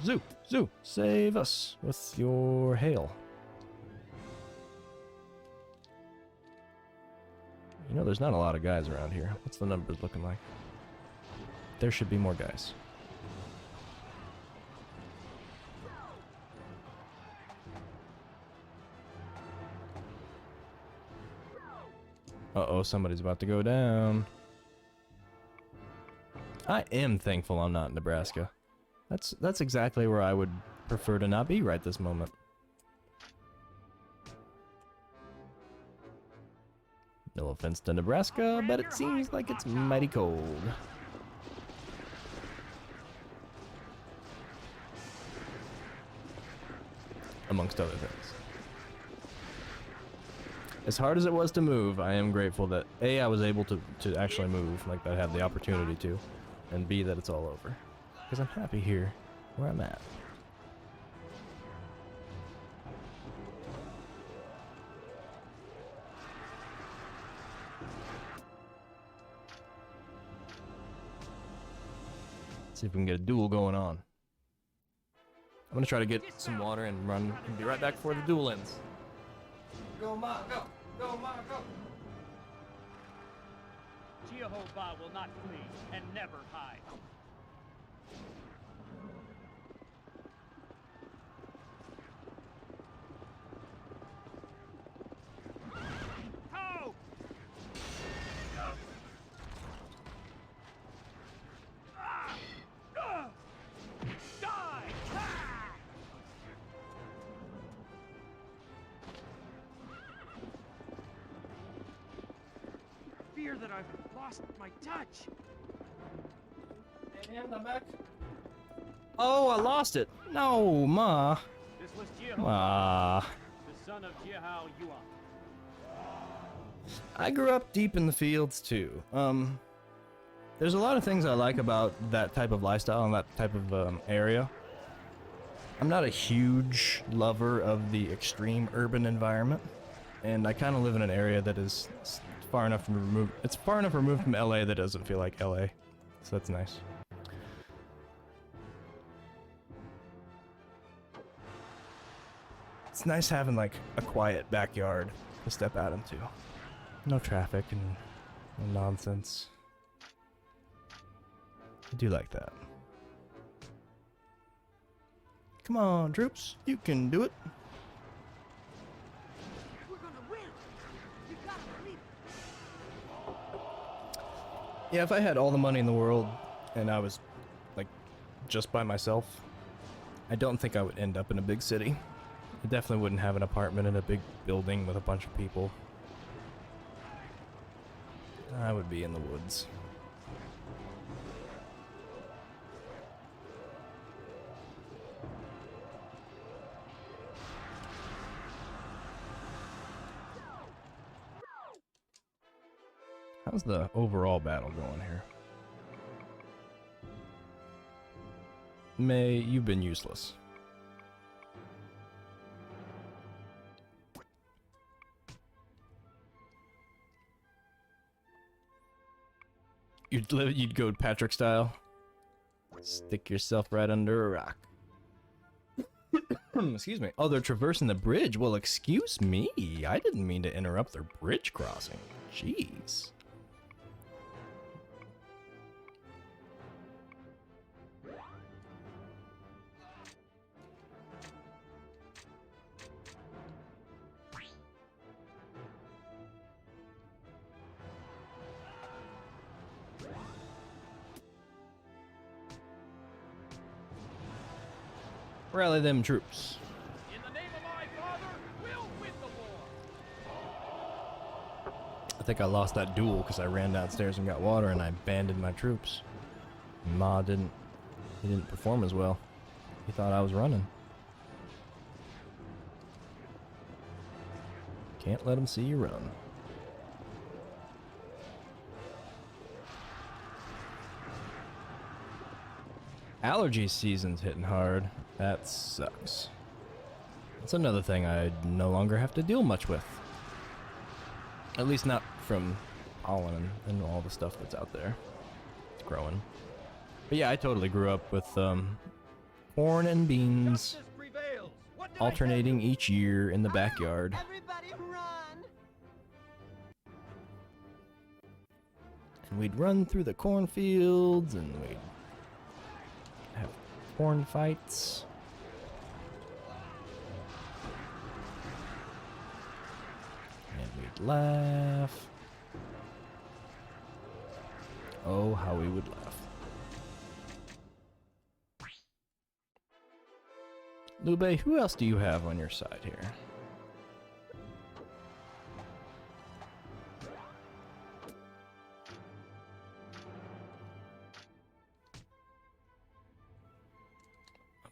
Zoo, save us with your hail. You know, there's not a lot of guys around here. What's the numbers looking like? There should be more guys. Uh-oh, somebody's about to go down. I am thankful I'm not in Nebraska. That's exactly where I would prefer to not be right this moment. No offense to Nebraska, but it seems like it's mighty cold. Amongst other things. As hard as it was to move, I am grateful that A, I was able to actually move, like I had the opportunity to, and B, that it's all over. Because I'm happy here, where I'm at. See if we can get a duel going on. I'm gonna try to get some water and run and be right back before the duel ends. Go, Ma, go! Go, Ma, go! Jehovah will not flee and never hide. Ho! Die! Fear that I've lost my touch. And I'm back. Oh, I lost it. No, Ma. This was Jehovah, Ah. the son of Jehao Yua. I grew up deep in the fields too. There's a lot of things I like about that type of lifestyle and that type of area. I'm not a huge lover of the extreme urban environment, and I kind of live in an area that is far enough removed. It's far enough removed from LA that it doesn't feel like LA, so that's nice. It's nice having like a quiet backyard to step out into. No traffic and no nonsense. I do like that. Come on, troops, you can do it. We're gonna win. You gotta believe it. Yeah, if I had all the money in the world and I was like just by myself, I don't think I would end up in a big city. I definitely wouldn't have an apartment in a big building with a bunch of people. I would be in the woods. How's the overall battle going here? May, you've been useless. You'd go Patrick style. Stick yourself right under a rock. Excuse me. Oh, they're traversing the bridge. Well, excuse me. I didn't mean to interrupt their bridge crossing. Jeez. Rally them troops. In the name of my father, we'll win the war. I think I lost that duel because I ran downstairs and got water and I abandoned my troops. Ma didn't. He didn't perform as well. He thought I was running. Can't let him see you run. Allergy season's hitting hard. That sucks. That's another thing I no longer have to deal much with. At least not from pollen and all the stuff that's out there. It's growing. But yeah, I totally grew up with corn and beans Justice prevails. What did alternating each year in the backyard. Everybody run! And we'd run through the cornfields and we'd have corn fights. And we'd laugh. Oh, how we would laugh. Liu Bei, who else do you have on your side here?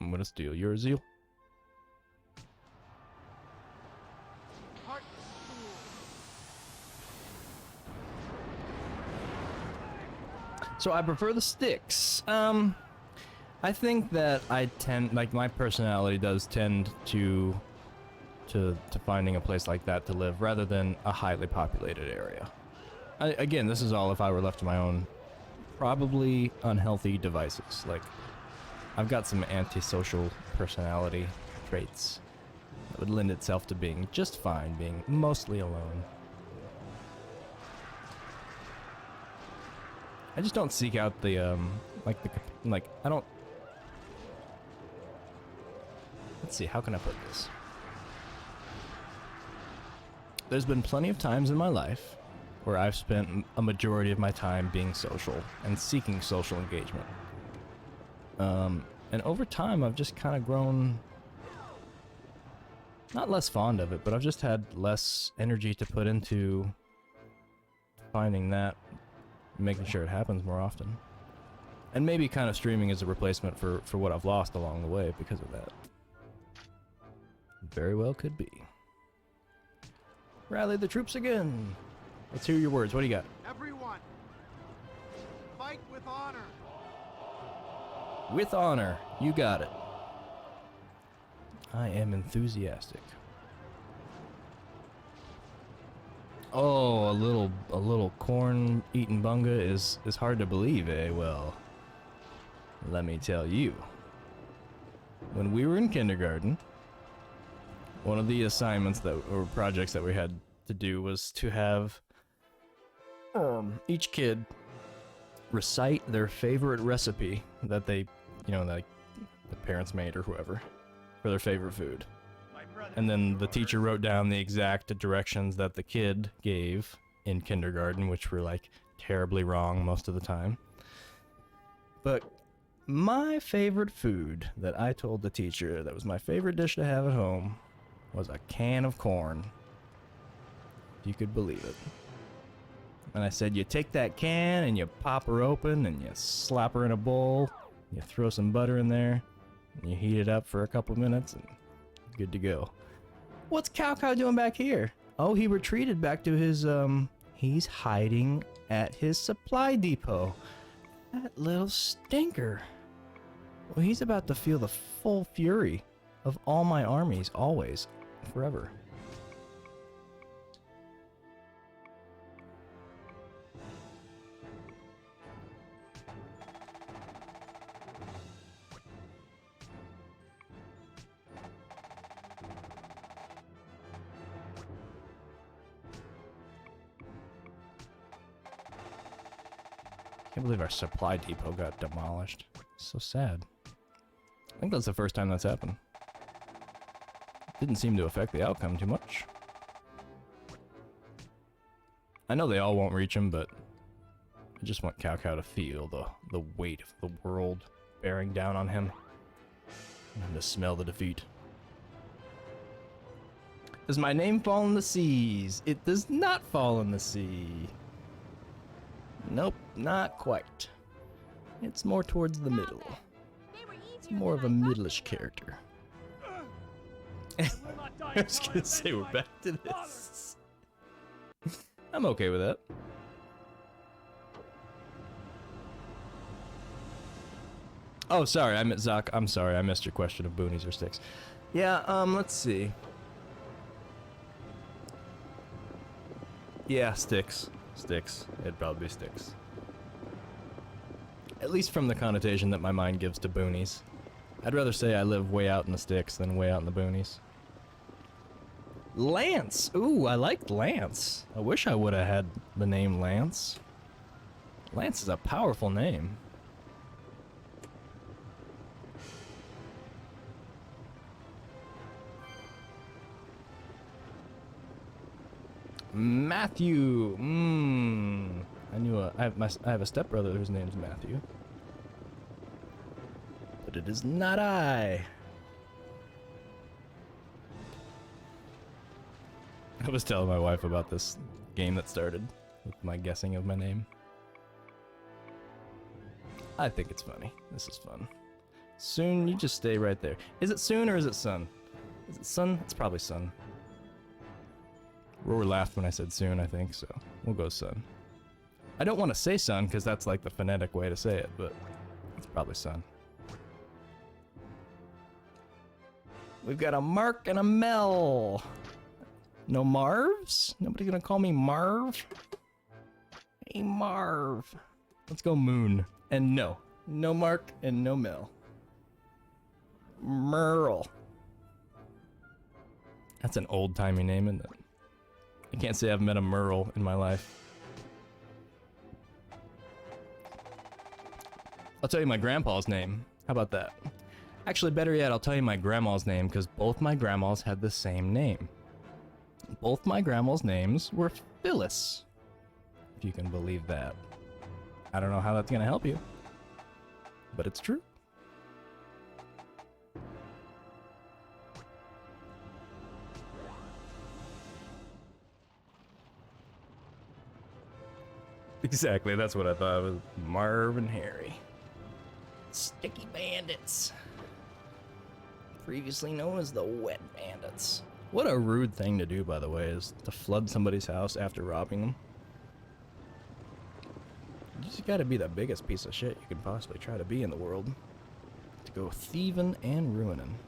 I'm gonna steal your zeal. So I prefer the sticks. I think that I tend, like, my personality does tend to finding a place like that to live rather than a highly populated area. Again, this is all if I were left to my own probably unhealthy devices. Like, I've got some antisocial personality traits that would lend itself to being just fine, being mostly alone. I just don't seek out the, I don't... Let's see, how can I put this? There's been plenty of times in my life where I've spent a majority of my time being social and seeking social engagement. And over time, I've just kind of grown, not less fond of it, but I've just had less energy to put into finding that, making sure it happens more often. And maybe kind of streaming is a replacement for what I've lost along the way because of that. Very well could be. Rally the troops again. Let's hear your words. What do you got? Everyone, fight with honor. With honor. You got it. I am enthusiastic. Oh, a little corn eating bunga is hard to believe, eh? Well, let me tell you. When we were in kindergarten, one of the assignments or projects that we had to do was to have each kid recite their favorite recipe that they, like the parents made or whoever, for their favorite food. And then the teacher wrote down the exact directions that the kid gave in kindergarten, which were like terribly wrong most of the time. But my favorite food that I told the teacher that was my favorite dish to have at home was a can of corn. If you could believe it. And I said, you take that can and you pop her open and you slap her in a bowl, you throw some butter in there, and you heat it up for a couple minutes and good to go. What's Cao Cao doing back here? Oh, he retreated back to his, he's hiding at his supply depot. That little stinker. Well, he's about to feel the full fury of all my armies, always, forever. Can't believe our supply depot got demolished. So sad. I think that's the first time that's happened. Didn't seem to affect the outcome too much. I know they all won't reach him, but I just want Cao Cao to feel the weight of the world bearing down on him. And to smell the defeat. Does my name fall in the seas? It does not fall in the sea. Nope, not quite. It's more towards the middle. It's more of a middle-ish character. I was gonna say we're back to this. I'm okay with that. Oh, sorry, Zach. I'm sorry, I missed your question of boonies or sticks. Yeah, let's see. Yeah, sticks. Sticks. It'd probably be sticks. At least from the connotation that my mind gives to boonies. I'd rather say I live way out in the sticks than way out in the boonies. Lance! Ooh, I like Lance. I wish I would have had the name Lance. Lance is a powerful name. Matthew. I knew I have a stepbrother whose name's Matthew. But it is not I. I was telling my wife about this game that started with my guessing of my name. I think it's funny. This is fun. Soon, you just stay right there. Is it soon or is it sun? Is it sun? It's probably sun. Roar laughed when I said soon, I think, so we'll go sun. I don't want to say sun because that's like the phonetic way to say it, but it's probably sun. We've got a Mark and a Mel. No Marvs? Nobody gonna call me Marv? Hey Marv. Let's go Moon. And no. No Mark and no Mel. Merle. That's an old-timey name, isn't it? I can't say I've met a Merle in my life. I'll tell you my grandpa's name. How about that? Actually, better yet, I'll tell you my grandma's name, because both my grandmas had the same name. Both my grandma's names were Phyllis. If you can believe that. I don't know how that's gonna help you, but it's true. Exactly, that's what I thought. It was Marv and Harry. Sticky Bandits. Previously known as the Wet Bandits. What a rude thing to do, by the way, is to flood somebody's house after robbing them. You just gotta be the biggest piece of shit you can possibly try to be in the world. To go thieving and ruining.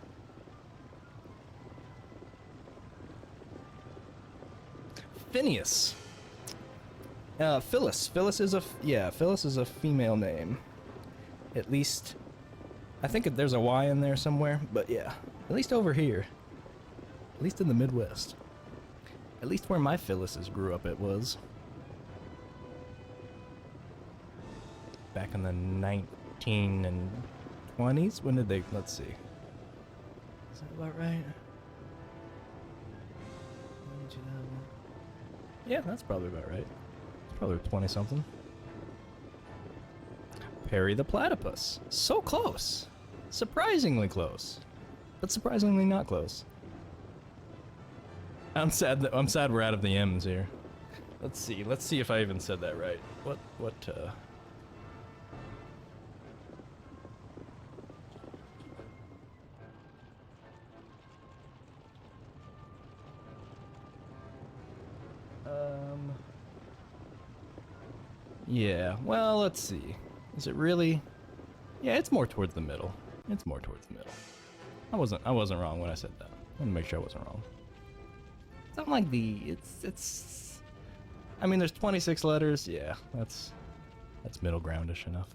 Phineas. Phyllis. Phyllis is a female name. At least, I think there's a Y in there somewhere, but yeah. At least over here. At least in the Midwest. At least where my Phyllises grew up it was. Back in the 1920s? When did they, let's see. Is that about right? Yeah, that's probably about right. Probably 20-something. Perry the Platypus. So close. Surprisingly close. But surprisingly not close. I'm sad we're out of the M's here. Let's see if I even said that right. Yeah, well, let's see. Is it really? Yeah, it's more towards the middle. It's more towards the middle. I wasn't wrong when I said that. I want to make sure I wasn't wrong. It's not like it's I mean, there's 26 letters. Yeah, that's middle groundish enough.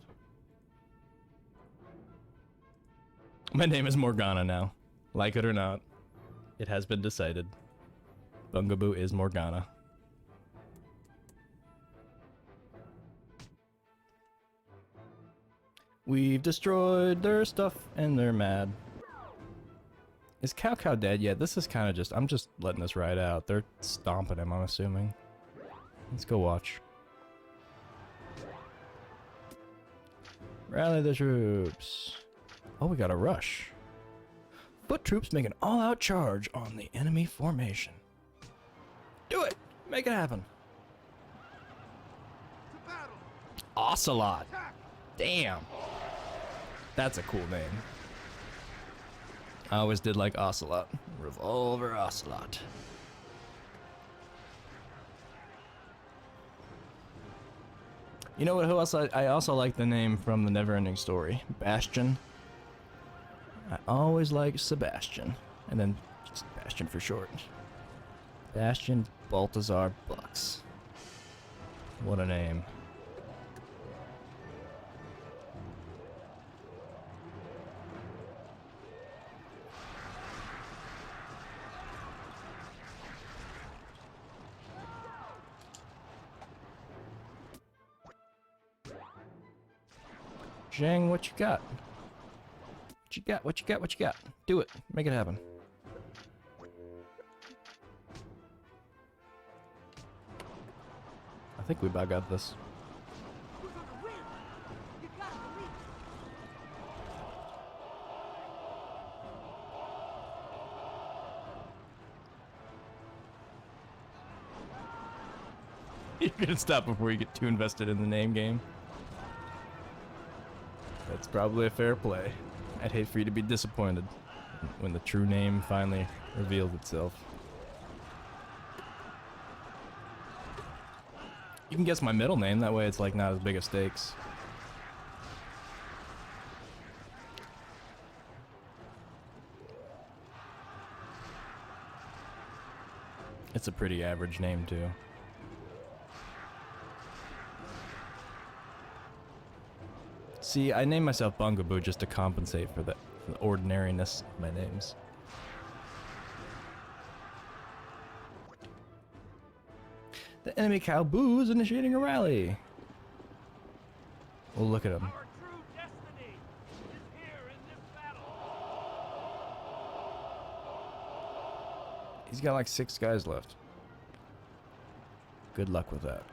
My name is Morgana now. Like it or not, it has been decided. Bungaboo is Morgana. We've destroyed their stuff and they're mad. Is Cao Cao dead yet? This is kind of just, I'm just letting this ride out. They're stomping him, I'm assuming. Let's go watch. Rally the troops. Oh, we got a rush. Foot troops make an all-out charge on the enemy formation. Do it! Make it happen. To battle. Ocelot. Attack. Damn. That's a cool name. I always did like Ocelot. Revolver Ocelot. You know what? Who else? I also like the name from the Neverending Story. Bastion. I always like Sebastian. And then just Bastion for short. Bastion Baltazar Bucks. What a name. Zhang, what you got? What you got? What you got? What you got? Do it. Make it happen. I think we about got this. We're gonna win. You gotta believe it. You're gonna stop before you get too invested in the name game. That's probably a fair play. I'd hate for you to be disappointed when the true name finally reveals itself. You can guess my middle name, that way it's like not as big of stakes. It's a pretty average name too. See, I named myself Bungaboo just to compensate for the ordinariness of my names. The enemy Cao Boo is initiating a rally. Well, look at him. Our true destiny is here in this battle. He's got like 6 guys left. Good luck with that.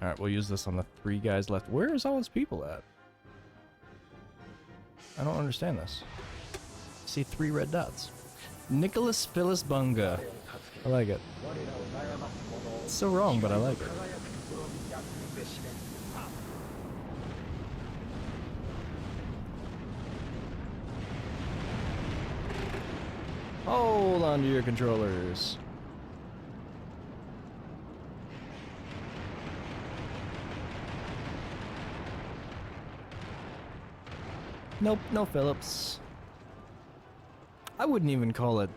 Alright, we'll use this on the 3 guys left. Where is all his people at? I don't understand this. I see 3 red dots. Nicholas Phyllis Bunga. I like it. It's so wrong, but I like it. Hold on to your controllers. Nope, no Phillips. I wouldn't even call it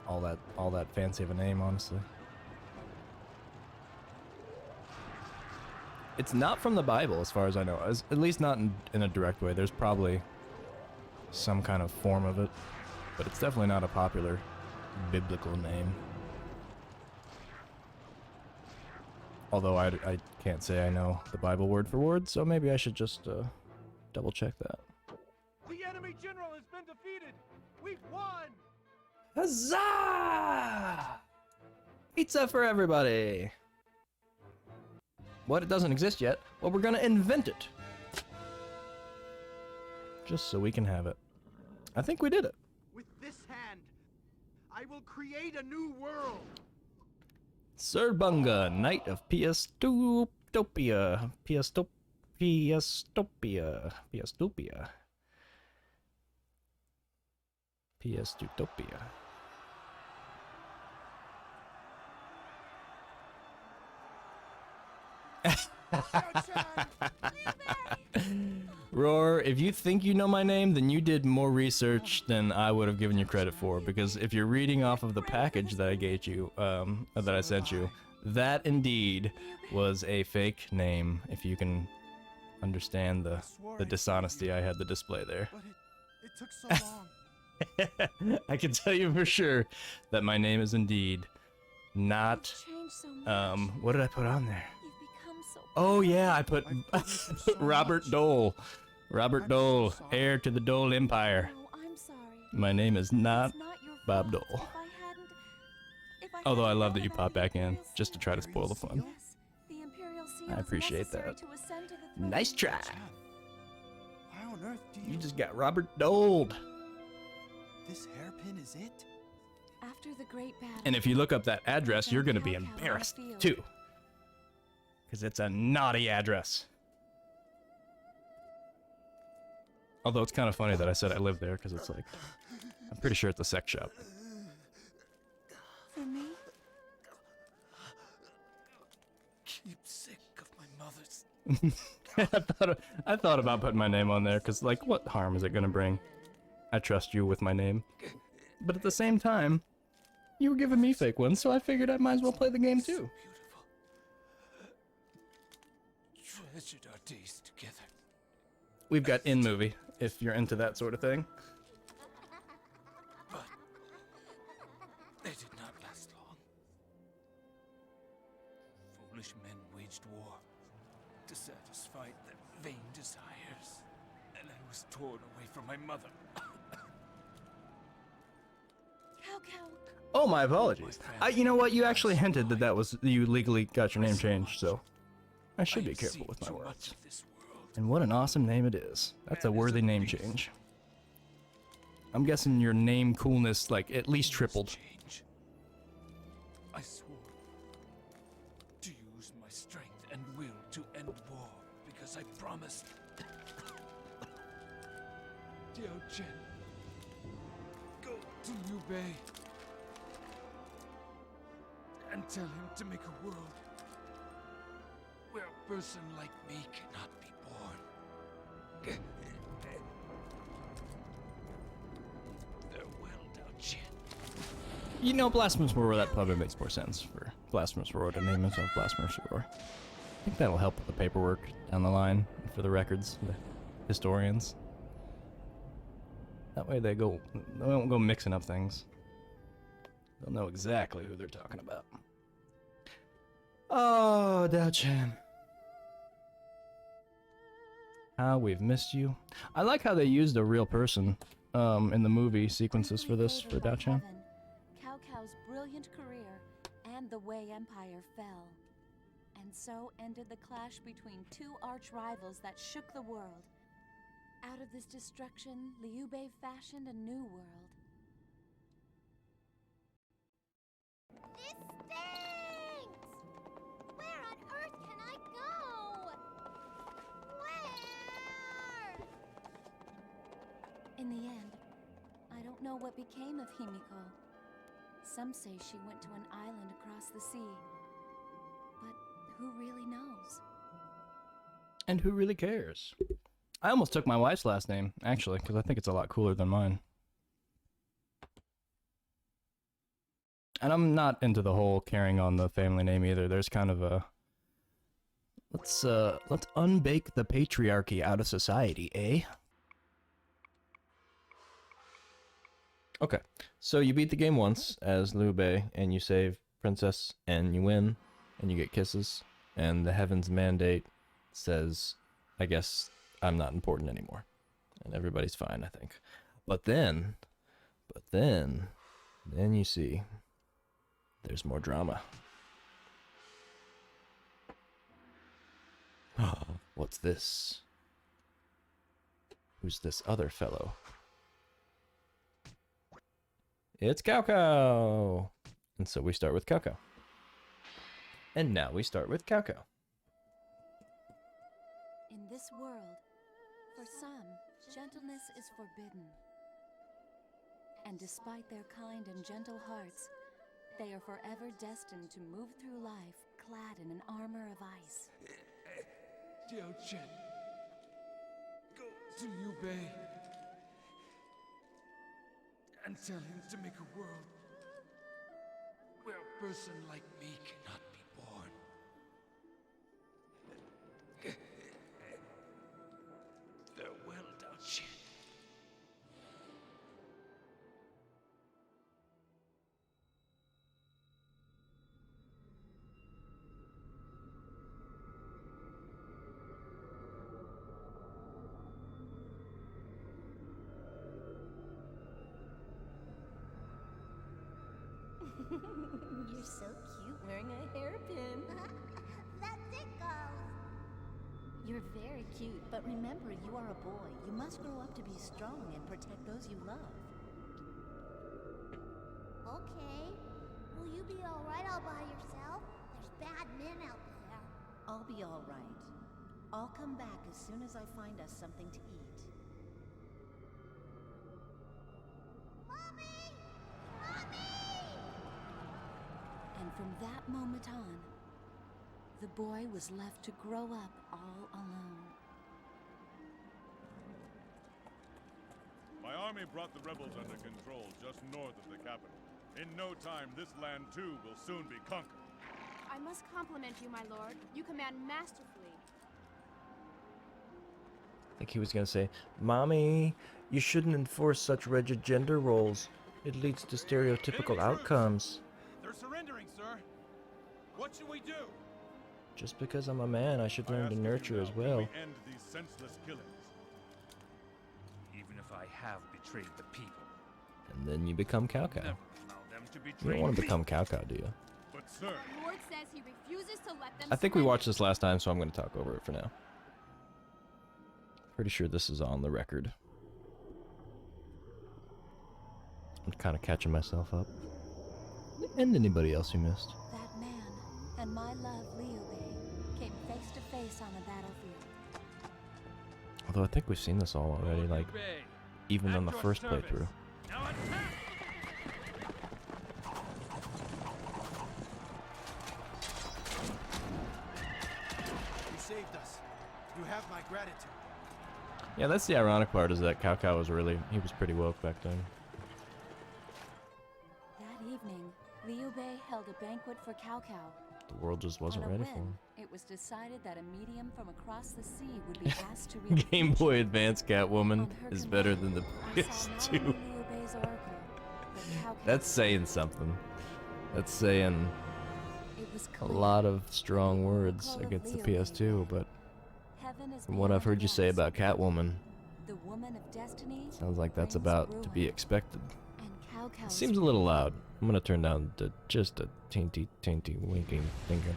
all that fancy of a name, honestly. It's not from the Bible, as far as I know. At least not in a direct way. There's probably some kind of form of it, but it's definitely not a popular biblical name. Although I can't say I know the Bible word for word, so maybe I should just double check that. The enemy general has been defeated. We've won. Huzzah! Pizza for everybody! What? It doesn't exist yet? Well, we're gonna invent it. Just so we can have it. I think we did it. With this hand, I will create a new world. Sir Bunga, Knight of PS2utopia. PS2utopia. Roar, if you think you know my name, then you did more research than I would have given you credit for, because if you're reading off of the package that I gave you, that I sent you, that indeed was a fake name, if you can understand the dishonesty I had to display there. But it took so long. I can tell you for sure that my name is indeed not, Changed so much. what did I put on there? You've become so Oh yeah, I put I've put so Robert much. Dole. Robert I'm Dole, so sorry. heir to the Dole Empire. No, I'm sorry. My name is not It's not your Bob fault. Dole. If I Although I hadn't love that known you about pop the back in, Imperial just to try to spoil the fun. Yes, the Imperial Seal I is appreciate necessary that. to ascend to the throne. Nice try. Chad, why on earth do you... You just got Robert Dole. This hairpin is it? After the great battle. And if you look up that address, you're gonna be Cao Cao on the embarrassed field. too. Because it's a naughty address. Although it's kind of funny that I said I live there, because it's like, I'm pretty sure it's a sex shop. For me? Keep sick of my mother's... I thought about putting my name on there, because like, what harm is it gonna bring? I trust you with my name. But at the same time, you were giving me fake ones, so I figured I might as well play the game too. Beautiful. Treasured our days together. we've got in movie if you're into that sort of thing. But they did not last long. Foolish men waged war to satisfy their vain desires, and I was torn away from my mother. Cao Cao. Oh, my apologies. You know what? You actually hinted that you legally got your name changed, so I should be careful with my words. And what an awesome name it is. That's a worthy name change. I'm guessing your name coolness, like, at least tripled. I swore to use my strength and will to end war because I promised. Diao Chan, go to Liu Bei and tell him to make a world where a person like me cannot be born. Farewell, Diao Chan. You know, Blasphemous Roar, that probably makes more sense for Blasphemous Roar to name himself Blasphemous Roar. I think that'll help with the paperwork down the line for the records, the historians. That way they won't go mixing up things. They'll know exactly who they're talking about. Oh, Diao Chan. How we've missed you. I like how they used a real person in the movie sequences for this, for Diao Chan. Cao Cao's brilliant career and the Wei Empire fell. And so ended the clash between two arch rivals that shook the world. Out of this destruction, Liu Bei fashioned a new world. This stinks! Where on earth can I go? Where? In the end, I don't know what became of Himiko. Some say she went to an island across the sea. But who really knows? And who really cares? I almost took my wife's last name, actually, because I think it's a lot cooler than mine. And I'm not into the whole carrying on the family name either. There's kind of a... Let's unbake the patriarchy out of society, eh? Okay, so you beat the game once as Liu Bei, and you save Princess, and you win, and you get kisses, and the Heaven's Mandate says, I guess, I'm not important anymore. And everybody's fine, I think. But then you see, there's more drama. What's this? Who's this other fellow? It's Cao Cao! And so we start with Cao Cao. And now we start with Cao Cao. In this world, for some, gentleness is forbidden. And despite their kind and gentle hearts, they are forever destined to move through life clad in an armor of ice. Diao Chan, go to Liu Bei and tell him to make a world where a person like me cannot be born. Farewell, Diao Chan. You're so cute wearing a hairpin. That tickles. You're very cute, but remember, you are a boy. You must grow up to be strong and protect those you love. Okay. Will you be alright all by yourself? There's bad men out there. I'll be alright. I'll come back as soon as I find us something to eat. Mommy! Mommy! And from that moment on, the boy was left to grow up all alone. My army brought the rebels under control just north of the capital. In no time, this land too will soon be conquered. I must compliment you, my lord. You command masterfully. think he was gonna say, "Mommy, you shouldn't enforce such rigid gender roles. It leads to stereotypical outcomes." They're surrendering, sir. What should we do? Just because I'm a man, I should I learn ask to you nurture now, as can well. we end these senseless killings? Even if I have betrayed the people, And then you become Cao Cao. never allow them to You betray don't want to me. become Cao Cao, do you? But sir, The Lord says he refuses to let them I think we surrender. watched this last time, so I'm going to talk over it for now. Pretty sure this is on the record. I'm kind of catching myself up. And anybody else who missed. That man and my love, Liu Bei, came face to face on the battlefield. Although I think we've seen this all already, like, even on the your first service. playthrough. Now attack! You saved us. You have my gratitude. Yeah, that's the ironic part, is that Cao Cao was he was pretty woke back then. That evening, Liu Bei held a banquet for Cao Cao. The world just wasn't On a ready whim, for him. it was decided that a medium from across the sea would be asked to read the Game future. Boy Advance Catwoman On her is better command, than the I saw not PS2. only Liu Bei's oracle, but Cao Cao's That's saying something. That's saying It was a clear. lot of strong words Oracle of against the Liu Bei PS2, but Heaven is from what I've beyond heard you say horizon. about Catwoman, The woman of destiny sounds like that's brings about to be ruin. expected. And Cao Cao's Seems a little loud. I'm gonna turn down to just a teeny winking, thinking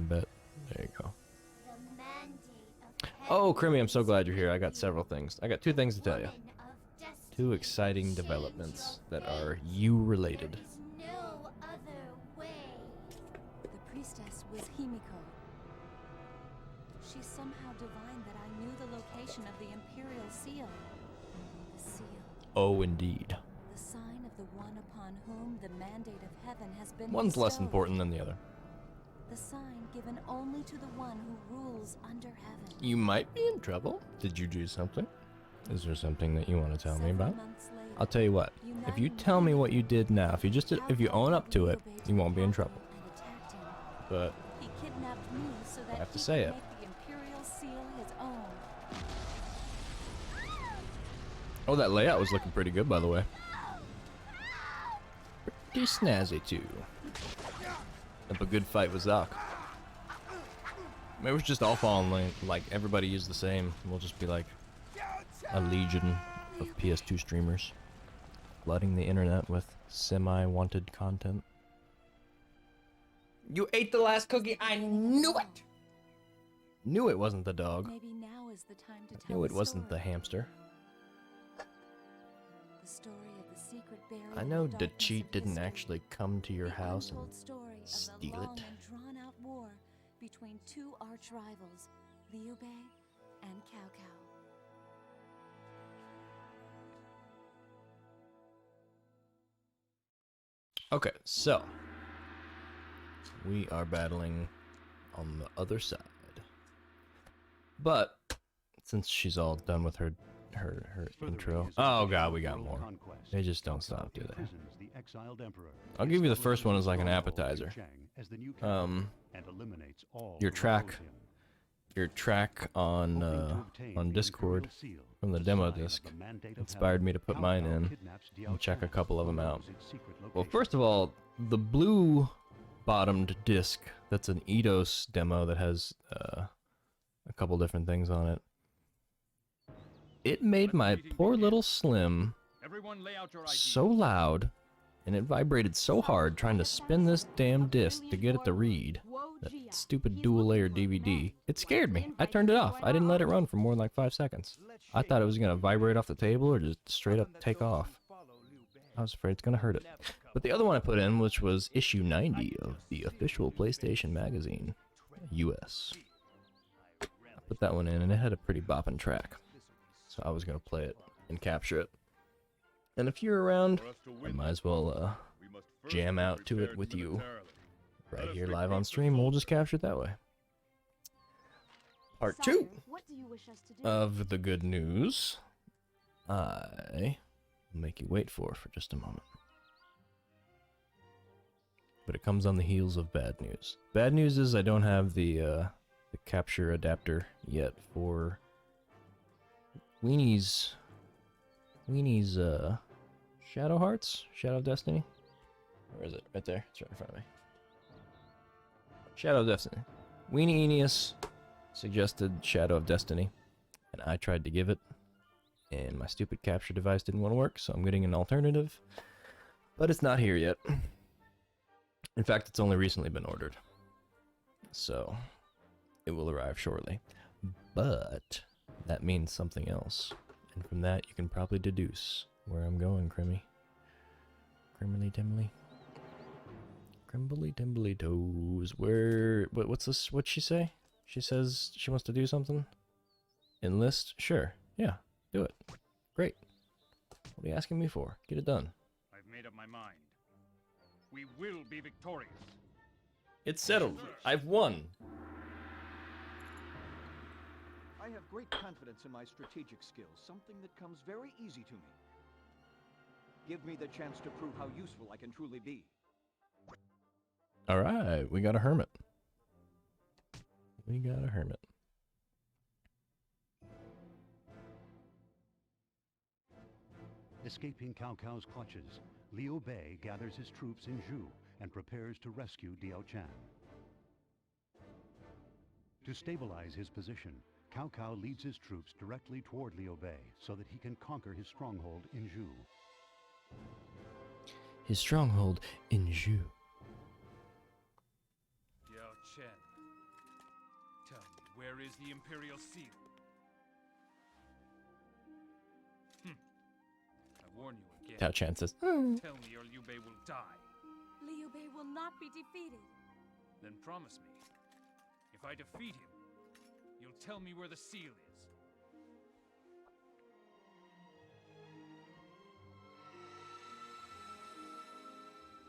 bit. There you go. The mandate of Oh, Crimmy, I'm so glad you're here. I got several things. I got two things to tell you. woman of destiny, Two exciting change developments your that fate. are you related. There is no other way. The priestess was Himiko. She somehow divined that I knew the location of the Imperial Seal. The seal, Oh, indeed. the sign of the one upon whom the mandate of heaven has been One's less bestowed. important than the other. The sign given only to the one who rules under heaven. You might be in trouble. Did you do something? Is there something that you want to tell me Several about? months later, I'll tell you what. If you tell me what you did now, if you own up to it, you won't be in trouble. and attacked him. But He kidnapped me so that have to he say could it. make the Imperial Seal his own. oh, that layout was looking pretty good, by the way. Pretty snazzy too. If a good fight was Doc. Maybe it's just all falling like everybody used the same. We'll just be like a legion of PS2 streamers, flooding the internet with semi-wanted content. You ate the last cookie. I knew it. Knew it wasn't the dog. Maybe now is the time to tell Knew it the wasn't the story. hamster. The story of the secret buried I in know the the darkness cheat of didn't history. actually come to your The house and untold story of the steal long it. and drawn-out war between two arch rivals, Liu Bei and Cao Cao. Okay, so we are battling on the other side. But since she's all done with her intro. Oh god, we got more. They just don't stop, do they? I'll give you the first one as like an appetizer. Your track on Discord from the demo disc inspired me to put mine in and check a couple of them out. Well, first of all, the blue bottomed disc, that's an Eidos demo that has a couple different things on it. It made my poor little Slim Everyone lay out your ID. so loud, and it vibrated so hard trying to spin this damn disc to get it to read. That stupid dual-layer DVD. It scared me. I turned it off. I didn't let it run for more than like 5 seconds. I thought it was gonna vibrate off the table or just straight up take off. I was afraid it's gonna hurt it. But the other one I put in, which was issue 90 of the official PlayStation magazine, US. I put that one in, and it had a pretty bopping track. So I was gonna play it and capture it. And if you're around, For us to I win might as well we must first jam be out to it prepared with you. militarily. right Let us here live on recruit the stream. We'll just soldiers. capture it that way. Part Sire, 2 what do you wish us to do? of the good news. I will make you wait for just a moment. But it comes on the heels of bad news. Bad news is I don't have the capture adapter yet for Weenie's Shadow Hearts? Shadow of Destiny? Where is it? Right there. It's right in front of me. Shadow of Destiny. Weenie Aeneas suggested Shadow of Destiny, and I tried to give it, and my stupid capture device didn't want to work, so I'm getting an alternative, but it's not here yet. In fact, it's only recently been ordered, so it will arrive shortly. But that means something else, and from that you can probably deduce where I'm going, Crimmy. Crimbly Timbly. Crimbly Timbly Toes. What's this? What'd she say? She says she wants to do something? Enlist? Sure. Yeah, do it. Great. What are you asking me for? Get it done. I've made up my mind. We will be victorious. It's settled. I've won. I have great confidence in my strategic skills, something that comes very easy to me. Give me the chance to prove how useful I can truly be. Alright, we got a hermit. We got a hermit. Escaping Cao Cao's clutches, Liu Bei gathers his troops in Zhu and prepares to rescue Diao Chan. To stabilize his position, Cao Cao leads his troops directly toward Liu Bei so that he can conquer his stronghold in Zhu. His stronghold in Zhu. Diao Chen, tell me, where is the Imperial Seal? I warn you again. Cao Chan says, Tell me or Liu Bei will die. Liu Bei will not be defeated. Then promise me, if I defeat him, you'll tell me where the seal is.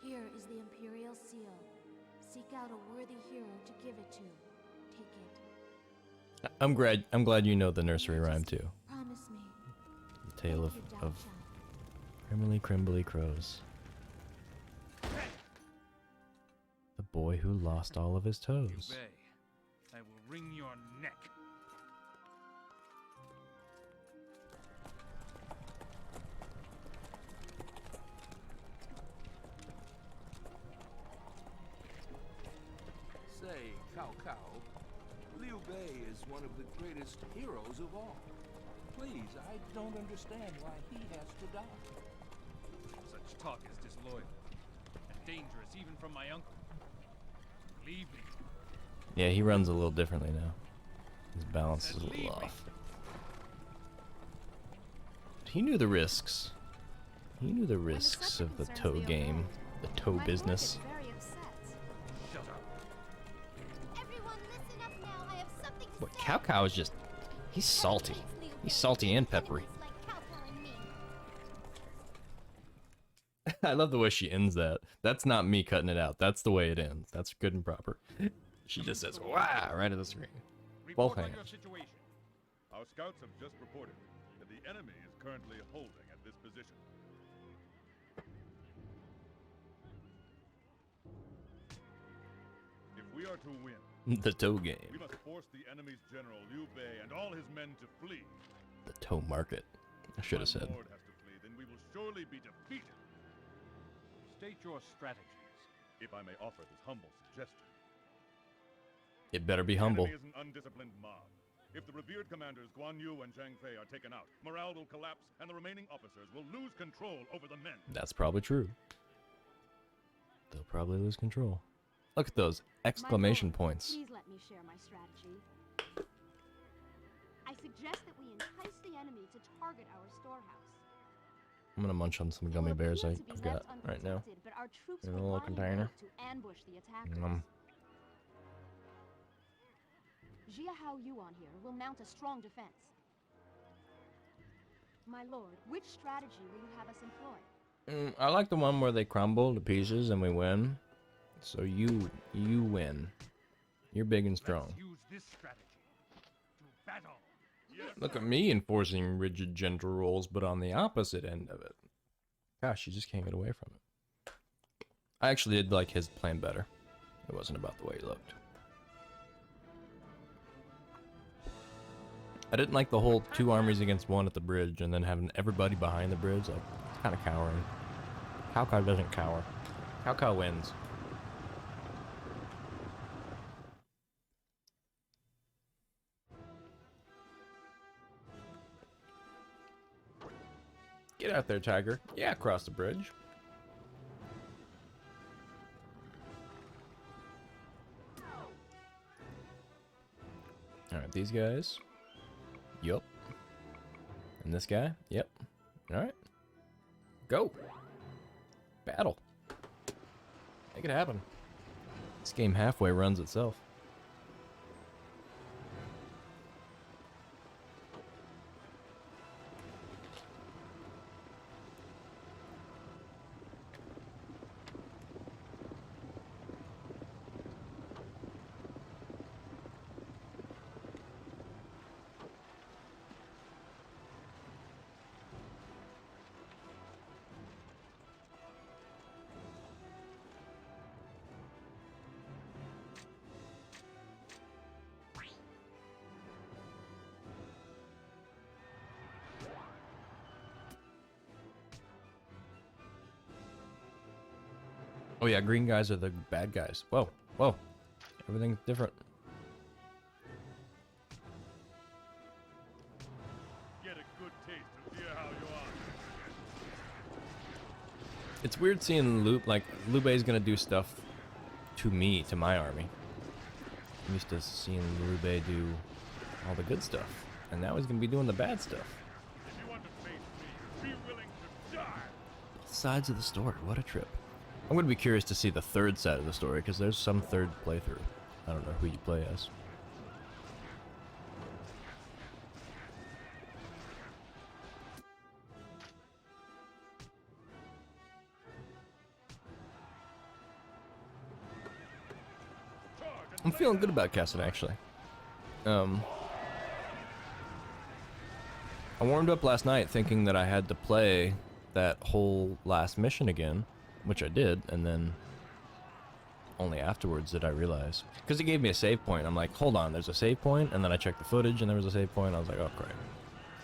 Here is the Imperial Seal. Seek out a worthy hero to give it to. Take it. I'm glad you know the nursery rhyme too. Promise me. The tale Thank you, Diao of Chan. crimbly crows. The boy who lost all of his Liu toes. Bei, I will wring your neck. Say, Cao Cao, Liu Bei is one of the greatest heroes of all. Please, I don't understand why he has to die. Such talk is disloyal and dangerous even from my uncle. Leave me. Yeah, he runs a little differently now. His balance is a little off. He knew the risks. He knew the risks of the toe game, the toe business. Shut up. Everyone listen up now. I have something to But say. Cao Cao is just, he's salty. He's salty and peppery. Like Cao Cao and me. I love the way she ends that. That's not me cutting it out. That's the way it ends. That's good and proper. She just says, "Wow!" right at the screen. Both Report on your hands. situation. Our scouts have just reported that the enemy is currently holding at this position. If we are to win, The toe game. we must force the enemy's general Liu Bei and all his men to flee. The toe market. I should have If my said. lord has to flee, then we will surely be defeated. State your strategies. If I may offer this humble suggestion. It better be The humble. enemy is an undisciplined mob. If the revered commanders Guan Yu and Zhang Fei are taken out, morale will collapse and the remaining officers will lose control over the men. That's probably true. They'll probably lose control. Look at those exclamation points. Please let me share my strategy. I suggest that we entice the enemy to target our storehouse. I'm gonna munch on some It gummy will bears appear to be I've left got right now. unprotected, but our troops In a will little line container. up to ambush the attackers. Yum. Jia Hao Yuan here will mount a strong defense. My lord, which strategy will you have us employ? I like the one where they crumble to pieces and we win. So you win. You're big and strong. Let's use this strategy to battle. Look at me enforcing rigid gender roles, but on the opposite end of it. Gosh, you just can't get away from it. I actually did like his plan better. It wasn't about the way he looked. I didn't like the whole 2 armies against 1 at the bridge and then having everybody behind the bridge. Like, it's kind of cowering. Cao Cao doesn't cower. Cao Cao wins. Get out there, Tiger. Yeah, across the bridge. Alright, these guys. Yup. And this guy. Yep. Alright. Go. Battle. Make it happen. This game halfway runs itself. Oh yeah, green guys are the bad guys. Whoa, whoa. Everything's different. Get a good taste of Liu how you are. It's weird seeing Liu Bei's gonna do stuff to me, to my army. I'm used to seeing Liu Bei do all the good stuff. And now he's gonna be doing the bad stuff. If you want to face me, be willing to die. Both sides of the story, what a trip. I'm going to be curious to see the third side of the story, because there's some third playthrough. I don't know who you play as. I'm feeling good about Kessen, actually. I warmed up last night thinking that I had to play that whole last mission again, which I did, and then only afterwards did I realize. Because it gave me a save point. I'm like, hold on, there's a save point, and then I checked the footage and there was a save point. I was like, oh crap.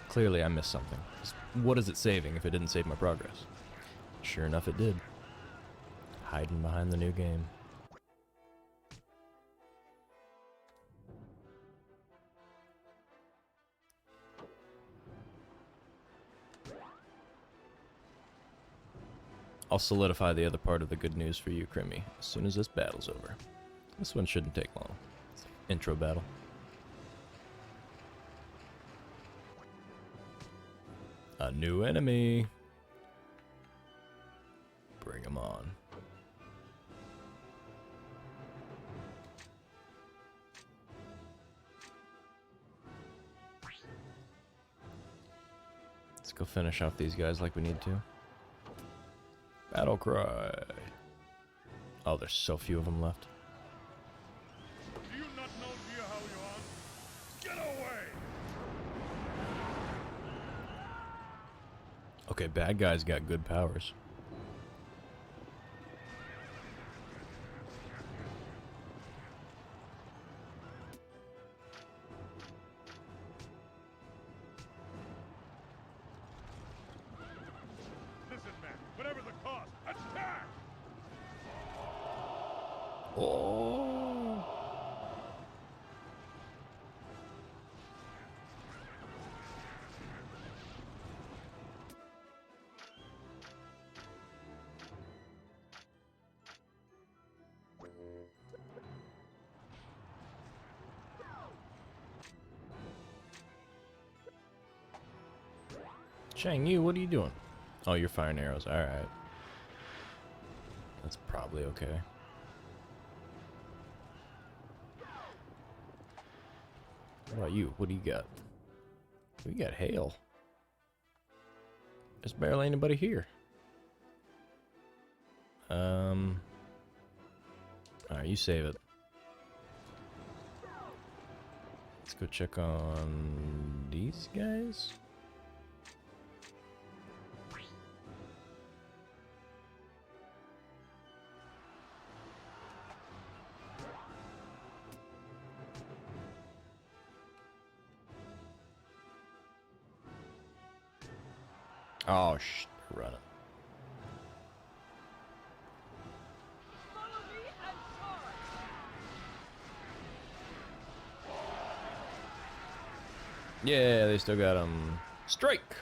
Clearly I missed something. What is it saving if it didn't save my progress? Sure enough, it did. Hiding behind the new game. I'll solidify the other part of the good news for you, Crimmy, as soon as this battle's over. This one shouldn't take long. It's an intro battle. A new enemy. Bring him on. Let's go finish off these guys like we need to. Battle cry. Oh, there's so few of them left. Do you not know Liu how you are? Get away! Okay, bad guys got good powers. Listen, man, whatever the cost, attack! Oh. Chang Yu, what are you doing? Oh, you're firing arrows. Alright. That's probably okay. What about you? What do you got? We got hail. There's barely anybody here. Alright, you save it. Let's go check on these guys. Oh, shh. Run it. Follow me and charge! Yeah, they still got him. Strike!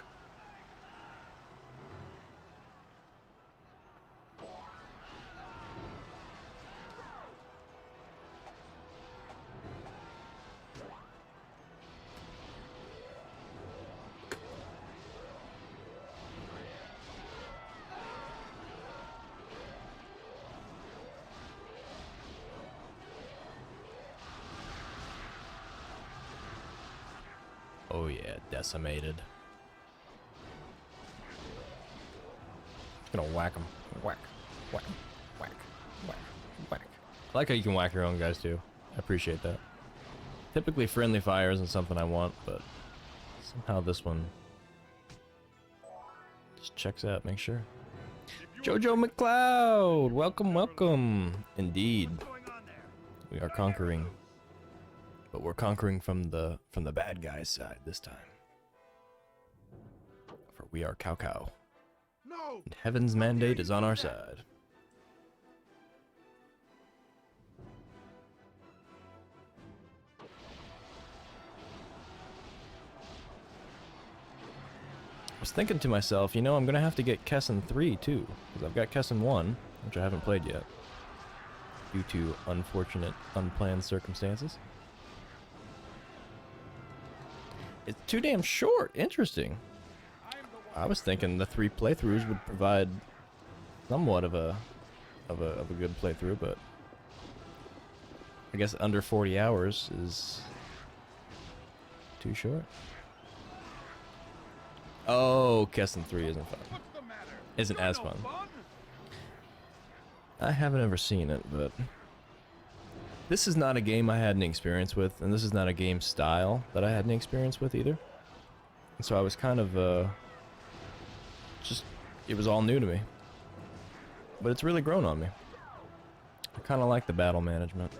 Oh yeah, decimated. Just gonna whack him. Whack, whack, whack, whack, whack. I like how you can whack your own guys too. I appreciate that. Typically friendly fire isn't something I want, but somehow this one just checks out, make sure. Jojo McCloud! Welcome, welcome! Indeed. We are conquering. But we're conquering from the bad guy's side this time. For we are Cao Cao. No! And heaven's mandate is on our side. I was thinking to myself, you know, I'm gonna have to get Kessen 3 too, because I've got Kessen 1, which I haven't played yet, due to unfortunate, unplanned circumstances. It's too damn short. Interesting. I was thinking the 3 playthroughs would provide somewhat of a good playthrough, but I guess under 40 hours is too short. Oh, Kessen 3 isn't fun. Isn't as fun. I haven't ever seen it, but this is not a game I had any experience with, and this is not a game style that I had any experience with either. And so I was kind of, just, it was all new to me. But it's really grown on me. I kind of like the battle management.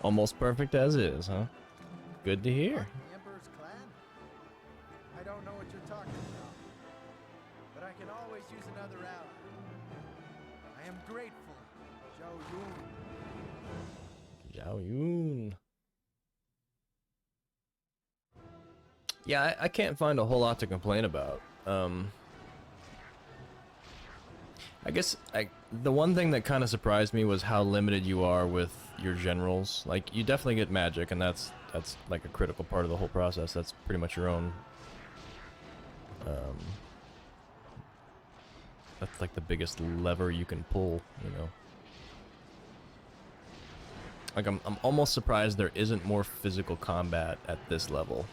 Almost perfect as is, huh? Good to hear. The Emperor's clan? I don't know what you're talking about, but I can always use another ally. I am grateful, Zhao Yun. Zhao Yun. Yeah, I can't find a whole lot to complain about. I guess the one thing that kind of surprised me was how limited you are with your generals. Like, you definitely get magic, and that's like a critical part of the whole process. That's pretty much your own. That's like the biggest lever you can pull, you know. Like, I'm almost surprised there isn't more physical combat at this level.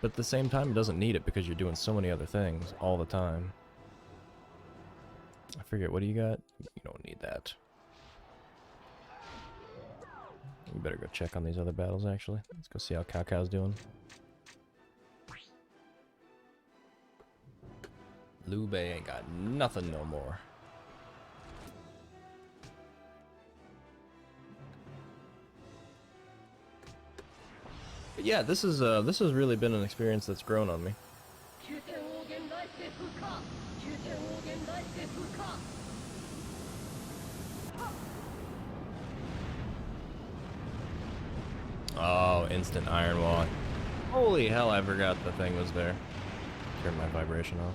But at the same time, it doesn't need it because you're doing so many other things all the time. I forget, what do you got? You don't need that. We better go check on these other battles, actually. Let's go see how Cao Cao's doing. Liu Bei ain't got nothing no more. But yeah, this has really been an experience that's grown on me. Oh, instant iron wall. Holy hell, I forgot the thing was there. Turn my vibration off.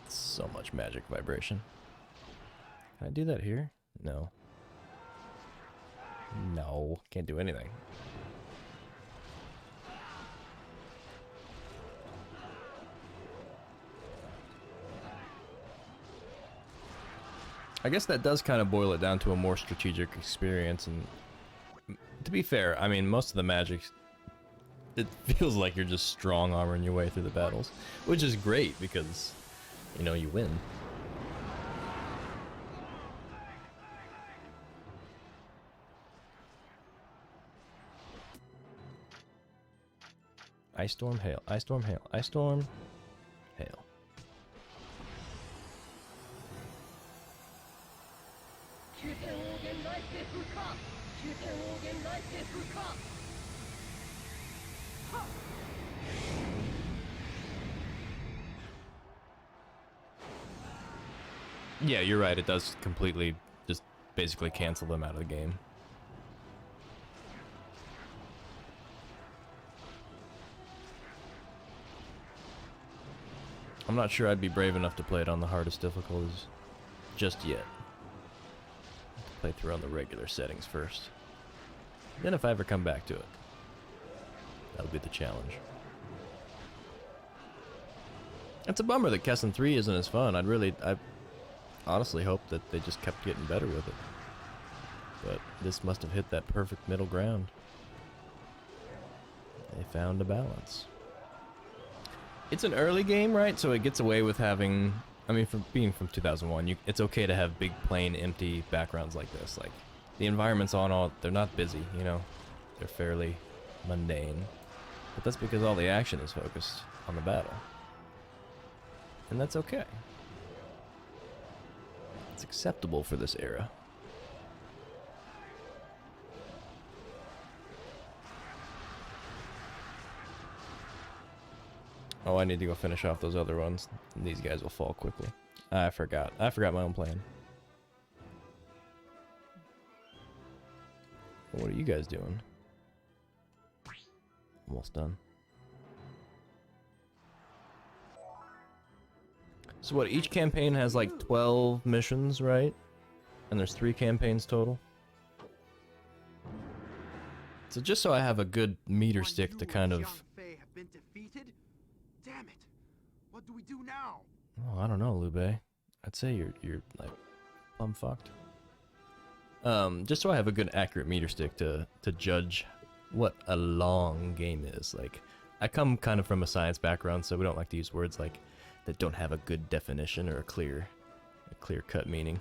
So much magic vibration. Can I do that here? No. No, can't do anything. I guess that does kind of boil it down to a more strategic experience, and To be fair, I mean, most of the magic, it feels like you're just strong armoring your way through the battles, which is great because, you know, you win. Ice storm, hail, ice storm, hail, ice storm, hail. Yeah, you're right. It does completely just basically cancel them out of the game. I'm not sure I'd be brave enough to play it on the hardest difficulties just yet. Play through on the regular settings first. Then if I ever come back to it, that'll be the challenge. It's a bummer that Kessen 3 isn't as fun. I honestly hope that they just kept getting better with it. But this must have hit that perfect middle ground. They found a balance. It's an early game, right? So it gets away with having, I mean, from being from 2001, it's okay to have big, plain, empty backgrounds like this. Like, the environments they're not busy, you know? They're fairly mundane. But that's because all the action is focused on the battle. And that's okay. It's acceptable for this era. Oh, I need to go finish off those other ones. These guys will fall quickly. I forgot. I forgot my own plan. What are you guys doing? Almost done. So what, each campaign has like 12 missions, right? And there's 3 campaigns total? So just so I have a good meter stick to kind of... Damn it! What do we do now? Oh, I don't know, Liu Bei. I'd say you're like plumb fucked. Just so I have a good accurate meter stick to judge what a long game is. Like, I come kind of from a science background, so we don't like to use words like that don't have a good definition or a clear-cut meaning.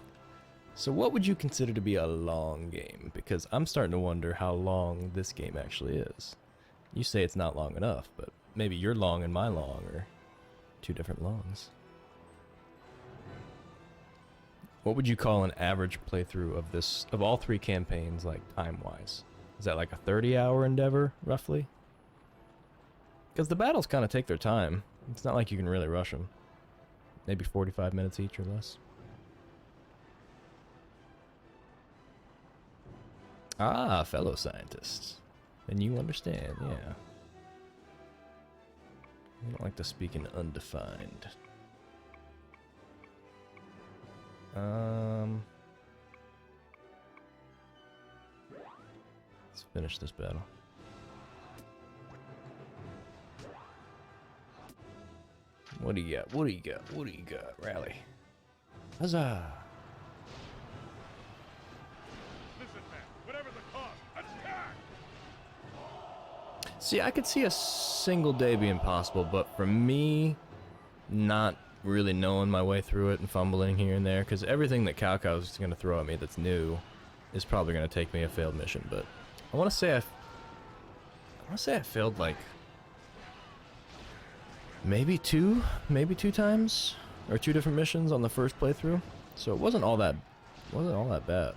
So what would you consider to be a long game? Because I'm starting to wonder how long this game actually is. You say it's not long enough, but maybe your long and my long are 2 different longs. What would you call an average playthrough of all 3 campaigns, like time-wise? Is that like a 30-hour endeavor, roughly? Because the battles kind of take their time. It's not like you can really rush them. Maybe 45 minutes each or less. Ah, fellow scientists. Then you understand, yeah. I don't like to speak in undefined. Let's finish this battle. What do you got? What do you got? What do you got? Rally. Huzzah! Listen, man, whatever the cost, attack! See, I could see a single day being possible, but for me, not really knowing my way through it and fumbling here and there, because everything that Cao Cao is going to throw at me that's new is probably going to take me a failed mission. But I want to say I failed like maybe two times or 2 different missions on the first playthrough. So it wasn't all that bad.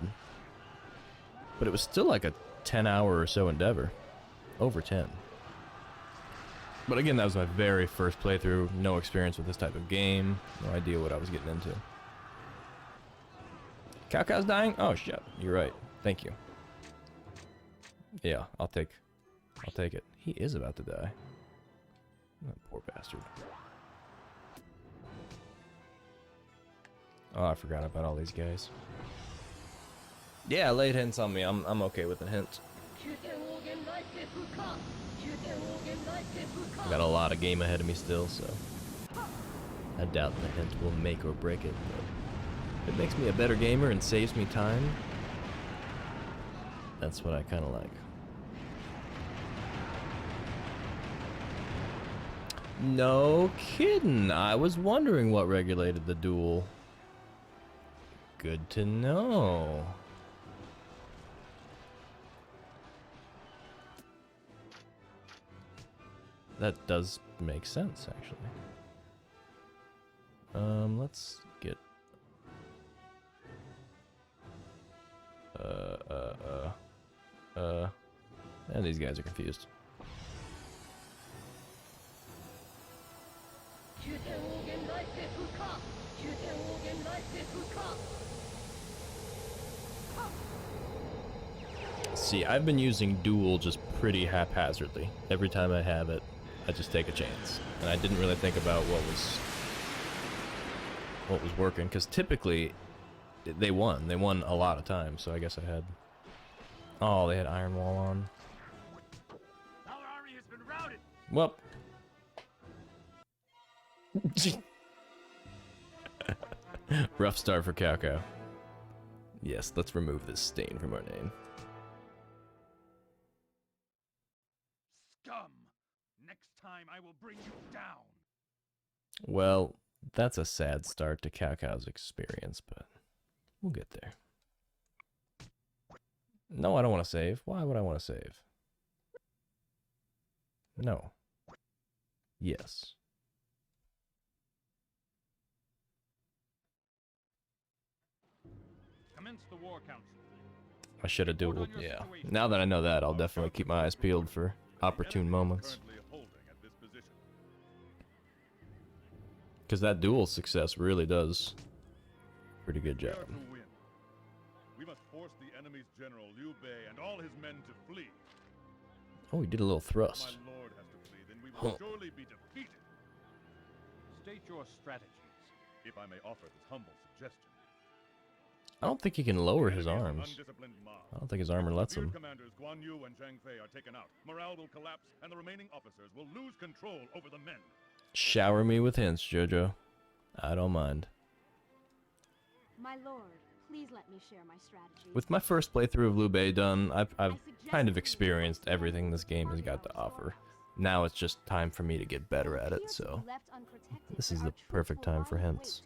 But it was still like a 10-hour or so endeavor. Over 10. But again, that was my very first playthrough. No experience with this type of game. No idea what I was getting into. Cao Cao's dying? Oh shit, you're right. Thank you. Yeah, I'll take it. He is about to die. Oh, poor bastard. Oh, I forgot about all these guys. Yeah, laid hints on me. I'm okay with the hint. I got a lot of game ahead of me still, so I doubt the hint will make or break it, but if it makes me a better gamer and saves me time, that's what I kind of like. No kidding. I was wondering what regulated the duel. Good to know. That does make sense, actually. Let's get... And these guys are confused. See, I've been using duel just pretty haphazardly. Every time I have it, I just take a chance. And I didn't really think about what was working, because typically they won. They won a lot of times, so I guess I had... Oh, they had Iron Wall on. Our army has been routed. Well. Rough start for Cao Cao. Yes, let's remove this stain from our name. Scum! Next time I will bring you down. Well, that's a sad start to Cao Cao's experience, but we'll get there. No, I don't want to save. Why would I want to save? No. Yes. Commence the war council. I should have dueled. Yeah. Now that I know that, I'll definitely keep my eyes peeled for opportune moments. Because that duel success really does pretty good job. We must force the enemy's general Liu Bei and all his men to flee. Oh, he did a little thrust. My lord has to flee, then we will surely be defeated. State your strategies. If I may offer this humble suggestion. I don't think he can lower his arms. I don't think his armor lets him. Commanders Guan Yu and Zhang Fei are taken out. Morale will collapse, and the remaining officers will lose control over the men. Shower me with hints, Jojo. I don't mind. My lord, please let me share my strategy. With my first playthrough of Liu Bei done, I've kind of experienced everything this game has got to offer. Now it's just time for me to get better at it, so this is the perfect time for hints.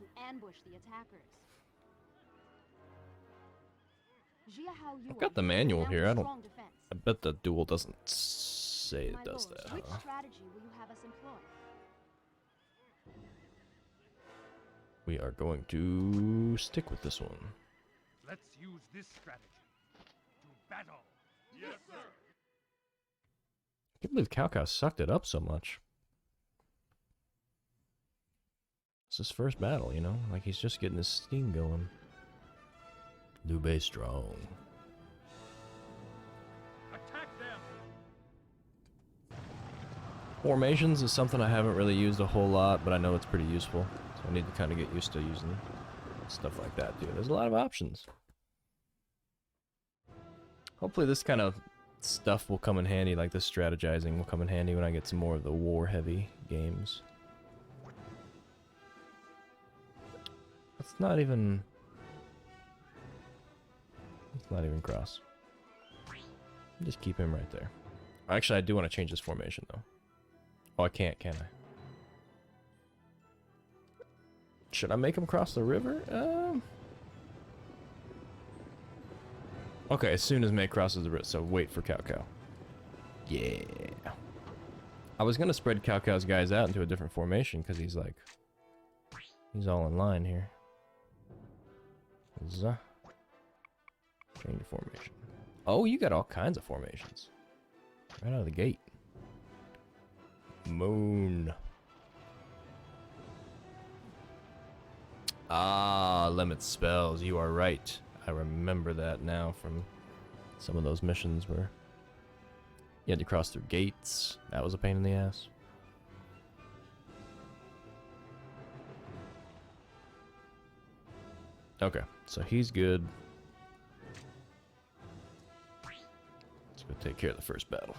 I've got the manual here. I bet the duel doesn't say it does that. Which strategy will you have us employ? We are going to stick with this one. Let's use this strategy to battle. Yes, sir. I can't believe Cao Cao sucked it up so much. It's his first battle, you know? Like, he's just getting his steam going. Liu Bei strong. Attack them. Formations is something I haven't really used a whole lot, but I know it's pretty useful. So I need to kind of get used to using stuff like that, too. There's a lot of options. Hopefully this kind of stuff will come in handy, like this strategizing will come in handy when I get some more of the war-heavy games. It's not even cross. Just keep him right there. Actually, I do want to change this formation, though. Oh, I can't, can I? Should I make him cross the river? Okay, as soon as Mei crosses the river, so wait for Cao Cao. Yeah. I was gonna spread Cao Cao's guys out into a different formation, because he's like... He's all in line here. Change of formation. Oh, you got all kinds of formations. Right out of the gate. Moon. Ah, limit spells. You are right. I remember that now from some of those missions where you had to cross through gates. That was a pain in the ass. Okay, so he's good. Let's go take care of the first battle.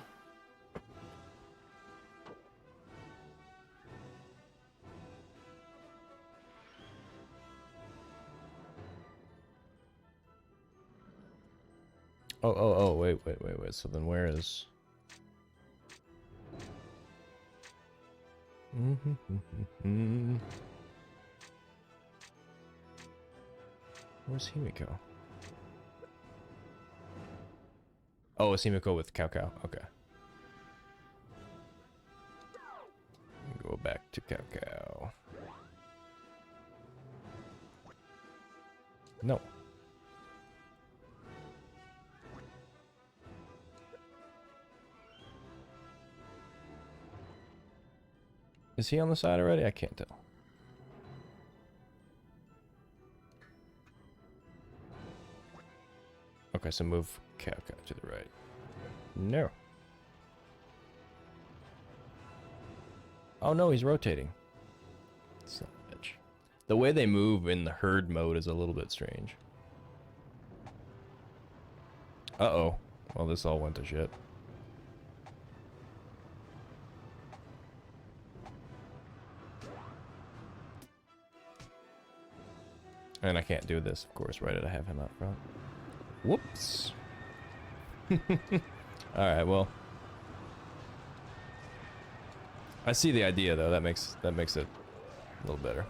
Oh, wait. So then where is... Where's Himiko? Oh, it's Himiko with Cao Cao. Okay. Go back to Cao Cao. No. Is he on the side already? I can't tell. Okay, so move Cao Cao to the right. No. Oh no, he's rotating. Son of a bitch. The way they move in the herd mode is a little bit strange. Uh-oh. Well, this all went to shit. And I can't do this, of course, right? I have him out front. Whoops. Alright, well. I see the idea though, that makes it a little better.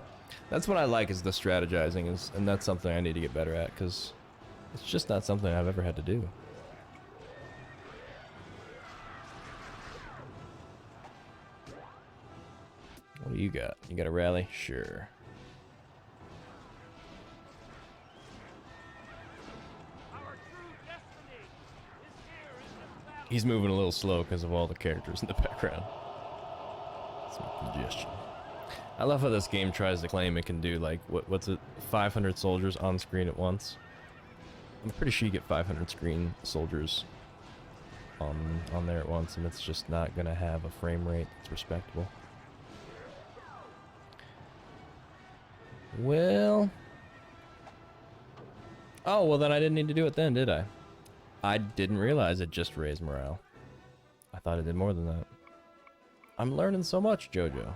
That's what I like, is the strategizing, and that's something I need to get better at, because it's just not something I've ever had to do. What do you got? You got a rally? Sure. He's moving a little slow because of all the characters in the background. Some congestion. I love how this game tries to claim it can do, like, what's it, 500 soldiers on screen at once. I'm pretty sure you get 500 screen soldiers on there at once, and it's just not gonna have a frame rate that's respectable. Well, oh well, then I didn't need to do it then, did I? I didn't realize it just raised morale. I thought it did more than that. I'm learning so much, Jojo.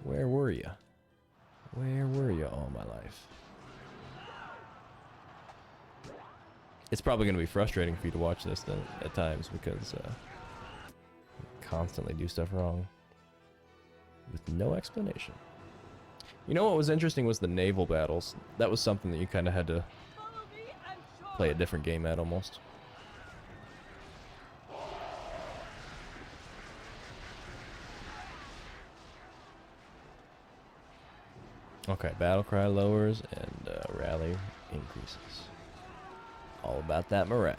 Where were you? Where were you all my life? It's probably going to be frustrating for you to watch this then, at times, because I constantly do stuff wrong with no explanation. You know what was interesting was the naval battles. That was something that you kind of had to play a different game at almost. Okay, battle cry lowers and rally increases. All about that morale.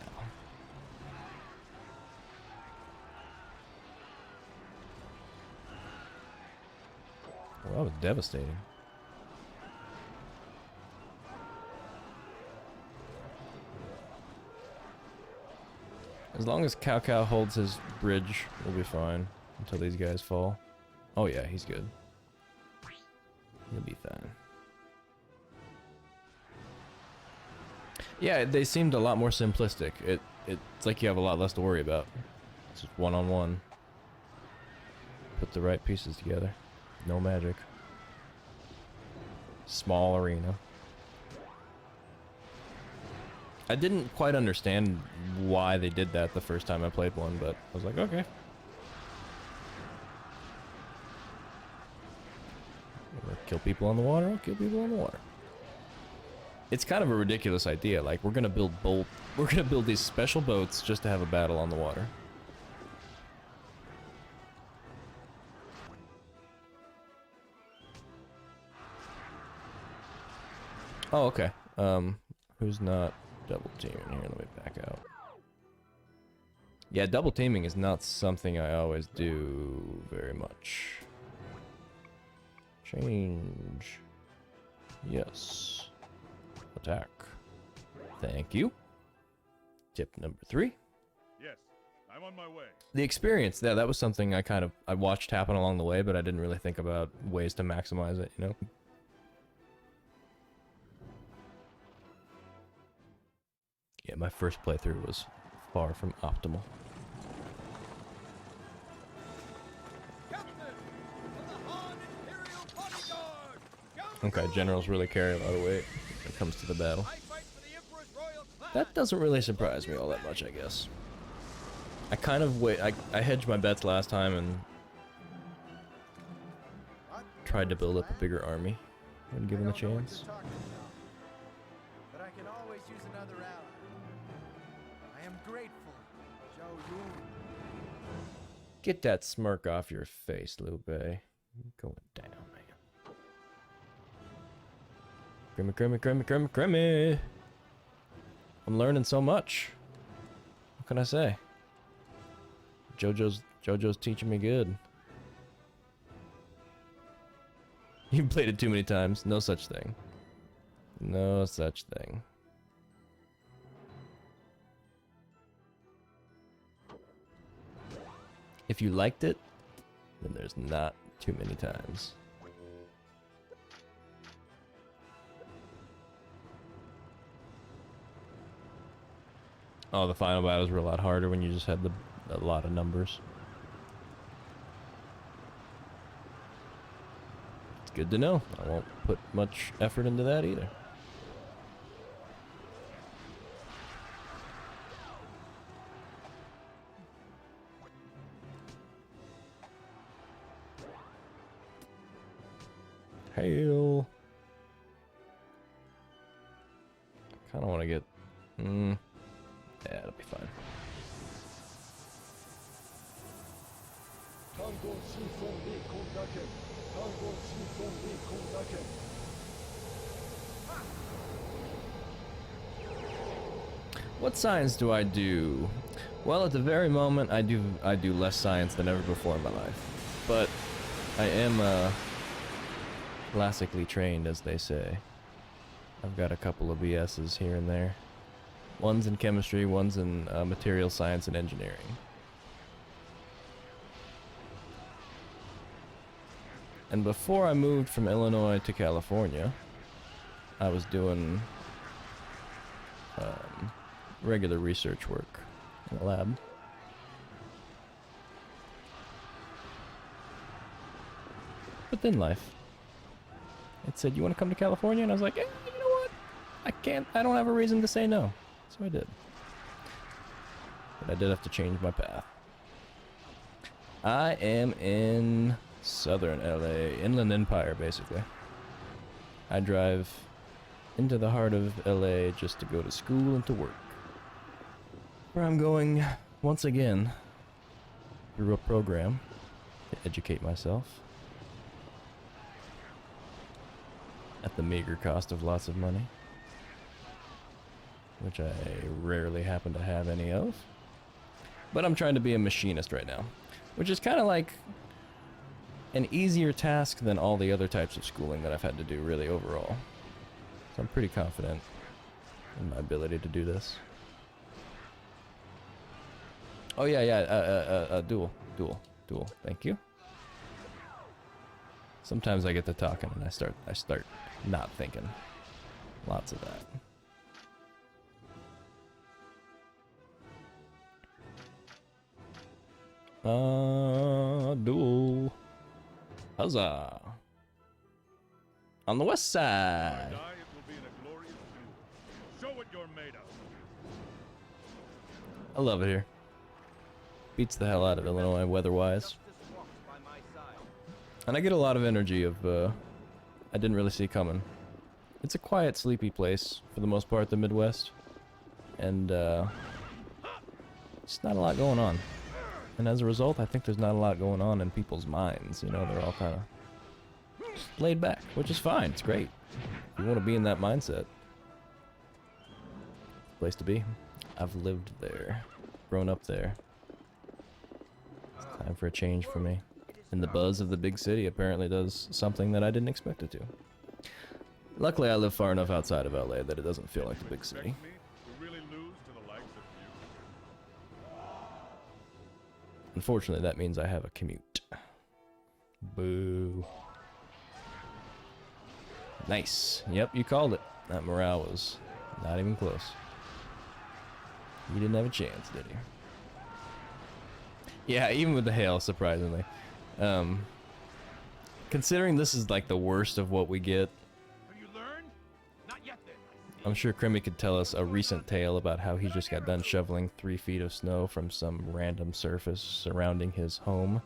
Well, that was devastating. As long as Cao Cao holds his bridge, we'll be fine until these guys fall. Oh yeah, he's good. He'll be fine. Yeah, they seemed a lot more simplistic. It's like you have a lot less to worry about. It's just one-on-one. Put the right pieces together. No magic. Small arena. I didn't quite understand why they did that the first time I played one, but I was like, okay. Kill people on the water, I'll kill people on the water. It's kind of a ridiculous idea. Like, we're gonna build these special boats just to have a battle on the water. Oh, okay. Who's not double teaming here? Let me back out. Yeah, double teaming is not something I always do very much. Change. Yes. Attack. Thank you. Tip number 3. Yes, I'm on my way. The experience, yeah, that was something I watched happen along the way, but I didn't really think about ways to maximize it, you know? Yeah, my first playthrough was far from optimal. Okay, generals really carry a lot of weight when it comes to the battle. That doesn't really surprise me all that much, I guess. I kind of I hedged my bets last time, and tried to build up a bigger army when given the chance. But I can always use another ally. I am grateful, Zhao Yun. Get that smirk off your face, Liu Bei. Going down, man. Grimmy, Grimmy, Grimmy, Grimmy, Grimmy. I'm learning so much. What can I say? JoJo's teaching me good. You've played it too many times. No such thing. No such thing. If you liked it, then there's not too many times. Oh, the final battles were a lot harder when you just had a lot of numbers. It's good to know. I won't put much effort into that either. Hail. Kind of want to get. Yeah, it'll be fine. What science do I do? Well, at the very moment, I do less science than ever before in my life, but I am classically trained, as they say. I've got a couple of BS's here and there. One's in chemistry, one's in material science and engineering. And before I moved from Illinois to California, I was doing regular research work in a lab. But then life. It said, "You want to come to California?" And I was like, you know what? I don't have a reason to say no. So I did. But I did have to change my path. I am in southern LA, Inland Empire, basically. I drive into the heart of LA just to go to school and to work. Where I'm going, once again, through a program to educate myself. At the meager cost of lots of money. Which I rarely happen to have any of. But I'm trying to be a machinist right now. Which is kind of like an easier task than all the other types of schooling that I've had to do, really, overall. So I'm pretty confident in my ability to do this. Oh yeah, duel. Thank you. Sometimes I get to talking and I start not thinking. Lots of that. Duel. Huzzah. On the west side. Show what you're made of. I love it here. Beats the hell out of Illinois weather-wise. And I get a lot of energy of, I didn't really see coming. It's a quiet, sleepy place, for the most part, the Midwest. And, just not a lot going on. And as a result, I think there's not a lot going on in people's minds. You know, they're all kind of laid back, which is fine. It's great. If you want to be in that mindset. Place to be. I've lived there. Grown up there. It's time for a change for me. And the buzz of the big city apparently does something that I didn't expect it to. Luckily, I live far enough outside of LA that it doesn't feel like the big city. Unfortunately, that means I have a commute. Boo. Nice. Yep, you called it. That morale was not even close. You didn't have a chance, did you? Yeah, even with the hail, surprisingly. Considering this is like the worst of what we get, I'm sure Crimmy could tell us a recent tale about how he just got done shoveling 3 feet of snow from some random surface surrounding his home.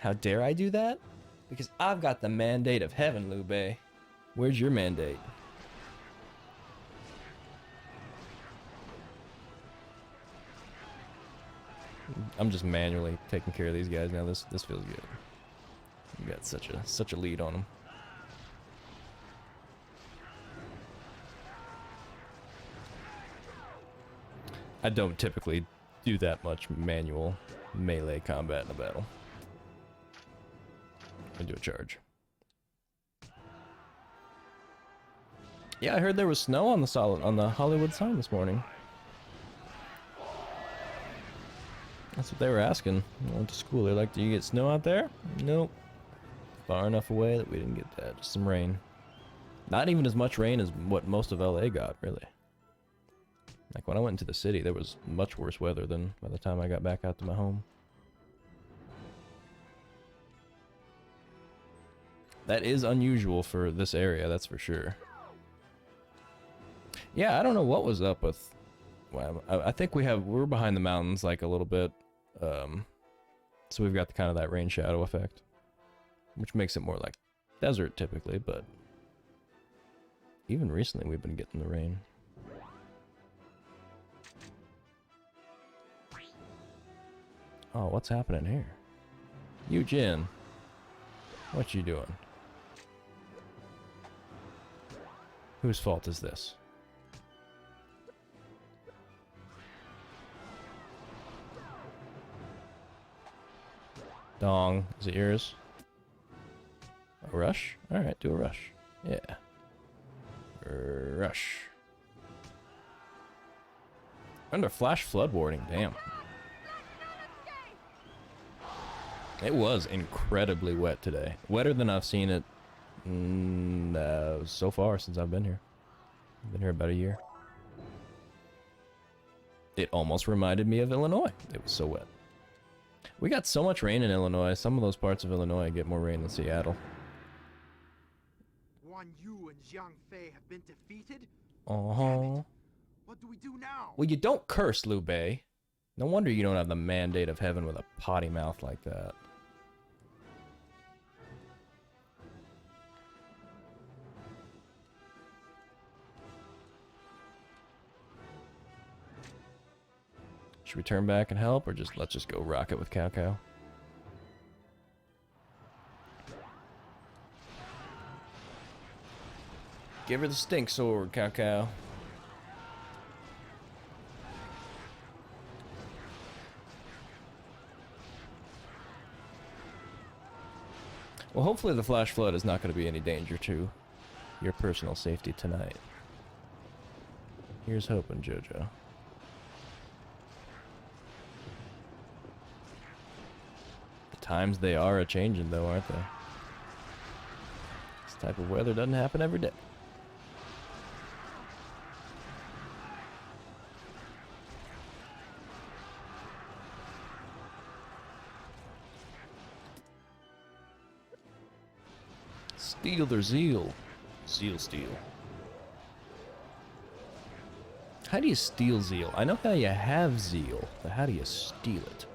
How dare I do that? Because I've got the mandate of heaven, Liu Bei. Where's your mandate? I'm just manually taking care of these guys now. This feels good. We got such a lead on them. I don't typically do that much manual melee combat in a battle. I do a charge. Yeah, I heard there was snow on the Hollywood sign this morning. That's what they were asking. I went to school. They're like, "Do you get snow out there?" Nope. Far enough away that we didn't get that. Just some rain. Not even as much rain as what most of LA got, really. Like when I went into the city, there was much worse weather than by the time I got back out to my home. That is unusual for this area, that's for sure. Yeah, I don't know what was up with... Well, I think we're behind the mountains like a little bit. So we've got the kind of that rain shadow effect. Which makes it more like desert typically, but... Even recently we've been getting the rain. Oh, what's happening here? Eugene, what you doing? Whose fault is this? Dong, is it yours? A rush? Alright, do a rush. Yeah. Rush. Under flash flood warning, damn. It was incredibly wet today. Wetter than I've seen it so far since I've been here. I've been here about a year. It almost reminded me of Illinois. It was so wet. We got so much rain in Illinois. Some of those parts of Illinois get more rain than Seattle. Guan Yu and Zhang Fei have been defeated? Uh-huh. What do we do now? Well, you don't curse, Liu Bei. No wonder you don't have the mandate of heaven with a potty mouth like that. Should we turn back and help, or let's just go rock it with Cao Cao? Give her the stink sword, Cao Cao. Well, hopefully the flash flood is not going to be any danger to your personal safety tonight. Here's hoping, Jojo. Times they are a-changing, though, aren't they? This type of weather doesn't happen every day. Steal their zeal. Zeal steal. How do you steal zeal? I know how you have zeal, but how do you steal it?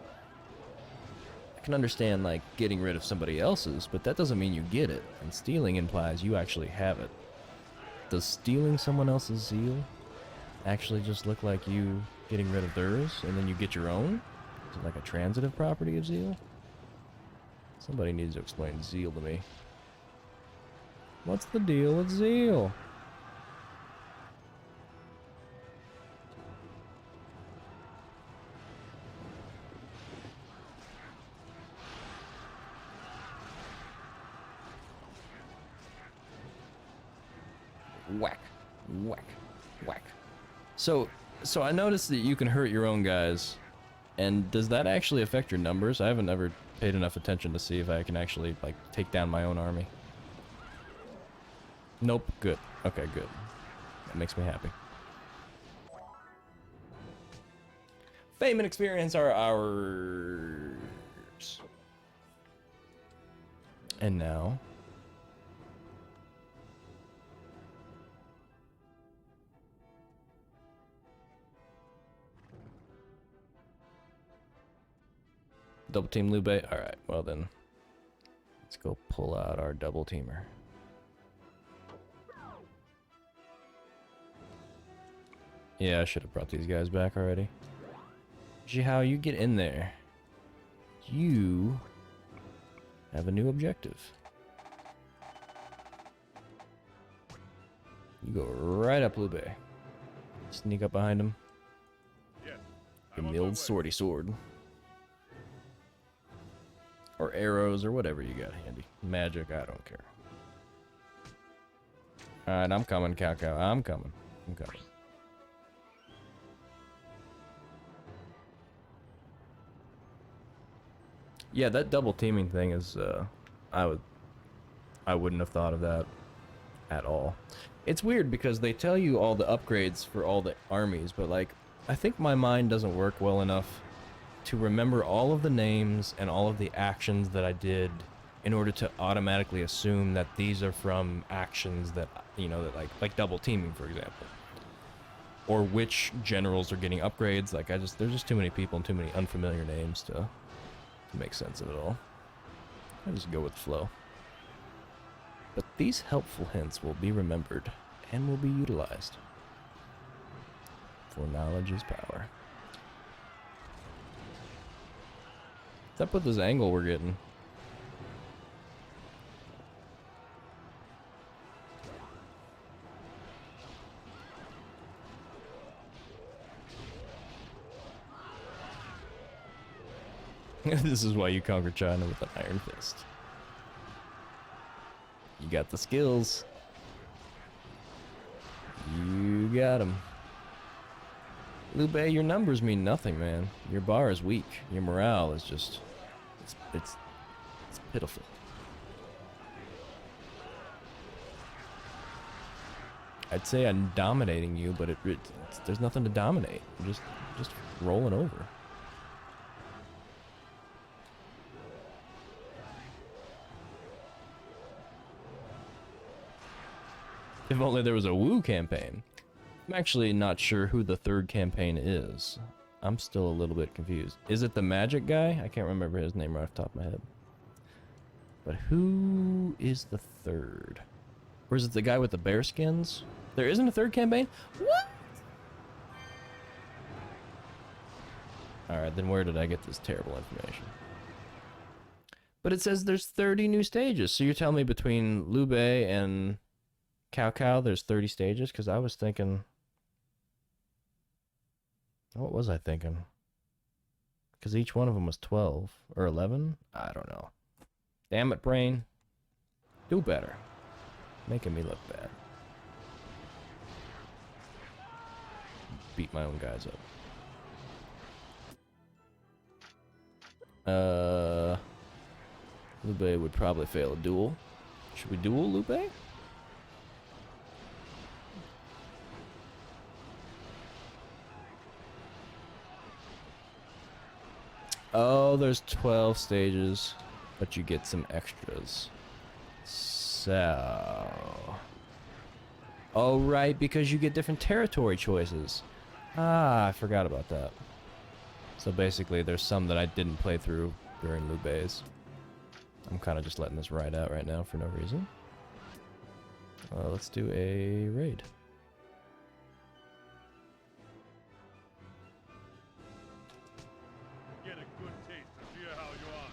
I can understand, like, getting rid of somebody else's, but that doesn't mean you get it. And stealing implies you actually have it. Does stealing someone else's zeal actually just look like you getting rid of theirs, and then you get your own? Is it like a transitive property of zeal? Somebody needs to explain zeal to me. What's the deal with zeal? Whack, whack, whack. So I noticed that you can hurt your own guys, and does that actually affect your numbers? I haven't ever paid enough attention to see if I can actually, like, take down my own army. Nope, good. Okay, good. That makes me happy. Fame and experience are ours. And now... Double team Liu Bei? Alright, well then. go pull out our double teamer. Yeah, I should have brought these guys back already. Jihao, you get in there. You have a new objective. You go right up Liu Bei. Sneak up behind him. The milled swordy sword. Or arrows, or whatever you got handy. Magic, I don't care. Alright, I'm coming, Cao Cao. I'm coming. I'm coming. Yeah, that double teaming thing is, I wouldn't have thought of that at all. It's weird because they tell you all the upgrades for all the armies, but like, I think my mind doesn't work well enough to remember all of the names and all of the actions that I did in order to automatically assume that these are from actions that, you know, that like double teaming, for example. Or which generals are getting upgrades. Like, there's just too many people and too many unfamiliar names to make sense of it all. I just go with the flow. But these helpful hints will be remembered and will be utilized. For knowledge is power. What's up with this angle we're getting? This is why you conquer China with an iron fist. You got the skills. You got them. Liu Bei, your numbers mean nothing, man. Your bar is weak. Your morale is just... It's pitiful. I'd say I'm dominating you, but there's nothing to dominate. I'm just rolling over. If only there was a Wu campaign. I'm actually not sure who the third campaign is. I'm still a little bit confused. Is it the magic guy? I can't remember his name right off the top of my head. But who is the third? Or is it the guy with the bear skins? There isn't a third campaign? What? Alright, then where did I get this terrible information? But it says there's 30 new stages. So you're telling me between Liu Bei and Cao Cao, there's 30 stages? Because I was thinking... What was I thinking? Because each one of them was 12. Or 11? I don't know. Damn it, brain. Do better. Making me look bad. Beat my own guys up. Liu Bei would probably fail a duel. Should we duel Liu Bei? Oh, there's 12 stages, but you get some extras. So... Oh, right, because you get different territory choices. Ah, I forgot about that. So basically, there's some that I didn't play through during Liu Bei's. I'm kind of just letting this ride out right now for no reason. Let's do a raid. Get a good taste to see how you are.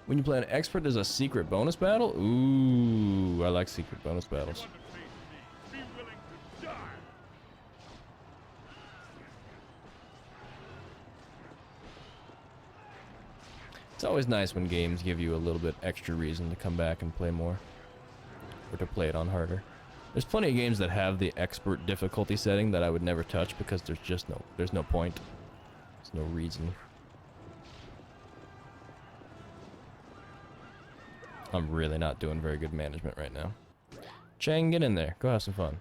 When you play an expert, there's a secret bonus battle? Ooh, I like secret bonus battles. Be willing to die. It's always nice when games give you a little bit extra reason to come back and play more. Or to play it on harder. There's plenty of games that have the expert difficulty setting that I would never touch because there's just no point. There's no reason. I'm really not doing very good management right now. Chang, get in there. Go have some fun.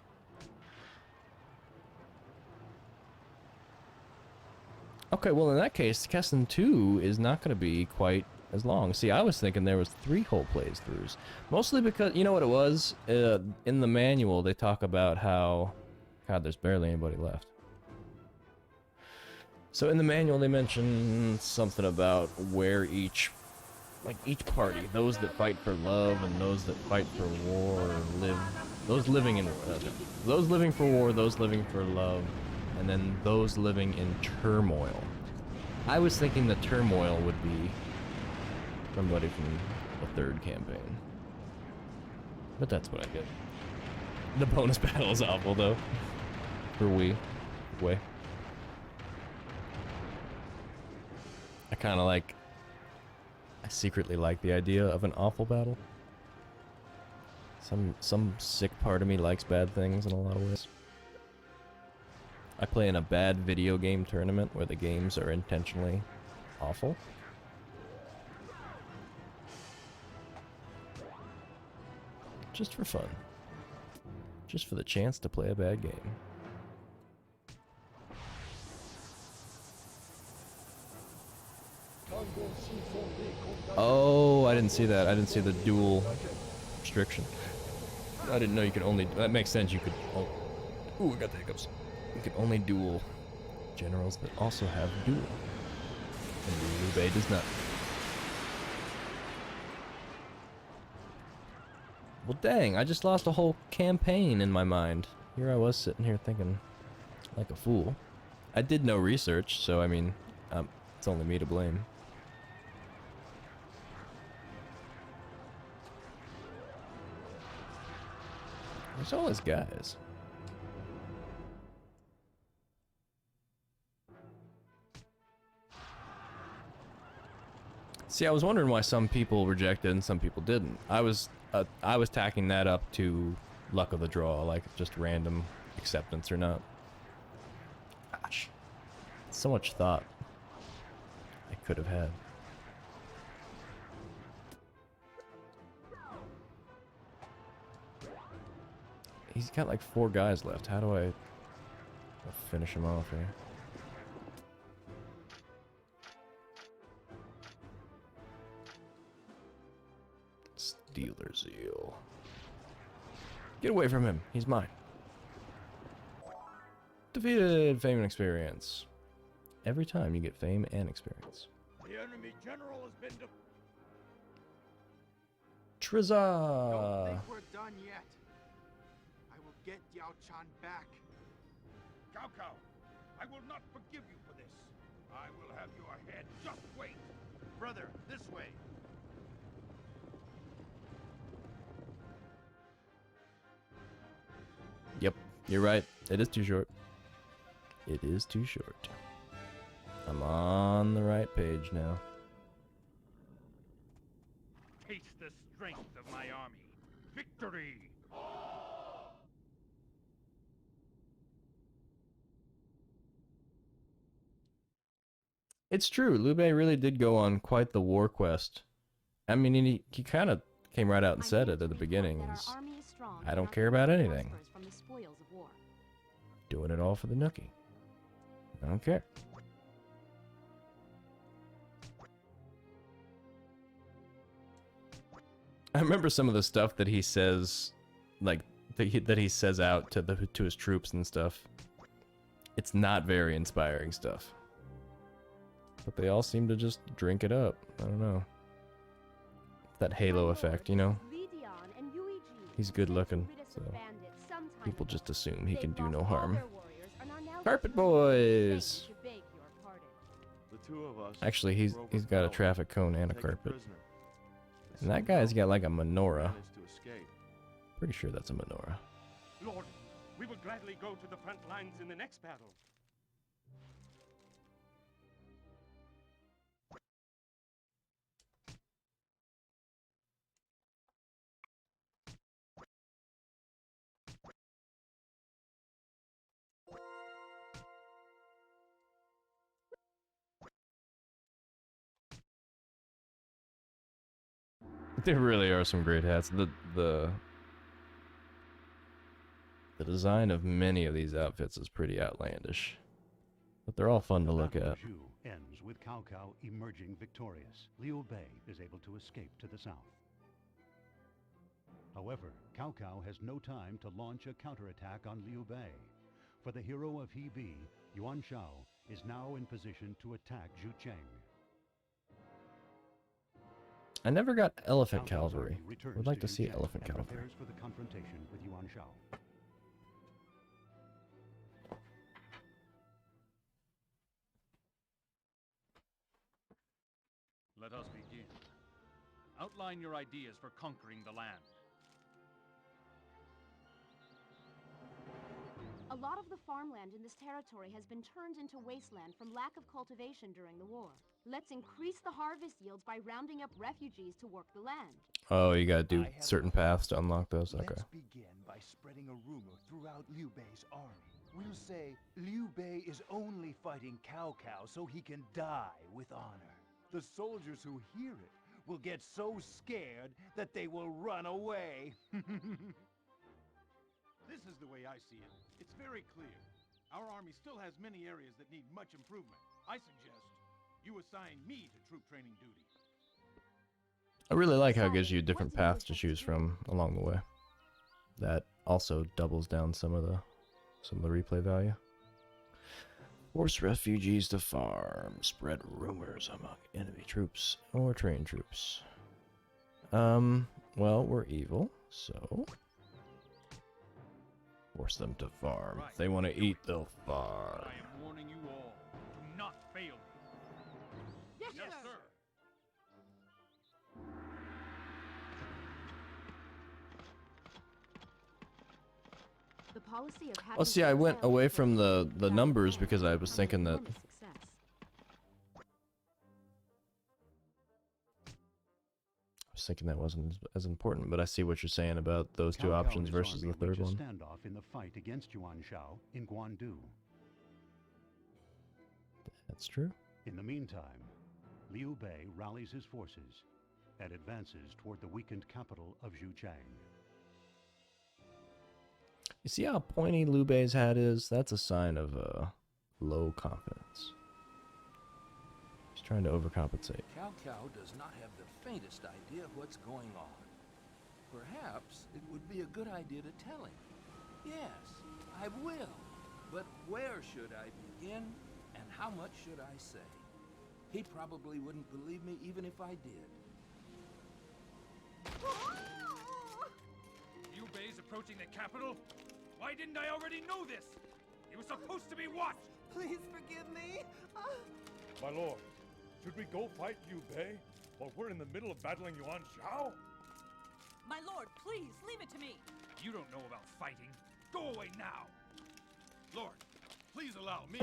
Okay, well in that case, Kessen 2 is not going to be quite as long. See, I was thinking there was 3 whole plays throughs. Mostly because, you know what it was? In the manual, they talk about how God, there's barely anybody left. So in the manual they mention something about where each party, those that fight for love and those that fight for war, live. Those living for war, those living for love, and then those living in turmoil. I was thinking the turmoil would be somebody from the 3rd campaign. But that's what I get. The bonus battle is awful though. For way. I secretly like the idea of an awful battle. Some sick part of me likes bad things in a lot of ways. I play in a bad video game tournament where the games are intentionally awful. Just for fun. Just for the chance to play a bad game. Oh, I didn't see that. I didn't see the dual restriction. I didn't know you could only... That makes sense. You could... Oh, ooh, I got the hiccups. You could only duel generals that also have duel. And Liu Bei does not. Well, dang, I just lost a whole campaign in my mind. Here I was sitting here thinking like a fool. I did no research, so I mean, it's only me to blame. There's always guys. See, I was wondering why some people rejected and some people didn't. I was tacking that up to luck of the draw, like just random acceptance or not. Gosh, so much thought I could have had. He's got like 4 guys left. How do I finish him off here? Dealer zeal. Get away from him. He's mine. Defeated. Fame and experience. Every time you get fame and experience. The enemy general has been Triza. Don't think we're done yet. I will get Diao Chan back. Cao Cao, I will not forgive you for this. I will have your head. Just wait. Brother, this way. Yep, you're right. It is too short. It is too short. I'm on the right page now. taste the strength of my army. Victory! It's true. Liu Bei really did go on quite the war quest. I mean, he kind of came right out and said it at the beginning. I don't care about anything. Doing it all for the nookie. I don't care. I remember some of the stuff that he says, like that he says out to his troops and stuff. It's not very inspiring stuff. But they all seem to just drink it up. I don't know. That halo effect, you know? He's good looking, so people just assume he can do no harm. Carpet Boys! Actually, he's got a traffic cone and a carpet. And that guy's got like a menorah. Pretty sure that's a menorah. Lord, we will gladly go to the front lines in the next battle. There really are some great hats. The design of many of these outfits is pretty outlandish, but they're all fun to look at. Ends with Cao Cao emerging victorious. Liu Bei is able to escape to the south. However, Cao Cao has no time to launch a counterattack on Liu Bei. For the hero of Hebei, Yuan Shao is now in position to attack Zhu Cheng. I never got elephant Cao Cao's cavalry. army returns Would like to Zhu see Cheng elephant and cavalry. prepares for the confrontation with Yuan Shao. Let us begin. Outline your ideas for conquering the land. A lot of the farmland in this territory has been turned into wasteland from lack of cultivation during the war. Let's increase the harvest yields by rounding up refugees to work the land. Oh, you gotta do certain paths to unlock those? Okay. Let's begin by spreading a rumor throughout Liu Bei's army. We'll say Liu Bei is only fighting Cao Cao so he can die with honor. The soldiers who hear it will get so scared that they will run away. This is the way I see it. It's very clear. Our army still has many areas that need much improvement. I suggest you assign me to troop training duty. I really like how it gives you different paths to choose from along the way. That also doubles down some of the replay value. Force refugees to farm. Spread rumors among enemy troops or trained troops. Well, we're evil, so force them to farm. If they want to eat, they'll farm. I am warning you all. Do not fail me. Yes, Yes, sir. sir. The policy of Well, see, I went away from the numbers because I was thinking that that wasn't as important, but I see what you're saying about those two Cao options Cao's versus the army third reaches one. standoff in the fight against Yuan Shao in Guandu. That's true. In the meantime, Liu Bei rallies his forces and advances toward the weakened capital of Zhuchang. You see how pointy Liu Bei's hat is? That's a sign of low confidence. He's trying to overcompensate. Cao Cao does not have the faintest idea what's going on. Perhaps it would be a good idea to tell him. Yes, I will. But where should I begin, and how much should I say? He probably wouldn't believe me even if I did. Liu Bei's approaching the capital? Why didn't I already know this? He was supposed to be watched! Please forgive me. My lord, should we go fight Liu Bei while we're in the middle of battling Yuan Shao? My lord, please, leave it to me. You don't know about fighting. Go away now! Lord, please allow me.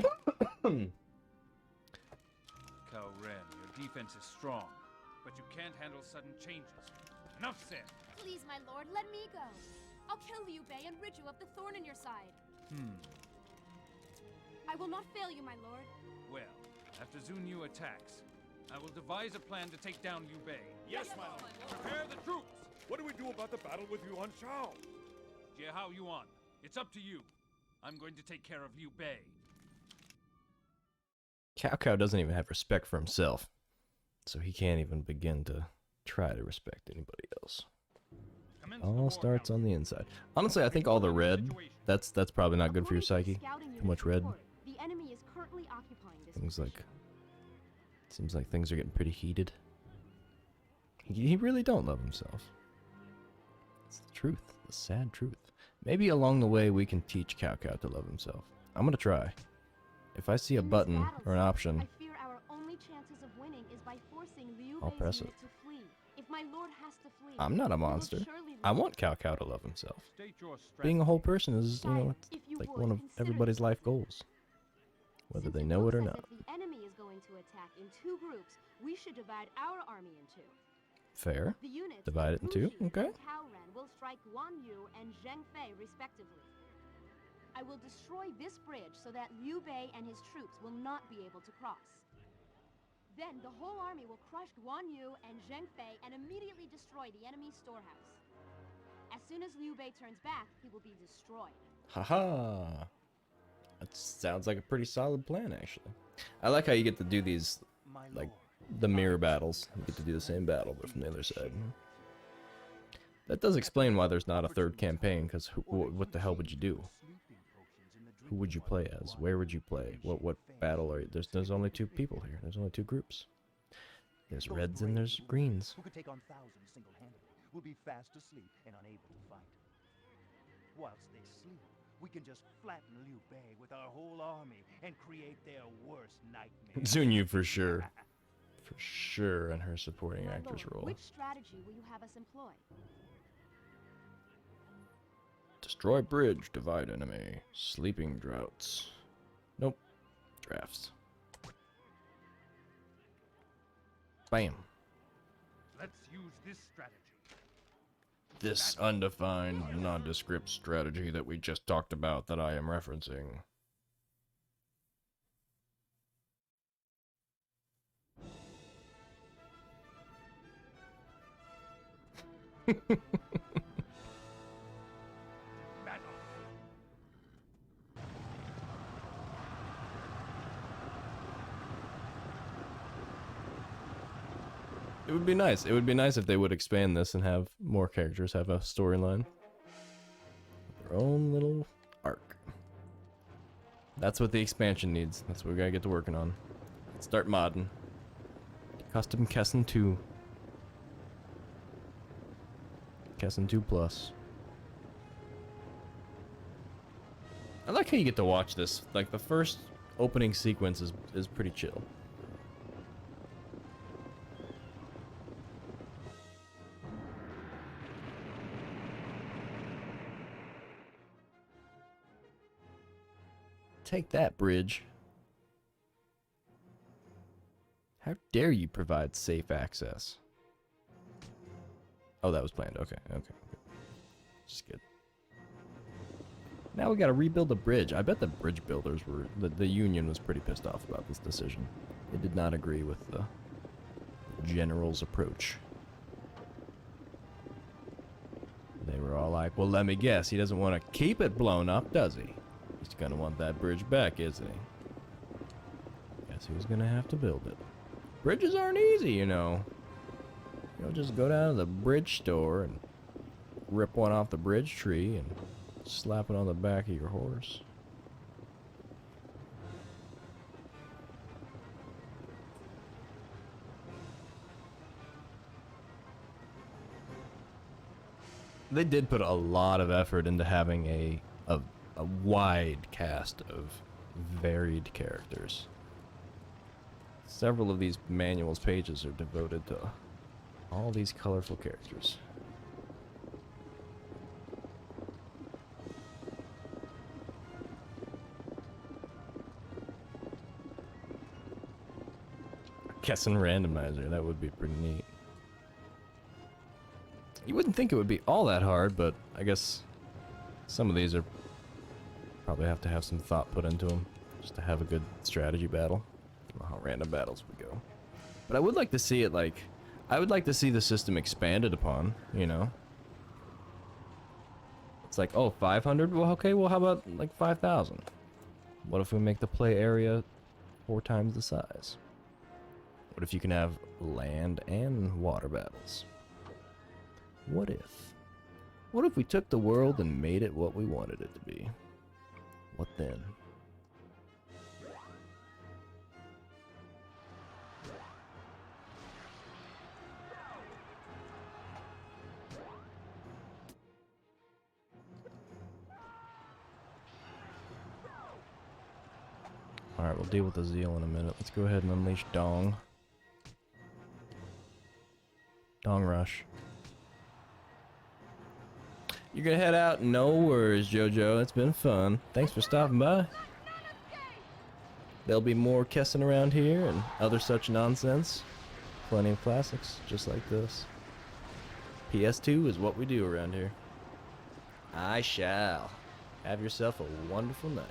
Cao Ren, your defense is strong, but you can't handle sudden changes. Enough said! Please, my lord, let me go. I'll kill Liu Bei and rid you of the thorn in your side. I will not fail you, my lord. Well, after Zun Yu attacks, I will devise a plan to take down Liu Bei. Yes, my lord. Prepare the troops. What do we do about the battle with Yuan Shao? Jiahao Yuan, it's up to you. I'm going to take care of Liu Bei. Cao Cao doesn't even have respect for himself, so he can't even begin to try to respect anybody else. All starts on the inside. Honestly, I think all the red, that's probably not good for your psyche. Too much red. The enemy is currently occupying this Things like, seems like things are getting pretty heated. He really don't love himself. It's the truth, the sad truth. Maybe along the way we can teach Cao Cao to love himself. I'm gonna try. If I see a button or an option, I fear our only chances of winning is by forcing Liu I'll Bei's press unit it. to flee. If my lord has to flee, I'm not a he will monster. surely I lose. want Cao Cao to love himself. State your Being a whole person is, you know, Sire, it's if you like would, one of consider everybody's this. life goals. Whether Since they it know it looks or as not. if the enemy is going to attack in 2 groups, we should divide our army in 2. Fair. The units Divide it in 2. Fuji Okay. and Cao Ren will strike Guan Yu and Zheng Fei respectively. I will destroy this bridge so that Liu Bei and his troops will not be able to cross. Then the whole army will crush Guan Yu and Zheng Fei and immediately destroy the enemy's storehouse. As soon as Liu Bei turns back, he will be destroyed. Haha. That sounds like a pretty solid plan, actually. I like how you get to do these, like, the mirror battles. You get to do the same battle, but from the other side. That does explain why there's not a third campaign, because what the hell would you do? Who would you play as? Where would you play? What battle are you? There's only two people here. There's only two groups. There's reds and there's greens. Who could take on thousands single-handedly will be fast asleep and unable to fight. Whilst they sleep, we can just flatten Liu Bei with our whole army and create their worst nightmare. Zunyu for sure. For sure in her supporting My actress lord, role. which strategy will you have us employ? Destroy bridge, divide enemy. Sleeping droughts. Nope. Drafts. Bam. Let's use this strategy. This undefined, nondescript strategy that we just talked about that I am referencing. It would be nice. It would be nice if they would expand this and have more characters have a storyline. Their own little arc. That's what the expansion needs. That's what we gotta get to working on. Let's start modding. Custom Kessen 2. Kessen 2 Plus. I like how you get to watch this. Like, the first opening sequence is pretty chill. Take that, bridge. How dare you provide safe access? Oh, that was planned. Okay. Just good. Now we gotta rebuild the bridge. I bet the bridge builders were... The Union was pretty pissed off about this decision. They did not agree with the general's approach. They were all like, well, let me guess. He doesn't want to keep it blown up, does he? He's gonna want that bridge back, isn't he? Guess who's gonna have to build it? Bridges aren't easy, you know. You'll just go down to the bridge store and rip one off the bridge tree and slap it on the back of your horse. They did put a lot of effort into having a wide cast of varied characters. Several of these manuals pages are devoted to all these colorful characters. Kessen randomizer, that would be pretty neat. You wouldn't think it would be all that hard, but I guess some of these are probably have to have some thought put into them just to have a good strategy battle. I don't know how random battles would go. But I would like to see it like... I would like to see the system expanded upon, you know? It's like, oh, 500? Well, okay, well, how about like 5,000? What if we make the play area 4 times the size? What if you can have land and water battles? What if? What if we took the world and made it what we wanted it to be? What then? Alright, we'll deal with the Zeal in a minute. Let's go ahead and unleash Dong. Dong Rush. You're gonna head out? No worries, Jojo. It's been fun. Thanks for stopping by. There'll be more Kessen around here and other such nonsense. Plenty of classics, just like this. PS2 is what we do around here. I shall. Have yourself a wonderful night.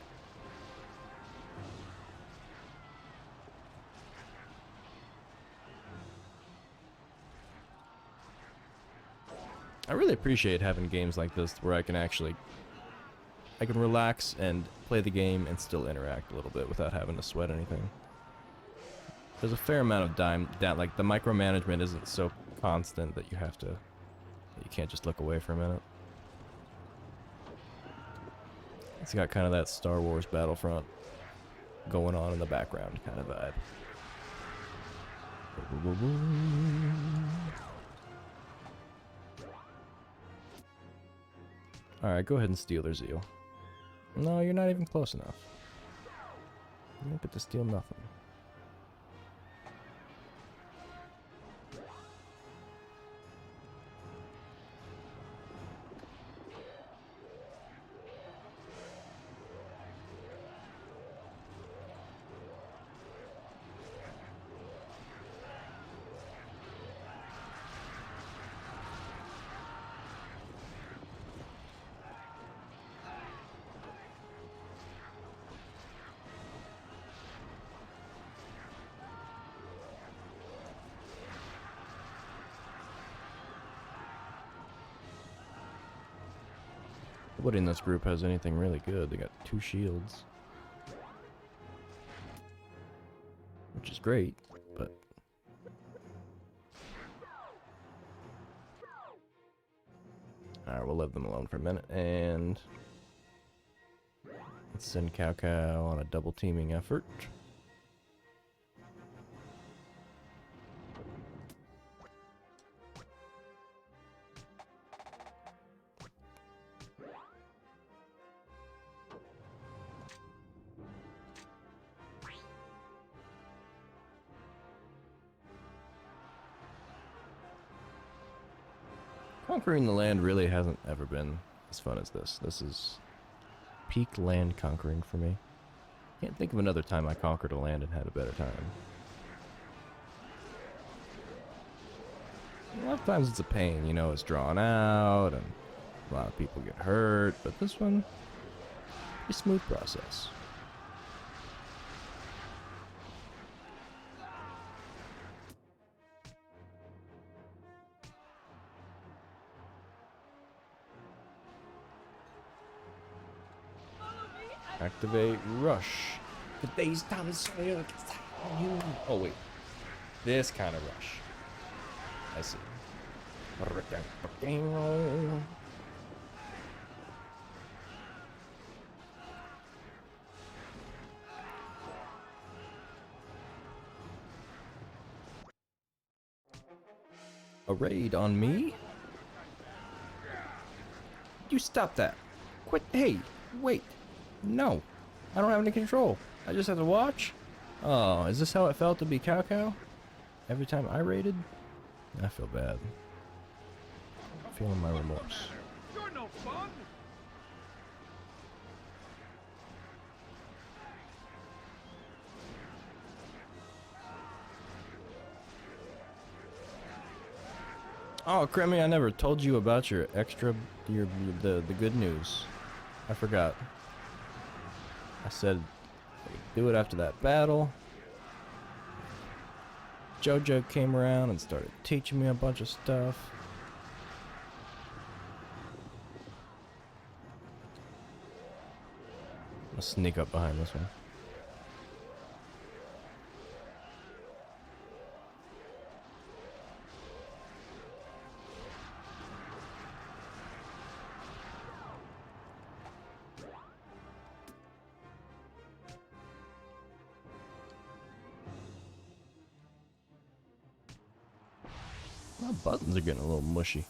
I really appreciate having games like this where I can relax and play the game and still interact a little bit without having to sweat anything. There's a fair amount of time that, like, the micromanagement isn't so constant that you can't just look away for a minute. It's got kind of that Star Wars Battlefront going on in the background kind of vibe. Alright, go ahead and steal their zeal. No, you're not even close enough. You don't get to steal nothing. Nobody in this group has anything really good. They got 2 shields. Which is great, but... Alright, we'll leave them alone for a minute, and... let's send Cao Cao on a double teaming effort. Conquering the land really hasn't ever been as fun as this. This is peak land conquering for me. Can't think of another time I conquered a land and had a better time. A lot of times it's a pain, you know, it's drawn out and a lot of people get hurt, but this one, pretty smooth process. Activate rush. The day's time soil. Oh wait, this kind of rush. I see. A raid on me? You stop that. Quit. Hey, wait. No, I don't have any control. I just have to watch? Oh, is this how it felt to be Cao Cao? Every time I raided? I feel bad. I'm feeling my remorse. You're no fun! Oh, Cremmy, I never told you about your extra, the good news. I forgot. I said do it after that battle. Jojo came around and started teaching me a bunch of stuff. I'll sneak up behind this one. My buttons are getting a little mushy.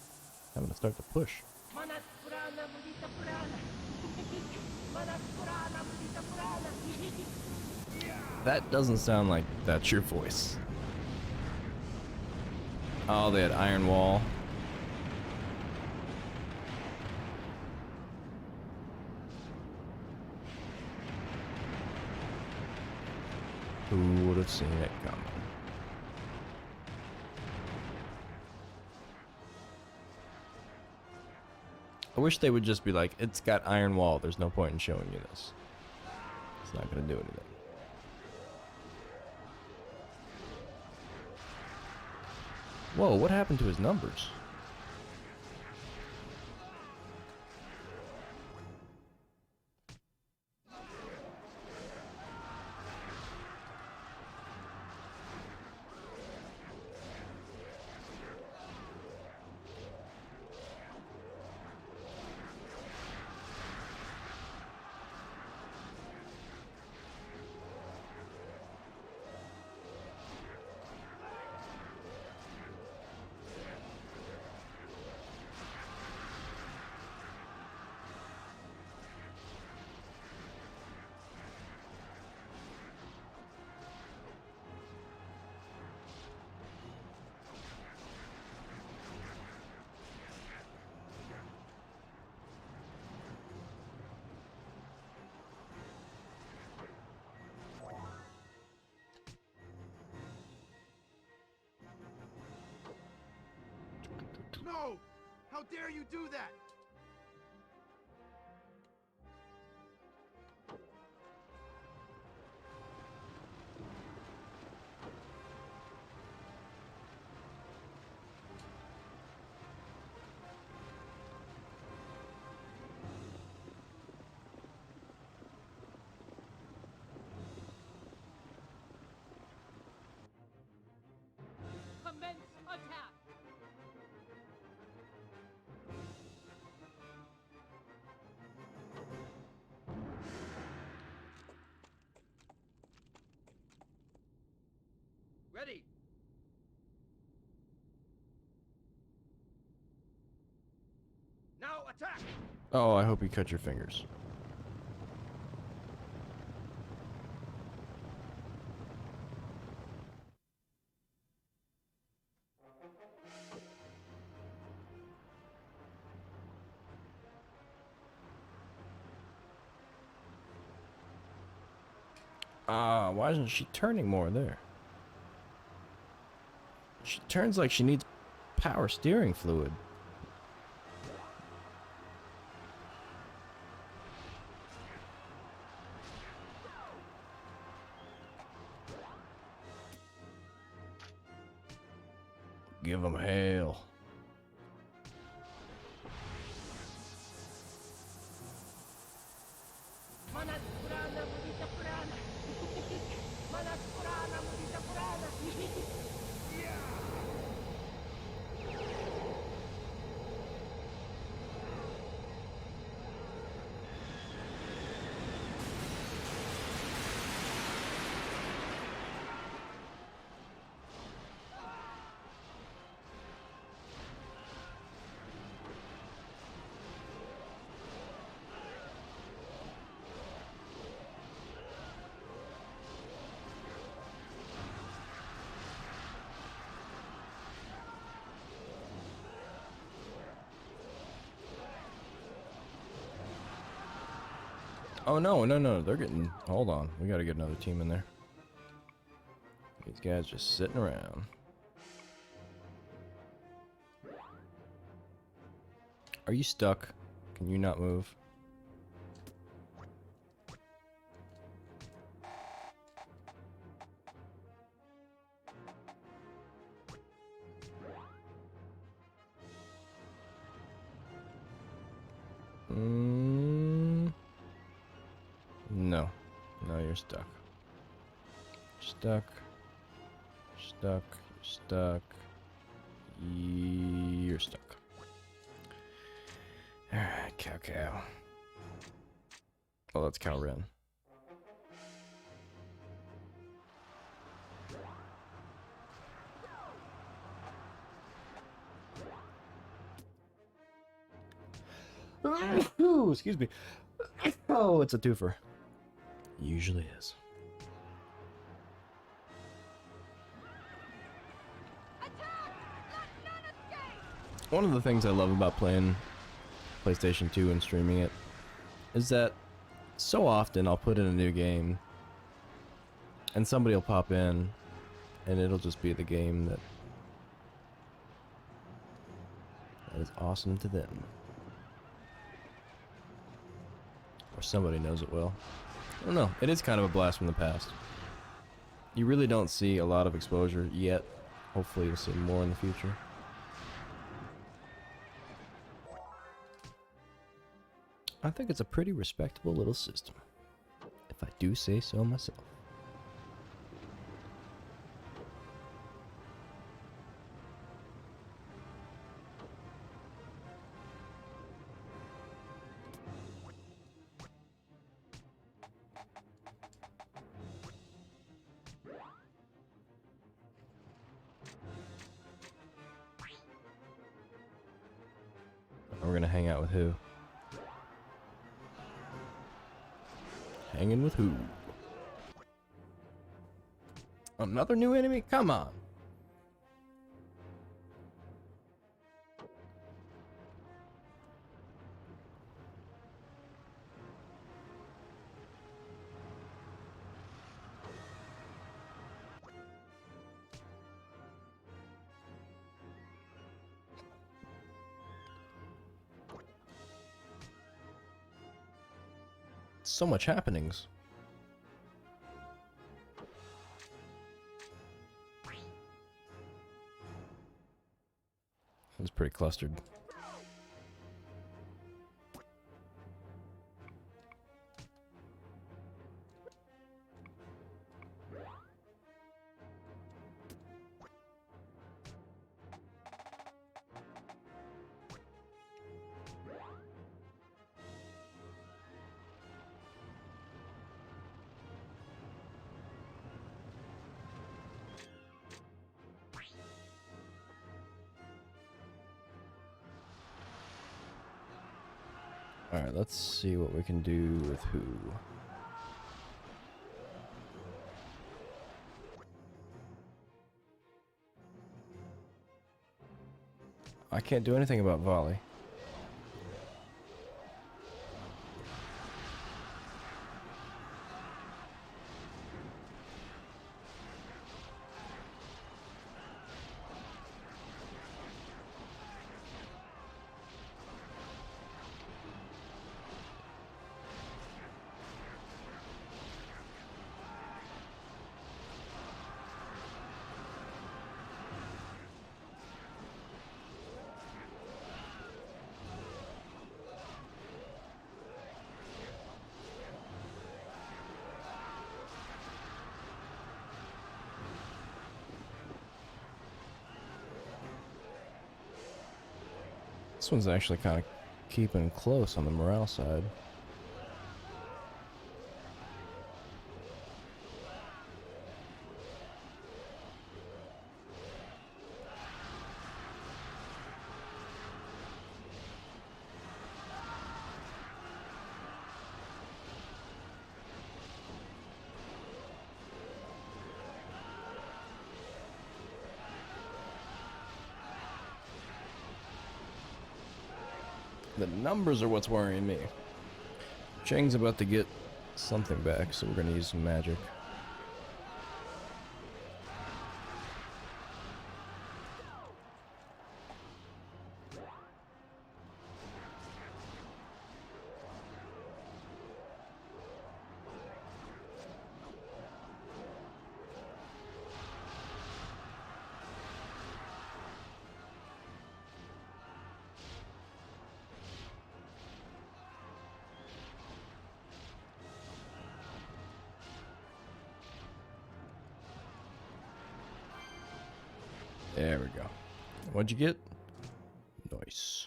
I'm gonna start to push. That doesn't sound like that's your voice. Oh, they had Iron Wall. Who would have seen it coming? I wish they would just be like, it's got Iron Wall, there's no point in showing you this. It's not gonna do anything. Whoa, what happened to his numbers? No! How dare you do that? Commence attack! Ready! Now attack! Oh, I hope you cut your fingers. Ah, why isn't she turning more there? She turns like she needs power steering fluid. Give him hell. Manas Purana, Mudita Purana! Manas Purana, Mudita Purana! Oh no, no, no, they're getting... Hold on, we gotta get another team in there. These guys just sitting around. Are you stuck? Can you not move? No. No, you're stuck. Stuck. Stuck. Stuck. You're stuck. Alright, Cao Cao. Oh, that's Cao Ren. Ooh, excuse me. Oh, it's a twofer. Usually is. One of the things I love about playing PlayStation 2 and streaming it is that so often I'll put in a new game and somebody will pop in and it'll just be the game that is awesome to them. Or somebody knows it well. I don't know. It is kind of a blast from the past. You really don't see a lot of exposure yet. Hopefully you'll see more in the future. I think it's a pretty respectable little system, if I do say so myself. We're gonna hang out with who? Hanging with who? Another new enemy? Come on. So much happenings. It was pretty clustered. Alright, let's see what we can do with who. I can't do anything about volley. This one's actually kind of keeping close on the morale side. The numbers are what's worrying me. Chang's about to get something back, so we're gonna use some magic. There we go. What'd you get? Nice.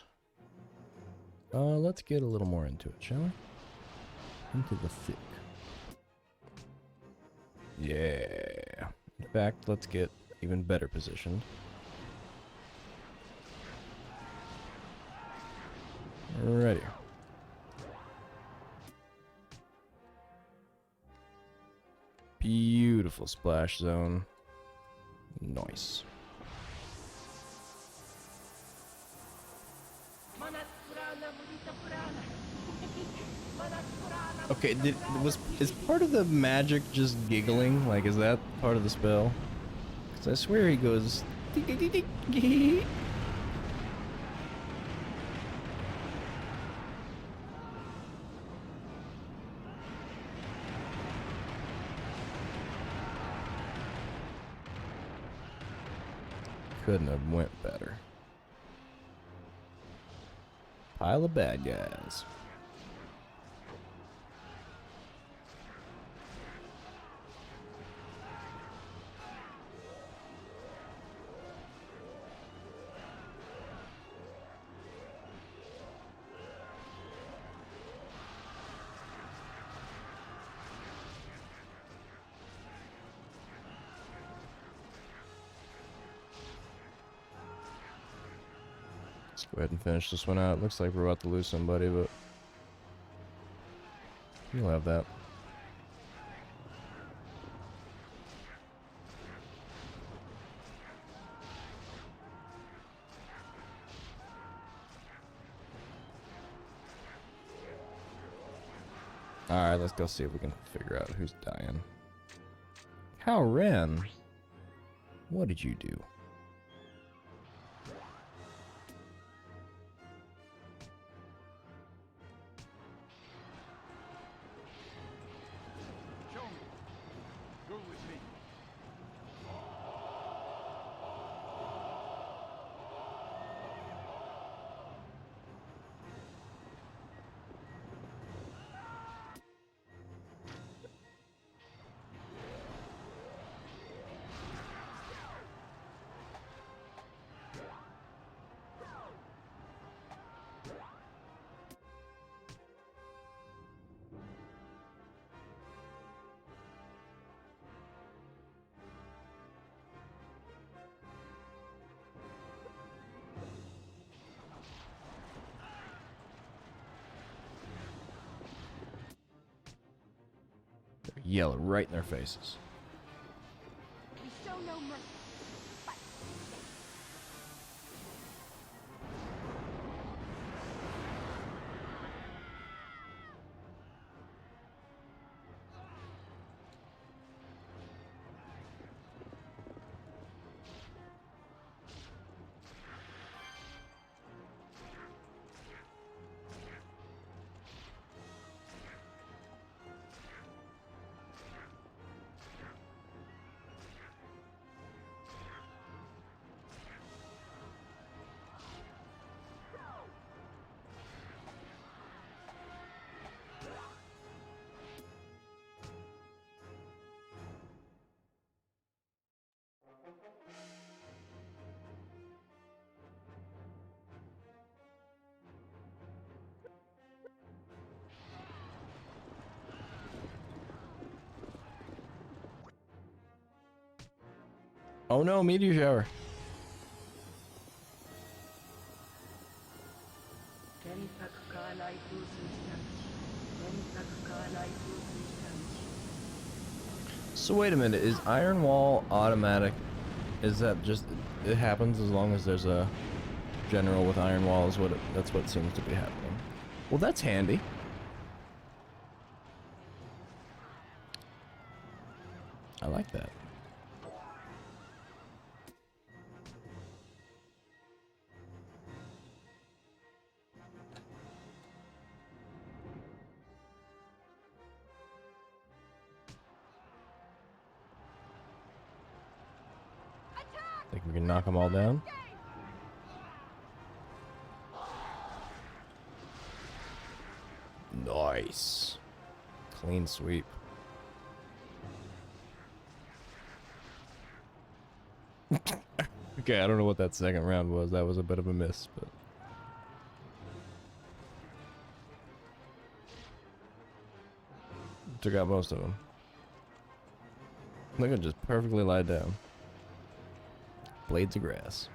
Let's get a little more into it, shall we? Into the thick. Yeah. In fact, let's get even better positioned. Ready. Beautiful splash zone. Nice. Okay, is part of the magic just giggling? Like, is that part of the spell? 'Cause I swear he goes. Couldn't have went better. Pile of bad guys. Let's go ahead and finish this one out. Looks like we're about to lose somebody, but you'll have that. Alright, let's go see if we can figure out who's dying. Cao Ren? What did you do? Yell it right in their faces. We show no mercy. Fight. Oh no, meteor shower. So wait a minute, is Iron Wall automatic? Is that just, it happens as long as there's a general with Iron Wall is that's what seems to be happening. Well, that's handy. I like that. Think we can knock them all down? Nice. Clean sweep. Okay, I don't know what that second round was. That was a bit of a miss, but... took out most of them. Look at just perfectly lied down. Blades of grass.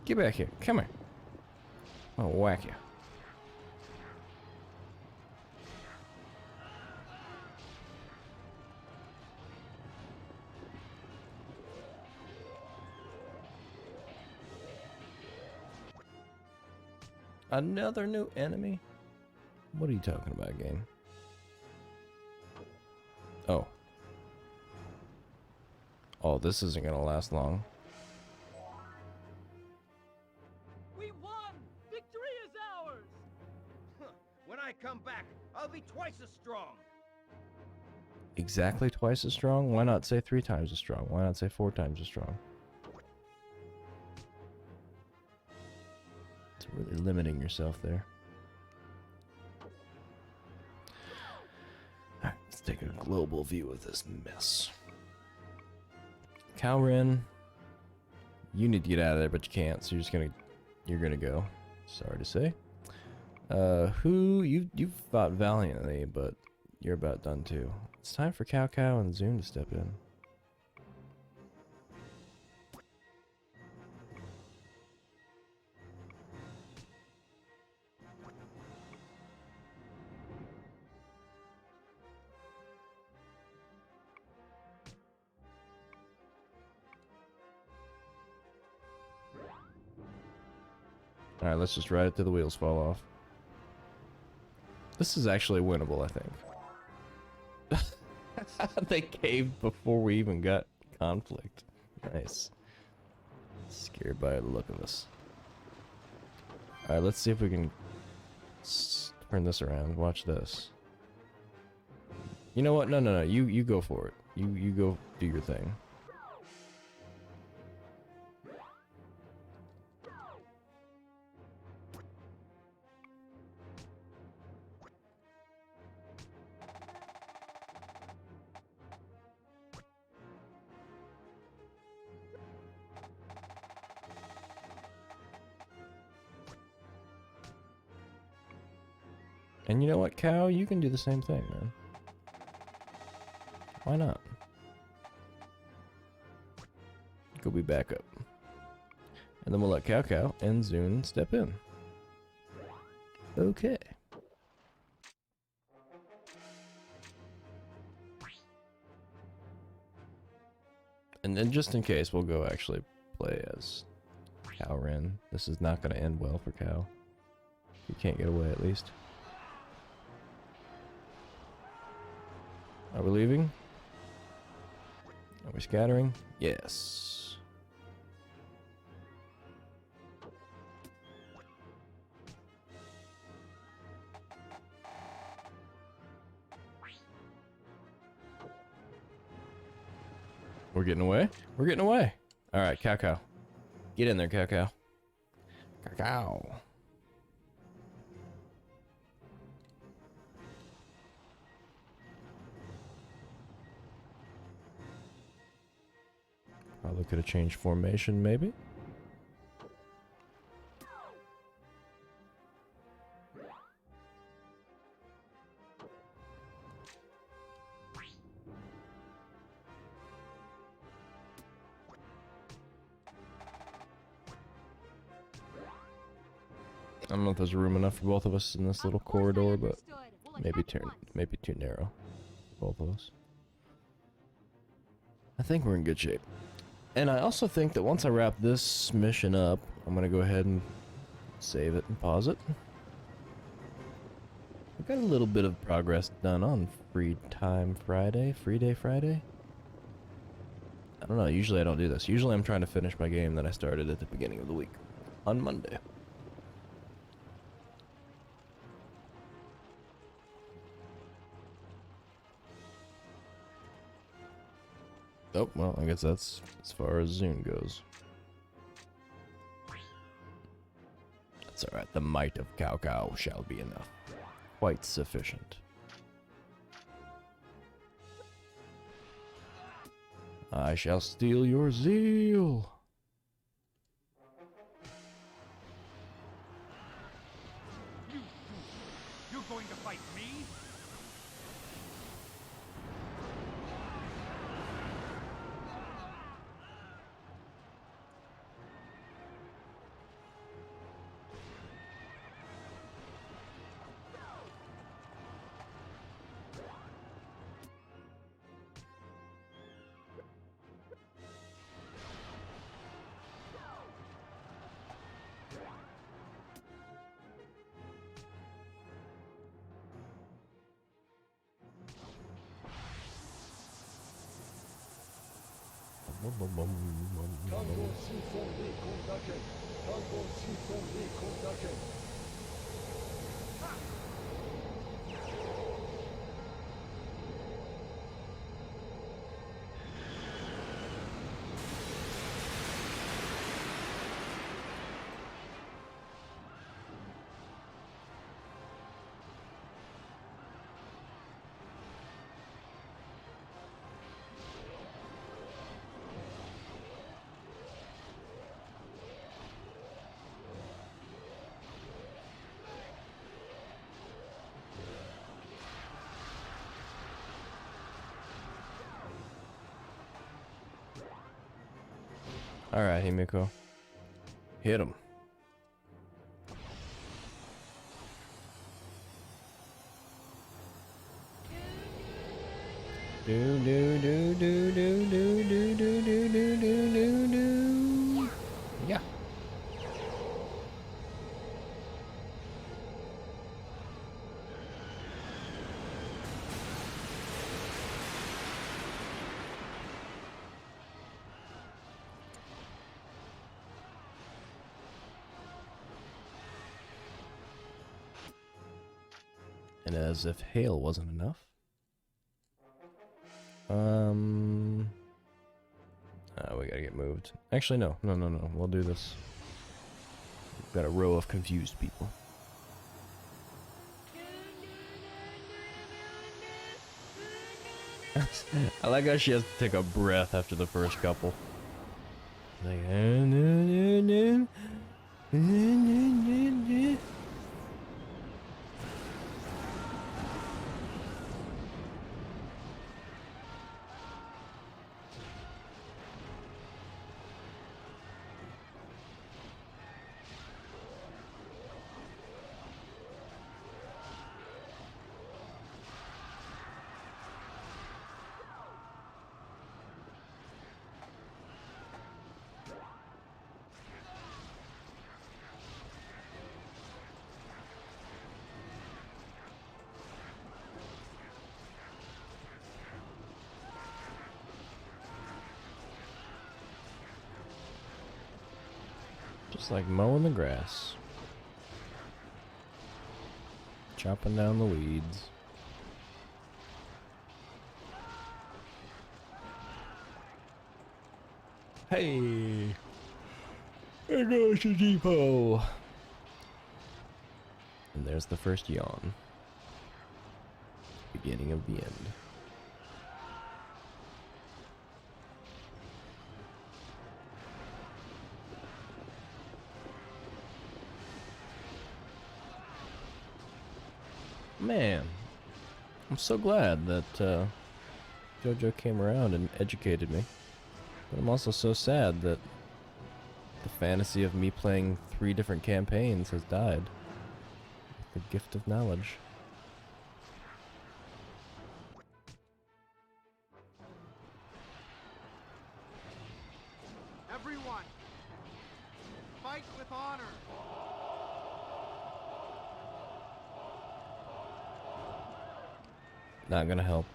Get back here. Come here. I'll whack you. Another new enemy? What are you talking about, game? Oh. Oh, this isn't gonna last long. We won! Victory is ours! When I come back, I'll be twice as strong. Exactly twice as strong? Why not say 3 times as strong? Why not say 4 times as strong? It's really limiting yourself there. Alright, let's take a global view of this mess. Calren, you need to get out of there, but you can't, so you're gonna go. Sorry to say. You fought valiantly, but you're about done too. It's time for Cao Cao and Zoom to step in. Alright, let's just ride it till the wheels fall off. This is actually winnable, I think. They caved before we even got conflict. Nice. Scared by the look of us. Alright, let's see if we can turn this around. Watch this. You know what? No. You go for it. You go do your thing. And you know what, Cow? You can do the same thing, man. Why not? Go be backup. And then we'll let Cao Cao and Zune step in. Okay. And then just in case, we'll go actually play as Cao Ren. This is not going to end well for Cao. He can't get away at least. Are we leaving? Are we scattering? Yes. We're getting away? We're getting away. Alright, Cao Cao. Get in there, Cao Cao. Cao Cao. Probably could have changed formation, maybe. I don't know if there's room enough for both of us in this little corridor, but maybe too narrow for both of us. I think we're in good shape. And I also think that once I wrap this mission up, I'm going to go ahead and save it and pause it. I got a little bit of progress done on Free Day Friday. I don't know, usually I don't do this. Usually I'm trying to finish my game that I started at the beginning of the week on Monday. Oh, well, I guess that's as far as Zune goes. That's alright, the might of Cao Cao shall be enough. Quite sufficient. I shall steal your zeal. You're going to fight me? Alright, Himiko. Hit him. Do do do do do do do do do do do do do. Yeah. And as if hail wasn't enough. We gotta get moved. Actually, no. We'll do this. We've got a row of confused people. I like how she has to take a breath after the first couple. Like, Just like mowing the grass. Chopping down the weeds. Hey! There goes the depot! And there's the first yawn. Beginning of the end. Man, I'm so glad that JoJo came around and educated me. But I'm also so sad that the fantasy of me playing 3 different campaigns has died. The gift of knowledge. Everyone, fight with honor. Not gonna help.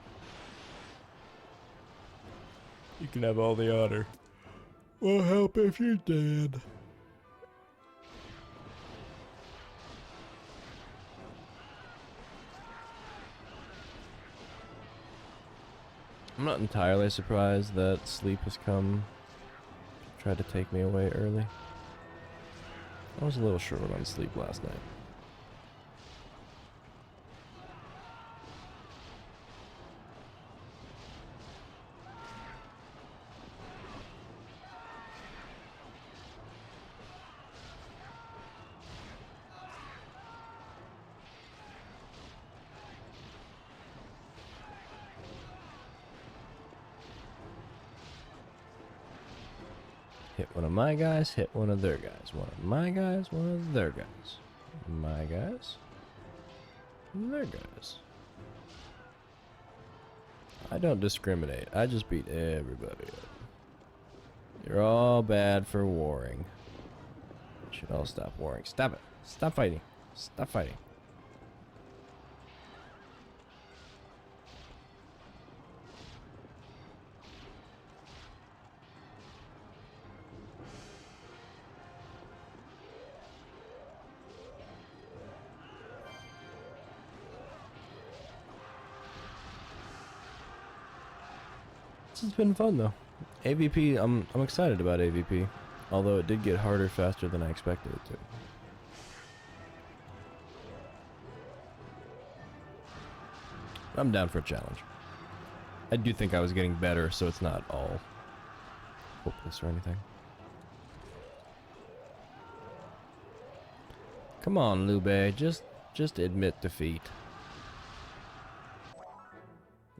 You can have all the honor. Won't help if you're dead. I'm not entirely surprised that sleep has come to try to take me away early. I was a little short on sleep last night. Hit one of my guys, hit one of their guys. One of my guys, one of their guys. My guys, their guys. I don't discriminate. I just beat everybody up. You're all bad for warring. You should all stop warring. Stop it. Stop fighting. Stop fighting. This has been fun though. AVP, I'm excited about AVP, although it did get harder faster than I expected it to. I'm down for a challenge. I do think I was getting better, so it's not all hopeless or anything. Come on, Liu Bei, just admit defeat.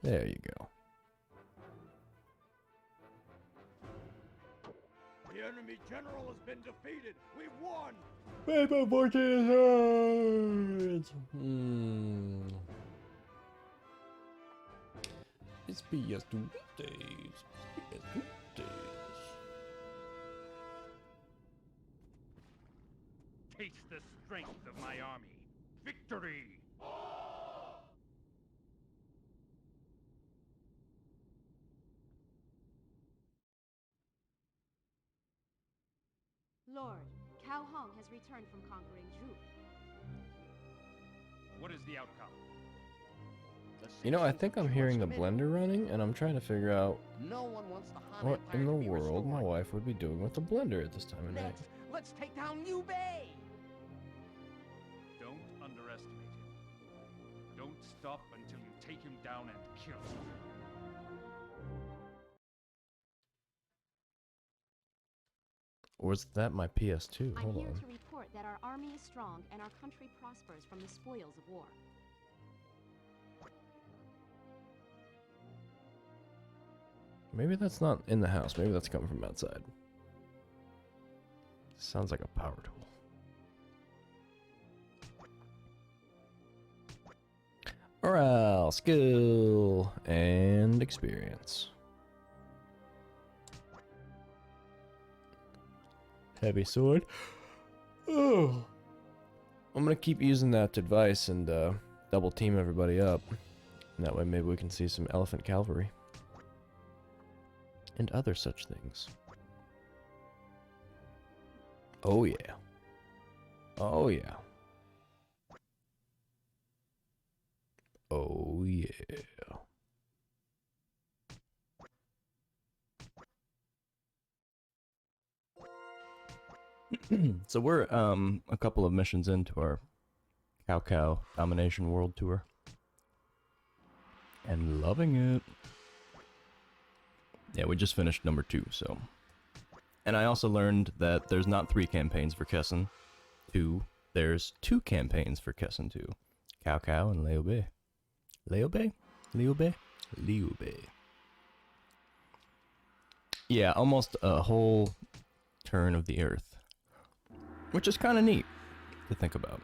There you go. The enemy general has been defeated. We've won. Paper fortunes. It's PS2uesdays. PS2uesdays. Taste the strength of my army. Victory! Lord, Cao Hong has returned from conquering Zhu. What is the outcome? You know, I think I'm hearing the blender running, and I'm trying to figure out No one wants the Han what Empire in the to be world my restored. wife would be doing with the blender at this time of night. Next, let's take down Liu Bei. Don't underestimate him. Don't stop until you take him down and kill him. Or is that my PS2? I'm Hold here on. to report that our army is strong and our country prospers from the spoils of war. Maybe that's not in the house. Maybe that's coming from outside. Sounds like a power tool. Morale, skill, and experience. Heavy sword. Oh. I'm gonna keep using that advice and double team everybody up. And that way maybe we can see some elephant cavalry. And other such things. Oh yeah. Oh yeah. Oh yeah. So we're a couple of missions into our Cao Cao Domination World Tour. And loving it. Yeah, we just finished number 2, so. And I also learned that there's not 3 campaigns for Kessen 2. There's 2 campaigns for Kessen 2. Cao Cao and Liu Bei. Liu Bei? Liu Bei? Liu Bei. Yeah, almost a whole turn of the Earth. Which is kind of neat to think about.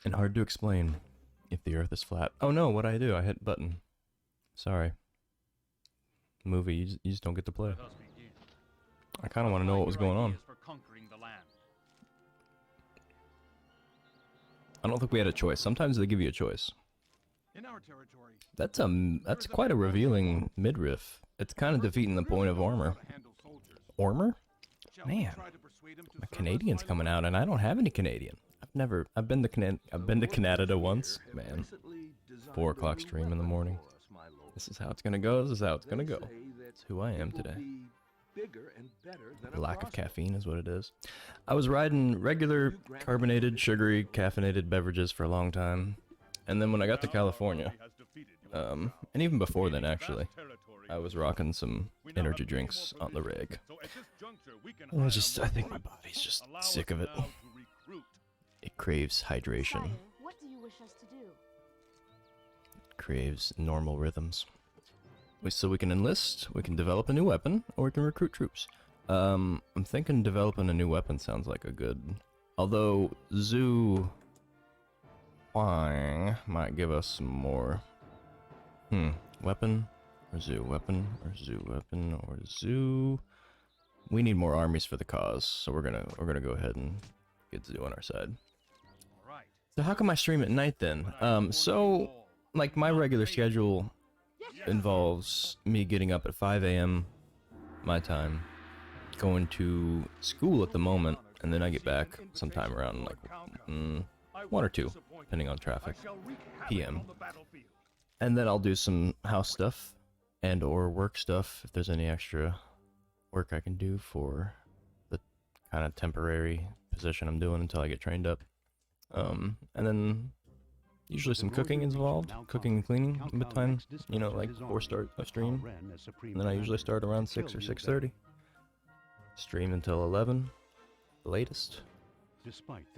And hard to explain if the Earth is flat. Oh no, what'd I do? I hit button. Sorry. Movie, you just don't get to play. I kind of want to know what was going on. I don't think we had a choice. Sometimes they give you a choice. In our territory, That's quite a revealing midriff. It's kind of defeating the point of armor. Armor? Man, my Canadian's coming out, and I don't have any Canadian. I've been to Canada once. Man, 4 o'clock stream in the morning. This is how it's gonna go. This is how it's gonna go. It's who I am today. Lack of caffeine is what it is. I was riding regular carbonated, sugary, caffeinated beverages for a long time. And then when I got to California, and even before then actually, I was rocking some energy drinks on the rig. I think my body's just sick of it. It craves hydration. What do you wish us to do? It craves normal rhythms. So we can enlist, we can develop a new weapon, or we can recruit troops. I'm thinking developing a new weapon sounds like a good... Although, Zhu Huang might give us some more... Weapon? Or Zhu? Weapon? Or Zhu? Weapon? Or Zhu? We need more armies for the cause, so we're gonna go ahead and get Zhu on our side. So how come I stream at night then? So, like, my regular schedule involves me getting up at 5 a.m. my time, going to school at the moment, and then I get back sometime around like 1 or 2, depending on traffic, p.m. And then I'll do some house stuff and or work stuff if there's any extra work I can do for the kind of temporary position I'm doing until I get trained up. And then usually some cooking is involved, cooking and cleaning in between, you know, like before start a stream. And then I usually start around 6 or 6:30. Stream until 11, the latest.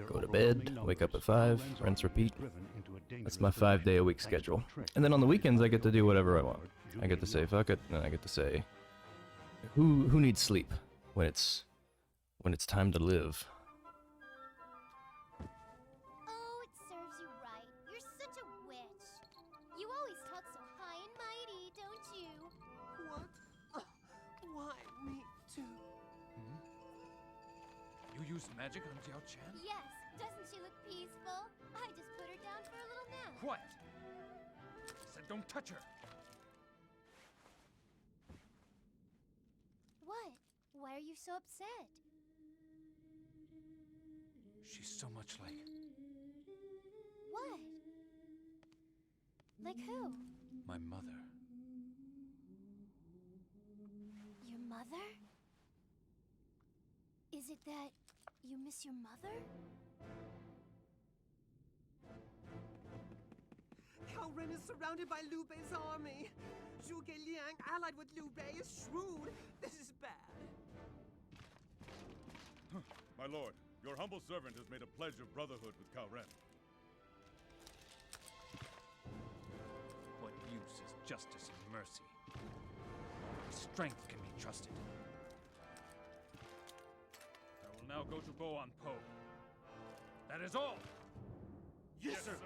Go to bed, wake up at 5, rinse, repeat. That's my 5-day-a-week schedule. And then on the weekends I get to do whatever I want. I get to say fuck it, and I get to say who needs sleep when it's time to live. Oh, it serves you right. You're such a witch. You always talk so high and mighty, don't you? What? Why me too? You use magic on Diao Chan? Yes. Doesn't she look peaceful? I just put her down for a little nap. Quiet! I said don't touch her! What? Why are you so upset? She's so much like... What? Like who? my mother. Your mother? Is it that you miss your mother? Cao Ren is surrounded by Liu Bei's army. Zhuge Liang, allied with Liu Bei, is shrewd. This is bad. My lord, your humble servant has made a pledge of brotherhood with Cao Ren. What use is justice and mercy? Strength can be trusted. I will now go to Bo on Po. That is all! Yes, sir!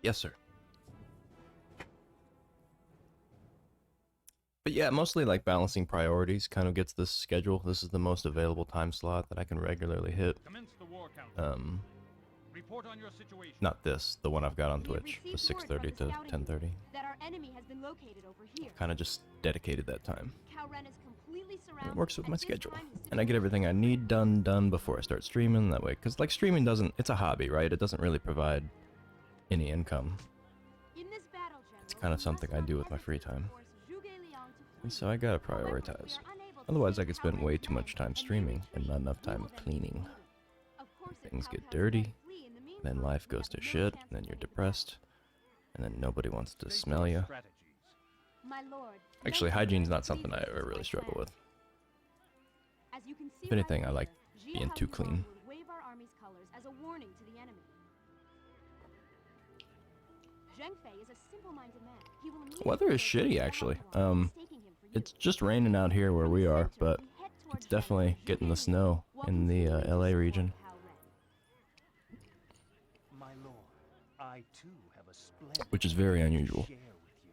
Yes, sir. But yeah, mostly like balancing priorities kind of gets this schedule. This is the most available time slot that I can regularly hit. Report on your situation. Not this, the one I've got on We have Twitch, the received word 6:30 from to the scouting 10:30. unit that our enemy has been located over here. Kind of just dedicated that time. Cao Ren is completely And surrounded. it works with and my his schedule, time is and I get everything I need done before I start streaming. That way, because like streaming doesn't, it's a hobby, right? It doesn't really provide any income. In this battle, It's kind of something I do with my free time, and so I gotta prioritize. Otherwise, I could spend way too much time streaming and not enough time cleaning. Things get dirty, then life goes to shit, and then you're depressed, and then nobody wants to smell you. My lord, Actually, hygiene's not something I ever really struggle with. as you can see If anything, right I like here, being Jia too Haoyuan clean. would wave our army's colors as a warning to the enemy. Zheng Fei is a simple-minded man. He will immediately Weather is go to shitty, Jia actually. Haoyuan, mistaking him for you. It's just raining out here where we are, but it's definitely getting the snow in the LA region. My lord, I too have a splendid Which is very unusual. to share with you.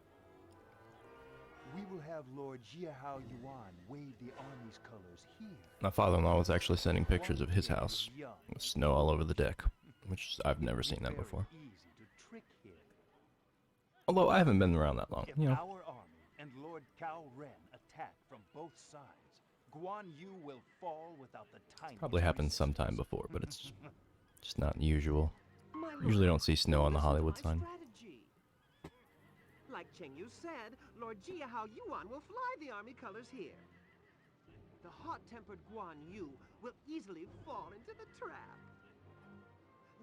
We will have Lord Jiahao Yuan wave the army's colors here. My father-in-law was actually sending pictures of his house with snow all over the deck, which I've never seen that before. Easy to trick here. Although I haven't been around that long, If you know. our army and Lord Cao Ren attack from both sides, Guan Yu will fall without the tiniest Probably happened resistance. sometime before, but it's just not usual. My Usually lord, don't see snow on the listen to Hollywood my sign. strategy. Like Cheng Yu said, Lord Jiahao Yuan will fly the army colors here. The hot-tempered Guan Yu will easily fall into the trap.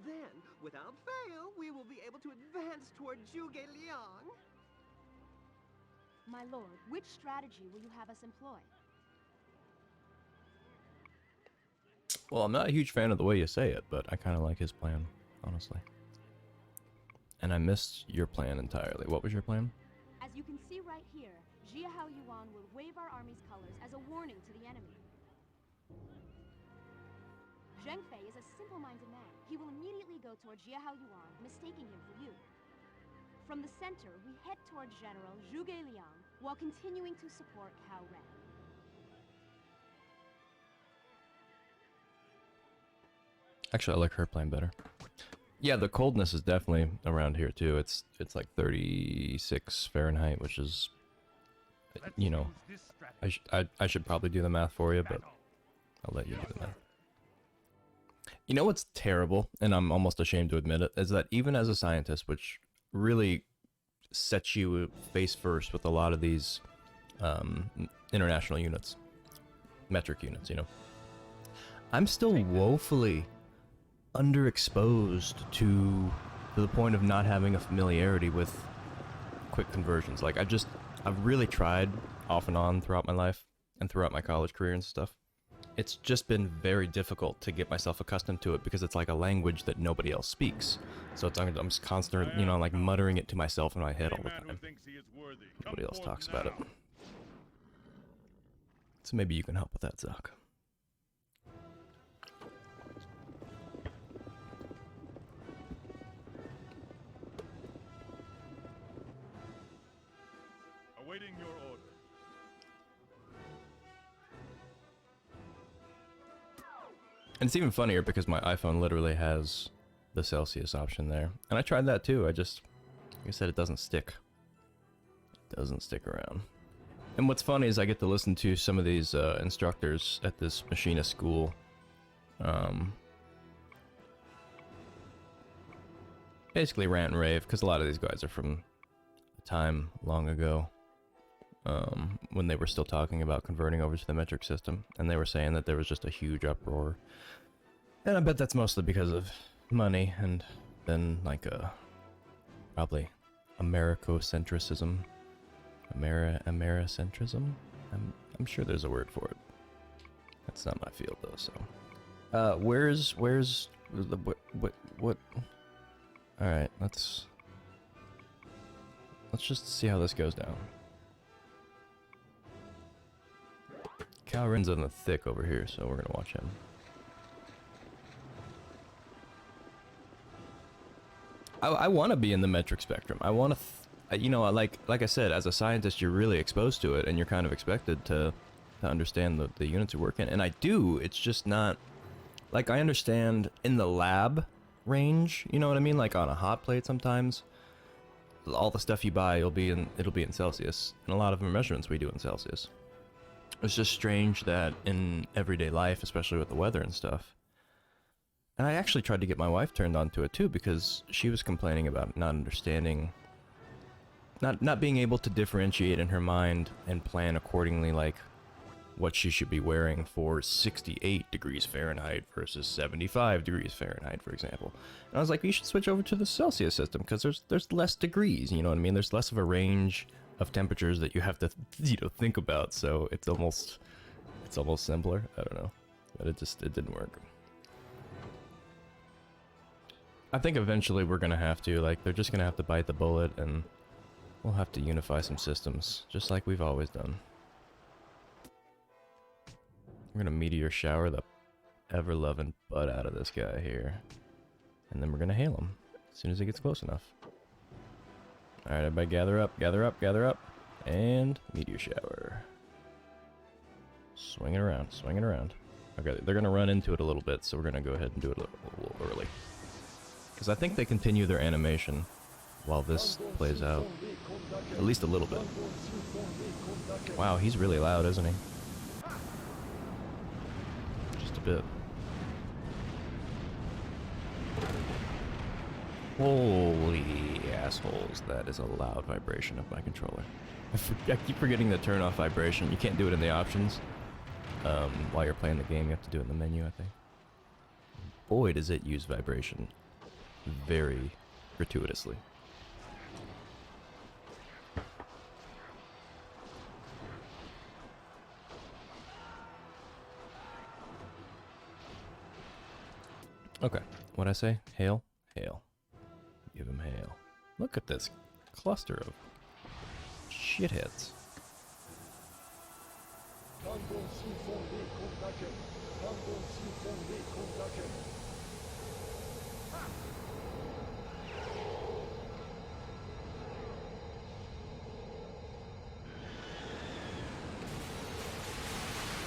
Then, without fail, we will be able to advance toward Zhuge Liang. My lord, which strategy will you have us employ? Well, I'm not a huge fan of the way you say it, but I kind of like his plan, honestly. And I missed your plan entirely. What was your plan? As you can see right here, Jiahao Yuan will wave our army's colors as a warning to the enemy. Zheng Fei is a simple-minded man. He will immediately go toward Jiahao Yuan, mistaking him for you. From the center, we head toward General Zhuge Liang while continuing to support Cao Ren. Actually, I like her plan better. Yeah, the coldness is definitely around here too. It's like 36 Fahrenheit, which is, you know, I should probably do the math for you, but I'll let you do the math. You know what's terrible, and I'm almost ashamed to admit it, is that even as a scientist, which really sets you face first with a lot of these international units, metric units, you know, I'm still woefully underexposed to the point of not having a familiarity with quick conversions. Like I've really tried off and on throughout my life and throughout my college career and stuff. It's just been very difficult to get myself accustomed to it because it's like a language that nobody else speaks. So it's I'm just constantly, you know, like muttering it to myself in my head all the time. Nobody else talks about it. So maybe you can help with that, Zach. Awaiting your order. And it's even funnier because my iPhone literally has the Celsius option there. And I tried that too. Like I said, it doesn't stick. It doesn't stick around. And what's funny is I get to listen to some of these instructors at this machinist school. Basically rant and rave, because a lot of these guys are from a time long ago. When they were still talking about converting over to the metric system, and they were saying that there was just a huge uproar, and I bet that's mostly because of money, and then like probably Americocentrism, Americentrism. I'm sure there's a word for it. That's not my field though. So, where's the what? All right, let's just see how this goes down. Cao Ren's in the thick over here, so we're gonna watch him. I want to be in the metric spectrum. I want to, you know, like I said, as a scientist, you're really exposed to it, and you're kind of expected to understand the units you work in. And I do. It's just not like I understand in the lab, range. You know what I mean? Like on a hot plate sometimes, all the stuff you buy it'll be in Celsius, and a lot of the measurements we do in Celsius. It's just strange that in everyday life, especially with the weather and stuff. And I actually tried to get my wife turned on to it too, because she was complaining about not understanding, not being able to differentiate in her mind and plan accordingly, like what she should be wearing for 68 degrees Fahrenheit versus 75 degrees Fahrenheit, for example. And I was like, you should switch over to the Celsius system, because there's less degrees, you know what I mean? There's less of a range of temperatures that you have to, think about, so it's almost simpler. I don't know, but it didn't work. I think eventually we're gonna have to, like, they're just gonna have to bite the bullet, and we'll have to unify some systems, just like we've always done. We're gonna meteor shower the ever-loving butt out of this guy here, and then we're gonna hail him as soon as he gets close enough. Alright, everybody gather up, gather up, gather up, and meteor shower. Swing it around, swing it around. Okay, they're gonna run into it a little bit, so we're gonna go ahead and do it a little early. Because I think they continue their animation while this plays out. At least a little bit. Wow, he's really loud, isn't he? Just a bit. Holy assholes, that is a loud vibration of my controller. I keep forgetting to turn off vibration. You can't do it in the options. While you're playing the game, you have to do it in the menu, I think. Boy, does it use vibration very gratuitously. Okay, what'd I say? Hail? Hail. Give him hail. Look at this cluster of shitheads.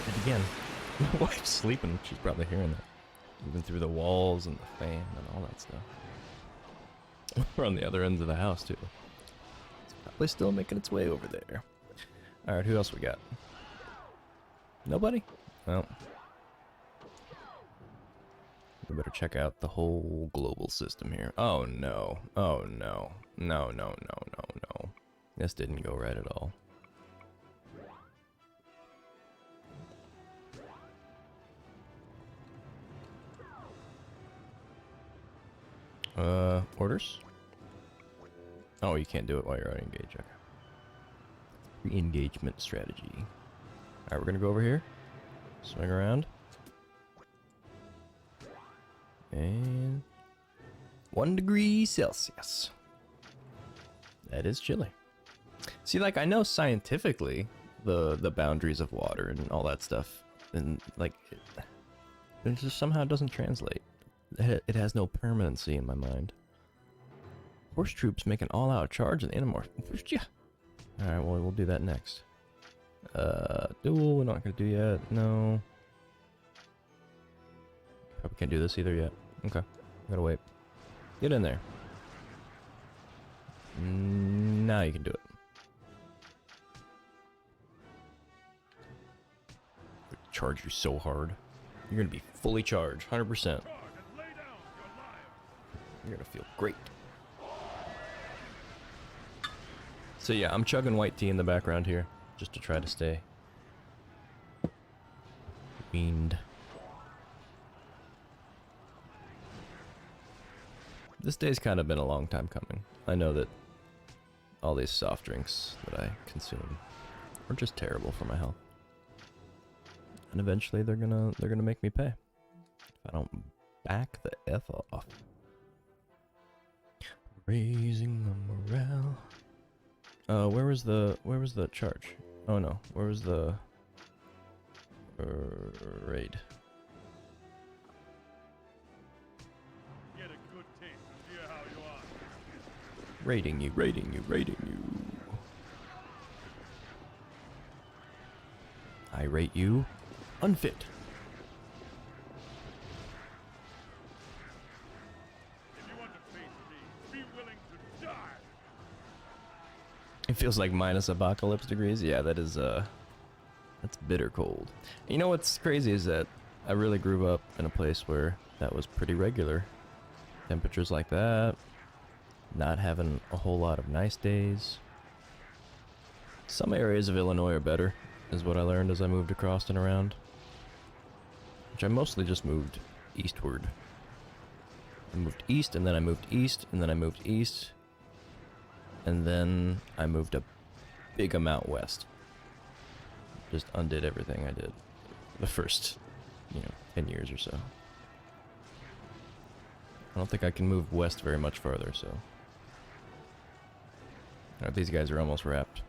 And again, my wife's sleeping. She's probably hearing that. Even through the walls and the fan and all that stuff. We're on the other end of the house too. It's probably still making its way over there. Alright, who else we got? Nobody? Well, we better check out the whole global system here. Oh no. Oh no. No, no, no, no, no. This didn't go right at all. Orders? Oh, you can't do it while you're already engaged. Okay. Re-engagement strategy. Alright, we're gonna go over here. Swing around. And 1 degree Celsius. That is chilly. See, like, I know scientifically the boundaries of water and all that stuff, and like it just somehow doesn't translate. It has no permanency in my mind. Horse troops make an all-out charge in the Animorph. Alright, well, we'll do that next. Duel, we're not gonna do yet. No. Probably can't do this either yet. Okay. Gotta wait. Get in there. Now you can do it. Charge you so hard. You're gonna be fully charged, 100%. You're gonna feel great. So yeah, I'm chugging white tea in the background here, just to try to stay weaned. This day's kind of been a long time coming. I know that all these soft drinks that I consume are just terrible for my health. And eventually they're gonna make me pay if I don't back the F off. Raising the morale. Where was the charge? Oh no, where was the raid? Get a good taste and hear how you are. Raiding you, raiding you, raiding you. I rate you unfit. It feels like minus apocalypse degrees. Yeah, that is, that's bitter cold. You know what's crazy is that I really grew up in a place where that was pretty regular. Temperatures like that, not having a whole lot of nice days. Some areas of Illinois are better, is what I learned as I moved across and around. Which I mostly just moved eastward. I moved east, and then I moved east, and then I moved east. And then I moved a big amount west. Just undid everything I did the first, 10 years or so. I don't think I can move west very much farther, so. Alright, these guys are almost wrapped.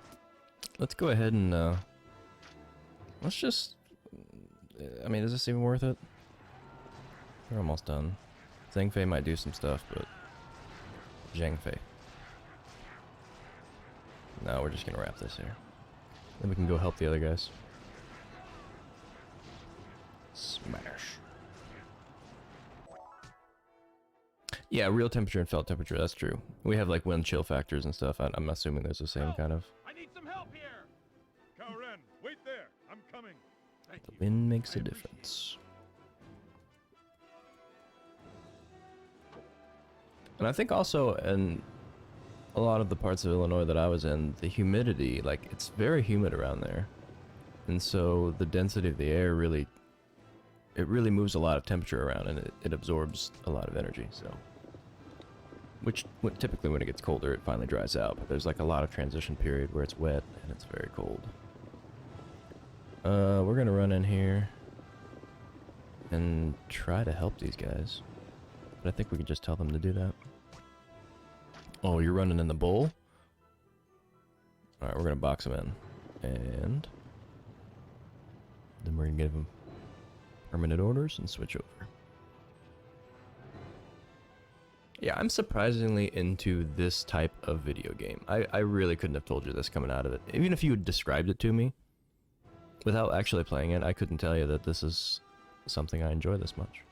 Let's go ahead and, let's just, I mean, is this even worth it? We're almost done. Zhang Fei might do some stuff, but Zhang Fei. No, we're just gonna wrap this here. Then we can go help the other guys. Smash. Yeah, real temperature and felt temperature, that's true. We have like wind chill factors and stuff. I'm assuming there's the same kind of. I need some help here. Cao Ren, wait there. I'm coming. The wind makes a difference. And I think also in a lot of the parts of Illinois that I was in, the humidity, like it's very humid around there. And so the density of the air really, it really moves a lot of temperature around, and it absorbs a lot of energy, so. Which, typically when it gets colder, it finally dries out, but there's like a lot of transition period where it's wet and it's very cold. We're gonna run in here and try to help these guys. But I think we can just tell them to do that. Oh, you're running in the bowl? Alright, we're gonna box them in. And then we're gonna give them permanent orders and switch over. Yeah, I'm surprisingly into this type of video game. I really couldn't have told you this coming out of it. Even if you had described it to me, without actually playing it, I couldn't tell you that this is something I enjoy this much.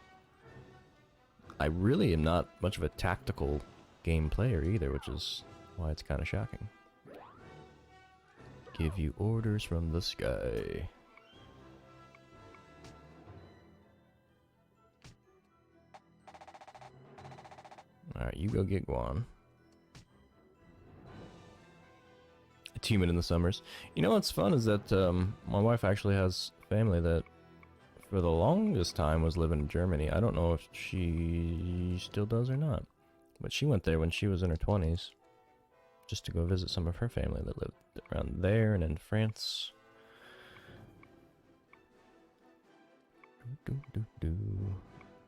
I really am not much of a tactical game player either, which is why it's kind of shocking. Give you orders from the sky. Alright, you go get Guan. Achievement in the summers. You know what's fun is that my wife actually has family that for the longest time was living in Germany. I don't know if she still does or not. But she went there when she was in her 20s. Just to go visit some of her family that lived around there and in France.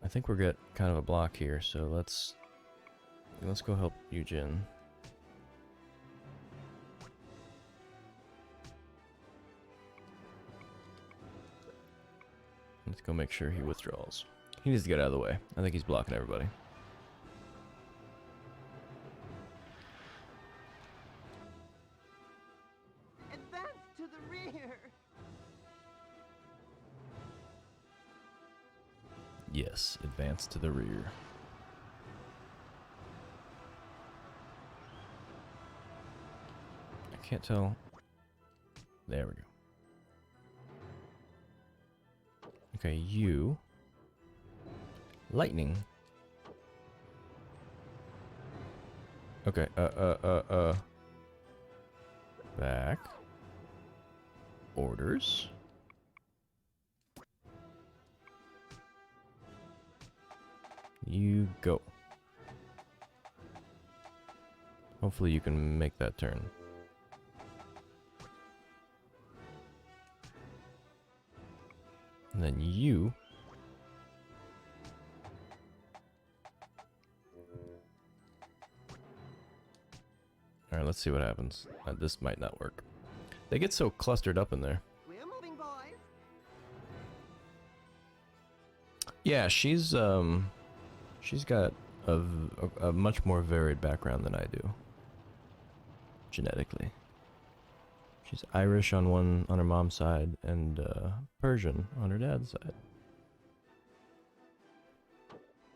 I think we're get kind of a block here, so let's go help Yujin. Let's go make sure he withdraws. He needs to get out of the way. I think he's blocking everybody. Advance to the rear! Yes, advance to the rear. I can't tell. There we go. Okay, you. Lightning. Okay, back. Orders. You go. Hopefully you can make that turn. And then you. Alright, let's see what happens. This might not work. They get so clustered up in there. We're moving, boys. Yeah, she's got a much more varied background than I do. Genetically. She's Irish on her mom's side and Persian on her dad's side.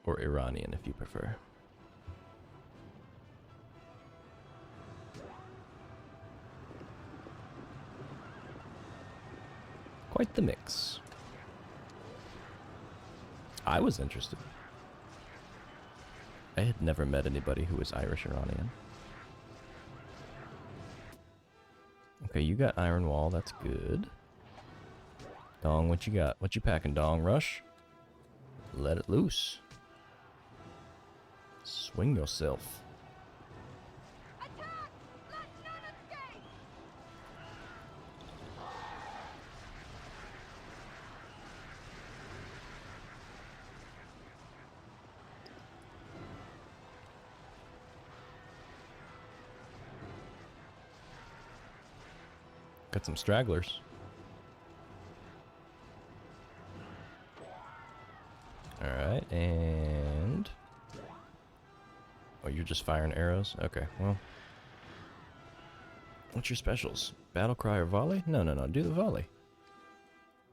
Or Iranian if you prefer. Quite the mix. I was interested. I had never met anybody who was Irish Iranian. Okay, you got Iron Wall, that's good. Dong, what you got? What you packing, Dong? Rush? Let it loose. Swing yourself. Got some stragglers. Alright, and... Oh, you're just firing arrows? Okay, well... What's your specials? Battle cry or volley? No, no, no, do the volley.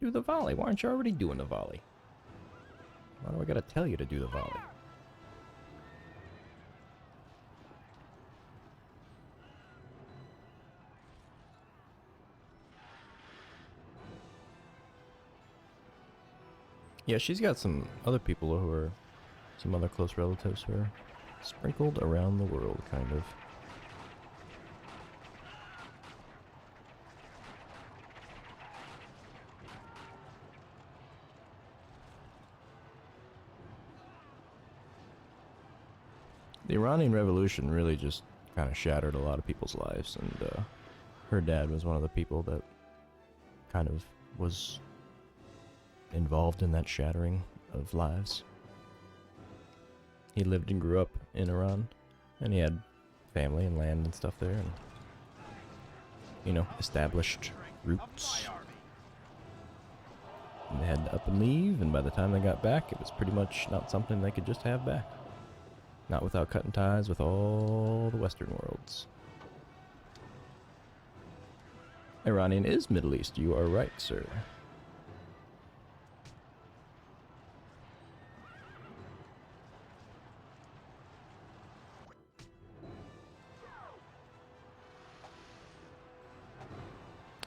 Do the volley. Why aren't you already doing the volley? Why do I gotta tell you to do the volley? Yeah, she's got some other people who are... Some other close relatives who are sprinkled around the world, kind of. The Iranian Revolution really just kind of shattered a lot of people's lives, and her dad was one of the people that kind of was involved in that shattering of lives. He lived and grew up in Iran, and he had family and land and stuff there, and, you know, established roots. And they had to up and leave, and by the time they got back, it was pretty much not something they could just have back. Not without cutting ties with all the Western worlds. Iranian is Middle East, you are right, sir.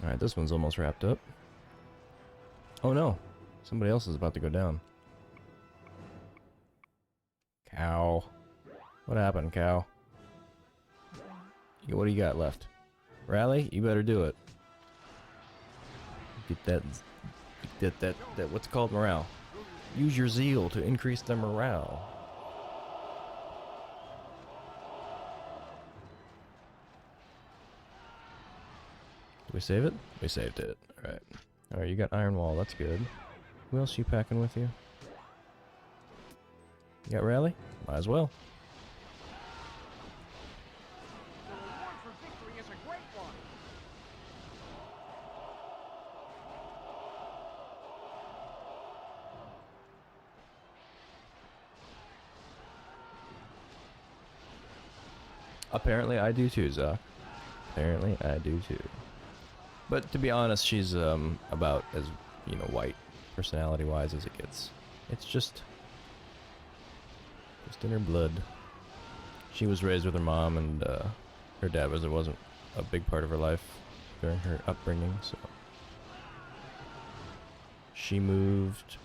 Alright, this one's almost wrapped up. Oh no, somebody else is about to go down. Cow. What happened, Cow? What do you got left? Rally? You better do it. Get that, what's it called? Morale. Use your zeal to increase the morale. Did we save it? We saved it. Alright. Alright, you got Iron Wall, that's good. Who else are you packing with you? You got Rally? Might as well. The reward for victory is a great one. Apparently I do too, Zach. Apparently I do too. But to be honest, she's about as, you know, white personality-wise as it gets. It's just in her blood. She was raised with her mom, and her dad wasn't a big part of her life during her upbringing, so she moved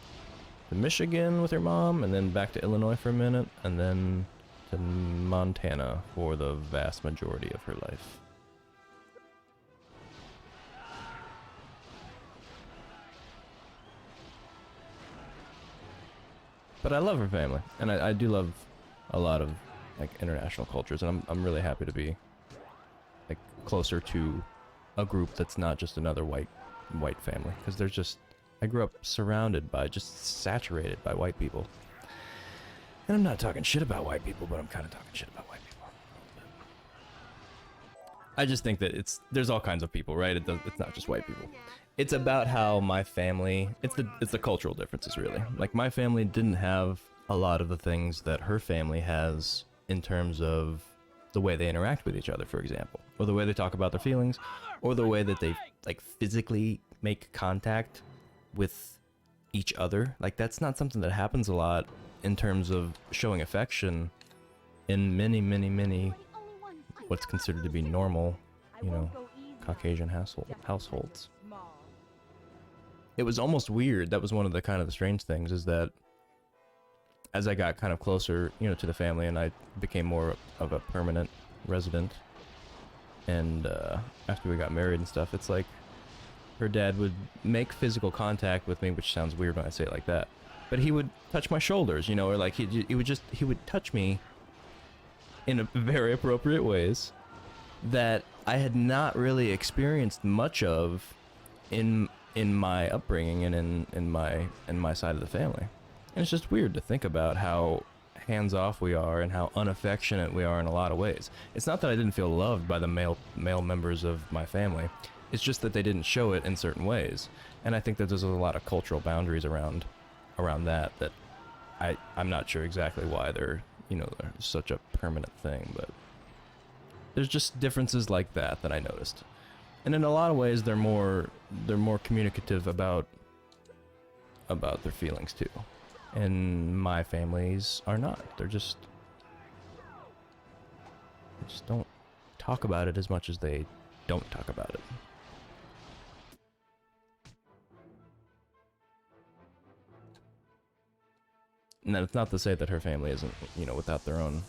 to Michigan with her mom, and then back to Illinois for a minute, and then to Montana for the vast majority of her life. But I love her family, and I do love a lot of like international cultures, and I'm really happy to be like closer to a group that's not just another white family, because there's just, I grew up surrounded by, just saturated by white people. And I'm not talking shit about white people, but I'm kind of talking shit about white people. I just think that there's all kinds of people, right? It's not just white people. It's about how my family, it's the cultural differences, really. Like, my family didn't have a lot of the things that her family has in terms of the way they interact with each other, for example, or the way they talk about their feelings, or the way that they like physically make contact with each other. Like, that's not something that happens a lot in terms of showing affection in many what's considered to be normal, you know, Caucasian households. it was almost weird. That was one of the kind of the strange things, is that as I got kind of closer, you know, to the family, and I became more of a permanent resident, and after we got married and stuff, it's like her dad would make physical contact with me, which sounds weird when I say it like that, but he would touch my shoulders, you know, or like he would touch me in a very appropriate ways that I had not really experienced much of in my upbringing and in my side of the family. And it's just weird to think about how hands-off we are and how unaffectionate we are in a lot of ways. It's not that I didn't feel loved by the male members of my family. It's just that they didn't show it in certain ways. And I think that there's a lot of cultural boundaries around that I'm not sure exactly why they're such a permanent thing, but there's just differences like that I noticed. And in a lot of ways they're more communicative about their feelings too. And my families are not. They just don't talk about it as much as they don't talk about it. And that's not to say that her family isn't, without their own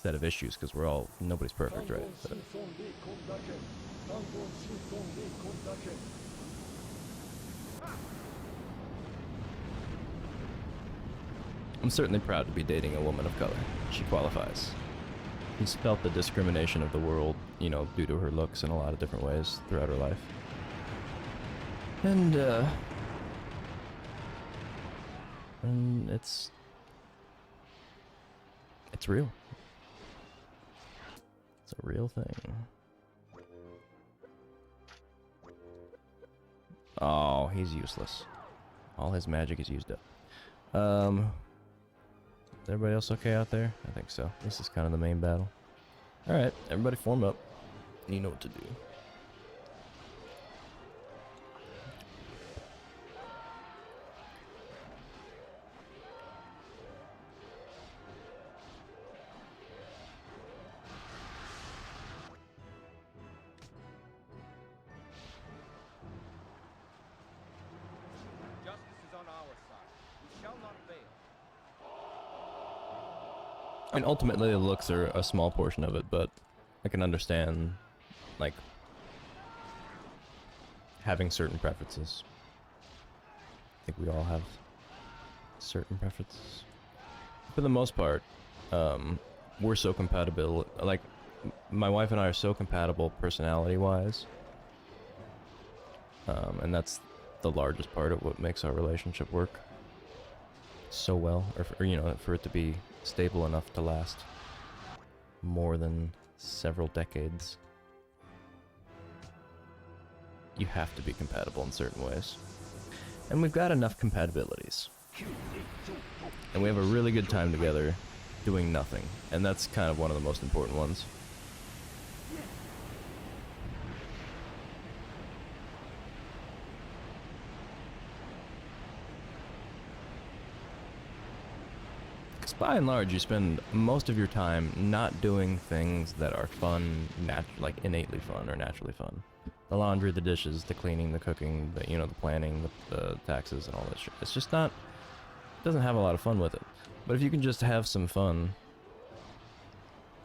set of issues, because nobody's perfect, right? But I'm certainly proud to be dating a woman of color. She qualifies. She's felt the discrimination of the world, due to her looks in a lot of different ways throughout her life. And it's real. It's a real thing. Oh, he's useless. All his magic is used up. Is everybody else okay out there? I think so. This is kind of the main battle. Alright, everybody form up. You know what to do. And ultimately the looks are a small portion of it, but I can understand, like, having certain preferences. I think we all have certain preferences. For the most part, we're so compatible. Like, my wife and I are so compatible personality-wise. And that's the largest part of what makes our relationship work so well, or for it to be stable enough to last more than several decades. You have to be compatible in certain ways. And we've got enough compatibilities. And we have a really good time together doing nothing. And that's kind of one of the most important ones. By and large, you spend most of your time not doing things that are fun, like innately fun or naturally fun. The laundry, the dishes, the cleaning, the cooking, the planning, the taxes and all that shit. It's just not, it doesn't have a lot of fun with it. But if you can just have some fun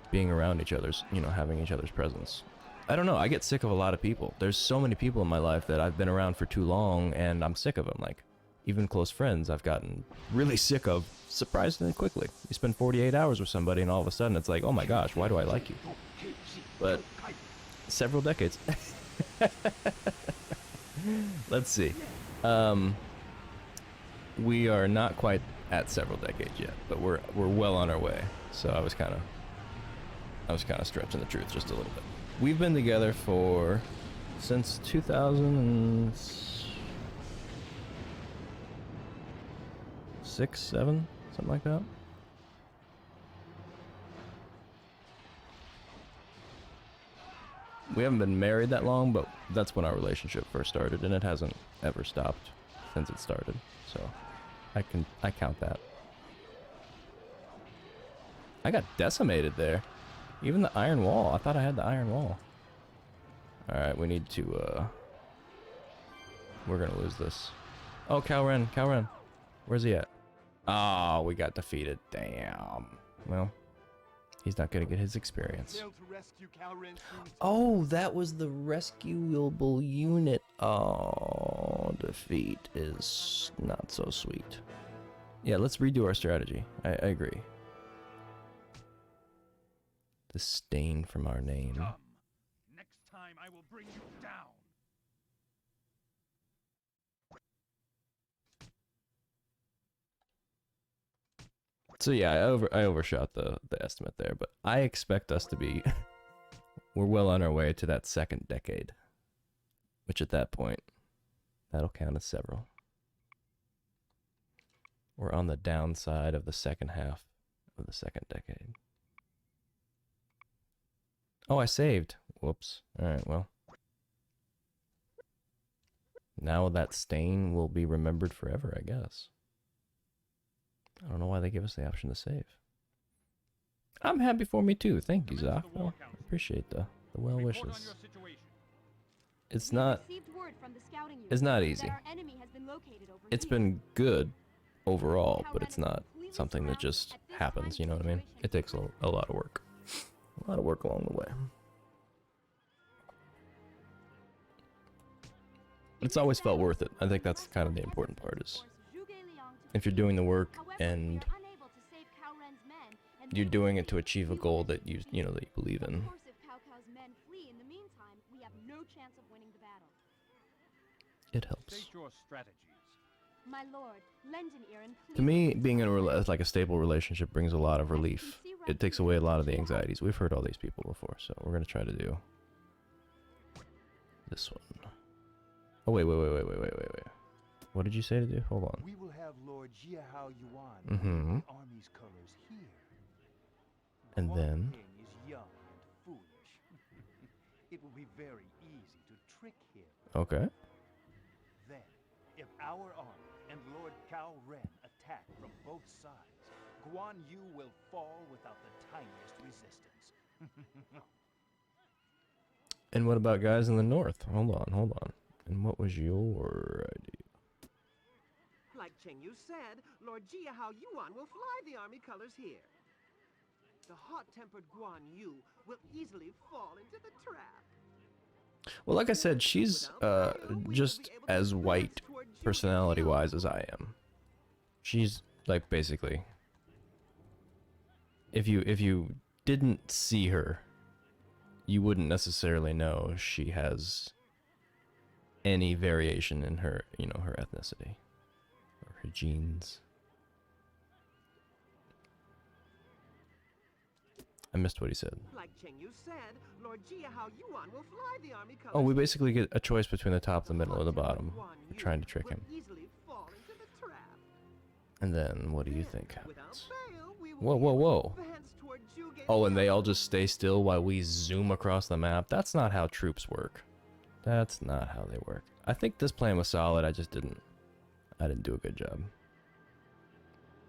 being around each other's, having each other's presence. I don't know, I get sick of a lot of people. There's so many people in my life that I've been around for too long and I'm sick of them. Like, even close friends I've gotten really sick of surprisingly quickly. You spend 48 hours with somebody and all of a sudden it's like, oh my gosh, why do I like you? But several decades. Let's see. We are not quite at several decades yet, but we're well on our way. So I was kind of stretching the truth just a little bit. We've been together since 2006, 7, something like that. We haven't been married that long, but that's when our relationship first started, and it hasn't ever stopped since it started. So I count that. I got decimated there. Even the iron wall. I thought I had the iron wall. Alright, we need to We're gonna lose this. Oh, Calren, Calren. Where's he at? Oh, we got defeated. Damn. Well, he's not gonna get his experience. Oh, that was the rescuable unit. Oh, defeat is not so sweet. Yeah, let's redo our strategy. I agree. The stain from our name. Come. Next time I will bring you down. So yeah, I overshot the estimate there, but I expect us to be we're well on our way to that second decade, which at that point that'll count as several. We're on the downside of the second half of the second decade. Oh, I saved. Whoops. All right, well. Now that stain will be remembered forever, I guess. I don't know why they give us the option to save. I'm happy for me too. Thank you, Zach. I appreciate the well wishes. It's not easy. It's been good overall, but it's not something that just happens, you know what I mean? It takes a lot of work. A lot of work along the way. It's always felt worth it. I think that's kind of the important part is if you're doing the work and you're doing it to achieve a goal that you know that you believe in. Of course, if Cao Cao's men flee in the meantime, we have no chance of winning the battle. It helps. State your strategies. My lord, lend an ear and please. To me, being in like a stable relationship brings a lot of relief. It takes away a lot of the anxieties. We've heard all these people before, so we're gonna try to do this one. Oh wait. What did you say to do? Hold on. We will have Lord Jiahao Yuan Mm-hmm. the army's colors here. And then King is young and foolish. It will be very easy to trick him. okay. Then, if our army and Lord Cao Ren attack from both sides, Guan Yu will fall without the tiniest resistance. And what about guys in the north? Hold on. And what was your idea? Like Cheng Yu said, Lord Jiahao Yuan will fly the army colors here. The hot-tempered Guan Yu will easily fall into the trap. Well, like I said, she's just as white personality-wise as I am. She's like basically, if you didn't see her, you wouldn't necessarily know she has any variation in her, you know, her ethnicity or her genes. I missed what he said. Like Cheng Yu said, Lord Jiahao Yuan will fly the army colors. Oh, we basically get a choice between the top, the middle, or the bottom. We're trying to trick him. And then, what do you think happens? Whoa. Oh, and they all just stay still while we zoom across the map? That's not how troops work. That's not how they work. I think this plan was solid, I didn't do a good job.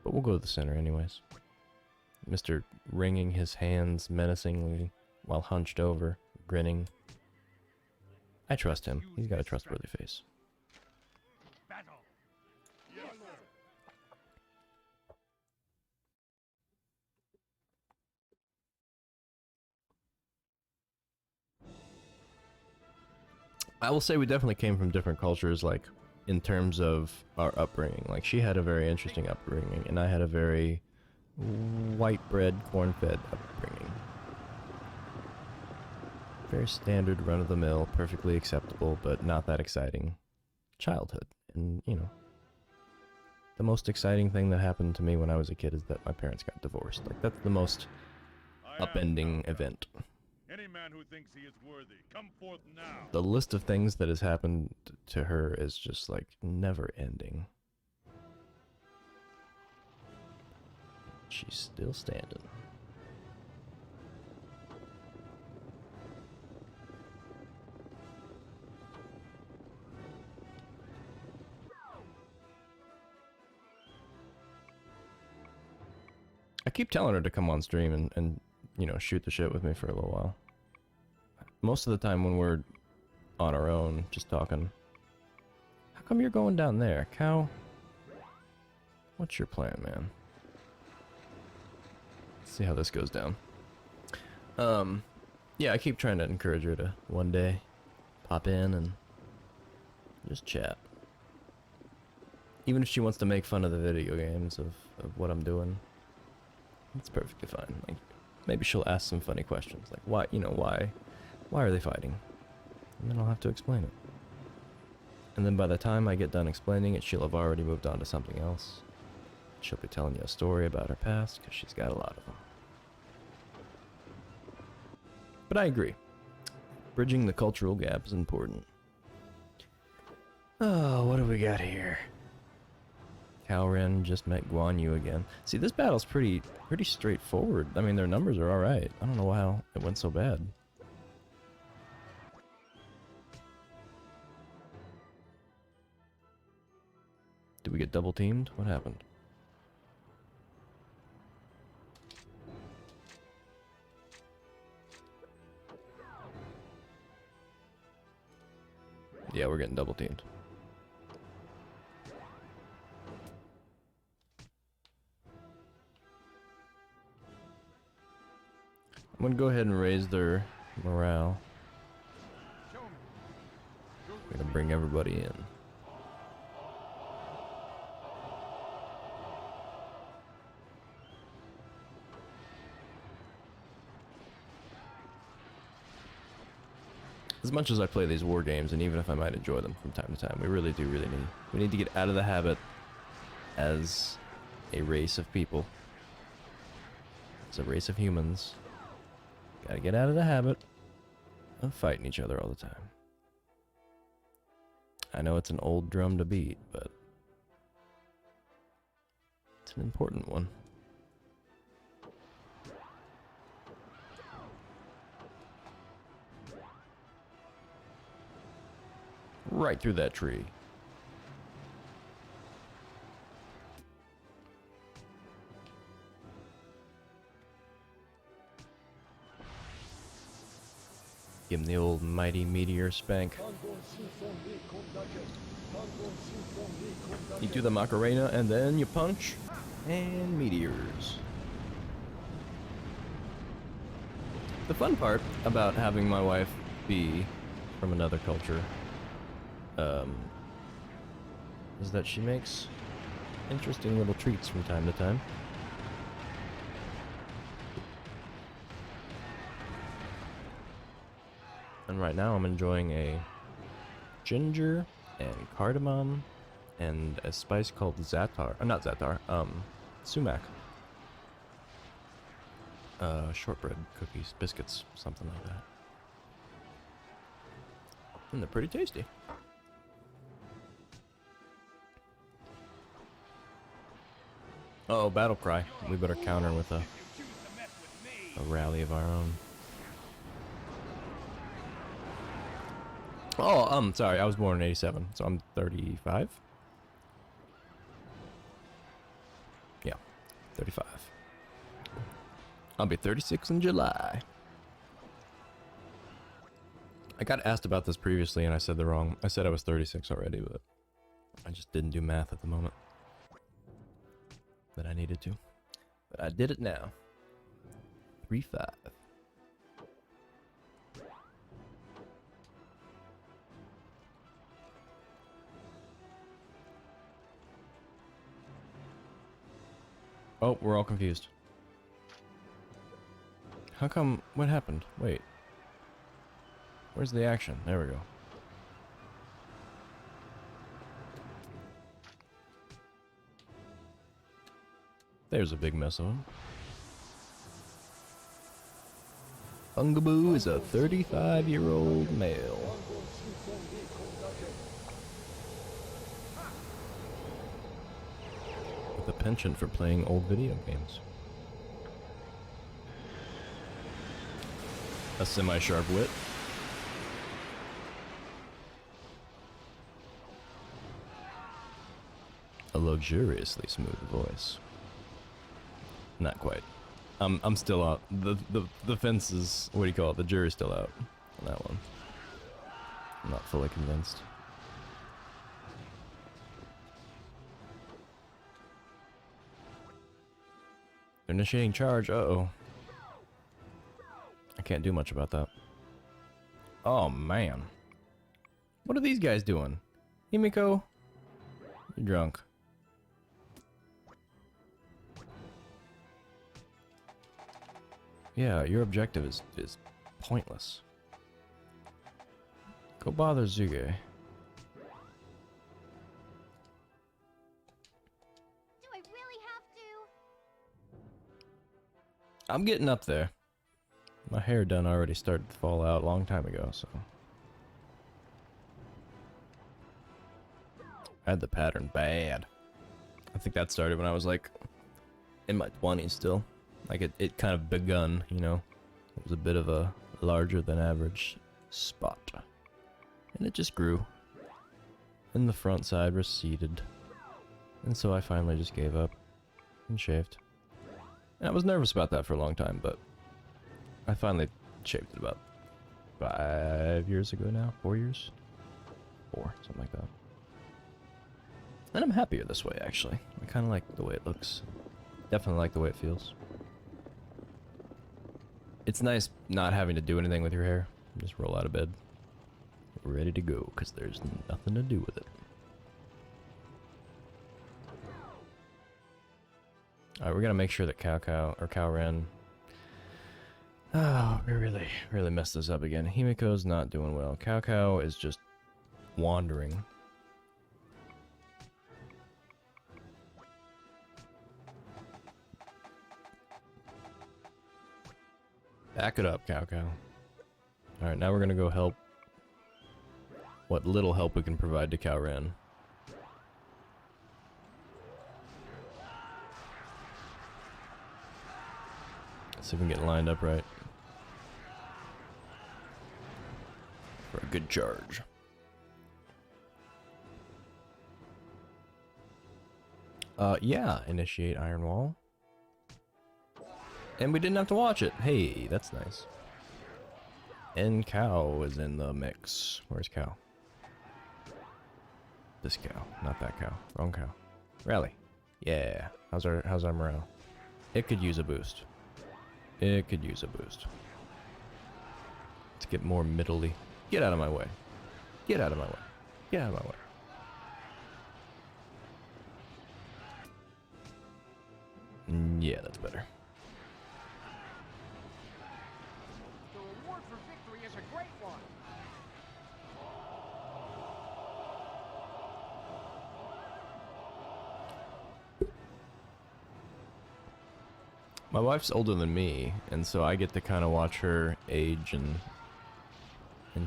But we'll go to the center anyways. Mr. wringing his hands menacingly while hunched over, grinning. I trust him. He's got a trustworthy face. Battle. Yes. I will say we definitely came from different cultures, like, in terms of our upbringing. Like, she had a very interesting upbringing, and I had a very white bread, corn-fed upbringing. Very standard, run-of-the-mill, perfectly acceptable, but not that exciting childhood. And, you know, the most exciting thing that happened to me when I was a kid is that my parents got divorced. Like, that's the most upending event. Any man who thinks he is worthy, come forth now. The list of things that has happened to her is just, like, never ending. She's still standing. I keep telling her to come on stream and you know, shoot the shit with me for a little while. Most of the time when we're on our own, just talking, come you're going down there, Cao? What's your plan, man? Let's see how this goes down. Yeah, I keep trying to encourage her to one day pop in and just chat. Even if she wants to make fun of the video games of what I'm doing, it's perfectly fine. Like, maybe she'll ask some funny questions, like why, you know, why are they fighting? And then I'll have to explain it. And then by the time I get done explaining it, she'll have already moved on to something else. She'll be telling you a story about her past, because she's got a lot of them. But I agree. Bridging the cultural gap is important. Oh, what do we got here? Cao Ren just met Guan Yu again. See, this battle's pretty straightforward. I mean, their numbers are alright. I don't know how it went so bad. Did we get double teamed? What happened? Yeah, we're getting double teamed. I'm gonna go ahead and raise their morale. I'm gonna bring everybody in. As much as I play these war games, and even if I might enjoy them from time to time, we really need to get out of the habit as a race of people. As a race of humans. Gotta get out of the habit of fighting each other all the time. I know it's an old drum to beat, but it's an important one. Right through that tree. Give him the old mighty meteor spank. You do the Macarena and then you punch and meteors. The fun part about having my wife be from another culture is that she makes interesting little treats from time to time. And right now I'm enjoying a ginger and cardamom and a spice called zatar, not zatar, sumac. Shortbread cookies, biscuits, something like that. And they're pretty tasty. Uh-oh, battle cry. We better counter with a rally of our own. Oh, sorry, I was born in 87, so I'm 35? Yeah, 35. I'll be 36 in July. I got asked about this previously and I said I said I was 36 already, but I just didn't do math at the moment that I needed to. But I did it now. 35. Oh, we're all confused. How come? What happened? Wait. Where's the action? There we go. There's a big mess of them. Bungaboo is a 35-year-old male. With a penchant for playing old video games. A semi-sharp wit. A luxuriously smooth voice. Not quite. I'm still out. The fence is, what do you call it? The jury's still out on that one. I'm not fully convinced. Initiating charge. Uh-oh. I can't do much about that. Oh, man. What are these guys doing? Himiko? You're drunk. Yeah, your objective is pointless. Go bother Zuge. Do I really have to? I'm getting up there. My hair done already started to fall out a long time ago, so. I had the pattern bad. I think that started when I was like in my 20s still. Like it kind of begun, you know. It was a bit of a larger than average spot. And it just grew. And the front side receded. And so I finally just gave up and shaved. And I was nervous about that for a long time, but I finally shaved it about 5 years ago now. 4 years? 4, something like that. And I'm happier this way, actually. I kind of like the way it looks. Definitely like the way it feels. It's nice not having to do anything with your hair. Just roll out of bed. Ready to go, because there's nothing to do with it. Alright, we're gonna make sure that Cao Ren. Oh, we really messed this up again. Himiko's not doing well. Cao Cao is just wandering. Back it up, Cao Cao. Alright, now we're gonna go help what little help we can provide to Cao Ren. Let's see if we can get lined up right. For a good charge. Yeah, initiate Iron Wall. And we didn't have to watch it. Hey, that's nice. And Cow is in the mix. Where's Cow? This cow, not that cow. Wrong cow. Rally. Yeah. How's our morale? It could use a boost. It could use a boost. Let's get more middly. Get out of my way. Get out of my way. Get out of my way. Yeah, that's better. The reward for victory is a great one. My wife's older than me, and so I get to kind of watch her age, and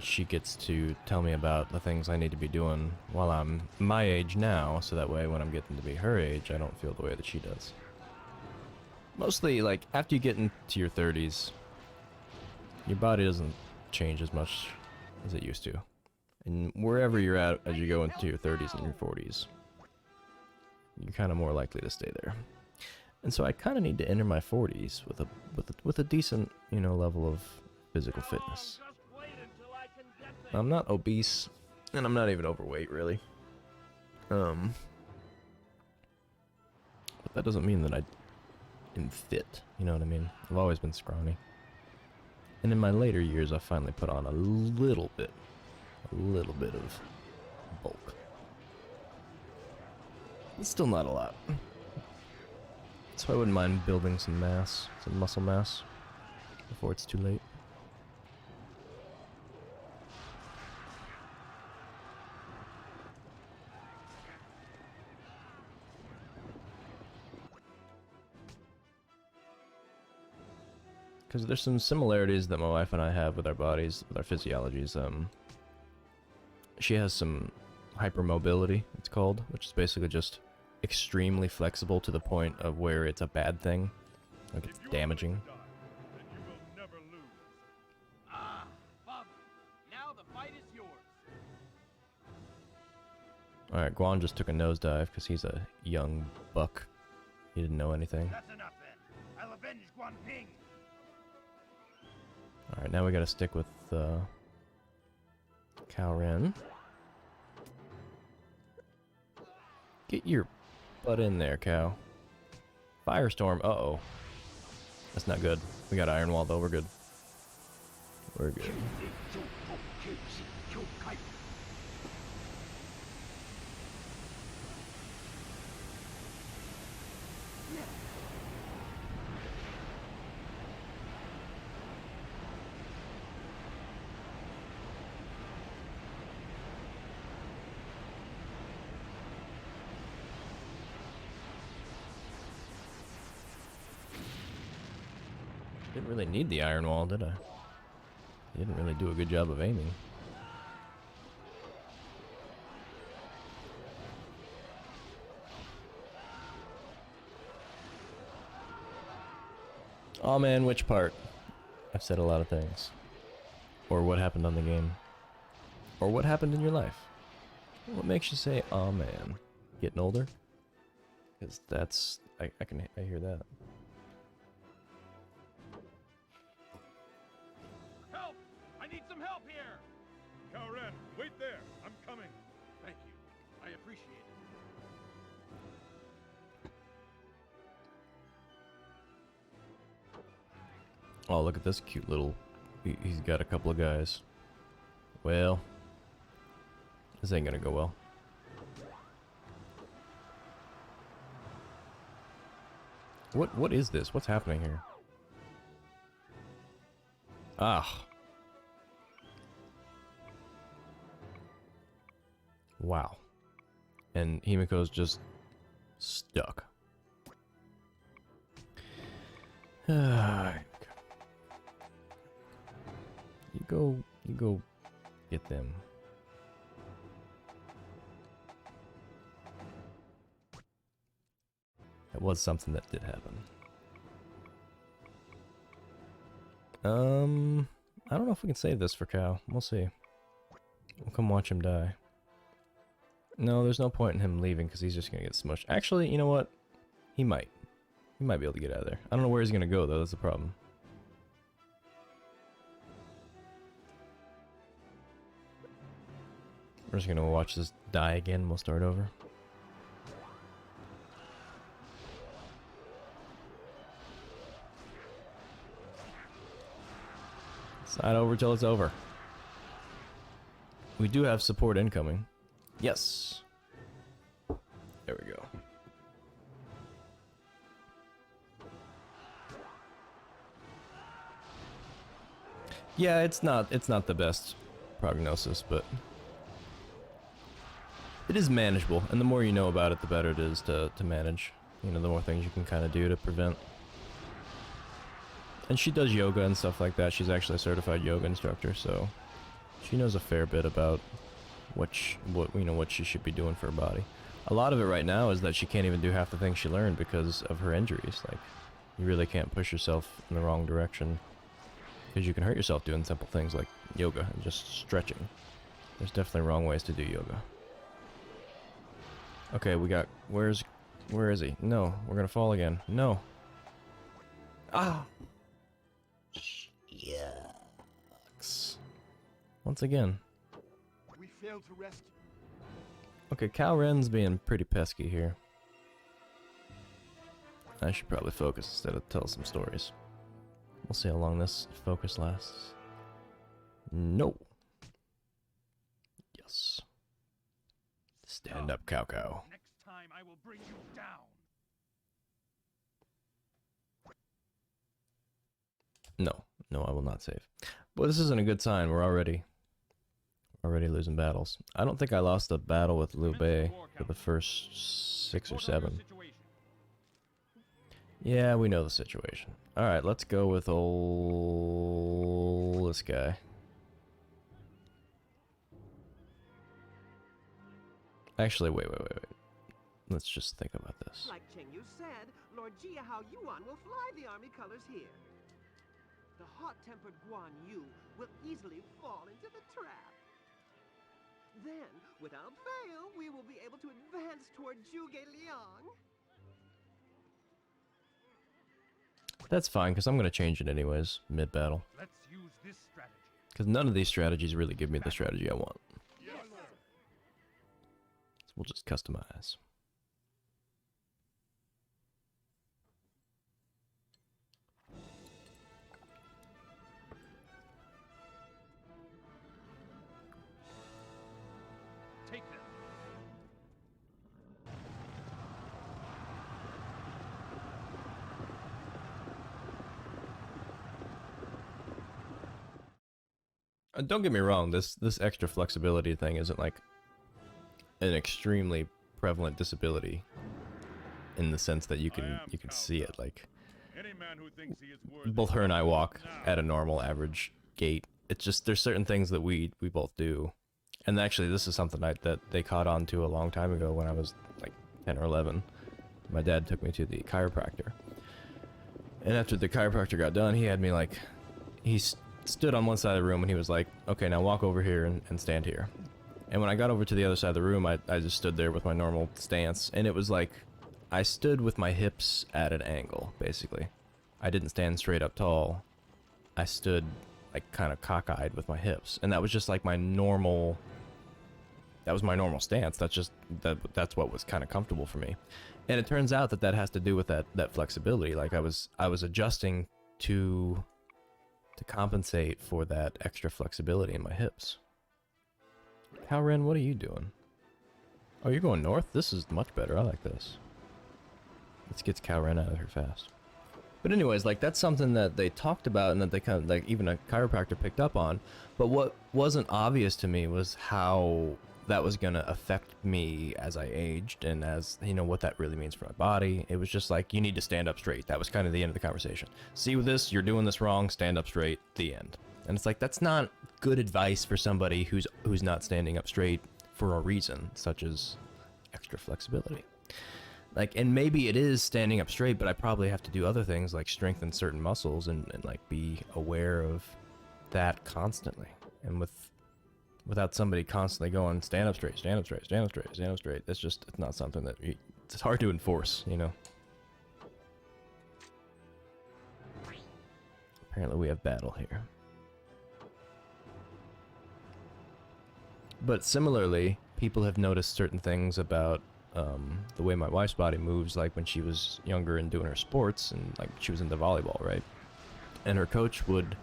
she gets to tell me about the things I need to be doing while I'm my age now, so that way when I'm getting to be her age, I don't feel the way that she does. Mostly, like, after you get into your 30s, your body doesn't change as much as it used to. And wherever you're at as you go into your 30s and your 40s, you're kind of more likely to stay there. And so I kind of need to enter my 40s with a decent, you know, level of physical fitness. I'm not obese, and I'm not even overweight, really. But that doesn't mean that I am fit, you know what I mean? I've always been scrawny. And in my later years, I finally put on a little bit of bulk. It's still not a lot. So I wouldn't mind building some mass, some muscle mass, before it's too late. Because there's some similarities that my wife and I have with our bodies, with our physiologies. She has some hypermobility, it's called, which is basically just extremely flexible to the point of where it's a bad thing. Like it's damaging. Ah, Father, now the fight is yours. Alright, Guan just took a nosedive because he's a young buck. He didn't know anything. That's enough then. I'll avenge Guan Ping. Alright, now we gotta stick with Cao Ren. Get your butt in there, cow. Firestorm, uh-oh. That's not good. We got Iron Wall though, we're good. We're good. Didn't really need the Iron Wall, did I? Didn't really do a good job of aiming. Oh man, which part? I've said a lot of things. Or what happened on the game. Or what happened in your life. What makes you say, oh man? Getting older? Because that's... I hear that. Help! I need some help here! Cao Ren, wait there. I'm coming. Thank you. I appreciate it. Oh, look at this cute little... He's got a couple of guys. Well... This ain't gonna go well. What is this? What's happening here? Ah. Wow. And Himiko's just stuck. You go get them. That was something that did happen. I don't know if we can save this for Cao. We'll see. We'll come watch him die. No, there's no point in him leaving because he's just gonna get smushed. Actually, you know what? He might. He might be able to get out of there. I don't know where he's gonna go though, that's the problem. We're just gonna watch this die again, we'll start over. It's not over till it's over. We do have support incoming. Yes. There we go. Yeah, it's not the best prognosis, but it is manageable, and the more you know about it, the better it is to manage. You know, the more things you can kind of do to prevent. And she does yoga and stuff like that. She's actually a certified yoga instructor, so she knows a fair bit about what she should be doing for her body. A lot of it right now is that she can't even do half the things she learned because of her injuries. Like, you really can't push yourself in the wrong direction because you can hurt yourself doing simple things like yoga and just stretching. There's definitely wrong ways to do yoga. Okay, we got... Where is he? No, we're gonna fall again. No. Ah! Yucks. Once again. We failed to rescue. Okay, Cao Ren's being pretty pesky here. I should probably focus instead of tell some stories. We'll see how long this focus lasts. No. Yes. Stand up, Cao Cao. Next time I will bring you down. No, I will not save. But this isn't a good sign. We're already losing battles. I don't think I lost a battle with Liu Bei for the first 6 or 7. Yeah, we know the situation. Alright, let's go with this guy. Actually, wait. Let's just think about this. Like Chengyu said, Lord Jiahao Yuan will fly the army colors here. The hot-tempered Guan Yu will easily fall into the trap. Then, without fail, we will be able to advance toward Zhuge Liang. That's fine, because I'm going to change it anyways, mid-battle. Let's use this strategy. Because none of these strategies really give me the strategy I want. Yes, sir. So we'll just customize. Don't get me wrong, this extra flexibility thing isn't like an extremely prevalent disability in the sense that you can see it. Like, both her and I walk at a normal average gait. It's just there's certain things that we both do. And actually, this is something that they caught on to a long time ago when I was like 10 or 11. My dad took me to the chiropractor. And after the chiropractor got done, he had me like, he stood on one side of the room and he was like, okay, now walk over here and stand here. And when I got over to the other side of the room, I just stood there with my normal stance. And it was like, I stood with my hips at an angle, basically. I didn't stand straight up tall. I stood like kind of cockeyed with my hips. And that was just like my normal... That was my normal stance. That's what was kind of comfortable for me. And it turns out that has to do with that flexibility. Like I was adjusting to compensate for that extra flexibility in my hips. Cow Ren, what are you doing? Oh, you're going north? This is much better. I like this. Let's get Cow Ren out of here fast. But anyways, like that's something that they talked about and that they kind of like even a chiropractor picked up on. But what wasn't obvious to me was how that was going to affect me as I aged and as, you know, what that really means for my body. It was just like, you need to stand up straight. That was kind of the end of the conversation. See with this, you're doing this wrong, stand up straight, the end. And it's like, that's not good advice for somebody who's not standing up straight for a reason, such as extra flexibility. Like, and maybe it is standing up straight, but I probably have to do other things like strengthen certain muscles and like be aware of that constantly. And without somebody constantly going, stand up straight, stand up straight, stand up straight, stand up straight, it's not something that it's hard to enforce, you know. Apparently we have battle here. But similarly, people have noticed certain things about the way my wife's body moves, like when she was younger and doing her sports, and like she was into volleyball, right? And her coach would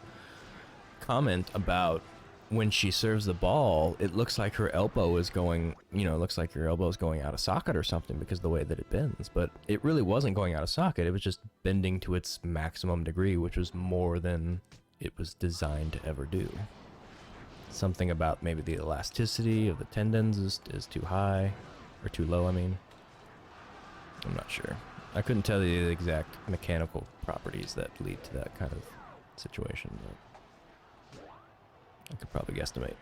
comment about when she serves the ball, it looks like her elbow is going, you know, it looks like her elbow is going out of socket or something because of the way that it bends. But it really wasn't going out of socket. It was just bending to its maximum degree, which was more than it was designed to ever do. Something about maybe the elasticity of the tendons is too high, or too low, I mean. I'm not sure. I couldn't tell you the exact mechanical properties that lead to that kind of situation, but I could probably guesstimate.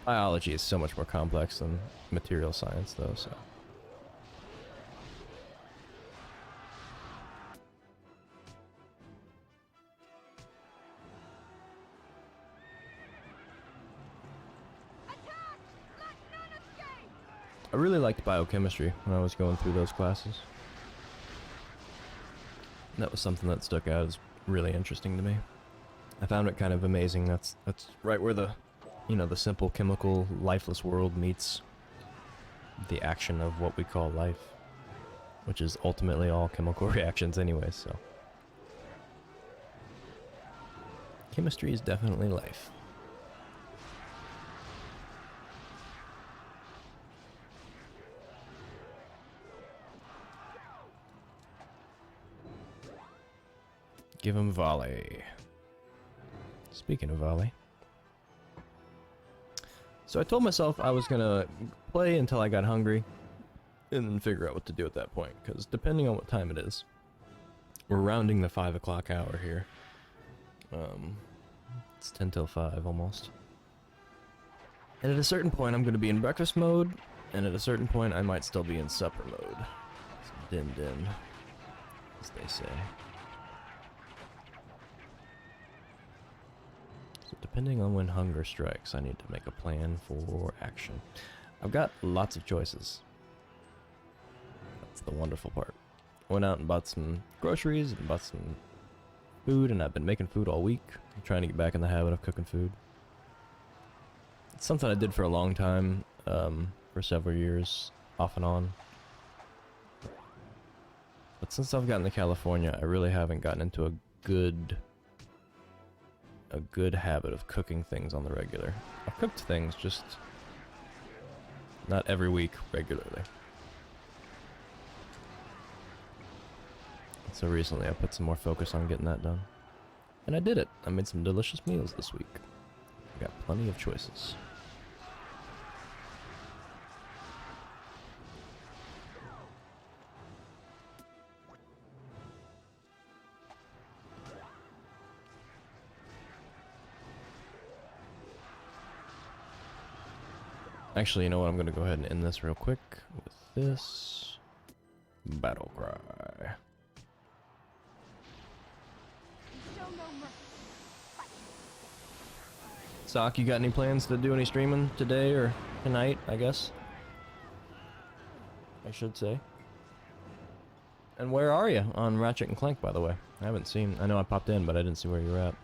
Biology is so much more complex than material science, though, so. I really liked biochemistry when I was going through those classes. And that was something that stuck out as really interesting to me. I found it kind of amazing. That's right where the, you know, the simple chemical lifeless world meets the action of what we call life, which is ultimately all chemical reactions anyway, so. Chemistry is definitely life. Give him volley. Speaking of volley. So I told myself I was gonna play until I got hungry and then figure out what to do at that point, because depending on what time it is, we're rounding the 5 o'clock hour here. It's 10 till 5 almost. And at a certain point I'm gonna be in breakfast mode, and at a certain point I might still be in supper mode. So din din, as they say. Depending on when hunger strikes, I need to make a plan for action. I've got lots of choices. That's the wonderful part. Went out and bought some groceries and bought some food, and I've been making food all week. I'm trying to get back in the habit of cooking food. It's something I did for a long time, for several years, off and on. But since I've gotten to California, I really haven't gotten into a good habit of cooking things on the regular. I've cooked things, just not every week regularly. So recently I put some more focus on getting that done. And I did it. I made some delicious meals this week. Got plenty of choices. Actually, you know what? I'm gonna go ahead and end this real quick with this battle cry. Sock, you got any plans to do any streaming today or tonight, I guess? I should say. And where are you on Ratchet and Clank, by the way? I haven't seen. I know I popped in, but I didn't see where you were at.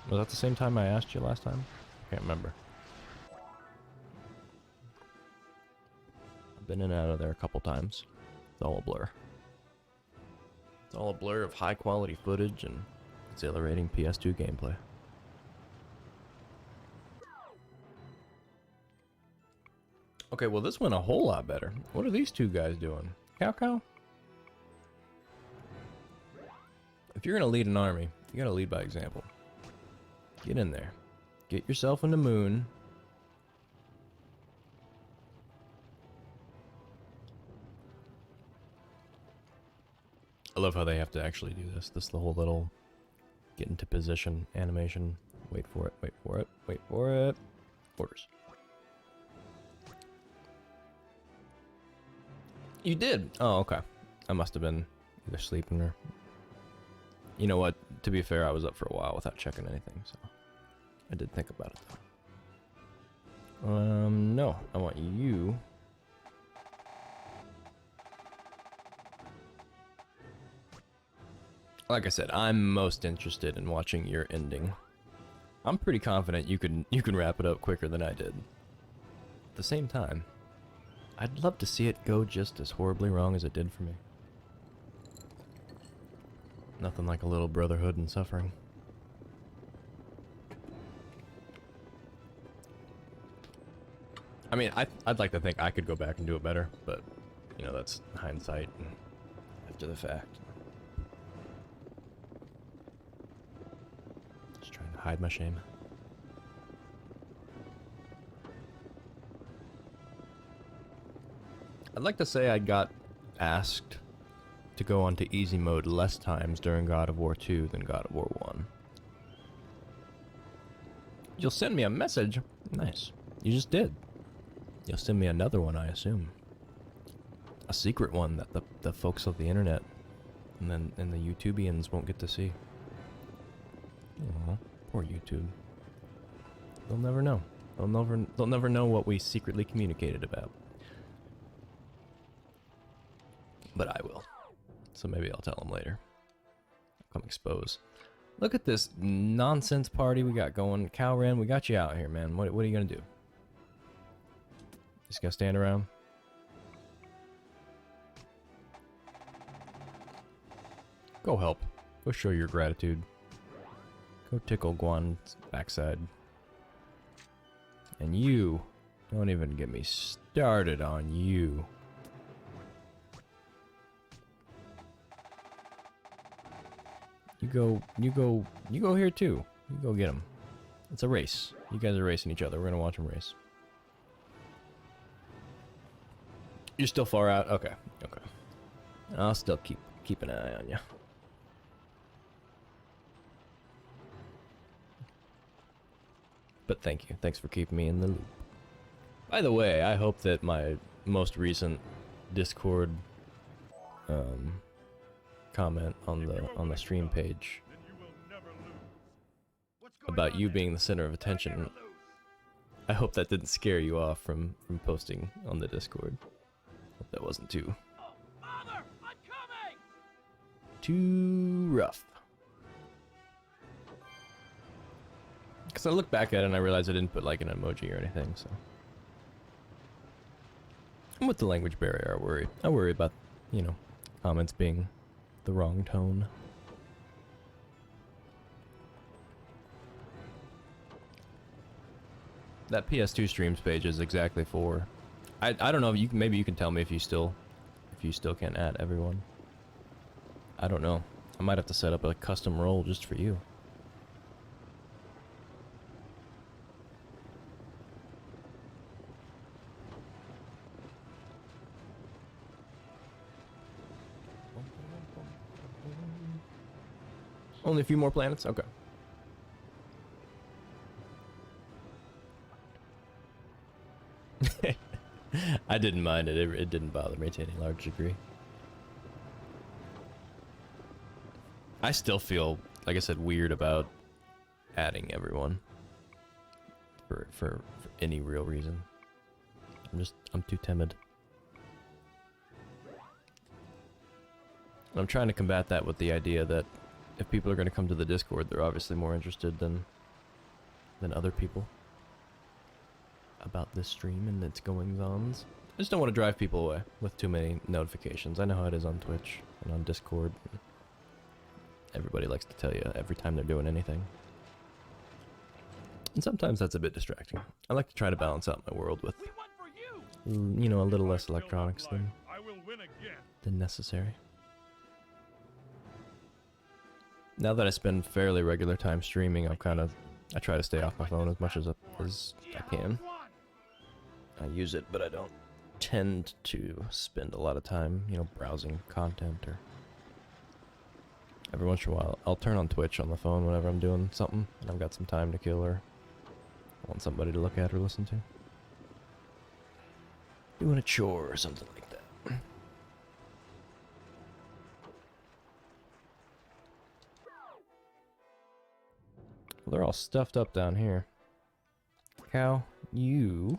Was that the same time I asked you last time? Can't remember. I've been in and out of there a couple times. It's all a blur. It's all a blur of high quality footage and exhilarating PS2 gameplay. Okay, well this went a whole lot better. What are these two guys doing? Cao Cao? If you're gonna lead an army, you gotta lead by example. Get in there. Get yourself in the moon. I love how they have to actually do this. This the whole little get into position animation. Wait for it, wait for it, wait for it. Orders. You did? Oh, okay. I must have been either sleeping or... You know what? To be fair, I was up for a while without checking anything, so... I did think about it, though. No. I want you... Like I said, I'm most interested in watching your ending. I'm pretty confident you can wrap it up quicker than I did. At the same time... I'd love to see it go just as horribly wrong as it did for me. Nothing like a little brotherhood and suffering. I mean, I'd like to think I could go back and do it better, but, you know, that's hindsight and after the fact. Just trying to hide my shame. I'd like to say I got asked to go onto easy mode less times during God of War 2 than God of War 1. You'll send me a message? Nice. You just did. You'll send me another one, I assume. A secret one that the folks of the internet and the YouTubians won't get to see. Aw, poor YouTube. They'll never know. They'll never know what we secretly communicated about. But I will. So maybe I'll tell them later. Come expose. Look at this nonsense party we got going. Calran, we got you out here, man. What are you gonna do? Just gonna stand around? Go help. Go show your gratitude. Go tickle Guan's backside. And you, don't even get me started on you. You go here too. You go get him. It's a race. You guys are racing each other. We're gonna watch them race. You're still far out? Okay, okay. I'll still keep an eye on you. But thank you. Thanks for keeping me in the loop. By the way, I hope that my most recent Discord comment on the stream page about you being the center of attention, I hope that didn't scare you off from posting on the Discord. Hope that wasn't too rough. Because I look back at it and I realized I didn't put like an emoji or anything, so. And with the language barrier, I worry about, you know, comments being the wrong tone. That PS2 streams page is exactly for... I don't know if you maybe you can tell me if you still can't add everyone. I don't know. I might have to set up a custom role just for you. Only a few more planets? Okay. I didn't mind it. It didn't bother me to any large degree. I still feel, like I said, weird about adding everyone for any real reason. I'm too timid. I'm trying to combat that with the idea that if people are going to come to the Discord, they're obviously more interested than other people about this stream and its goings-ons. I just don't want to drive people away with too many notifications. I know how it is on Twitch and on Discord. Everybody likes to tell you every time they're doing anything. And sometimes that's a bit distracting. I like to try to balance out my world with, you know, a little less electronics than necessary. Now that I spend fairly regular time streaming, I try to stay off my phone as much as I can. I use it, but I don't tend to spend a lot of time, you know, browsing content or... Every once in a while, I'll turn on Twitch on the phone whenever I'm doing something, and I've got some time to kill or want somebody to look at or listen to. Doing a chore or something like that. Well, they're all stuffed up down here. Cow, you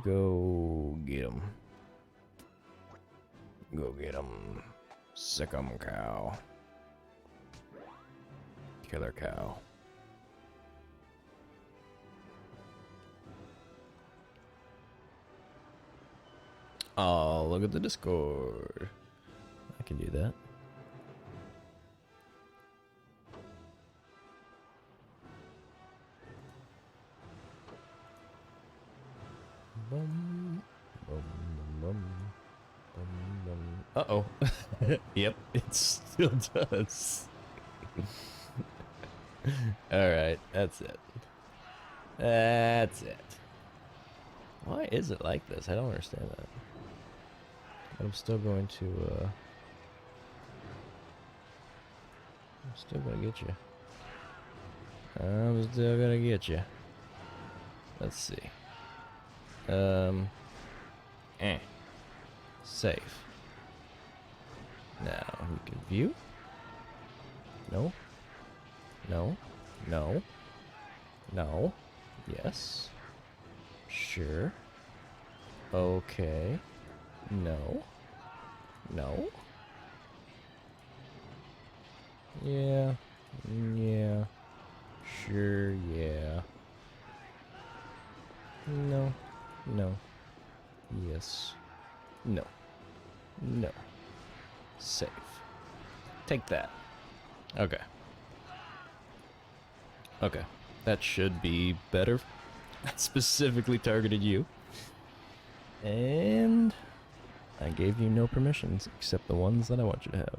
go get 'em. Go get 'em. Sick 'em, cow. Killer cow. Oh, look at the Discord. I can do that. Bum, bum, bum, bum, bum. Uh-oh. Yep, it still does. Alright, that's it. That's it. Why is it like this? I don't understand that. But I'm still going to, I'm still gonna get you. I'm still gonna get you. Let's see. Save. Now, you can view. No. No. No. No. Yes. Sure. Okay. No. No. Yeah. Yeah. Sure, yeah. No. No. Yes. No. No. Save. Take that. Okay. Okay. That should be better. I specifically targeted you. And I gave you no permissions except the ones that I want you to have.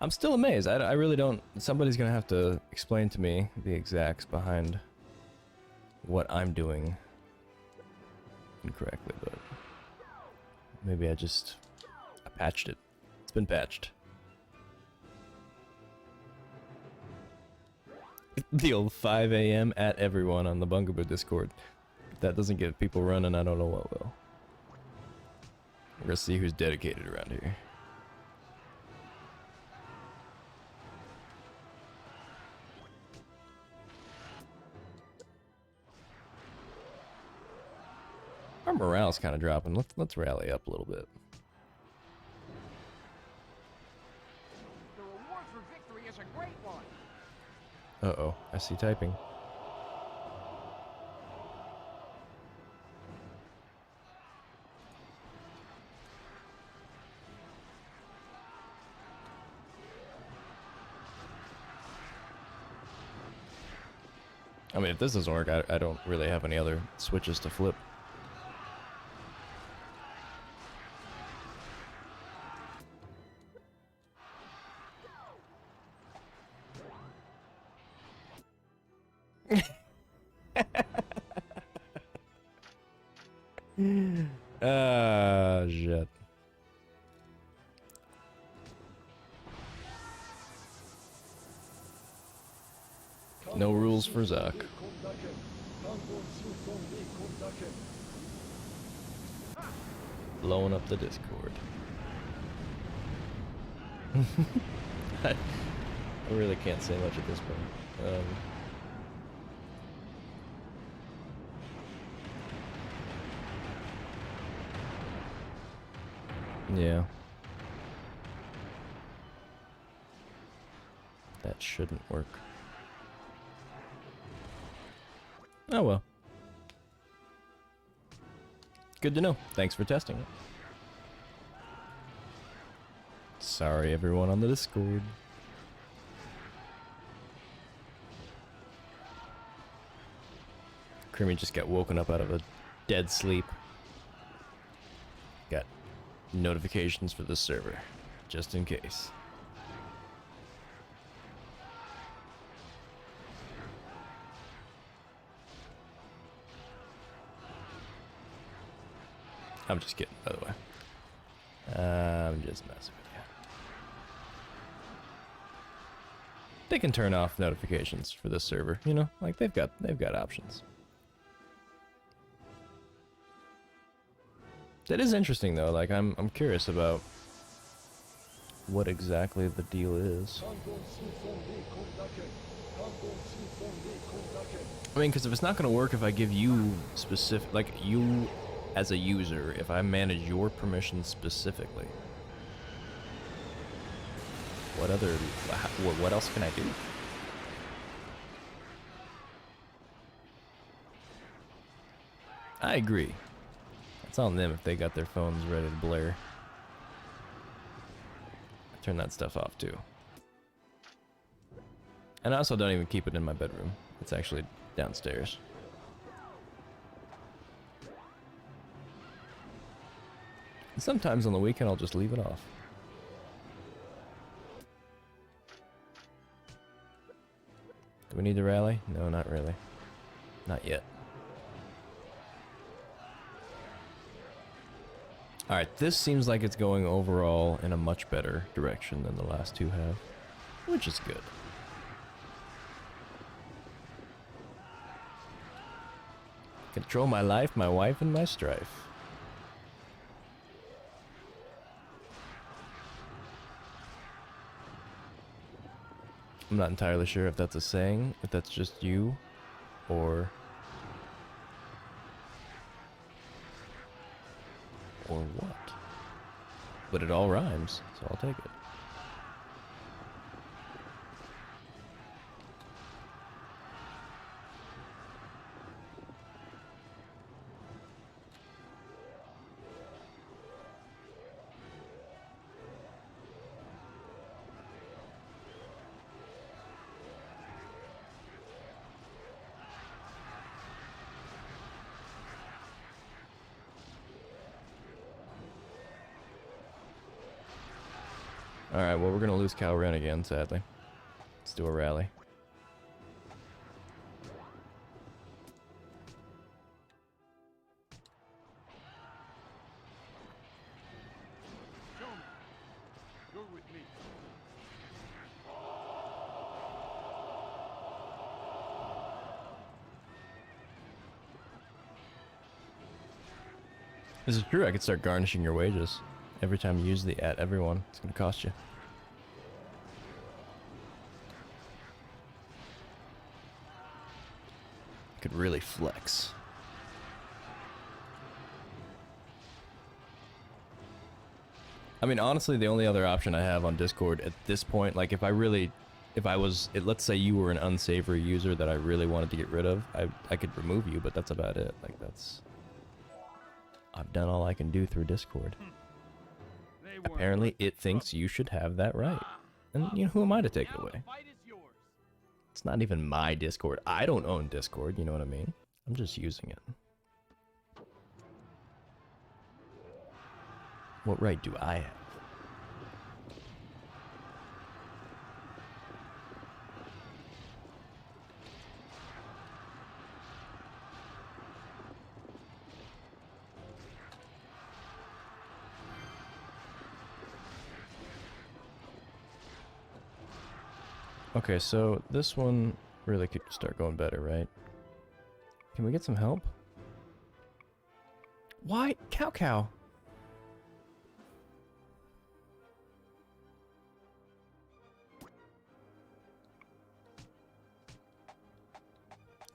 I'm still amazed. I really don't... Somebody's gonna have to explain to me the exacts behind what I'm doing incorrectly, but maybe I patched it. It's been patched. The old 5 a.m. at everyone on the Bungaboo Discord. If that doesn't get people running, I don't know what will. We're gonna see who's dedicated around here. Our morale's kind of dropping. Let's rally up a little bit. The reward for victory is a great one. Uh-oh, I see typing. I mean, if this doesn't work, I don't really have any other switches to flip. Ah, shit. No rules for Zuck. Blowing up the Discord. I really can't say much at this point. Yeah. That shouldn't work. Oh well. Good to know. Thanks for testing it. Sorry everyone on the Discord. Creamy just got woken up out of a dead sleep. Got notifications for the server, just in case. I'm just kidding, by the way. I'm just messing with you. They can turn off notifications for this server, you know, like they've got options. That is interesting though, like I'm curious about what exactly the deal is. I mean, because if it's not going to work if I give you specific, like you as a user, if I manage your permissions specifically, what else can I do? I agree. It's on them if they got their phones ready to blare. I turn that stuff off too. And I also don't even keep it in my bedroom. It's actually downstairs. And sometimes on the weekend I'll just leave it off. Do we need to rally? No, not really. Not yet. Alright, this seems like it's going overall in a much better direction than the last two have, which is good. Control my life, my wife, and my strife. I'm not entirely sure if that's a saying, if that's just you, or what. But it all rhymes, so I'll take it. Alright, well we're gonna lose Cal Ren again, sadly. Let's do a rally. Show me. You're with me. This is true, I could start garnishing your wages. Every time you use the at everyone, it's gonna cost you. Could really flex. I mean, honestly, the only other option I have on Discord at this point, like if let's say you were an unsavory user that I really wanted to get rid of, I could remove you, but that's about it. Like I've done all I can do through Discord. Apparently, it thinks you should have that right. And, you know, who am I to take it away? It's not even my Discord. I don't own Discord, you know what I mean? I'm just using it. What right do I have? Okay, so this one really could start going better, right? Can we get some help? Why? Cao Cao!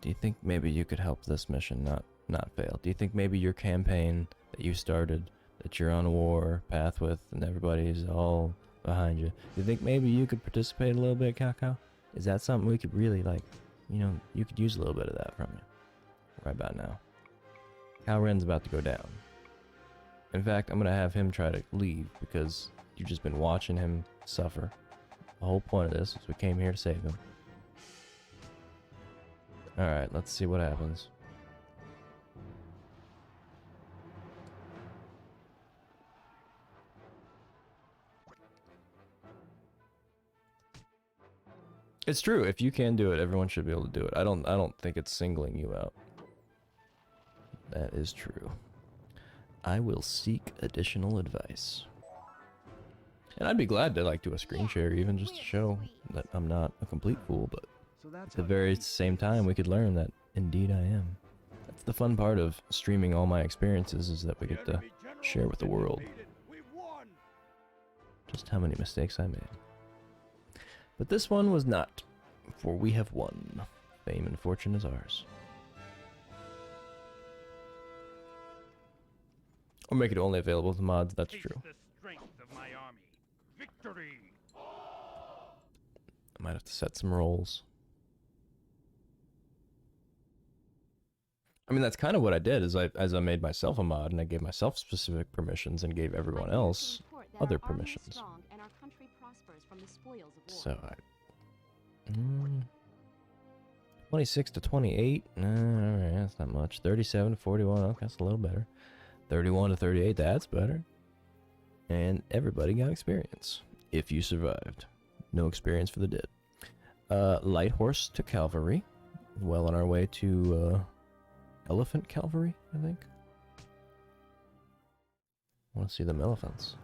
Do you think maybe you could help this mission not fail? Do you think maybe your campaign that you started, that you're on a war path with, and everybody's all behind you, do you think maybe you could participate a little bit, Cao Cao? Is that something we could really, like, you know, you could use a little bit of that from you right about now. Cao Ren's about to go down. In fact, I'm gonna have him try to leave because you've just been watching him suffer. The whole point of this is we came here to save him. Alright, let's see what happens. It's true, if you can do it, everyone should be able to do it. I don't think it's singling you out. That is true. I will seek additional advice. And I'd be glad to like do a screen share even just to show that I'm not a complete fool, but at the very same time we could learn that indeed I am. That's the fun part of streaming all my experiences, is that we get to share with the world just how many mistakes I made. But this one was not, for we have won. Fame and fortune is ours. Or make it only available to mods, that's true. The strength of my army. Victory! I might have to set some roles. I mean, that's kind of what I did, is I made myself a mod, and I gave myself specific permissions, and gave everyone else other permissions. So, 26 to 28, alright, that's not much. 37 to 41, okay, that's a little better. 31 to 38, that's better. And everybody got experience, if you survived. No experience for the dead. Light horse to cavalry. Well on our way to, elephant cavalry, I think. I want to see them elephants.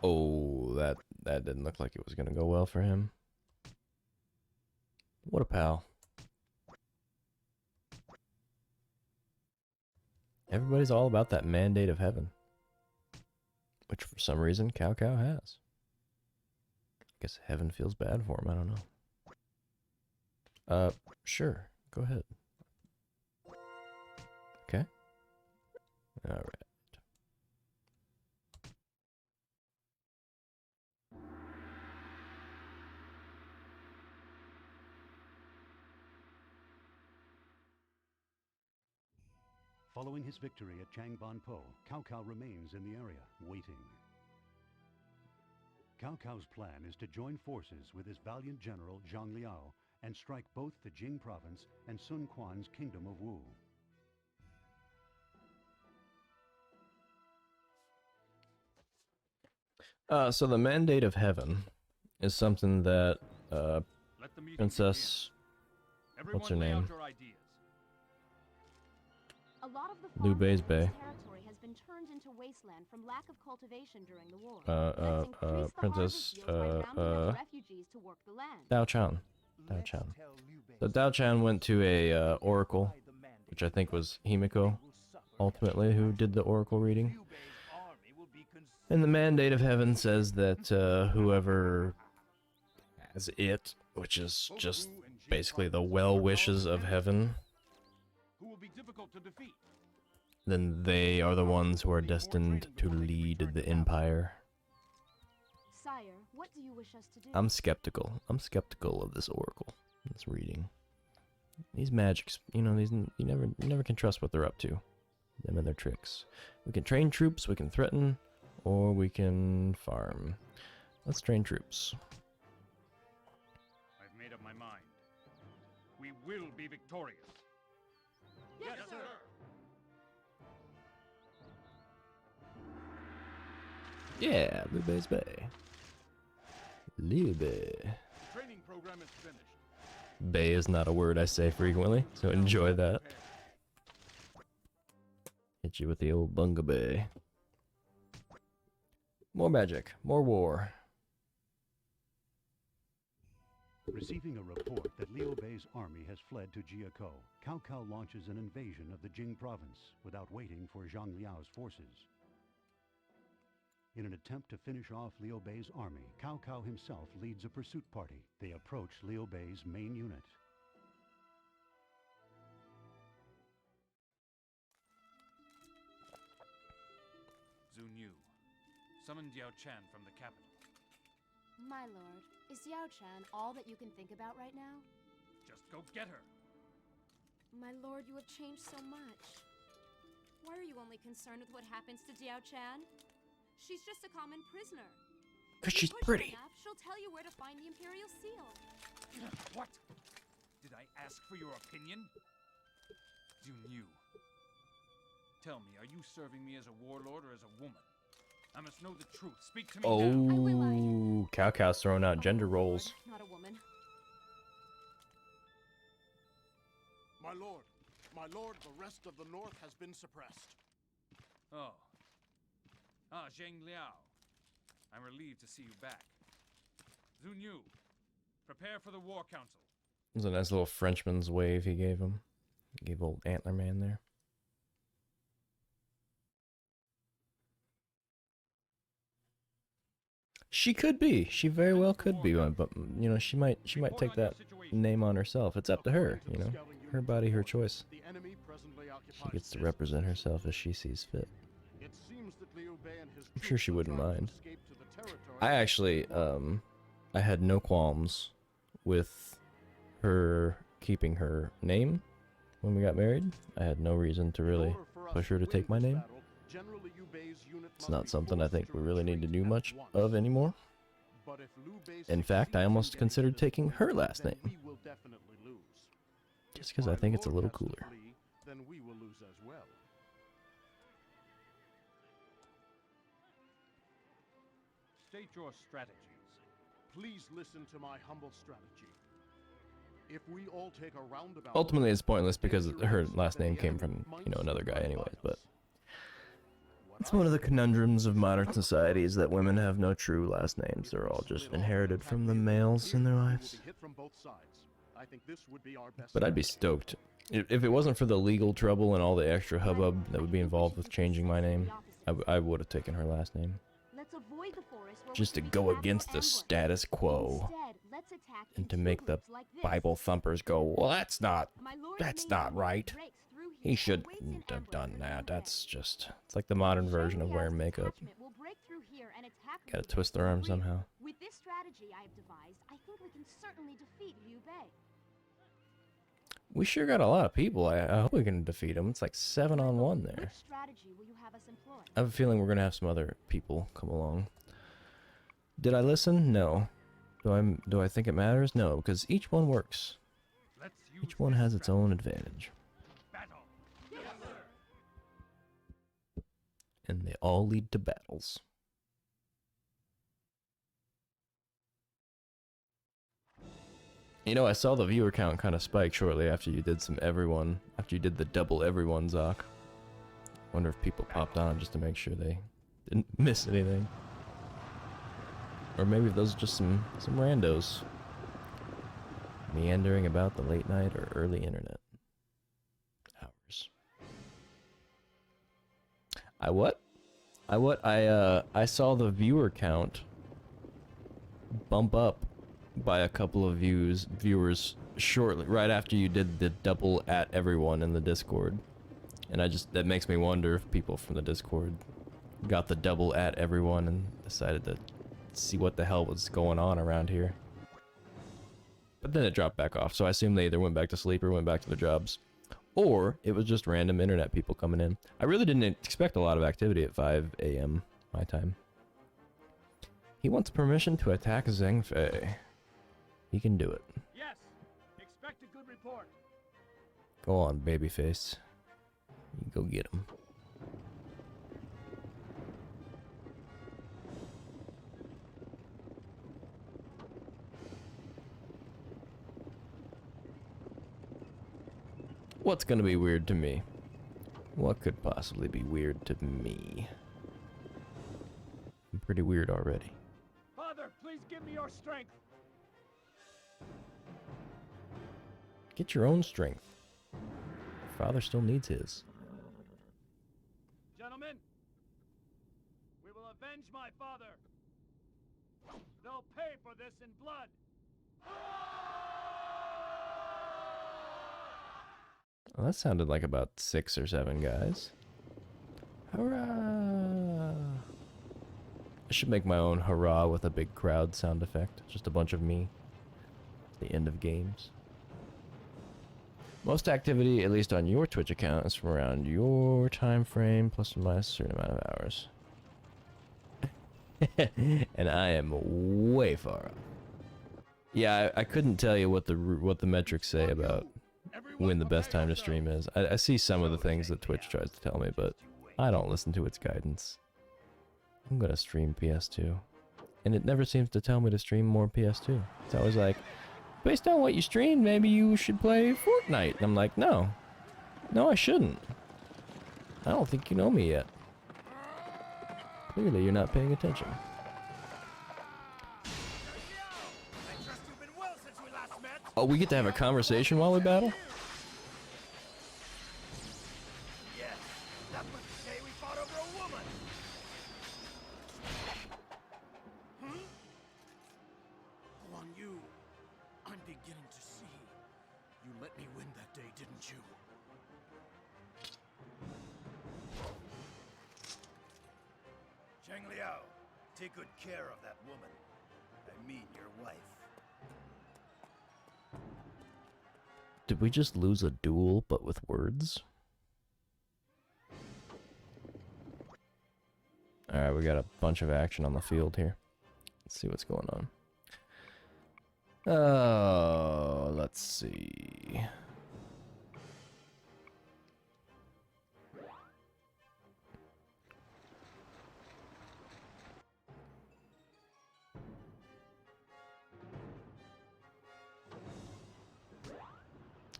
Oh, that didn't look like it was gonna go well for him. What a pal. Everybody's all about that mandate of heaven, which for some reason Cao Cao has. I guess heaven feels bad for him, I don't know. Sure, go ahead. Okay. Alright. Following his victory at Changbanpo, Cao Cao remains in the area, waiting. Cao Cao's plan is to join forces with his valiant general Zhang Liao and strike both the Jing province and Sun Quan's kingdom of Wu. So the mandate of heaven is something that Princess, what's her name? Liu Bei's Bei. Princess, Diao Chan. Diao Chan. So Diao Chan went to a oracle, which I think was Himiko, ultimately, who did the oracle reading. And the mandate of heaven says that whoever has it, which is just basically the well wishes of heaven, difficult to defeat. then they are the ones who are destined to lead the Empire. Sire, what do you wish us to do? I'm skeptical. I'm skeptical of this oracle. This reading. These magics, you know, these you never can trust what they're up to. Them and their tricks. We can train troops, we can threaten, or we can farm. Let's train troops. I've made up my mind. We will be victorious. Yes, sir. Yeah, Liu Bei's Bay. Liu Bei. Training program is finished. Bay is not a word I say frequently, so enjoy that. Hit you with the old Bunga Bay. More magic, more war. Receiving a report that Liu Bei's army has fled to Jiakou, Cao Cao launches an invasion of the Jing province without waiting for Zhang Liao's forces. In an attempt to finish off Liu Bei's army, Cao Cao himself leads a pursuit party. They approach Liu Bei's main unit. Zun Yu, summon Diao Chan from the capital. My lord, is Diao Chan all that you can think about right now? Just go get her. My lord, you have changed so much. Why are you only concerned with what happens to Diao Chan? She's just a common prisoner. 'Cause If you she's push her pretty. enough, she'll tell you where to find the Imperial Seal. What? Did I ask for your opinion? Zun Yu, tell me, are you serving me as a warlord or as a woman? I must know the truth. Speak to me now. Oh, Cao Cao's throwing out gender roles. Not a woman. My lord, the rest of the north has been suppressed. Oh. Ah, Zhang Liao. I'm relieved to see you back. Zun Yu, prepare for the War Council. It was a nice little Frenchman's wave he gave him. He gave old Antler Man there. She could be. She very well could be one, but you know, she might take that name on herself. It's up to her, you know. Her body, her choice. She gets to represent herself as she sees fit. I'm sure she wouldn't mind. I actually, I had no qualms with her keeping her name when we got married. I had no reason to really push her to take my name. It's not something I think we really need to do much of anymore. In fact, I almost considered taking her last name. Just because I think it's a little cooler. Then we will lose as well. State your strategies. Please listen to my humble strategy. If we all take a roundabout... Ultimately, it's pointless because her last name came from, you know, another guy anyways, but... It's one of the conundrums of modern society is that women have no true last names. They're all just inherited from the males in their lives. But I'd be stoked. If it wasn't for the legal trouble and all the extra hubbub that would be involved with changing my name, I would have taken her last name. Let's avoid the forest where Just to go against the status quo. And to make the Bible thumpers go, well, that's not right. He shouldn't have done that. That's just, it's like the modern version of wearing makeup. Gotta twist their arm somehow. With this strategy I have devised, I think we can certainly defeat Liu Bei. We sure got a lot of people. I hope we can defeat them. It's like 7-on-1 there. Which strategy will you have us employ? I have a feeling we're gonna have some other people come along. Did I listen? No. Do I think it matters? No, because each one works. Each one has its own advantage. And they all lead to battles. You know, I saw the viewer count kind of spike shortly after you did after you did the double everyone Zoc. Wonder if people popped on just to make sure they didn't miss anything. Or maybe those are just some randos meandering about the late night or early internet hours. I saw the viewer count bump up by a couple of viewers shortly, right after you did the double at everyone in the Discord. And that makes me wonder if people from the Discord got the double at everyone and decided to see what the hell was going on around here. But then it dropped back off, so I assume they either went back to sleep or went back to their jobs. Or it was just random internet people coming in. I really didn't expect a lot of activity at 5 a.m. my time. He wants permission to attack Zhang Fei. He can do it. Yes, expect a good report. Go on, babyface. You go get him. What's gonna be weird to me? What could possibly be weird to me? I'm pretty weird already. Father, please give me your strength. Get your own strength. Your father still needs his. Gentlemen, we will avenge my father. They'll pay for this in blood. Well, that sounded like about 6 or 7 guys. Hurrah! I should make my own hurrah with a big crowd sound effect. Just a bunch of me. The end of games. Most activity, at least on your Twitch account, is from around your time frame, plus or minus a certain amount of hours. And I am way far off. Yeah, I couldn't tell you what the metrics say about when the best time to stream is. I see some of the things that Twitch tries to tell me, but I don't listen to its guidance. I'm gonna stream PS2. And it never seems to tell me to stream more PS2. It's always like, based on what you stream, maybe you should play Fortnite. And I'm like, no. No, I shouldn't. I don't think you know me yet. Clearly, you're not paying attention. Oh, we get to have a conversation while we battle? Yes, that was the day we fought over a woman. Guan Yu, I'm beginning to see. You let me win that day, didn't you? Zhang Liao, take good care of that woman. I mean your wife. Did we just lose a duel, but with words? Alright, we got a bunch of action on the field here. Let's see what's going on. Oh, let's see.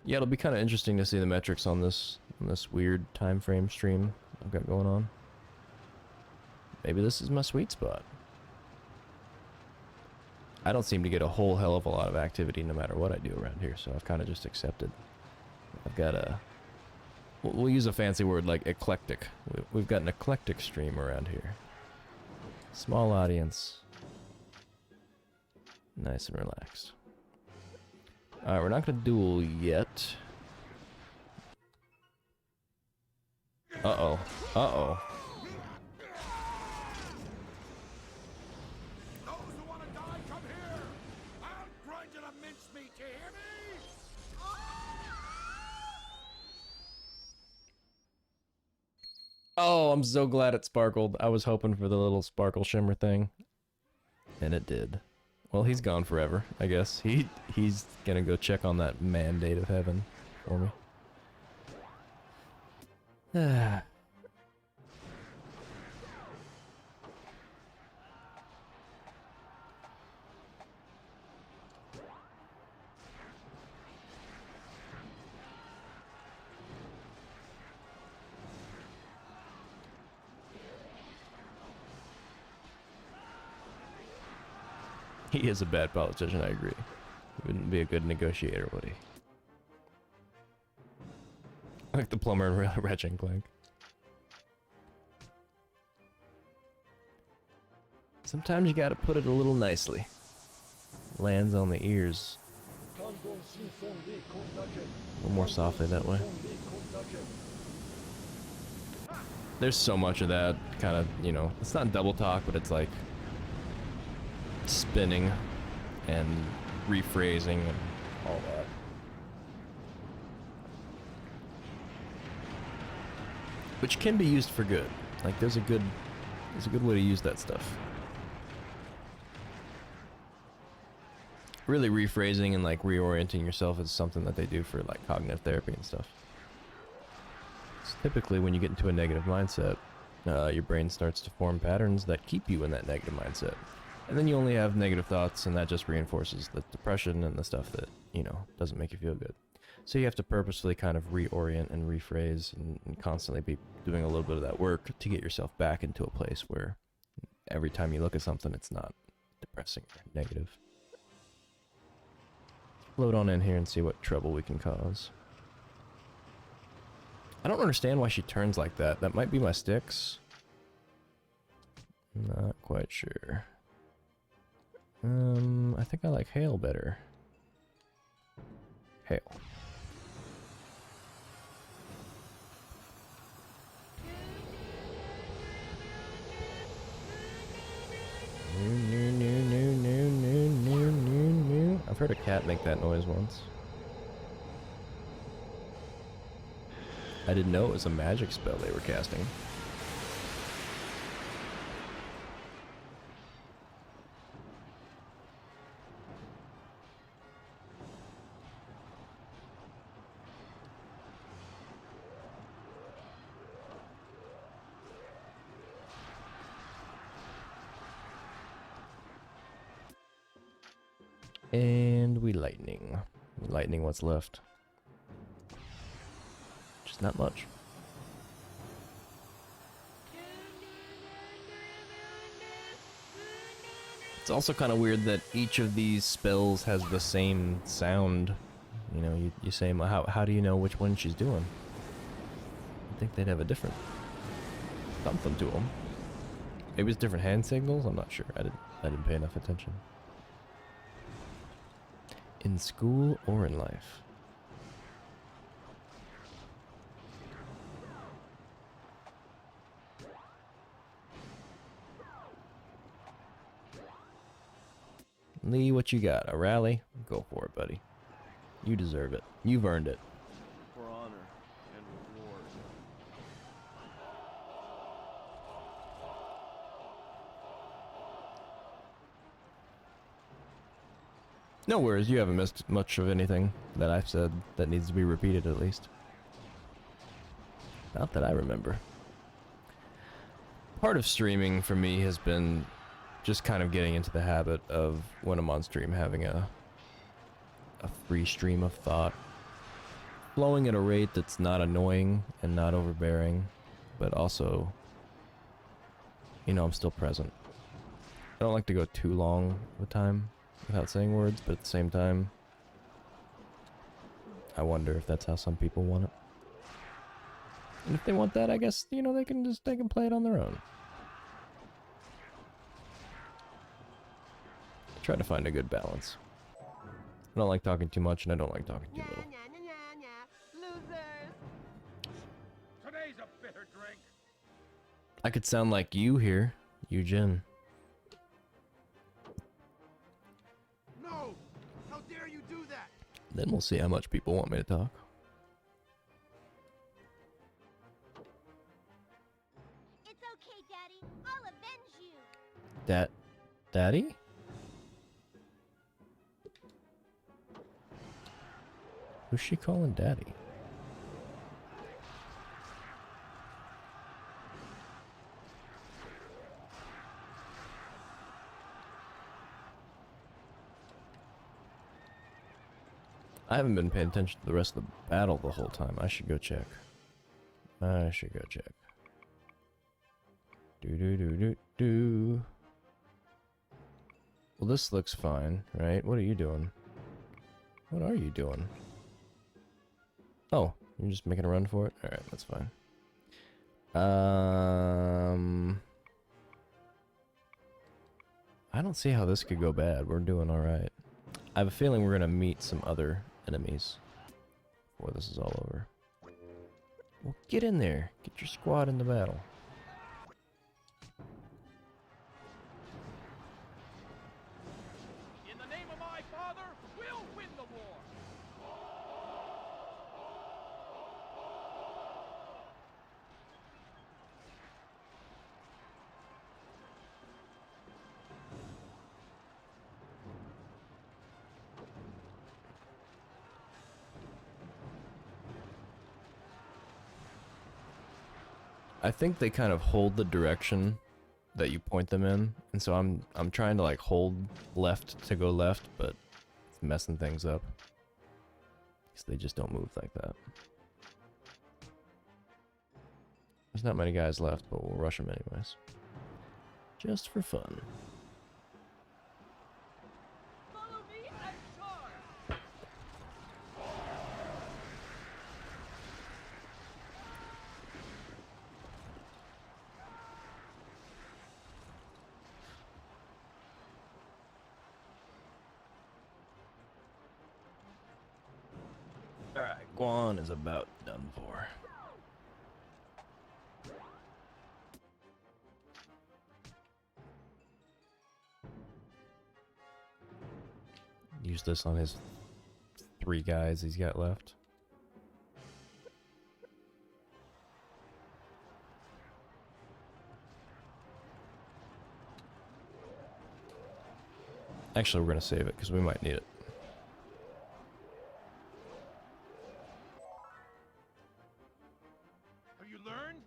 Yeah, it'll be kind of interesting to see the metrics on this weird time frame stream I've got going on. Maybe this is my sweet spot. I don't seem to get a whole hell of a lot of activity no matter what I do around here, so I've kind of just accepted. I've got a... We'll use a fancy word like eclectic. We've got an eclectic stream around here. Small audience. Nice and relaxed. Alright, we're not gonna duel yet. Uh-oh. Uh-oh. Those who want to die, come here! I'll grind you to mincemeat, you hear me? Oh, I'm so glad it sparkled. I was hoping for the little sparkle shimmer thing. And it did. Well, he's gone forever, I guess. He's gonna go check on that mandate of heaven for me. He is a bad politician, I agree. He wouldn't be a good negotiator, would he? Like the plumber in Ratchet and Clank. Sometimes you gotta put it a little nicely. Lands on the ears. A little more softly that way. There's so much of that kind of, you know, it's not double talk, but it's like spinning and rephrasing and all that. Which can be used for good. Like there's a good way to use that stuff. Really rephrasing and like reorienting yourself is something that they do for like cognitive therapy and stuff. It's typically when you get into a negative mindset, your brain starts to form patterns that keep you in that negative mindset. And then you only have negative thoughts, and that just reinforces the depression and the stuff that, you know, doesn't make you feel good. So you have to purposefully kind of reorient and rephrase and constantly be doing a little bit of that work to get yourself back into a place where every time you look at something, it's not depressing or negative. Load on in here and see what trouble we can cause. I don't understand why she turns like that. That might be my sticks. Not quite sure. I think I like hail better. Hail. I've heard a cat make that noise once. I didn't know it was a magic spell they were casting. And we lightning. Lightning what's left. Just not much. It's also kind of weird that each of these spells has the same sound. You know, you say, how do you know which one she's doing? I think they'd have a different something to them. Maybe it's different hand signals? I'm not sure. I didn't pay enough attention. In school or in life? Lee, what you got? A rally? Go for it, buddy. You deserve it. You've earned it. For honor and reward. No worries, you haven't missed much of anything that I've said that needs to be repeated at least. Not that I remember. Part of streaming for me has been just kind of getting into the habit of when I'm on stream having a free stream of thought. Flowing at a rate that's not annoying and not overbearing, but also, you know, I'm still present. I don't like to go too long with time without saying words, but at the same time, I wonder if that's how some people want it. And if they want that, I guess, you know, they can play it on their own. Try to find a good balance. I don't like talking too much, and I don't like talking too little. Today's a bitter drink. I could sound like you here, Eugen. No! How dare you do that? Then we'll see how much people want me to talk. It's okay, Daddy. I'll avenge you. Daddy? Who's she calling Daddy? I haven't been paying attention to the rest of the battle the whole time. I should go check. I should go check. Do. Well, this looks fine, right? What are you doing? What are you doing? Oh, you're just making a run for it? Alright, that's fine. I don't see how this could go bad. We're doing alright. I have a feeling we're gonna meet some other enemies before this is all over. Well, get in there. Get your squad in the battle. I think they kind of hold the direction that you point them in, and so I'm trying to like hold left to go left, but it's messing things up. Because they just don't move like that. There's not many guys left, but we'll rush them anyways. Just for fun. Follow me and charge! Alright, Guan is about done for. Use this on his 3 guys he's got left. Actually, we're gonna save it because we might need it. Have you learned?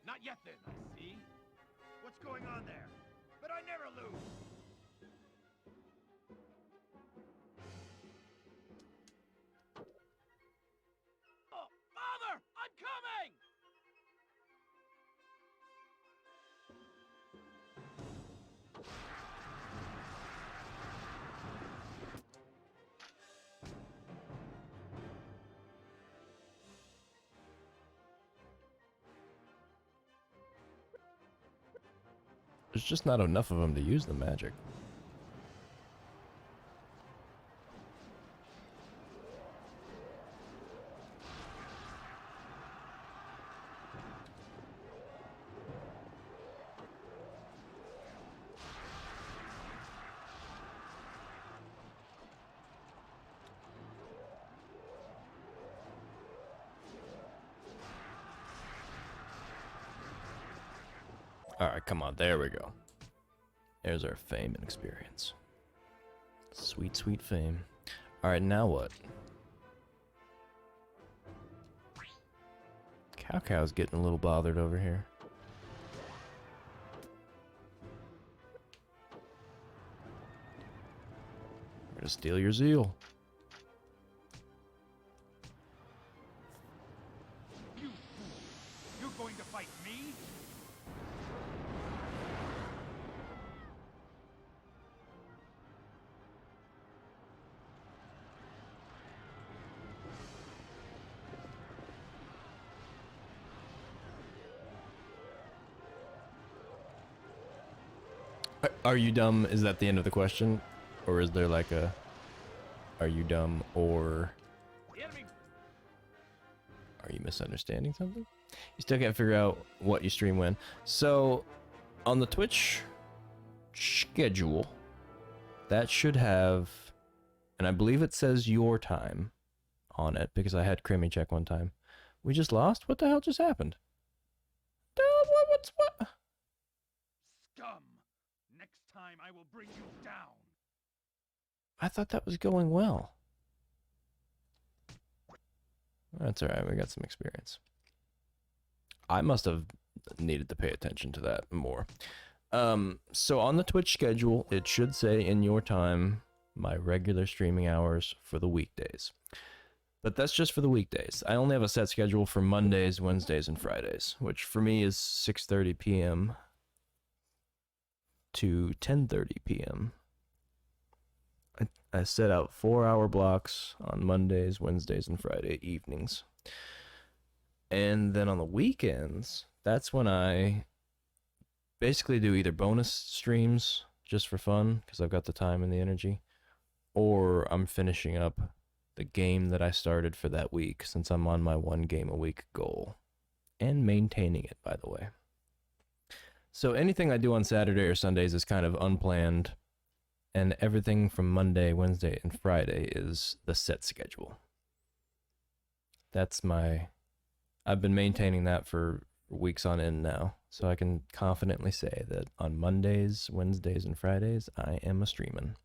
Not yet then, I see. What's going on there? But I never lose! Oh, Father! I'm coming! There's just not enough of them to use the magic. Alright, come on, there we go. There's our fame and experience. Sweet, sweet fame. Alright, now what? Cao Cao's getting a little bothered over here. We're gonna steal your zeal. You're going to fight me? Are you dumb? Is that the end of the question? Or is there like a... Are you dumb or... Are you misunderstanding something? You still can't figure out what you stream when. So, on the Twitch schedule, that should have... And I believe it says your time on it, because I had Crimmy check one time. We just lost? What the hell just happened? What? Scum! Next time I will bring you down. I thought that was going well. That's alright, we got some experience. I must have needed to pay attention to that more. So on the Twitch schedule, it should say in your time, my regular streaming hours for the weekdays. But that's just for the weekdays. I only have a set schedule for Mondays, Wednesdays, and Fridays, which for me is 6:30 p.m. to 10:30 p.m. I set out 4-hour blocks on Mondays, Wednesdays, and Friday evenings. And then on the weekends, that's when I basically do either bonus streams just for fun, because I've got the time and the energy, or I'm finishing up the game that I started for that week, since I'm on my 1 game a week goal. And maintaining it, by the way. So anything I do on Saturday or Sundays is kind of unplanned, and everything from Monday, Wednesday, and Friday is the set schedule. That's my... I've been maintaining that for weeks on end now, so I can confidently say that on Mondays, Wednesdays, and Fridays, I am a streamin'.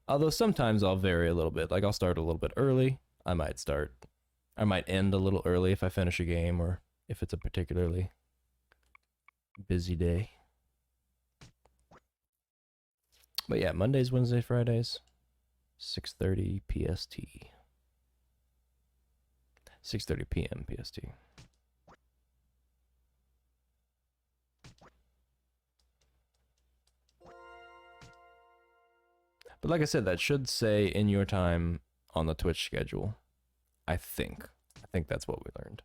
Although sometimes I'll vary a little bit. Like, I'll start a little bit early. I might end a little early if I finish a game, or if it's a particularly busy day. But yeah, Mondays, Wednesdays, Fridays, 6:30 PST. 6:30 p.m. PST. But like I said, that should say in your time on the Twitch schedule. I think that's what we learned.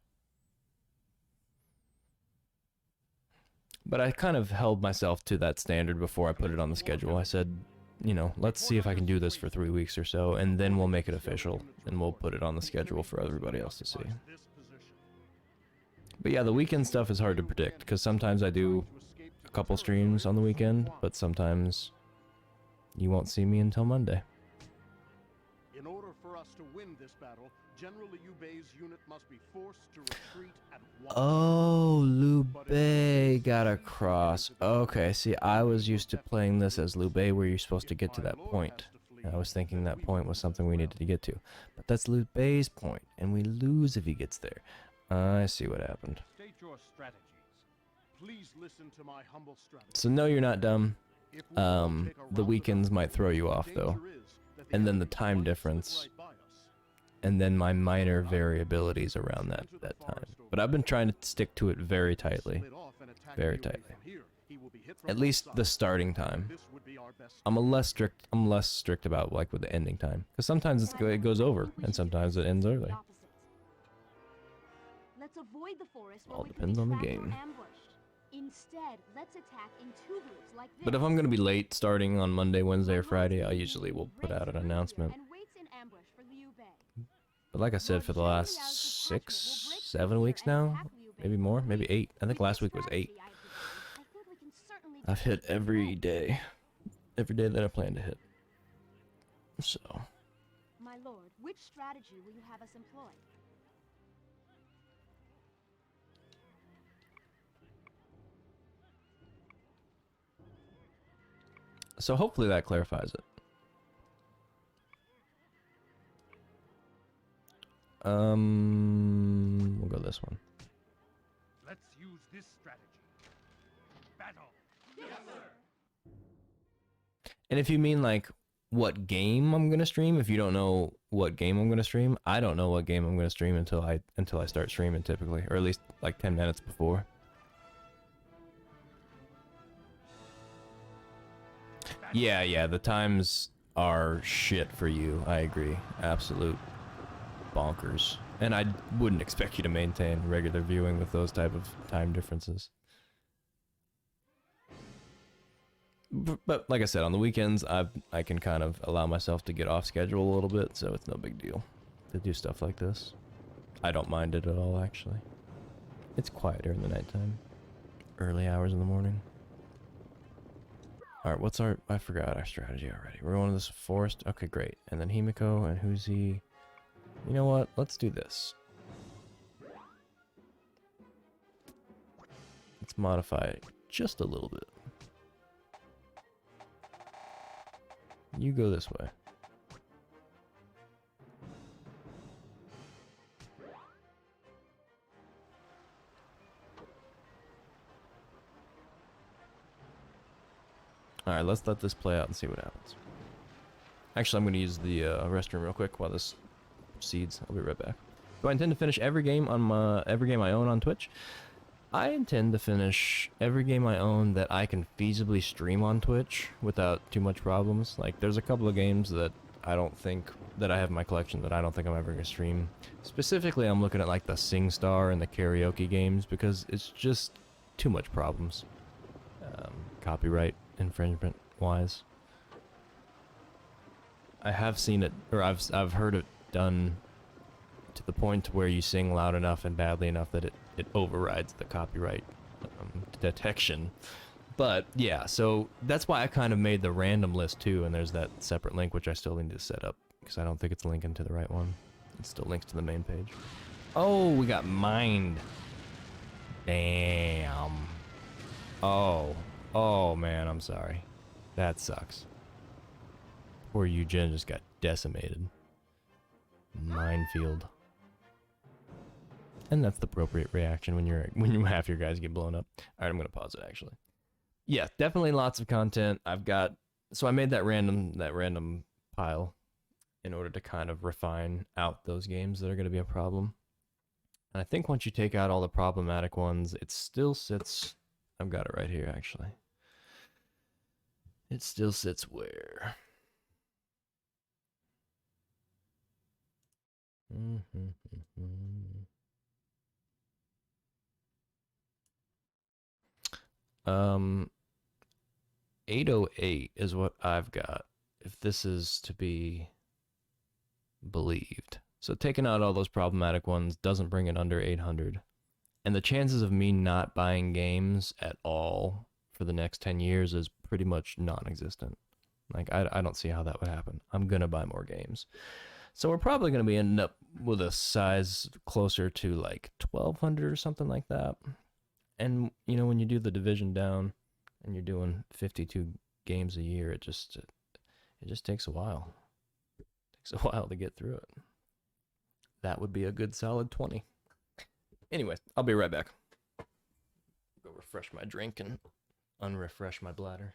But I kind of held myself to that standard before I put it on the schedule. I said, you know, let's see if I can do this for 3 weeks or so, and then we'll make it official, and we'll put it on the schedule for everybody else to see. But yeah, the weekend stuff is hard to predict, because sometimes I do a couple streams on the weekend, but sometimes you won't see me until Monday. In order for us to win this battle, General Liu Bei's unit must be forced to retreat at once. Oh, Liu Bei got across. Okay, see, I was used to playing this as Liu Bei, where you're supposed to get to that point. I was thinking that point was something we needed to get to. But that's Liu Bei's point, and we lose if he gets there. I see what happened. State your strategies. Please listen to my humble strategy. So no, you're not dumb. The weekends might throw you off, though. And then the time difference. And then my minor variabilities around that time. But I've been trying to stick to it very tightly. Very tightly. At least the starting time. I'm less strict about like with the ending time. Because sometimes it goes over, and sometimes it ends early. Let's avoid the forest All depends on the game. Instead, let's attack in 2 groups like this. But if I'm gonna be late starting on Monday, Wednesday, or Friday, I usually will put out an announcement. But like I said, for the last 6, 7 weeks now, maybe more, maybe 8. I think last week was 8. I've hit every day that I plan to hit. So. My lord, which strategy will you have us employ? So hopefully that clarifies it. We'll go this one. Let's use this strategy. Battle. Yes, sir. And if you mean like what game I'm gonna stream, if you don't know what game I'm gonna stream, I don't know what game I'm gonna stream until I start streaming typically, or at least like 10 minutes before. Yeah, the times are shit for you. I agree. Absolute bonkers. And I wouldn't expect you to maintain regular viewing with those type of time differences. But like I said, on the weekends, I can kind of allow myself to get off schedule a little bit, so it's no big deal to do stuff like this. I don't mind it at all, actually. It's quieter in the nighttime. Early hours in the morning. Alright, what's our... I forgot our strategy already. We're going to this forest. Okay, great. And then Himiko, and who's he? You know what? Let's do this. Let's modify it just a little bit. You go this way. Alright, let's let this play out and see what happens. Actually, I'm going to use the restroom real quick while this proceeds. I'll be right back. Do I intend to finish every game on every game I own on Twitch? I intend to finish every game I own that I can feasibly stream on Twitch without too much problems. Like, there's a couple of games that I don't think that I have in my collection that I don't think I'm ever going to stream. Specifically, I'm looking at like the SingStar and the karaoke games because it's just too much problems. Copyright infringement wise. I have seen it, or I've heard it done to the point where you sing loud enough and badly enough that it overrides the copyright detection. But yeah, so that's why I kind of made the random list too, and there's that separate link which I still need to set up because I don't think it's linking to the right one. It still links to the main page. Oh, we got mined. Damn. Oh man, I'm sorry. That sucks. Poor Eugen just got decimated. Minefield. And that's the appropriate reaction when half your guys get blown up. All right, I'm gonna pause it actually. Yeah, definitely lots of content. So I made that random pile in order to kind of refine out those games that are gonna be a problem. And I think once you take out all the problematic ones, it still sits. I've got it right here actually. It still sits where? Um, 808 is what I've got, if this is to be believed. So taking out all those problematic ones doesn't bring it under 800. And the chances of me not buying games at all for the next 10 years is pretty much non-existent. Like, I don't see how that would happen. I'm going to buy more games. So we're probably going to be ending up with a size closer to like 1,200 or something like that. And, you know, when you do the division down and you're doing 52 games a year, it just takes a while. It takes a while to get through it. That would be a good solid 20. Anyways, I'll be right back. Go refresh my drink and unrefresh my bladder.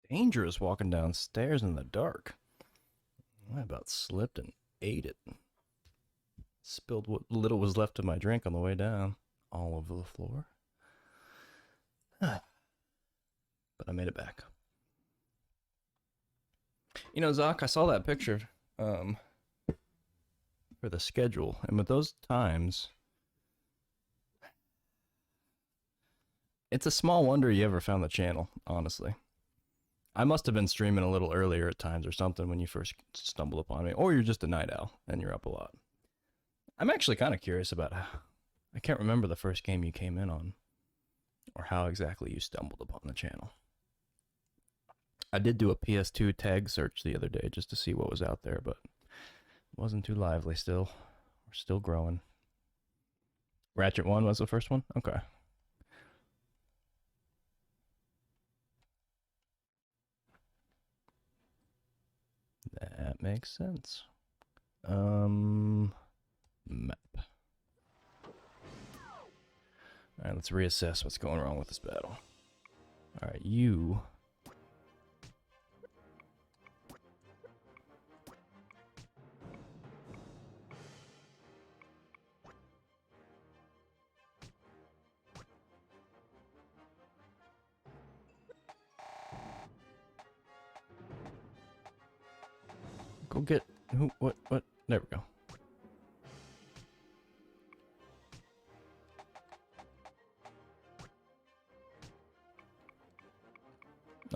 dangerous walking downstairs in the dark. I about slipped and ate it. Spilled what little was left of my drink on the way down, all over the floor. But I made it back. You know, Zoc, I saw that picture for the schedule, and with those times, it's a small wonder you ever found the channel, honestly. I must have been streaming a little earlier at times or something when you first stumbled upon me, or you're just a night owl and you're up a lot. I'm actually kind of curious about how, I can't remember the first game you came in on, or how exactly you stumbled upon the channel. I did do a PS2 tag search the other day just to see what was out there, but it wasn't too lively still. We're still growing. Ratchet 1 was the first one? Okay. That makes sense. Map. Alright, let's reassess what's going wrong with this battle. Alright, you... Go get... Who? What? There we go.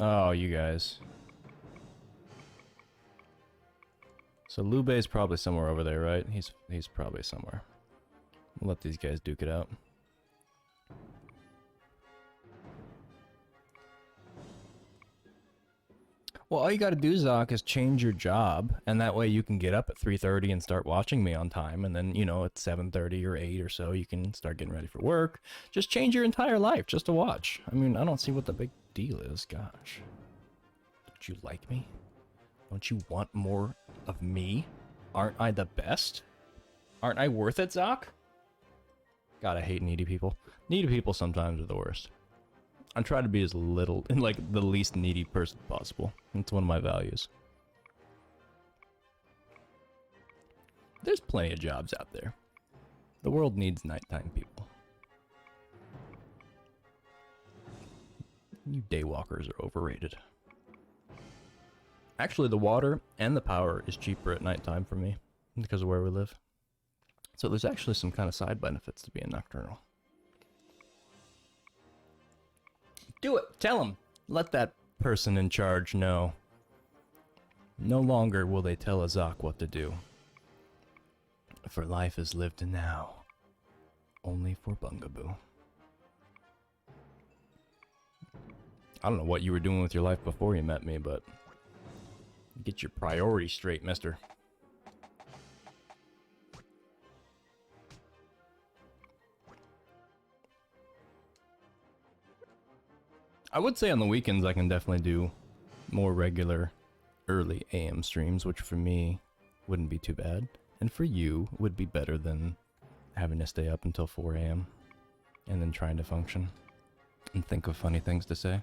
Oh, you guys. So Liu Bei is probably somewhere over there, right? He's probably somewhere. We'll let these guys duke it out. Well, all you gotta do, Zoc, is change your job, and that way you can get up at 3:30 and start watching me on time, and then, you know, at 7:30 or 8 or so, you can start getting ready for work. Just change your entire life just to watch. I mean, I don't see what the big deal is, gosh. Don't you like me? Don't you want more of me? Aren't I the best? Aren't I worth it, Zoc? God, I hate needy people. Needy people sometimes are the worst. I try to be as little, like, the least needy person possible. It's one of my values. There's plenty of jobs out there. The world needs nighttime people. You daywalkers are overrated. Actually, the water and the power is cheaper at nighttime for me because of where we live. So there's actually some kind of side benefits to being nocturnal. Do it. Tell them. Let that person in charge know. No longer will they tell a Zoc what to do. For life is lived now. Only for Bungaboo. I don't know what you were doing with your life before you met me, but get your priorities straight, mister. I would say on the weekends I can definitely do more regular early AM streams, which for me wouldn't be too bad. And for you would be better than having to stay up until 4 AM and then trying to function and think of funny things to say.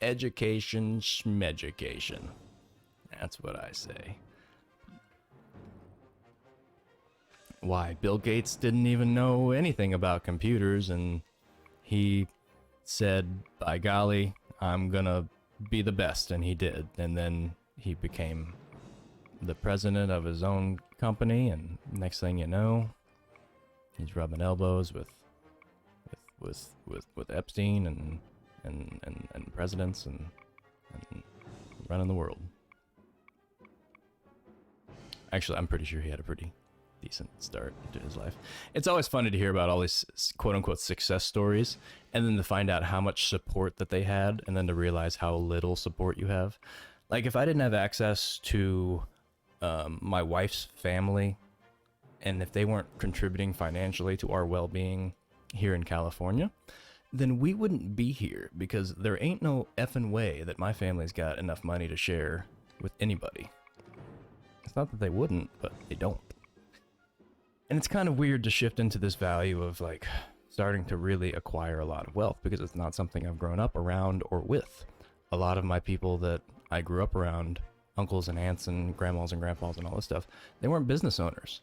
Education schmeducation. That's what I say. Why, Bill Gates didn't even know anything about computers, and he said, by golly, I'm gonna be the best, and he did. And then he became the president of his own company, and next thing you know, he's rubbing elbows with Epstein and presidents and running the world. Actually, I'm pretty sure he had a pretty decent start to his life. It's always funny to hear about all these quote-unquote success stories, and then to find out how much support that they had, and then to realize how little support you have. Like, if I didn't have access to my wife's family, and if they weren't contributing financially to our well-being here in California, then we wouldn't be here, because there ain't no effing way that my family's got enough money to share with anybody. It's not that they wouldn't, but they don't. And it's kind of weird to shift into this value of like starting to really acquire a lot of wealth because it's not something I've grown up around or with. A lot of my people that I grew up around, uncles and aunts and grandmas and grandpas and all this stuff, they weren't business owners.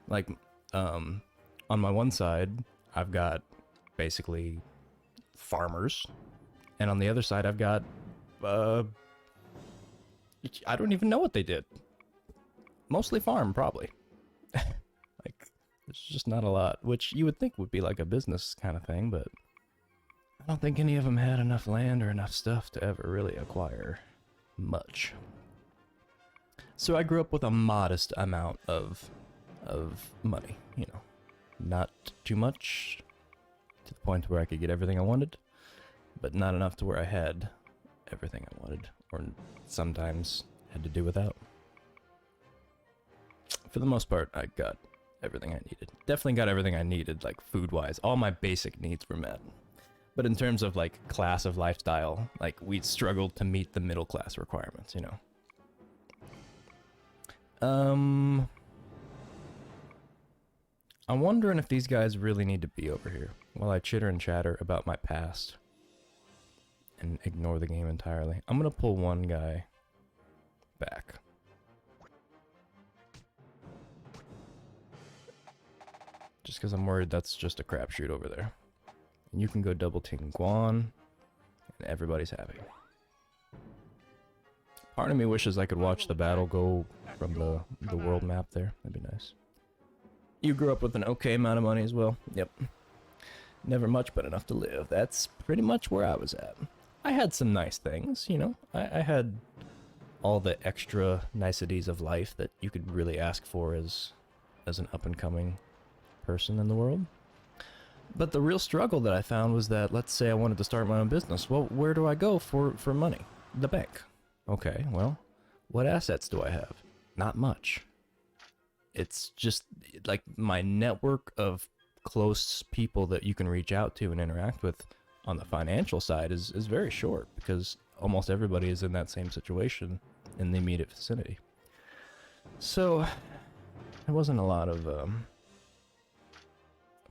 Like, on my one side, I've got basically farmers, and on the other side, I've got, I don't even know what they did. Mostly farm, probably. Like, there's just not a lot, which you would think would be like a business kind of thing, but I don't think any of them had enough land or enough stuff to ever really acquire much. So I grew up with a modest amount of money, you know, not too much to the point where I could get everything I wanted, but not enough to where I had everything I wanted, or sometimes had to do without. For the most part, I got everything I needed. Definitely got everything I needed, like food-wise. All my basic needs were met. But in terms of like class of lifestyle, like we struggled to meet the middle class requirements, you know. I'm wondering if these guys really need to be over here while I chitter and chatter about my past and ignore the game entirely. I'm gonna pull one guy back. Just because I'm worried that's just a crapshoot over there. And you can go double team Guan, and everybody's happy. Part of me wishes I could watch the battle go from the world map there. That'd be nice. You grew up with an okay amount of money as well? Yep. Never much, but enough to live. That's pretty much where I was at. I had some nice things, you know. I had all the extra niceties of life that you could really ask for as an up-and-coming person in the world. But the real struggle that I found was that, let's say I wanted to start my own business. Well, where do I go for money? The bank. Okay, well, what assets do I have? Not much. It's just like my network of close people that you can reach out to and interact with on the financial side is very short, because almost everybody is in that same situation in the immediate vicinity. So there wasn't a lot of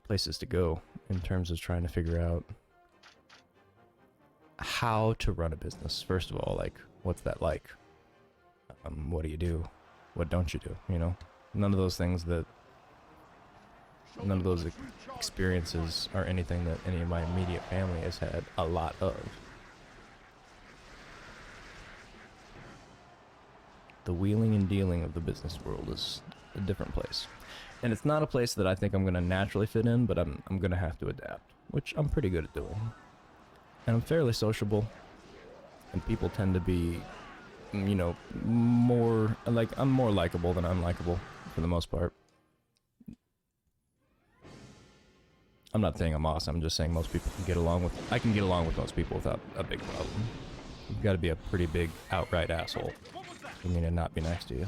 places to go in terms of trying to figure out how to run a business. First of all, like, what's that like? What do you do? What don't you do? You know, none of those things that, none of those experiences are anything that any of my immediate family has had a lot of. The wheeling and dealing of the business world is a different place. And it's not a place that I think I'm going to naturally fit in, but I'm going to have to adapt, which I'm pretty good at doing. And I'm fairly sociable, and people tend to be, you know, more, like, I'm more likable than unlikable for the most part. I'm not saying I'm awesome, I'm just saying most people can get along with, I can get along with most people without a big problem. You've got to be a pretty big outright asshole for me to not be nice to you.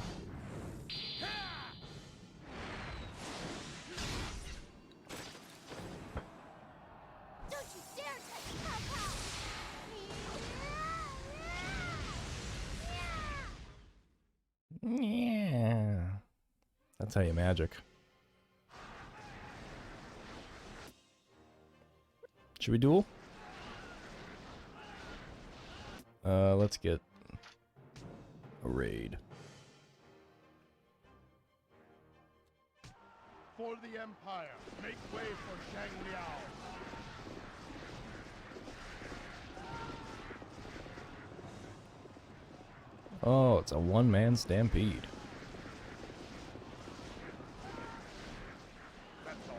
Yeah. That's how you magic. Should we duel? Let's get a raid. For the Empire, make way for Zhang Liao. Oh, it's a one-man stampede. That's all.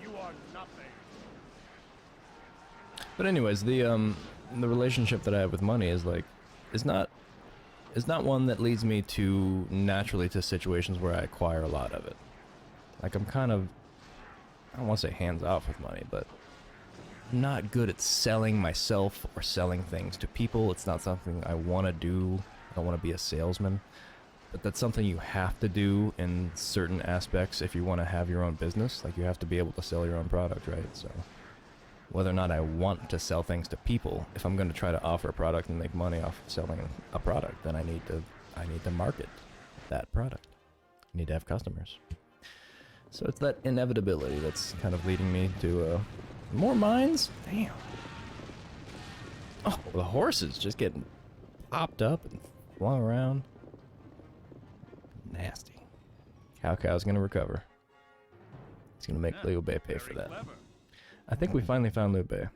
You are nothing. But anyways, the relationship that I have with money is like, is not one that leads me to naturally to situations where I acquire a lot of it. Like, I'm kind of, I don't want to say hands off with money, but I'm not good at selling myself or selling things to people. It's not something I want to do. I don't want to be a salesman, but that's something you have to do in certain aspects if you want to have your own business. Like, you have to be able to sell your own product, right? So whether or not I want to sell things to people, if I'm going to try to offer a product and make money off selling a product, then I need to market. that product. I need to have customers. So it's that inevitability that's kind of leading me to more mines. Damn. Oh, the horses just getting popped up and flung around. Nasty. Cao Cao's gonna recover. He's gonna make Liu Bei pay for that. I think we finally found Liu Bei.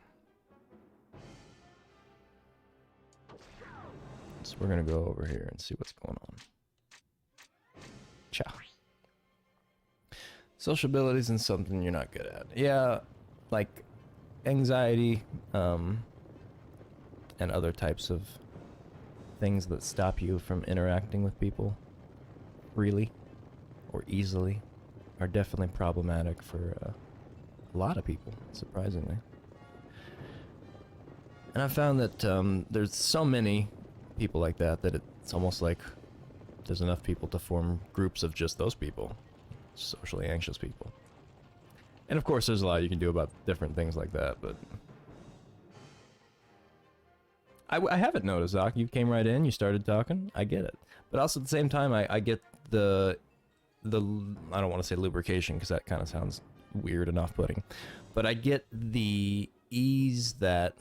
So we're gonna go over here and see what's going on. Ciao. Social abilities isn't something you're not good at. Yeah, like anxiety, and other types of things that stop you from interacting with people freely or easily are definitely problematic for a lot of people, surprisingly. And I found that there's so many people like that it's almost like there's enough people to form groups of just those people, socially anxious people. And of course there's a lot you can do about different things like that, but I haven't noticed, Doc. You came right in, you started talking, I get it. But also at the same time, I get the I don't want to say lubrication because that kind of sounds weird and off-putting, but I get the ease that,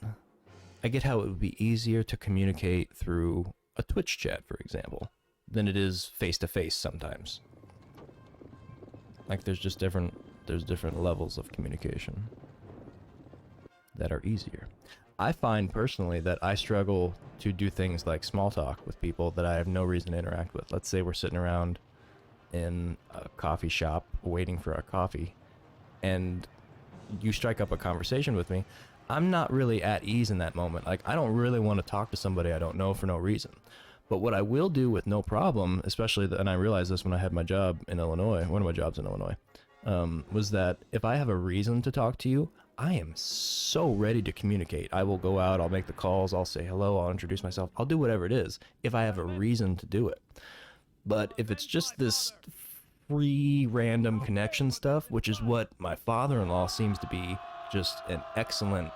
I get how it would be easier to communicate through a Twitch chat, for example, than it is face-to-face sometimes. Like there's different levels of communication that are easier. I find personally that I struggle to do things like small talk with people that I have no reason to interact with. Let's say we're sitting around in a coffee shop waiting for our coffee and you strike up a conversation with me. I'm not really at ease in that moment. Like I don't really want to talk to somebody I don't know for no reason. But what I will do with no problem, especially, and I realized this when I had my job in Illinois, one of my jobs in Illinois, was that if I have a reason to talk to you, I am so ready to communicate. I will go out, I'll make the calls, I'll say hello, I'll introduce myself, I'll do whatever it is if I have a reason to do it. But if it's just this free random connection stuff, which is what my father-in-law seems to be just an excellent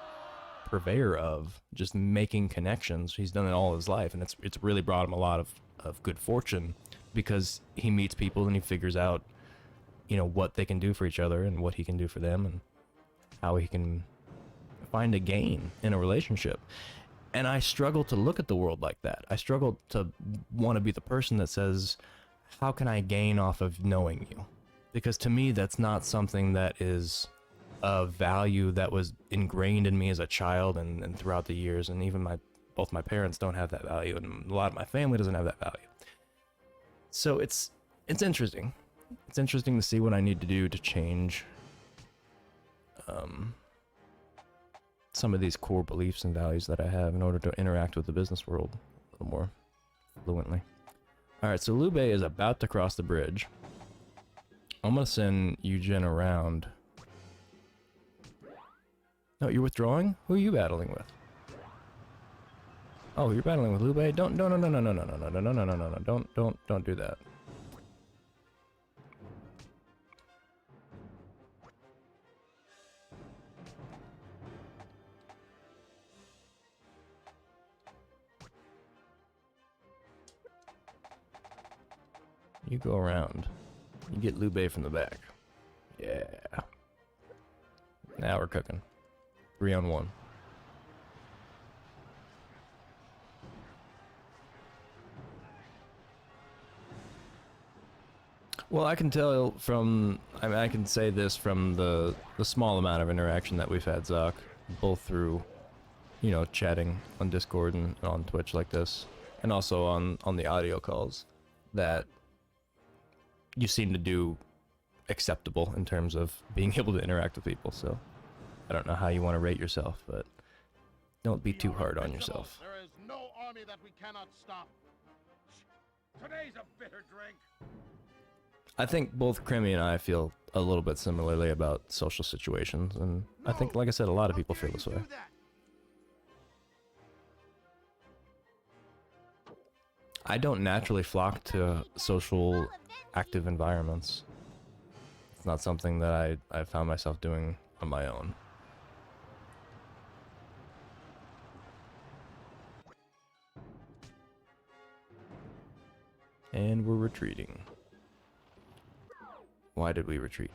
purveyor of, just making connections. He's done it all his life, and it's really brought him a lot of good fortune because he meets people and he figures out, you know, what they can do for each other and what he can do for them and how he can find a gain in a relationship. And I struggle to look at the world like that. I struggle to want to be the person that says, how can I gain off of knowing you? Because to me, that's not something that is a value that was ingrained in me as a child and throughout the years. And even both my parents don't have that value, and a lot of my family doesn't have that value. So it's interesting. It's interesting to see what I need to do to change some of these core beliefs and values that I have in order to interact with the business world a little more fluently. Alright, so Liu Bei is about to cross the bridge. I'm gonna send Eugen around. No, you're withdrawing? Who are you battling with? Oh, you're battling with Liu Bei? Don't do that. You go around. You get Liu Bei from the back. Yeah. Now we're cooking. 3-on-1. Well, I can tell from, I mean, I can say this from the small amount of interaction that we've had, Zoc, both through, you know, chatting on Discord and on Twitch like this, and also on the audio calls, that you seem to do acceptable in terms of being able to interact with people. So I don't know how you want to rate yourself, but don't be too hard on yourself. There is no army that we cannot stop. Today's a bitter drink. I think both Crimmy and I feel a little bit similarly about social situations, and I think, like I said, a lot of people feel this way. I don't naturally flock to social, active environments. It's not something that I found myself doing on my own. And we're retreating. Why did we retreat?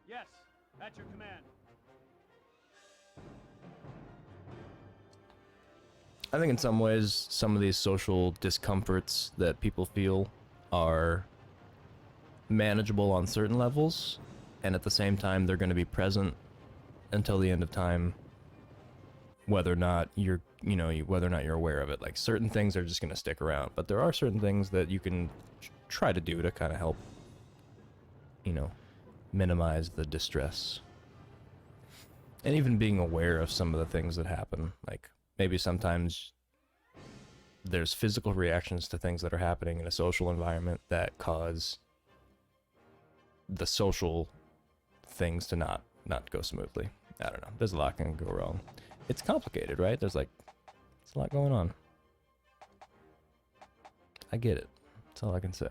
Yes, at your command. I think in some ways, some of these social discomforts that people feel are manageable on certain levels, and at the same time, they're going to be present until the end of time, whether or not you're, whether or not you're aware of it. Like, certain things are just going to stick around, but there are certain things that you can try to do to kind of help, minimize the distress. And even being aware of some of the things that happen, like, maybe sometimes there's physical reactions to things that are happening in a social environment that cause the social things to not go smoothly. I don't know. There's a lot can go wrong. It's complicated, right? There's a lot going on. I get it. That's all I can say.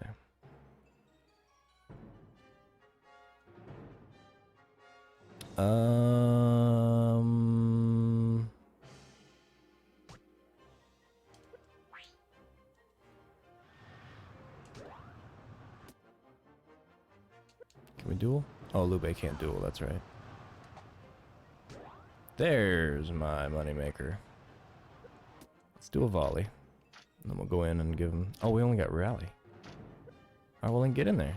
Can we duel? Oh, Liu Bei can't duel, that's right. There's my moneymaker. Let's do a volley. And then we'll go in and give him... Oh, we only got rally. Alright, well then get in there.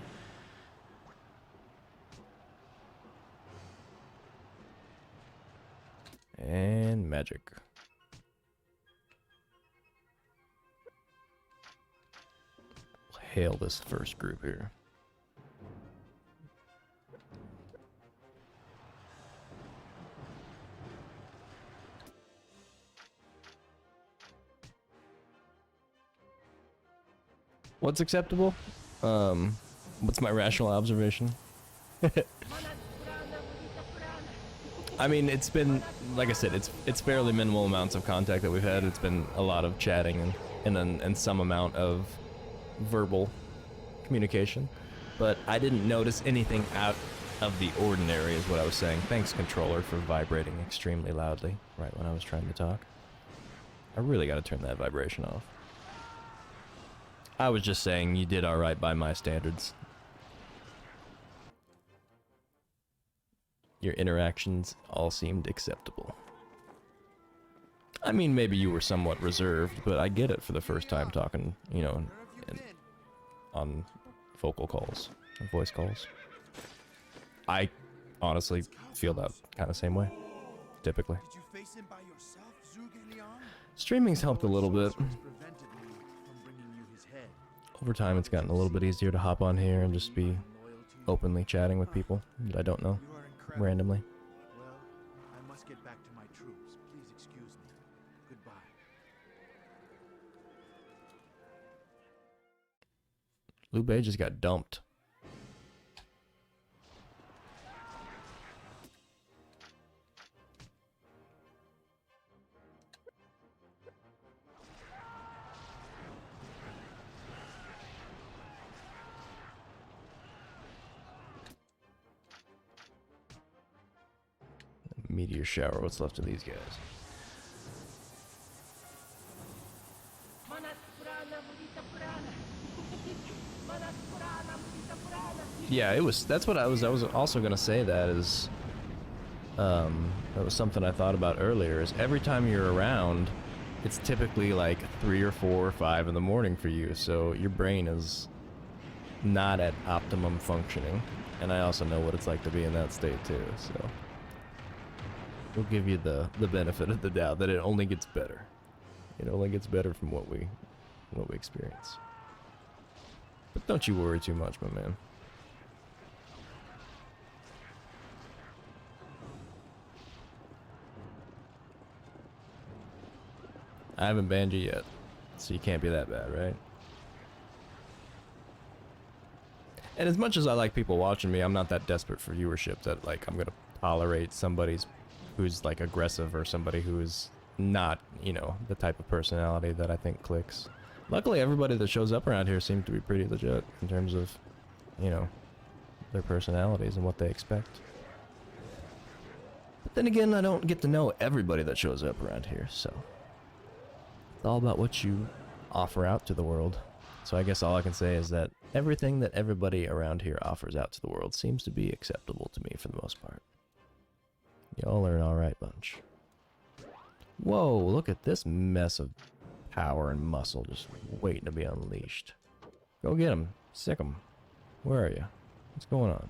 And magic. We'll hail this first group here. What's acceptable? What's my rational observation? I mean, it's been, like I said, it's fairly minimal amounts of contact that we've had. It's been a lot of chatting and some amount of verbal communication. But I didn't notice anything out of the ordinary is what I was saying. Thanks, controller, for vibrating extremely loudly right when I was trying to talk. I really got to turn that vibration off. I was just saying you did alright by my standards. Your interactions all seemed acceptable. I mean, maybe you were somewhat reserved, but I get it for the first time talking, on vocal calls, and voice calls. I honestly feel that kind of same way, typically. Streaming's helped a little bit. Over time, it's gotten a little bit easier to hop on here and just be openly chatting with people that I don't know randomly. Well, I must get back to my troops. Please excuse me. Goodbye. Liu Bei just got dumped. Meteor shower, what's left of these guys? Yeah, that's what I was also gonna say. That is that was something I thought about earlier, is every time you're around, it's typically like 3 or 4 or 5 in the morning for you, so your brain is not at optimum functioning. And I also know what it's like to be in that state too, so we'll give you the benefit of the doubt that it only gets better. It only gets better from what we experience. But don't you worry too much, my man. I haven't banned you yet, so you can't be that bad, right? And as much as I like people watching me, I'm not that desperate for viewership that like I'm gonna tolerate somebody's who's like aggressive or somebody who is not, the type of personality that I think clicks. Luckily, everybody that shows up around here seems to be pretty legit in terms of, their personalities and what they expect. But then again, I don't get to know everybody that shows up around here, so it's all about what you offer out to the world. So I guess all I can say is that everything that everybody around here offers out to the world seems to be acceptable to me for the most part. Y'all are an alright bunch. Whoa, look at this mess of power and muscle just waiting to be unleashed. Go get him. Sick him. Where are you? What's going on?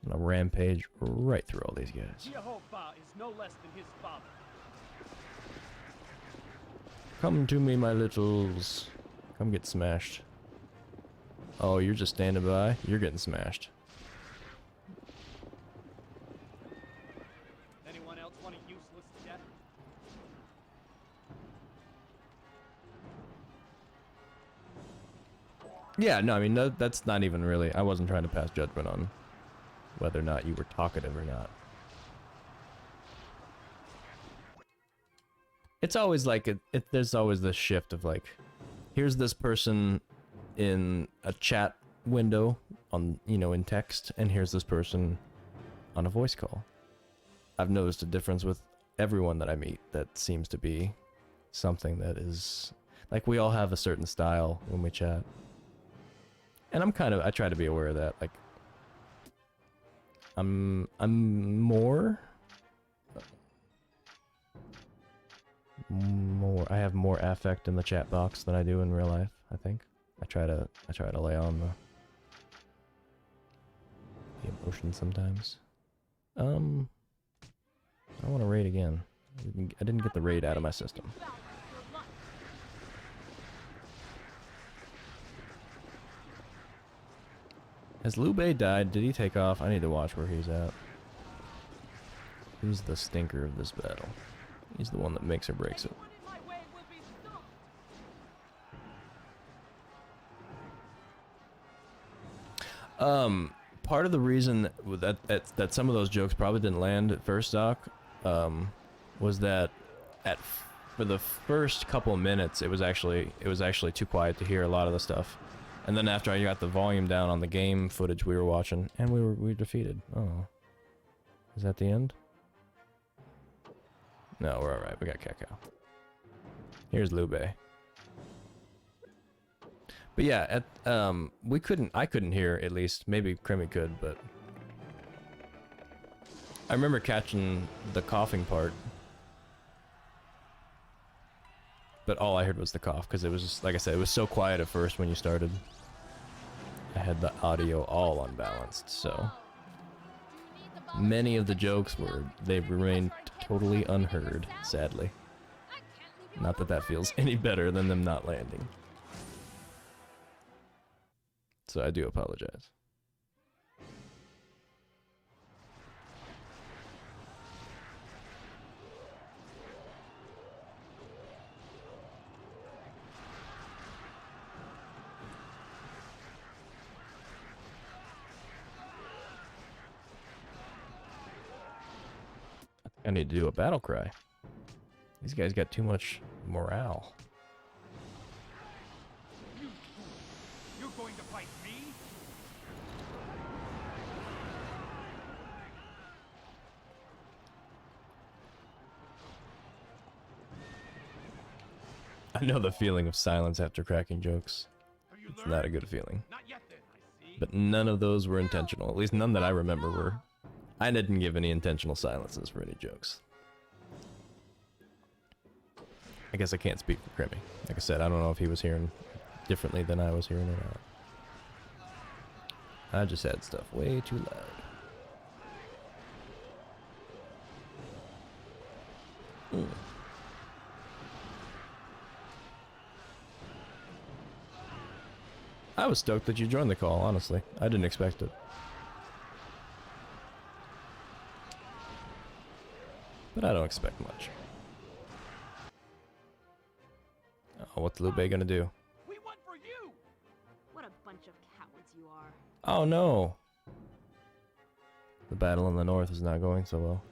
I'm gonna rampage right through all these guys. Jehovah is no less than his father. Come to me, my littles. Come get smashed. Oh, you're just standing by? You're getting smashed. Anyone else want a useless death? Yeah, no, I mean, that's not even really... I wasn't trying to pass judgment on whether or not you were talkative or not. It's always like... there's always this shift of like, here's this person in a chat window on, you know, in text, and here's this person on a voice call. I've noticed a difference with everyone that I meet. That seems to be something that is like, we all have a certain style when we chat, and I try to be aware of that. Like, I'm I have more affect in the chat box than I do in real life, I think. I try to lay on the emotion sometimes. I want to raid again. I didn't get the raid out of my system. Has Liu Bei died? Did he take off? I need to watch where he's at. Who's the stinker of this battle? He's the one that makes or breaks it. Part of the reason that some of those jokes probably didn't land at first, Doc, was that for the first couple of minutes it was actually too quiet to hear a lot of the stuff, and then after I got the volume down on the game footage we were watching, and we were defeated. Oh, is that the end? No, we're all right. We got Cao Cao. Here's Liu Bei. But yeah, I couldn't hear, at least. Maybe Krimi could, but I remember catching the coughing part. But all I heard was the cough, because it was just, like I said, it was so quiet at first when you started. I had the audio all unbalanced, so many of the jokes they've remained totally unheard, sadly. Not that that feels any better than them not landing. So I do apologize. I need to do a battle cry. These guys got too much morale. You're going to fight me? I know the feeling of silence after cracking jokes. It's not a good feeling. But none of those were intentional. At least none that I remember were. I didn't give any intentional silences for any jokes. I guess I can't speak for Krimi. Like I said, I don't know if he was hearing differently than I was hearing or not. I just had stuff way too loud. I was stoked that you joined the call, honestly. I didn't expect it. But I don't expect much. Oh, what's Liu Bei gonna do? We won for you. What a bunch of cowards you are. Oh no! The battle in the north is not going so well.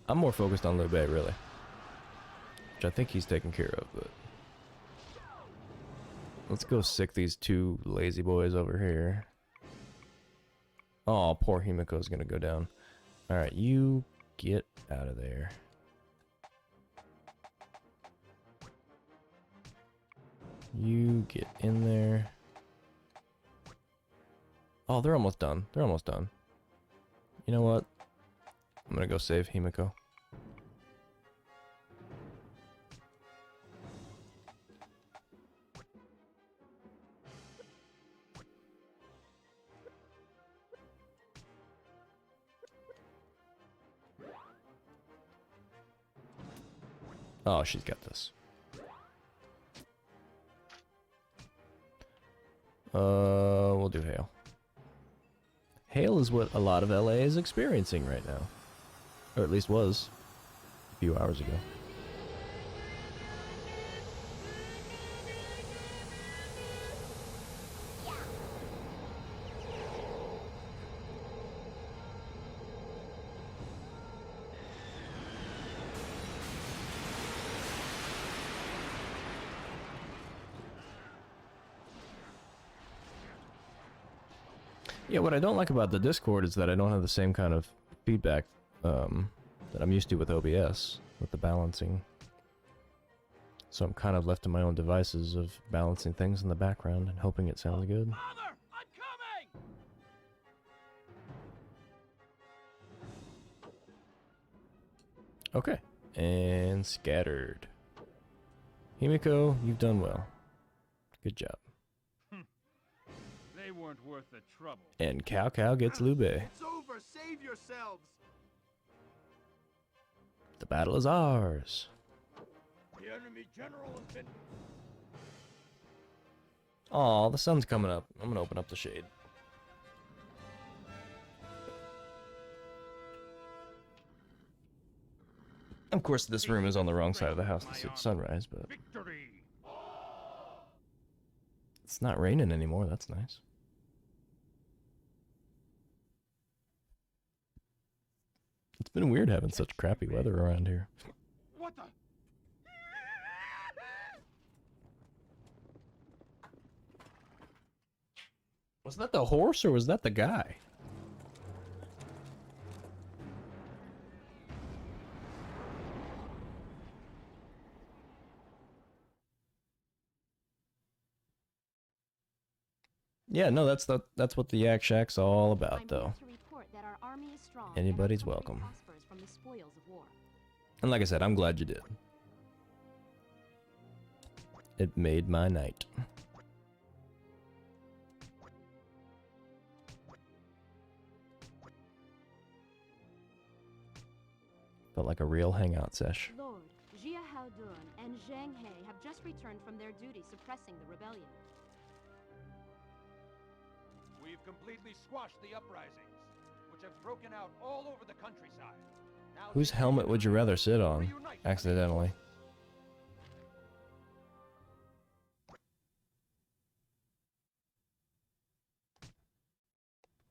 I'm more focused on Liu Bei, really. Which I think he's taken care of, but Let's go sick these two lazy boys over here. Oh, poor Himiko's gonna go down. Alright, you get out of there. You get in there. Oh, they're almost done. They're almost done. You know what? I'm gonna go save Himiko. Oh, she's got this. We'll do hail. Hail is what a lot of LA is experiencing right now. Or at least was a few hours ago. Yeah, what I don't like about the Discord is that I don't have the same kind of feedback that I'm used to with OBS, with the balancing. So I'm kind of left to my own devices of balancing things in the background and hoping it sounds good. Okay, and scattered. Himiko, you've done well. Good job. They weren't worth the trouble. And Cao Cao gets Liu Bei. It's over. Save yourselves. The battle is ours. The enemy general has been. Aw, the sun's coming up. I'm gonna open up the shade. Of course, this room is on the wrong side of the house to see the sunrise, but it's not raining anymore. That's nice. It's been weird having such crappy weather around here. What the? Was that the horse or was that the guy? Yeah, no, that's what the Yak Shack's all about, though. Anybody's welcome. And like I said, I'm glad you did. It made my night. Felt like a real hangout sesh. Lord, Jia Haodun and Zhang He have just returned from their duty suppressing the rebellion. We've completely squashed the uprisings, which have broken out all over the countryside. Now Whose helmet would you rather sit on, accidentally?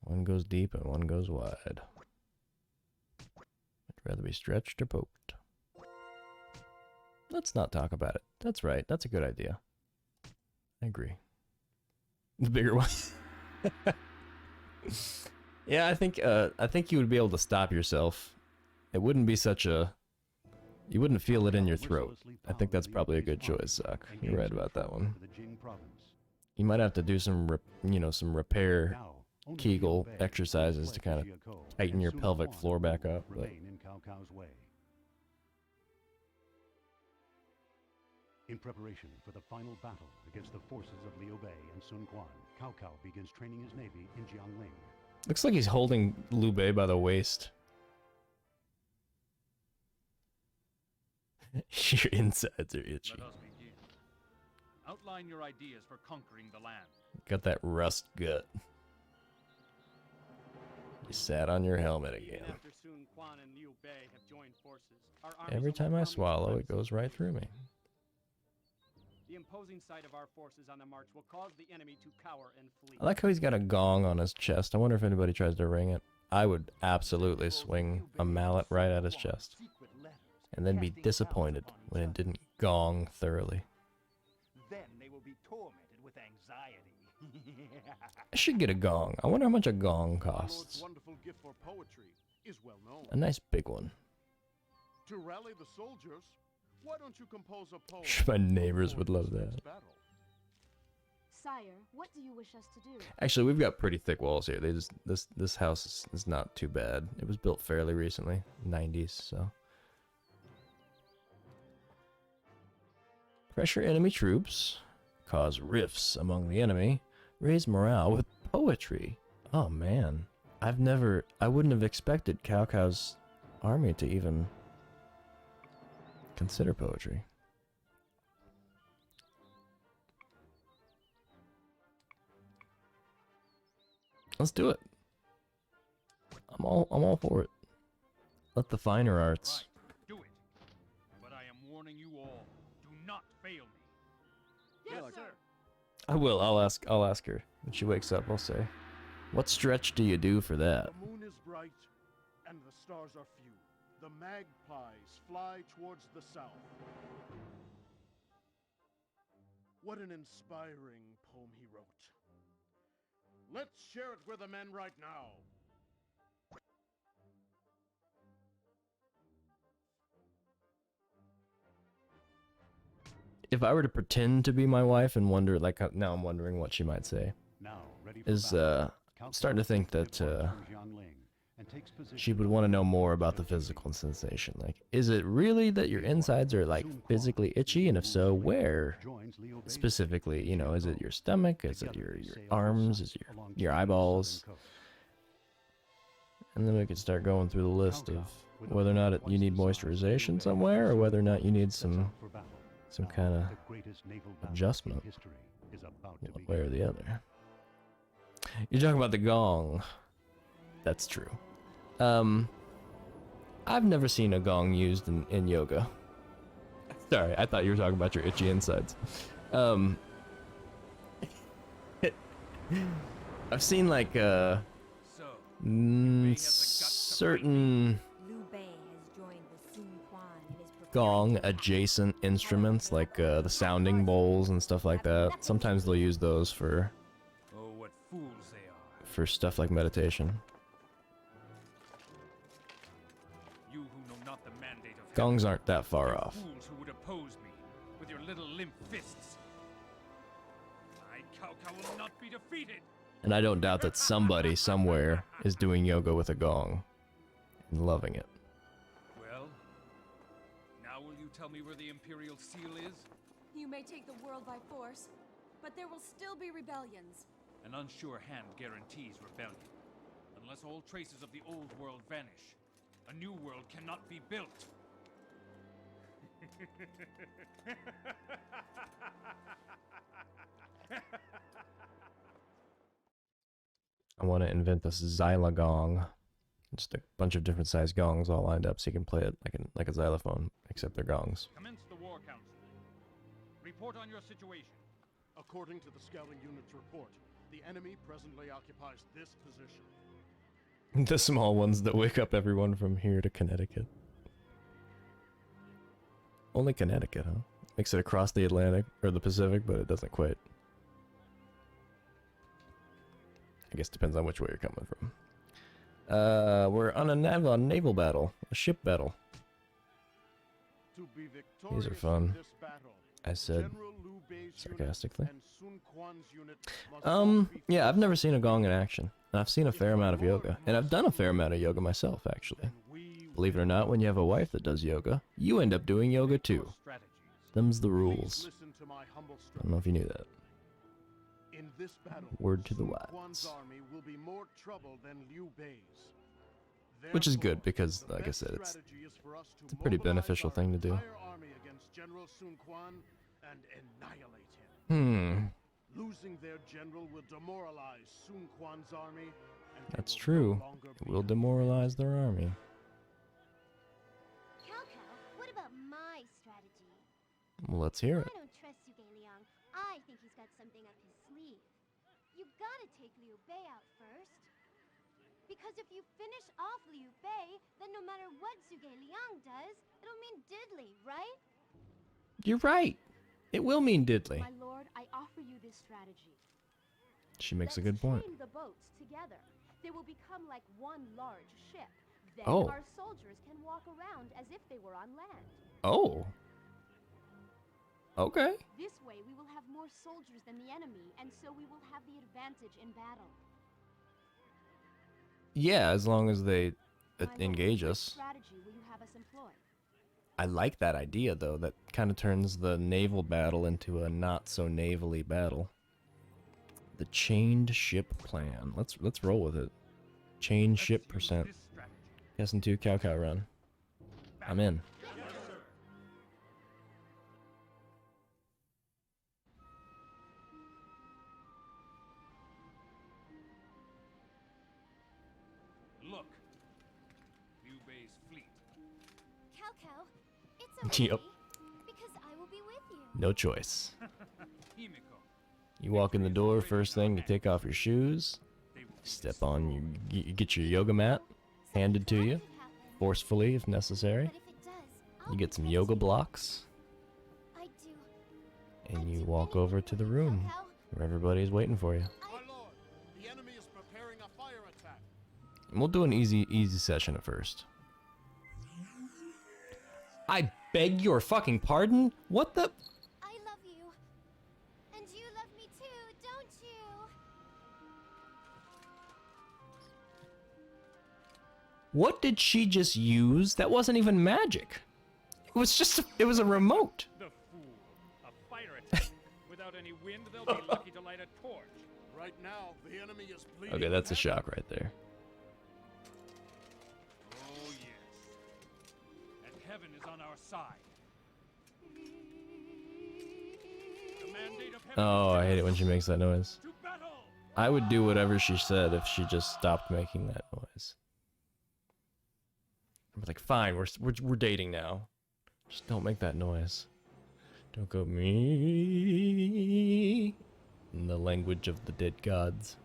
One goes deep and one goes wide. I'd rather be stretched or poked. Let's not talk about it. That's right. That's a good idea. I agree. The bigger one. Yeah, I think you would be able to stop yourself. It wouldn't be such a... You wouldn't feel it in your throat. I think that's probably a good choice, Zach. You're right about that one. You might have to do some, some repair Kegel exercises to kind of tighten your pelvic floor back up. But... In preparation for the final battle against the forces of Liu Bei and Sun Quan, Cao Cao begins training his navy in Jiangling. Looks like he's holding Liu Bei by the waist. Your insides are itchy. Let us begin. Outline your ideas for conquering the land. Got that rust gut. You sat on your helmet again. After Sun Quan and Liu Bei have joined forces, our Every time I swallow, it goes right through me. The imposing sight of our forces on the march will cause the enemy to cower and flee. I like how he's got a gong on his chest. I wonder if anybody tries to ring it. I would absolutely swing a mallet right at his chest. And then be disappointed when it didn't gong thoroughly. Then they will be tormented with anxiety. I should get a gong. I wonder how much a gong My lord's costs. wonderful gift for poetry is well known. A nice big one. To rally the soldiers, why don't you compose a poem? My neighbors would love that. Sire, what do you wish us to do? Actually, we've got pretty thick walls here. They just this house is not too bad. It was built fairly recently, 90s, so. Pressure enemy troops, cause rifts among the enemy, raise morale with poetry. Oh man, I wouldn't have expected Cao Cao's army to even consider poetry. Let's do it. I'm all for it. Let the finer arts. Do it. But I am warning you all. Do not fail me. Yes, sir. I will. I'll ask her when she wakes up. I'll say, "What stretch do you do for that?" The moon is bright, and the stars are few. The magpies fly towards the south. What an inspiring poem he wrote. Let's share it with the men right now. If I were to pretend to be my wife and wonder, like now I'm wondering what she might say, is I'm starting to think that she would want to know more about the physical sensation. Like, is it really that your insides are like physically itchy, and if so, where specifically? You know, is it your stomach? Is it your arms? Is it your eyeballs? And then we could start going through the list of whether or not you need moisturization somewhere, or whether or not you need some kind of adjustment, one way or the other. You're talking about the gong. That's true. I've never seen a gong used in yoga. Sorry, I thought you were talking about your itchy insides. I've seen like certain gong adjacent instruments, like the sounding bowls and stuff like that. Sometimes they'll use those for what fools they are. for stuff like meditation. You who know not the mandate of Gongs aren't that far you off. Fools who would oppose me with your little limp fists. I, Cao Cao, will not be defeated. And I don't doubt that somebody somewhere is doing yoga with a gong and loving it. Well, now will you tell me where the Imperial Seal is? You may take the world by force, but there will still be rebellions. An unsure hand guarantees rebellion. Unless all traces of the old world vanish, a new world cannot be built. I want to invent this xylogong. Just a bunch of different sized gongs all lined up so you can play it like a xylophone, except they're gongs. Commence the War Council. Report on your situation. According to the scouting unit's report, the enemy presently occupies this position. The small ones that wake up everyone from here to Connecticut. Only Connecticut, huh? Makes it across the Atlantic, or the Pacific, but it doesn't quite. I guess depends on which way you're coming from. We're on a naval battle. A ship battle. To be These are victorious fun. in this battle, I said General Liu Bei's sarcastically. unit and Sun Quan's unit must Yeah, I've never seen a gong in action. And I've seen a fair amount of yoga. And I've done a fair amount of yoga myself, actually. Believe it or not, when you have a wife that does yoga, you end up doing yoga too. Them's the rules. I don't know if you knew that. In this battle, Word to the Sun wise. Quan's army will be more trouble than Liu Bei's. Which is good because, like I said, it's a pretty beneficial thing to do. Entire army against General Sun Quan and annihilate him. Losing their general will demoralize Sun Quan's army. And they That's will true. no longer It will demoralize their army. Cao Cao, what about my strategy? Well, let's hear it. I don't trust Zhuge Liang. I think he's got something up his sleeve. You gotta take Liu Bei out first. Because if you finish off Liu Bei, then no matter what Zhuge Liang does, it'll mean diddly, right? You're right. It will mean diddly. My lord, I offer you this strategy. She makes a Let's good point. chain the boats together. They will become like one large ship. Then Oh. our soldiers can walk around as if they were on land. Oh. Okay. This way we will have more soldiers than the enemy, and so we will have the advantage in battle. Yeah, as long as they My lord, engage what us. strategy will you have us employ? I like that idea though. That kind of turns the naval battle into a not so navally battle. The chained ship plan. Let's roll with it. Chained ship percent. Kessen 2 Cao Cao run. I'm in. Look. Liu Bei's fleet. Cao Cao, it's okay. Yep. Because I will be with you. No choice. Himiko. You walk in the door, first thing, you take off your shoes, step on, you get your yoga mat handed to you, forcefully if necessary. You get some yoga blocks, I do. and you walk over to the room where everybody's waiting for you. My lord, the enemy is preparing a fire attack. And we'll do an easy session at first. I beg your fucking pardon? What the? I love you. And you love me too, don't you? What did she just use? That wasn't even magic. It was just it was a remote. The fool. A fire attack. Without any wind, they'll be lucky to light a torch. Right now, the enemy is bleeding. Okay, that's a shock right there. Oh, yes. And heaven is on our side. The mandate of heaven. Oh, I hate it when she makes that noise. I would do whatever she said if she just stopped making that noise. I'm like, fine, we're dating now. Just don't make that noise. Don't go me in the language of the dead gods.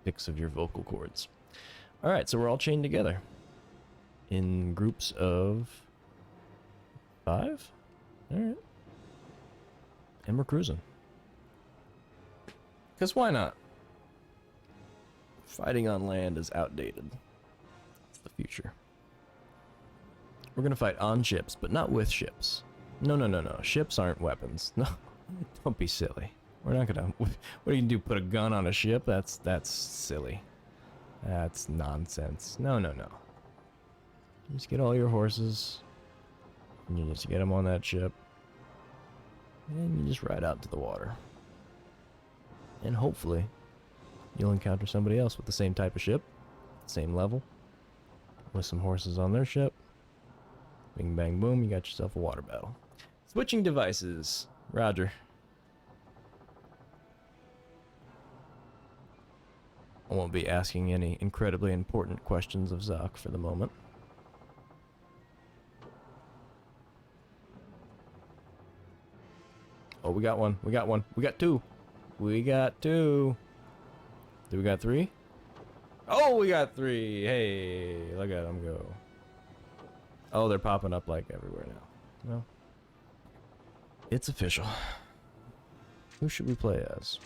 Picks of your vocal cords. All right, so we're all chained together in groups of 5. All right, and we're cruising. Because why not? Fighting on land is outdated. It's the future. We're gonna fight on ships, but not with ships. No. Ships aren't weapons. No, don't be silly. We're not gonna. What do you do? Put a gun on a ship? That's silly. That's nonsense. No. You just get all your horses, and you just get them on that ship, and you just ride out to the water. And hopefully, you'll encounter somebody else with the same type of ship, same level, with some horses on their ship. Bing, bang, boom, you got yourself a water battle. Switching devices. Roger. I won't be asking any incredibly important questions of Zoc for the moment. Oh, we got one. We got 2. We got 2. Do we got 3? Oh, we got 3. Hey, look at them go. Oh, they're popping up like everywhere now. Well, it's official. Who should we play as?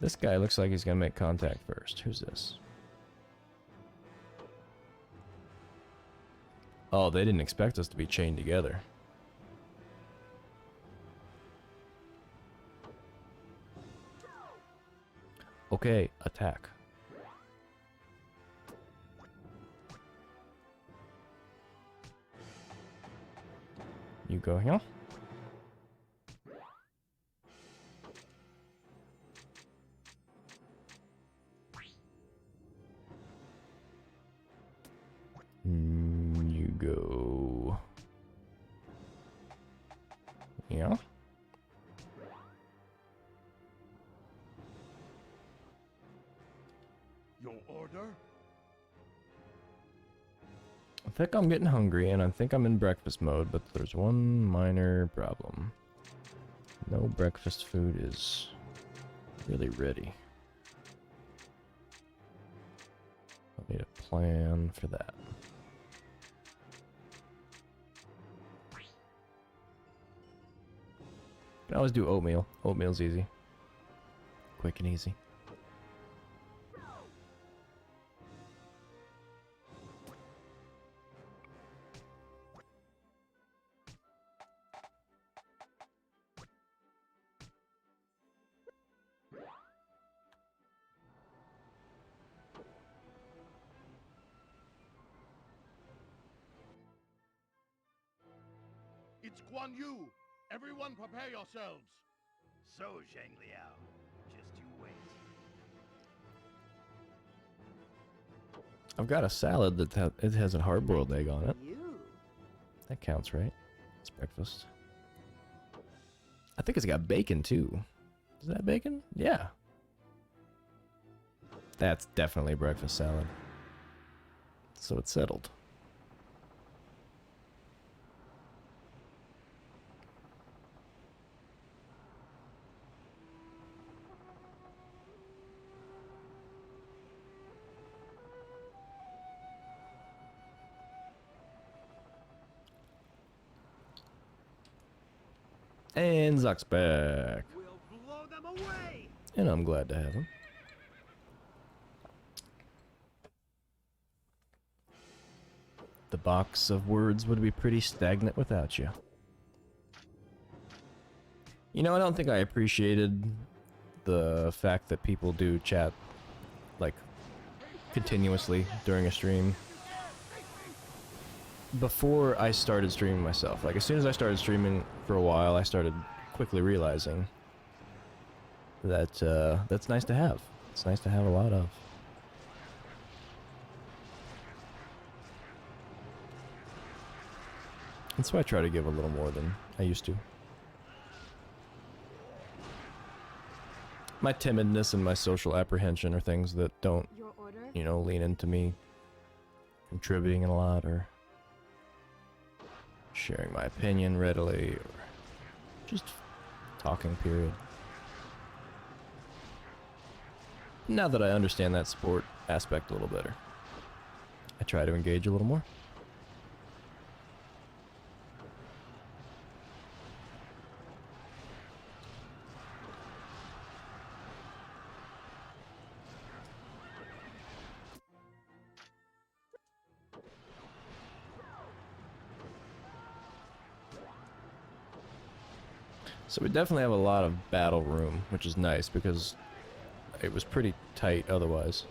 This guy looks like he's gonna make contact first. Who's this? Oh, they didn't expect us to be chained together. Okay, attack. You go here. You go. Yeah. Your order? I think I'm getting hungry, and I think I'm in breakfast mode, but there's one minor problem. No breakfast food is really ready. I need a plan for that. Can always do oatmeal. Oatmeal's easy. Quick and easy. It's Guan Yu! Everyone prepare yourselves! So, Zhang Liao, just you wait. I've got a salad that it has a hard-boiled egg on it. That counts, right? It's breakfast. I think it's got bacon, too. Is that bacon? Yeah. That's definitely breakfast salad. So it's settled. And Zuck's back. We'll blow them away. And I'm glad to have him. The box of words would be pretty stagnant without you. You know, I don't think I appreciated the fact that people do chat, like, continuously during a stream. Before I started streaming myself, like as soon as I started streaming for a while, I started quickly realizing that that's nice to have. It's nice to have a lot of. And so I try to give a little more than I used to. My timidness and my social apprehension are things that don't, you know, lean into me contributing a lot or sharing my opinion readily, or just talking, period. Now that I understand that sport aspect a little better, I try to engage a little more. So we definitely have a lot of battle room, which is nice because it was pretty tight otherwise.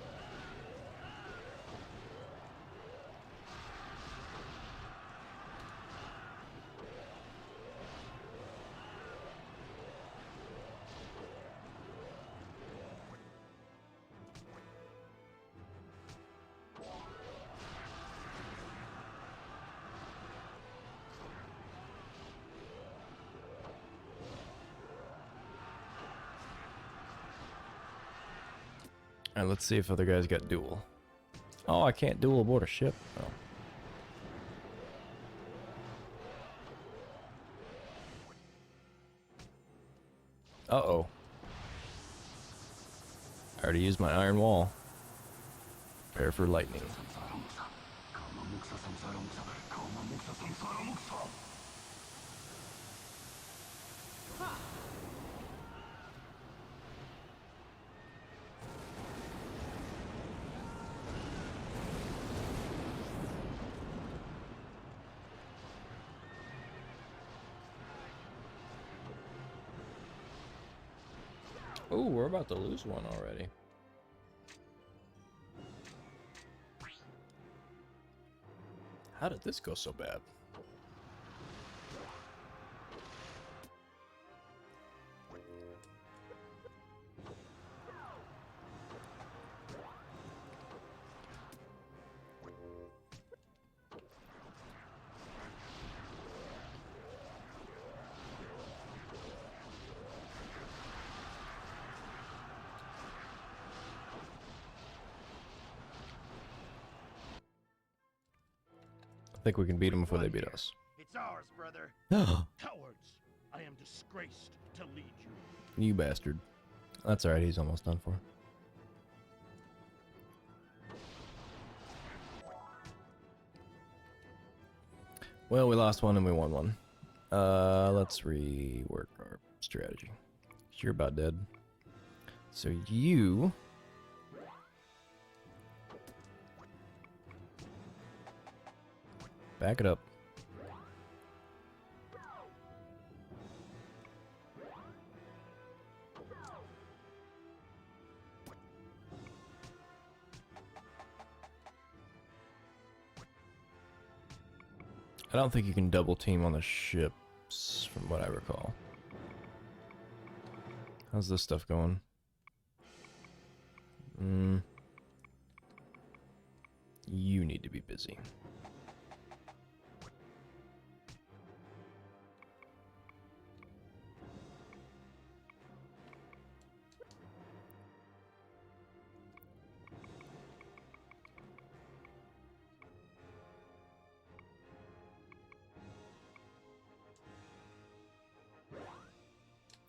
Alright, let's see if other guys got duel. Oh, I can't duel aboard a ship. Oh. Uh-oh. I already used my iron wall. Prepare for lightning. Ooh, we're about to lose one already. How did this go so bad? I think we can beat them before they beat us. It's ours, brother. Cowards! I am disgraced to lead you. You bastard. That's alright, he's almost done for. Well, we lost one and we won one. Let's rework our strategy. You're about dead. So you... back it up. I don't think you can double team on the ships, from what I recall. How's this stuff going? You need to be busy.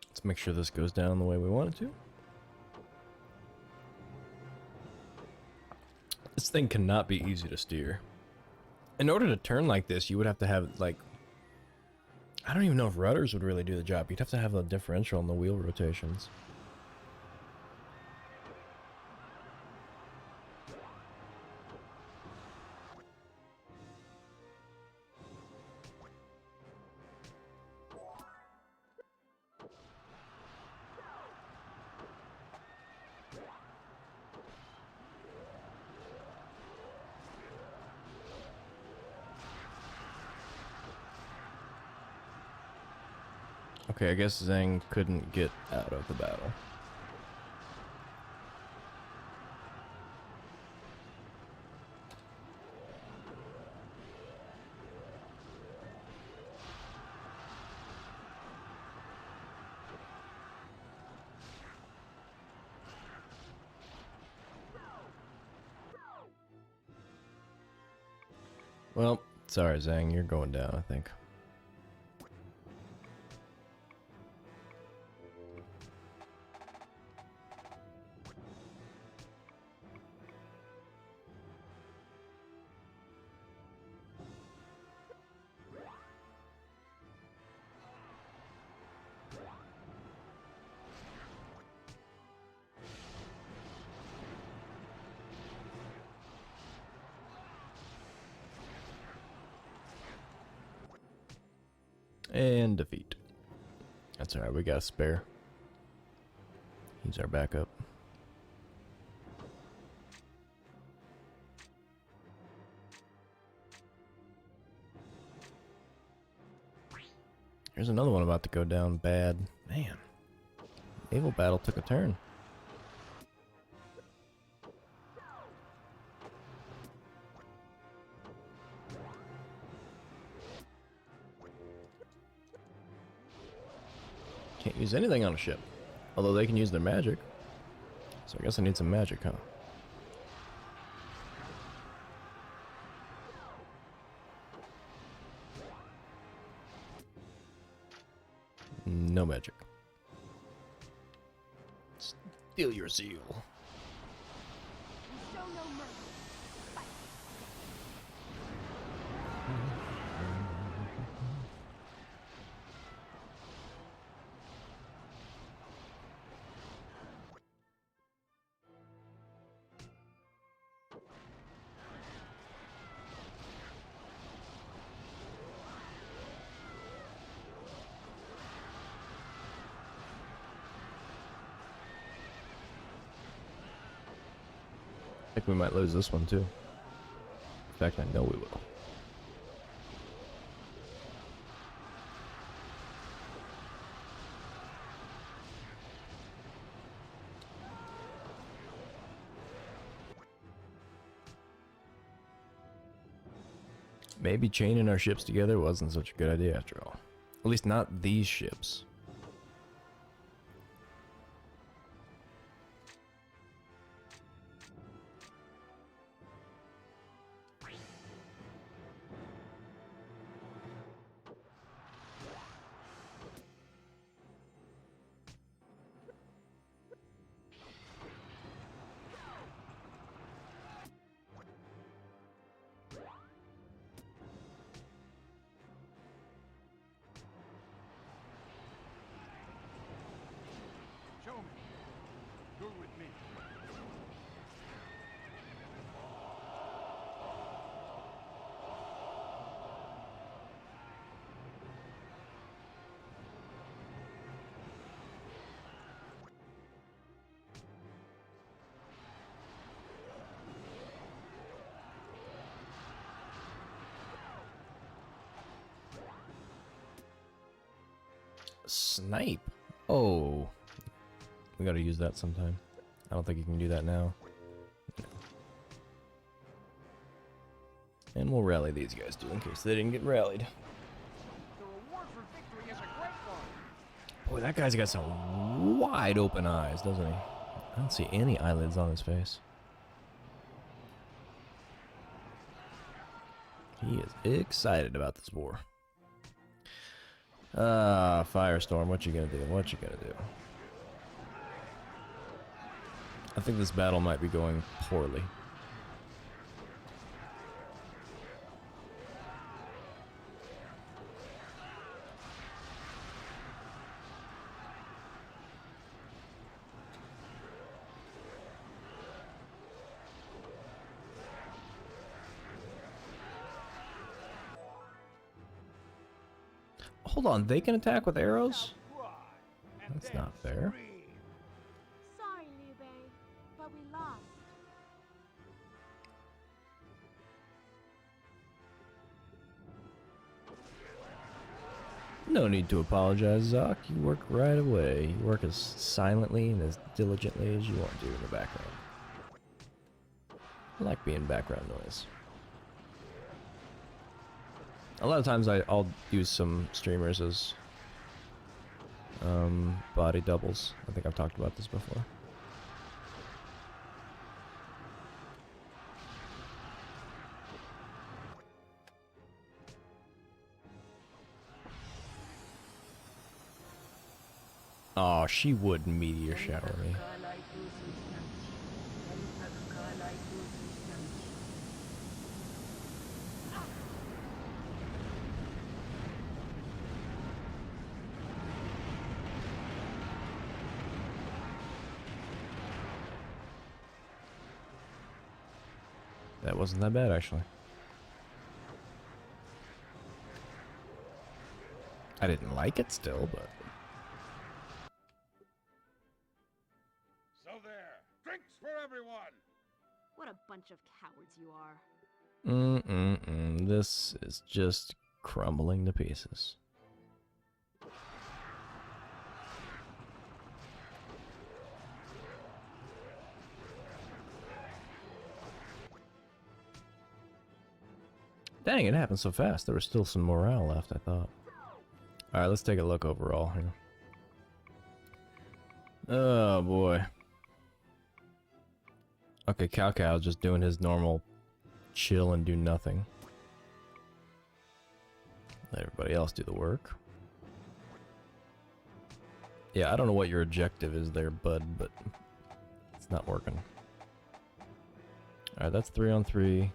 Let's make sure this goes down the way we want it to. This thing cannot be easy to steer. In order to turn like this, you would have to have, like... I don't even know if rudders would really do the job. You'd have to have a differential in the wheel rotations. Okay, I guess Zhang couldn't get out of the battle. Well, sorry Zhang, you're going down, I think. And defeat. That's alright, we got a spare. He's our backup. Here's another one about to go down bad. Man, naval battle took a turn. Can't use anything on a ship. Although they can use their magic. So I guess I need some magic, huh? No magic. Steal your zeal. Show no mercy. Fight. I think we might lose this one too. In fact, I know we will. Maybe chaining our ships together wasn't such a good idea after all. At least not these ships. me. Snipe. Oh, we gotta use that sometime. I don't think you can do that now. And we'll rally these guys too, in case they didn't get rallied. The reward for victory is a great one. Boy, that guy's got some wide open eyes, doesn't he? I don't see any eyelids on his face. He is excited about this war. Firestorm, what you gonna do? What you gonna do? I think this battle might be going poorly. Hold on, they can attack with arrows? That's not fair. Sorry, Liu Bei, but we lost. No need to apologize, Zoc. You work right away. You work as silently and as diligently as you want to in the background. I like being background noise. A lot of times I'll use some streamers as body doubles. I think I've talked about this before. Oh, she would meteor shower me. That wasn't that bad, actually. I didn't like it still, but... So there, drinks for everyone! What a bunch of cowards you are. This is just crumbling to pieces. Dang, it happened so fast. There was still some morale left, I thought. Alright, let's take a look overall here. Oh, boy. Okay, Cao Cao just doing his normal chill and do nothing. Let everybody else do the work. Yeah, I don't know what your objective is there, bud, but it's not working. Alright, that's 3-on-3.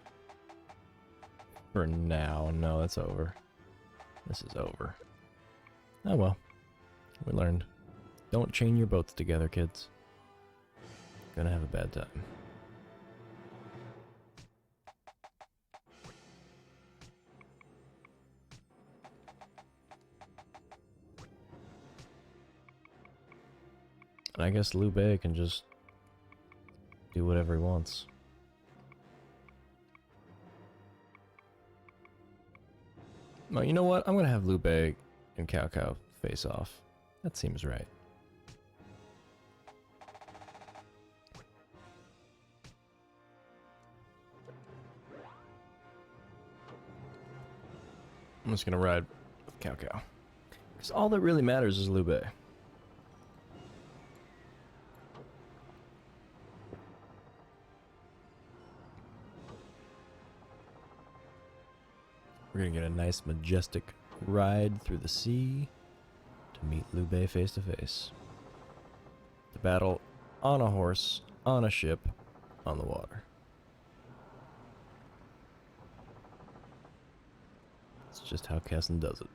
For now. No, that's over. This is over. Oh well. We learned. Don't chain your boats together, kids. Gonna have a bad time. And I guess Liu Bei can just do whatever he wants. Well, you know what? I'm gonna have Liu Bei and Cao Cao face off. That seems right. I'm just gonna ride with Cao Cao. Because all that really matters is Liu Bei. We're gonna get a nice majestic ride through the sea to meet Liu Bei face to face. The battle on a horse, on a ship, on the water. It's just how Kessen does it.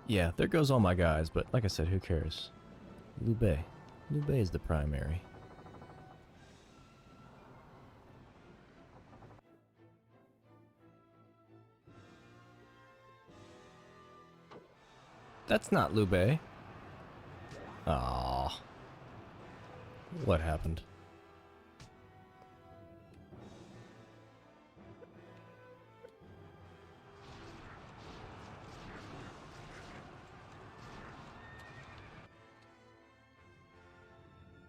Yeah, there goes all my guys, but like I said, who cares? Liu Bei. Liu Bei is the primary. That's not Liu Bei. Aww. What happened?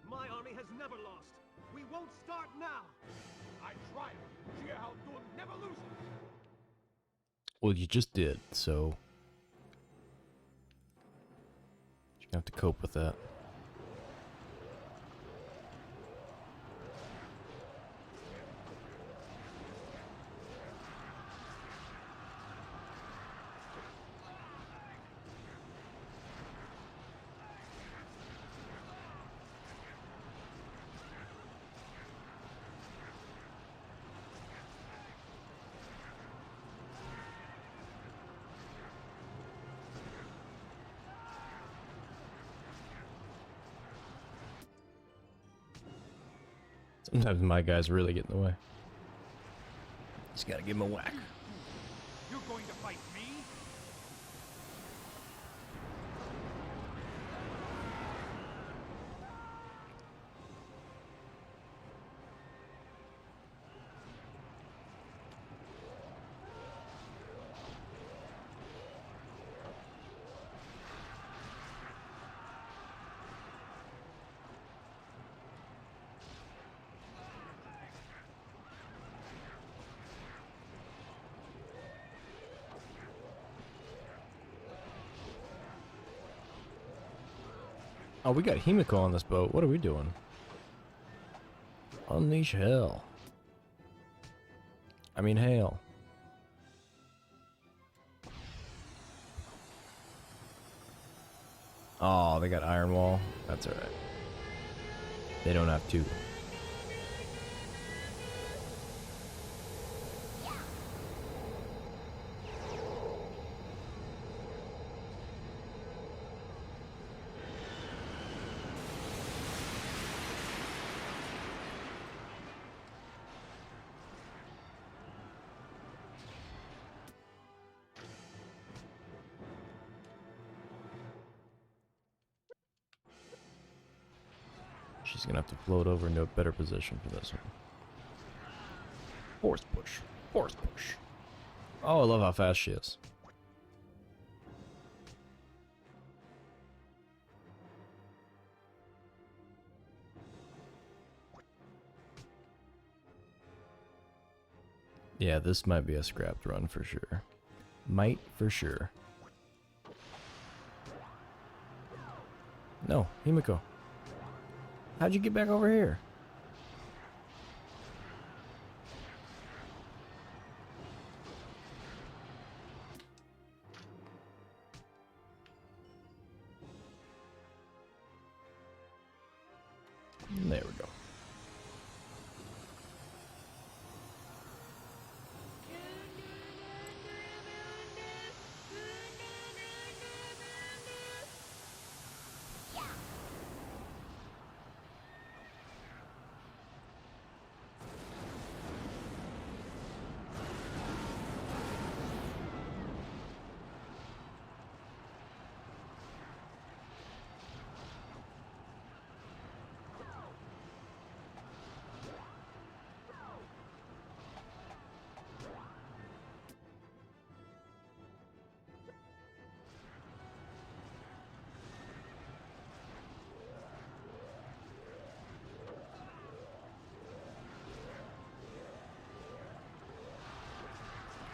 My army has never lost. We won't start now. I tried. Jiahao Dun never loses. Well, you just did, so you're gonna have to cope with that. Sometimes my guys really get in the way. Just gotta give him a whack. You're going to fight me? Oh, we got Himiko on this boat. What are we doing? Unleash hell. I mean hail. Oh, they got Iron Wall. That's alright. They don't have to. She's gonna have to float over into a better position for this one. Force push. Force push. Oh, I love how fast she is. Yeah, this might be a scrapped run for sure. Might for sure. No, Himiko. How'd you get back over here? There we go.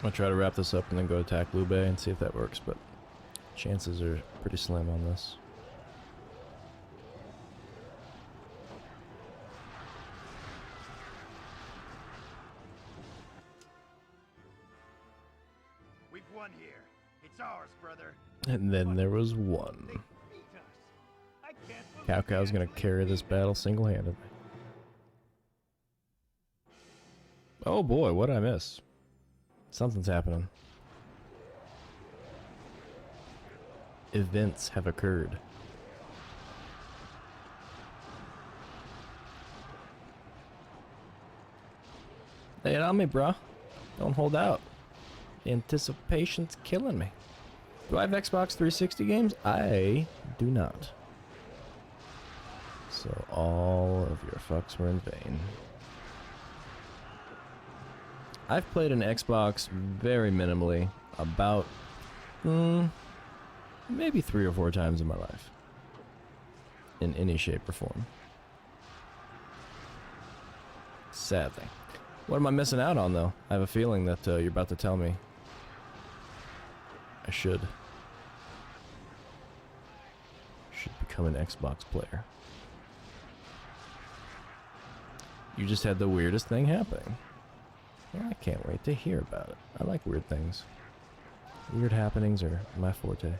I'll try to wrap this up and then go attack Liu Bei and see if that works, but chances are pretty slim on this. We've won here. It's ours, brother. And then there was one. Cao Cao's gonna carry this battle single-handedly. Oh boy, what'd I miss? Something's happening. events have occurred. Lay it on me, bruh. Don't hold out. The anticipation's killing me. Do I have Xbox 360 games? I do not. So all of your fucks were in vain. I've played an Xbox very minimally, about maybe 3 or 4 times in my life. In any shape or form. Sadly. What am I missing out on, though? I have a feeling that you're about to tell me I should become an Xbox player. You just had the weirdest thing happening. Well, I can't wait to hear about it. I like weird things. Weird happenings are my forte.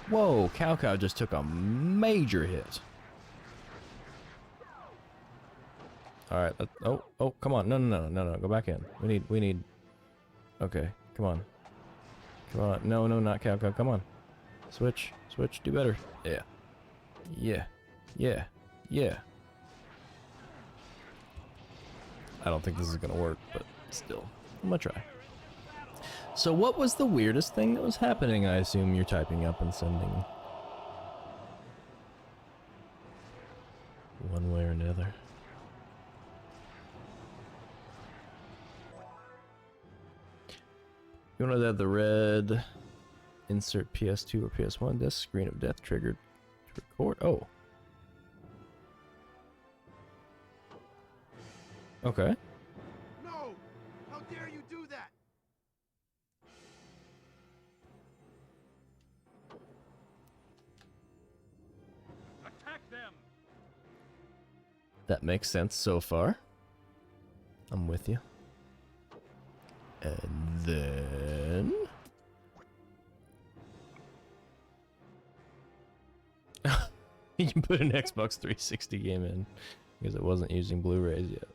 Whoa, Cao Cao just took a major hit. Alright, oh, come on. No, go back in. We need... Okay, come on. Come on. No, not Cao Cao, come on. Switch, do better. Yeah. I don't think this is gonna work, but still, I'm gonna try. So what was the weirdest thing that was happening? I assume you're typing up and sending one way or another. You want to have the red insert PS2 or PS1 disc screen of death triggered to record? Oh. Okay. No! How dare you do that? Attack them! That makes sense so far. I'm with you. And then... you can put an Xbox 360 game in because it wasn't using Blu-rays yet.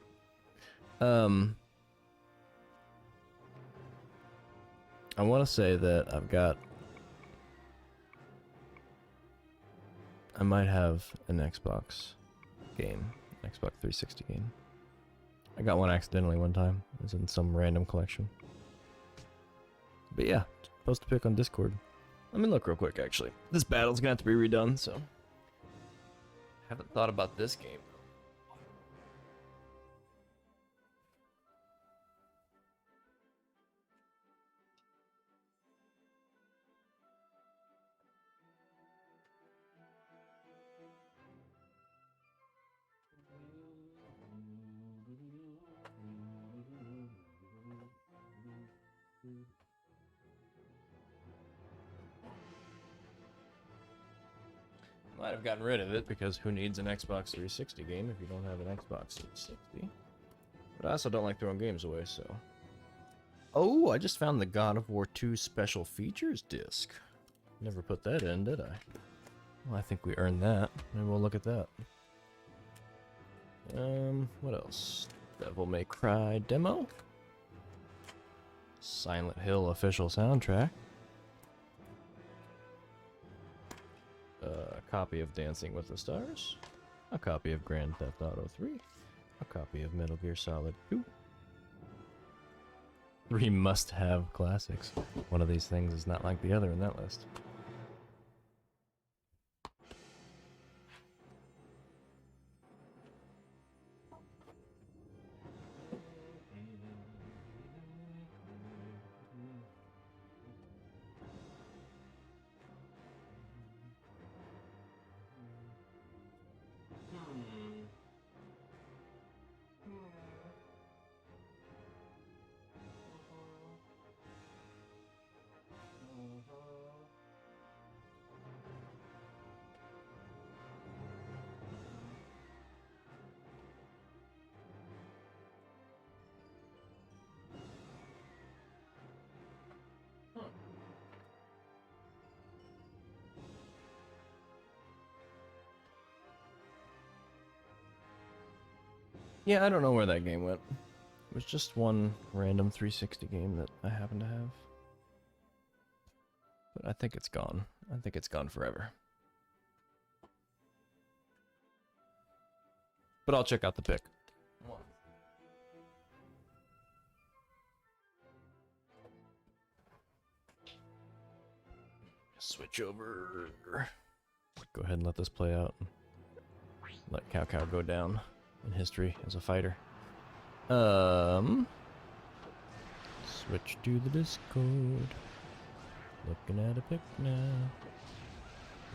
I want to say that I might have an Xbox game, Xbox 360 game. I got one accidentally one time. It was in some random collection. But yeah, post a pic on Discord. Let me look real quick, actually. This battle's gonna have to be redone, so... Haven't thought about this game. Might have gotten rid of it because who needs an Xbox 360 game if you don't have an Xbox 360? But I also don't like throwing games away, so... Oh, I just found the God of War 2 Special Features disc. Never put that in, did I? Well, I think we earned that. Maybe we'll look at that. What else? Devil May Cry demo? Silent Hill official soundtrack. A copy of Dancing with the Stars, a copy of Grand Theft Auto 3, a copy of Metal Gear Solid 2. 3 must-have classics. One of these things is not like the other in that list. Yeah, I don't know where that game went. It was just one random 360 game that I happen to have. But I think it's gone. I think it's gone forever. But I'll check out the pic. Switch over. Go ahead and let this play out. Let Cao Cao go down in history as a fighter. Switch to the Discord. Looking at a pic now.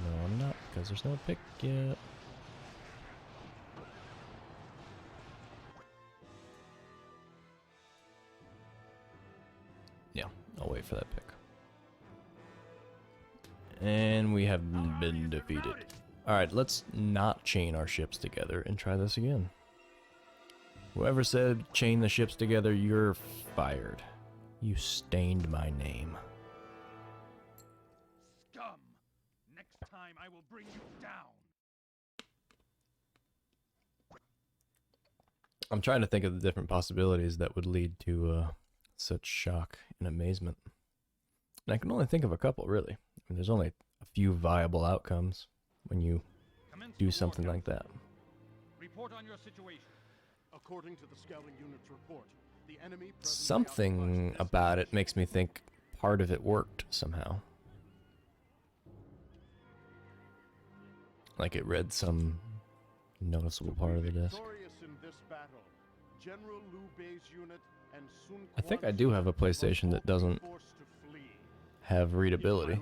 No, I'm not, because there's no pic yet. Yeah, I'll wait for that pic. And we have been defeated. Alright, let's not chain our ships together and try this again. Whoever said chain the ships together, you're fired. You stained my name. Scum! Next time I will bring you down. I'm trying to think of the different possibilities that would lead to such shock and amazement. And I can only think of a couple, really. I mean, there's only a few viable outcomes when you do something like that. Report on your situation. According to the scouting unit's report, the enemy Something about it makes me think part of it worked somehow. Like it read some noticeable part of the disc. in this battle, General Liu Bei's unit and Sun I think I do have a PlayStation that doesn't have readability.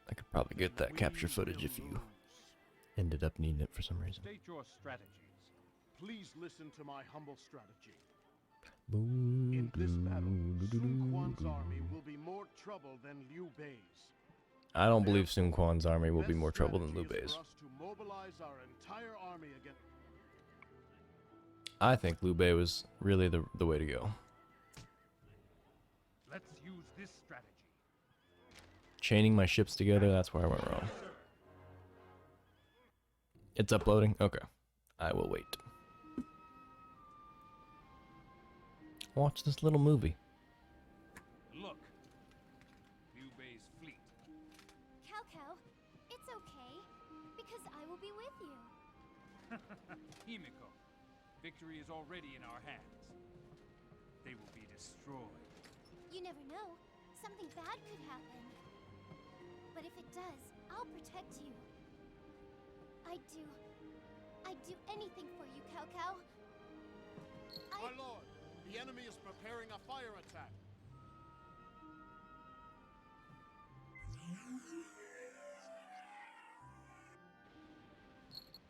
I could probably get that capture footage if you ended up needing it for some reason. State your strategies. Please listen to my humble strategy. Boo, In this battle, Sun Quan's boo. army will be more trouble than Liu Bei's. I don't believe Sun Quan's army will be more trouble than Liu Bei's. For us to mobilize our entire army against. I think Liu Bei was really the way to go. Let's use this strategy. Chaining my ships together, that's where I went wrong. It's uploading? Okay. I will wait. Watch this little movie. Look. Liu Bei's fleet. Cao Cao, it's okay, because I will be with you. Himiko, victory is already in our hands. They will be destroyed. You never know. Something bad could happen. But if it does, I'll protect you. I'd do anything for you, Cao Cao. My lord, the enemy is preparing a fire attack.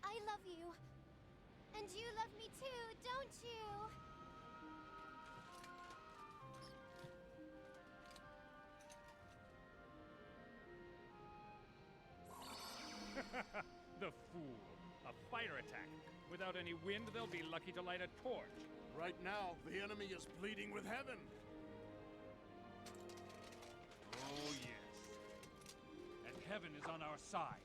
I love you. And you love me too, don't you? The fool. A fire attack. Without any wind, they'll be lucky to light a torch. Right now, the enemy is pleading with heaven. Oh, yes. And heaven is on our side.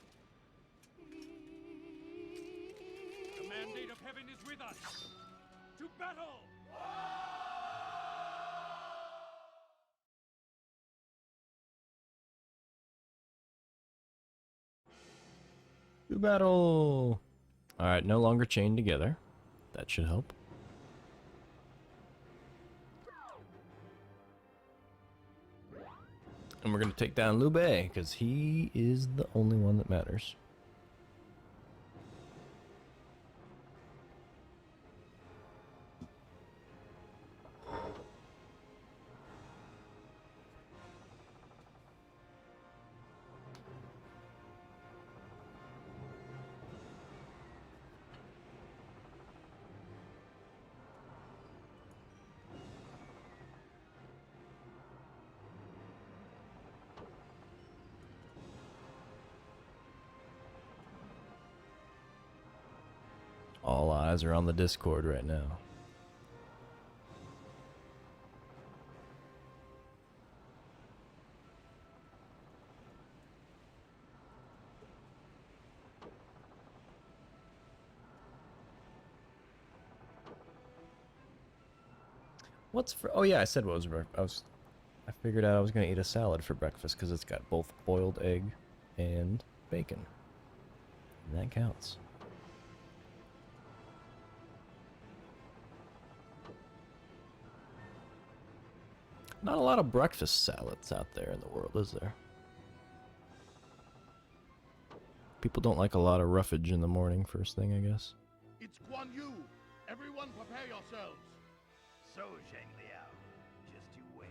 The mandate of heaven is with us. To battle! To battle! Alright, no longer chained together. That should help. And we're gonna take down Liu Bei, because he is the only one that matters. All eyes are on the Discord right now. What's for? Oh yeah, I said what was. I figured out I was gonna eat a salad for breakfast because it's got both boiled egg and bacon. And that counts. Not a lot of breakfast salads out there in the world, is there? People don't like a lot of roughage in the morning, first thing, I guess. It's Guan Yu! Everyone prepare yourselves! So, Zhang Liao, just you wait.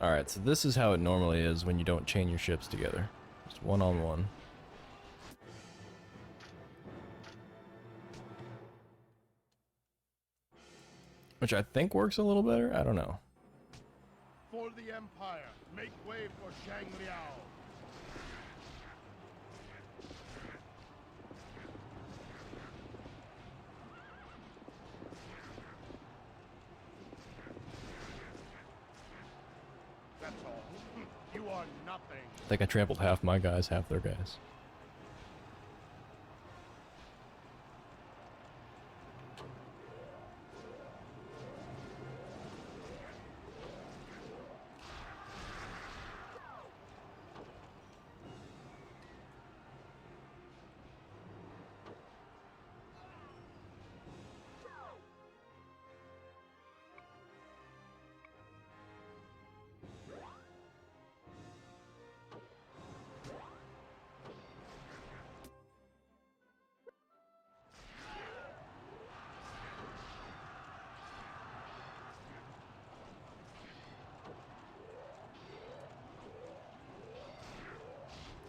Alright, so this is how it normally is when you don't chain your ships together. Just one-on-one. Which I think works a little better, I don't know. For the Empire, make way for Zhang Liao! That's all. You are nothing. I think I trampled half my guys, half their guys.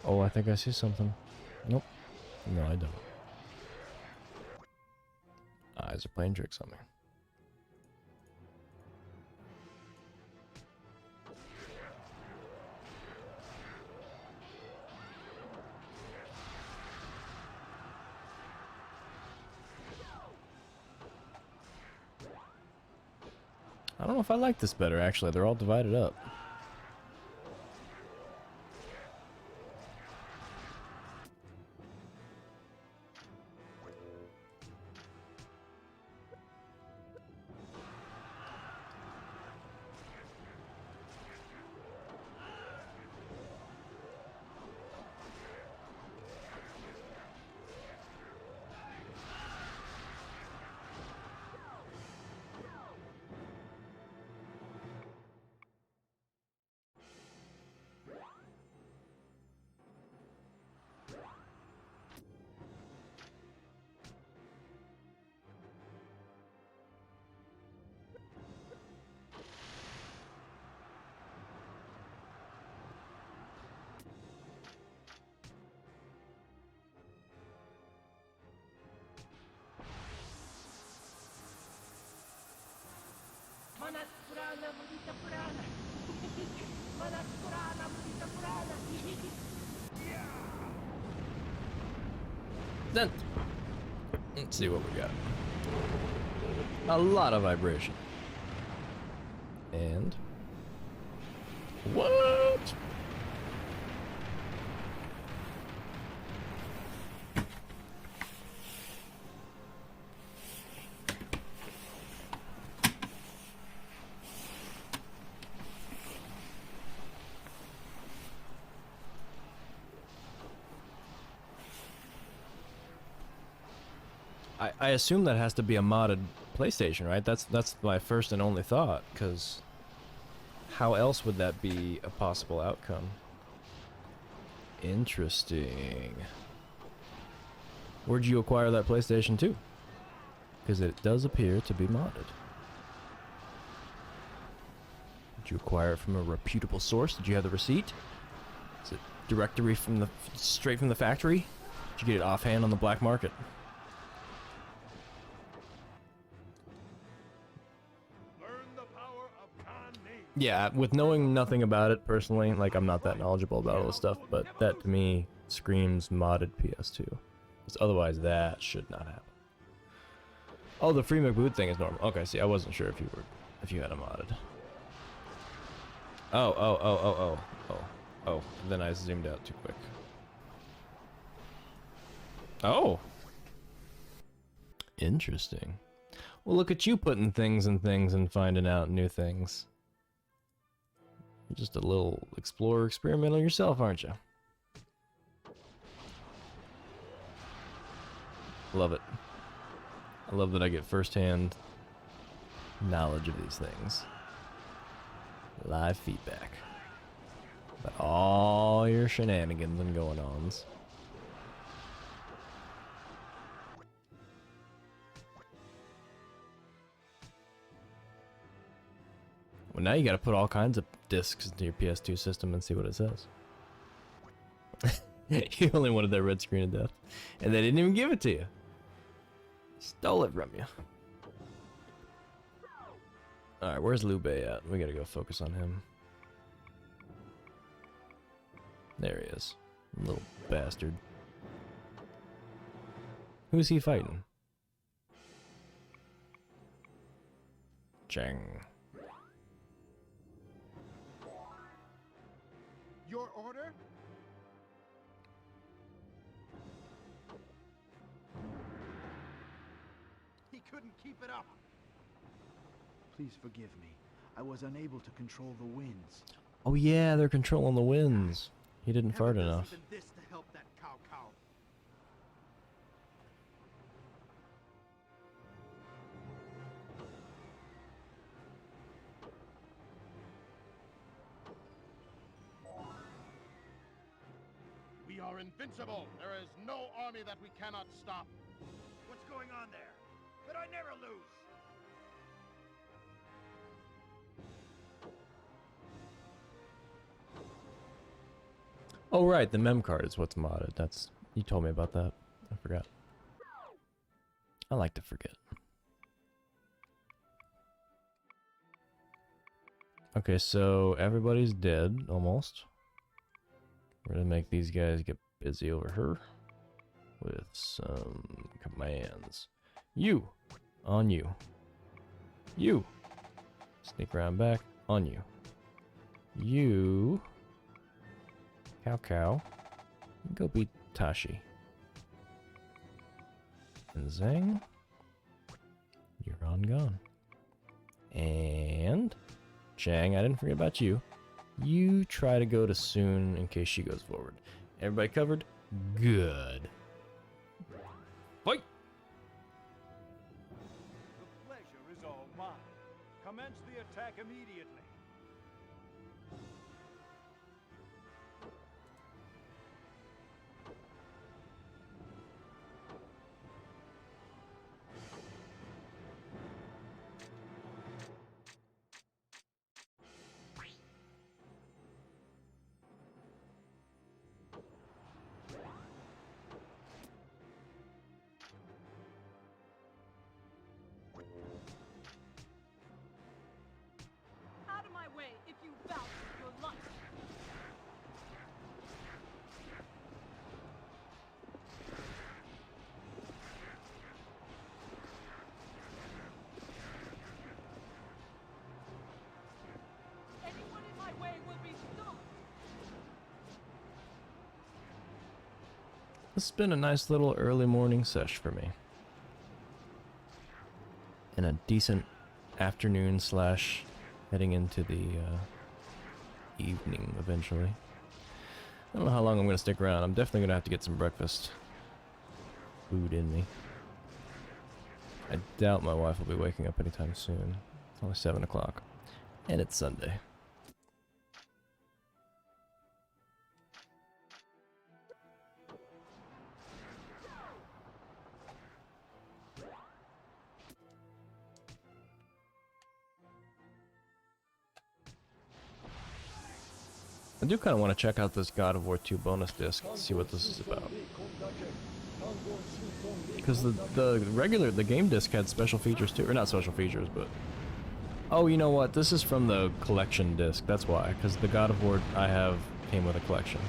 Oh, I think I see something. Nope. No, I don't. Eyes are playing tricks on me. I don't know if I like this better, actually. They're all divided up. Then, let's see what we got. A lot of vibration. And what? I assume that has to be a modded PlayStation, right? That's my first and only thought, because how else would that be a possible outcome? Interesting. Where'd you acquire that PlayStation 2? Because it does appear to be modded. Did you acquire it from a reputable source? Did you have the receipt? Is it directory from straight from the factory? Did you get it offhand on the black market? Yeah, with knowing nothing about it personally, like I'm not that knowledgeable about all this stuff, but that to me screams modded PS2. Because otherwise that should not happen. Oh, the free McBoot thing is normal. Okay, see, I wasn't sure if you had a modded. Oh, oh, oh, oh, oh, oh, oh. Then I zoomed out too quick. Oh. Interesting. Well, look at you putting things in things and finding out new things. You're just a little explorer experimental yourself, aren't you? Love it. I love that I get firsthand knowledge of these things. Live feedback. About all your shenanigans and going-ons. Well, now you gotta put all kinds of discs into your PS2 system and see what it says. You only wanted that red screen of death. And they didn't even give it to you. Stole it from you. Alright, where's Liu Bei at? We gotta go focus on him. There he is. Little bastard. Who's he fighting? Chang. Your order? He couldn't keep it up. Please forgive me. I was unable to control the winds. Oh yeah, they're controlling the winds. He didn't fart enough. Even this to help that Cao Cao. We are invincible. There is no army that we cannot stop. What's going on there? But I never lose. Oh right, the mem card is what's modded. That's, you told me about that. I forgot. I like to forget. Okay, so everybody's dead almost. We're gonna make these guys get busy over here with some commands. You, on you. You, sneak around back, on you. You, Cao Cao, go beat Tashi. And Zhang, you're on gone. And Chang, I didn't forget about you. You try to go to Soon in case she goes forward. Everybody covered? Good. Fight! The pleasure is all mine. Commence the attack immediately. Out of my way if you value your life. Anyone in my way will be stopped. This has been a nice little early morning sesh for me. And a decent afternoon slash heading into the evening eventually. I don't know how long I'm going to stick around. I'm definitely going to have to get some breakfast food in me. I doubt my wife will be waking up anytime soon. It's only 7 o'clock. And it's Sunday. I do kind of want to check out this God of War 2 bonus disc and see what this is about. Because the game disc had special features too, or not special features, but... Oh, you know what? This is from the collection disc, that's why. Because the God of War I have came with a collection.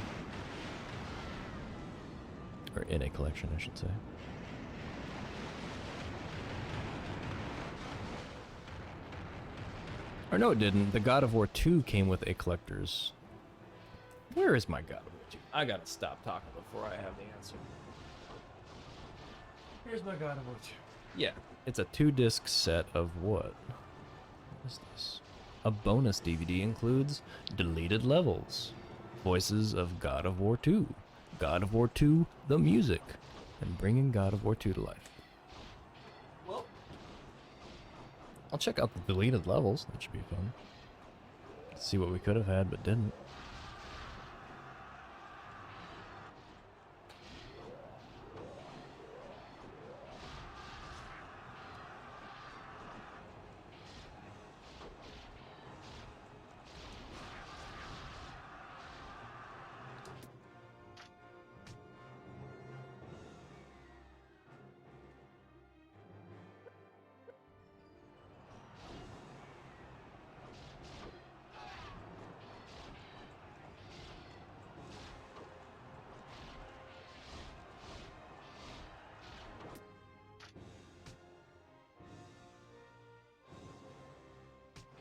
Or in a collection, I should say. Or no, it didn't. The God of War 2 came with a collector's. Where is my God of War 2? I gotta stop talking before I have the answer. Here's my God of War 2. Yeah, it's a 2-disc set of what? What is this? A bonus DVD includes deleted levels, voices of God of War 2, God of War 2, the music, and bringing God of War 2 to life. Well, I'll check out the deleted levels. That should be fun. See what we could have had but didn't.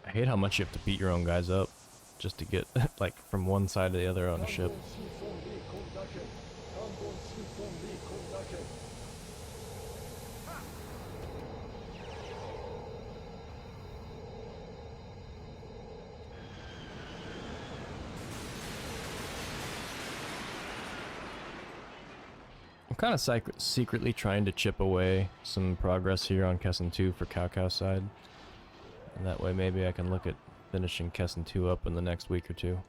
I hate how much you have to beat your own guys up just to get like from one side to the other on a ship. I'm kind of secretly trying to chip away some progress here on Kessen 2 for Cao Cao's side. And that way maybe I can look at finishing Kessen 2 up in the next week or two.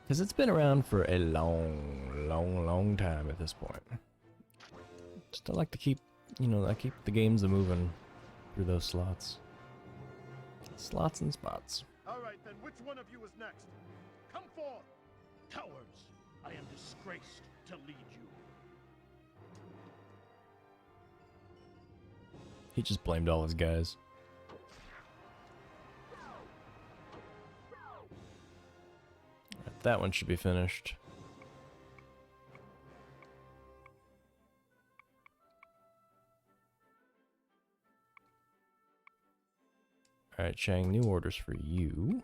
Because it's been around for a long time at this point. Just I like to keep, you know, I keep the games moving through those slots. Slots and spots. All right, then which one of you is next? Come forth! Cowards! I am disgraced to lead you. He just blamed all his guys. That one should be finished. Alright, Chang, new orders for you.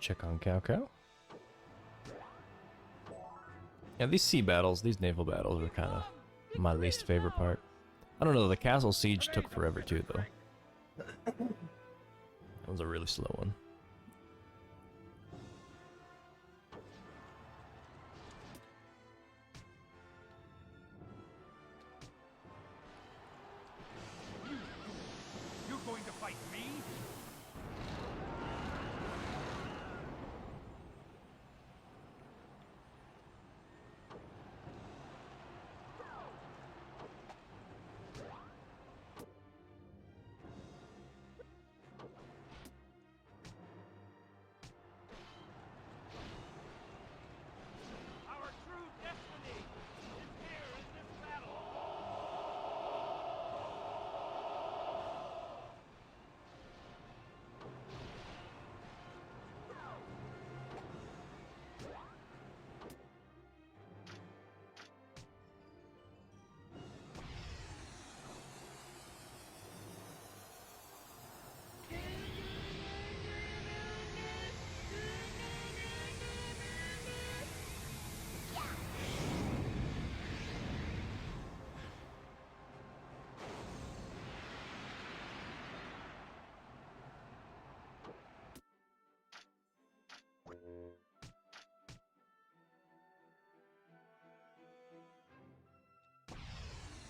Check on Cao Cao. Yeah, these sea battles, these naval battles are kind of my least favorite part. I don't know, the castle siege took forever too, though. That was a really slow one. You're going to fight me?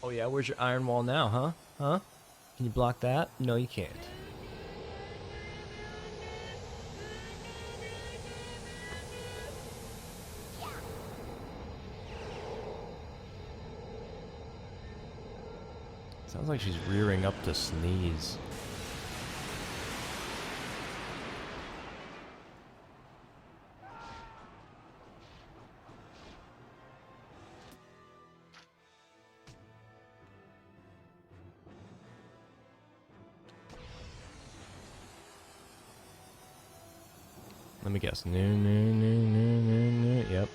Oh yeah, where's your iron wall now, huh? Huh? Can you block that? No, you can't. Sounds like she's rearing up to sneeze. Let me guess. No. Yep.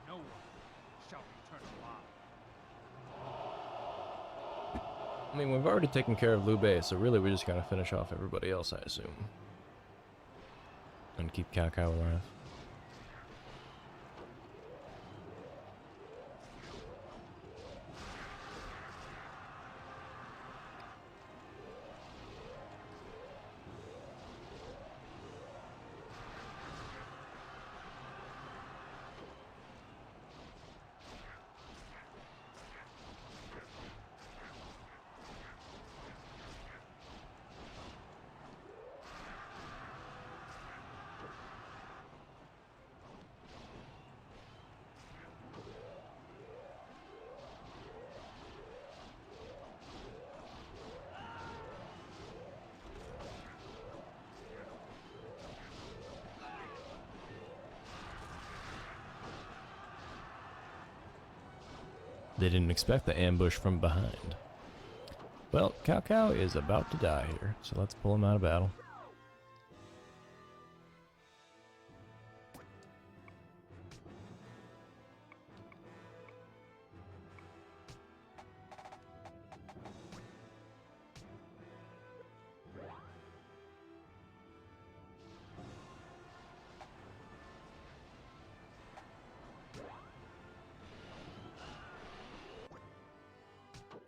No one shall return alive. I mean, we've already taken care of Liu Bei, so really we just gotta finish off everybody else, I assume. And keep Cao Cao alive. They didn't expect the ambush from behind. Well, Cao Cao is about to die here, so let's pull him out of battle.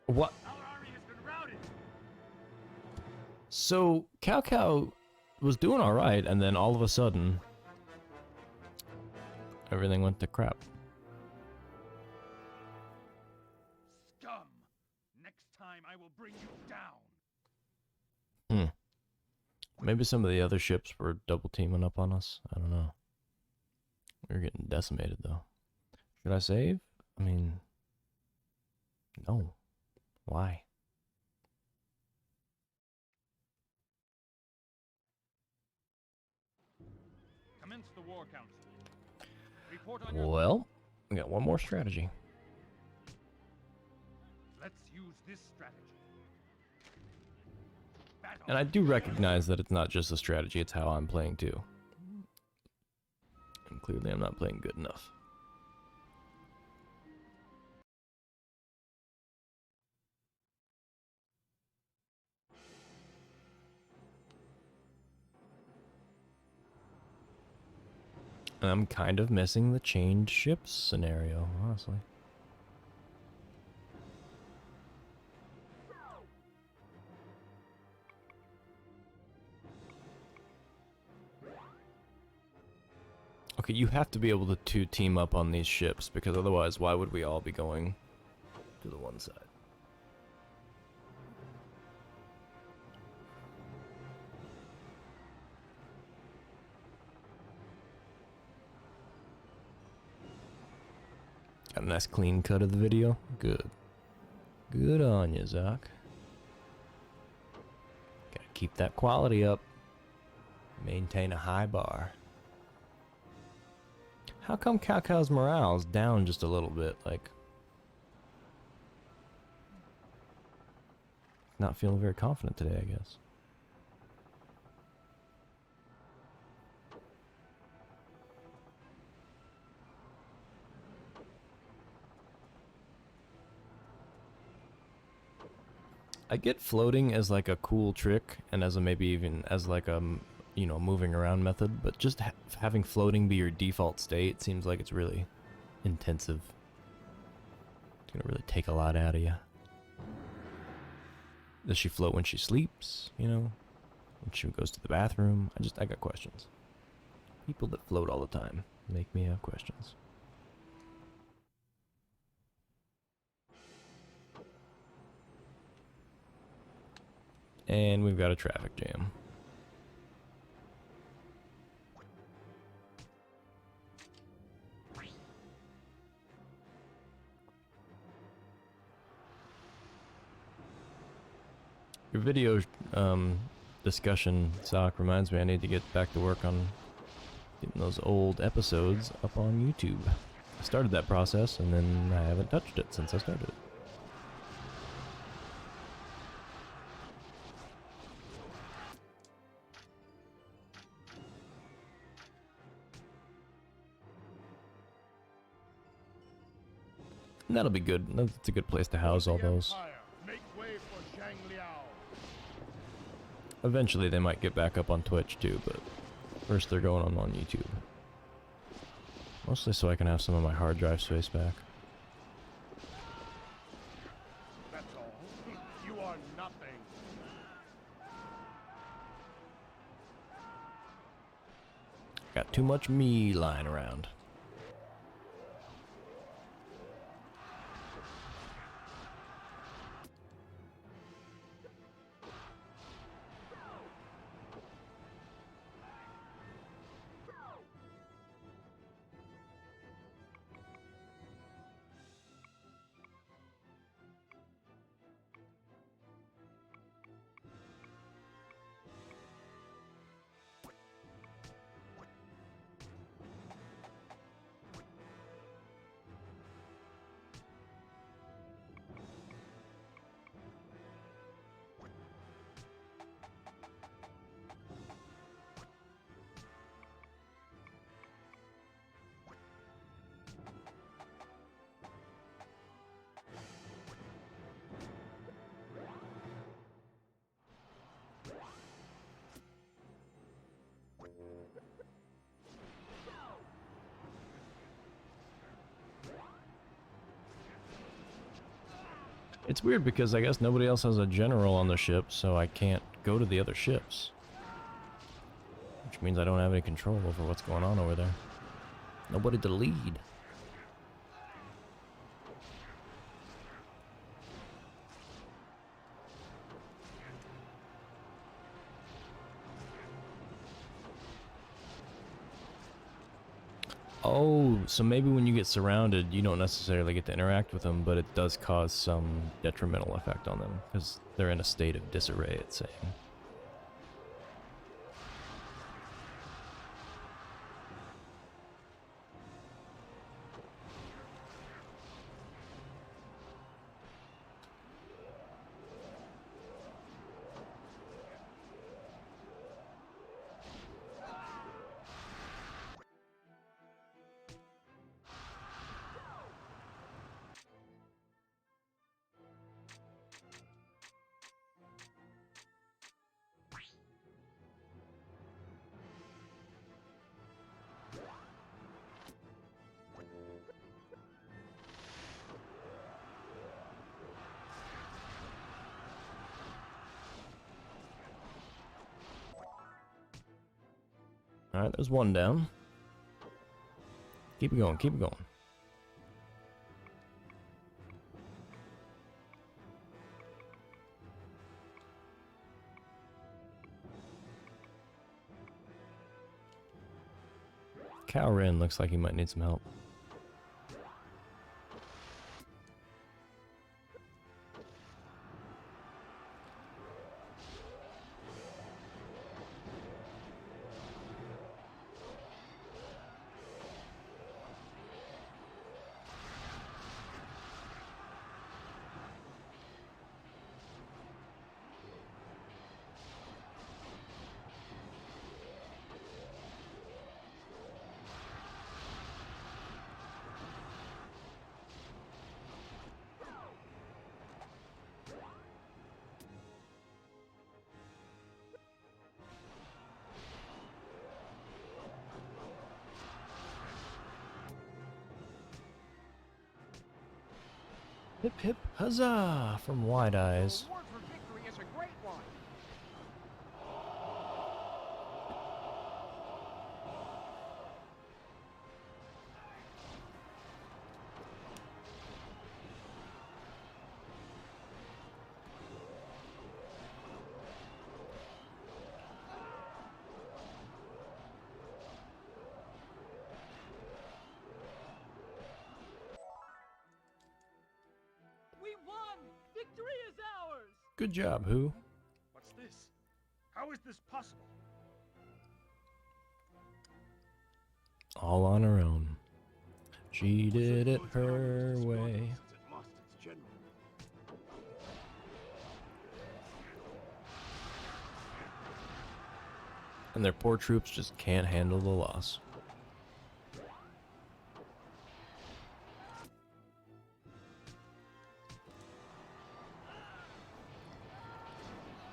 What? So Cao Cao was doing all right, and then all of a sudden, everything went to crap. Scum! Next time I will bring you down. Maybe some of the other ships were double teaming up on us. I don't know. We were getting decimated though. Should I save? I mean, no. Why? Commence the war council. Report on your... Well, we got one more strategy. Let's use this strategy. Battle. And I do recognize that it's not just a strategy, it's how I'm playing too. And clearly I'm not playing good enough. I'm kind of missing the chained ships scenario, honestly. Okay, you have to be able to team up on these ships, because otherwise why would we all be going to the one side? Got a nice clean cut of the video. Good. Good on you, Zoc. Gotta keep that quality up. Maintain a high bar. How come Cao Cao's morale is down just a little bit? Like, not feeling very confident today, I guess. I get floating as like a cool trick, and as a maybe even as like a, you know, moving around method, but just having floating be your default state seems like it's really intensive. It's gonna really take a lot out of you. Does she float when she sleeps, you know? When she goes to the bathroom? I got questions. People that float all the time make me have questions. And we've got a traffic jam. Your video discussion, Sock, reminds me I need to get back to work on getting those old episodes up on YouTube. I started that process and then I haven't touched it since I started it. And that'll be good. That's a good place to house all those. Make way for Zhang Liao. Eventually they might get back up on Twitch too, but first they're going on YouTube. Mostly so I can have some of my hard drive space back. That's all. You are nothing. Got too much me lying around. It's weird because I guess nobody else has a general on the ship, so I can't go to the other ships. Which means I don't have any control over what's going on over there. Nobody to lead. Oh, so maybe when you get surrounded, you don't necessarily get to interact with them, but it does cause some detrimental effect on them, because they're in a state of disarray, it's saying. Alright, there's one down. Keep it going, keep it going. Cao Ren looks like he might need some help. Hip hip huzzah from Wide Eyes. Award for victory is a great one. Good job, who? What's this? How is this possible? All on her own. She did it her way. Since it lost its general. And their poor troops just can't handle the loss.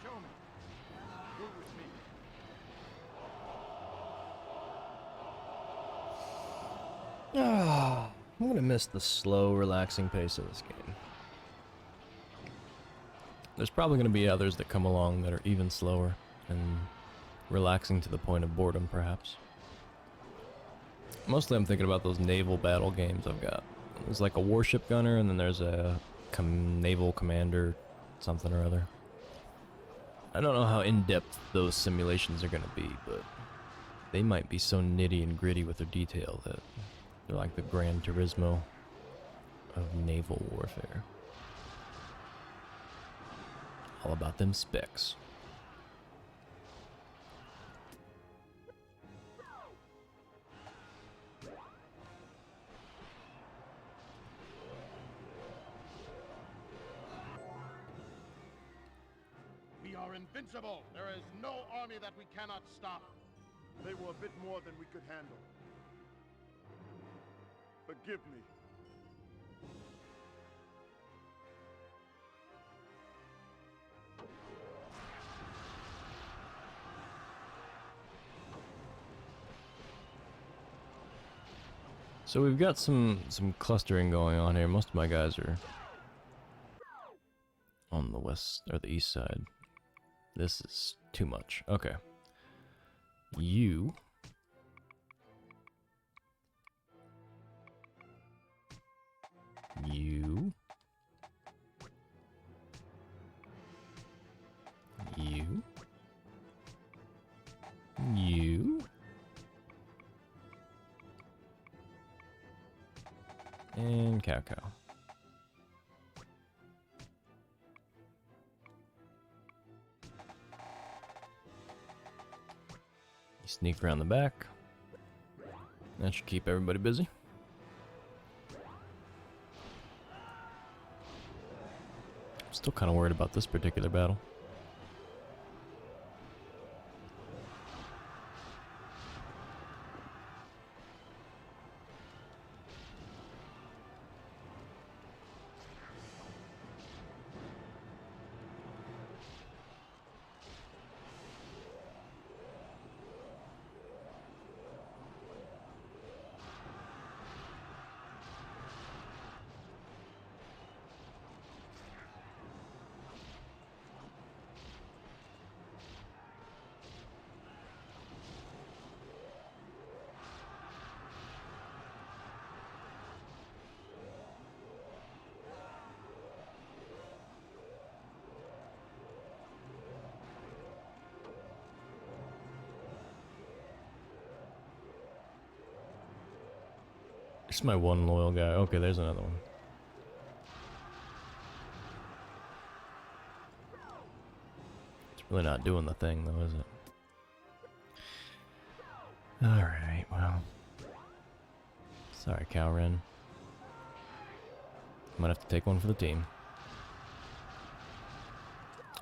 Show me. Go with me. Ah, I'm gonna miss the slow, relaxing pace of this game. There's probably gonna be others that come along that are even slower and relaxing to the point of boredom, perhaps. Mostly I'm thinking about those naval battle games I've got. There's like a warship gunner, and then there's a naval commander, something or other. I don't know how in-depth those simulations are gonna be, but they might be so nitty and gritty with their detail that they're like the Gran Turismo of naval warfare. All about them specs. We are invincible. There is no army that we cannot stop. They were a bit more than we could handle. Forgive me. So we've got some clustering going on here. Most of my guys are on the west or the east side. This is too much. Okay. You You and Cao Cao. You sneak around the back. That should keep everybody busy. I'm still kind of worried about this particular battle. It's my one loyal guy. Okay, there's another one. It's really not doing the thing, though, is it? Alright, well. Sorry, Cowren. Might have to take one for the team.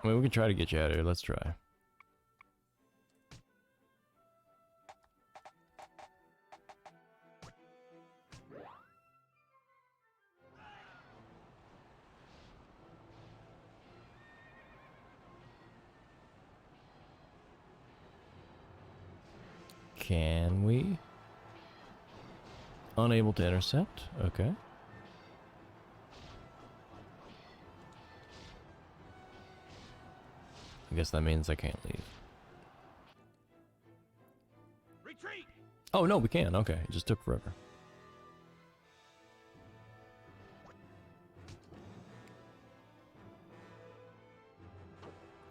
I mean, we can try to get you out of here. Let's try. Can we? Unable to intercept? Okay. I guess that means I can't leave. Retreat! Oh, no, we can. Okay, it just took forever.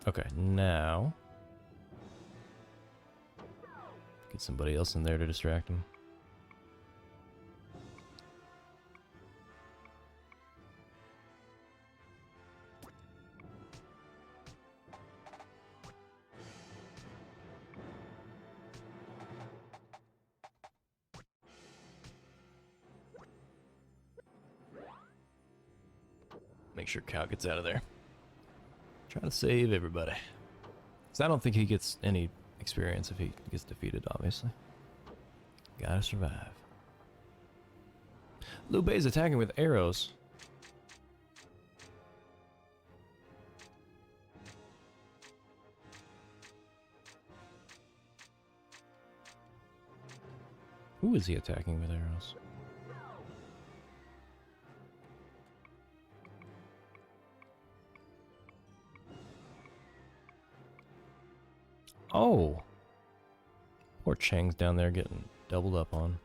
Okay, now... get somebody else in there to distract him. sure Cao gets out of there. Try to save everybody. Because I don't think he gets any experience if he gets defeated, obviously. Gotta survive. Liu Bei's attacking with arrows. Who is he attacking with arrows? Oh! Poor Chang's down there getting doubled up on.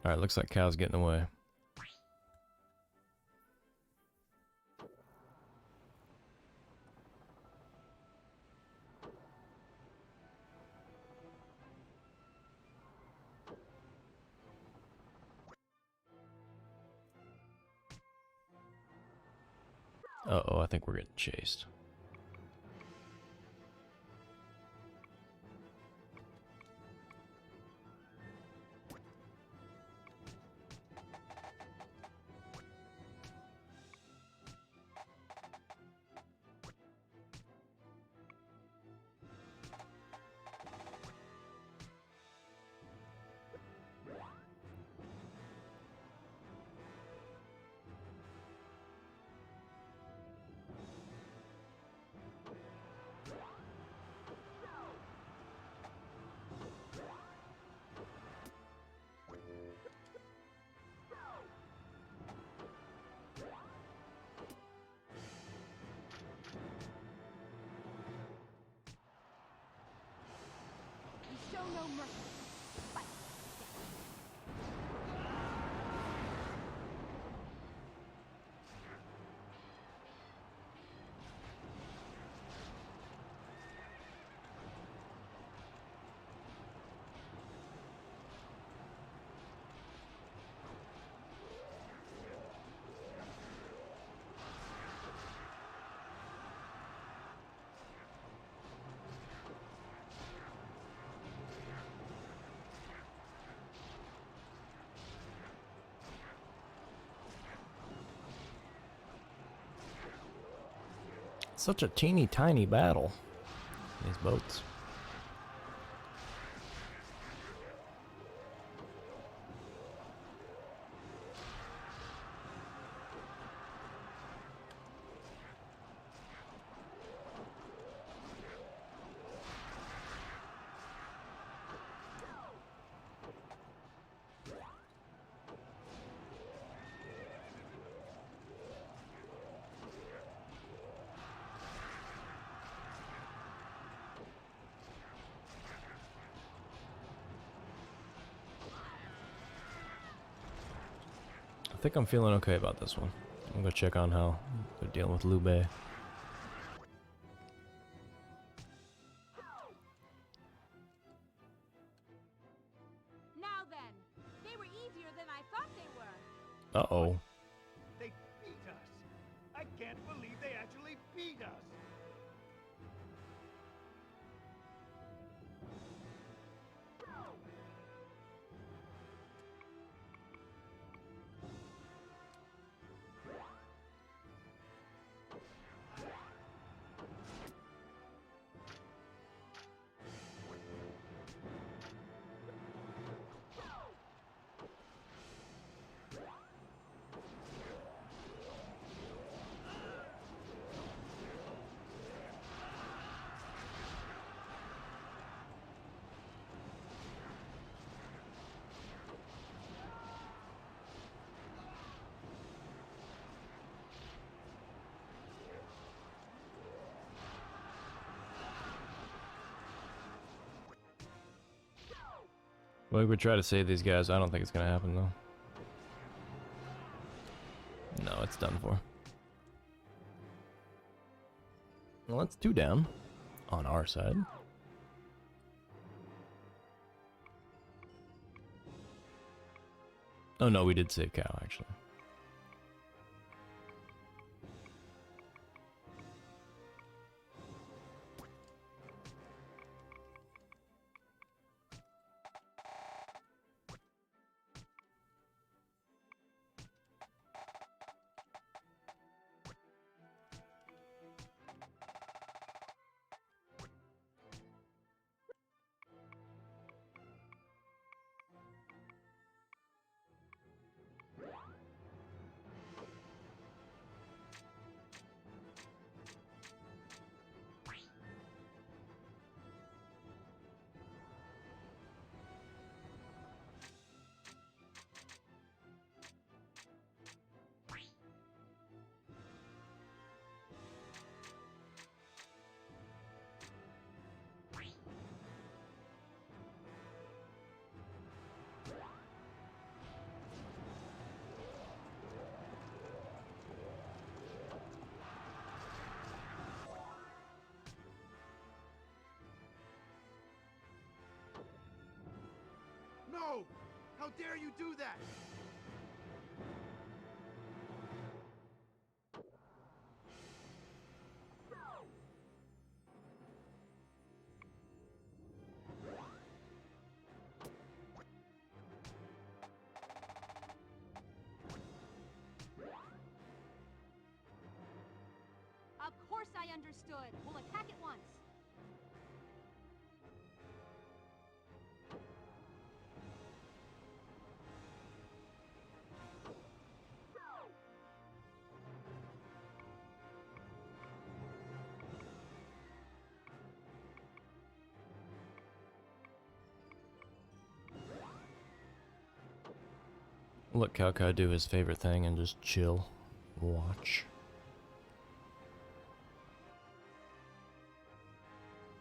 Alright, looks like Cao's getting away. Uh-oh, I think we're getting chased. Show no mercy. Fight. Such a teeny tiny battle. These boats. I think I'm feeling okay about this one. I'm gonna check on how they're dealing with Liu Bei. Now then, they were easier than I thought they were. Uh-oh. They beat us! I can't believe they actually beat us! Well, we would try to save these guys. I don't think it's gonna happen though. No, it's done for. Well, that's 2 down on our side. Oh no, we did save Cao actually. How dare you do that? Of course I understood. We'll attack at once. Let Cao Cao do his favorite thing and just chill, watch.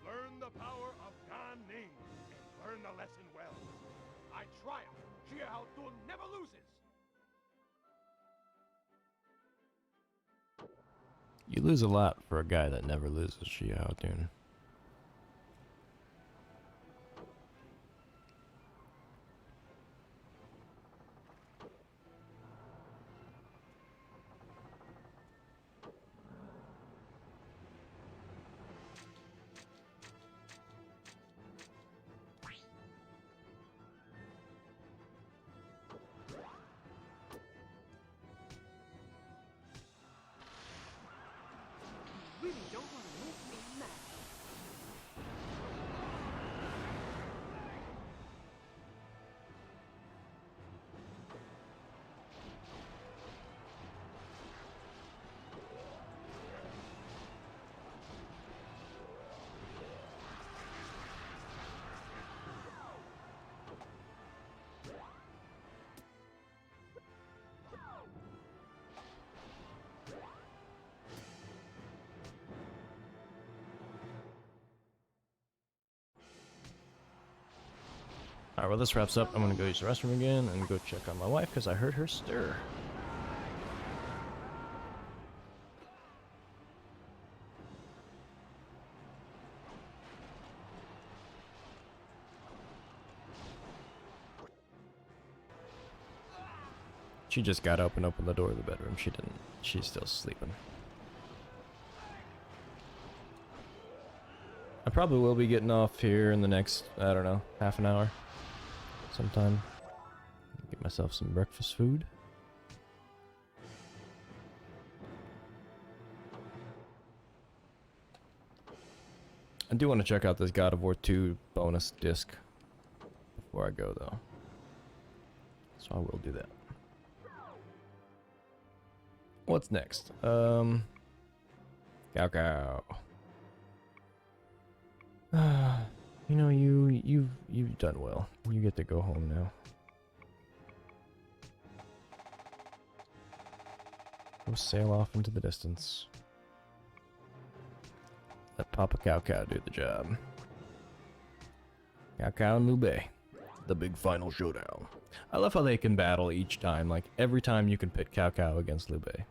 Learn the power of Gan Ning and learn the lesson well. I triumph. Jia Hao Dun never loses. You lose a lot for a guy that never loses, Xiao Dun. You really don't want to make me mad. Alright, well this wraps up. I'm gonna go use the restroom again and go check on my wife because I heard her stir. She just got up and opened the door of the bedroom. She didn't. She's still sleeping. I probably will be getting off here in the next, I don't know, half an hour. Sometime. Get myself some breakfast food. I do want to check out this God of War 2 bonus disc before I go though. So I will do that. What's next? Cao Cao. You know, you've done well. You get to go home now. Go sail off into the distance. Let Papa Cao Cao do the job. Cao Cao and Liu Bei. The big final showdown. I love how they can battle each time. Like, every time you can pit Cao Cao against Liu Bei.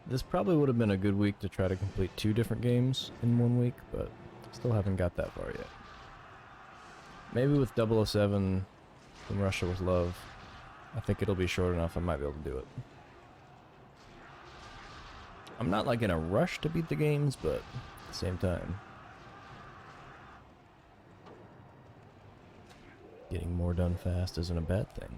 This probably would have been a good week to try to complete 2 different games in 1 week, but still haven't got that far yet. Maybe with 007 From Russia With Love, I think it'll be short enough I might be able to do it. I'm not like in a rush to beat the games, but at the same time, getting more done fast isn't a bad thing.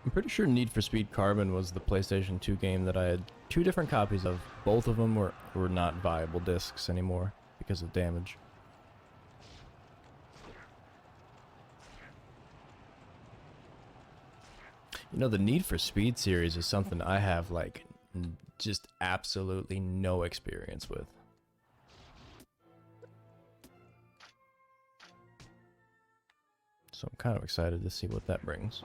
I'm pretty sure Need for Speed Carbon was the PlayStation 2 game that I had 2 different copies of. Both of them were not viable discs anymore because of damage. You know, the Need for Speed series is something I have, like, just absolutely no experience with. So I'm kind of excited to see what that brings.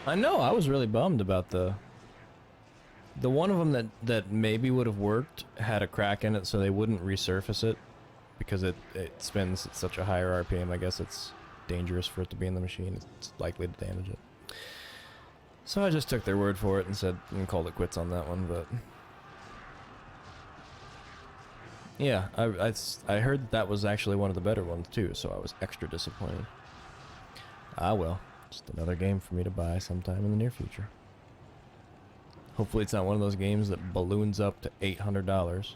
I know, I was really bummed about the one of them that maybe would have worked had a crack in it, so they wouldn't resurface it because it spins at such a higher RPM. I guess it's dangerous for it to be in the machine. It's likely to damage it. So I just took their word for it and called it quits on that one. But yeah, I heard that was actually one of the better ones too, so I was extra disappointed. Ah well. Just another game for me to buy sometime in the near future. Hopefully it's not one of those games that balloons up to $800.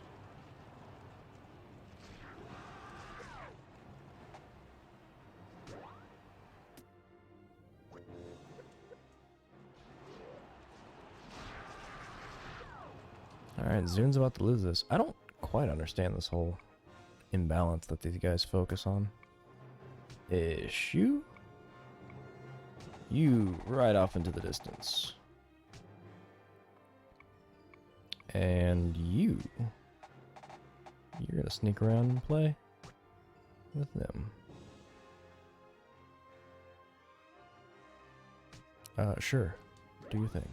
Alright, Zun's about to lose this. I don't quite understand this whole imbalance that these guys focus on. Issue? You ride off into the distance. And you're gonna sneak around and play with them. Sure. Do your thing.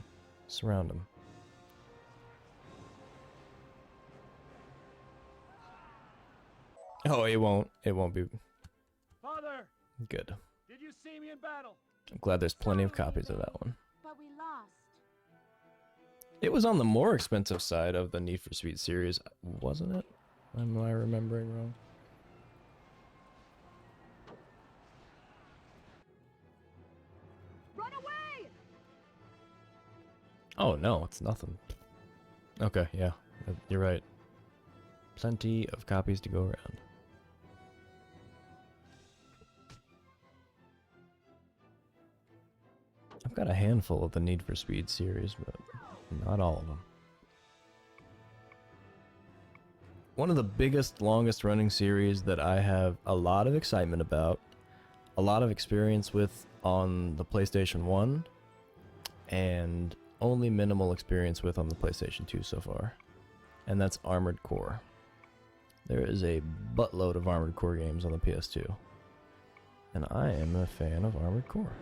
Surround them. Oh, it won't be Father! good. Did you see me in battle? I'm glad there's plenty of copies of that one. But we lost. It was on the more expensive side of the Need for Speed series, wasn't it? Am I remembering wrong? Run away! Oh no, it's nothing. Okay, yeah, you're right. Plenty of copies to go around. I've got a handful of the Need for Speed series, but not all of them. One of the biggest, longest running series that I have a lot of excitement about, a lot of experience with on the PlayStation 1, and only minimal experience with on the PlayStation 2 so far, and that's Armored Core. There is a buttload of Armored Core games on the PS2, and I am a fan of Armored Core.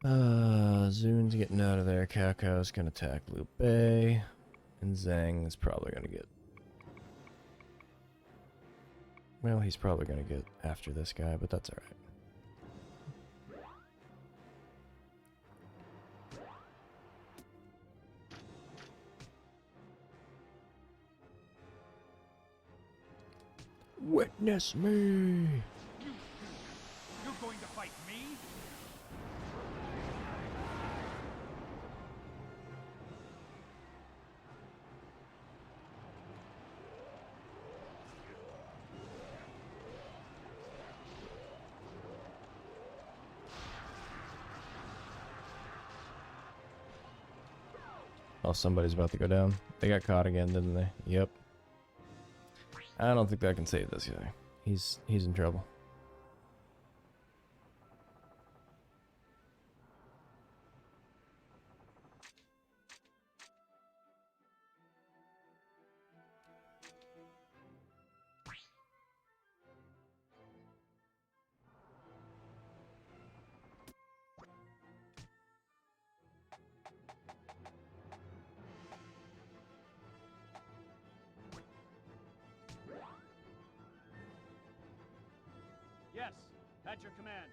Zun's getting out of there. Cao Cao's gonna attack Liu Bei. And Zhang is probably gonna get... Well, he's probably gonna get after this guy, but that's alright. Witness me! You're going to fight me? Oh, somebody's about to go down. They got caught again, didn't they? Yep. I don't think I can save this guy. He's in trouble. Yes, at your command.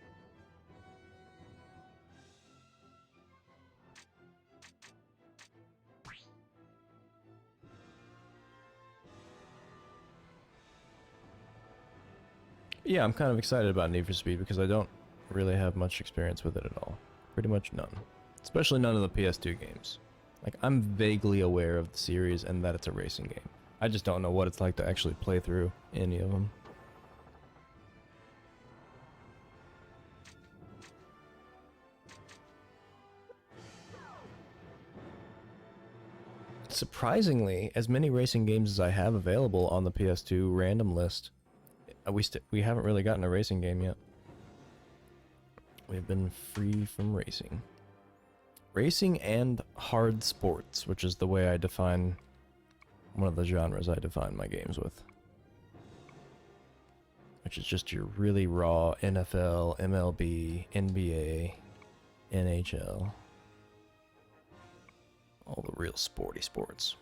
Yeah, I'm kind of excited about Need for Speed because I don't really have much experience with it at all. Pretty much none. Especially none of the PS2 games. Like, I'm vaguely aware of the series and that it's a racing game. I just don't know what it's like to actually play through any of them. Surprisingly, as many racing games as I have available on the PS2 random list, we haven't really gotten a racing game yet. We've been free from racing. Racing and hard sports, which is the way I define one of the genres I define my games with. Which is just your really raw NFL, MLB, NBA, NHL. All the real sporty sports.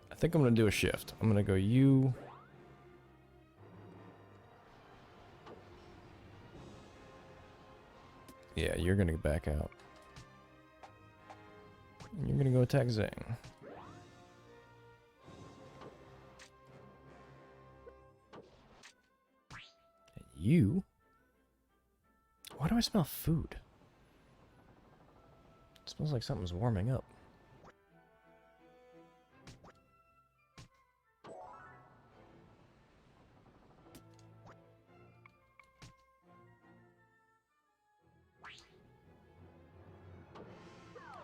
I think I'm going to do a shift. I'm going to go you. Yeah, you're going to back out. And you're going to go attack Zhang. And you? Why do I smell food? It smells like something's warming up.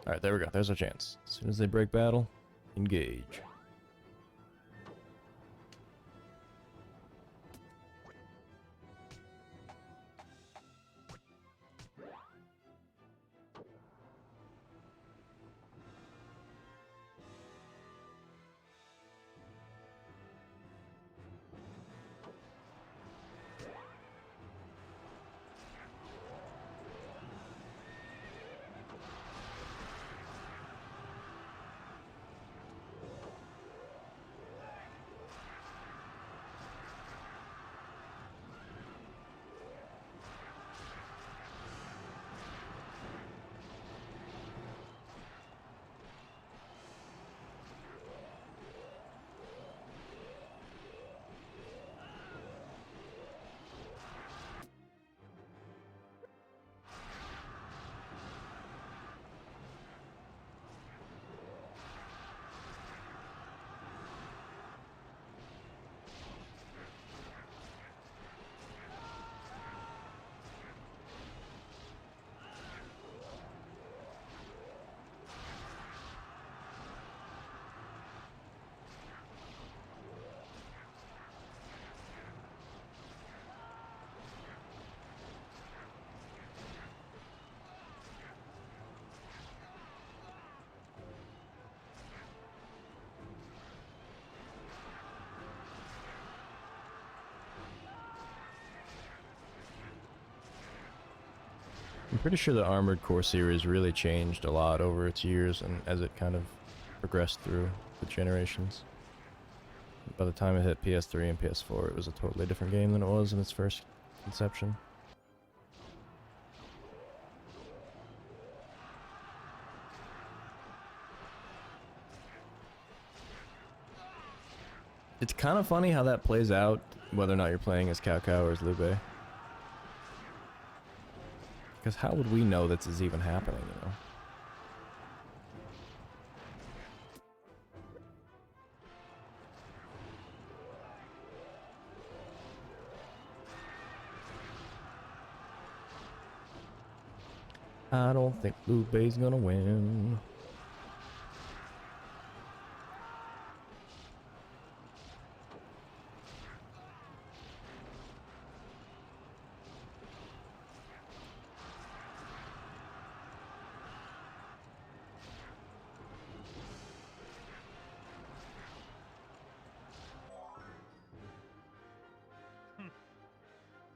Alright, there we go. There's our chance. As soon as they break battle, engage. I'm pretty sure the Armored Core series really changed a lot over its years and as it kind of progressed through the generations. By the time it hit PS3 and PS4, it was a totally different game than it was in its first conception. It's kind of funny how that plays out, whether or not you're playing as Cao Cao or as Liu Bei. Because how would we know this is even happening, you know? I don't think Liu Bei's gonna win.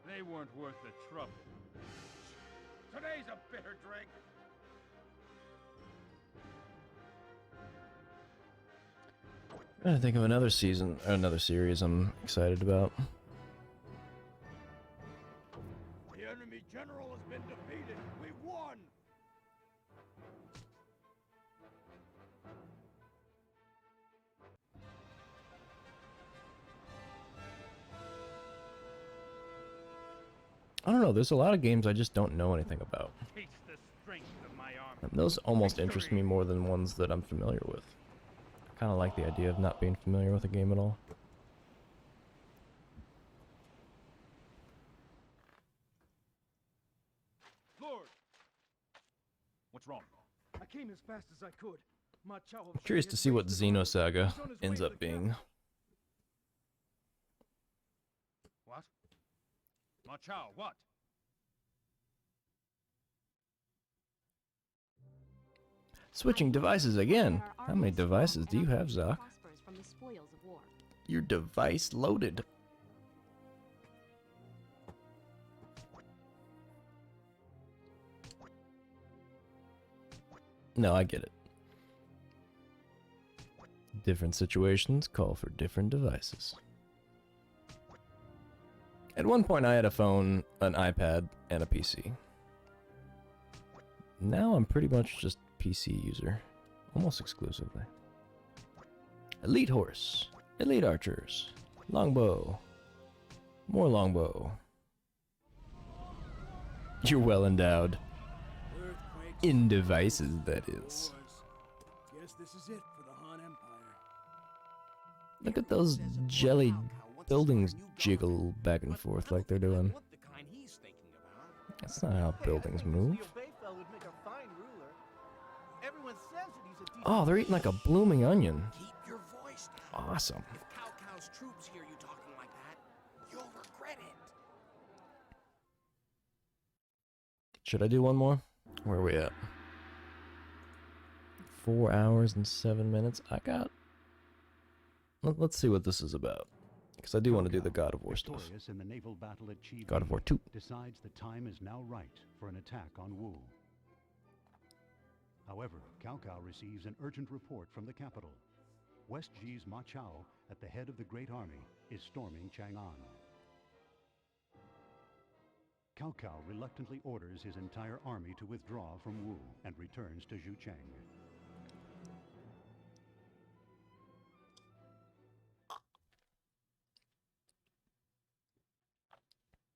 They weren't worth the trouble. Today's a bitter drink. I think of another season, or another series I'm excited about. The enemy general has been defeated. We won. I don't know, there's a lot of games I just don't know anything about. Taste the strength of my arm. And those almost interest me more than ones that I'm familiar with. I kind of like the idea of not being familiar with a game at all. Lord! What's wrong? I came as fast as I could. Ma Chao I'm curious to see what Xenosaga ends up being. What? Ma Chao, what? Switching devices again. How many devices do you have, Zoc? From the spoils of war. Your device loaded. No, I get it. Different situations call for different devices. At one point I had a phone, an iPad, and a PC. Now I'm pretty much just PC user. Almost exclusively. Elite horse. Elite archers. Longbow. More longbow. You're well endowed. In devices, that is. Guess this is it for the Han Empire. Look at those jelly buildings jiggle back and forth like they're doing. That's not how buildings move. Oh, they're eating like a blooming onion. Awesome. If Cao Cao's troops hear you talking like that, you'll regret it. Should I do one more? Where are we at? 4 hours and 7 minutes. I got... Let's see what this is about. Because I do want to do the God of War stuff. Victorious in the naval battle at Chi God of War 2. decides the time is now right for an attack on Wu. However, Cao Cao receives an urgent report from the capital. West Ji's Ma Chao, at the head of the Great Army, is storming Chang'an. Cao Cao reluctantly orders his entire army to withdraw from Wu and returns to Zhucheng.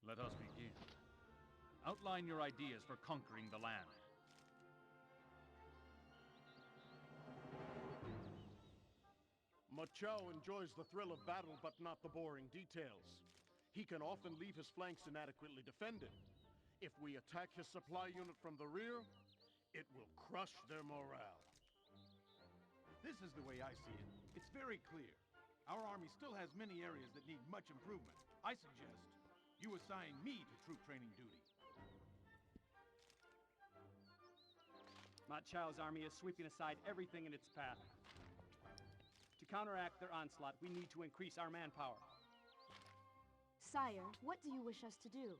Let us begin. Outline your ideas for conquering the land. Ma Chao enjoys the thrill of battle, but not the boring details. He can often leave his flanks inadequately defended. If we attack his supply unit from the rear, it will crush their morale. This is the way I see it. It's very clear. Our army still has many areas that need much improvement. I suggest you assign me to troop training duty. Ma Chao's army is sweeping aside everything in its path. To counteract their onslaught, we need to increase our manpower. Sire, what do you wish us to do?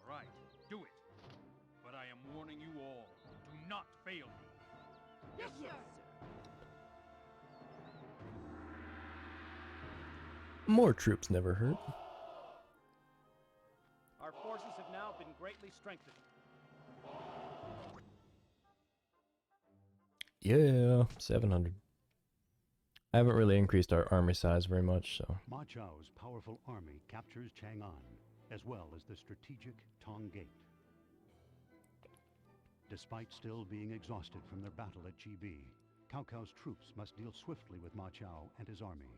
All right, do it. But I am warning you all, do not fail me. Yes, sir. More troops never hurt. Our forces have now been greatly strengthened. Yeah, 700. I haven't really increased our army size very much, so... Ma Chao's powerful army captures Chang'an. as well as the strategic Tong Gate. Despite still being exhausted from their battle at Chibi, Cao Cao's troops must deal swiftly with Ma Chao and his army.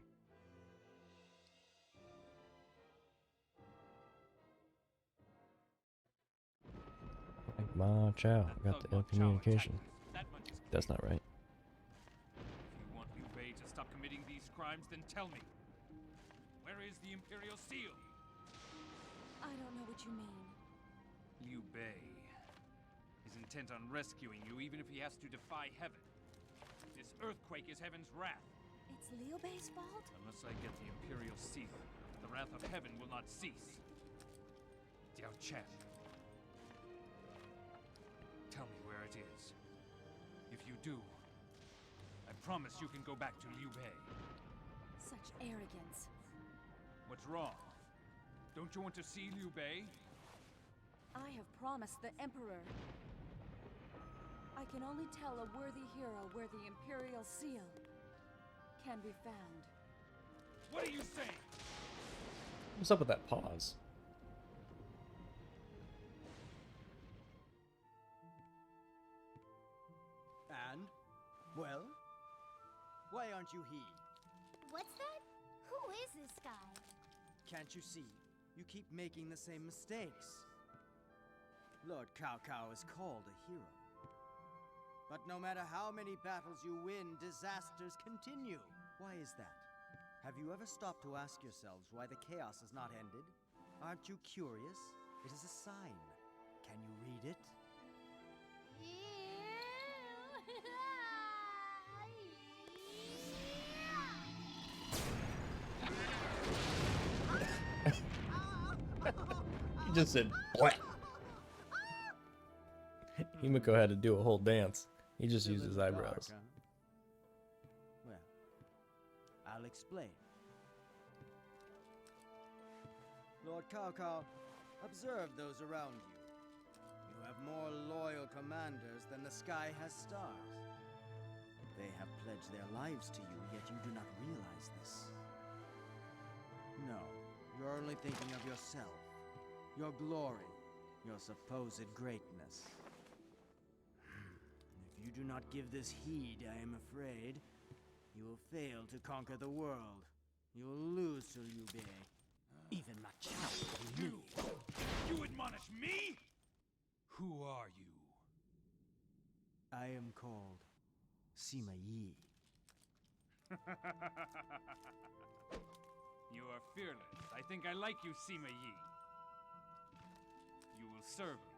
Ma Chao, got the ill communication. That's not right. If you want Liu Bei to stop committing these crimes, then tell me. Where is the Imperial Seal? I don't know what you mean. Liu Bei is intent on rescuing you, even if he has to defy heaven. This earthquake is heaven's wrath. It's Liu Bei's fault? Unless I get the Imperial Seal, the wrath of heaven will not cease. Diao Chan. Tell me where it is. If you do, I promise you can go back to Liu Bei. Such arrogance. What's wrong? Don't you want to see Liu Bei? I have promised the Emperor. I can only tell a worthy hero where the Imperial Seal can be found. What are you saying? What's up with that pause? And? Well? Why aren't you he? What's that? Who is this guy? Can't you see? You keep making the same mistakes. Lord Cao Cao is called a hero. But no matter how many battles you win, disasters continue. Why is that? Have you ever stopped to ask yourselves why the chaos has not ended? Aren't you curious? It is a sign. Can you read it? He just said what? Himiko had to do a whole dance. He just used his eyebrows. Well, I'll explain. Lord Cao Cao, observe those around you. You have more loyal commanders than the sky has stars. They have pledged their lives to you, yet you do not realize this. No, you're only thinking of yourself, your glory, your supposed greatness. If you do not give this heed, I am afraid, you will fail to conquer the world. You will lose to Liu Bei. Even Ma Chao will humiliate. You admonish me? Who are you? I am called Sima Yi. You are fearless. I think I like you, Sima Yi. You will serve me.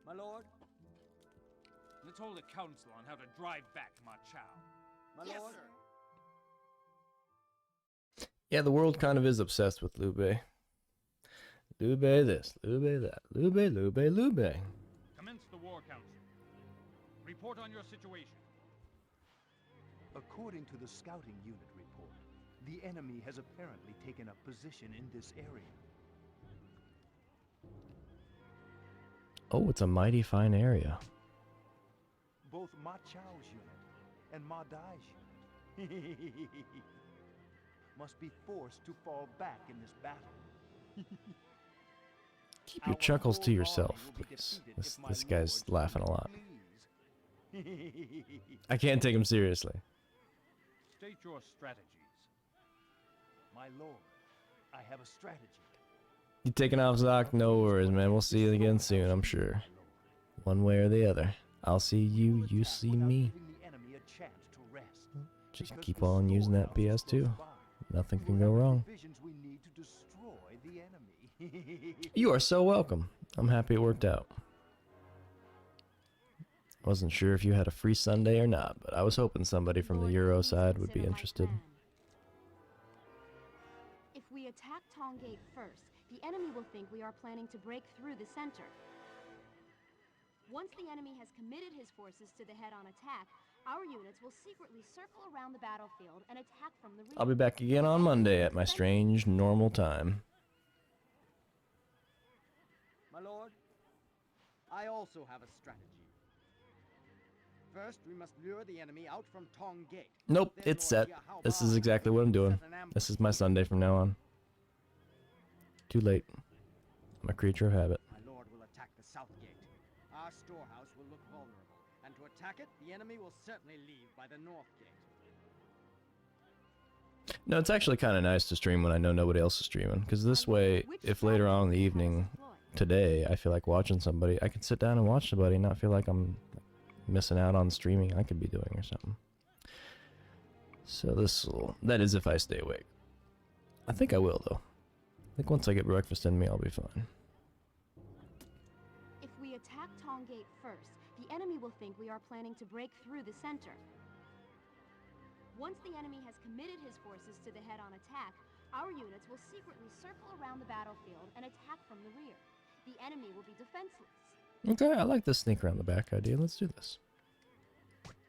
My lord? Let's hold a council on how to drive back Ma Chao. My lord? Yeah, the world kind of is obsessed with Liu Bei. Liu Bei this, Liu Bei that, Liu Bei, Liu Bei, Liu Bei. Commence the war council. Report on your situation. According to the scouting unit report, the enemy has apparently taken up position in this area. Oh, it's a mighty fine area. Both Ma Chao's unit and Ma Dai's unit must be forced to fall back in this battle. Keep your chuckles to yourself, please. This guy's laughing a lot. I can't take him seriously. State your strategies. My lord, I have a strategy. You taking off, Zoc? No worries, man. We'll see you again soon, I'm sure. One way or the other. I'll see you, you see me. Just keep on using that PS2. Nothing can go wrong. You are so welcome. I'm happy it worked out. Wasn't sure if you had a free Sunday or not, but I was hoping somebody from the Euro side would be interested. If we attack Tongate first, the enemy will think we are planning to break through the center. Once the enemy has committed his forces to the head-on attack, our units will secretly circle around the battlefield and attack from the rear. I'll be back again on Monday at my strange, normal time. My lord, I also have a strategy. First, we must lure the enemy out from Tong Gate. Nope, it's set. This is exactly what I'm doing. This is my Sunday from now on. too late. I'm a creature of habit. My lord will attack the south gate. Our storehouse will look vulnerable, and to attack it, the enemy will certainly leave by the north gate. No, it's actually kind of nice to stream when I know nobody else is streaming, because this way, if later on in the evening, today, I feel like watching somebody, I can sit down and watch somebody and not feel like I'm missing out on streaming I could be doing or something. So that is if I stay awake. I think I will, though. I think once I get breakfast in me, I'll be fine. If we attack Tongate first, the enemy will think we are planning to break through the center. Once the enemy has committed his forces to the head-on attack, our units will secretly circle around the battlefield and attack from the rear. The enemy will be defenseless. Okay, I like this sneak around the back idea. Let's do this.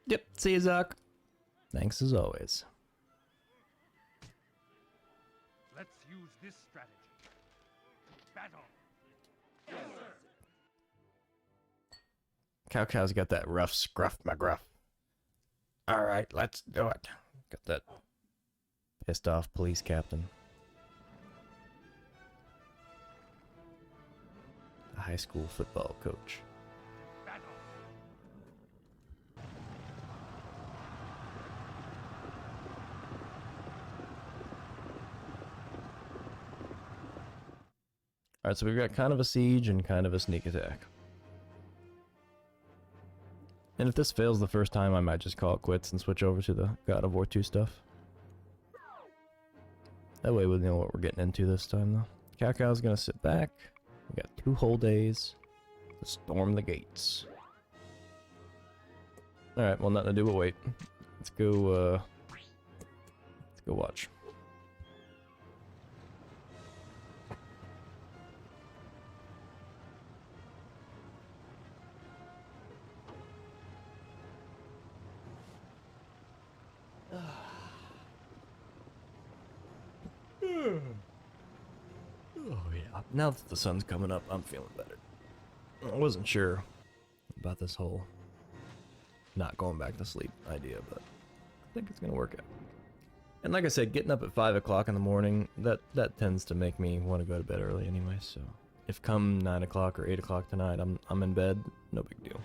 Yep, see you, Zuck. Thanks as always. Let's use this strategy. Battle. Yes, sir. Cao Cao's got that rough scruff McGruff. Alright, let's do it. Got that pissed off police captain. A high school football coach. Alright, so we've got kind of a siege and kind of a sneak attack. And if this fails the first time, I might just call it quits and switch over to the God of War 2 stuff. That way we know what we're getting into this time, though. Cao Cao's gonna sit back. We got 2 whole days to storm the gates. Alright, well, nothing to do but wait. Let's go watch. Oh yeah. Now that the sun's coming up, I'm feeling better. I wasn't sure about this whole not going back to sleep idea, but I think it's gonna work out. And like I said, getting up at 5 o'clock in the morning, that tends to make me want to go to bed early anyway, so if come 9 o'clock or 8 o'clock tonight I'm in bed, no big deal.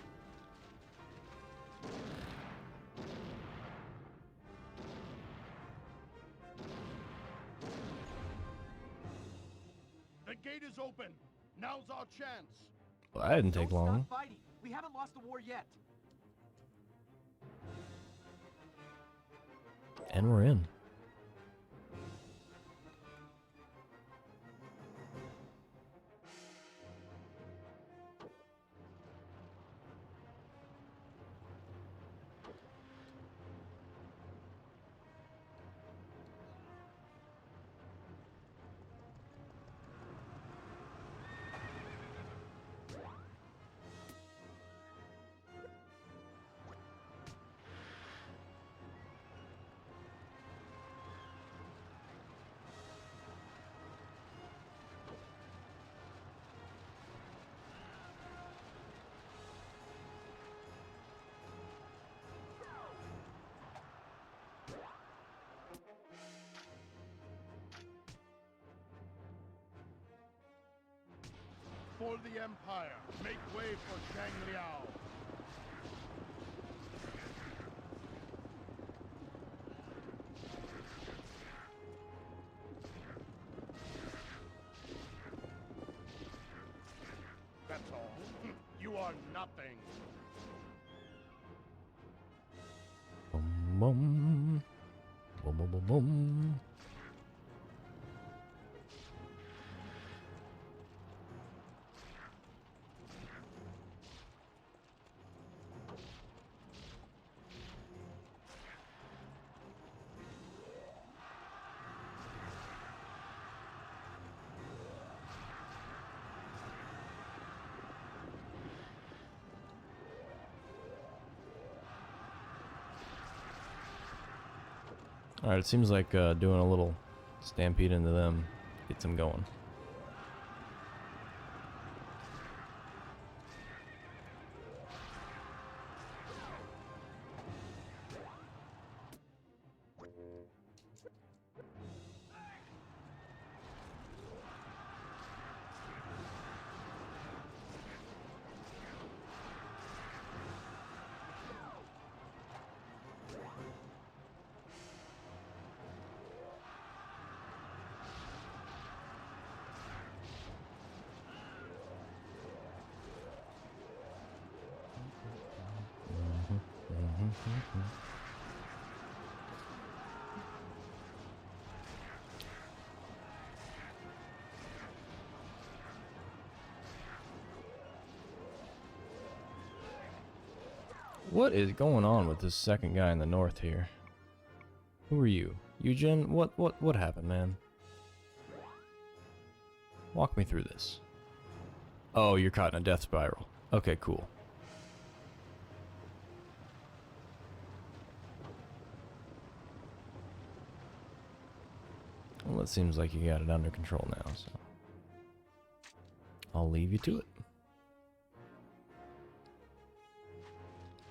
The gate is open. Now's our chance. Well, that didn't take Don't long. stop fighting. We haven't lost the war yet. And we're in. For the Empire, make way for Zhang Liao. That's all. You are nothing. Boom, boom. Boom, boom, boom, boom. Alright, it seems like doing a little stampede into them gets them going. What is going on with this second guy in the north here? Who are you? Eugen? What happened, man? Walk me through this. Oh, you're caught in a death spiral. Okay, cool. Well, it seems like you got it under control now, so I'll leave you to it.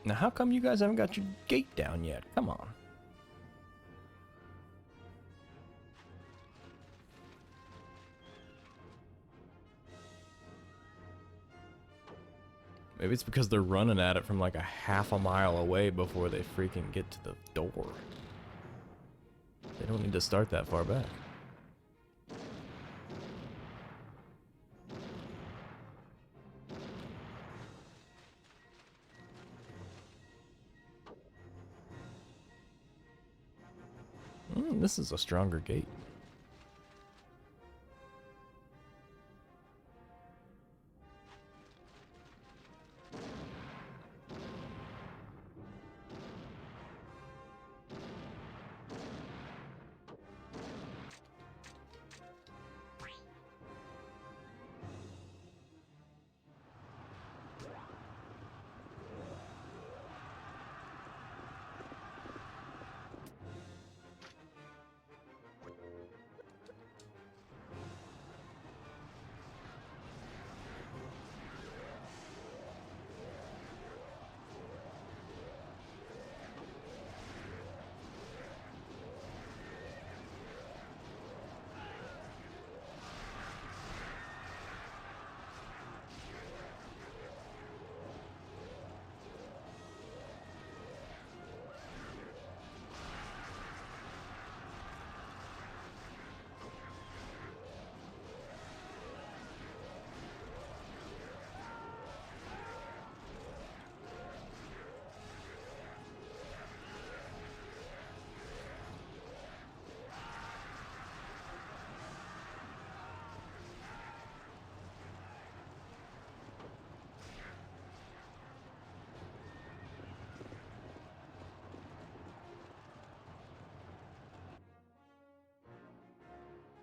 Now, how come you guys haven't got your gate down yet? Come on. Maybe it's because they're running at it from like a half a mile away before they freaking get to the door. They don't need to start that far back. This is a stronger gate.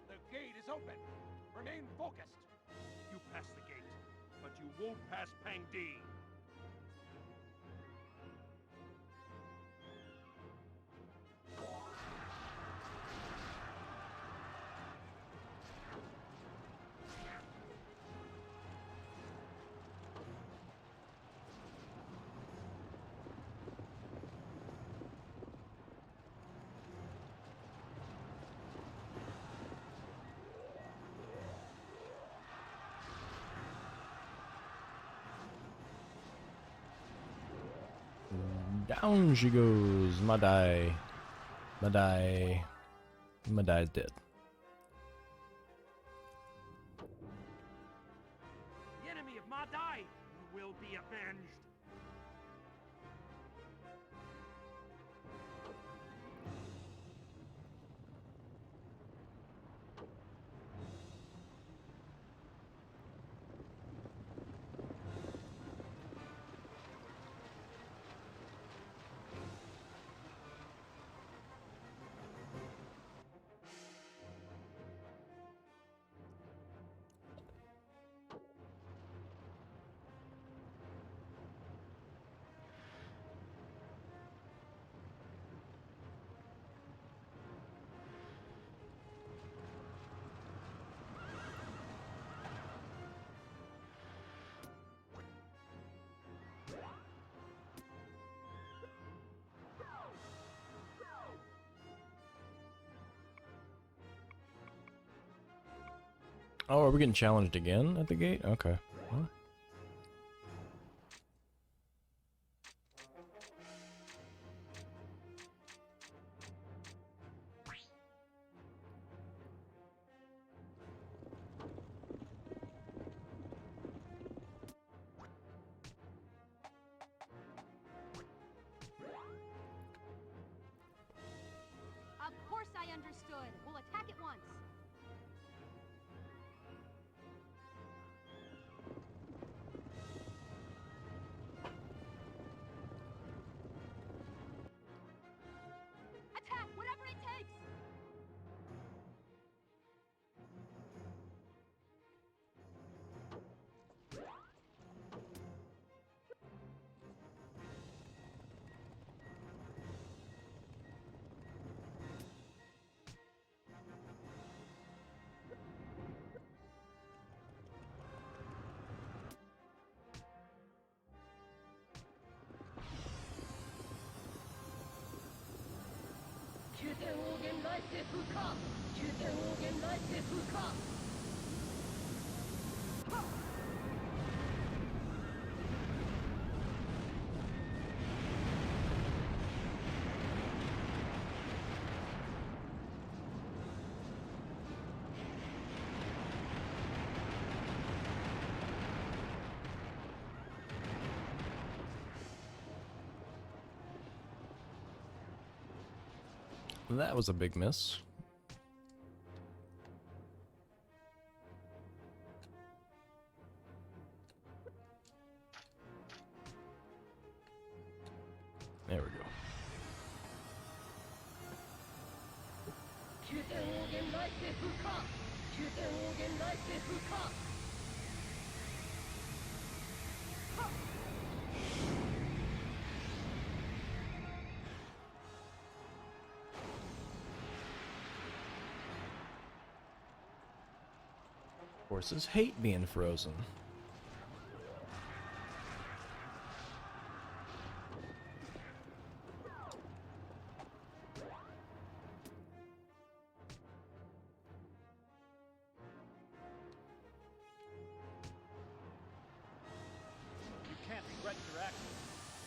The gate is open. Remain focused. You pass the gate, but you won't pass Pang Di. Down she goes. Madai. Madai. Madai's dead. The enemy of Madai will be avenged. Oh, are we getting challenged again at the gate? Okay. Well. That was a big miss. There we go. Horses hate being frozen. You can't regret your actions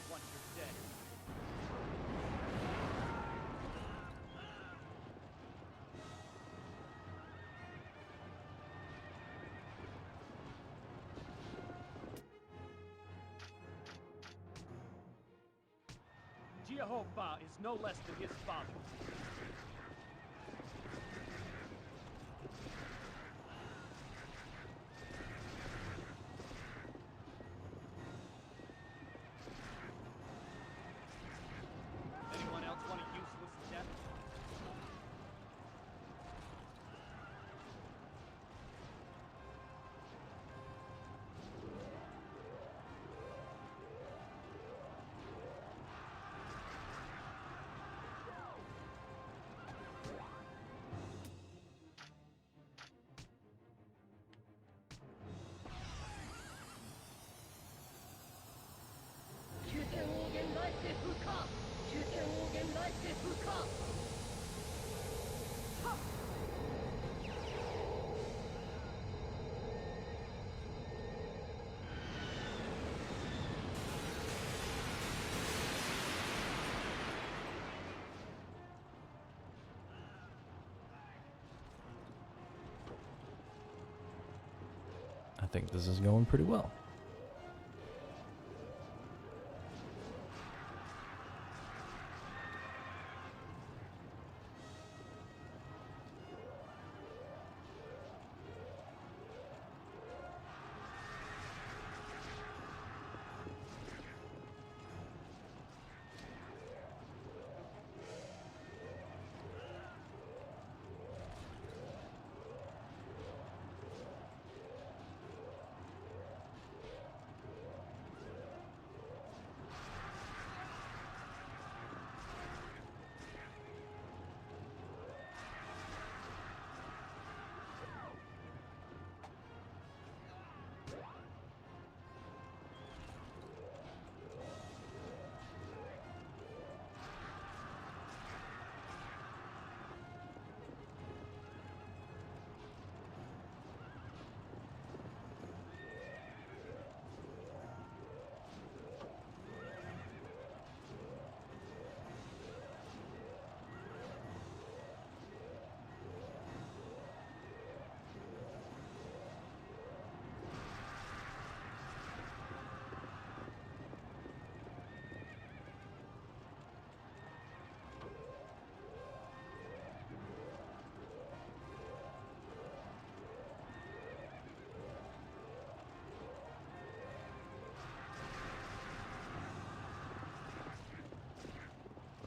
once you're dead. Jehovah is no less than his father. Anyone else want a useless death? I think this is going pretty well.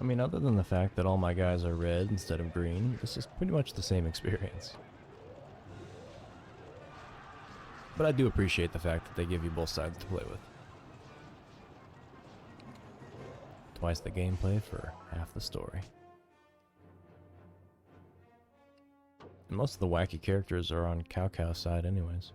I mean, other than the fact that all my guys are red instead of green, this is pretty much the same experience. But I do appreciate the fact that they give you both sides to play with. Twice the gameplay for half the story. And most of the wacky characters are on Cao Cao's side anyways.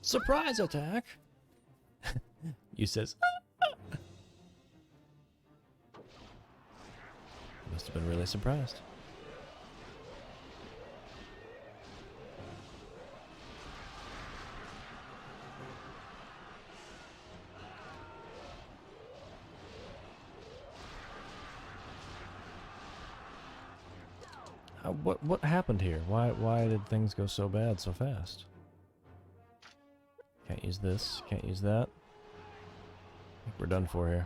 Surprise attack! You says. Must have been really surprised. What happened here? Why did things go so bad so fast? Can't use this. Can't use that. I think we're done for here.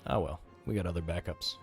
Oh well, we got other backups.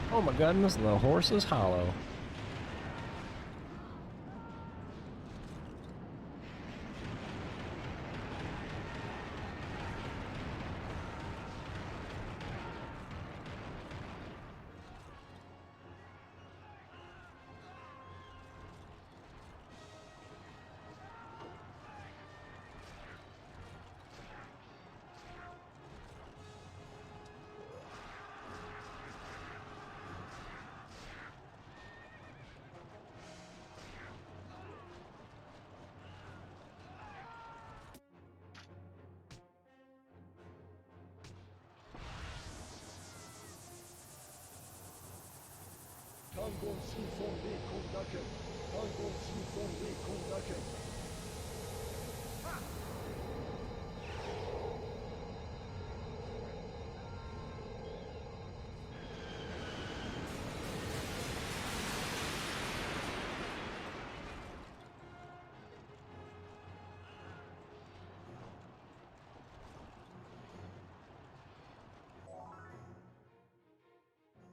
Oh my goodness, the horse is hollow.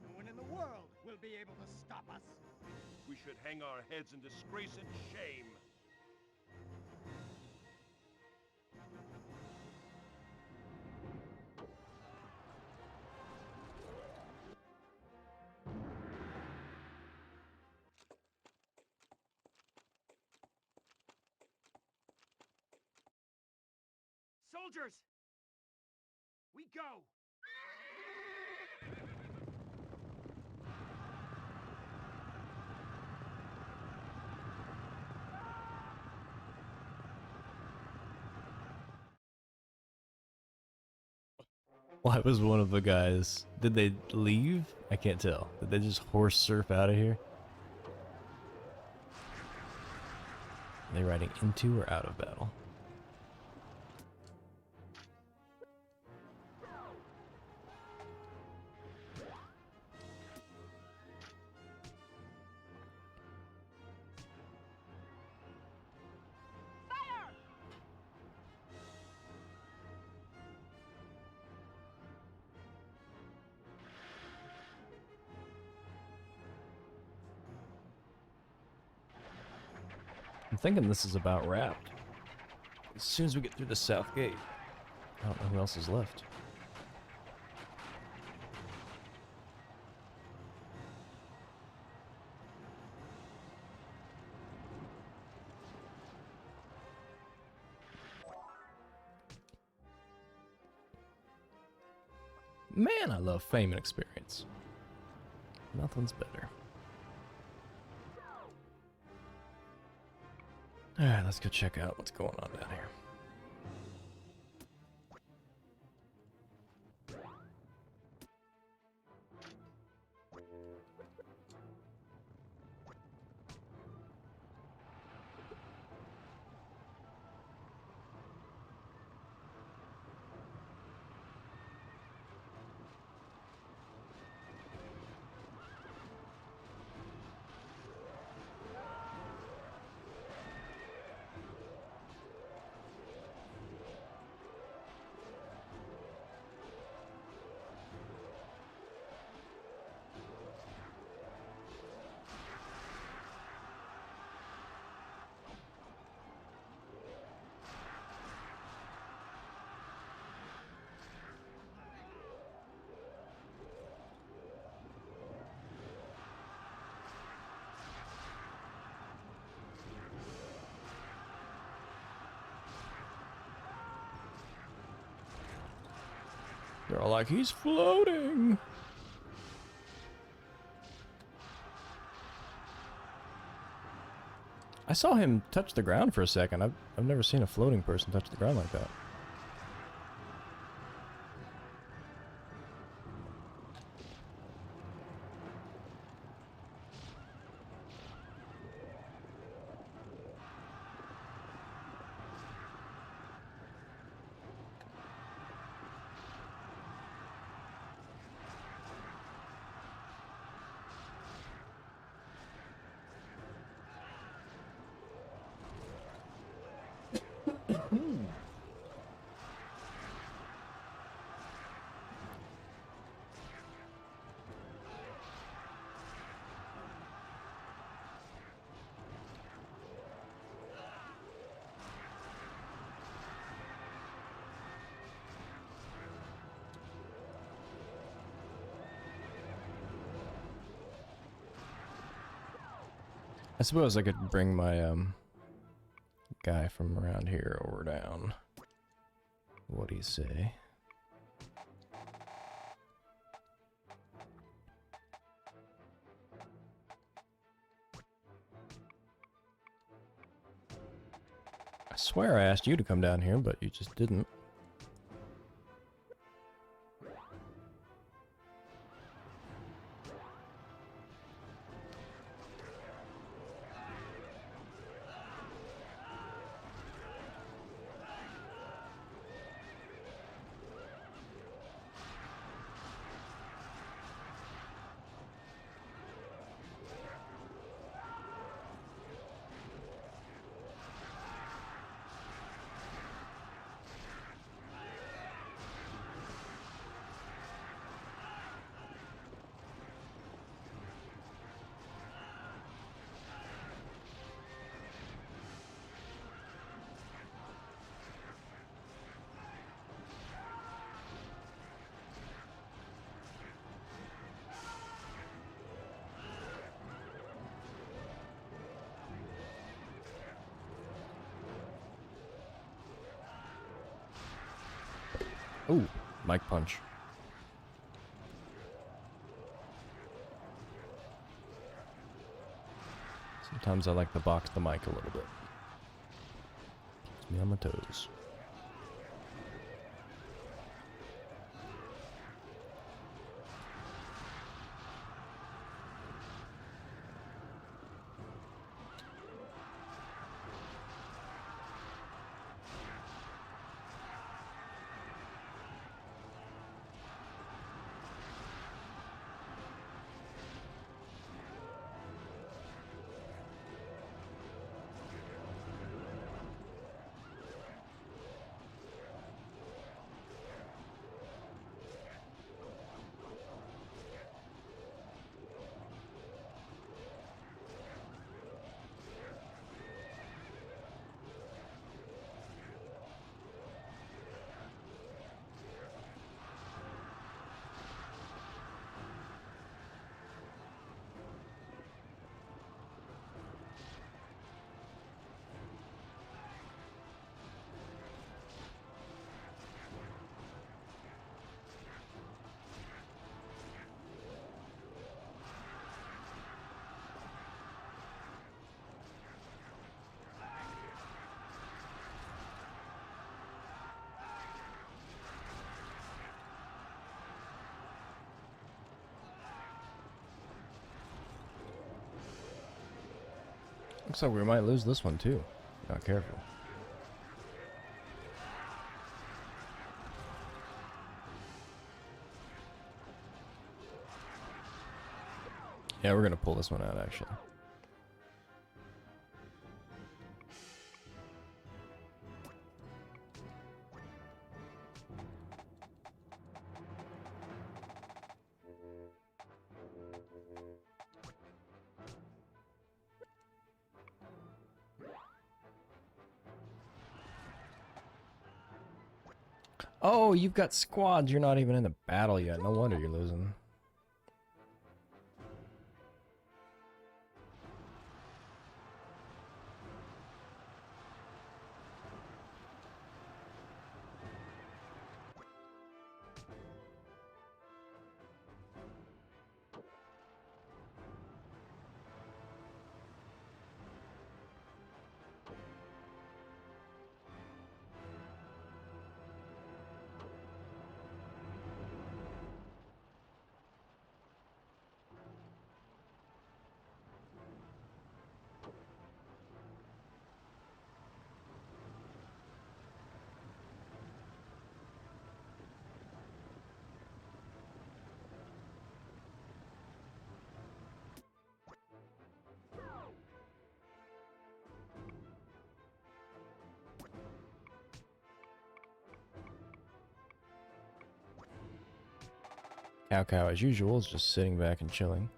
No one in the world will be able to stop us. We should hang our heads in disgrace and shame. Soldiers! We go! Why was one of the guys? Did they leave? I can't tell. Did they just horse surf out of here? Are they riding into or out of battle? I'm thinking this is about wrapped. As soon as we get through the south gate, I don't know who else is left. Man, I love fame and experience. Nothing's better. Alright, let's go check out what's going on down here. They're all like, he's floating. I saw him touch the ground for a second. I've never seen a floating person touch the ground like that. I suppose I could bring my guy from around here over down. What do you say? I swear I asked you to come down here, but you just didn't. Ooh, mic punch. Sometimes I like to box the mic a little bit. Keeps me on my toes. Looks like we might lose this one too. Not careful. Yeah, we're gonna pull this one out actually. Oh, you've got squads. You're not even in the battle yet. No wonder you're losing. Cao Cao, as usual, is just sitting back and chilling.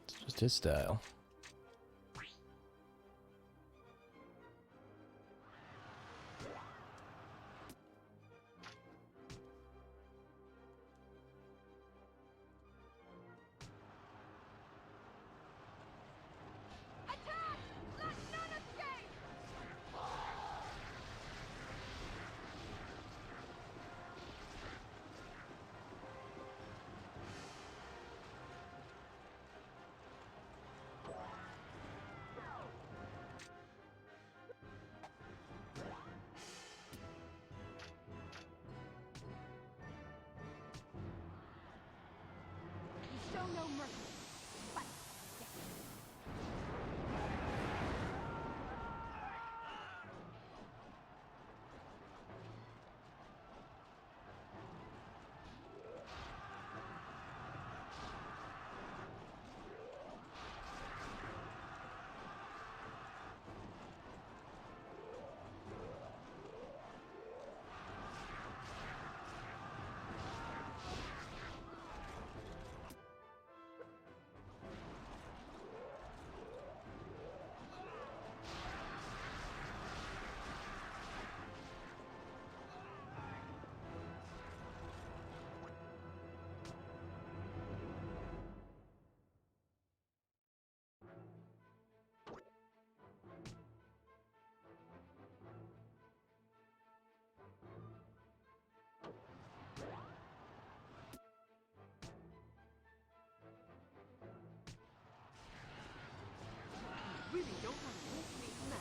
It's just his style. Show no mercy. Fight. Really don't want to make me mad.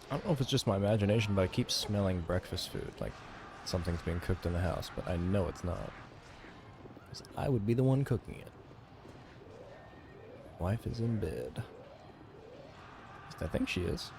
I don't know if it's just my imagination, but I keep smelling breakfast food, like something's being cooked in the house, but I know it's not. 'Cause I would be the one cooking it. Wife is in bed. At least I think she is.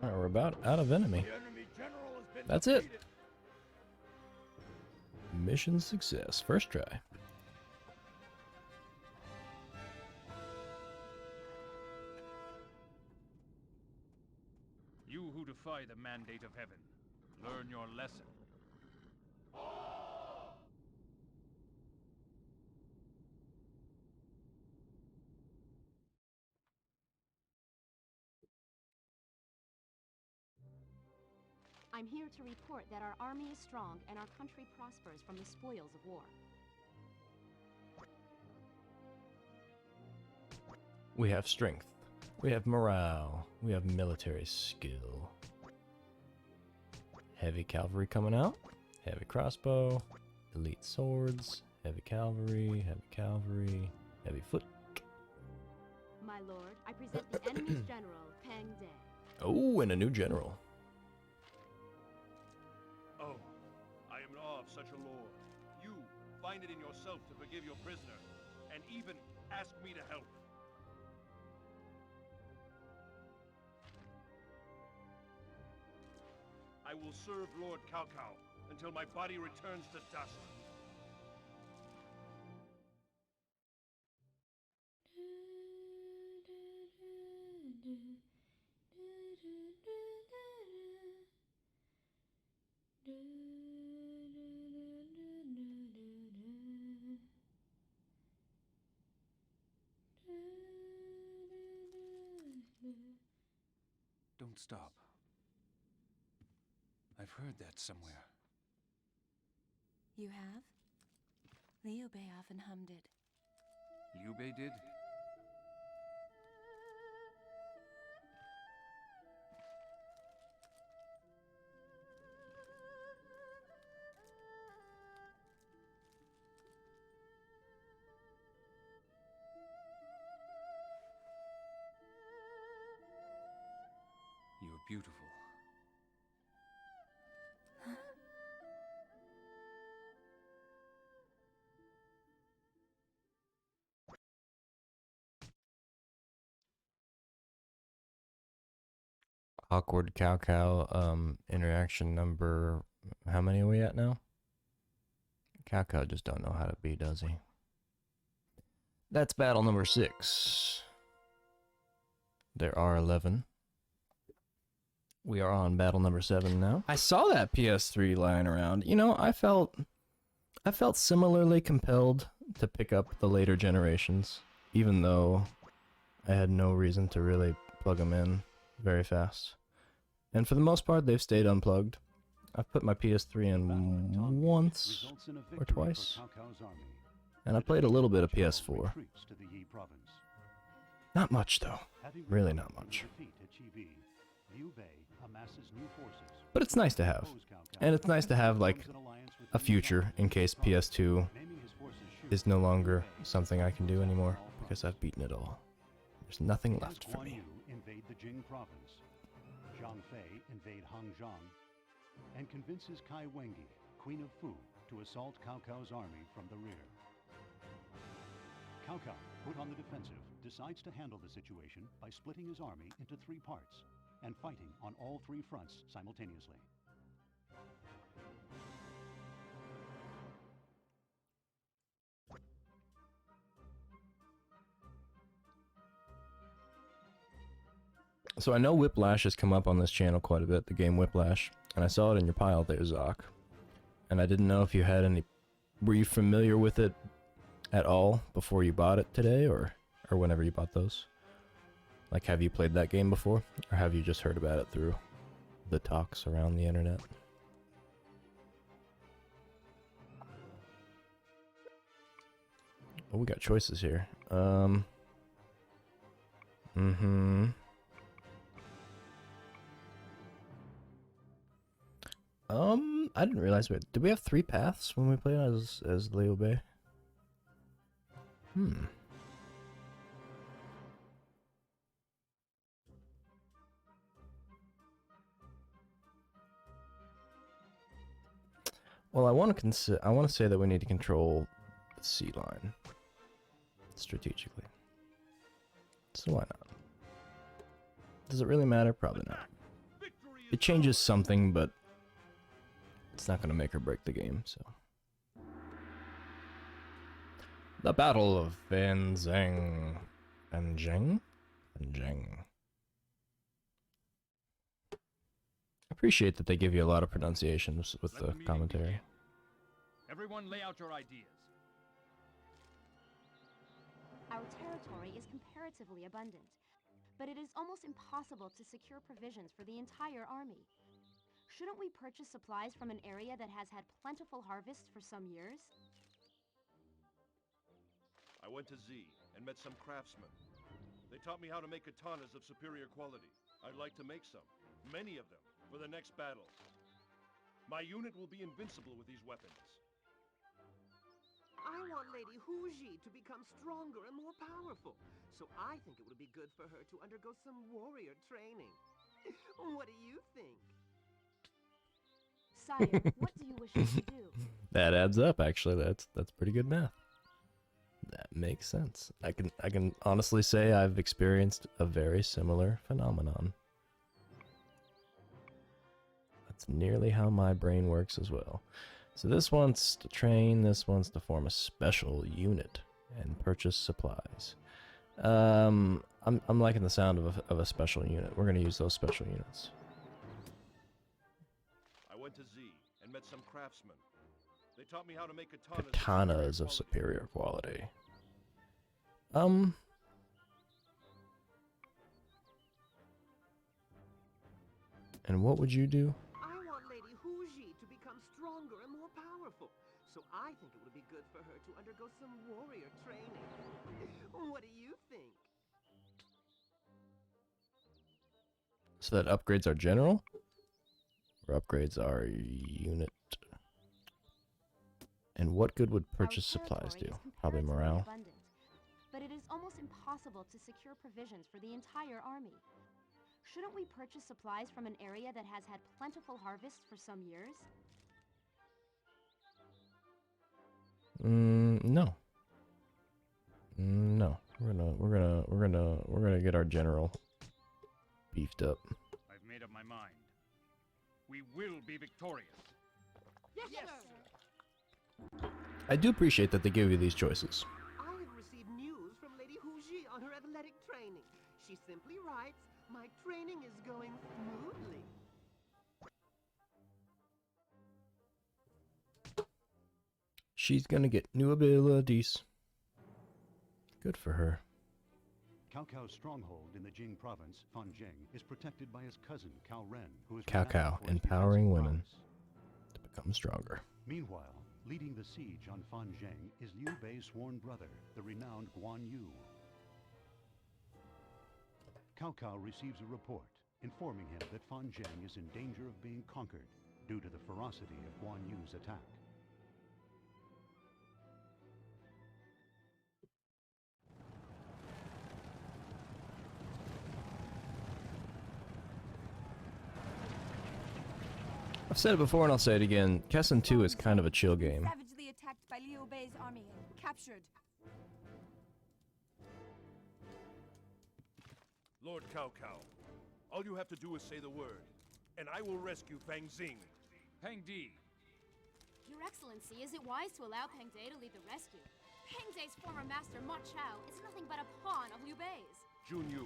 Alright, we're about out of enemy. The enemy general has been That's it. defeated. Mission success. First try. You who defy the mandate of heaven, learn your lesson. I'm here to report that our army is strong and our country prospers from the spoils of war. We have strength. We have morale. We have military skill. Heavy cavalry coming out. Heavy crossbow. Elite swords. Heavy cavalry. Heavy foot. My lord, I present the enemy's general, Peng De. Oh, and a new general. Oh, I am in awe of such a lord. You find it in yourself to forgive your prisoner, and even ask me to help. I will serve Lord Cao Cao until my body returns to dust. Don't stop. I've heard that somewhere. You have? Liu Bei often hummed it. Liu Bei did? You're beautiful. Awkward Cao Cao interaction number. How many are we at now? Cao Cao just don't know how to be, does he? That's battle number 6. There are 11. We are on battle number 7 now. I saw that PS3 lying around. You know, I felt similarly compelled to pick up the later generations, even though I had no reason to really plug them in very fast. And for the most part, they've stayed unplugged. I've put my PS3 in once or twice, and I played a little bit of PS4. Not much, though. Really not much. But it's nice to have. And it's nice to have, like, a future in case PS2 is no longer something I can do anymore, because I've beaten it all. There's nothing left for me. Invade the Jing province. Zhang Fei invade Hangzhou and convinces Kai Wengi, Queen of Fu, to assault Cao Cao's army from the rear. Cao Cao, put on the defensive, decides to handle the situation by splitting his army into 3 parts and fighting on all 3 fronts simultaneously. So I know Whiplash has come up on this channel quite a bit, the game Whiplash, and I saw it in your pile there, Zoc. And I didn't know if you had any... Were you familiar with it at all before you bought it today, or whenever you bought those? Like, have you played that game before, or have you just heard about it through the talks around the internet? Oh, we got choices here. I didn't realize did we have 3 paths when we played as Liu Bei? Well, I want to say that we need to control the sea line strategically. So why not? Does it really matter? Probably not. it changes something, but it's not going to make or break the game, so. The Battle of Fanzang. Fanzang? Fanzang. Appreciate that they give you a lot of pronunciations with the commentary. Everyone lay out your ideas. Our territory is comparatively abundant, but it is almost impossible to secure provisions for the entire army. Shouldn't we purchase supplies from an area that has had plentiful harvests for some years? I went to Z and met some craftsmen. They taught me how to make katanas of superior quality. I'd like to make some, many of them, for the next battle. My unit will be invincible with these weapons. I want Lady Huji to become stronger and more powerful. So I think it would be good for her to undergo some warrior training. What do you think? Sire, what do you wish us to do? That adds up, actually. That's pretty good math. That makes sense. I can honestly say I've experienced a very similar phenomenon. That's nearly how my brain works as well. So this wants to train, this wants to form a special unit and purchase supplies. I'm liking the sound of a special unit. We're gonna use those special units. I went to Z and met some craftsmen. They taught me how to make katanas. Katanas of superior quality. And what would you do? I want Lady Huji to become stronger and more powerful. So I think it would be good for her to undergo some warrior training. What do you think? So that upgrades our general? Or upgrades our unit? And what good would purchase supplies do? Probably morale. Abundant, but it is almost impossible to secure provisions for the entire army. Shouldn't we purchase supplies from an area that has had plentiful harvests for some years? No. No. We're gonna get our general beefed up. I've made up my mind. We will be victorious. Yes, sir. I do appreciate that they give you these choices. I have received news from Lady Huji on her athletic training. She simply writes, "My training is going smoothly." She's gonna get new abilities. Good for her. Cao Cao's stronghold in the Jing province, Fanzheng, is protected by his cousin, Cao Ren, who is Cao renowned Cao, for his empowering defensive women prowess. to become stronger. Meanwhile, leading the siege on Fanzheng is Liu Bei's sworn brother, the renowned Guan Yu. Cao Cao receives a report informing him that Fanzheng is in danger of being conquered due to the ferocity of Guan Yu's attack. I've said it before and I'll say it again. Kessen 2 is kind of a chill game. Savagely attacked by Liu Bei's army and captured. Lord Cao Cao, all you have to do is say the word, and I will rescue Fang Xing. Peng Di. Your Excellency, is it wise to allow Peng De to lead the rescue? Peng De's former master, Ma Chao, is nothing but a pawn of Liu Bei's. Jun Yu.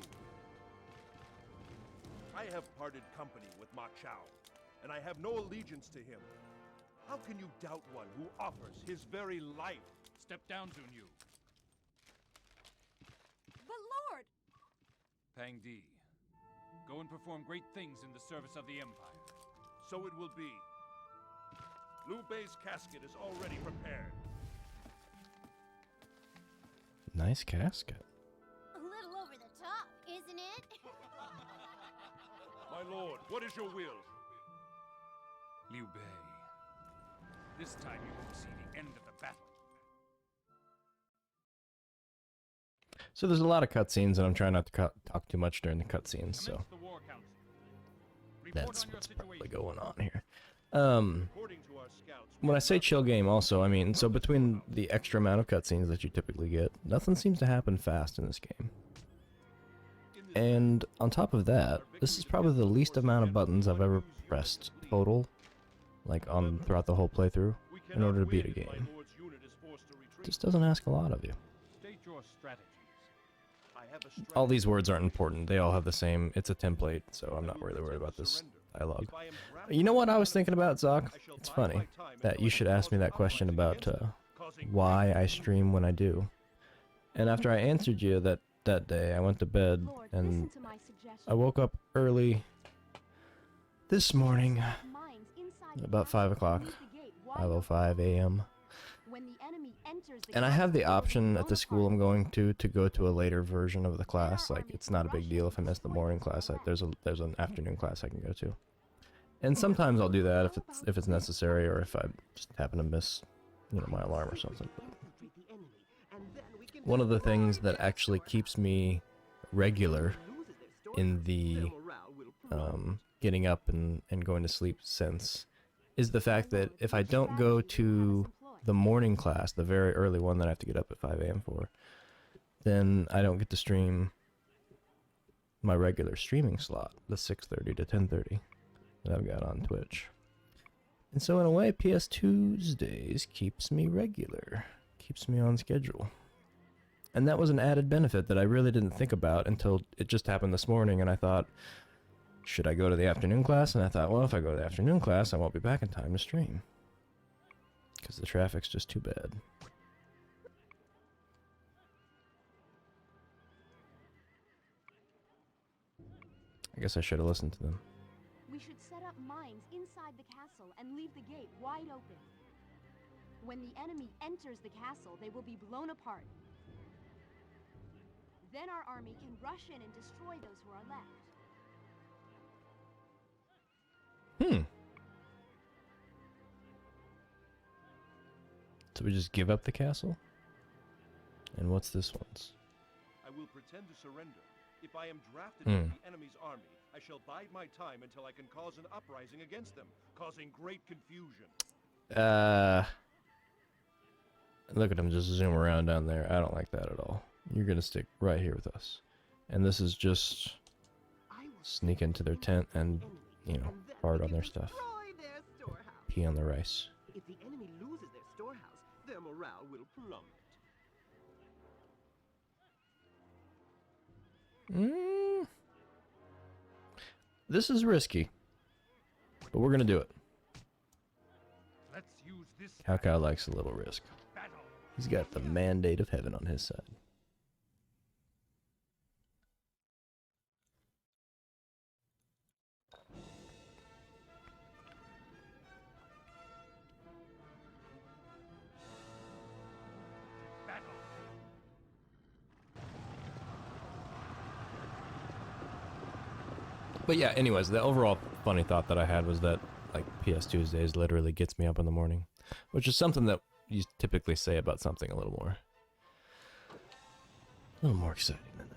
I have parted company with Ma Chao, and I have no allegiance to him. How can you doubt one who offers his very life? Step down, Jun Yu. But Lord! Peng Di. Go and perform great things in the service of the Empire. So it will be. Liu Bei's casket is already prepared. Nice casket. A little over the top, isn't it? My lord, what is your will? Liu Bei. This time you won't see the end of the battle. So there's a lot of cutscenes, and I'm trying not to talk too much during the cutscenes, so The War Council. that's what's probably going on here. When I say chill game also, I mean, so between the extra amount of cutscenes that you typically get, nothing seems to happen fast in this game. And on top of that, this is probably the least amount of buttons I've ever pressed total, like on throughout the whole playthrough, in order to beat a game. Just doesn't ask a lot of you. State your strategies. All these words aren't important. They all have the same. It's a template, so I'm not really worried about this dialogue. You know what I was thinking about, Zoc? It's funny that you should ask me that question about why I stream when I do. And after I answered you that day, I went to bed and I woke up early this morning, about 5 o'clock, 5:05 a.m. And I have the option at the school I'm going to go to a later version of the class. Like, it's not a big deal if I miss the morning class. Like, there's an afternoon class I can go to. And sometimes I'll do that if it's necessary, or if I just happen to miss, you know, my alarm or something. One of the things that actually keeps me regular in the getting up and going to sleep sense is the fact that if I don't go to the morning class, the very early one that I have to get up at 5 a.m. for, then I don't get to stream my regular streaming slot, the 6:30 to 10:30 that I've got on Twitch. And so in a way, PS2uesdays keeps me regular, keeps me on schedule. And that was an added benefit that I really didn't think about until it just happened this morning, and I thought, should I go to the afternoon class? And I thought, well, if I go to the afternoon class, I won't be back in time to stream, because the traffic's just too bad. I guess I should have listened to them. We should set up mines inside the castle and leave the gate wide open. When the enemy enters the castle, they will be blown apart. Then our army can rush in and destroy those who are left. So we just give up the castle? And what's this one's? I will pretend to surrender. If I am drafted into the enemy's army, I shall bide my time until I can cause an uprising against them, causing great confusion. Look at him just zoom around down there. I don't like that at all. You're gonna stick right here with us. And this is just sneak into their tent and, you know, fart on their stuff. Pee on the rice. If the enemy loses their storehouse, their morale will plummet. This is risky, but we're gonna do it. Let's use this. Cao Cao likes a little risk. He's got the mandate of heaven on his side. But yeah, anyways, the overall funny thought that I had was that, like, PS2uesdays literally gets me up in the morning, which is something that you typically say about something a little more exciting than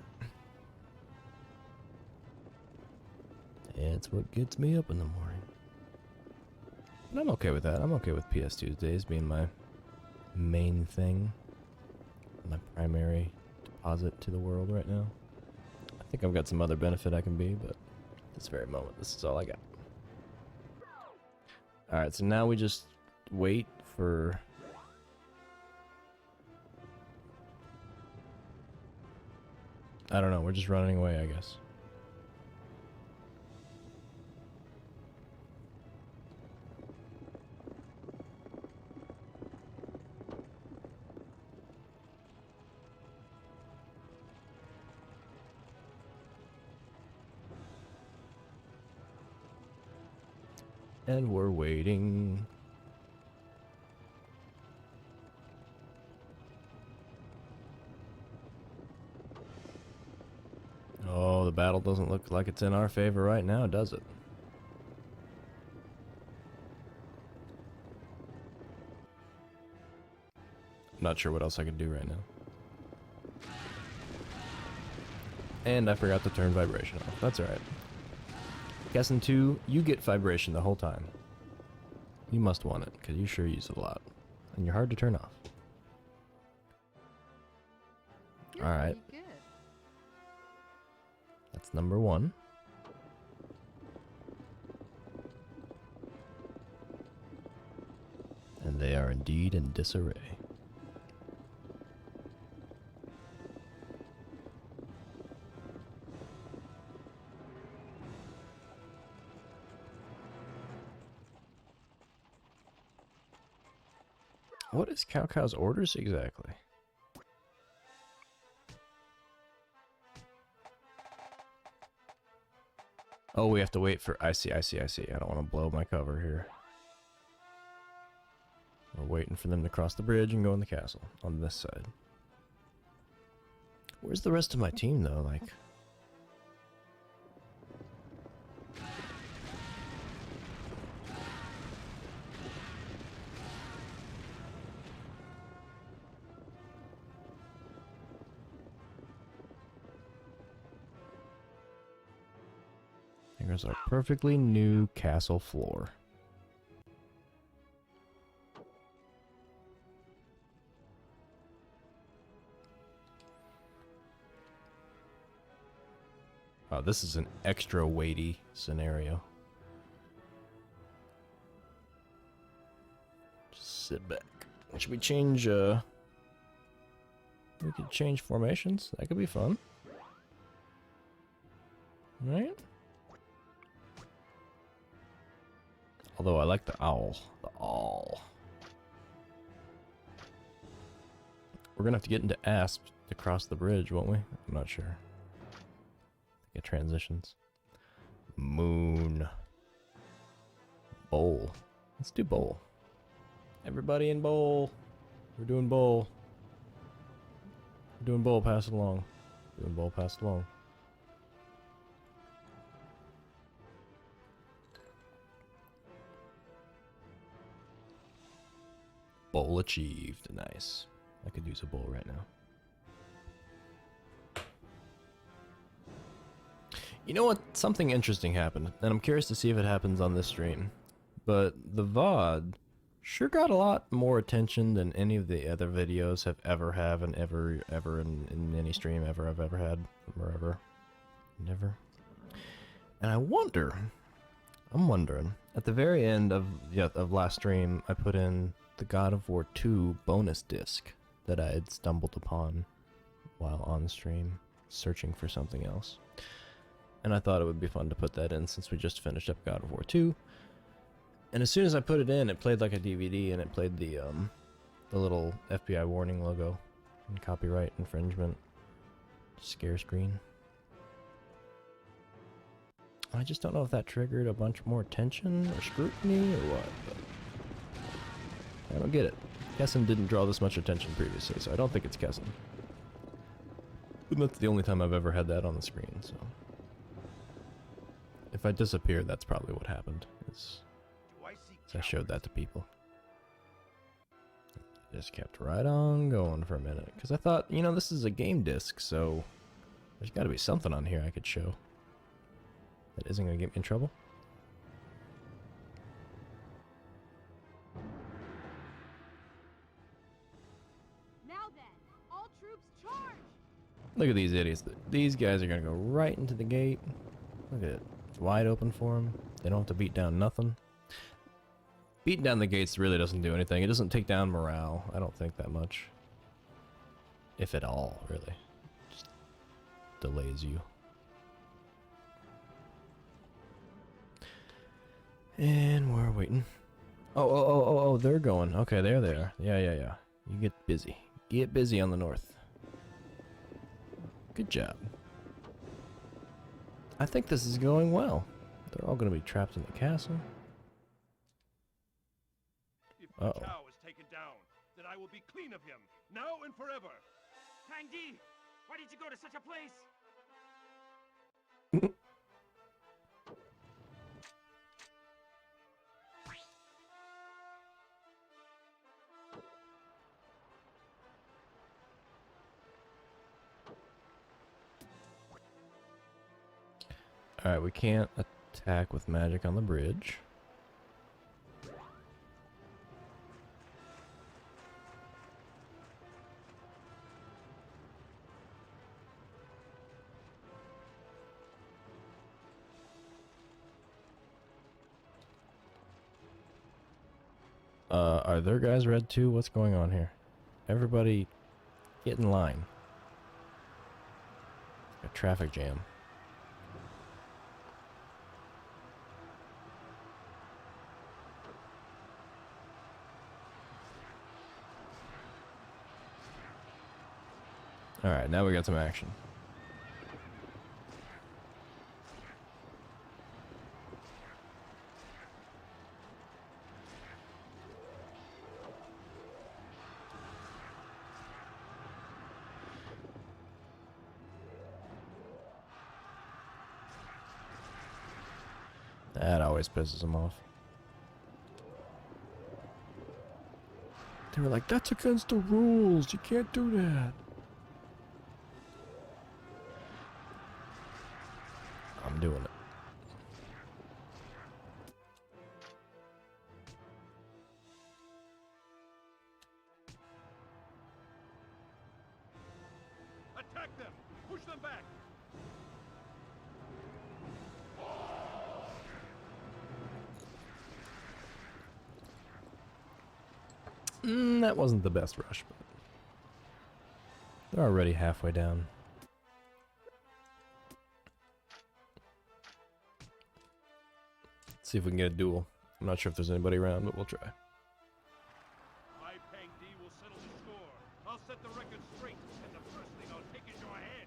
that. It's what gets me up in the morning. And I'm okay with that. I'm okay with PS2uesdays being my main thing, my primary deposit to the world right now. I think I've got some other benefit I can be, but this very moment, this is all I got. Alright, so now we just wait for... I don't know, we're just running away, I guess. And we're waiting. Oh, the battle doesn't look like it's in our favor right now, does it? I'm not sure what else I could do right now. And I forgot to turn vibration off. That's alright. Kessen 2, you get vibration the whole time. You must want it, because you sure use it a lot. And you're hard to turn off. Alright. That's number 1. And they are indeed in disarray. What is Cao Cao's orders exactly? Oh, we have to wait for... I see. I don't want to blow my cover here. We're waiting for them to cross the bridge and go in the castle on this side. Where's the rest of my team, though? Like... Here's our perfectly new castle floor. Oh, this is an extra weighty scenario. Just sit back. Should we change, we could change formations? That could be fun. Right? Although I like the owl. The owl. We're gonna have to get into Asp to cross the bridge, won't we? I'm not sure. Get transitions. Moon. Bowl. Let's do bowl. Everybody in bowl. We're doing bowl. We're doing bowl, pass it along. Doing bowl, pass it along. Bowl achieved. Nice. I could use a bowl right now. You know what? Something interesting happened, and I'm curious to see if it happens on this stream. But the VOD sure got a lot more attention than any of the other videos have ever and ever in any stream ever I've ever had from wherever. Never. And I'm wondering, at the very end of last stream, I put in the God of War 2 bonus disc that I had stumbled upon while on stream, searching for something else. And I thought it would be fun to put that in since we just finished up God of War 2. And as soon as I put it in, it played like a DVD, and it played the little FBI warning logo and copyright infringement scare screen. I just don't know if that triggered a bunch more attention or scrutiny or what, but I don't get it. Kessen didn't draw this much attention previously, so I don't think it's Kessen. But that's the only time I've ever had that on the screen, so... If I disappear, that's probably what happened. I showed that to people. Just kept right on going for a minute. Because I thought, you know, this is a game disc, so there's got to be something on here I could show that isn't going to get me in trouble. Now then, all troops charge! Look at these idiots. These guys are going to go right into the gate. Look at it. It's wide open for them. They don't have to beat down nothing. Beating down the gates really doesn't do anything. It doesn't take down morale. I don't think that much. If at all, really. Just delays you. And we're waiting. Oh, they're going. Okay, there they are. Yeah. You get busy. Get busy on the north. Good job. I think this is going well. They're all going to be trapped in the castle. If Cao is taken down, then I will be clean of him, now and forever. Tang Di, why did you go to such a place? Alright, we can't attack with magic on the bridge. Are their guys red too? What's going on here? Everybody get in line. A traffic jam. Alright, now we got some action. That always pisses them off. They were like, that's against the rules. You can't do that. I'm doing it. Attack them! Push them back! That wasn't the best rush, but they're already halfway down. Let's see if we can get a duel. I'm not sure if there's anybody around, but we'll try. My Pang D will settle the score. I'll set the record straight, and the first thing I'll take is your head.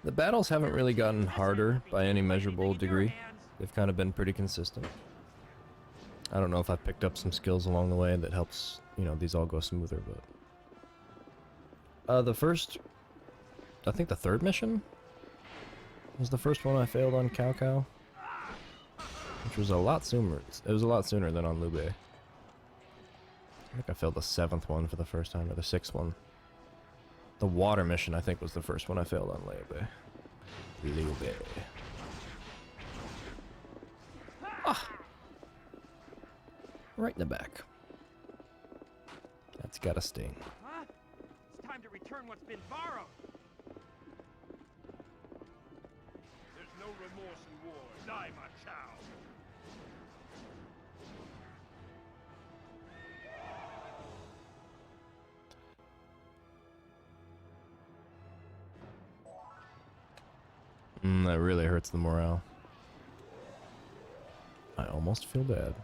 The battles haven't really gotten harder by any measurable degree. They've kind of been pretty consistent. I don't know if I've picked up some skills along the way that helps, you know, these all go smoother, but... the first... I think the third mission was the first one I failed on Cao Cao. Which was a lot sooner. It was a lot sooner than on Liu Bei. I think I failed the 7th one for the first time, or the 6th one. The water mission, I think, was the first one I failed on Liu Bei. Liu Bei. Ah! Right in the back. That's gotta sting. Huh? It's time to return what's been borrowed. There's no remorse in war. Die, Ma Chao! That really hurts the morale. I almost feel bad.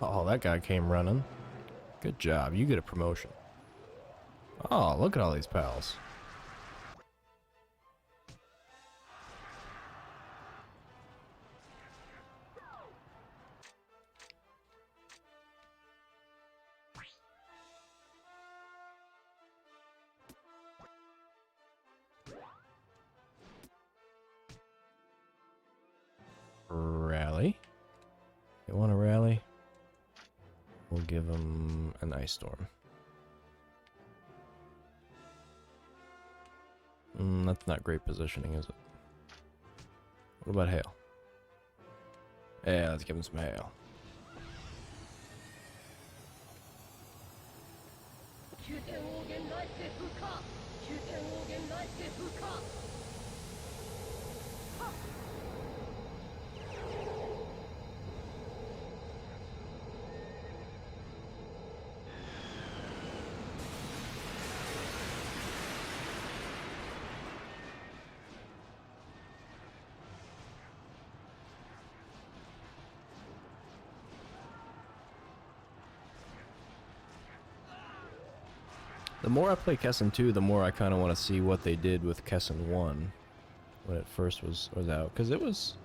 Oh, that guy came running. Good job. You get a promotion. Oh, look at all these pals. Rally? You want to rally? We'll give him an ice storm. That's not great positioning, is it? What about hail? Yeah, let's give him some hail. The more I play Kessen 2, the more I kind of want to see what they did with Kessen 1 when it first was out. Because it was...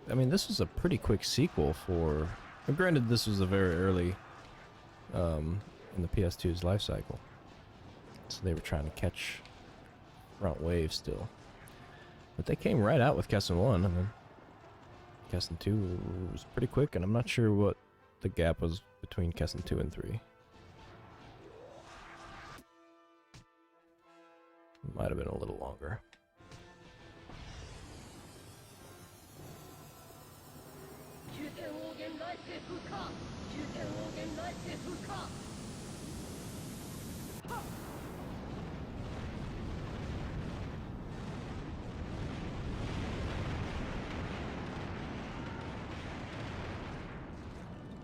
I mean, this was a pretty quick sequel for... And granted, this was a very early in the PS2's life cycle. So they were trying to catch front wave still. But they came right out with Kessen 1, and then Kessen 2 was pretty quick, and I'm not sure what the gap was between Kessen 2 and 3. Might have been a little longer.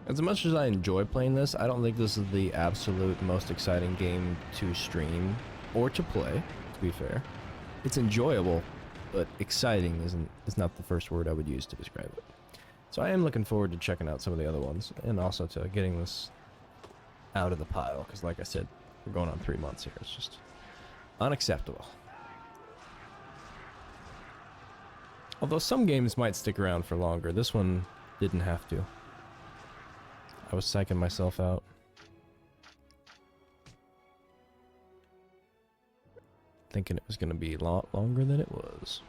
As much as I enjoy playing this, I don't think this is the absolute most exciting game to stream or to play, to be fair. It's enjoyable, but exciting is not the first word I would use to describe it. So I am looking forward to checking out some of the other ones, and also to getting this out of the pile, because like I said, we're going on 3 months here. It's just unacceptable. Although some games might stick around for longer, this one didn't have to. I was psyching myself out. Thinking it was going to be a lot longer than it was.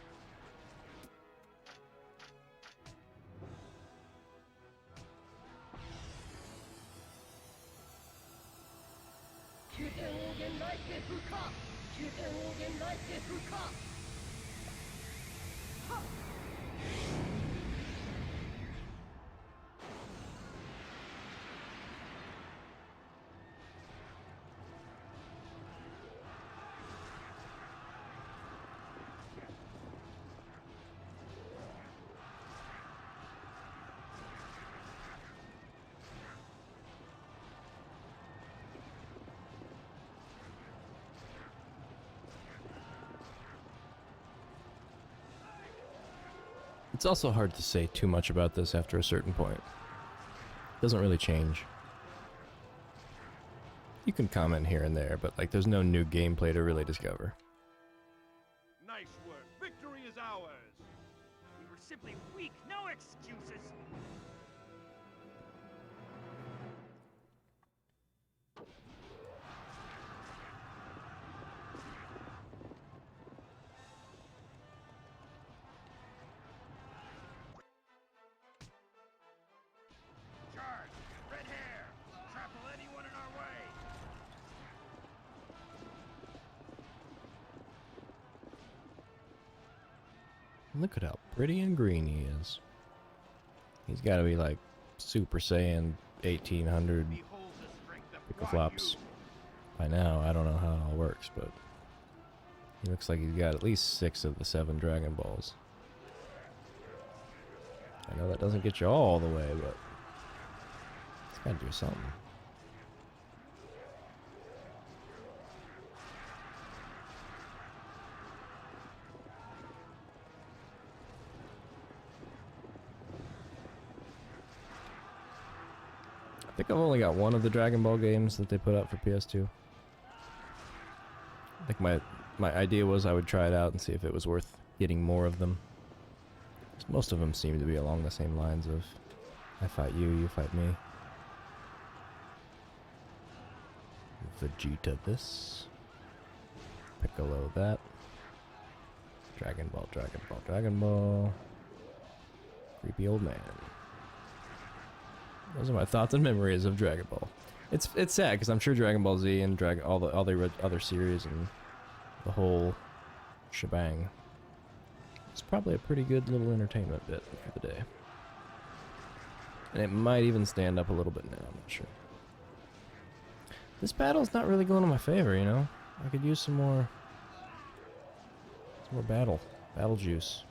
It's also hard to say too much about this after a certain point. It doesn't really change. You can comment here and there, but like there's no new gameplay to really discover. Nice work. Victory is ours. We were simply weak. No excuses. Charge! Red hair! Trample anyone in our way! Look at how pretty and green he is. He's got to be like Super Saiyan 1800 picoflops by now. I don't know how it all works, but he looks like he's got at least 6 of the 7 Dragon Balls. I know that doesn't get you all the way, but it's got to do something. I think I've only got one of the Dragon Ball games that they put out for PS2. I think my idea was I would try it out and see if it was worth getting more of them. 'Cause most of them seem to be along the same lines of I fight you, you fight me. Vegeta this. Piccolo that. Dragon Ball, Dragon Ball, Dragon Ball. Creepy old man. Those are my thoughts and memories of Dragon Ball. It's sad because I'm sure Dragon Ball Z and all the other series and the whole shebang. It's probably a pretty good little entertainment bit for the day. And it might even stand up a little bit now, I'm not sure. This battle's not really going in my favor, you know? I could use some more battle juice.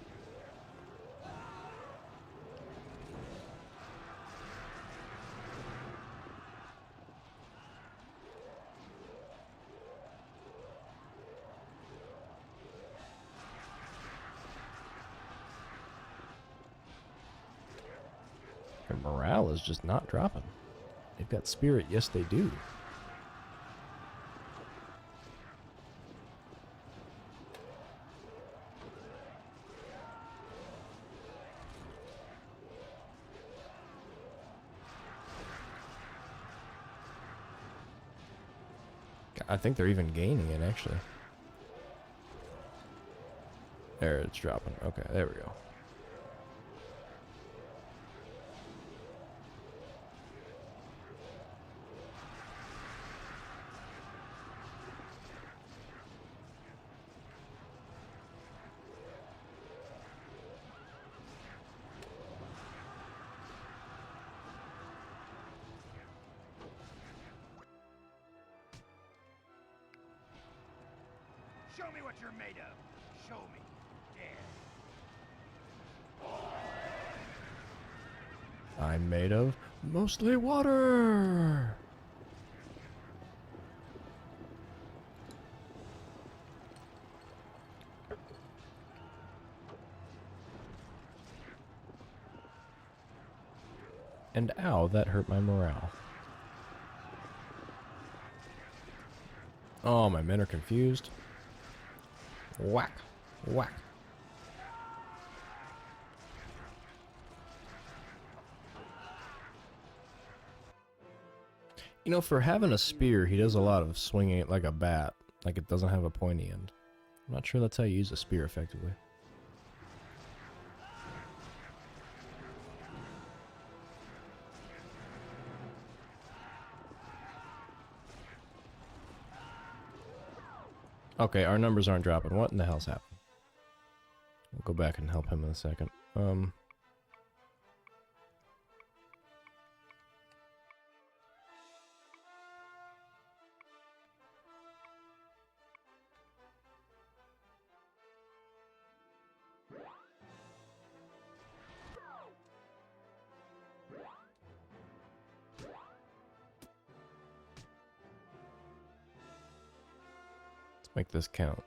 Their morale is just not dropping. They've got spirit, yes they do. I think they're even gaining it, actually. There, it's dropping. Okay, there we go. Show me what you're made of. Show me. Dare. I'm made of mostly water. And ow, that hurt my morale. Oh, my men are confused. Whack, whack. You know, for having a spear, he does a lot of swinging it like a bat, like it doesn't have a pointy end. I'm not sure that's how you use a spear effectively. Okay, our numbers aren't dropping. What in the hell's happening? We'll go back and help him in a second. Make this count.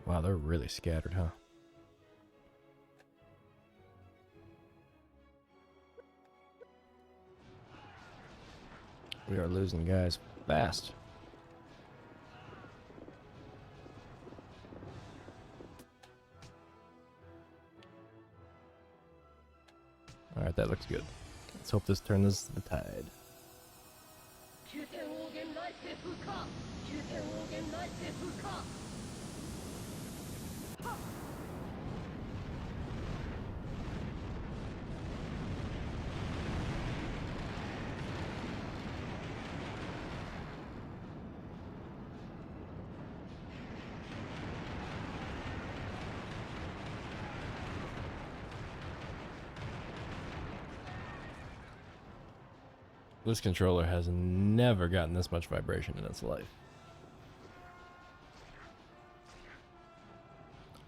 Wow, they're really scattered, huh? We are losing guys fast. Alright, that looks good. Let's hope this turns the tide. This controller has never gotten this much vibration in its life.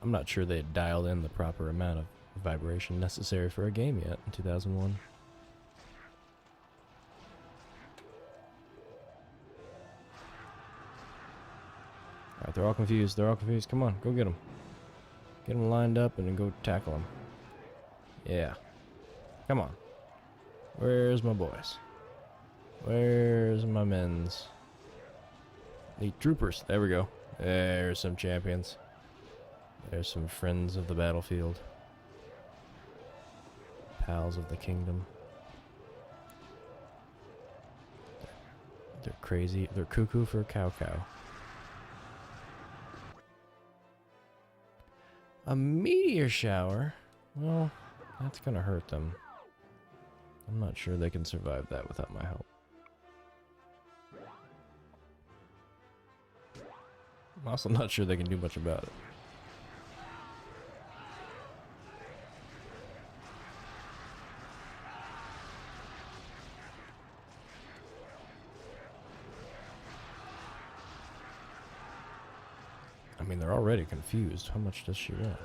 I'm not sure they had dialed in the proper amount of vibration necessary for a game yet in 2001. Alright, they're all confused. They're all confused. Come on, go get them. Get them lined up and then go tackle them. Yeah. Come on. Where's my boys? Where's my men's? Need troopers. There we go. There's some champions. There's some friends of the battlefield. Pals of the kingdom. They're crazy. They're cuckoo for Cao Cao. A meteor shower? Well, that's gonna hurt them. I'm not sure they can survive that without my help. I'm also not sure they can do much about it. I mean, they're already confused. How much does she want?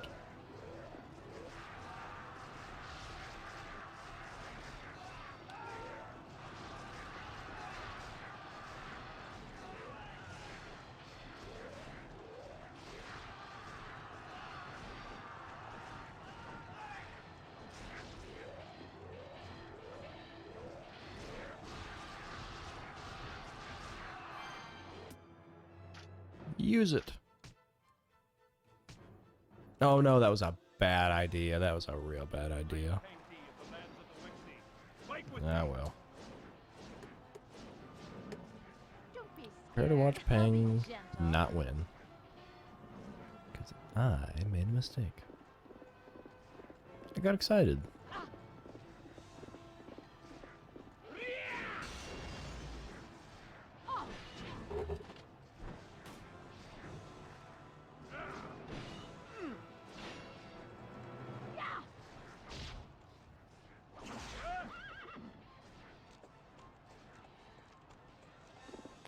Use it. Oh no, that was a bad idea. That was a real bad idea. Ah well. Prepare to watch Peng not win. Because I made a mistake. I got excited.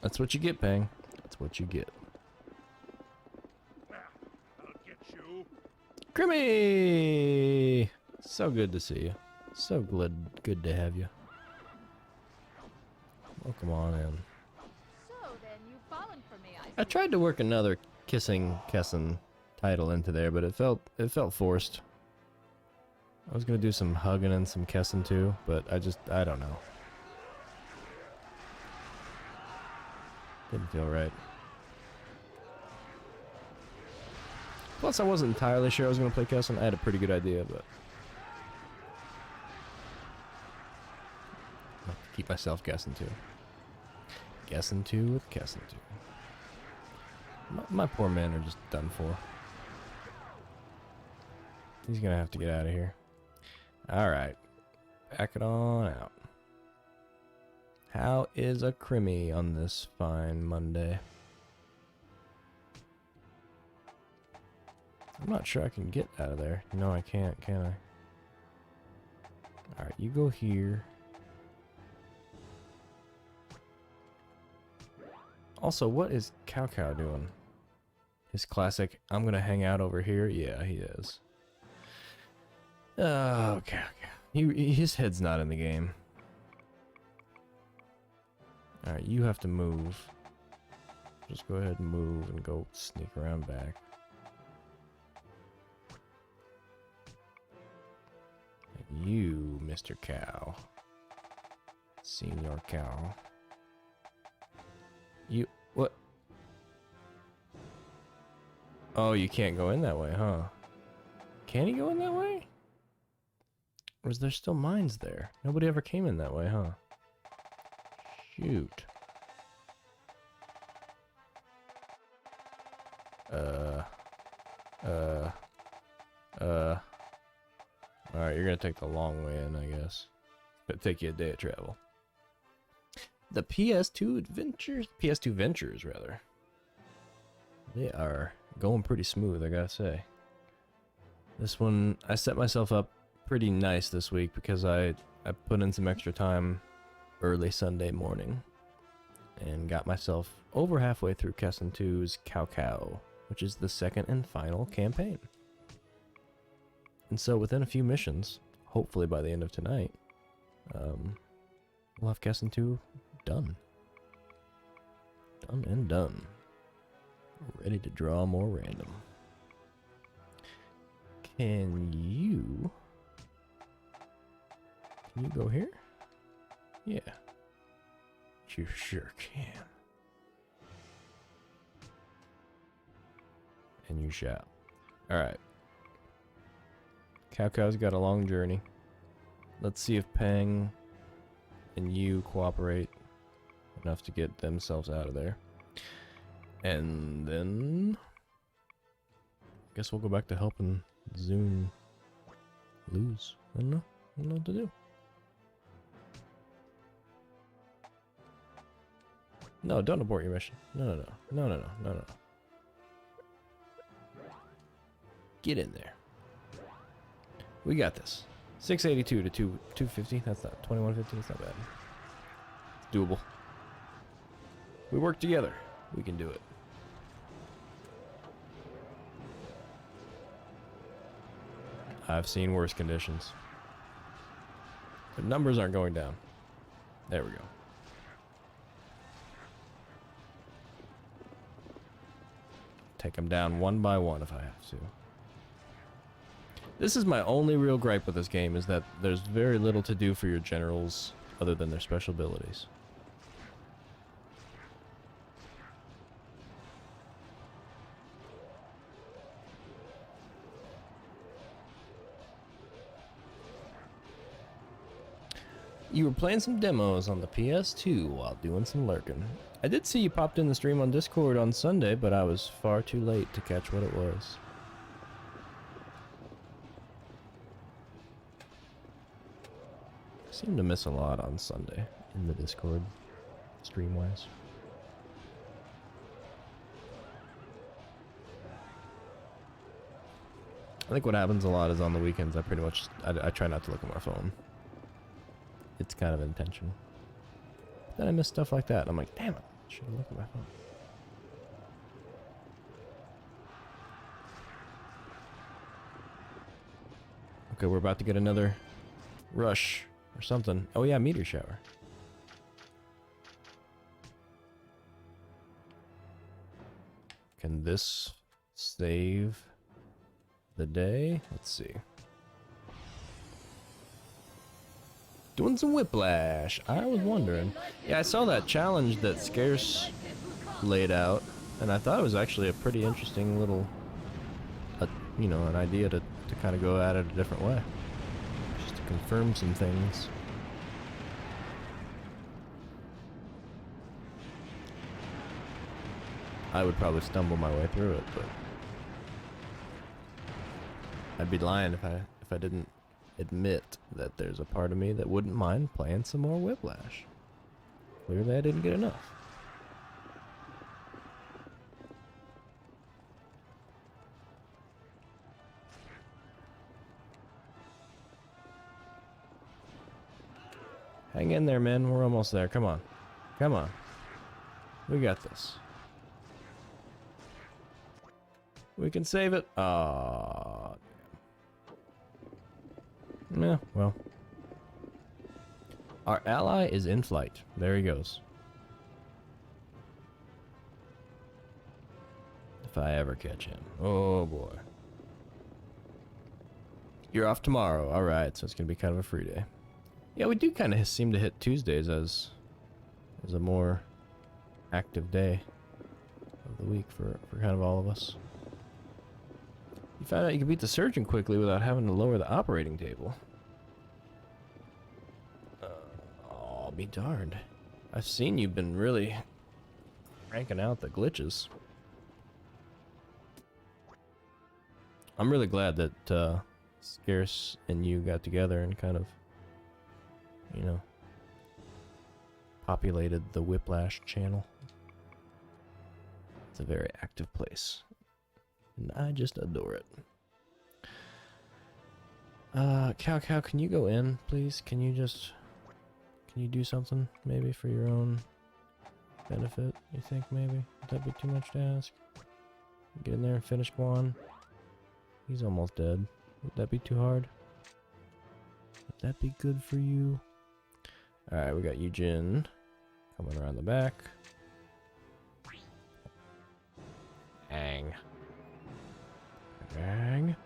That's what you get, Pang. That's what you get. I'll get you. Grimmy! So good to see you. So good to have you. Welcome on in. So then you've fallen for me, I tried to work another Kissing Kessen title into there, but it felt forced. I was gonna do some hugging and some Kessen too, but I don't know. Didn't feel right. Plus, I wasn't entirely sure I was gonna play Kessen. I had a pretty good idea, but I have to keep myself guessing too. Guessing too with Kessen too. My poor men are just done for. He's gonna have to get out of here. Alright. Back it on out. How is a crimmy on this fine Monday? I'm not sure I can get out of there. No, I can't, can I? Alright, you go here. Also, what is Cao Cao doing? His classic, I'm gonna hang out over here? Yeah, he is. Oh, okay. His head's not in the game. Alright, you have to move. Just go ahead and move and go sneak around back. And you, Mr. Cow. Senior Cow. You... what? Oh, you can't go in that way, huh? Can he go in that way? Or is there still mines there? Nobody ever came in that way, huh? Shoot. Alright, you're gonna take the long way in, I guess. It'll take you a day of travel. The PS2 Ventures, rather. They are going pretty smooth, I gotta say. This one, I set myself up pretty nice this week because I put in some extra time early Sunday morning and got myself over halfway through Kessen 2's Cao Cao, which is the second and final campaign. And so within a few missions, hopefully by the end of tonight, we'll have Kessen 2 done. Done and done. Ready to draw more random. Can you go here? Yeah. You sure can. And you shall. Alright. Cao Cao's got a long journey. Let's see if Peng and you cooperate enough to get themselves out of there. And then I guess we'll go back to helping Zune lose. I don't know what to do. No, don't abort your mission. No. Get in there. We got this. 682 to 250. That's not 2150. That's not bad. It's doable. We work together. We can do it. I've seen worse conditions. The numbers aren't going down. There we go. Take them down one by one if I have to. This is my only real gripe with this game, is that there's very little to do for your generals other than their special abilities. You were playing some demos on the PS2 while doing some lurking. I did see you popped in the stream on Discord on Sunday, but I was far too late to catch what it was. I seem to miss a lot on Sunday in the Discord, stream-wise. I think what happens a lot is on the weekends, I try not to look at my phone. It's kind of intention. Then I miss stuff like that. I'm like, damn it, Should look at my phone. Okay, we're about to get another rush or something. Oh yeah, meteor shower. Can this save the day? Let's see. Doing some whiplash. I was wondering. Yeah, I saw that challenge that Scarce laid out, and I thought it was actually a pretty interesting little, you know, an idea to kind of go at it a different way. Just to confirm some things. I would probably stumble my way through it, but I'd be lying if I didn't admit that there's a part of me that wouldn't mind playing some more Whiplash. Clearly I didn't get enough. Hang in there, man. We're almost there. Come on. Come on. We got this. We can save it. Ah. Yeah, well. Our ally is in flight. There he goes. If I ever catch him. Oh boy. You're off tomorrow. Alright, so it's going to be kind of a free day. Yeah, we do kind of seem to hit Tuesdays as a more active day of the week for kind of all of us. You found out you can beat the surgeon quickly without having to lower the operating table. I'll be darned. I've seen you've been really cranking out the glitches. I'm really glad that Scarce and you got together and kind of, you know, populated the Whiplash channel. It's a very active place. And I just adore it. Cao Cao, can you go in, please? Can you do something, maybe, for your own benefit, you think, maybe? Would that be too much to ask? Get in there and finish Guan. He's almost dead. Would that be too hard? Would that be good for you? Alright, we got Yujin coming around the back. Bang. Bang.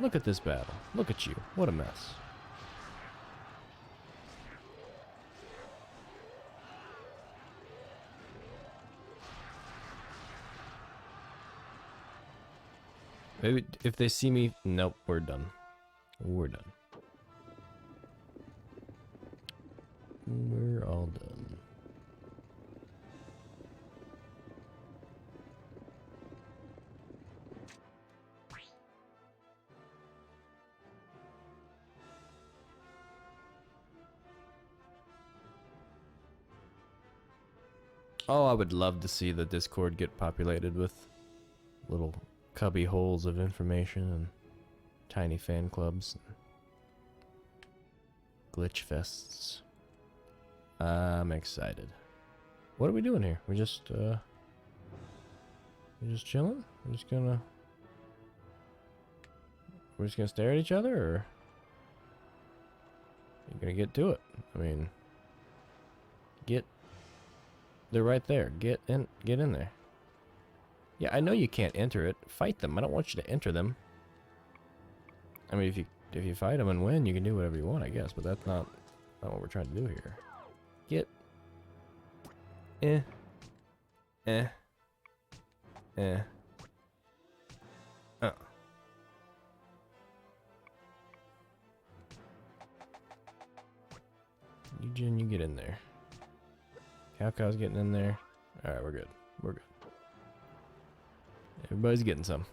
Look at this battle. Look at you. What a mess. Maybe if they see me... Nope, we're done. We're done. We're all done. Oh, I would love to see the Discord get populated with little cubby holes of information and tiny fan clubs. Glitch fests. I'm excited. What are we doing here? We're just chilling? We're just gonna stare at each other, or you're gonna get to it? I mean, they're right there. Get in there. Yeah, I know you can't enter it. Fight them. I don't want you to enter them. I mean, if you fight them and win, you can do whatever you want, I guess. But that's not what we're trying to do here. Get. Eugene, you get in there. Cao Cao's getting in there. Alright, we're good. We're good. Everybody's getting some.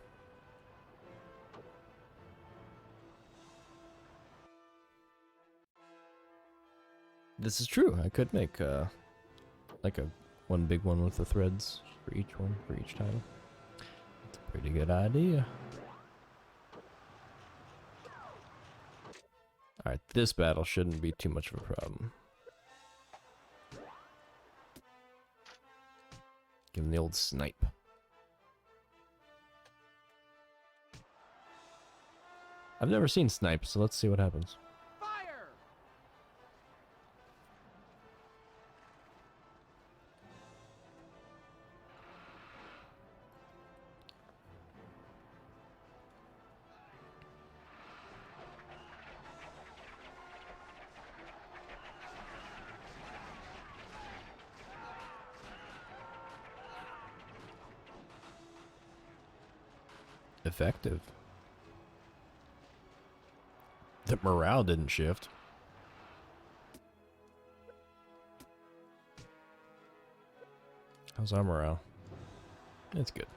This is true. I could make like one big one with the threads for each one, for each title. It's a pretty good idea. Alright, this battle shouldn't be too much of a problem. Give him the old snipe. I've never seen snipe, so let's see what happens. Fire! Effective. The morale didn't shift. How's our morale? It's good.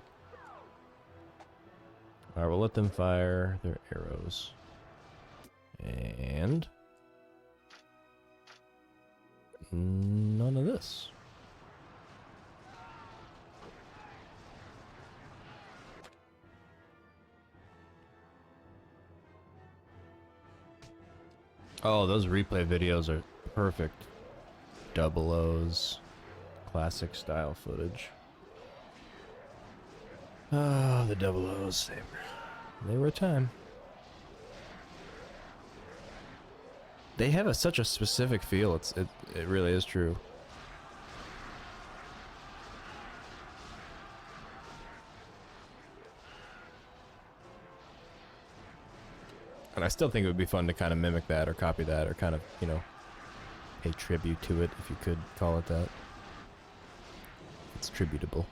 Alright, we'll let them fire their arrows. And none of this. Oh, those replay videos are perfect. Double O's, classic style footage. Oh, the Double O's, they were a time. They have such a specific feel. It really is true. And I still think it would be fun to kind of mimic that or copy that or kind of, you know, pay tribute to it, if you could call it that. It's tributable.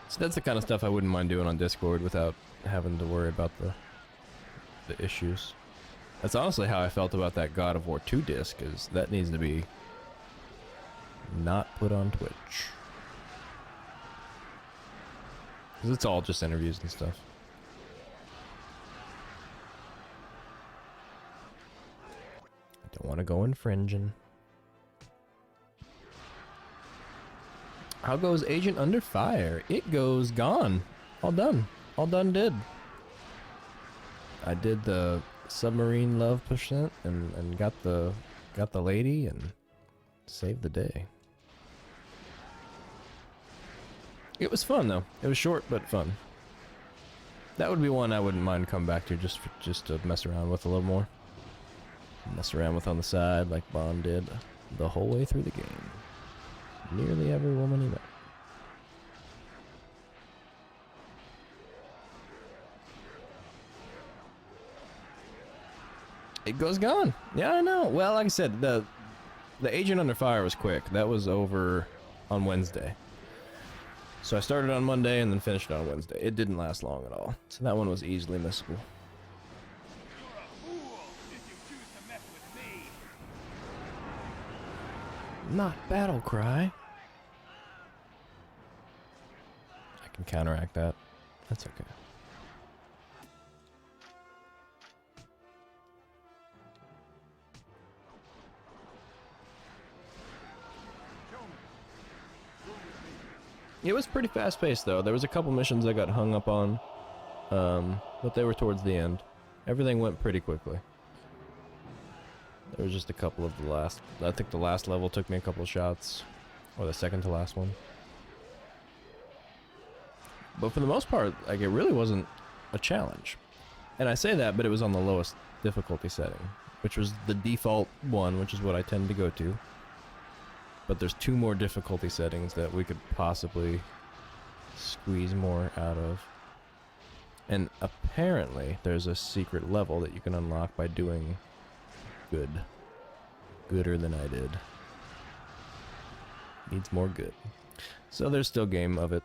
So that's the kind of stuff I wouldn't mind doing on Discord without having to worry about the issues. That's honestly how I felt about that God of War 2 disc, is that needs to be not put on Twitch. Because it's all just interviews and stuff. I don't want to go infringing. How goes Agent Under Fire? It goes gone. All done. All done did. I did the submarine love percent and got the lady and saved the day. It was fun though. It was short but fun. That would be one I wouldn't mind coming back to just to mess around with a little more. Mess around with on the side like Bond did the whole way through the game. Nearly every woman he met. It goes gone. Yeah, I know. Well, like I said, the Agent Under Fire was quick. That was over on Wednesday. So I started on Monday and then finished on Wednesday. It didn't last long at all. So that one was easily missable. Not battle cry. I can counteract that. That's okay. It was pretty fast paced though. There was a couple missions I got hung up on, but they were towards the end. Everything went pretty quickly. There was just a couple of the last. I think the last level took me a couple of shots, or the second to last one. But for the most part, like, it really wasn't a challenge. And I say that, but it was on the lowest difficulty setting, which was the default one, which is what I tend to go to. But there's 2 more difficulty settings that we could possibly squeeze more out of. And apparently, there's a secret level that you can unlock by doing good. Gooder than I did. Needs more good. So there's still game of it.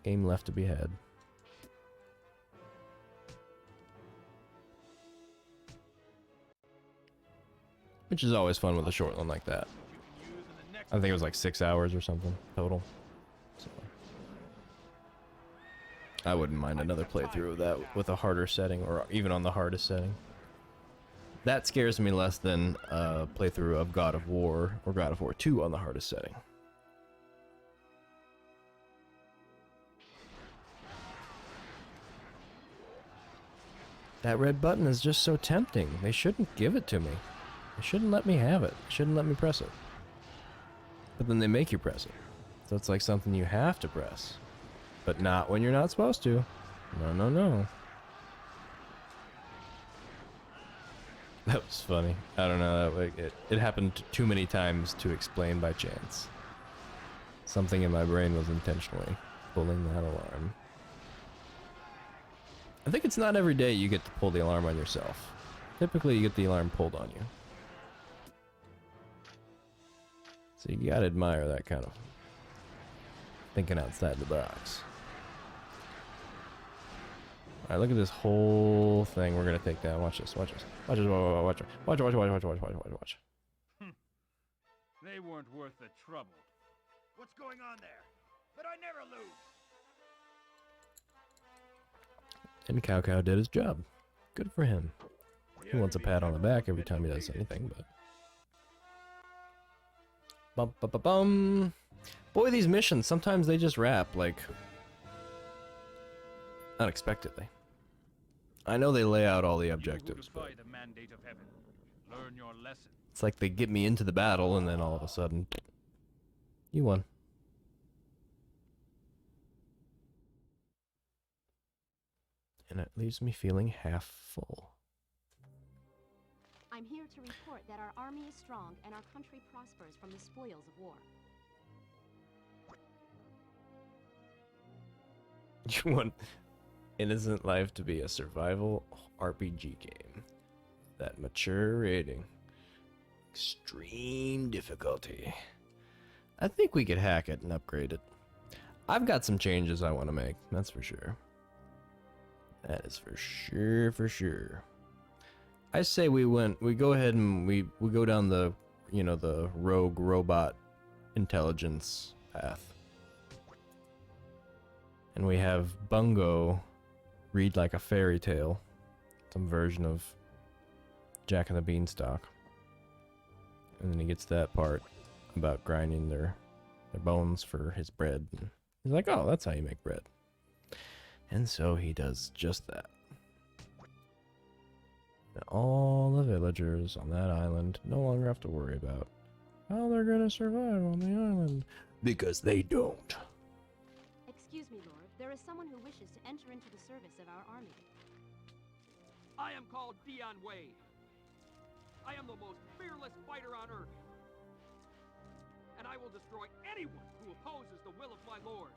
Game left to be had. Which is always fun with a short one like that. I think it was like 6 hours or something total. So I wouldn't mind another playthrough of that with a harder setting, or even on the hardest setting. That scares me less than a playthrough of God of War or God of War 2 on the hardest setting. That red button is just so tempting. They shouldn't give it to me. They shouldn't let me have it. They shouldn't let me press it. But then they make you press it. So it's like something you have to press. But not when you're not supposed to. No, no, no. That was funny. I don't know. It happened too many times to explain by chance. Something in my brain was intentionally pulling that alarm. I think it's not every day you get to pull the alarm on yourself. Typically you get the alarm pulled on you. So you gotta admire that kind of thinking outside the box. Alright, look at this whole thing we're gonna take down. Watch this, watch this. Watch this, watch watch. They weren't worth the trouble. What's going on there? But I never lose. And Cao Cao did his job. Good for him. He wants a pat on the back every time he does anything, but... Bum, bum, bum, bum. Boy, these missions, sometimes they just wrap, like... unexpectedly. I know they lay out all the objectives, but... The mandate of heaven. Learn your lesson. It's like they get me into the battle, and then all of a sudden... you won. And it leaves me feeling half full. I'm here to report that our army is strong and our country prospers from the spoils of war. You want Innocent Life to be a survival RPG game. That mature rating. Extreme difficulty. I think we could hack it and upgrade it. I've got some changes I want to make, that's for sure. That is for sure. I say we go ahead and we go down the, you know, the rogue robot intelligence path. And we have Bungo read like a fairy tale. Some version of Jack and the Beanstalk. And then he gets that part about grinding their bones for his bread. And he's like, oh, that's how you make bread. And so he does just that. And all the villagers on that island no longer have to worry about how they're gonna survive on the island. Because they don't. Excuse me, Lord. There is someone who wishes to enter into the service of our army. I am called Diao Wei. I am the most fearless fighter on Earth. And I will destroy anyone who opposes the will of my Lord.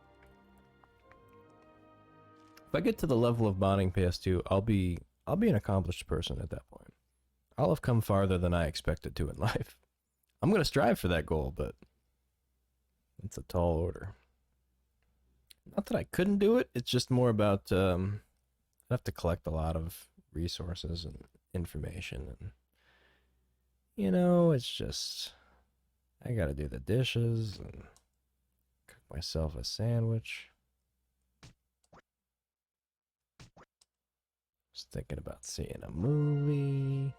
If I get to the level of modding PS2, I'll be an accomplished person at that point. I'll have come farther than I expected to in life. I'm gonna strive for that goal, but it's a tall order. Not that I couldn't do it, it's just more about I have to collect a lot of resources and information, and you know, it's just I gotta do the dishes and cook myself a sandwich. Just thinking about seeing a movie.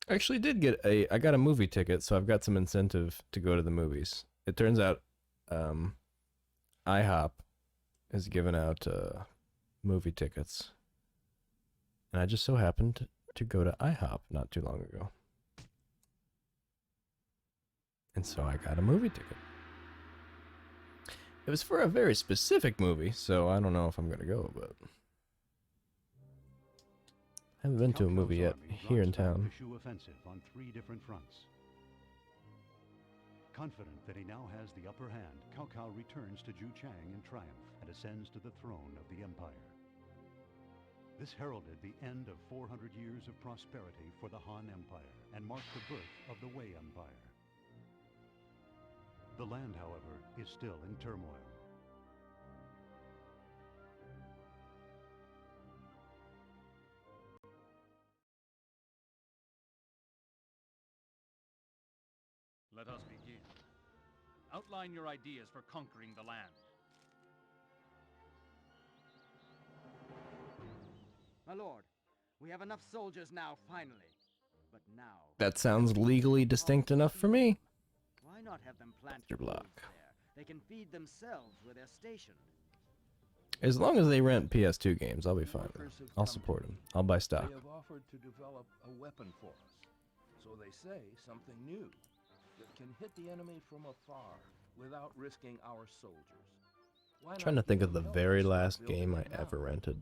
I actually did get I got a movie ticket, so I've got some incentive to go to the movies. It turns out IHOP has given out movie tickets. And I just so happened to go to IHOP not too long ago. And so I got a movie ticket. It was for a very specific movie, so I don't know if I'm gonna go, but I haven't been to a movie yet here in town. Offensive on 3 different fronts. Confident that he now has the upper hand, Cao Cao returns to Juchang in triumph and ascends to the throne of the empire. This heralded the end of 400 years of prosperity for the Han Empire and marked the birth of the Wei Empire. The land, however, is still in turmoil. Let us begin. Outline your ideas for conquering the land. My lord, we have enough soldiers now, finally. But now... That sounds legally distinct enough for me. Why not have them plant Mr. Block. there? They can feed themselves where they're stationed. As long as they rent PS2 games, I'll be fine with it. I'll support them. I'll buy stock. They have offered to develop a weapon for us. So they say something new that can hit the enemy from afar without risking our soldiers. I'm trying to think of the very last game I ever rented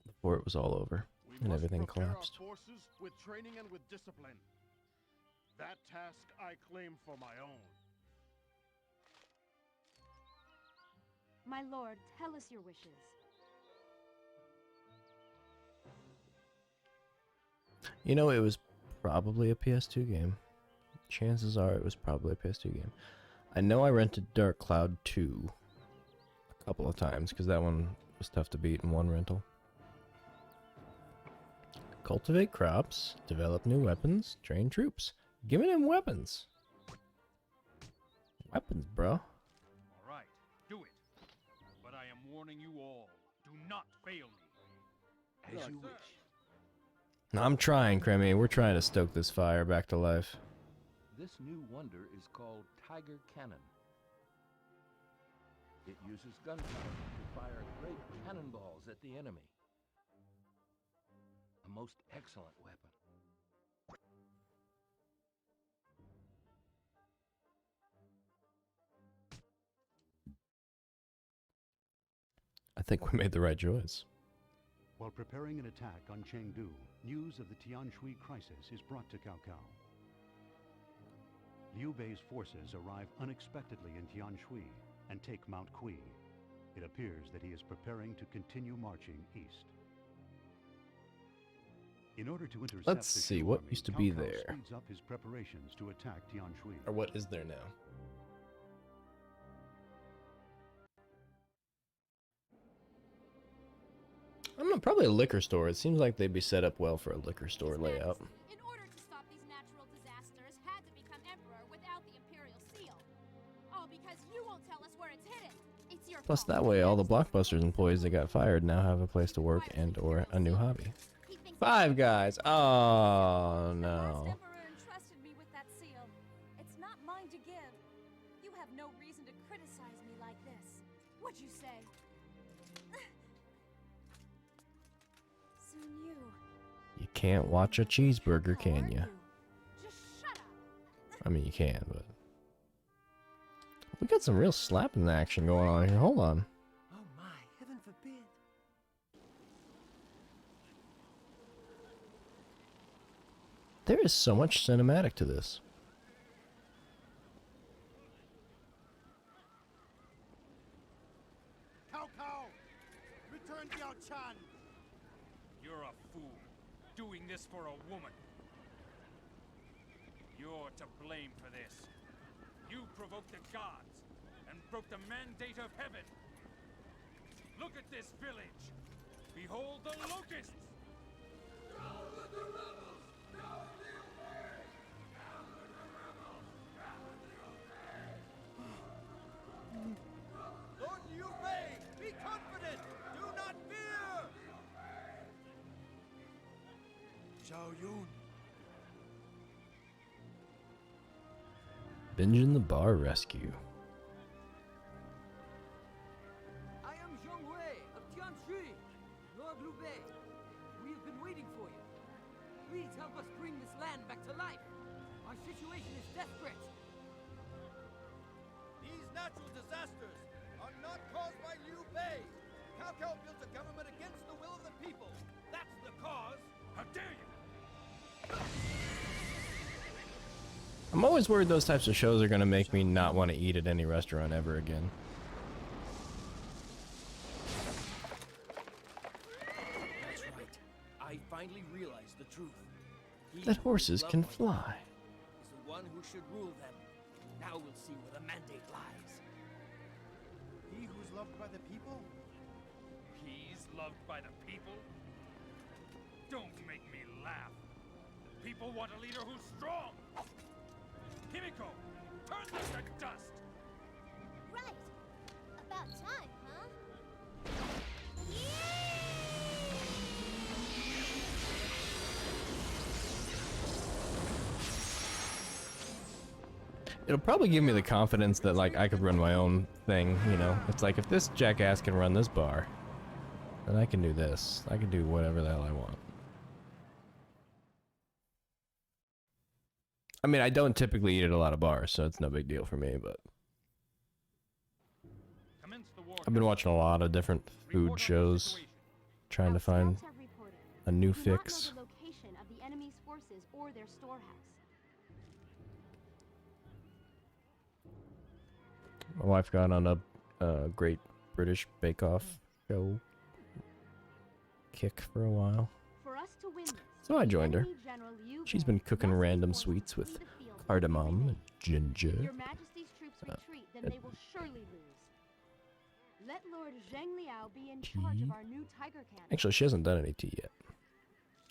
before it was all over and everything collapsed. Our forces with training and with discipline. That task I claim for my own. My lord, tell us your wishes. You know, it was probably a PS2 game. Chances are it was probably a PS2 game. I know I rented Dark Cloud 2 a couple of times because that one was tough to beat in one rental. Cultivate crops, develop new weapons, train troops. Give me them weapons. Weapons, bro. All right, do it. But I am warning you all, do not fail me. As you wish. I'm trying, Cremmy. We're trying to stoke this fire back to life. This new wonder is called Tiger Cannon. It uses gunpowder to fire great cannonballs at the enemy. A most excellent weapon. I think we made the right choice. While preparing an attack on Chengdu, news of the Tianshui crisis is brought to Cao Cao. Liu Bei's forces arrive unexpectedly in Tianshui and take Mount Kui. It appears that he is preparing to continue marching east. In order to intercept Let's the see Shu what army, used to Cao be Cao there. speeds up his preparations to attack Tianshui. Or what is there now? I don't know, probably a liquor store. It seems like they'd be set up well for a liquor store layout. In order to stop these natural disasters, had to become emperor without the imperial seal. All because you won't tell us where it's hidden. It's your Plus, fault. that way, all the Blockbusters employees that got fired now have a place to work and/or a new hobby. Five Guys. Oh no. Emperor entrusted me with that seal. It's not mine to give. You have no reason to criticize me like this. What'd you say? Soon you. You can't watch a cheeseburger, can you? Just shut up. I mean, you can, but we got some real slapping action going on here. Hold on. Oh my, heaven forbid. There is so much cinematic to this. Cao Cao! Return Diao Chan! You're a fool, doing this for a woman. You're to blame for this. You provoked the gods and broke the mandate of heaven. Look at this village. Behold the locusts. Lord Liu Bei, be confident! Do not fear! Zhao Yun. Bingin' the Bar Rescue. I am Zhong Wei of Tianshui, Lord Liu Bei. We have been waiting for you. Please help us bring this land back to life. Our situation is desperate. These natural disasters are not caused by Liu Bei. Cao Cao built a government against the will of the people. That's the cause. How dare you! I'm always worried those types of shows are going to make me not want to eat at any restaurant ever again. That's right. I finally realized the truth. He That who horses is can loved by fly. is the one who should rule them. Now we'll see where the mandate lies. He who's loved by the people? He's loved by the people? Don't make me laugh. The people want a leader who's strong. Himiko, turn them to dust. Right. About time, huh? It'll probably give me the confidence that like I could run my own thing, you know. It's like if this jackass can run this bar, then I can do this. I can do whatever the hell I want. I mean, I don't typically eat at a lot of bars, so it's no big deal for me, but I've been watching a lot of different food shows, trying to find a new fix. The location of the enemy's forces or their storehouse. My wife got on a Great British Bake Off show kick for a while, For us to win this, so I joined her. enemy General Liu She's Bei been cooking must random be forced sweets to with flee the field cardamom and ginger. Your Majesty's troops retreat, then they will surely lose. Let Lord Zheng Liao be in charge of our new tiger cannon. Actually, she hasn't done any tea yet.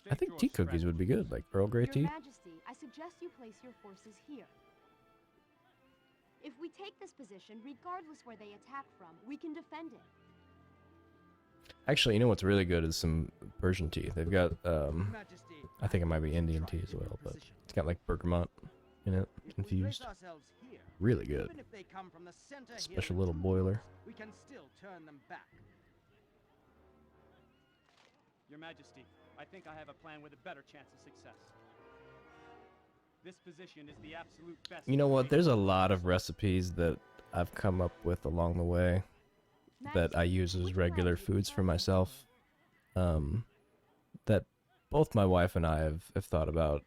I think tea cookies would be good, like Earl Grey tea. Your Majesty, I suggest you place your forces here. If we take this position, regardless where they attack from, we can defend it. Actually, you know what's really good is some Persian tea. They've got, I think it might be Indian tea as well, but it's got like bergamot in it, infused. Really good. Special little boiler. We can still turn them back. Your Majesty, I think I have a plan with a better chance of success. This position is the absolute best. You know what? There's a lot of recipes that I've come up with along the way that I use as regular foods for myself. That both my wife and I have thought about.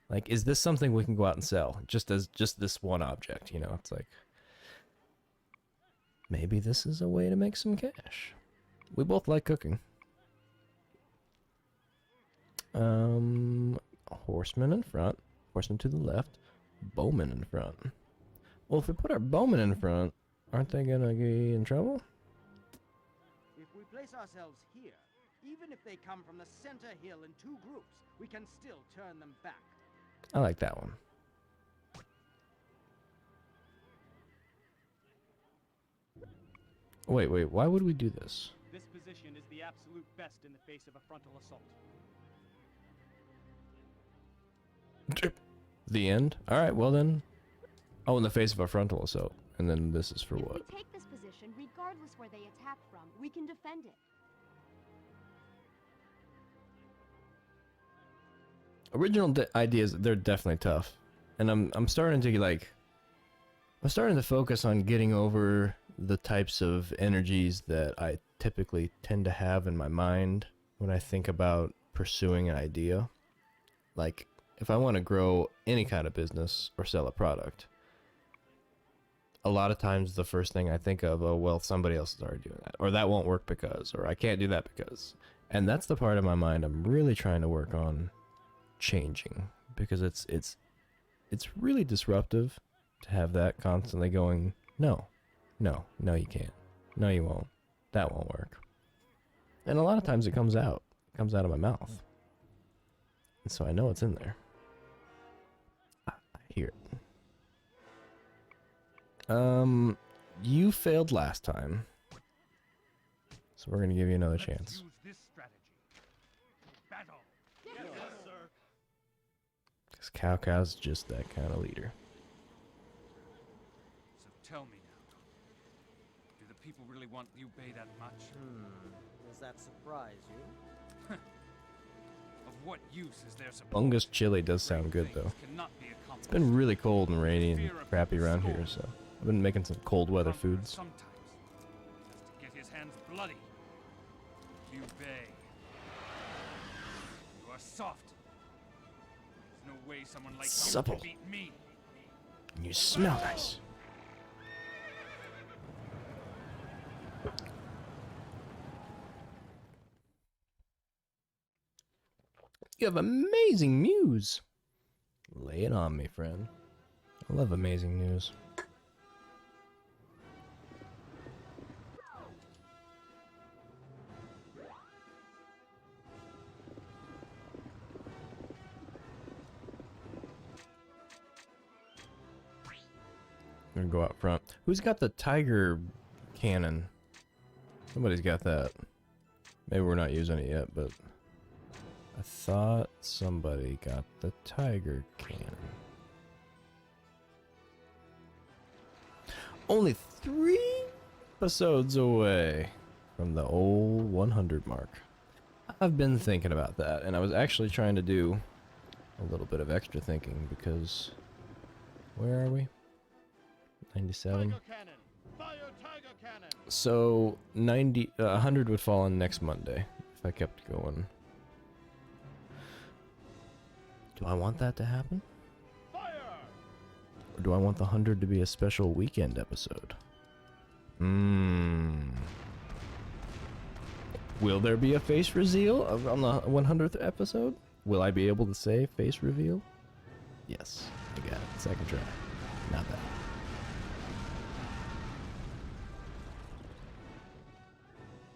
Like, is this something we can go out and sell? Just this one object, you know? It's like, maybe this is a way to make some cash. We both like cooking. Horseman in front, horseman to the left, bowman in front. Well, if we put our bowmen in front, aren't they gonna be in trouble? If we place ourselves here, even if they come from the center hill in two groups, we can still turn them back. I like that one. Wait, why would we do this? This position is the absolute best in the face of a frontal assault. The end? Alright, well then. Oh, in the face of a frontal assault. And then this is for If what? we take this position, regardless where they attack from, we can defend it. Original ideas, they're definitely tough. And I'm starting to like... I'm starting to focus on getting over the types of energies that I typically tend to have in my mind when I think about pursuing an idea. Like, if I want to grow any kind of business or sell a product, a lot of times the first thing I think of, oh, well, somebody else is already doing that. Or that won't work because, or I can't do that because. And that's the part of my mind I'm really trying to work on changing. Because it's really disruptive to have that constantly going, no, you can't. No, you won't. That won't work. And a lot of times it comes out. It comes out of my mouth. And so I know it's in there. I hear it. You failed last time. So we're gonna give you another chance. Use this strategy. Battle. Yes, sir. Because Cao Cao's just that kind of leader. So tell me now. Do the people really want Liu Bei that much? Does that surprise you? Of what use is there support? Bungus chili does sound good though. Cannot be It's accomplished. been really cold and rainy and crappy around here, so I've been making some cold weather foods. Sometimes, just to get his hands bloody. Liu Bei. You are soft. There's no way someone like Supple. you can beat me. And you smell nice. You have amazing news. Lay it on me, friend. I love amazing news. I'm gonna go out front. Who's got the tiger cannon? Somebody's got that. Maybe we're not using it yet, but I thought somebody got the tiger cannon. Only 3 episodes away from the old 100 mark. I've been thinking about that, and I was actually trying to do a little bit of extra thinking because where are we? 97. So 100 would fall on next Monday if I kept going. Do I want that to happen? Or do I want the 100 to be a special weekend episode? Will there be a face reveal on the 100th episode? Will I be able to say face reveal? Yes, I got it. Second try. Not bad.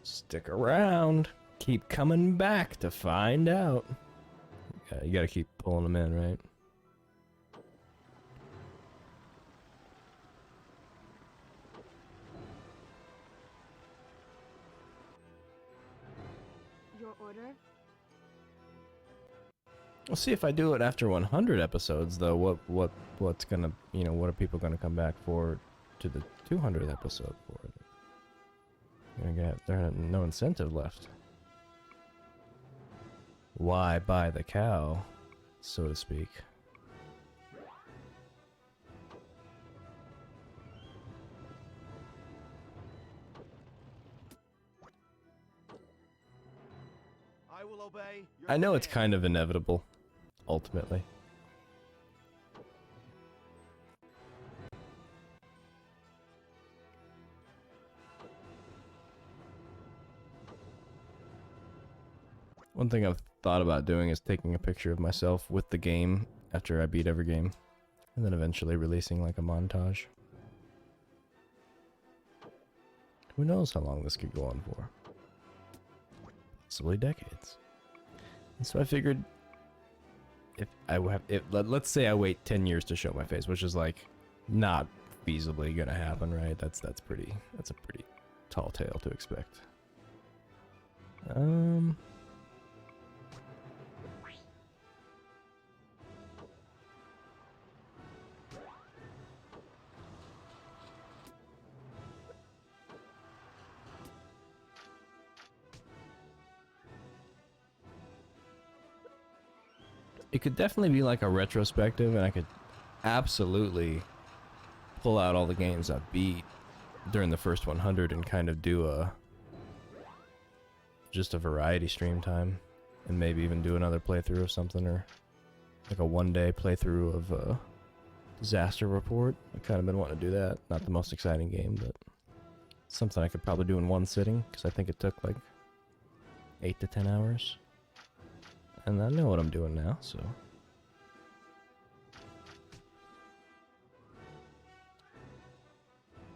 Stick around. Keep coming back to find out. Yeah, you gotta keep pulling them in, right? Your order? We'll see if I do it after 100 episodes, though. What's gonna, you know, what are people gonna come back for to the 200th episode for it? There's no incentive left. Why buy the cow, so to speak? I will obey. I know it's kind of inevitable, ultimately. One thing I've thought about doing is taking a picture of myself with the game after I beat every game, and then eventually releasing like a montage. Who knows how long this could go on for? Possibly decades. And so I figured, let's say I wait 10 years to show my face, which is like not feasibly gonna happen, right? That's a pretty tall tale to expect. It could definitely be like a retrospective, and I could absolutely pull out all the games I beat during the first 100 and kind of do just a variety stream time, and maybe even do another playthrough of something, or like a one-day playthrough of Disaster Report. I've kind of been wanting to do that. Not the most exciting game, but something I could probably do in one sitting, because I think it took like 8 to 10 hours. And I know what I'm doing now, so.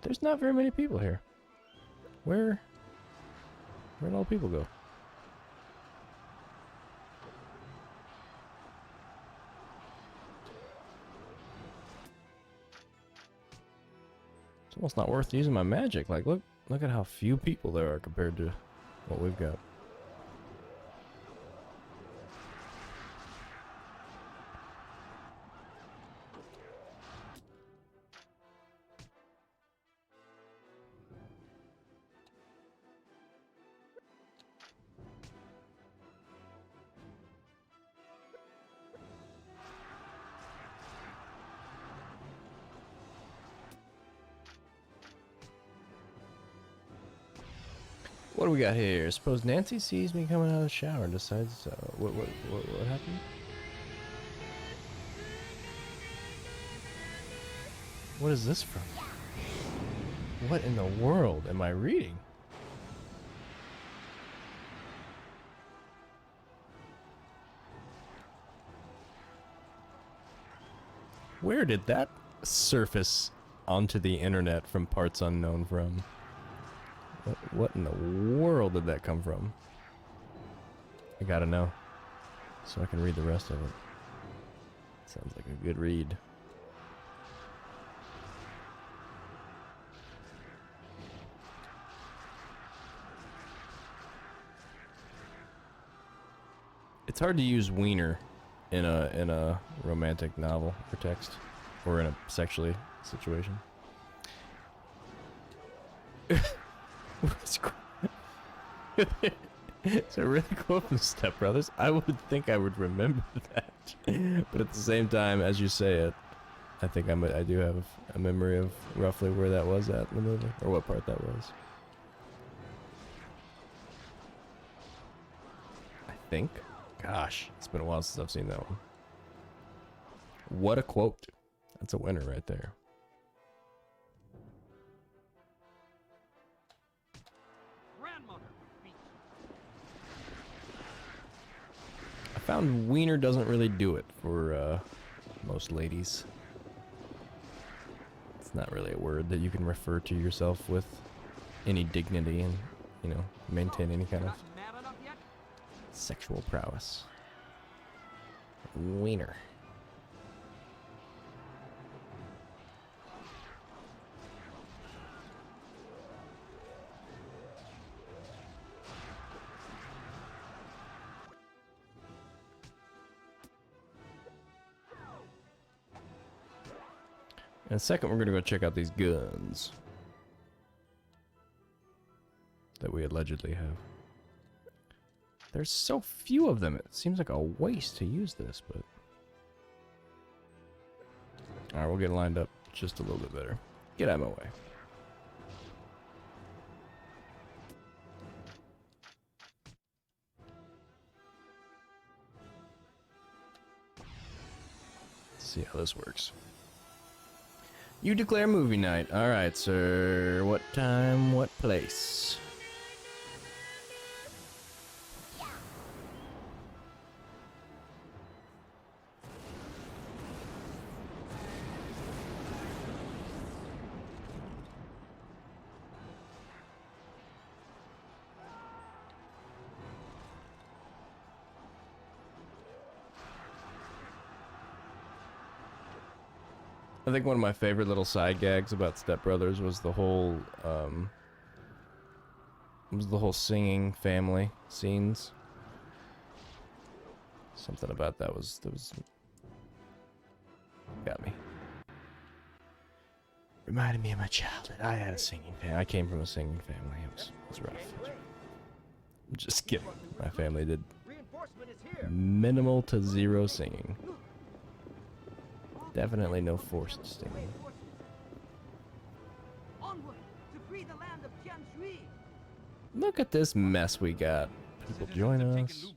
There's not very many people here. Where'd all the people go? It's almost not worth using my magic. Like, look at how few people there are compared to what we've got. What do we got here? Suppose Nancy sees me coming out of the shower and decides, what happened? What is this from? What in the world am I reading? Where did that surface onto the internet from parts unknown from? What in the world did that come from? I gotta know, so I can read the rest of it. Sounds like a good read. It's hard to use wiener in a romantic novel or text, or in a sexually situation. It's a really quote from Step Brothers. I would think I would remember that, but at the same time, as you say it, I think I do have a memory of roughly where that was at in the movie, or what part that was. I think. Gosh, it's been a while since I've seen that one. What a quote! That's a winner right there. I found wiener doesn't really do it for most ladies. It's not really a word that you can refer to yourself with any dignity and, you know, maintain any kind of sexual prowess. Wiener. In a second, we're going to go check out these guns that we allegedly have. There's so few of them, it seems like a waste to use this, but... Alright, we'll get lined up just a little bit better. Get out of my way. Let's see how this works. You declare movie night. Alright, sir. What time, what place? I think one of my favorite little side gags about Step Brothers was the whole singing family scenes. Something about that was got me. Reminded me of my childhood. I had a singing family. I came from a singing family. It was rough. I'm just kidding. My family did minimal to zero singing. Definitely no forced singing. Onward to free the land of Jianshui. Look at this mess we got. People join us.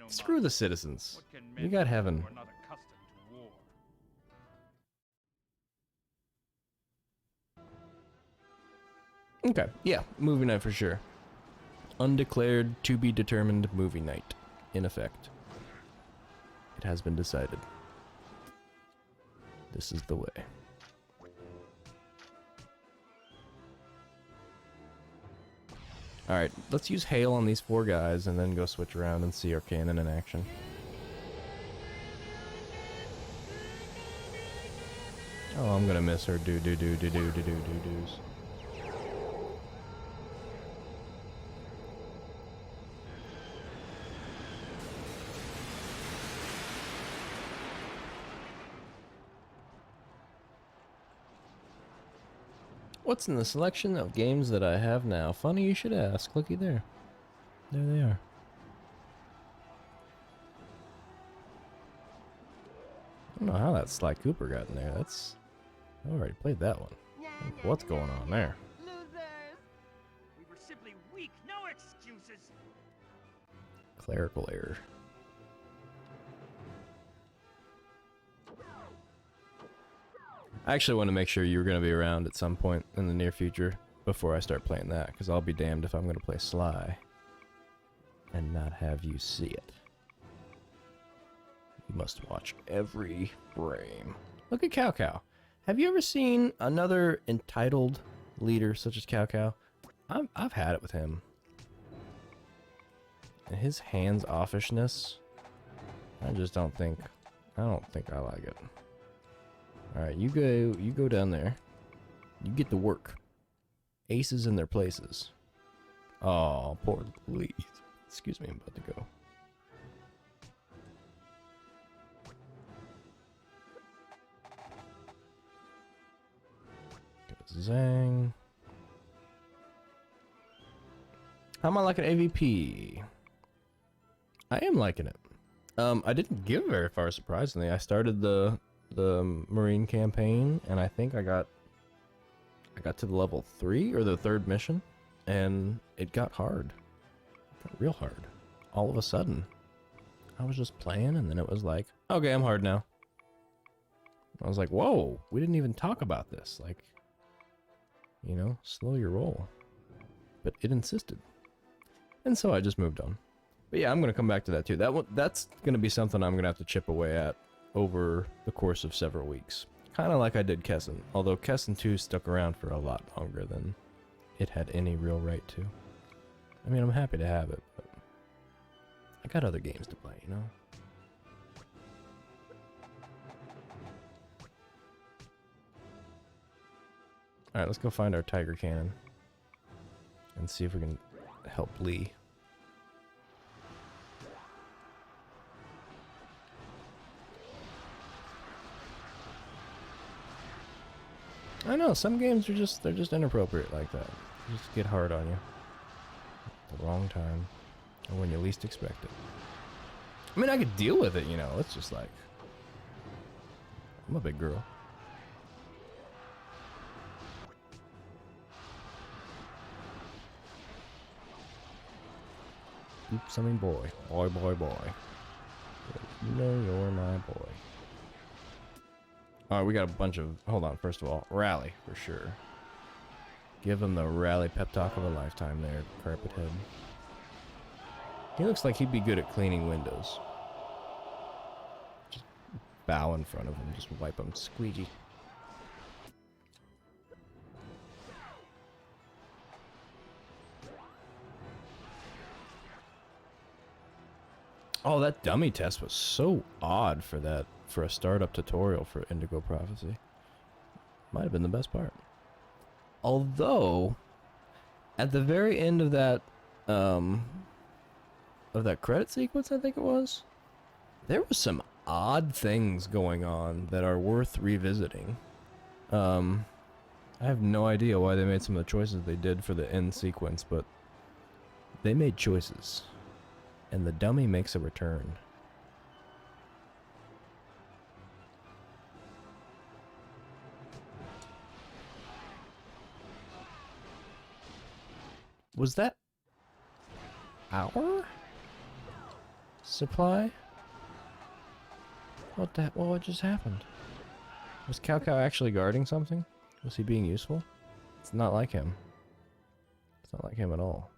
Screw the citizens. We got heaven. Okay, yeah, movie night for sure. Undeclared, to be determined movie night. In effect. It has been decided. This is the way. Alright, let's use hail on these 4 guys and then go switch around and see our cannon in action. Oh, I'm gonna miss her do-do-do-do-do-do-do-do-doos. What's in the selection of games that I have now? Funny you should ask. Looky there. There they are. I don't know how that Sly Cooper got in there. That's... I already played that one. What's going on there? Losers! We were simply weak, no excuses! Clerical error. I actually want to make sure you're going to be around at some point in the near future before I start playing that, because I'll be damned if I'm going to play Sly and not have you see it. You must watch every frame. Look at Cao Cao. Have you ever seen another entitled leader such as Cao Cao? I've had it with him. And his hands-offishness, I don't think I like it. Alright, you go down there. You get to work. Aces in their places. Oh, poor Lee. Excuse me, I'm about to go. Zang. How am I liking AVP? I am liking it. I didn't get very far, surprisingly. I started the Marine campaign, and I think I got to the level 3 or the 3rd mission, and it got hard. It got real hard. All of a sudden. I was just playing, and then it was like, okay, I'm hard now. I was like, whoa, we didn't even talk about this. Like, you know, slow your roll. But it insisted. And so I just moved on. But yeah, I'm going to come back to that too. That's going to be something I'm going to have to chip away at over the course of several weeks. Kind of like I did Kessen. Although Kessen 2 stuck around for a lot longer than it had any real right to. I mean, I'm happy to have it, but I got other games to play, you know? Alright, let's go find our Tiger Cannon. And see if we can help Lee. I know, some games are they're just inappropriate like that. They just get hard on you. At the wrong time. Or when you least expect it. I mean, I could deal with it, you know. It's just like, I'm a big girl. Oops, I mean boy. Boy, boy, boy. You know you're my boy. Alright, we got a bunch of... Hold on, first of all. Rally, for sure. Give him the rally pep talk of a lifetime there, Carpet Head. He looks like he'd be good at cleaning windows. Just bow in front of him, just wipe him. Squeegee. Oh, that dummy test was so odd for a startup tutorial for Indigo Prophecy. Might have been the best part. Although, at the very end of that credit sequence, I think it was, there was some odd things going on that are worth revisiting. I have no idea why they made some of the choices they did for the end sequence, but they made choices. And the dummy makes a return. Was that our supply? What just happened? Was Cao Cao actually guarding something? Was he being useful? It's not like him. It's not like him at all.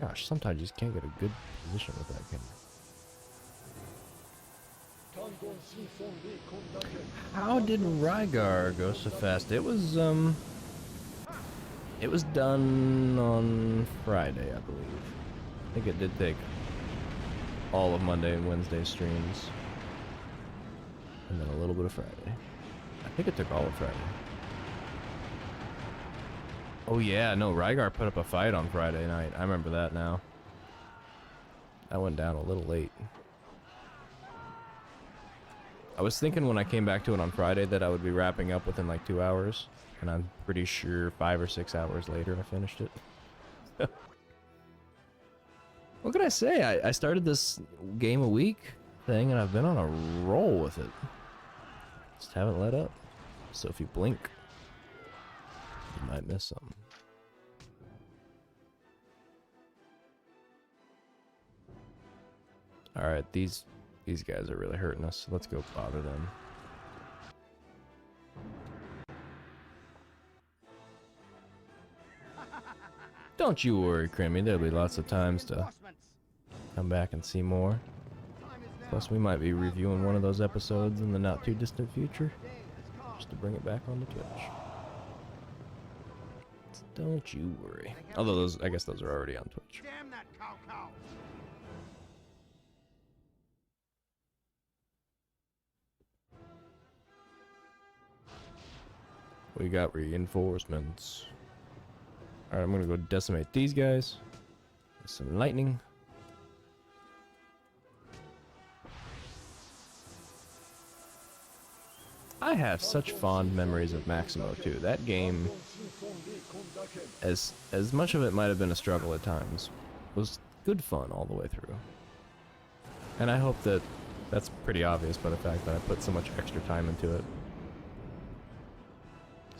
Gosh, sometimes you just can't get a good position with that camera. How did Rygar go so fast? It was done on Friday, I believe. I think it did take all of Monday and Wednesday streams. And then a little bit of Friday. I think it took all of Friday. Oh yeah, no, Rygar put up a fight on Friday night. I remember that now. That went down a little late. I was thinking when I came back to it on Friday that I would be wrapping up within like 2 hours. And I'm pretty sure 5 or 6 hours later I finished it. What can I say? I started this game a week thing and I've been on a roll with it. Just haven't let up. So if you blink, you might miss something. Alright, these guys are really hurting us. So let's go bother them. Don't you worry, Crimmy. There'll be lots of times to come back and see more. Plus, we might be reviewing one of those episodes in the not too distant future. Just to bring it back onto Twitch. Don't you worry. Although I guess those are already on Twitch. Damn that Cao Cao! We got reinforcements. Alright, I'm gonna go decimate these guys. With some lightning. I have such fond memories of Maximo too. That game, as much of it might have been a struggle at times, was good fun all the way through. And I hope that that's pretty obvious by the fact that I put so much extra time into it.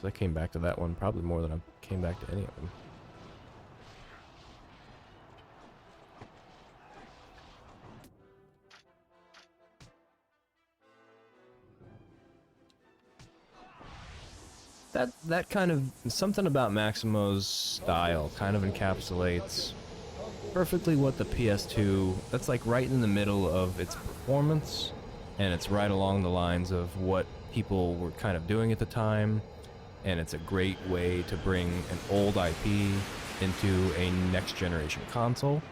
So I came back to that one probably more than I came back to any of them. That kind of, something about Maximo's style kind of encapsulates perfectly what the PS2, that's like right in the middle of its performance, and it's right along the lines of what people were kind of doing at the time, and it's a great way to bring an old IP into a next generation console,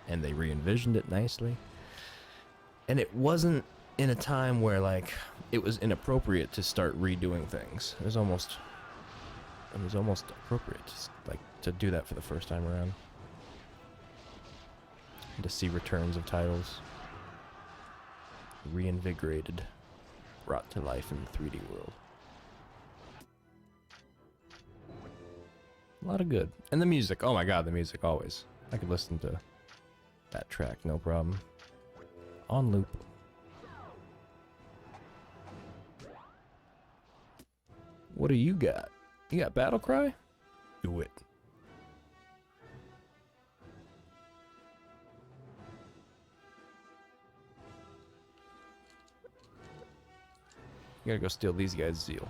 and they re-envisioned it nicely. And it wasn't in a time where like it was inappropriate to start redoing things. It was almost appropriate to do that for the first time around. And to see returns of titles reinvigorated, brought to life in the 3D world. A lot of good. And the music, oh my god, the music always. I could listen to that track, no problem. On loop. What do you got? You got Battle Cry? Do it. You gotta go steal these guys' zeal.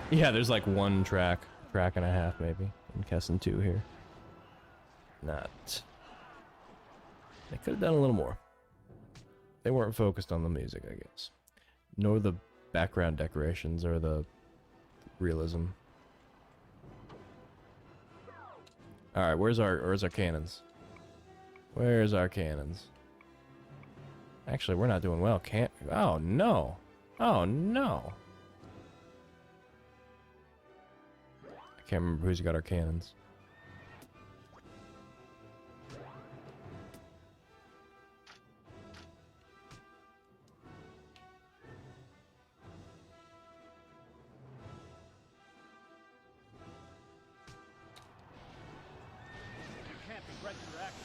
Yeah, there's like one track and a half maybe in Kessen 2 here. Not. They could have done a little more. They weren't focused on the music, I guess. Nor the background decorations or the realism. Alright, where's our cannons? Where's our cannons? Actually, we're not doing well. Oh no. Oh no. I can't remember who's got our cannons.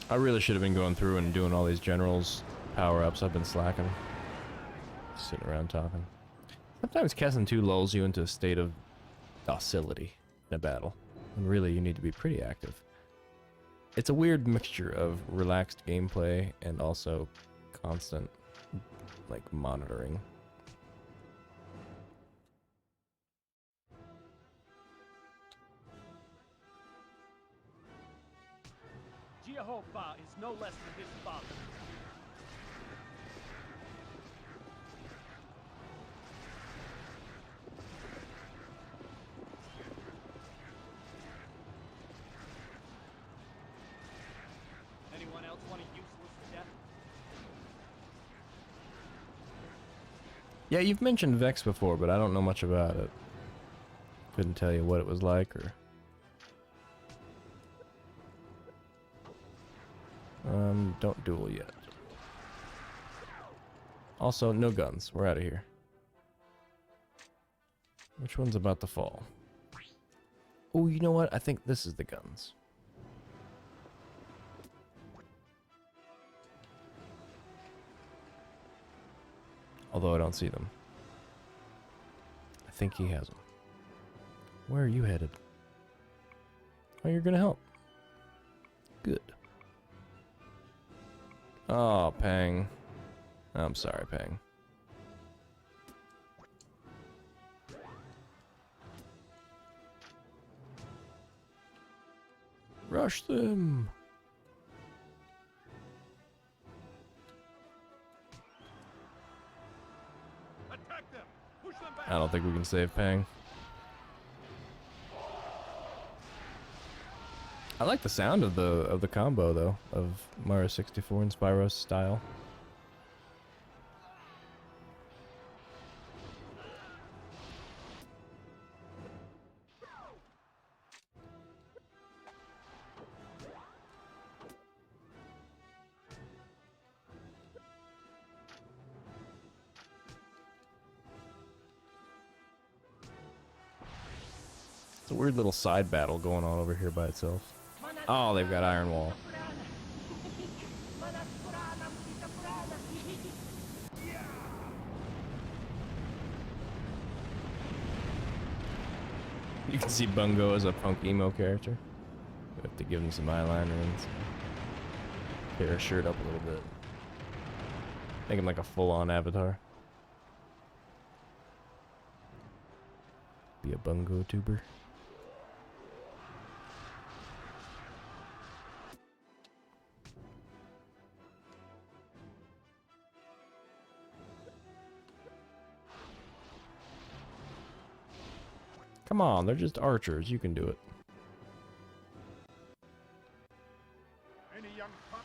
I really should have been going through and doing all these generals power-ups. I've been slacking. Sitting around talking. Sometimes Kessen 2 lulls you into a state of docility in a battle. And really, you need to be pretty active. It's a weird mixture of relaxed gameplay and also constant, like, monitoring. Jehovah is no less than his father. Anyone else want a useless death? Yeah, you've mentioned Vex before, but I don't know much about it. Couldn't tell you what it was like or... don't duel yet. Also, no guns. We're out of here. Which one's about to fall? Oh, you know what? I think this is the guns. Although I don't see them. I think he has them. Where are you headed? Oh, you're gonna help. Good. Oh, Pang. I'm sorry, Pang. Rush them! Attack them! Push them back! I don't think we can save Pang. I like the sound of the combo though, of Mario 64 and Spyro's style. It's a weird little side battle going on over here by itself. Oh, they've got Iron Wall. You can see Bungo as a punk emo character. We have to give him some eyeliner and tear his shirt up a little bit. Make him like a full-on avatar. Be a Bungo tuber. Come on, they're just archers. You can do it. Any young pup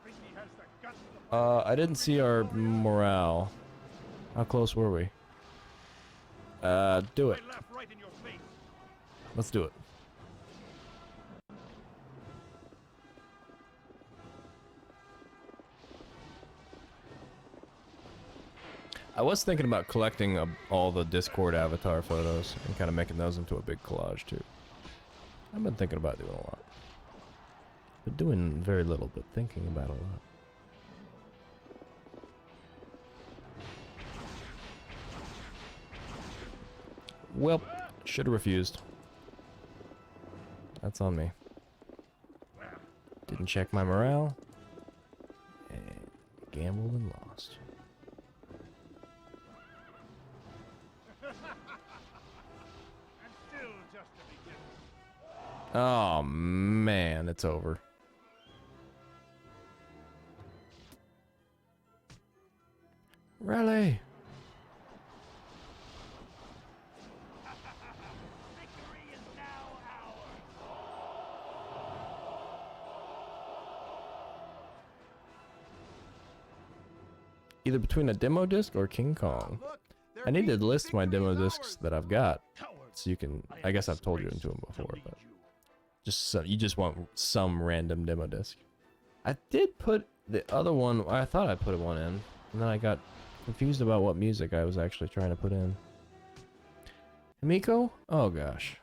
think he has the guts to I didn't see our morale. How close were we? Do it. Let's do it. I was thinking about collecting all the Discord avatar photos and kind of making those into a big collage too. I've been thinking about doing a lot. Been doing very little, but thinking about a lot. Well, should have refused. That's on me. Didn't check my morale. And gambled and lost. Oh man, it's over. Rally! Either between a demo disc or King Kong. I need to list my demo discs that I've got, so you can. I guess I've told you into them before, but just you just want some random demo disc. I did put the other one. I thought I put one in, and then I got confused about what music I was actually trying to put in. Himiko? Oh gosh.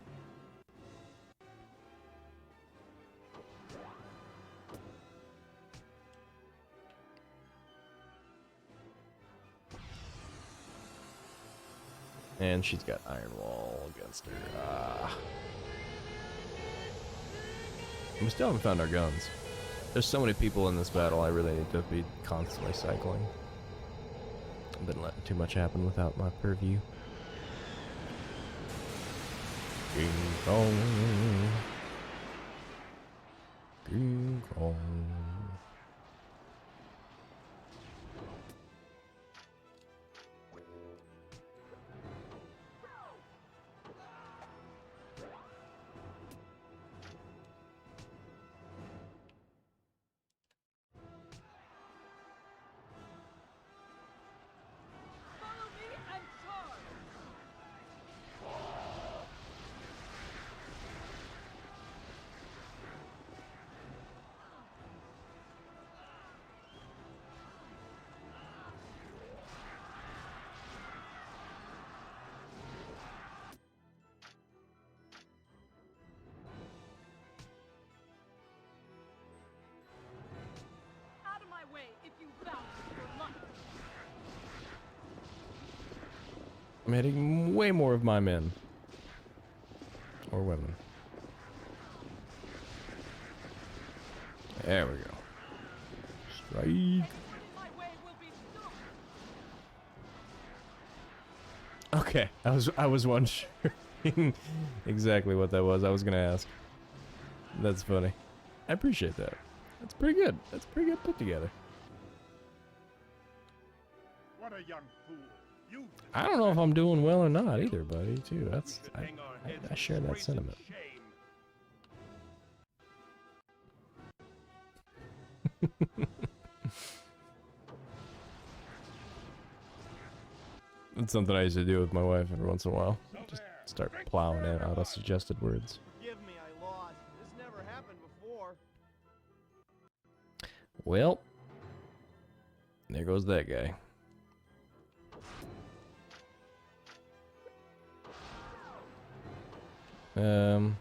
And she's got Iron Wall against her. We still haven't found our guns. There's so many people in this battle, I really need to be constantly cycling. I've been letting too much happen without my purview. King Kong. King Kong. I'm hitting way more of my men. Or women. There we go. Strike. Okay, I was wondering exactly what that was. I was gonna ask. That's funny. I appreciate that. That's pretty good. That's pretty good put together. What a young fool. You I don't know if I'm doing well or not either, buddy. Too. That's I share that sentiment. That's something I used to do with my wife every once in a while. Just start plowing in auto-suggested words. Forgive me, I lost. This never happened before. Well, there goes that guy. Boy,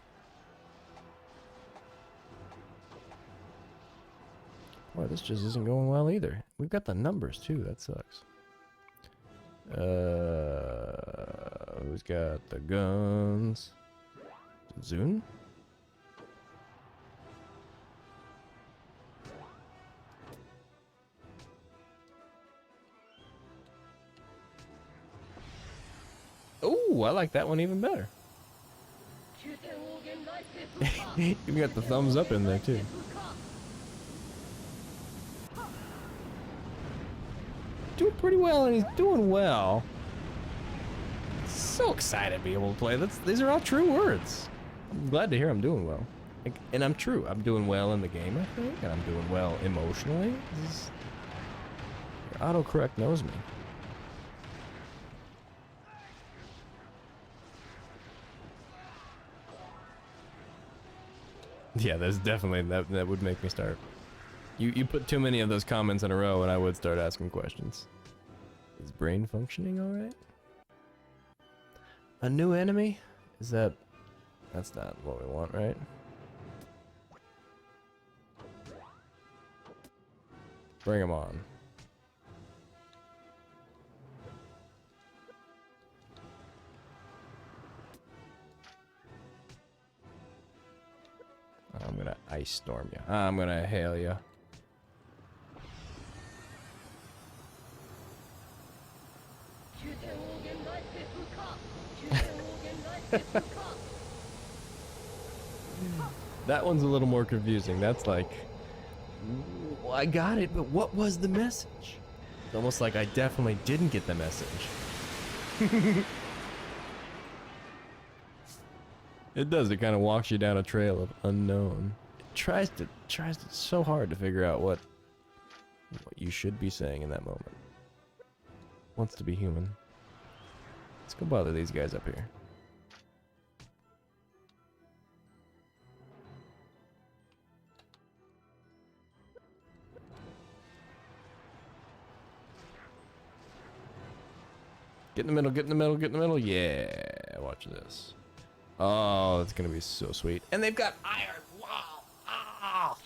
this just isn't going well either. We've got the numbers too. That sucks. Who's got the guns? Zune? Oh, I like that one even better. You got the thumbs up in there too. Doing pretty well, and he's doing well. So excited to be able to play. These are all true words. I'm glad to hear I'm doing well. And I'm true. I'm doing well in the game, I think, and I'm doing well emotionally. Autocorrect knows me. Yeah, there's definitely that would make me start. You put too many of those comments in a row and I would start asking questions. Is brain functioning alright? A new enemy? Is that's not what we want, right? Bring him on. I'm gonna ice storm you. I'm gonna hail you. That one's a little more confusing. That's like, I got it, but what was the message? It's almost like I definitely didn't get the message. It does. It kind of walks you down a trail of unknown. It tries so hard to figure out what you should be saying in that moment. Wants to be human. Let's go bother these guys up here. Get in the middle, get in the middle, get in the middle. Yeah, watch this. Oh, it's gonna be so sweet. And they've got iron. Wow. Ah.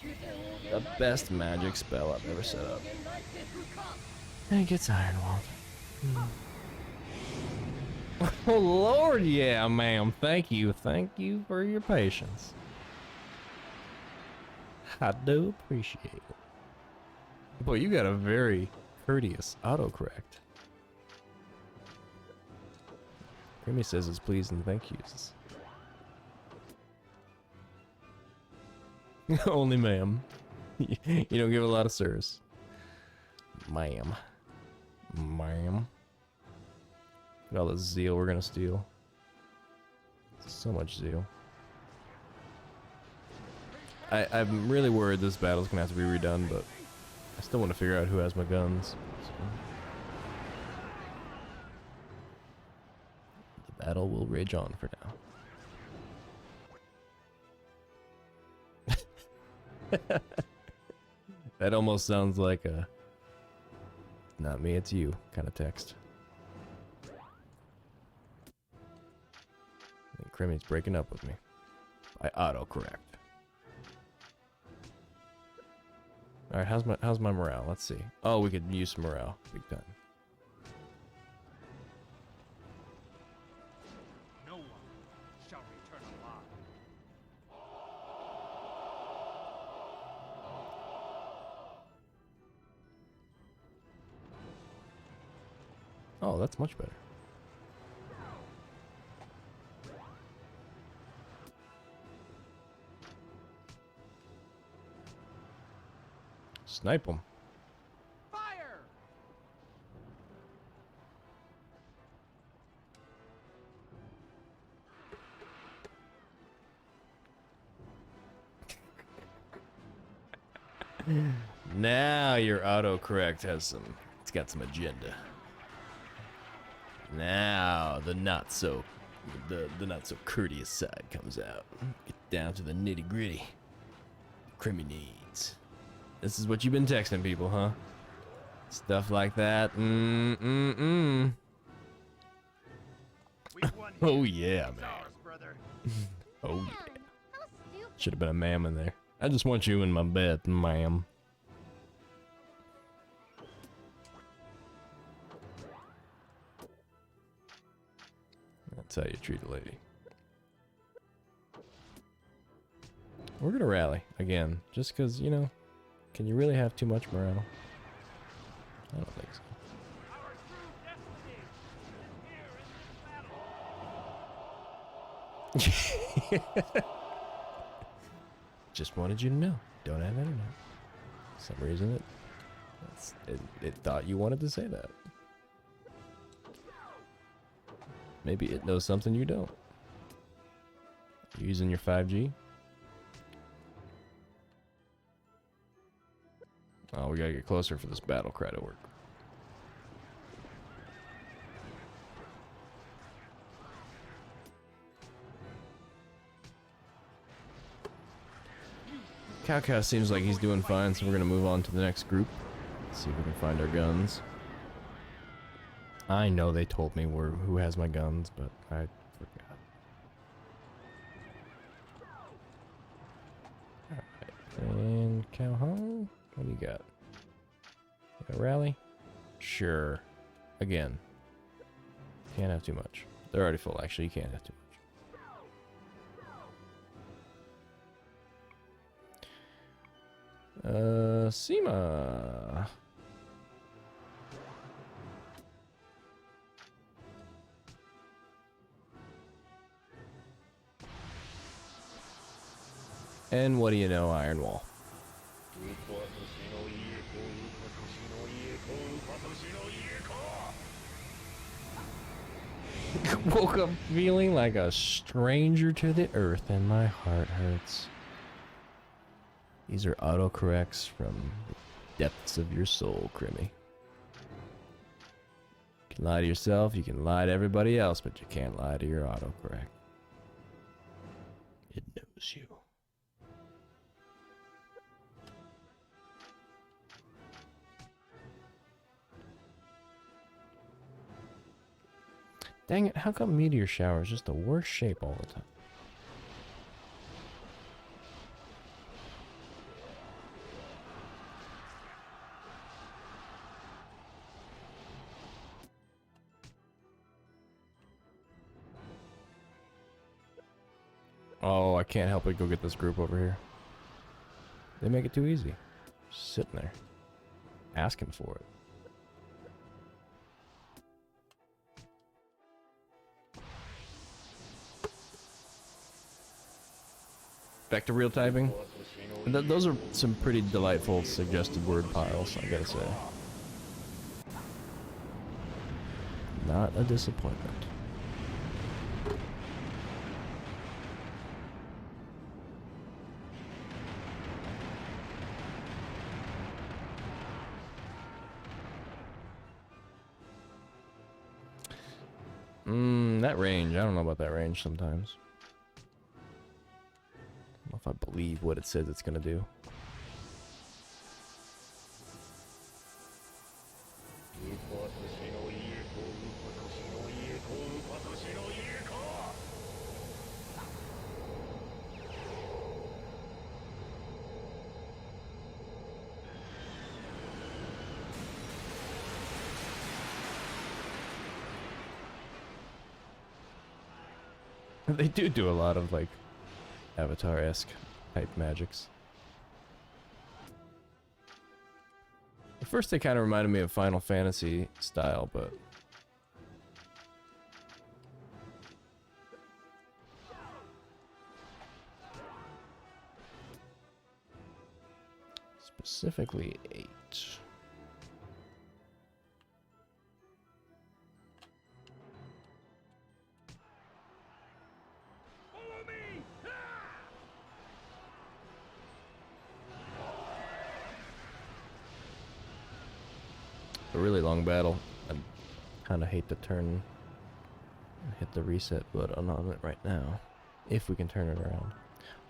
The best magic spell I've ever set up. And it gets iron walled. Oh Lord, yeah, ma'am. Thank you for your patience. I do appreciate it. Boy, you got a very courteous autocorrect. Creamy says his please and thank yous. Only ma'am. You don't give a lot of sirs. Ma'am. Ma'am. Look at all the zeal we're gonna steal. So much zeal. I'm really worried this battle's gonna have to be redone, but I still want to figure out who has my guns. So. The battle will rage on for now. That almost sounds like a "not me, it's you" kind of text. I think Crimmy's breaking up with me. I autocorrect. All right, how's my morale? Let's see. Oh, we could use some morale, big time. No one shall return alive. Oh, that's much better. Snipe them. Fire! Now your autocorrect has some. It's got some agenda. Now the not so courteous side comes out. Get down to the nitty gritty. Crimmy needs. This is what you've been texting people, huh? Stuff like that. Oh yeah, man. Oh yeah. Should have been a ma'am in there. I just want you in my bed, ma'am. That's how you treat a lady. We're gonna rally again, just because, you know, can you really have too much morale? I don't think so. Just wanted you to know. Don't have internet. For some reason it thought you wanted to say that. Maybe it knows something you don't. You using your 5G? Oh, we gotta get closer for this battle cry to work. Cao Cao seems like he's doing fine, so we're gonna move on to the next group. See if we can find our guns. I know they told me who has my guns, but I forgot. Alright, and Cao Hong, what do you got? You got rally? Sure. Again. Can't have too much. They're already full, actually, you can't have too much. Sema. And what do you know, Iron Wall. Woke up feeling like a stranger to the earth and my heart hurts. These are autocorrects from the depths of your soul, Crimmy. You can lie to yourself, you can lie to everybody else, but you can't lie to your autocorrect. It knows you. Dang it, how come meteor shower is just the worst shape all the time? Oh, I can't help but go get this group over here. They make it too easy. Just sitting there. Asking for it. Back to real typing. Those are some pretty delightful suggested word piles, I gotta say. Not a disappointment. That range. I don't know about that range sometimes. I don't know if I believe what it says it's gonna do. They do a lot of, like, Avatar-esque type magics. At first they kind of reminded me of Final Fantasy style, but... specifically 8. A really long battle. I kind of hate to turn and hit the reset button on it right now. If we can turn it around.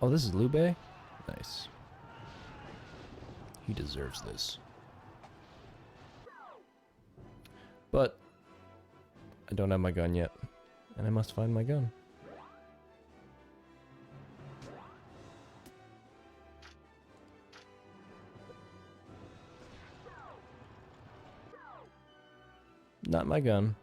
Oh, this is Liu Bei? Nice. He deserves this. But I don't have my gun yet. And I must find my gun. not my gun.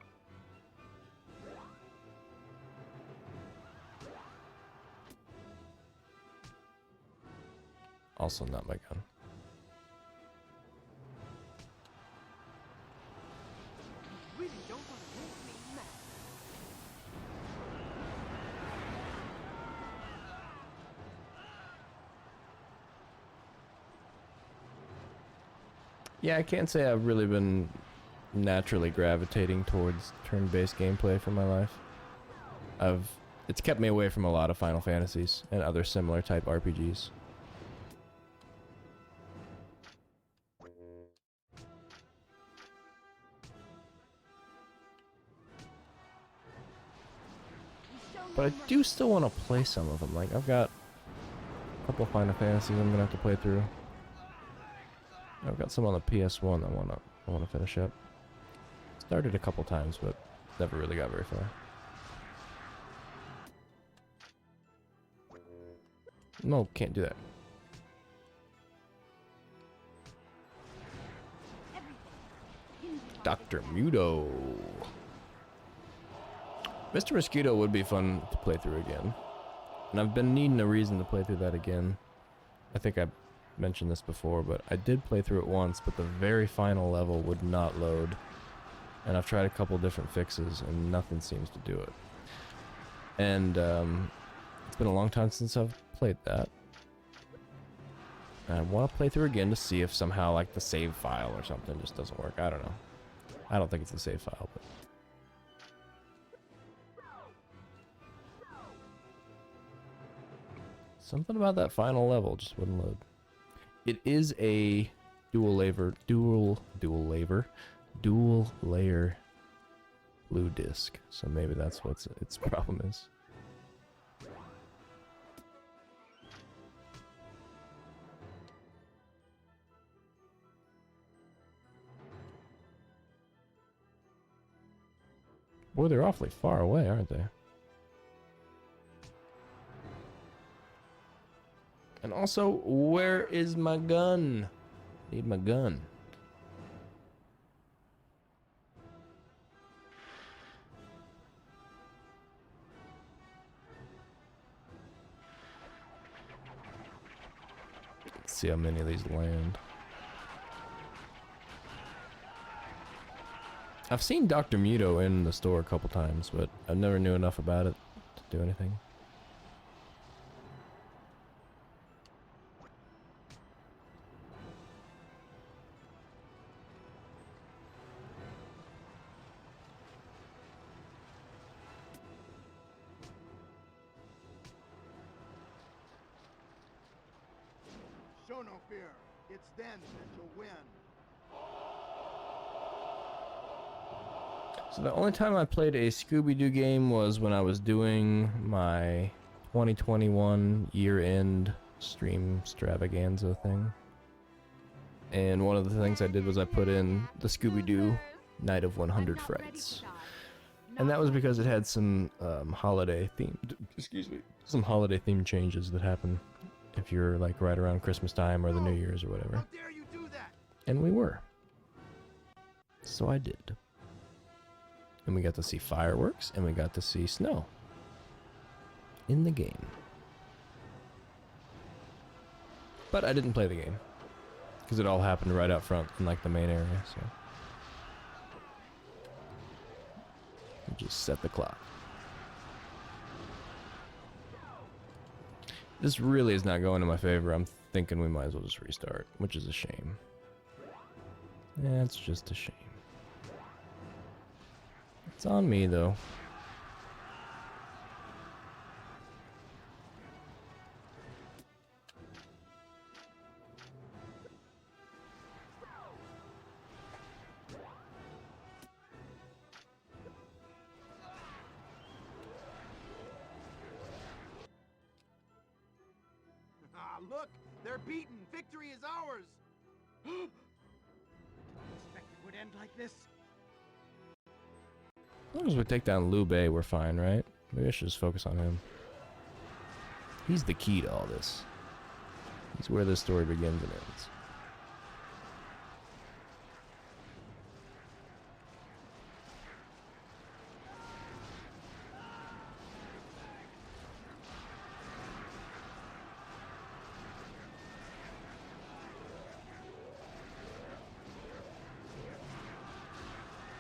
Also not my gun. Really don't want to make me mad. Yeah, I can't say I've really been naturally gravitating towards turn-based gameplay for my life. It's kept me away from a lot of Final Fantasies and other similar type RPGs. But I do still want to play some of them. Like, I've got a couple Final Fantasies I'm gonna have to play through. I've got some on the PS1 that I wanna finish up. Started a couple times, but never really got very far. No, can't do that. Dr. Muto. Mr. Mosquito would be fun to play through again. And I've been needing a reason to play through that again. I think I mentioned this before, but I did play through it once, but the very final level would not load. And I've tried a couple different fixes, and nothing seems to do it. And it's been a long time since I've played that. And I want to play through again to see if somehow, like, the save file or something just doesn't work. I don't know. I don't think it's the save file, but... something about that final level just wouldn't load. It is a dual layer blue disc, so maybe that's what its problem is. Boy, they're awfully far away, aren't they? And also, where is my gun? Need my gun. Let's see how many of these land. I've seen Dr. Muto in the store a couple times, but I never knew enough about it to do anything. Show no fear. It's then that you'll win. So the only time I played a Scooby-Doo game was when I was doing my 2021 year-end stream extravaganza thing. And one of the things I did was I put in the Scooby-Doo Night of 100 Frights. And that was because it had some holiday themed, some holiday themed changes that happen if you're like right around Christmas time or the New Year's or whatever. How dare you do that? And we were. So I did. And we got to see fireworks, and we got to see snow in the game. But I didn't play the game, because it all happened right out front in like the main area, so. We just set the clock. This really is not going in my favor. I'm thinking we might as well just restart, which is a shame. Yeah, it's just a shame. It's on me, though. Ah, look! They're beaten! Victory is ours! Didn't expect it would end like this. As long as we take down Liu Bei, we're fine, right? Maybe I should just focus on him. He's the key to all this. He's where this story begins and ends.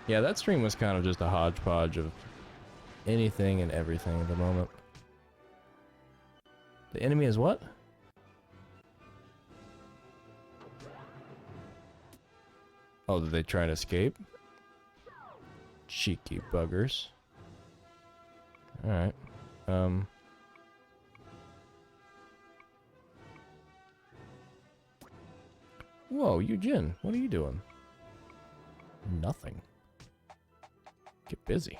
Yeah, that stream was kind of just a hodgepodge of anything and everything at the moment. The enemy is what? Oh, did they try to escape? Cheeky buggers. Alright. Whoa, Eugene, what are you doing? Nothing. Get busy.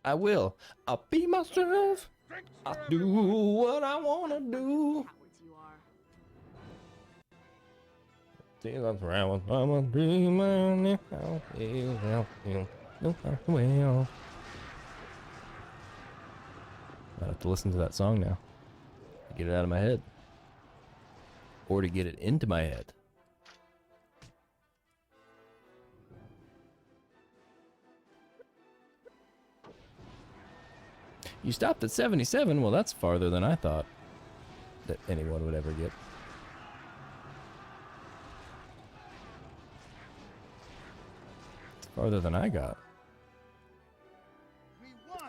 I will. I'll be myself. I'll do what I wanna do. See, that's right. I'm a dreamer now. Well. I have to listen to that song now. To get it out of my head. Or to get it into my head. You stopped at 77? Well, that's farther than I thought that anyone would ever get. It's farther than I got.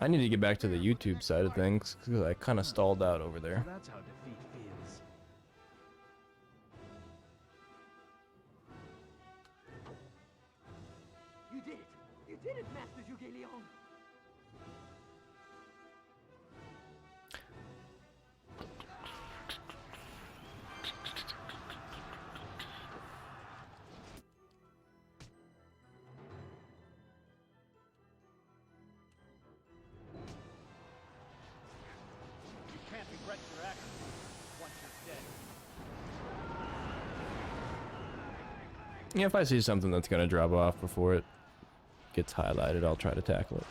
I need to get back to the YouTube side of things, because I kind of stalled out over there. That's how defeat feels. You did it! You did it, Master Zhuge Liang! You can't regret your actions once you're dead. Yeah, if I see something that's going to drop off before it gets highlighted, I'll try to tackle it.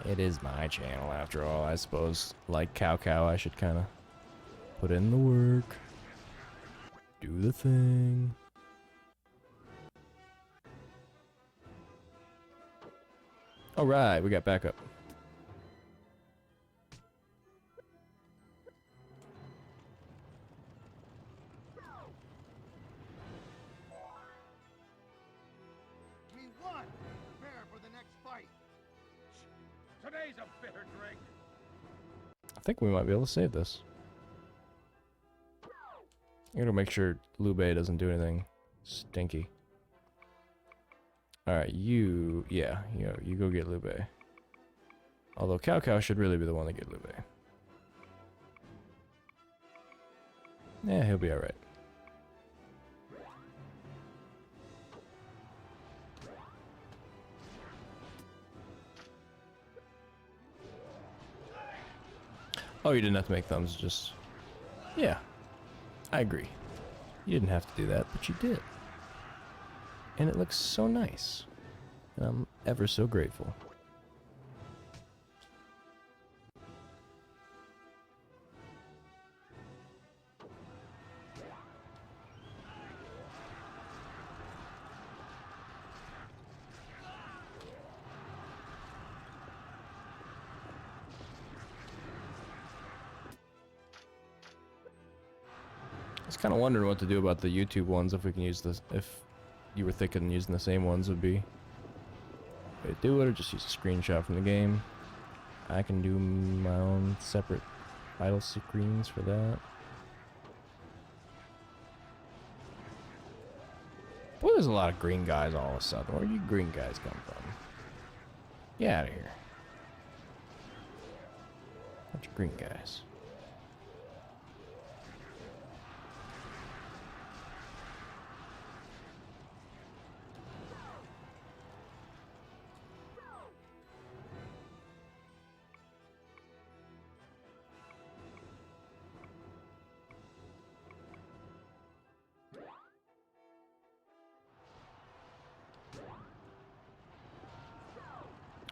It is my channel after all, I suppose. Like Cao Cao, I should kind of put in the work. Do the thing. Alright, we got backup. We won! Prepare for the next fight. Today's a bitter drink. I think we might be able to save this. I gotta make sure Liu Bei doesn't do anything stinky. Alright, you go get Liu Bei. Although Cao Cao should really be the one to get Liu Bei. Yeah, he'll be alright. Oh, you didn't have to make thumbs, just... Yeah, I agree. You didn't have to do that, but you did. And it looks so nice. And I'm ever so grateful. I was kind of wondering what to do about the YouTube ones, if we can use this, if you were thinking using the same ones would be way to do it, or just use a screenshot from the game. I can do my own separate idle screens for that. Boy, there's a lot of green guys all of a sudden. Where do you green guys come from? Get out of here. Bunch of green guys.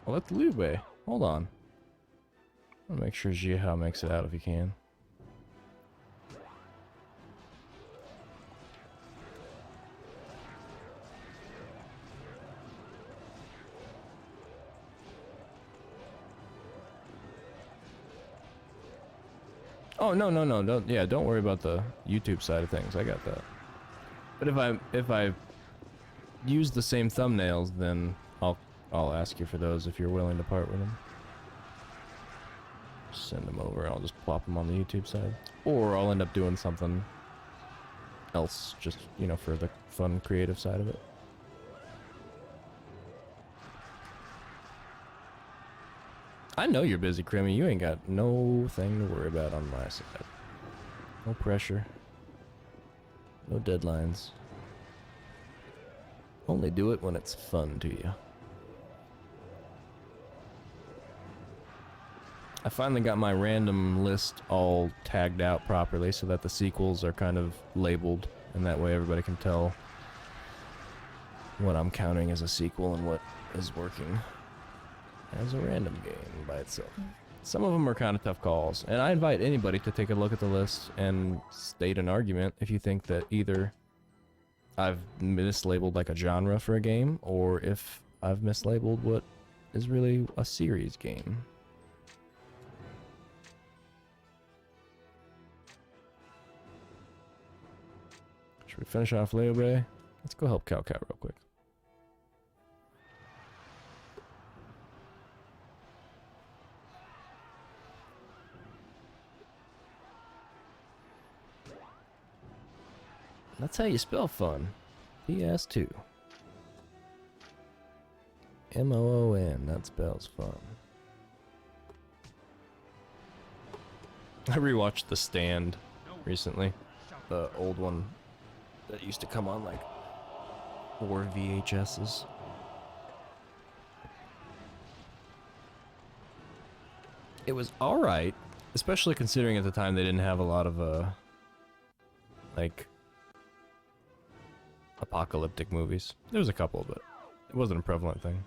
Well, that's Liu Bei. Hold on. I'll make sure Jiahao makes it out if he can. Oh, no, don't worry about the YouTube side of things. I got that. But if I use the same thumbnails, then I'll ask you for those if you're willing to part with them. Send them over. I'll just plop them on the YouTube side, or I'll end up doing something else, just for the fun, creative side of it. I know you're busy, Crimmy. You ain't got no thing to worry about on my side. No pressure. No deadlines. Only do it when it's fun to you. I finally got my random list all tagged out properly so that the sequels are kind of labeled, and that way everybody can tell what I'm counting as a sequel and what is working as a random game by itself. Some of them are kind of tough calls, and I invite anybody to take a look at the list and state an argument if you think that either I've mislabeled like a genre for a game, or if I've mislabeled what is really a series game. Should we finish off Liu Bei? Let's go help Cao Cao real quick. That's how you spell fun. PS2. M-O-O-N. That spells fun. I rewatched The Stand recently. The old one that used to come on like 4 VHSs. It was alright, especially considering at the time they didn't have a lot of like apocalyptic movies. There was a couple, but it wasn't a prevalent thing.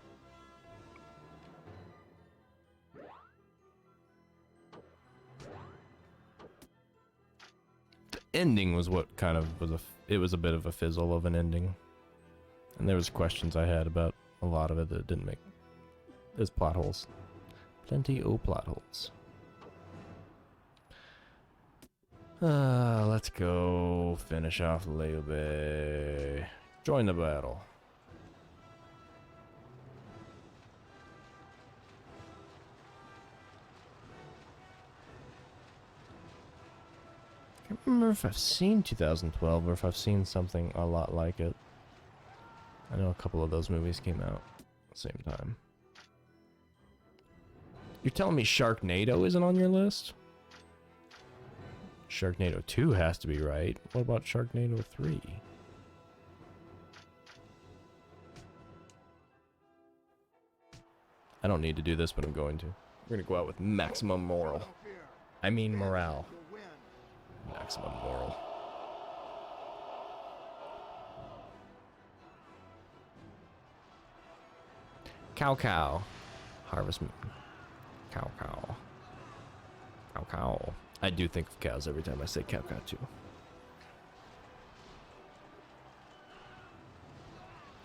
The ending was what kind of was it was a bit of a fizzle of an ending. And there was questions I had about a lot of it that didn't make... There's plot holes. Plenty of plot holes. Let's go finish off Liu Bei. Join the battle. I can't remember if I've seen 2012 or if I've seen something a lot like it. I know a couple of those movies came out at the same time. You're telling me Sharknado isn't on your list? Sharknado 2 has to be right. What about Sharknado 3? I don't need to do this, but I'm going to. We're gonna go out with maximum moral. I mean morale. Maximum moral. Cao Cao. Harvest Moon. Cao Cao. Cao Cao. I do think of cows every time I say Cao Cao too.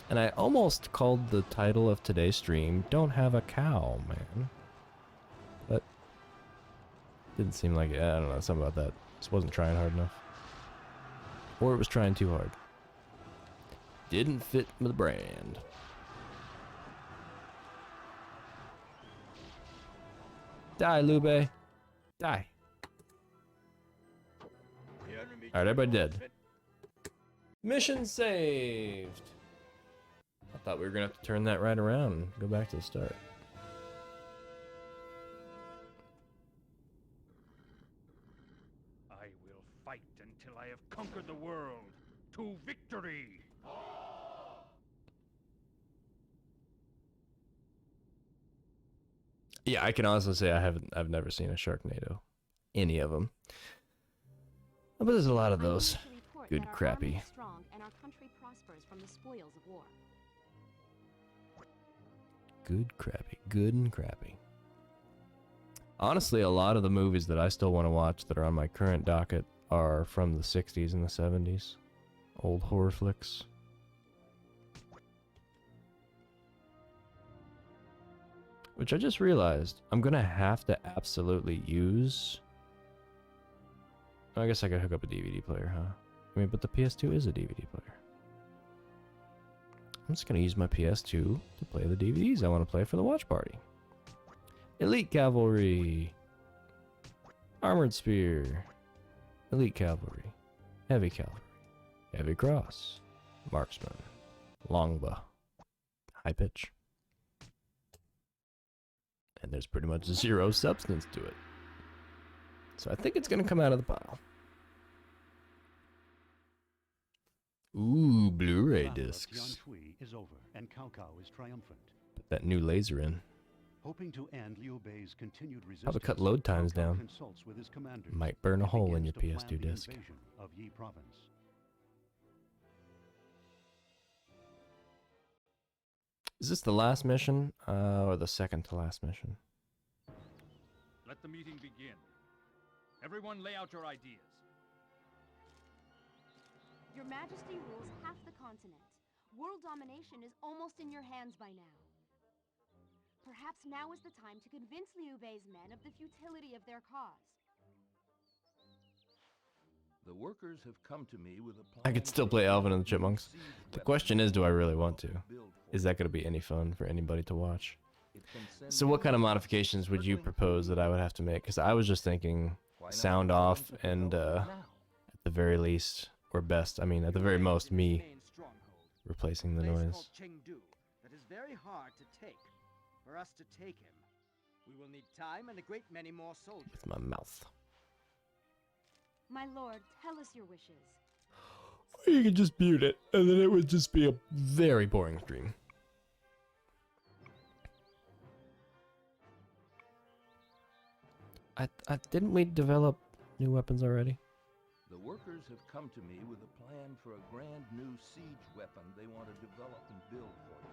And I almost called the title of today's stream, Don't Have a Cow, man. But didn't seem like it. I don't know, something about that. Just wasn't trying hard enough. Or it was trying too hard. Didn't fit the brand. Die, Liu Bei. Die. Alright, everybody dead. Mission saved. I thought we were gonna have to turn that right around and go back to the start. I will fight until I have conquered the world. To victory! Yeah, I can honestly say I've never seen a Sharknado. Any of them. But there's a lot of those. Good crappy. Good crappy. Good and crappy. Honestly, a lot of the movies that I still want to watch that are on my current docket are from the 60s and the 70s. Old horror flicks. Which I just realized I'm gonna have to absolutely use. I guess I could hook up a DVD player, huh? I mean, but the PS2 is a DVD player. I'm just gonna use my PS2 to play the DVDs I want to play for the watch party. Elite Cavalry. Armored Spear. Elite Cavalry. Heavy Cavalry. Heavy Cross. Marksman. Longbow. High Pitch. And there's pretty much zero substance to it. So I think it's gonna come out of the pile. Ooh, Blu-ray discs. Is over, and Cao Cao is triumphant. Put that new laser in. Hoping to end Liu Bei's continued resistance, Probably cut load times Cao Cao down. consults with his commanders Might burn a and hole in your begins to PS2 plan the disc. invasion of Yi Province. Is this the last mission, or the second to last mission? Let the meeting begin. Everyone lay out your ideas. Your Majesty rules half the continent. World domination is almost in your hands by now. Perhaps now is the time to convince Liu Bei's men of the futility of their cause. The workers have come to me with a plan. I could still play Alvin and the Chipmunks. The question is, do I really want to? Is that going to be any fun for anybody to watch? So what kind of modifications would you propose that I would have to make? Because I was just thinking sound off and at the very least, or best, I mean at the very most, me replacing the noise. That is very hard to take. For us to take him, we will need time and a great many more soldiers. With my mouth. My lord, tell us your wishes. Or you could just mute it, and then it would just be a very boring stream. Didn't we develop new weapons already? The workers have come to me with a plan for a grand new siege weapon they want to develop and build for you.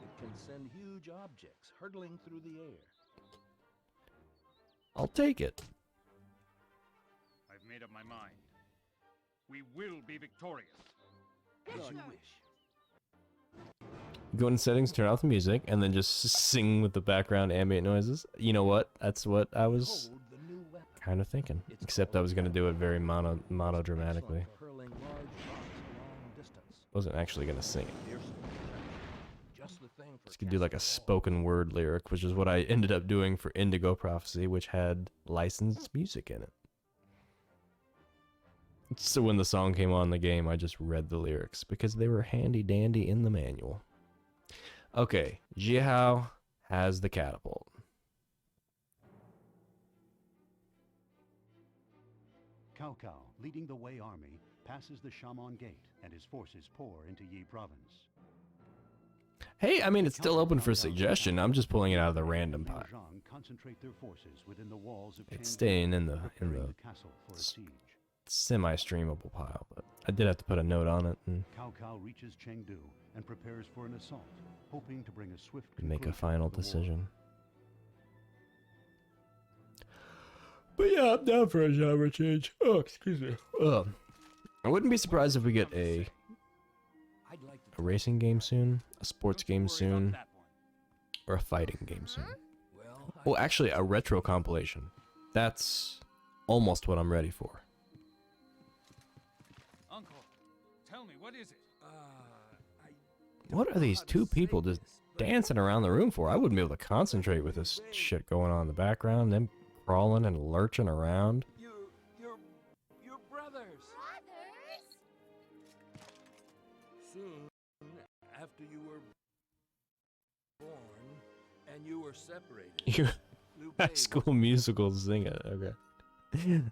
It can send huge objects hurtling through the air. I'll take it. I've made up my mind. We will be victorious. As you wish. Go in settings, turn off the music, and then just sing with the background ambient noises. You know what? That's what I was kind of thinking. Except I was going to do it very monodramatically. Wasn't actually going to sing it. Just could do like a spoken word lyric, which is what I ended up doing for Indigo Prophecy, which had licensed music in it. So when the song came on in the game, I just read the lyrics because they were handy dandy in the manual. Okay, Jihao has the catapult. Cao Cao, leading the Wei army, passes the Shaman Gate, and his forces pour into Yi Province. Hey, I mean, it's still open for suggestion. I'm just pulling it out of the random pile. Concentrate their forces within the walls of It's staying in the castle for a siege. Semi-streamable pile, but I did have to put a note on it and Cao Cao reaches Chengdu and prepares for an assault, hoping to bring a swift make a conclusion final to the war. decision. But yeah, I'm down for a genre change. Oh, excuse me. I wouldn't be surprised if we get a racing game soon, a sports game soon, or a fighting game soon. Well, actually, a retro compilation. That's almost what I'm ready for. Uncle, tell me, what is it? What are these two people just dancing around the room for? I wouldn't be able to concentrate with this shit going on in the background, them crawling and lurching around. Your brothers. Soon after you were born and you were separated. You High School Musical singer. Okay,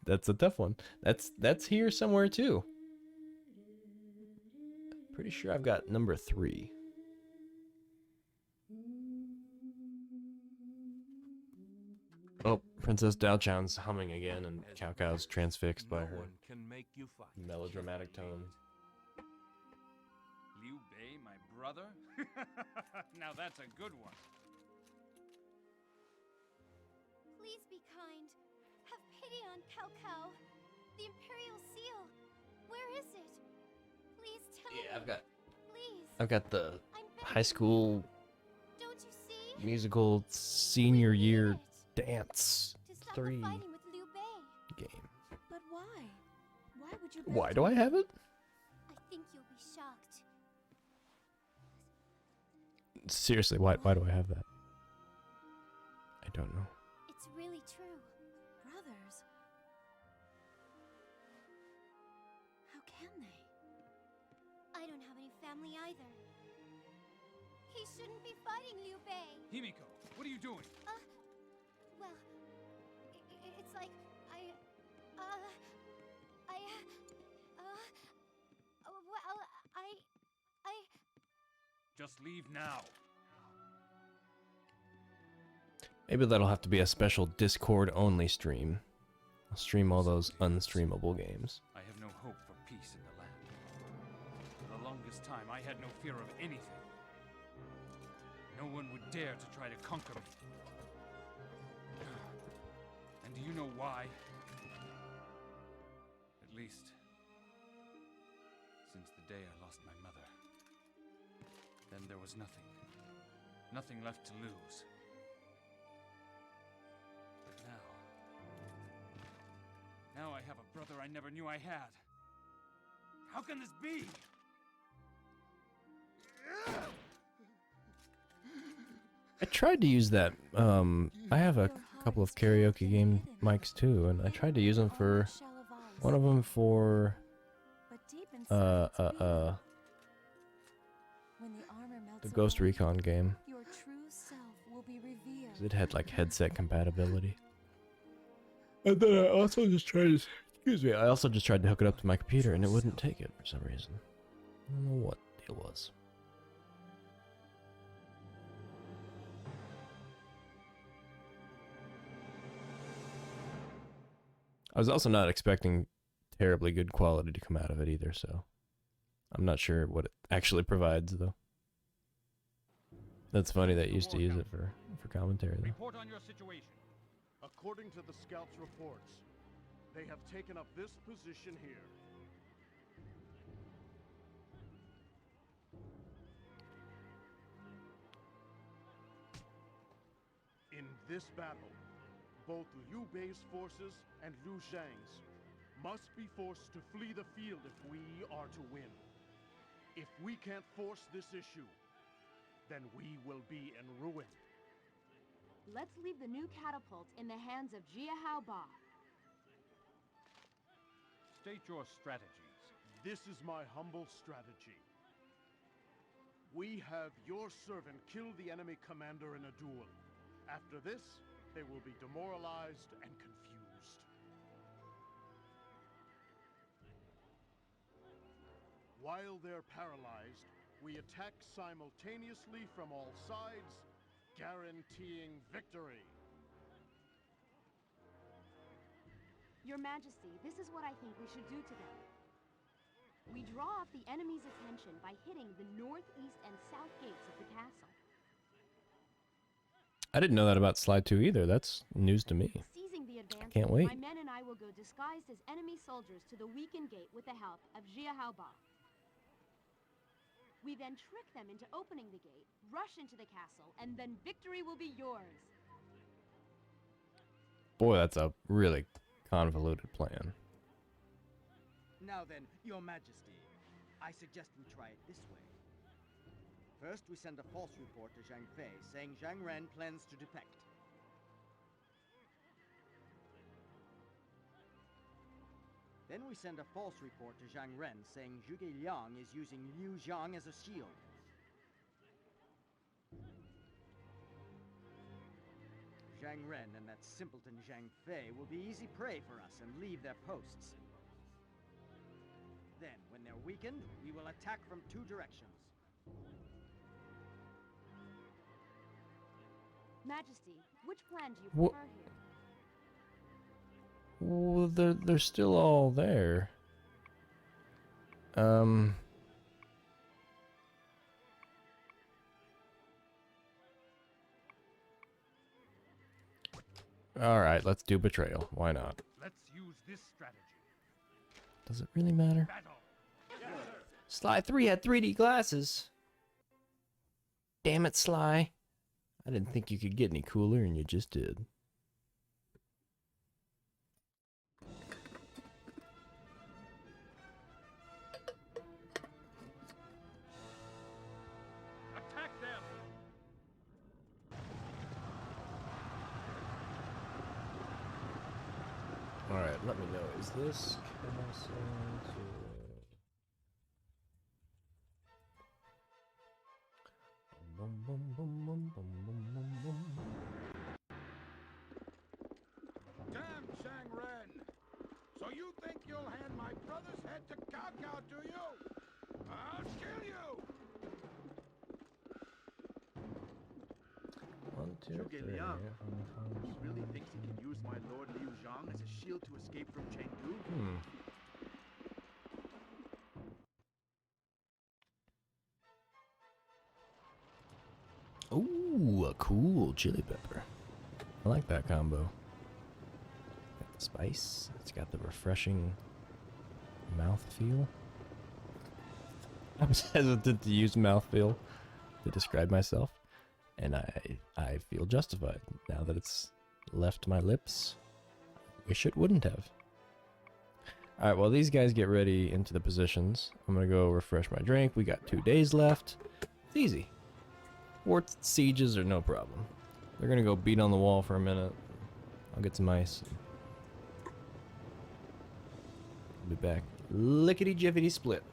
that's a tough one. That's here somewhere too. Pretty sure I've got number 3. Oh, Princess Diao Chan's humming again, and Cao Cao's transfixed by her melodramatic tone. Liu Bei, my brother? Now that's a good one. Please be kind. Have pity on Cao Cao. The Imperial Seal. Where is it? Please tell me. Please. I've got the I'm high school Don't you see? musical senior year dance To stop 3 the fighting with Liu Bei. game. But why? Why would you? Why do I have it? I think you'll be shocked. Seriously, why do I have that? I don't know. It's really true. Brothers. How can they? I don't have any family either. He shouldn't be fighting Liu Bei. Himiko, what are you doing? Well, it's like Just leave now. Maybe that'll have to be a special Discord only stream. I'll stream all those unstreamable games. I have no hope for peace in the land. For the longest time, I had no fear of anything. No one would dare to try to conquer me. And do you know why? At least, since the day I lost my mother. Then there was nothing. Nothing left to lose. But now I have a brother I never knew I had. How can this be? I tried to use that. I have a couple of karaoke game mics too, and I tried to use them for one of them for the Ghost Recon game. Your true self will be revealed. It had like headset compatibility. And then I also just tried I also just tried to hook it up to my computer and it wouldn't take it for some reason. I don't know what the deal was. I was also not expecting terribly good quality to come out of it either, so I'm not sure what it actually provides though. That's funny that you used to use it for commentary though. Report on your situation. According to the scouts' reports, they have taken up this position here. In this battle, both Liu Bei's forces and Liu Zhang's must be forced to flee the field if we are to win. If we can't force this issue, then we will be in ruin. Let's leave the new catapult in the hands of Jiahao Ba. State your strategies. This is my humble strategy. We have your servant kill the enemy commander in a duel. After this, they will be demoralized and confused. While they're paralyzed, we attack simultaneously from all sides, guaranteeing victory. Your Majesty, this is what I think we should do to them. We draw off the enemy's attention by hitting the north, east, and south gates of the castle. I didn't know that about Slide 2 either. That's news to me. Seizing the advantage, can't wait. my men and I will go disguised as enemy soldiers to the weakened gate with the help of Jiahao Ba. We then trick them into opening the gate, rush into the castle, and then victory will be yours. Boy, that's a really convoluted plan. Now then, Your Majesty, I suggest we try it this way. First, we send a false report to Zhang Fei saying Zhang Ren plans to defect. Then we send a false report to Zhang Ren saying Zhuge Liang is using Liu Zhang as a shield. Zhang Ren and that simpleton Zhang Fei will be easy prey for us and leave their posts. Then, when they're weakened, we will attack from two directions. Majesty, which plan do you Wha- prefer here? Well, they're still all there. Alright, let's do betrayal. Why not? Let's use this strategy. Does it really matter? Sly 3 had 3D glasses. Damn it, Sly. I didn't think you could get any cooler, and you just did. Attack them! Alright, let me know. Is this castle to... Damn Chang Ren! So you think you'll hand my brother's head to Cao Cao, do you? I'll kill you! One, two, Zhuge three. Liang, he really thinks he can use my lord Liu Zhang as a shield to escape from Chengdu? Ooh, a cool chili pepper. I like that combo. Got the spice. It's got the refreshing mouthfeel. I was hesitant to use mouthfeel to describe myself, and I feel justified now that it's left my lips. Wish it wouldn't have. Alright, while these guys get ready into the positions, I'm gonna go refresh my drink. We got 2 days left. It's easy. Fort sieges are no problem. They're gonna go beat on the wall for a minute. I'll get some ice. I'll be back. Lickety jiffity split.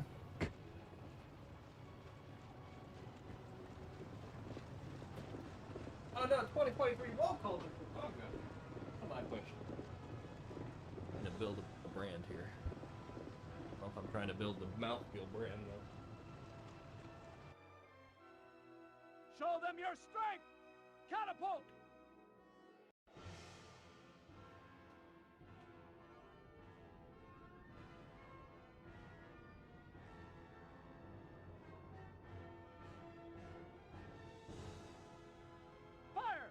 Oh no, 2023 roll call. Oh good. Not my question. I'm trying to build a brand here. I don't know if I'm trying to build the mouthfeel brand though. Show them your strength! Catapult! Fire!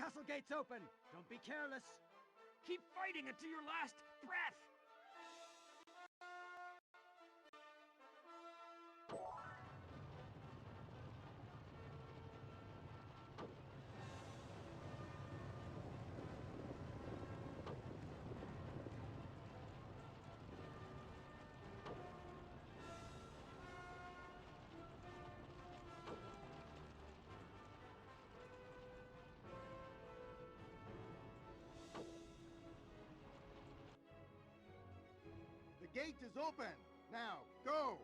castle gates open! Don't be careless! Keep fighting until your last breath! The gate is open! Now, go!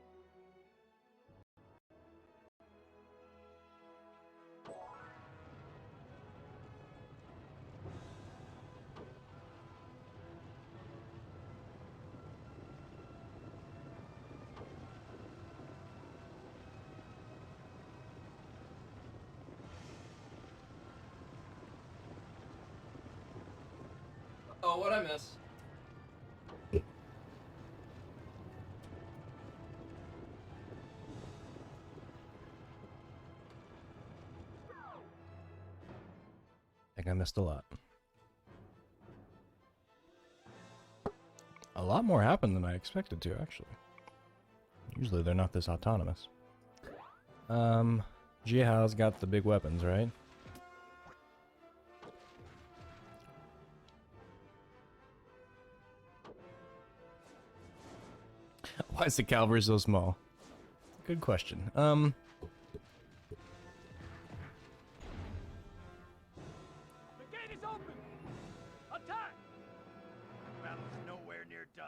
Oh, what'd I miss? I think I missed a lot. A lot more happened than I expected to, actually. Usually they're not this autonomous. Jiao's got the big weapons, right? Why is the cavalry so small? Good question. The gate is open! Attack! The battle's nowhere near done.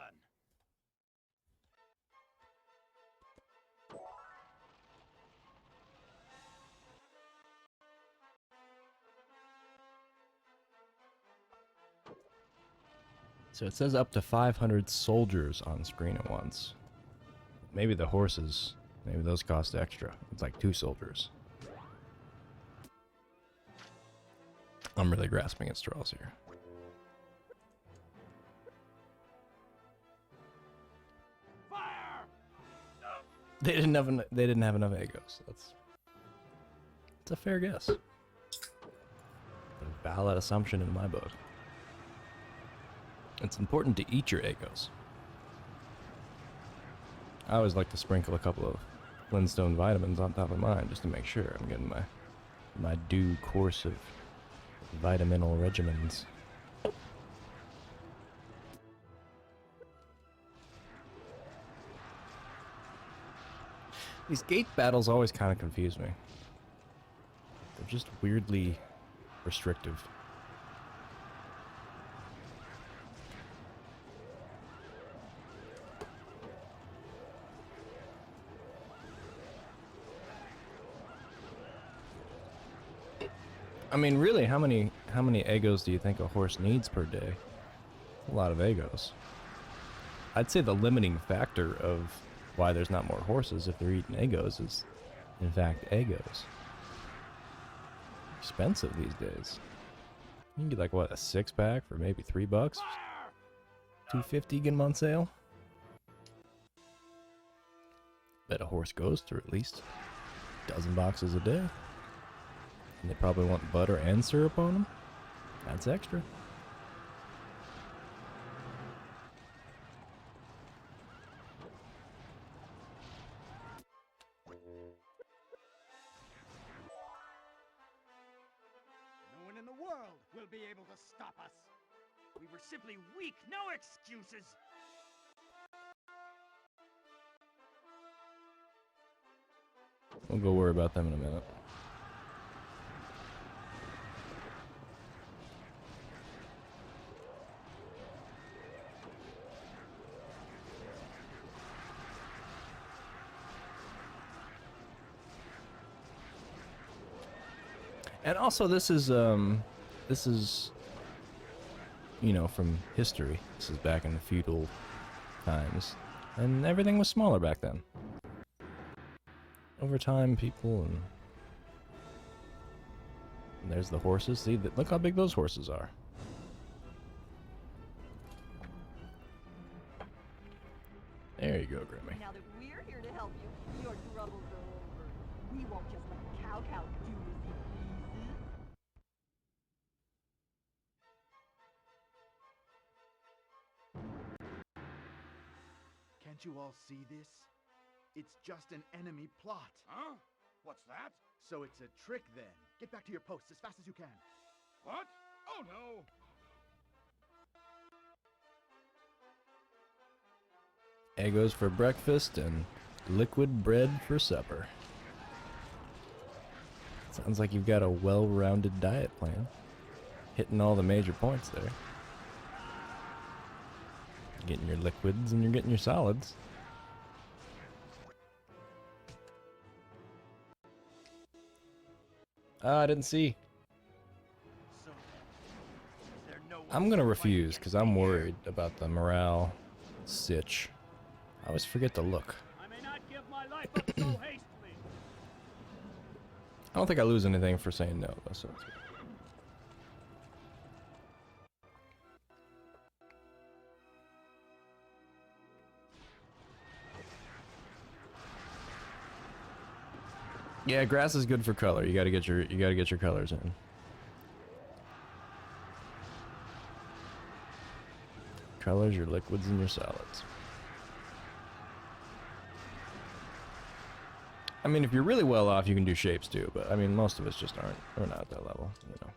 So it says up to 500 soldiers on screen at once. Maybe the horses, maybe those cost extra. It's like 2 soldiers. I'm really grasping at straws here. Fire! They didn't have enough Agos. It's a fair guess. A valid assumption in my book. It's important to eat your Agos. I always like to sprinkle a couple of Flintstone vitamins on top of mine just to make sure I'm getting my due course of vitaminal regimens. These gate battles always kind of confuse me. They're just weirdly restrictive. I mean, really, how many Agos do you think a horse needs per day? A lot of Agos. I'd say the limiting factor of why there's not more horses if they're eating Agos is, in fact, Agos. Expensive these days. You can get like, what, a 6-pack for maybe $3? $2.50 get them on sale? Bet a horse goes through at least a dozen boxes a day. And they probably want butter and syrup on them. That's extra. No one in the world will be able to stop us. We were simply weak, no excuses! We'll go worry about them in a minute. And also, this is, you know, from history. This is back in the feudal times. And everything was smaller back then. Over time, people and there's the horses. See, look how big those horses are. There you go, Grimmy. Now that we're here to help you, your troubles are over. We won't just let Cao Cao do as he pleases. Can't you all see this? It's just an enemy plot. Huh? What's that? So it's a trick then. Get back to your posts as fast as you can. What? Oh no! Egos for breakfast and liquid bread for supper. Sounds like you've got a well-rounded diet plan. Hitting all the major points there. You're getting your liquids and you're getting your solids. Ah, I didn't see. I'm gonna refuse because I'm worried about the morale sitch. I always forget to look. I may not give my life up so hastily. I don't think I lose anything for saying no, though, so. Yeah, grass is good for color. You gotta get your colors in. Colors, your liquids, and your solids. I mean, if you're really well off, you can do shapes too, but I mean, most of us just aren't. We're not at that level, you know.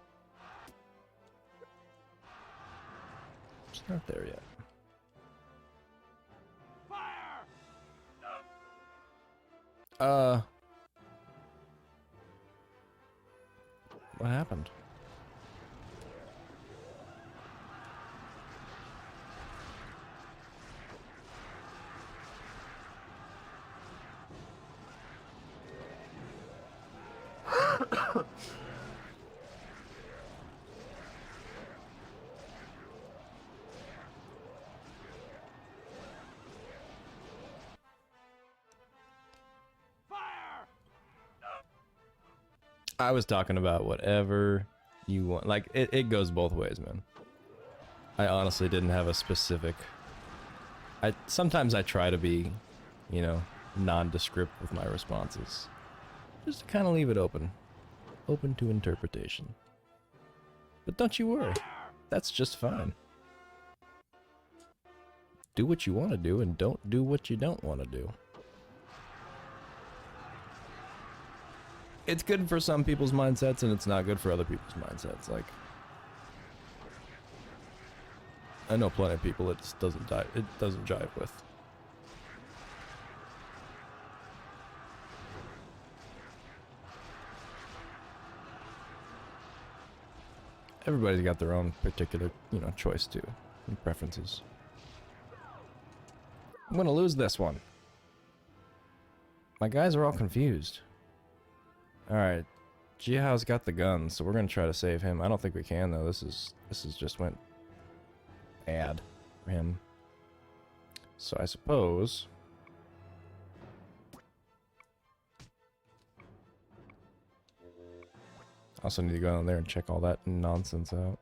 Just not there yet. What happened? I was talking about whatever you want. Like, it goes both ways, man. I honestly didn't have a specific... Sometimes I try to be, you know, nondescript with my responses. Just to kind of leave it open. Open to interpretation. But don't you worry. That's just fine. Do what you want to do and don't do what you don't want to do. It's good for some people's mindsets and it's not good for other people's mindsets. Like, I know plenty of people it just doesn't jive with. Everybody's got their own particular, you know, choice too, and preferences. I'm gonna lose this one. My guys are all confused. Alright, Jiao's got the guns, so we're gonna try to save him. I don't think we can though. This is just went bad for him. So I suppose I also need to go down there and check all that nonsense out.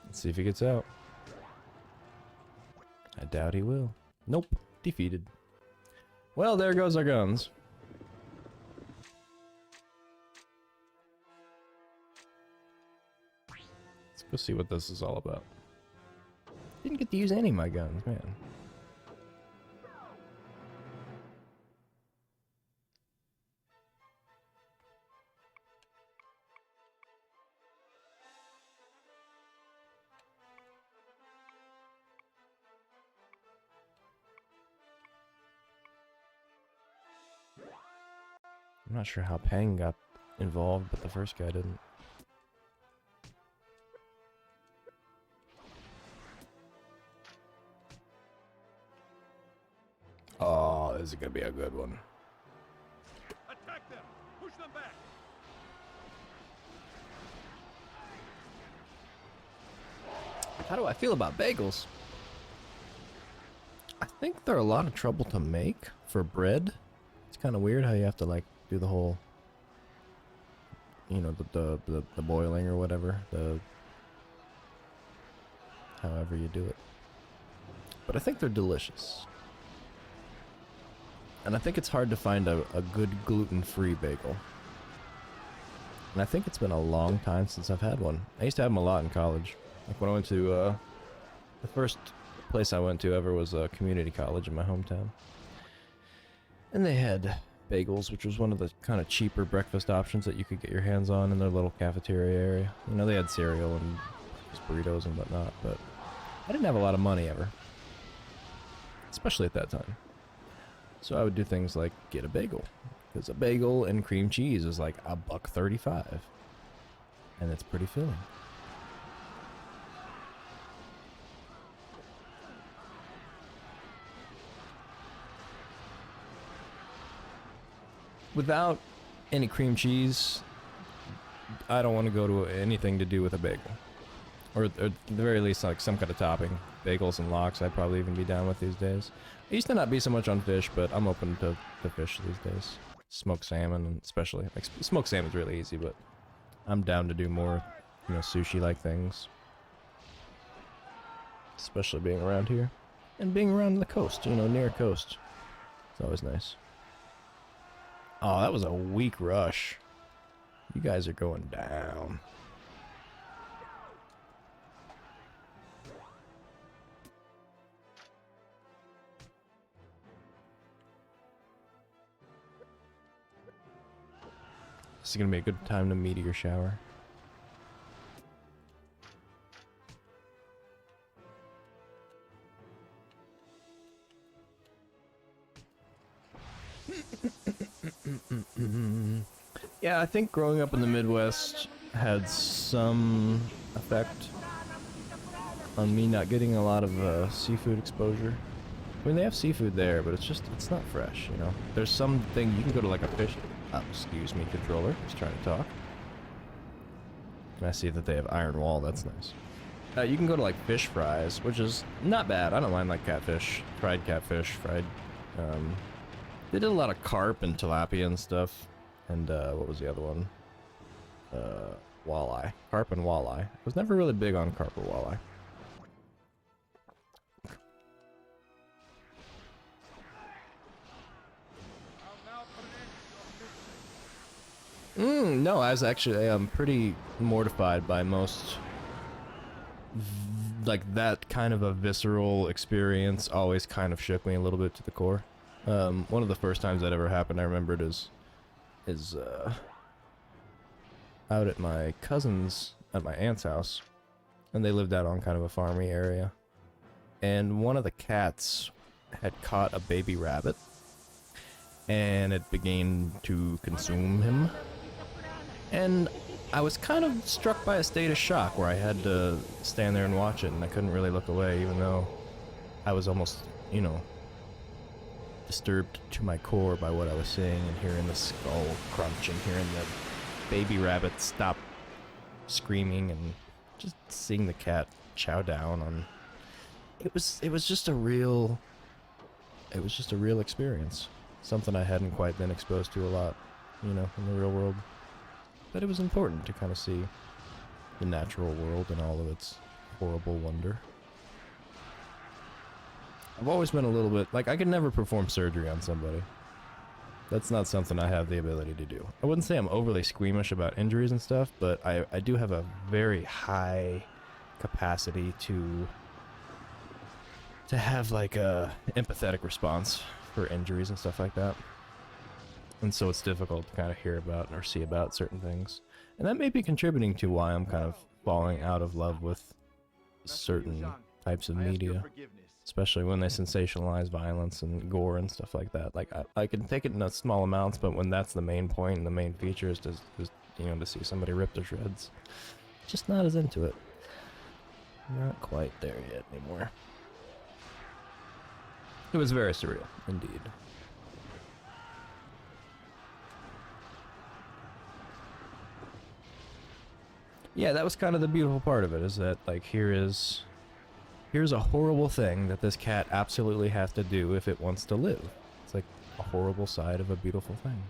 Let's see if he gets out. I doubt he will. Nope, defeated. Well, there goes our guns. Let's go see what this is all about. Didn't get to use any of my guns, man. I'm not sure how Pang got involved, but the first guy didn't. Oh, this is gonna be a good one. Attack them! Push them back! How do I feel about bagels? I think they're a lot of trouble to make for bread. It's kind of weird how you have to like do the whole, you know, the boiling or whatever, however you do it. But I think they're delicious. And I think it's hard to find a good gluten-free bagel. And I think it's been a long time since I've had one. I used to have them a lot in college. Like when I went to, the first place I went to ever was a community college in my hometown. And they had bagels, which was one of the kind of cheaper breakfast options that you could get your hands on in their little cafeteria area. You know, they had cereal and burritos and whatnot, but I didn't have a lot of money ever. Especially at that time. So I would do things like get a bagel. Because a bagel and cream cheese is like $1.35. And it's pretty filling. Without any cream cheese, I don't want to go to anything to do with a bagel. Or at the very least, like some kind of topping. Bagels and lox, I'd probably even be down with these days. I used to not be so much on fish, but I'm open to fish these days. Smoked salmon, and especially. Like, smoked salmon's really easy, but I'm down to do more, you know, sushi-like things. Especially being around here. And being around the coast, you know, near a coast. It's always nice. Oh, that was a weak rush. You guys are going down. This is gonna be a good time to meteor shower. Yeah, I think growing up in the Midwest had some effect on me not getting a lot of seafood exposure. I mean, they have seafood there, but it's not fresh, you know? There's something, you can go to like a fish... Oh, excuse me, controller. Just trying to talk. And I see that they have iron wall, that's nice. You can go to like fish fries, which is not bad. I don't mind like catfish, fried, they did a lot of carp and tilapia and stuff. And, what was the other one? Walleye. Carp and walleye. I was never really big on carp or walleye. No, I was actually, pretty mortified by most, like, that kind of a visceral experience always kind of shook me a little bit to the core. One of the first times that ever happened, I remembered is out at my cousin's, at my aunt's house, and they lived out on kind of a farmy area, and one of the cats had caught a baby rabbit, and it began to consume him. And I was kind of struck by a state of shock where I had to stand there and watch it, and I couldn't really look away, even though I was almost, you know, disturbed to my core by what I was seeing and hearing the skull crunch and hearing the baby rabbit stop screaming and just seeing the cat chow down on... It was just a real experience. Something I hadn't quite been exposed to a lot, you know, in the real world. But it was important to kind of see the natural world and all of its horrible wonder. I've always been a little bit, like, I could never perform surgery on somebody. That's not something I have the ability to do. I wouldn't say I'm overly squeamish about injuries and stuff, but I do have a very high capacity to have, like, a empathetic response for injuries and stuff like that. And so it's difficult to kind of hear about or see about certain things. And that may be contributing to why I'm kind of falling out of love with certain types of media. Especially when they sensationalize violence and gore and stuff like that. Like, I can take it in small amounts, but when that's the main point and the main feature is to you know, to see somebody ripped to shreds, just not as into it. Not quite there yet anymore. It was very surreal, indeed. Yeah, that was kind of the beautiful part of it, is that, like, here's a horrible thing that this cat absolutely has to do if it wants to live. It's like a horrible side of a beautiful thing.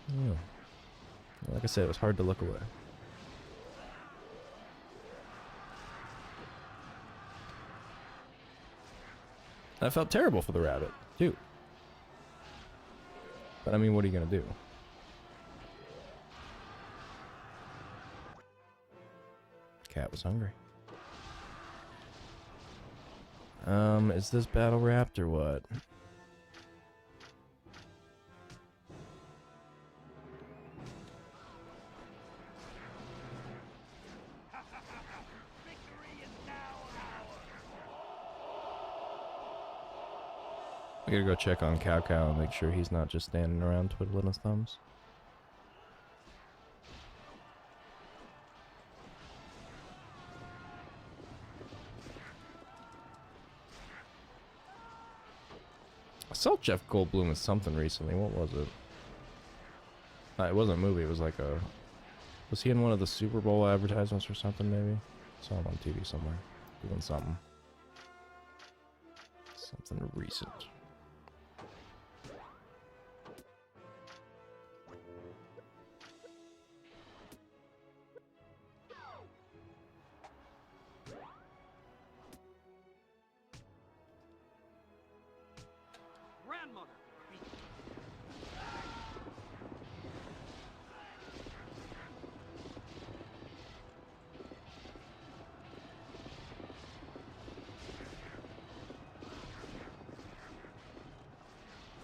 Yeah. Like I said, it was hard to look away. I felt terrible for the rabbit, too. But I mean, what are you gonna do? cat was hungry. Is this battle wrapped or what? I gotta go check on Cao Cao and make sure he's not just standing around twiddling his thumbs. I saw Jeff Goldblum in something recently. What was it? It wasn't a movie. It was like a... Was he in one of the Super Bowl advertisements or something, maybe? Saw him on TV somewhere. Doing something. Something recent. Grandmother!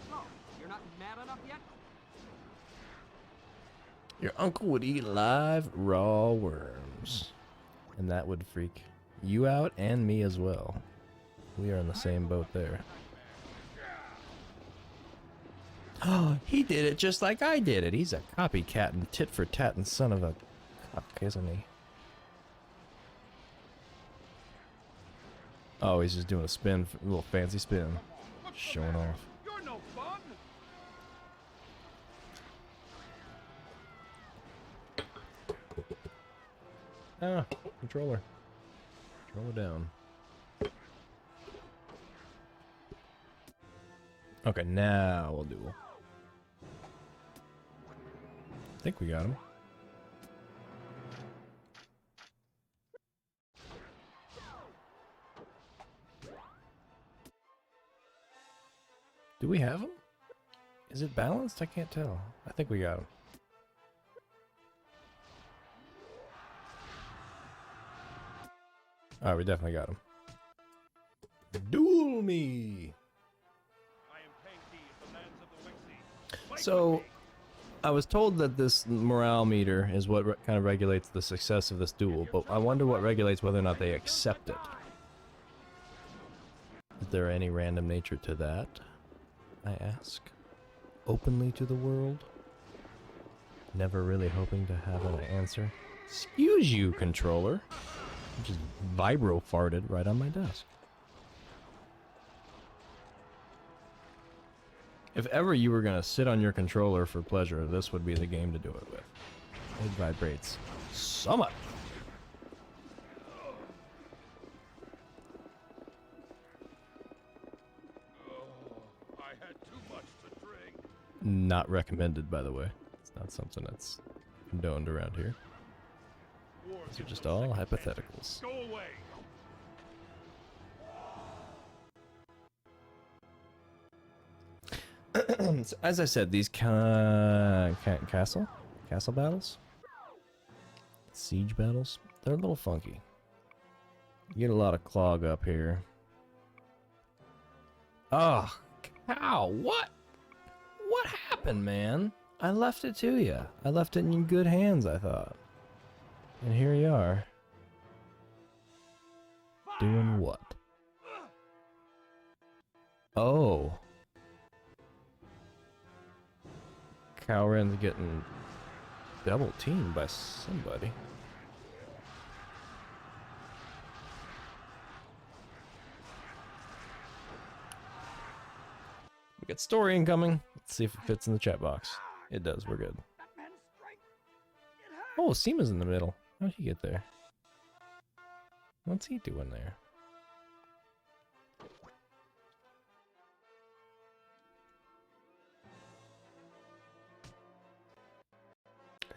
So, you're not mad enough yet? Your uncle would eat live, raw worms. And that would freak you out and me as well. We are in the same boat there. Oh, he did it just like I did it. He's a copycat and tit-for-tat and son of a cuck, isn't he? Oh, he's just doing a spin, a little fancy spin. Showing off. You're no fun! Ah, controller. Controller down. Okay, now we'll do. I think we got him. Do we have him? Is it balanced? I can't tell. I think we got him. Alright, we definitely got him. Duel me! So, I was told that this morale meter is what kind of regulates the success of this duel, but I wonder what regulates whether or not they accept it. Is there any random nature to that? I ask. Openly to the world? Never really hoping to have an answer. Excuse you, controller. Just vibro farted right on my desk. If ever you were gonna sit on your controller for pleasure, this would be the game to do it with. It vibrates so much. I had too much to drink. Not recommended, by the way. It's not something that's condoned around here. These are just all hypotheticals. Go away. So, as I said, these castle battles, siege battles, they're a little funky. You get a lot of clog up here. Oh, cow! What happened, man? I left it to you. I left it in good hands, I thought. And here you are. Doing what? Oh. Cowren's getting double teamed by somebody. We got story incoming. Let's see if it fits in the chat box. It does. We're good. Oh, Seema's in the middle. How did he get there? What's he doing there?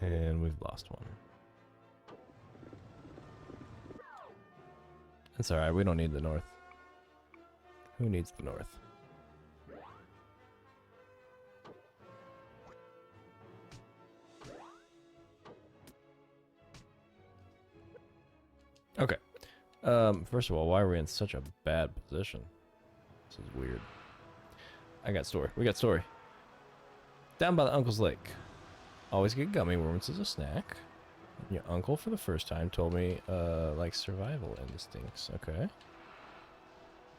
And we've lost one. It's alright, we don't need the north. Who needs the north? Okay. First of all, why are we in such a bad position? This is weird. I got story. We got story. Down by the uncle's lake. Always get gummy worms as a snack. Your uncle, for the first time, told me, like survival instincts. Okay.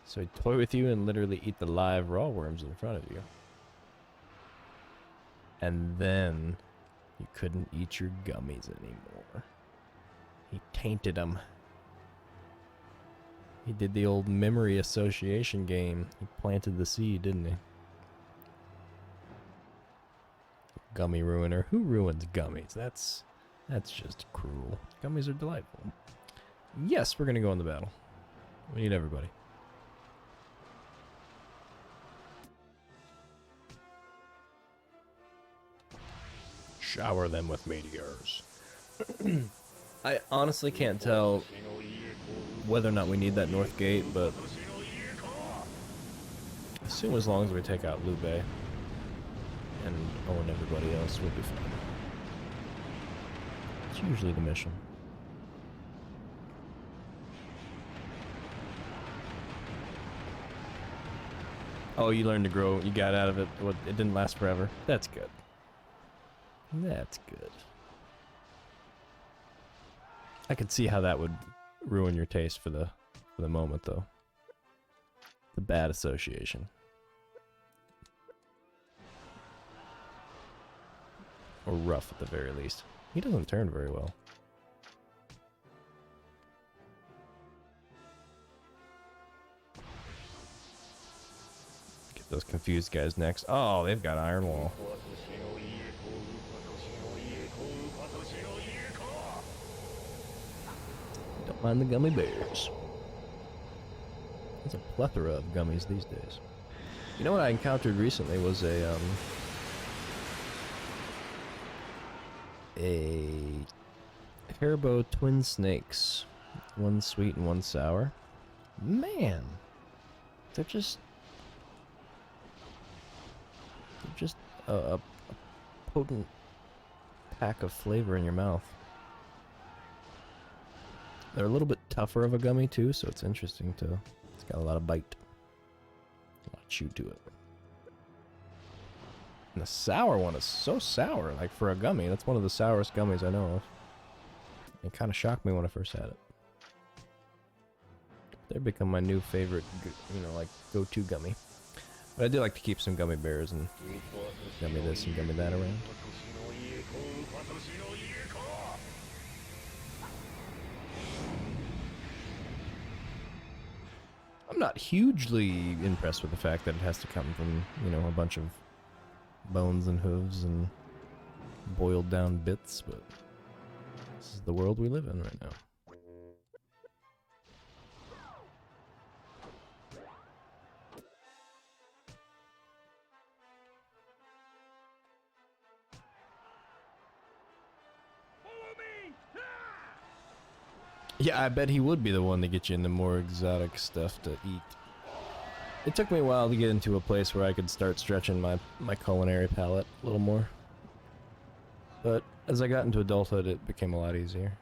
So he'd toy with you and literally eat the live raw worms in front of you. And then you couldn't eat your gummies anymore. He tainted them. He did the old memory association game. He planted the seed, didn't he? Gummy ruiner. Who ruins gummies? That's just cruel. Gummies are delightful. Yes, we're gonna go in the battle. We need everybody. Shower them with meteors. I honestly can't tell whether or not we need that north gate, but I assume as long as we take out Liu Bei and own everybody else, we'll be fine. It's usually the mission. Oh, you learned to grow. You got out of it. It didn't last forever. That's good. That's good. I could see how that would ruin your taste for the moment, though. The bad association. Or rough at the very least. He doesn't turn very well. Get those confused guys next. Oh, they've got Iron Wall. Don't mind the gummy bears. There's a plethora of gummies these days. You know what I encountered recently was a Haribo twin snakes. One sweet and one sour. Man, they're just a potent pack of flavor in your mouth. They're a little bit tougher of a gummy too, so it's interesting to. It's got a lot of bite, a lot of chew to it. And the sour one is so sour, like for a gummy. That's one of the sourest gummies I know of. It kind of shocked me when I first had it. They've become my new favorite, you know, like go-to gummy. But I do like to keep some gummy bears and gummy this and gummy that around. I'm not hugely impressed with the fact that it has to come from, you know, a bunch of bones and hooves and boiled down bits, but this is the world we live in right now. Yeah, I bet he would be the one to get you into more exotic stuff to eat. It took me a while to get into a place where I could start stretching my culinary palate a little more. But as I got into adulthood, it became a lot easier.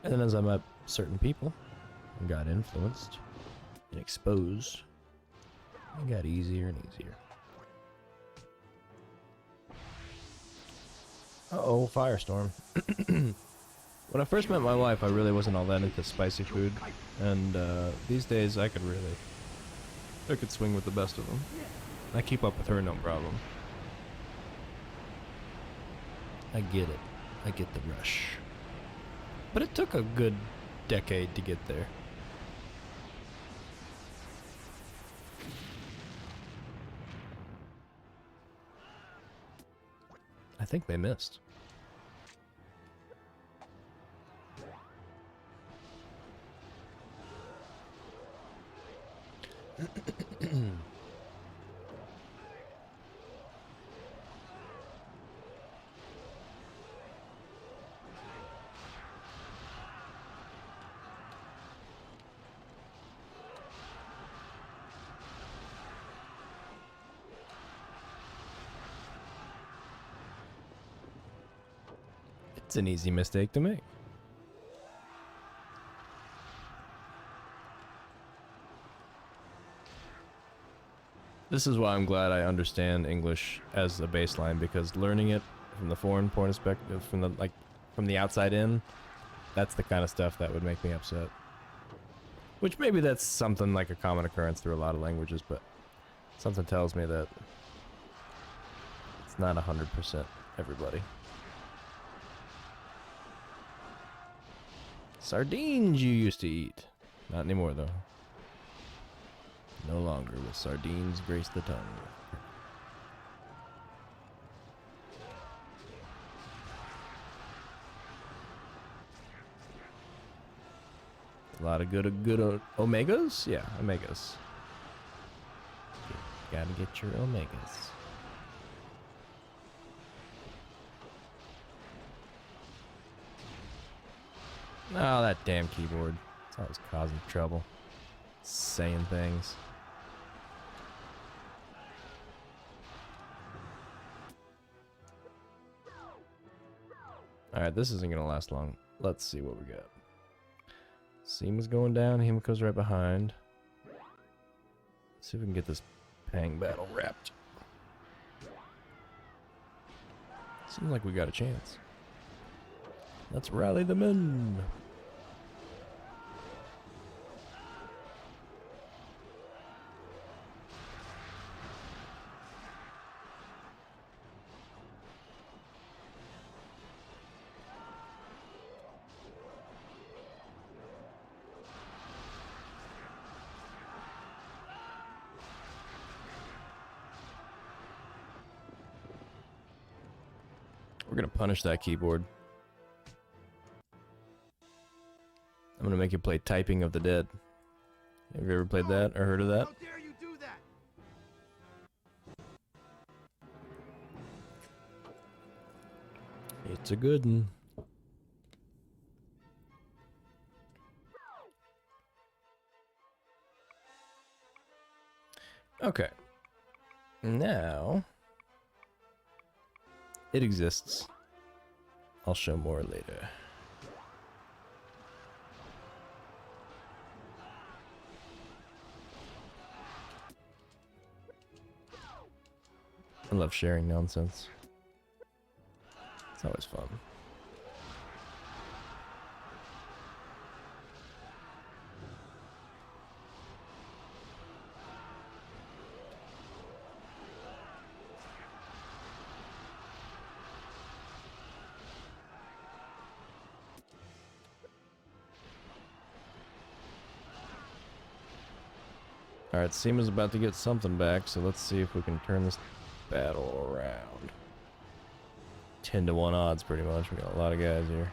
And then as I met certain people and got influenced and exposed, it got easier and easier. Uh-oh, firestorm. When I first met my wife, I really wasn't all that into spicy food, and these days I could swing with the best of them. I keep up with her, no problem. I get it. I get the rush. But it took a good decade to get there. I think they missed. It's an easy mistake to make. This is why I'm glad I understand English as a baseline, because learning it from the foreign point of perspective, from the outside in, that's the kind of stuff that would make me upset. Which maybe that's something like a common occurrence through a lot of languages, but something tells me that it's not 100% everybody. Sardines you used to eat. Not anymore though. No longer will sardines grace the tongue. A lot of good omegas? Yeah, omegas. Gotta get your omegas. Oh, that damn keyboard. It's always causing trouble. Saying things. Alright, this isn't gonna last long. Let's see what we got. Seema's going down, Himiko's right behind. Let's see if we can get this Pang battle wrapped. Seems like we got a chance. Let's rally the men. We're gonna punish that keyboard. I'm gonna make you play Typing of the Dead. Have you ever played that or heard of that? How dare you do that? It's a good one. Okay. Now it exists. I'll show more later. I love sharing nonsense. It's always fun. Alright, Seema's about to get something back, so let's see if we can turn this battle around. 10 to 1 odds, pretty much. We got a lot of guys here.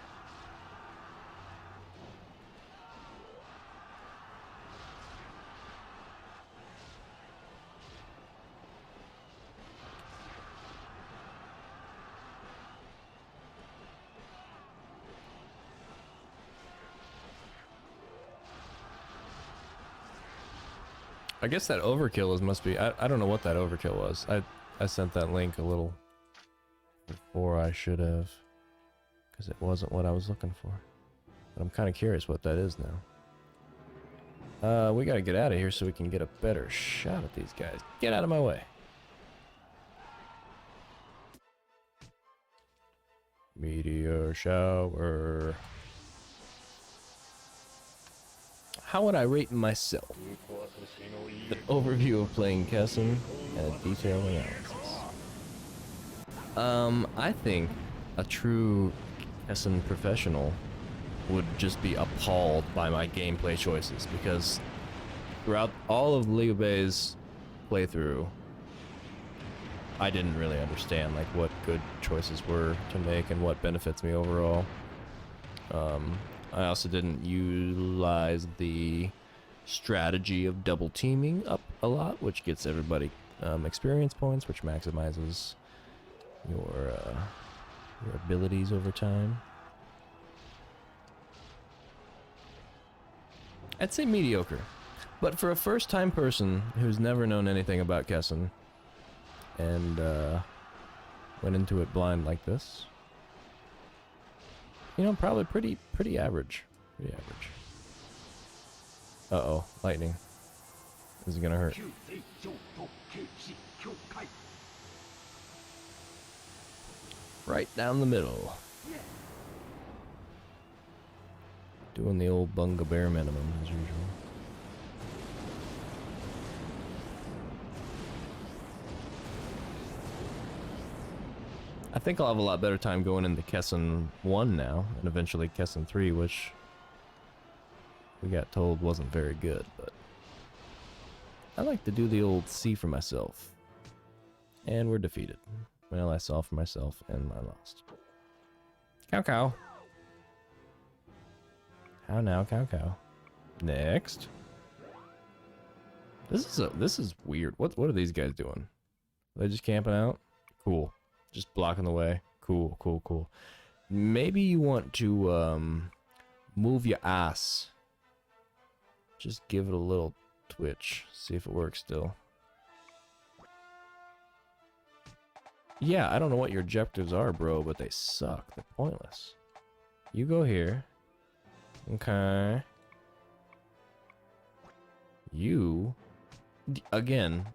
I guess that overkill must be... I don't know what that overkill was. I sent that link a little before I should have, because it wasn't what I was looking for. But I'm kind of curious what that is now. We gotta get out of here so we can get a better shot at these guys. Get out of my way. Meteor shower. How would I rate myself? An overview of playing Kessen and a detailed analysis. I think a true Kessen professional would just be appalled by my gameplay choices, because throughout all of Liu Bei's playthrough, I didn't really understand like what good choices were to make and what benefits me overall. I also didn't utilize the strategy of double teaming up a lot, which gets everybody experience points, which maximizes your abilities over time. I'd say mediocre, but for a first-time person who's never known anything about Kessen and went into it blind like this, you know, probably pretty average. Pretty average. Uh-oh, lightning. This is gonna hurt. Right down the middle. Doing the old Bunga Bear minimum as usual. I think I'll have a lot better time going into Kessen 1 now, and eventually Kessen 3, which we got told wasn't very good, but I like to do the old see for myself. And we're defeated. Well, I saw for myself and I lost. Cao Cao. How now, Cao Cao? Next. This is weird. What are these guys doing? Are they just camping out? Cool. Just blocking the way. Cool, cool, cool. Maybe you want to move your ass. Just give it a little twitch. See if it works still. Yeah, I don't know what your objectives are, bro, but they suck. They're pointless. You go here. Okay. You, again,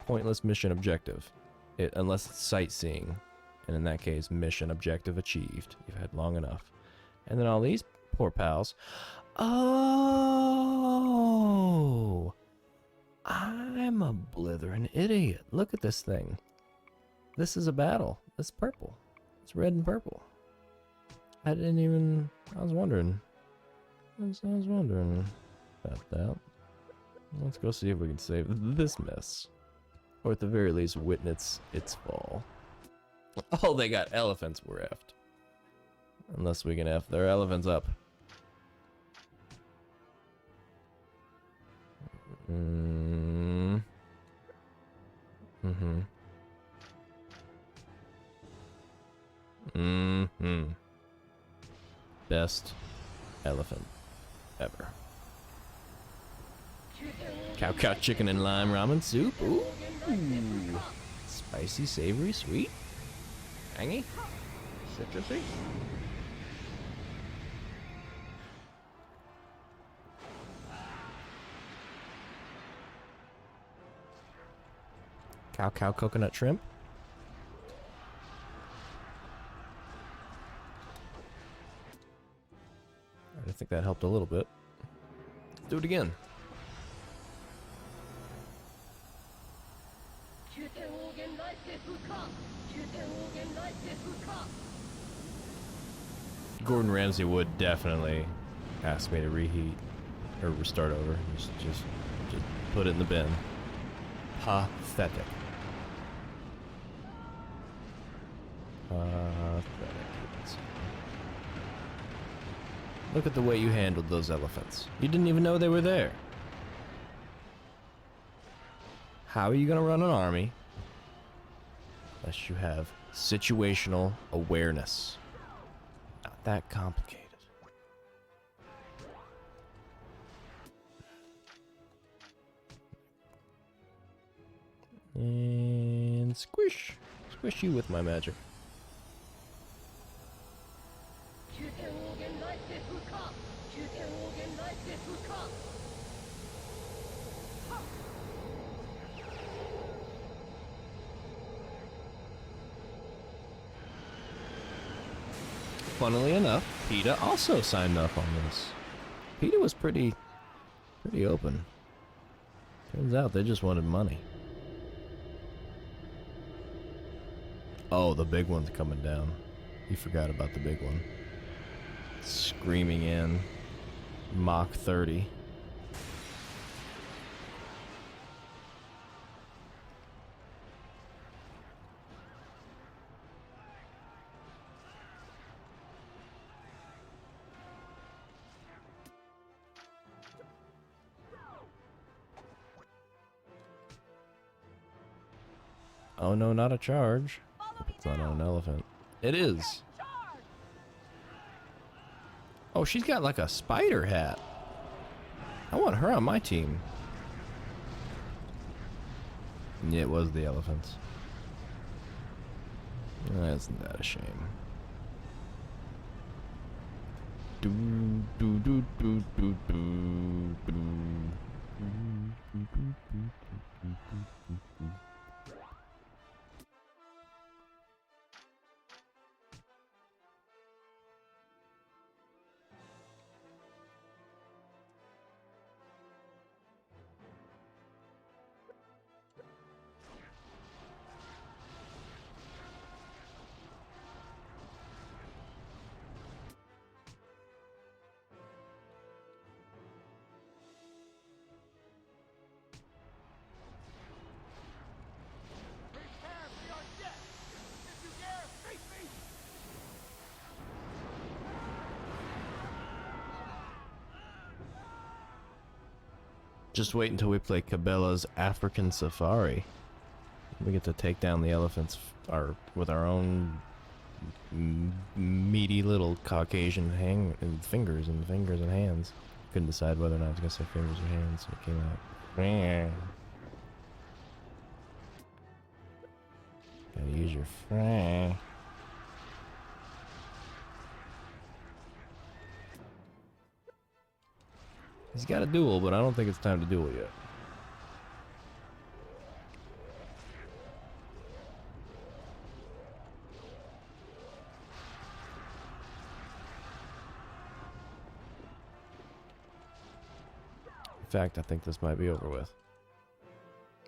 pointless mission objective. Unless it's sightseeing. And in that case, mission objective achieved. You've had long enough. And then all these poor pals. Oh! I'm a blithering idiot. Look at this thing. This is a battle. It's purple. It's red and purple. I was wondering. I was wondering about that. Let's go see if we can save this mess. Or at the very least, witness its fall. Oh, they got elephants. We're effed. Unless we can F their elephants up. Best elephant ever. Cao Cao chicken and lime ramen soup. Ooh. Spicy, savory, sweet. Tangy. Citrusy. Cao Cao coconut shrimp. I think that helped a little bit. Let's do it again. Gordon Ramsay would definitely ask me to reheat or restart over. Just put it in the bin. Pathetic. Look at the way you handled those elephants. You didn't even know they were there. How are you gonna run an army unless you have situational awareness? Not that complicated. And squish. Squish you with my magic. Funnily enough, PETA also signed up on this. PETA was pretty open. Turns out they just wanted money. Oh, the big one's coming down. You forgot about the big one. Screaming in. Mach 30. Oh no, not a charge. It's not on an elephant. It is. Oh, she's got like a spider hat. I want her on my team. Yeah, it was the elephants. Isn't that a shame? Do do do do do do do do do do Just wait until we play Cabela's African Safari. We get to take down the elephants with our own meaty little Caucasian fingers and hands. Couldn't decide whether or not I was gonna say fingers or hands, so it came out. Gotta use your fry. He's got a duel, but I don't think it's time to duel yet. In fact, I think this might be over with.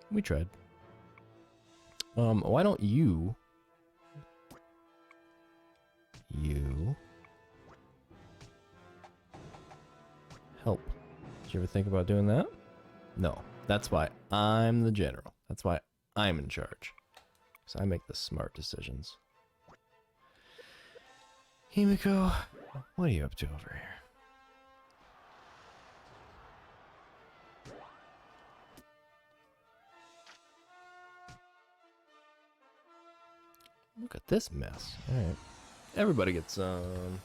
We tried. Why don't you help? Did you ever think about doing that? No. That's why I'm the general. That's why I'm in charge. So I make the smart decisions. Himiko, what are you up to over here? Look at this mess. Alright. Everybody gets some.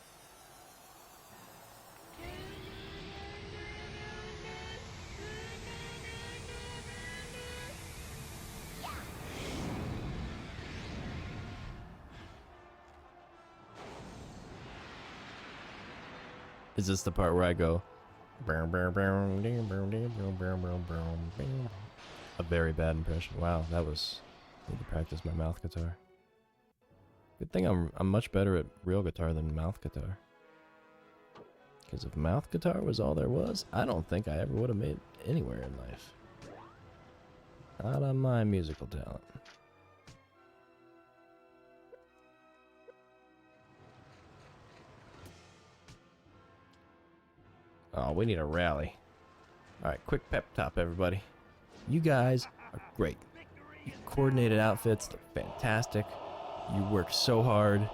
Is this the part where I go? A very bad impression. Wow, that was. I need to practice my mouth guitar. Good thing I'm much better at real guitar than mouth guitar. Because if mouth guitar was all there was, I don't think I ever would have made it anywhere in life. Not on my musical talent. Oh, we need a rally. Alright, quick pep talk, everybody. You guys are great. Your coordinated outfits look fantastic. You work so hard.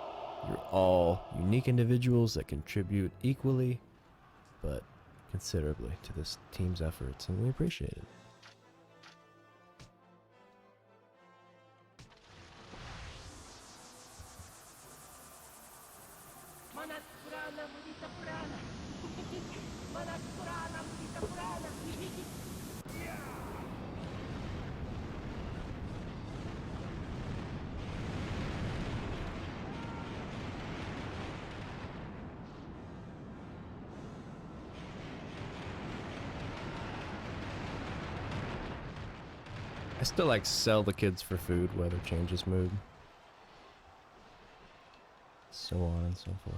You're all unique individuals that contribute equally, but considerably to this team's efforts, and we appreciate it. I still like sell the kids for food, weather changes mood. So on and so forth.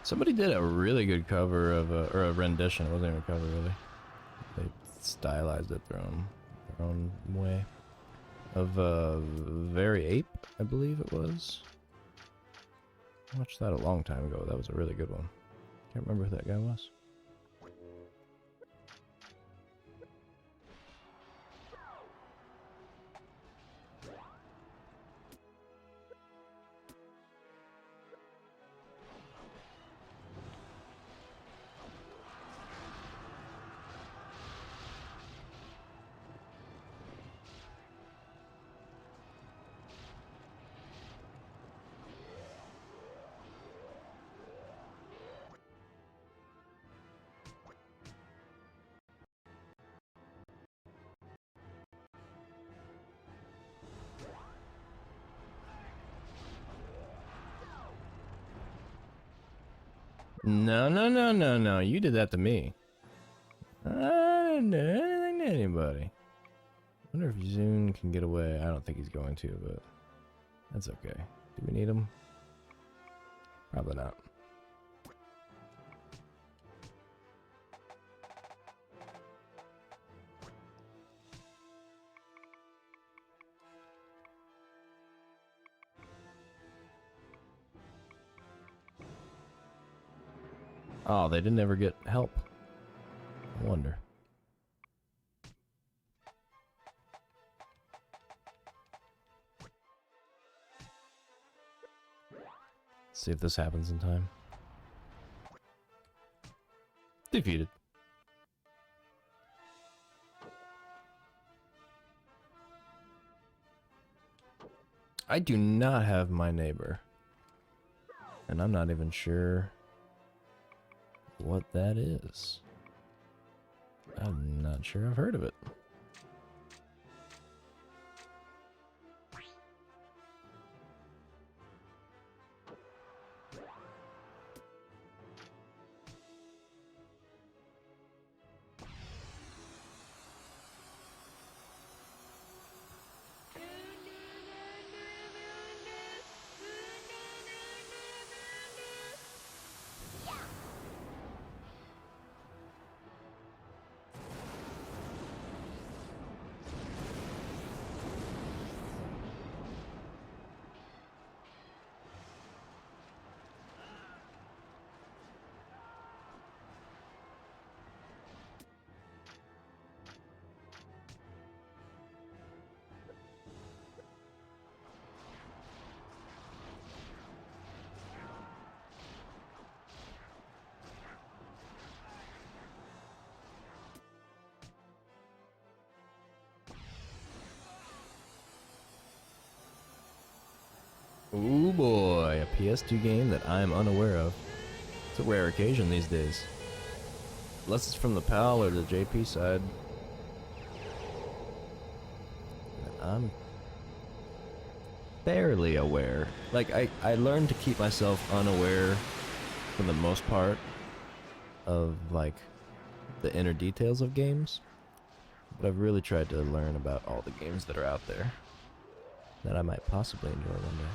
Somebody did a really good cover of or a rendition. It wasn't even a cover, really. They stylized it their own way. Of Very Ape, I believe it was. I watched that a long time ago. That was a really good one. Can't remember who that guy was. No, no, no, no, no. You did that to me. I didn't do anything to anybody. Wonder if Zune can get away. I don't think he's going to, but that's okay. Do we need him? Probably not. Oh, they didn't ever get help. I wonder. See if this happens in time. Defeated. I do not have my neighbor. And I'm not even sure what that is. I'm not sure I've heard of it. Ooh boy, a PS2 game that I am unaware of. It's a rare occasion these days. Unless it's from the PAL or the JP side. I'm barely aware. Like, I learned to keep myself unaware for the most part of, like, the inner details of games. But I've really tried to learn about all the games that are out there that I might possibly enjoy one day.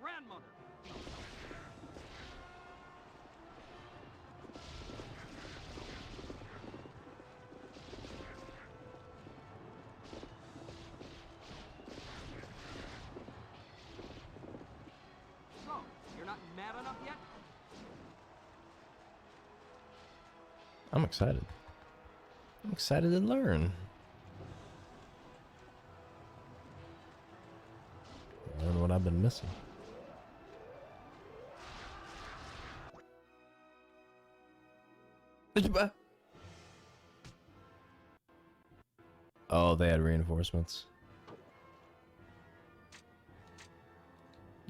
Grandmother! So, you're not mad enough yet? I'm excited. I'm excited to learn. Learn what I've been missing. Oh, they had reinforcements.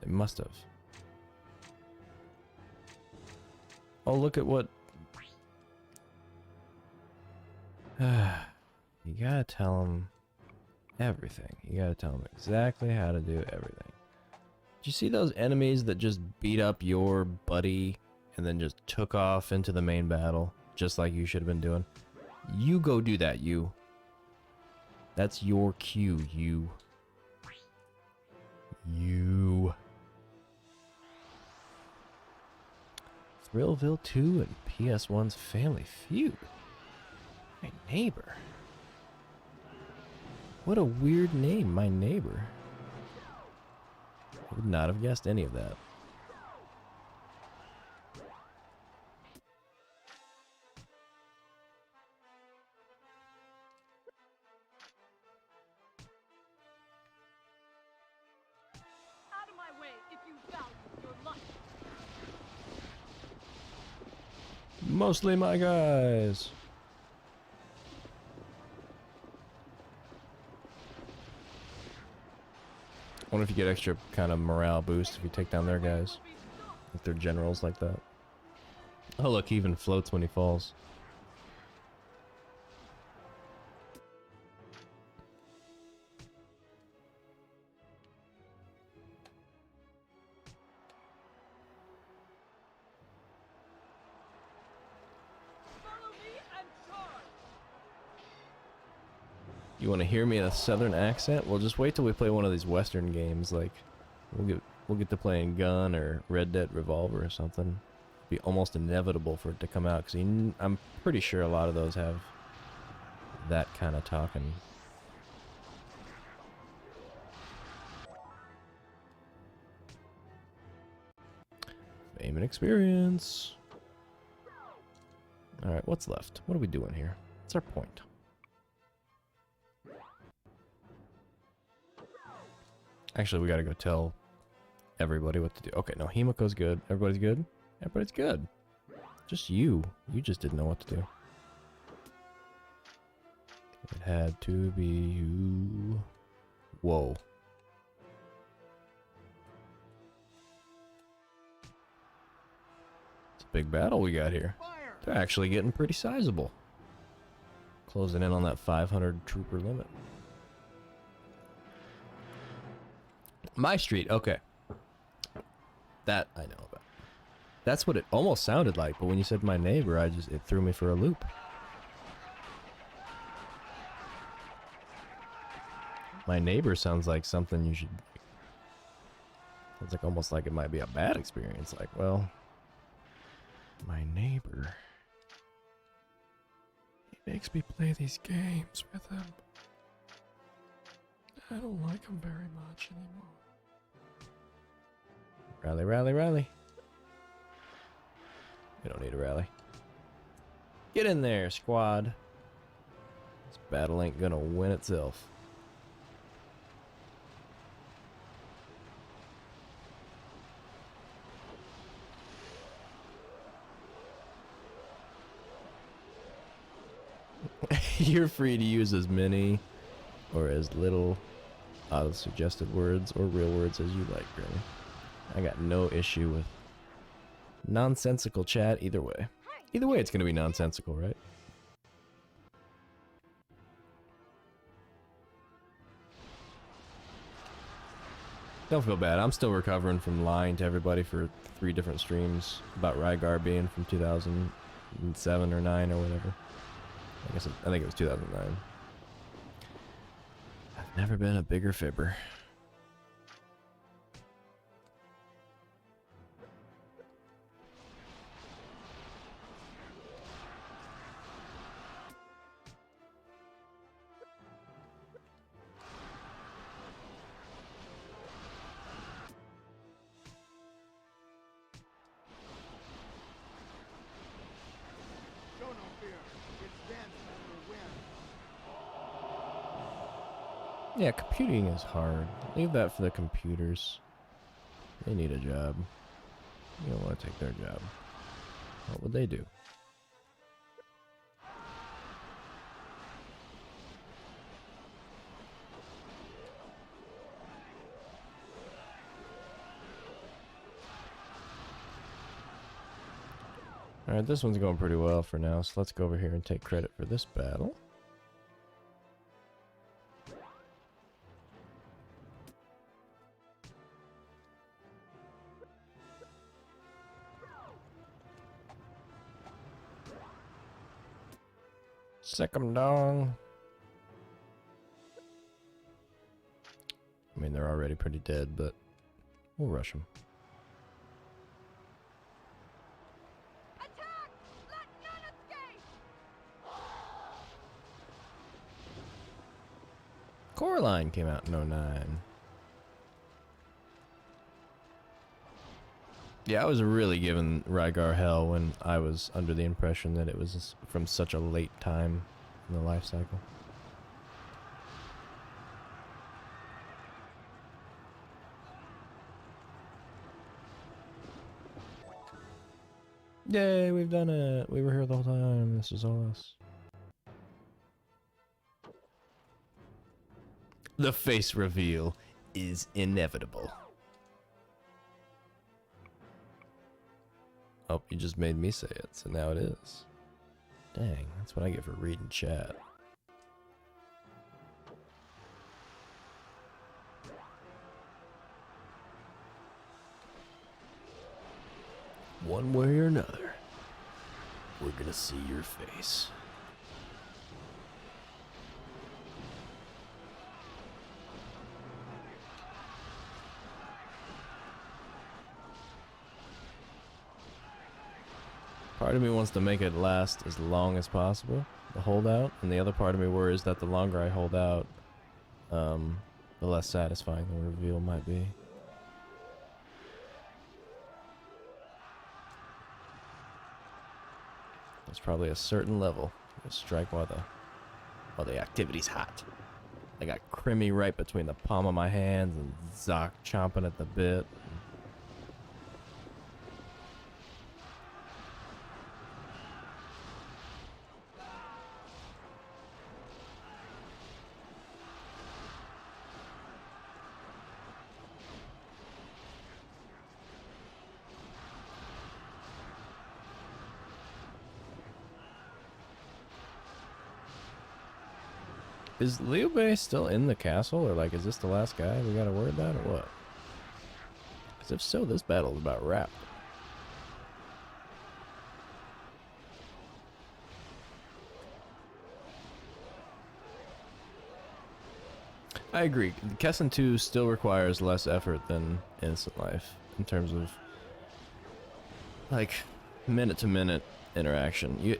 They must have. Oh, look at what... You gotta tell them everything. You gotta tell them exactly how to do everything. Did you see those enemies that just beat up your buddy and then just took off into the main battle, just like you should have been doing? You go do that, you. That's your cue, you. You. Thrillville 2 and PS1's Family Feud. My neighbor. What a weird name, my neighbor. I would not have guessed any of that. Out of my way if you value your life. Mostly my guys. I wonder if you get extra kind of morale boost if you take down their guys. If they're generals like that. Oh look, he even floats when he falls. Follow me and charge. You want to hear me in a southern accent? Well, just wait till we play one of these western games. Like, we'll get to playing Gun or Red Dead Revolver or something. It'd be almost inevitable for it to come out because I'm pretty sure a lot of those have that kind of talking. Fame and experience. All right, what's left? What are we doing here? What's our point? Actually, we gotta go tell everybody what to do. Okay, no, Himiko's good. Everybody's good? Everybody's good. Just you. You just didn't know what to do. It had to be you. Whoa. It's a big battle we got here. They're actually getting pretty sizable. Closing in on that 500 trooper limit. My street, okay. That I know about. That's what it almost sounded like, but when you said my neighbor, it threw me for a loop. My neighbor sounds like something you should... Sounds like almost like it might be a bad experience. Like, well... My neighbor... He makes me play these games with him. I don't like him very much anymore. Rally, rally, rally. We don't need a rally. Get in there, squad. This battle ain't gonna win itself. You're free to use as many or as little suggested words or real words as you like, Granny. I got no issue with nonsensical chat either way. Either way, it's going to be nonsensical, right? Don't feel bad. I'm still recovering from lying to everybody for 3 different streams about Rygar being from 2007 or 9 or whatever. I think it was 2009. I've never been a bigger fibber. Show no fear. It's them that will win. Yeah, computing is hard. Leave that for the computers. They need a job. You don't want to take their job. What would they do? Alright, this one's going pretty well for now, so let's go over here and take credit for this battle. Sick 'em dong. I mean, they're already pretty dead, but we'll rush them. Coraline came out in 09. Yeah, I was really giving Rygar hell when I was under the impression that it was from such a late time in the life cycle. Yay, we've done it. We were here the whole time. This is all us. The face reveal is inevitable. Oh, you just made me say it, so now it is. Dang, that's what I get for reading chat. One way or another, we're gonna see your face. Part of me wants to make it last as long as possible, the holdout, and the other part of me worries that the longer I hold out, the less satisfying the reveal might be. There's probably a certain level to strike while the activity's hot. I got Crimmy right between the palm of my hands and Zoc chomping at the bit. Is Liu Bei still in the castle, or like, is this the last guy we gotta worry about, or what? Because if so, this battle's about wrapped. I agree. Kessen 2 still requires less effort than Innocent Life in terms of like minute-to-minute interaction.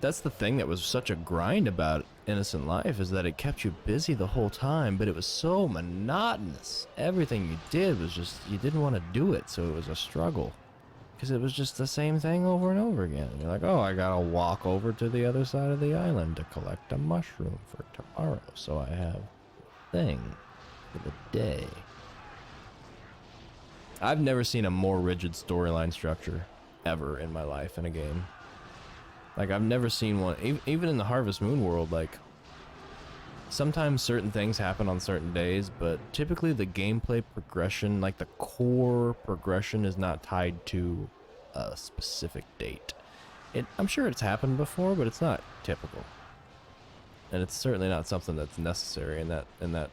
That's the thing that was such a grind about Innocent Life, is that it kept you busy the whole time, but it was so monotonous. Everything you did was just, you didn't want to do it, so it was a struggle. Because it was just the same thing over and over again. You're like, oh, I gotta walk over to the other side of the island to collect a mushroom for tomorrow, so I have a thing for the day. I've never seen a more rigid storyline structure ever in my life in a game. Like, I've never seen one, even in the Harvest Moon world, like, sometimes certain things happen on certain days, but typically the gameplay progression, like the core progression, is not tied to a specific date. I'm sure it's happened before, but it's not typical. And it's certainly not something that's necessary in that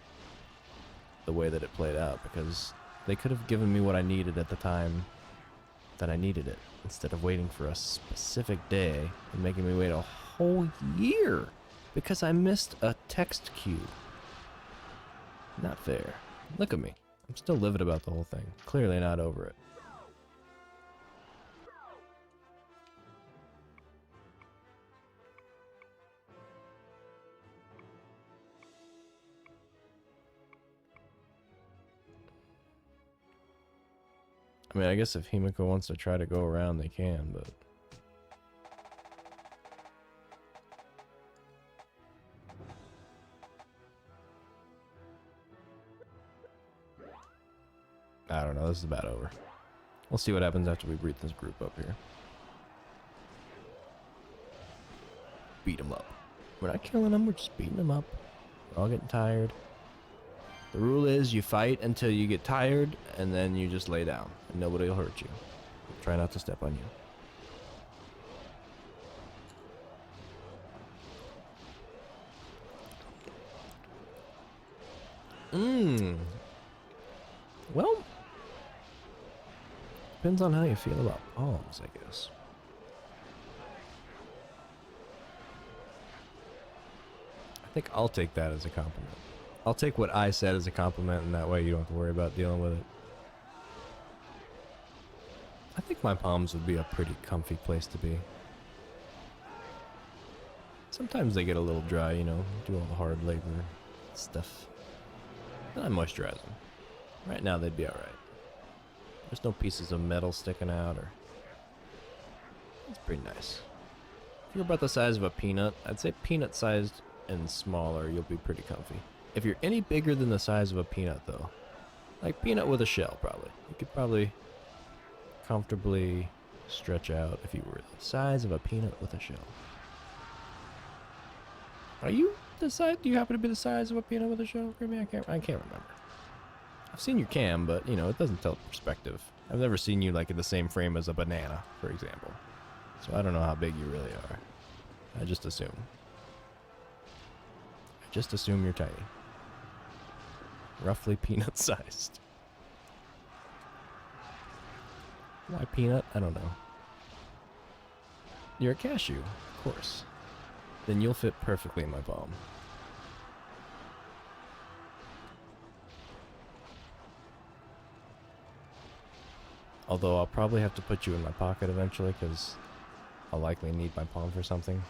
the way that it played out, because they could have given me what I needed at the time that I needed it, instead of waiting for a specific day and making me wait a whole year because I missed a text cue. Not fair. Look at me. I'm still livid about the whole thing. Clearly not over it. I mean, I guess if Himiko wants to try to go around, they can, but... I don't know, this is about over. We'll see what happens after we beat this group up here. Beat them up. We're not killing them, we're just beating them up. We're all getting tired. The rule is you fight until you get tired, and then you just lay down, and nobody will hurt you. Try not to step on you. Well, depends on how you feel about palms, I guess. I think I'll take that as a compliment. I'll take what I said as a compliment, and that way you don't have to worry about dealing with it. I think my palms would be a pretty comfy place to be. Sometimes they get a little dry, you know, do all the hard labor stuff. Then I moisturize them. Right now they'd be alright. There's no pieces of metal sticking out, or... It's pretty nice. If you're about the size of a peanut, I'd say peanut-sized and smaller, you'll be pretty comfy. If you're any bigger than the size of a peanut, though, like peanut with a shell, probably. You could probably comfortably stretch out if you were the size of a peanut with a shell. Are you the size? Do you happen to be the size of a peanut with a shell, Grimmy? I can't remember. I've seen your cam, but, you know, it doesn't tell perspective. I've never seen you, like, in the same frame as a banana, for example. So I don't know how big you really are. I just assume. I just assume you're tiny. Roughly peanut-sized. Why peanut? I don't know. You're a cashew, of course. Then you'll fit perfectly in my palm. Although I'll probably have to put you in my pocket eventually, because I'll likely need my palm for something,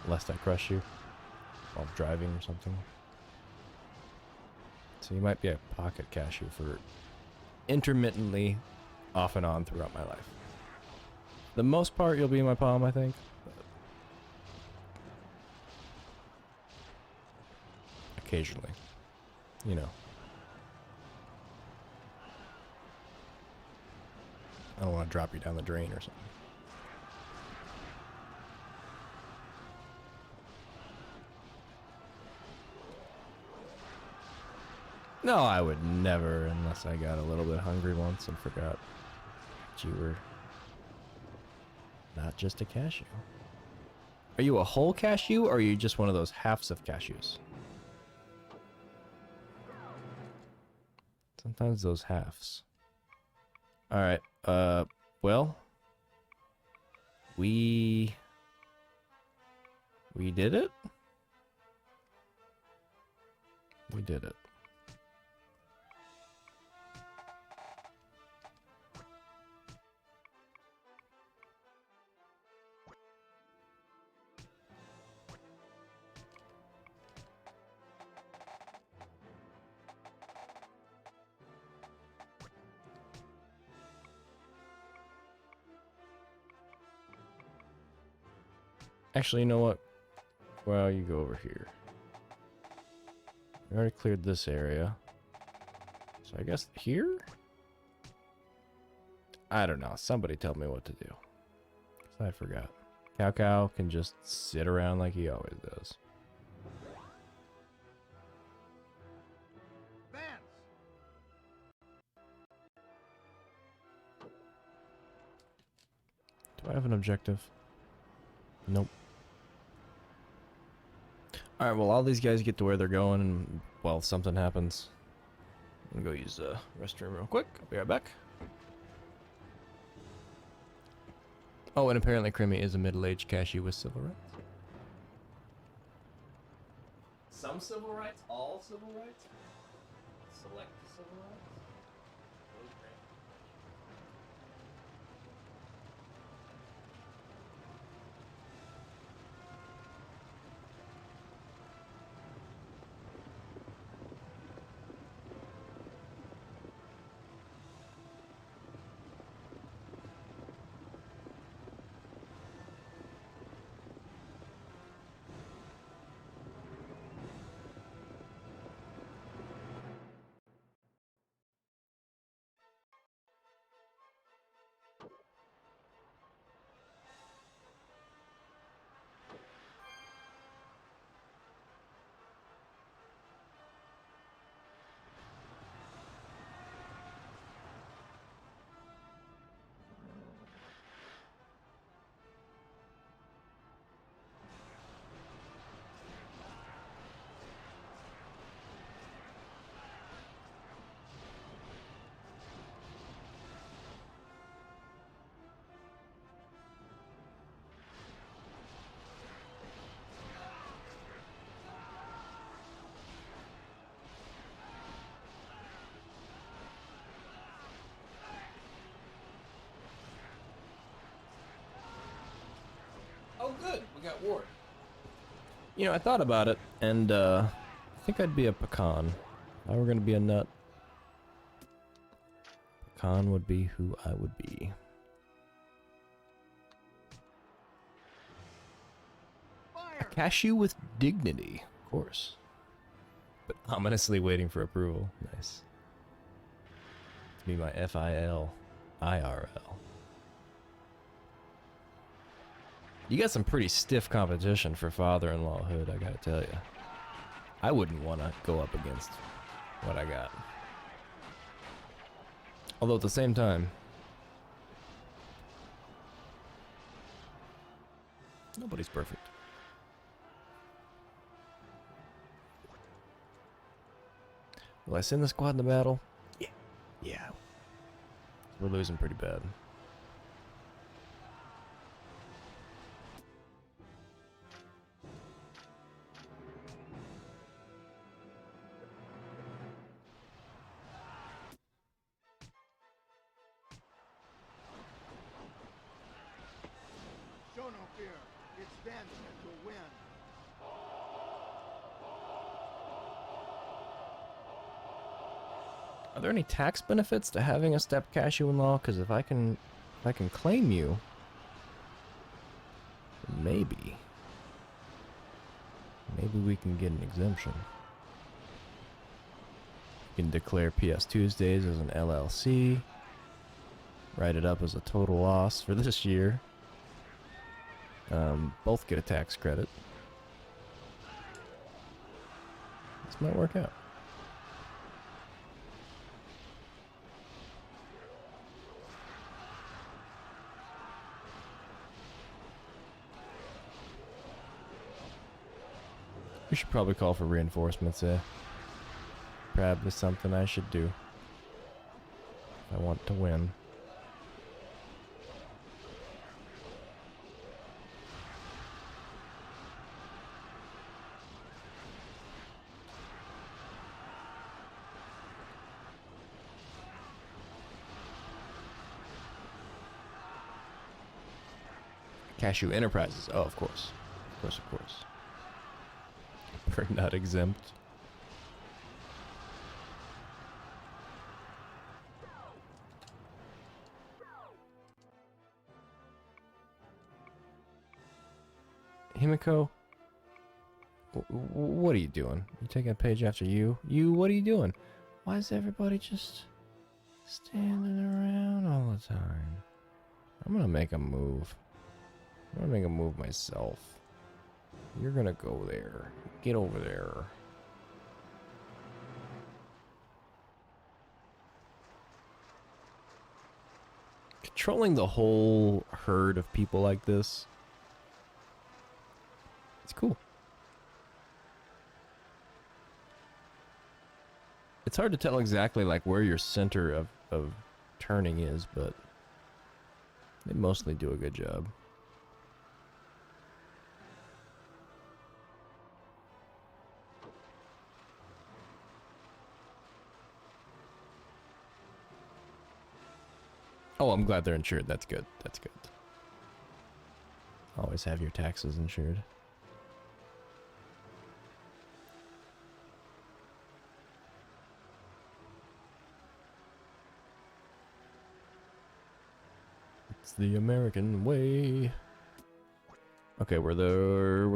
lest I crush you while driving or something. So you might be a pocket cashew for intermittently off and on throughout my life. The most part you'll be in my palm, I think. Occasionally. You know. I don't want to drop you down the drain or something. No, I would never, unless I got a little bit hungry once and forgot that you were not just a cashew. Are you a whole cashew, or are you just one of those halves of cashews? Sometimes those halves. Alright, well, we did it? We did it. Actually, you know what? Well, you go over here. We already cleared this area. So I guess here? I don't know. Somebody tell me what to do. 'Cause I forgot. Cao Cao can just sit around like he always does. Do I have an objective? Nope. Alright, well, all these guys get to where they're going, and, well, something happens. I'm gonna go use the restroom real quick. I'll be right back. Oh, and apparently Creamy is a middle-aged cashew with civil rights. Some civil rights? All civil rights? Select civil rights? Oh, good. We got Ward. You know, I thought about it, and I think I'd be a pecan. If I were going to be a nut, pecan would be who I would be. A cashew with dignity, of course. But ominously waiting for approval. Nice. To be my FIL IRL. You got some pretty stiff competition for father-in-lawhood, I gotta tell you. I wouldn't want to go up against what I got. Although at the same time, nobody's perfect. Will I send the squad in the battle? Yeah. Yeah. We're losing pretty bad. Show no then you'll win. Are there any tax benefits to having a step cashew in law? Because if I can claim you, maybe we can get an exemption. You can declare PS2uesdays as an LLC, write it up as a total loss for this year. Both get a tax credit. This might work out. We should probably call for reinforcements, probably something I should do if I want to win. Cashew Enterprises. Oh, of course. Of course, of course. We're not exempt. Himiko? What are you doing? You taking a page after you? What are you doing? Why is everybody just standing around all the time? I'm gonna make a move. I'm gonna make a move myself. You're gonna go there. Get over there. Controlling the whole herd of people like this, it's cool. It's hard to tell exactly like where your center of turning is, but they mostly do a good job. Oh, I'm glad they're insured. That's good. That's good. Always have your taxes insured. It's the American way. Okay, we're there.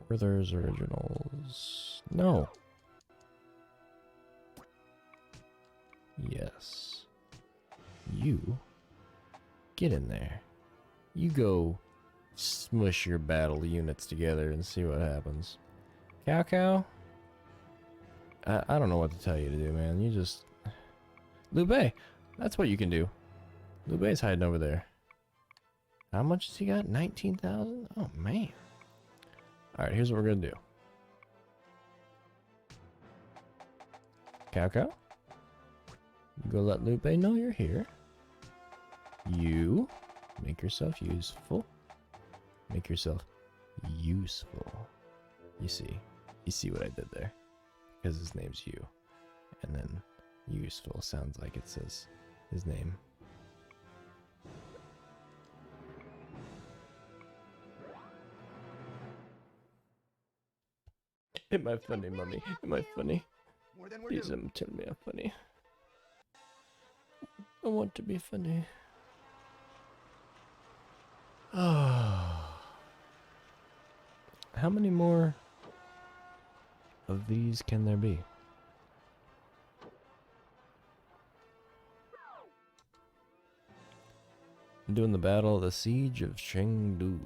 Werther's Originals. No. Yes. You get in there. You go smush your battle units together and see what happens. Cao Cao? I don't know what to tell you to do, man. You just... Liu Bei! That's what you can do. Liu Bei's hiding over there. How much has he got? 19,000? Oh, man. Alright, here's what we're gonna do. Cao Cao? You go let Liu Bei know you're here. You make yourself useful. Make yourself useful. You see what I did there? Because his name's you. And then useful sounds like it says his name. Am I funny, Mummy? Am I funny? Please tell me I'm funny. I want to be funny. Oh. How many more of these can there be? I'm doing the battle of the Siege of Chengdu.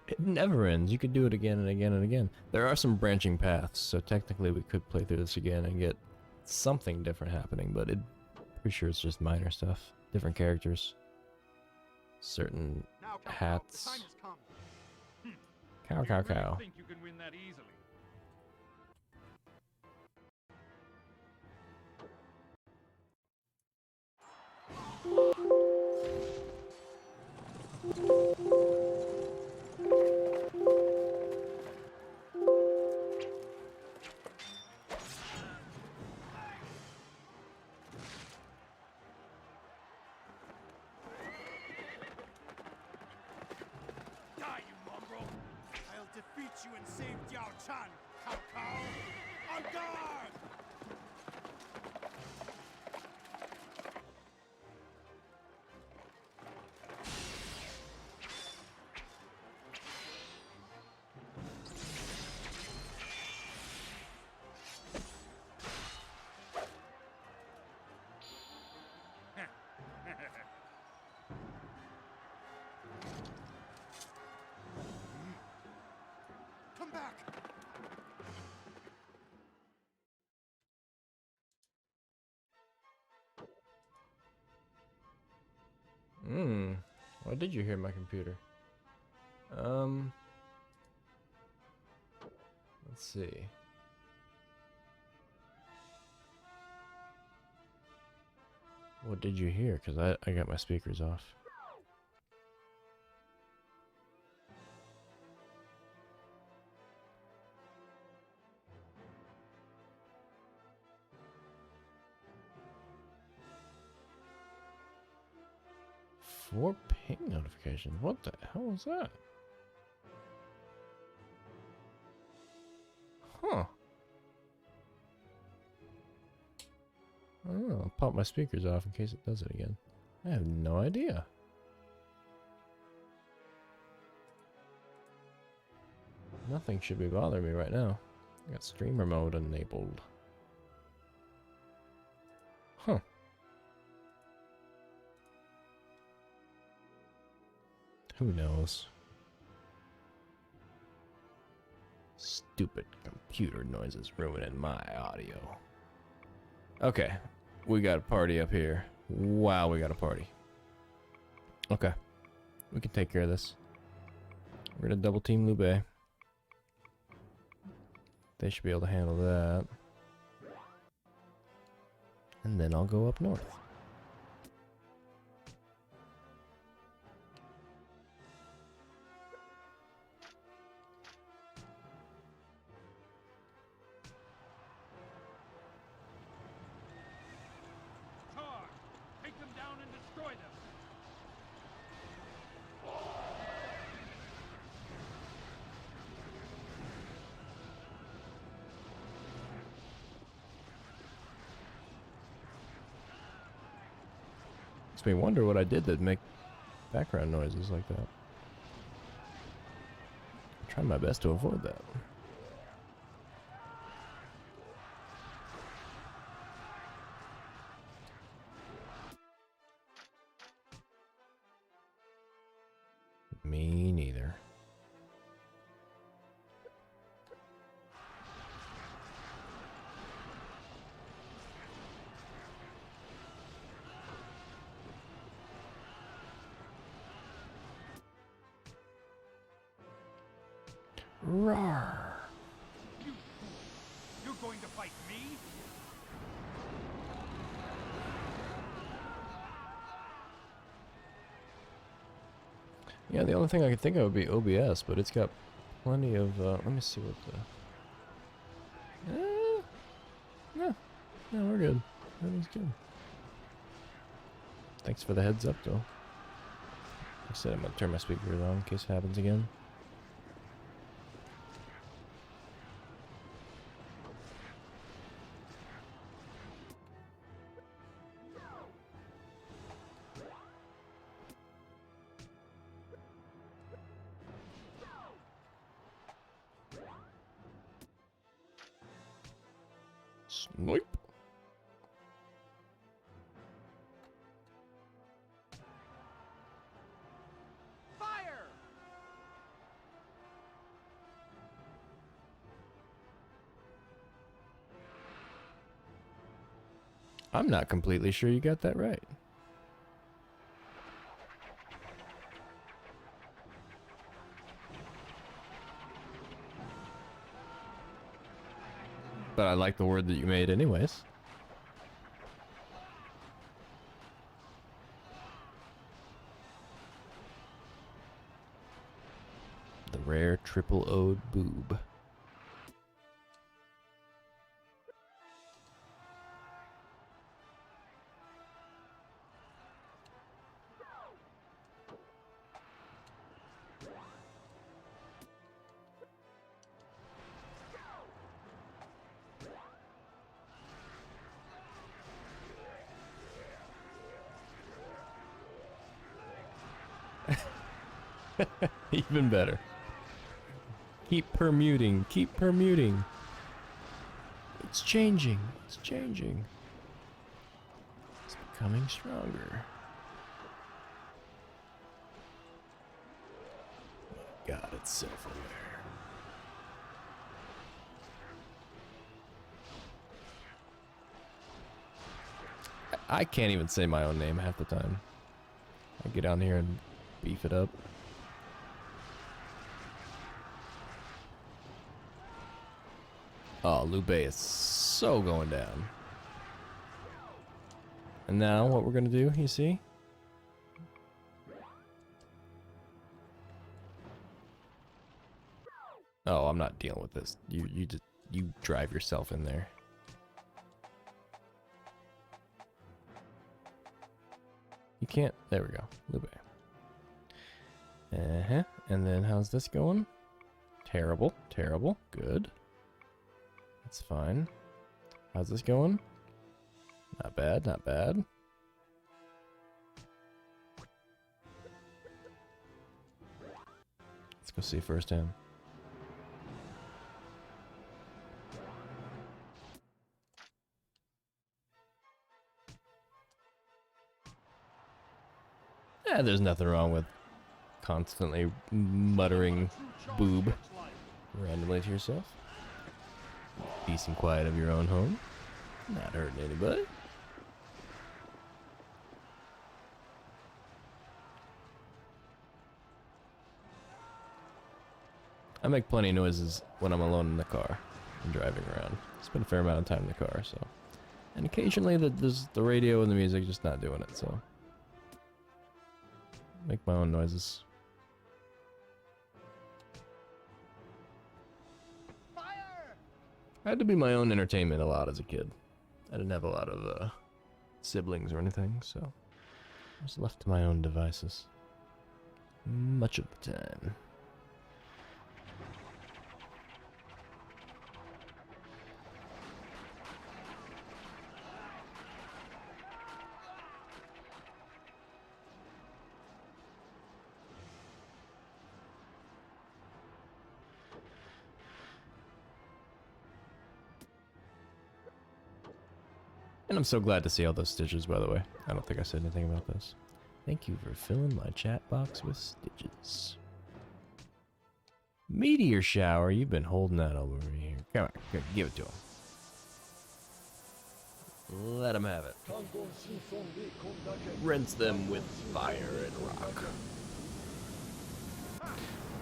It never ends. You could do it again and again and again. There are some branching paths, so technically we could play through this again and get something different happening, but pretty sure it's just minor stuff. Different characters. Certain hats. Cao You Cao really Cao. think you can win that easily? Die, you mongrel! I'll defeat you and save Diao Chan, Cao Cao! On guard! Come back! Why did you hear my computer? Let's see. What did you hear? Because I got my speakers off. Four ping notifications. What the hell was that? Huh. I don't know. I'll pop my speakers off in case it does it again. I have no idea. Nothing should be bothering me right now. I got streamer mode enabled. Huh. Who knows? Stupid computer noises ruining my audio. Okay, we got a party up here. Wow, we got a party. Okay, we can take care of this. We're gonna double team Liu Bei. They should be able to handle that. And then I'll go up north. Charge! Take them down and destroy them! Makes me wonder what I did that make background noises like that. I'm trying my best to avoid that. Me neither. Roar. You're going to fight me? Yeah, the only thing I could think of would be OBS, but it's got plenty of, let me see what the... No, we're good. Everything's good. Thanks for the heads up, though. Like I said, I'm gonna turn my speakers on in case it happens again. Snipe. Fire! I'm not completely sure you got that right. But I like the word that you made anyways. The rare triple-O'd boob. Even better. Keep permuting. Keep permuting. It's changing. It's changing. It's becoming stronger. God, it's self-aware. I can't even say my own name half the time. I get down here and beef it up. Oh, Liu Bei is so going down. And now what we're gonna do, you see? Oh, I'm not dealing with this. You drive yourself in there. You can't. There we go. Liu Bei. And then how's this going? Terrible. Terrible. Good. That's fine. How's this going? Not bad. Not bad. Let's go see firsthand. Yeah, there's nothing wrong with constantly muttering boob randomly to yourself. Peace and quiet of your own home. Not hurting anybody. I make plenty of noises when I'm alone in the car and driving around. Spend a fair amount of time in the car, so. And occasionally the radio and the music just not doing it, so. Make my own noises. I had to be my own entertainment a lot as a kid. I didn't have a lot of siblings or anything, so I was left to my own devices much of the time. And I'm so glad to see all those stitches, by the way. I don't think I said anything about this. Thank you for filling my chat box with stitches. Meteor shower, you've been holding that over here. Come on, give it to him. Let him have it. Rinse them with fire and rock.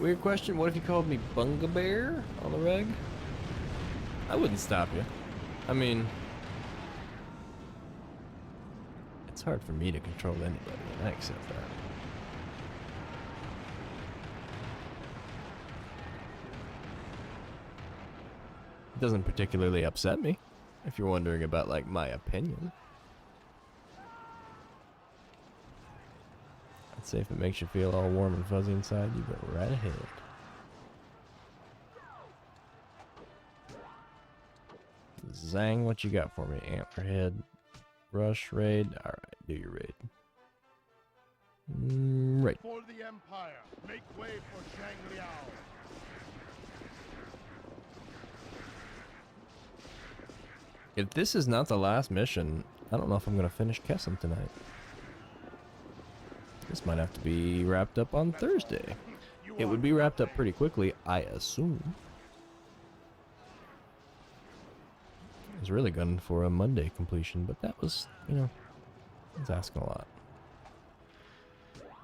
Weird question, what if you called me Bunga Bear on the reg? I wouldn't stop you. I mean, it's hard for me to control anybody, and I accept that. It doesn't particularly upset me, if you're wondering about, like, my opinion. I'd say if it makes you feel all warm and fuzzy inside, you go right ahead. Zang, what you got for me? Antlerhead, rush, raid. Alright, do your raid. Right. For the Empire, make way for Zhang Liao. If this is not the last mission, I don't know if I'm going to finish Kessen tonight. This might have to be wrapped up on Thursday. It would be wrapped up pretty quickly, I assume. I was really gunning for a Monday completion, but that was, you know, I was asking a lot.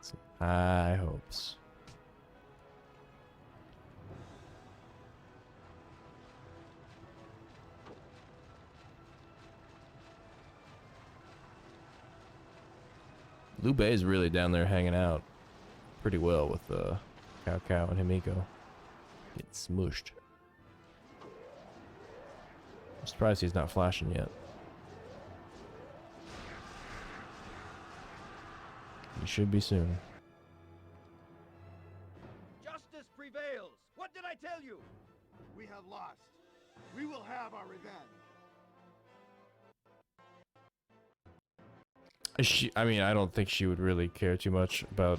Some high hopes. Liu Bei is really down there hanging out pretty well with Cao Cao and Himiko. Getting smooshed. I'm surprised he's not flashing yet. He should be soon. Justice prevails! What did I tell you? We have lost. We will have our revenge. I mean, I don't think she would really care too much about,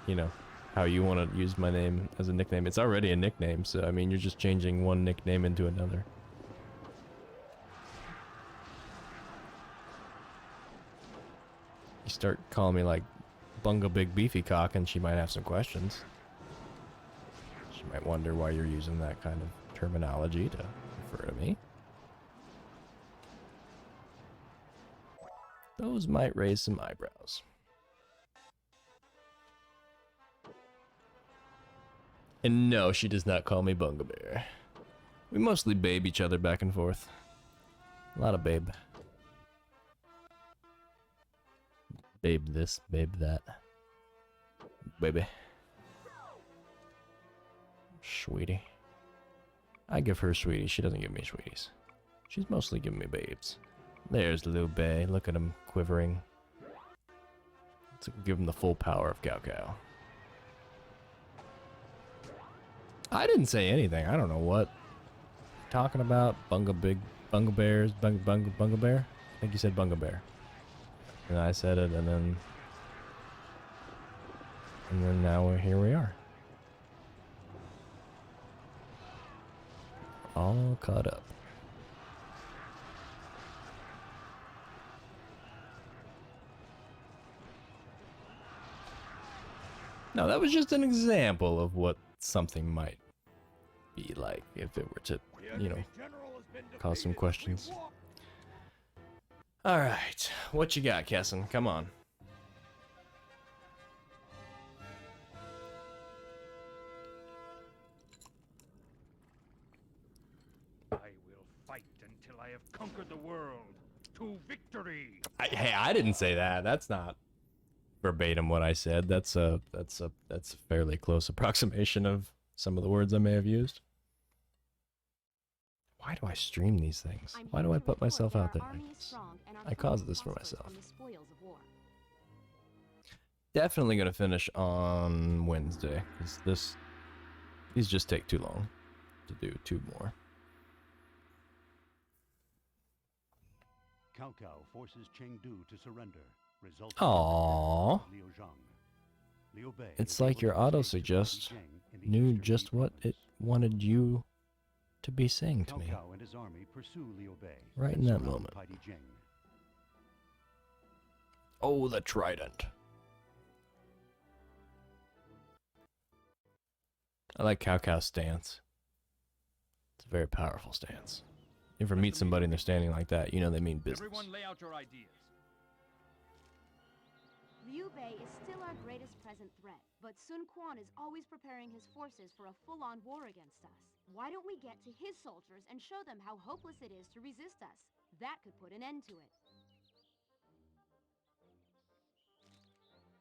you know, how you want to use my name as a nickname. It's already a nickname, so I mean, you're just changing one nickname into another. You start calling me like Bunga Big Beefy Cock and she might have some questions. She might wonder why you're using that kind of terminology to refer to me. Those might raise some eyebrows. And no, she does not call me Bunga Bear. We mostly babe each other back and forth. A lot of babe. Babe this, babe that. Baby. Sweetie. I give her sweeties, she doesn't give me sweeties. She's mostly giving me babes. There's Liu Bei, look at him quivering. Let's give him the full power of Cao Cao. I didn't say anything, I don't know what. Talking about Bunga Bears, Bunga Bear? I think you said Bunga Bear. And I said it, and then now here we are. All caught up. Now that was just an example of what something might be like if it were to, you know, cause some questions. Alright, what you got, Kessen? Come on. I will fight until I have conquered the world. To victory! Hey, I didn't say that. That's not verbatim what I said. That's a fairly close approximation of some of the words I may have used. Why do I stream these things? Why do I put myself out there like this? I caused this for myself. Definitely gonna finish on Wednesday, because these just take too long to do 2 more. Cao Cao forces Chengdu to surrender, resulting Aww. in Liu Zhang. Liu Bei It's is like able your to escape to auto-suggest Baijing in the knew eastern just what it wanted you to be saying to Cao me. Cao and his army pursue Liu Bei Right in and that surround moment. Baijing. Oh, the trident. I like Cao Cao's stance. It's a very powerful stance. You ever meet somebody and they're standing like that, you know they mean business. Everyone lay out your ideas. Liu Bei is still our greatest present threat, but Sun Quan is always preparing his forces for a full-on war against us. Why don't we get to his soldiers and show them how hopeless it is to resist us? That could put an end to it.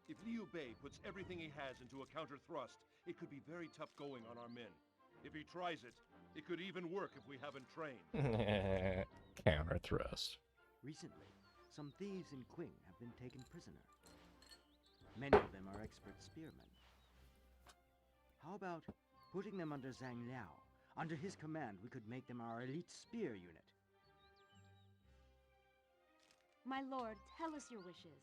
If Liu Bei puts everything he has into a counter-thrust, it could be very tough going on our men. If he tries it, it could even work if we haven't trained. Counter thrust. Recently, some thieves in Qing have been taken prisoner. Many of them are expert spearmen. How about putting them under Zhang Liao? Under his command, we could make them our elite spear unit. My lord, tell us your wishes.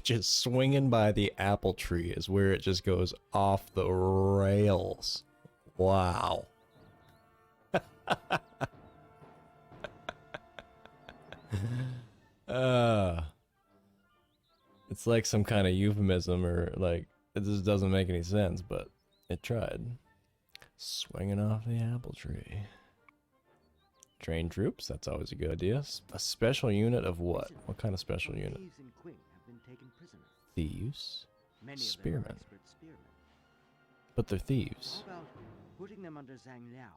Just swinging by the apple tree is where it just goes off the rails. Wow. It's like some kind of euphemism, or like it just doesn't make any sense, but it tried. Swinging off the apple tree. Train troops, that's always a good idea. A special unit of what? What kind of special unit? Thieves in Qing have been taken prisoner. Thieves? Many of them are Spearmen. expert spearmen. But they're thieves. How about putting them under Zhang Liao?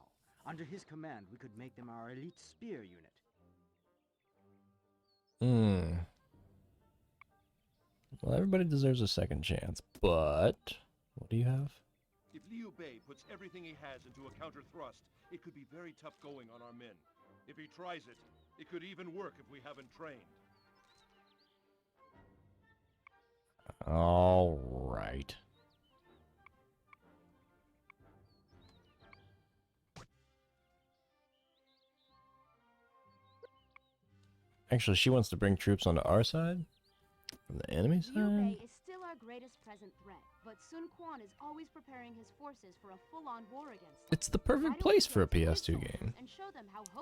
Under his command, we could make them our elite spear unit. Well, everybody deserves a second chance, but what do you have? If Liu Bei puts everything he has into a counter thrust, it could be very tough going on our men. If he tries it, it could even work if we haven't trained. All right. Actually, she wants to bring troops onto our side? From the enemy Liu side? Bei is still our greatest present threat, but Sun Quan is always preparing his forces for a full-on war against us. It's the perfect place for a PS2 game.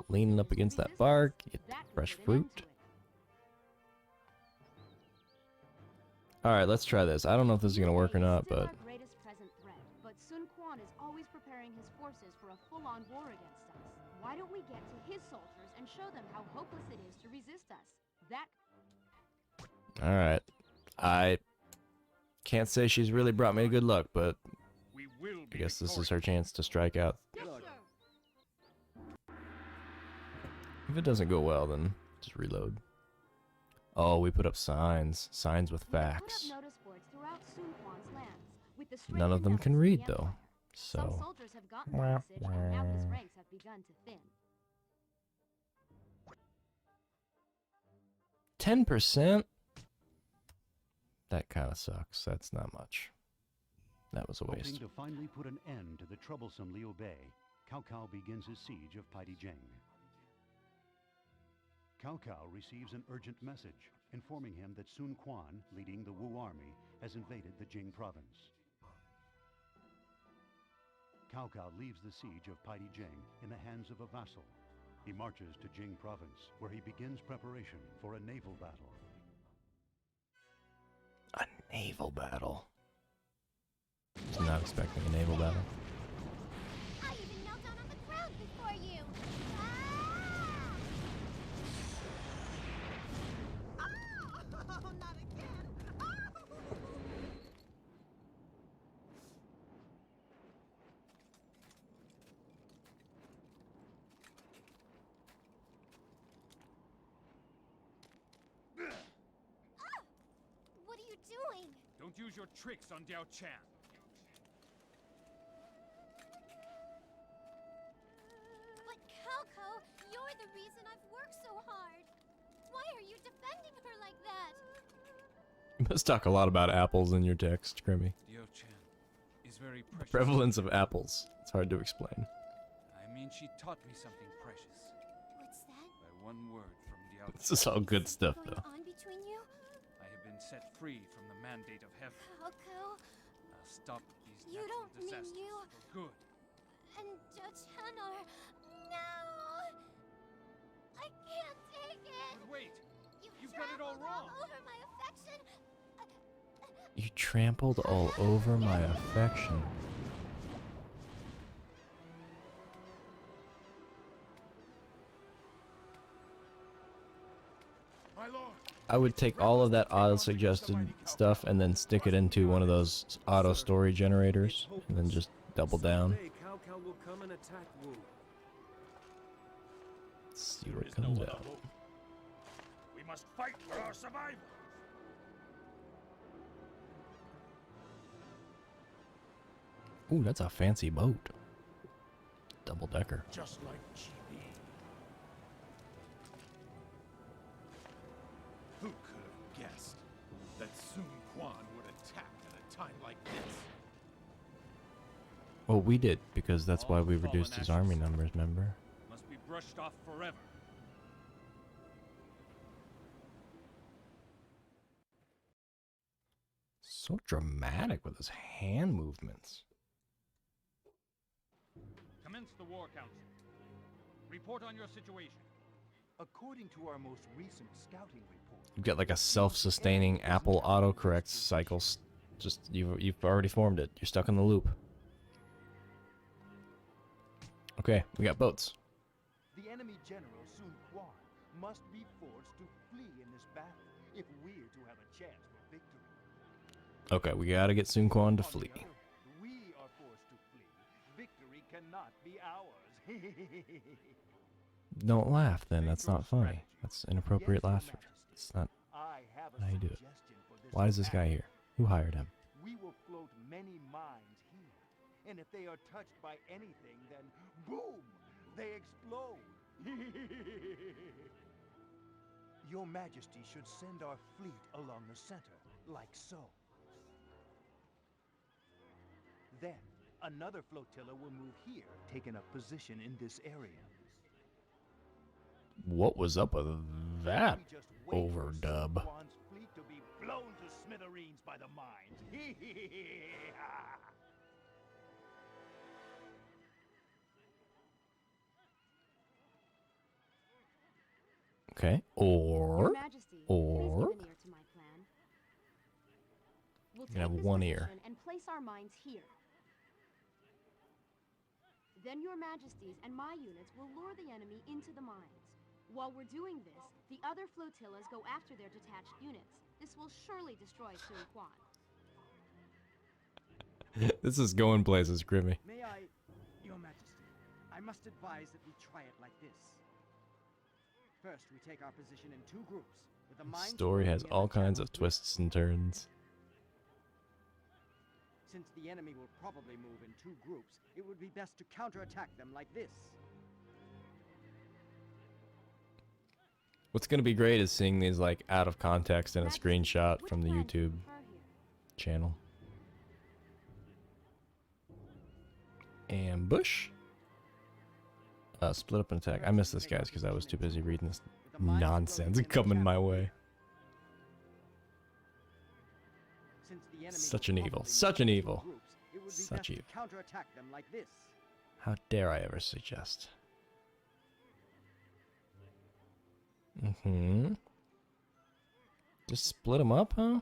Leaning up against that bark, get fresh fruit. Alright, let's try this. I don't know if this is gonna work or not, but Our greatest present threat, but Sun Quan is always preparing his forces for a full-on war against us. Why don't we get to his soldiers and show them how hopeless it is to resist us? That alright. I can't say she's really brought me good luck, but I guess this is her chance to strike out. If it doesn't go well, then just reload. Oh, we put up signs. Signs with facts. None of them can read, though. So. soldiers have gotten the message, and now his ranks have begun to thin. 10%? That kind of sucks. That's not much. That was a waste. Hoping to finally put an end to the troublesome Liu Bei, Cao Cao begins his siege of Paidijing. Cao Cao receives an urgent message informing him that Sun Quan, leading the Wu army, has invaded the Jing province. Cao Cao leaves the siege of Paidijing in the hands of a vassal. He marches to Jing province, where he begins preparation for a naval battle. A naval battle? I was not expecting a naval battle. I even knelt down on the ground before you. Oh, not again! What are you doing? Don't use your tricks on Diao Chan. But Cao Cao, you're the reason I've worked so hard. Why are you defending her like that? You must talk a lot about apples in your text, Grimmy. Diao Chan is very precious. Prevalence of apples. It's hard to explain. I mean, she taught me something precious. What's that? By one word from Diao Chan. This is all good stuff, though. On between you? I have been set free from the mandate of heaven. Cao Cao, I'll stop these you natural don't mean disasters you for good. and Diao Chan are... No! I can't take it! But wait! You've got it all wrong! All over my affection! You trampled all over my affection. My lord! I would take all of that auto-suggested stuff and then stick it into one of those auto-story generators, and then just double down. Cao Cao will come and attack Wu. Let's see what comes out. We must fight for our survival! Ooh, that's a fancy boat. Double-decker. Just like GB. Who could have guessed that Sun Quan would attack at a time like this? Well, we did, because that's why we reduced his army numbers, remember? Must be brushed off forever. So dramatic with his hand movements. Commence the war council. Report on your situation. According to our most recent scouting report, You've got like a self-sustaining Apple autocorrect cycle. Just you've already formed it. You're stuck in the loop. Okay, we got boats. the enemy general Sun Quan must be forced to flee in this battle if we're to have a chance for victory. Okay, we gotta get Sun Quan to flee. We are forced Don't laugh then, that's not funny. That's inappropriate laughter. It's not how you do it. Why is this guy here? Who hired him? We will float many mines here, and if they are touched by anything, then boom, they explode. Your Majesty should send our fleet along the center, like so. Then, another flotilla will move here, taking up position in this area. What was up with that overdub? Juan's fleet to be blown to smithereens by the mines. Okay, Your Majesty, please or give an ear to my plan. We'll you can have take this one ear. position and place our mines here. Then your Majesties and my units will lure the enemy into the mines. While we're doing this, the other flotillas go after their detached units. This will surely destroy Sun Quan. This is going places, Grimmy. May I, Your Majesty, I must advise that we try it like this. First, we take our position in 2 groups, with the mines Story has moving in all the kinds channel of twists and turns. Since the enemy will probably move in 2 groups, it would be best to counterattack them like this. What's gonna be great is seeing these like out of context in a screenshot from the YouTube channel. Ambush. Split up and attack. I missed this, guys, because I was too busy reading this nonsense coming my way. Such an evil. Such an evil. Such evil. Counterattack them like this. How dare I ever suggest? Mm-hmm. Just split them up, huh?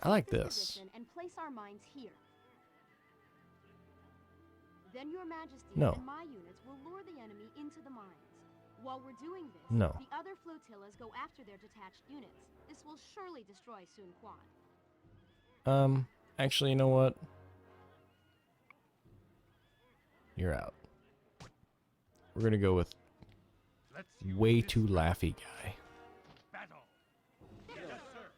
I like this. And place our mines here. Then your Majesty No. and my units will lure the enemy into the mines. While we're doing this, No. the other flotillas go after their detached units. This will surely destroy Sun Quan. Actually, you know what? You're out. We're gonna go with way too laughy guy. Battle. Yes, sir.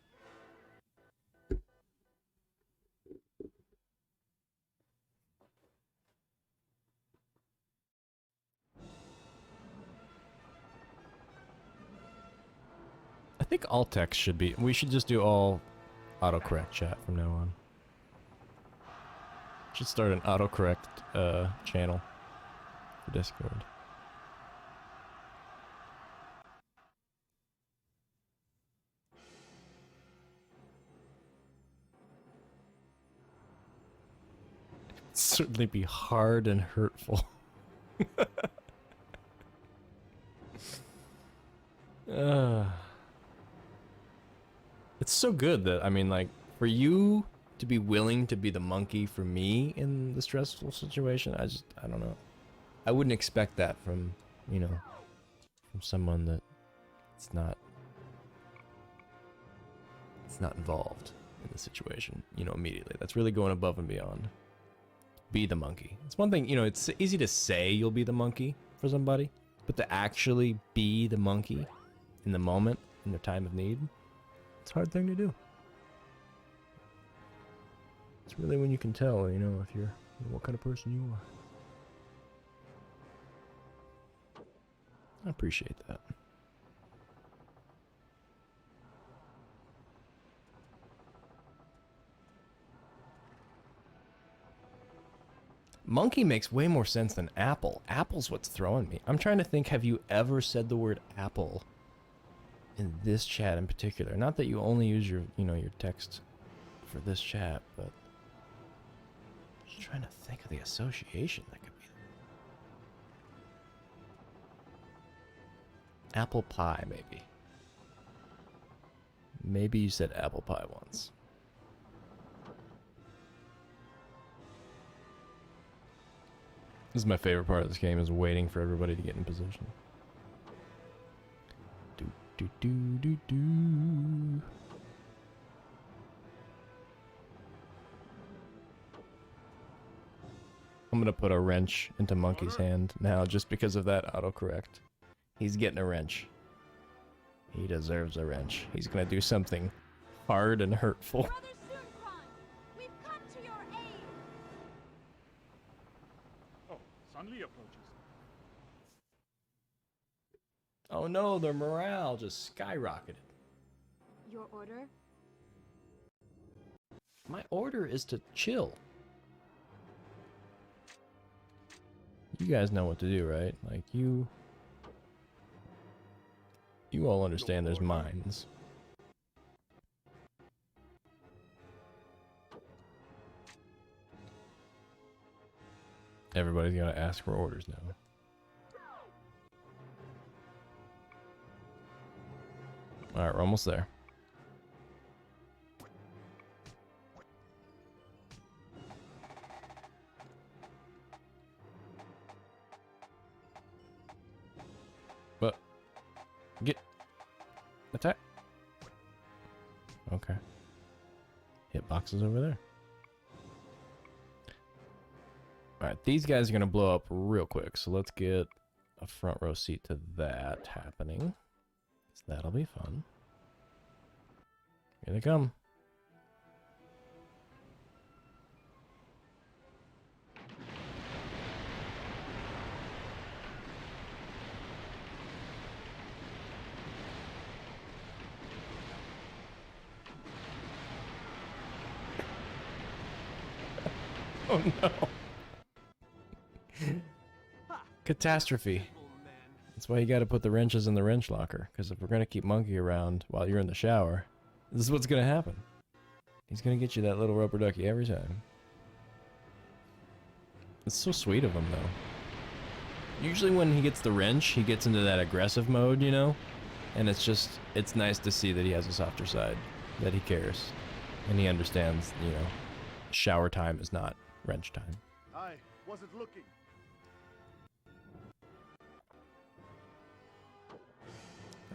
I think all text should be. We should just do all autocorrect chat from now on. Should start an autocorrect channel for Discord. It'd certainly be hard and hurtful. It's so good that, I mean, like, for you to be willing to be the monkey for me in the stressful situation, I don't know. I wouldn't expect that from, you know, from someone that it's not involved in the situation, you know, immediately. That's really going above and beyond. Be the monkey. It's one thing, you know, it's easy to say you'll be the monkey for somebody, but to actually be the monkey in the moment, in their time of need, it's a hard thing to do. It's really when you can tell, you know, if you're what kind of person you are. I appreciate that. Monkey makes way more sense than apple. Apple's what's throwing me. I'm trying to think, have you ever said the word apple in this chat in particular? Not that you only use your, you know, your text for this chat, but just trying to think of the association that could be there. Apple pie, maybe. Maybe you said apple pie once. This is my favorite part of this game, is waiting for everybody to get in position. Do do do do do. I'm gonna put a wrench into Monkey's hand now just because of that autocorrect. He's getting a wrench. He deserves a wrench. He's gonna do something hard and hurtful. We've come to your aid. Oh, Sun Li approaches. Oh no, their morale just skyrocketed. Your order? My order is to chill. You guys know what to do, right? Like, you all understand there's mines. Everybody's gonna ask for orders now. Alright, we're almost there. But get attack. Okay. Hitboxes over there. Alright, these guys are gonna blow up real quick, so let's get a front row seat to that happening. So that'll be fun. Here they come. Oh no. Catastrophe. That's why you gotta put the wrenches in the wrench locker, because if we're gonna keep Monkey around while you're in the shower, this is what's gonna happen. He's gonna get you that little rubber ducky every time. It's so sweet of him, though. Usually when he gets the wrench, he gets into that aggressive mode, you know? And it's nice to see that he has a softer side, that he cares. And he understands, you know, shower time is not wrench time. I wasn't looking.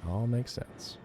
All makes sense.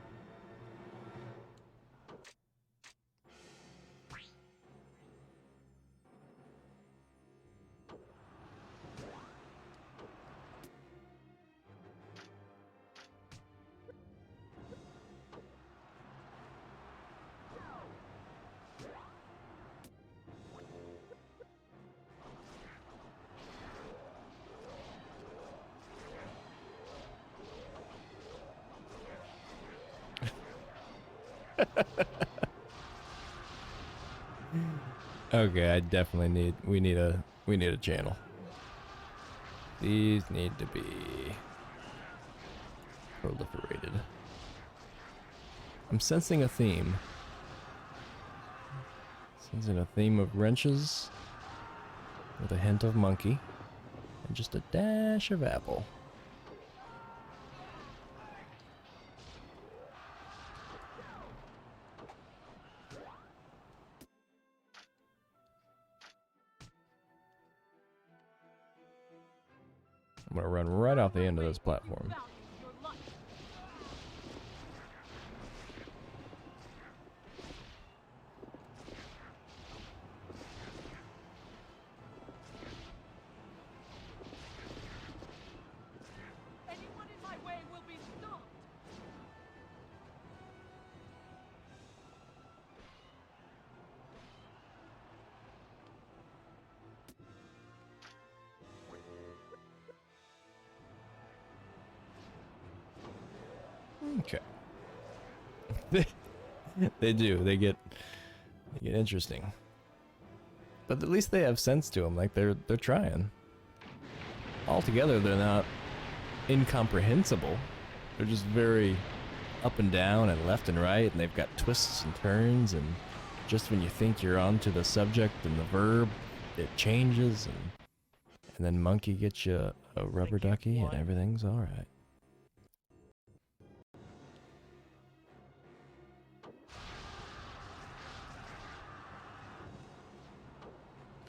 Okay, I definitely we need a channel. These need to be proliferated. I'm sensing a theme. Sensing a theme of wrenches with a hint of monkey and just a dash of apple. I'm gonna run right off the end of this platform. Anyone in my way will be stopped. Okay. They do. They get interesting. But at least they have sense to them. Like they're trying. Altogether, they're not incomprehensible. They're just very up and down and left and right, and they've got twists and turns, and just when you think you're onto the subject and the verb, it changes, and then Monkey gets you a rubber ducky and everything's alright.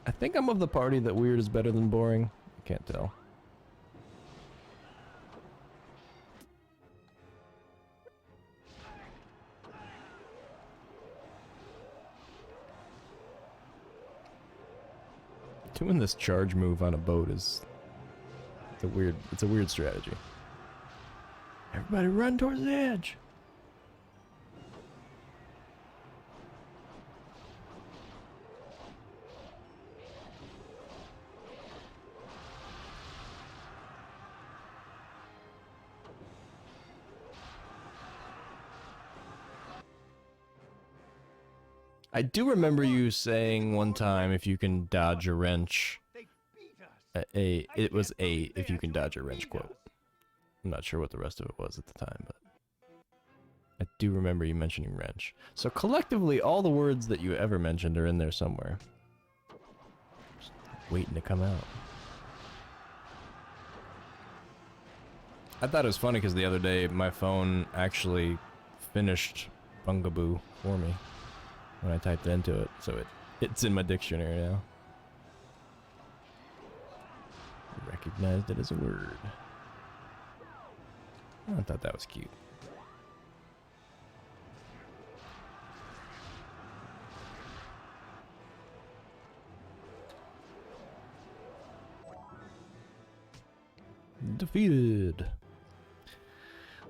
I think I'm of the party that weird is better than boring. I can't tell. Doing this charge move on a boat is it's a weird strategy. Everybody run towards the edge. I do remember you saying one time if you can dodge a wrench. It was a if you can dodge a wrench quote. I'm not sure what the rest of it was at the time, but I do remember you mentioning wrench. So collectively, all the words that you ever mentioned are in there somewhere. Just waiting to come out. I thought it was funny because the other day my phone actually finished Bungaboo for me when I typed into it, so it's in my dictionary now. I recognized it as a word. I thought that was cute. Defeated.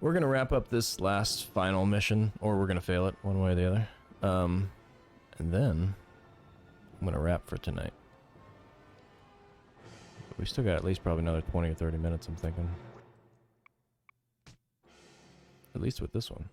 We're gonna wrap up this last final mission, or we're gonna fail it one way or the other. And then I'm gonna wrap for tonight. But we still got at least probably another 20 or 30 minutes, I'm thinking. At least with this one.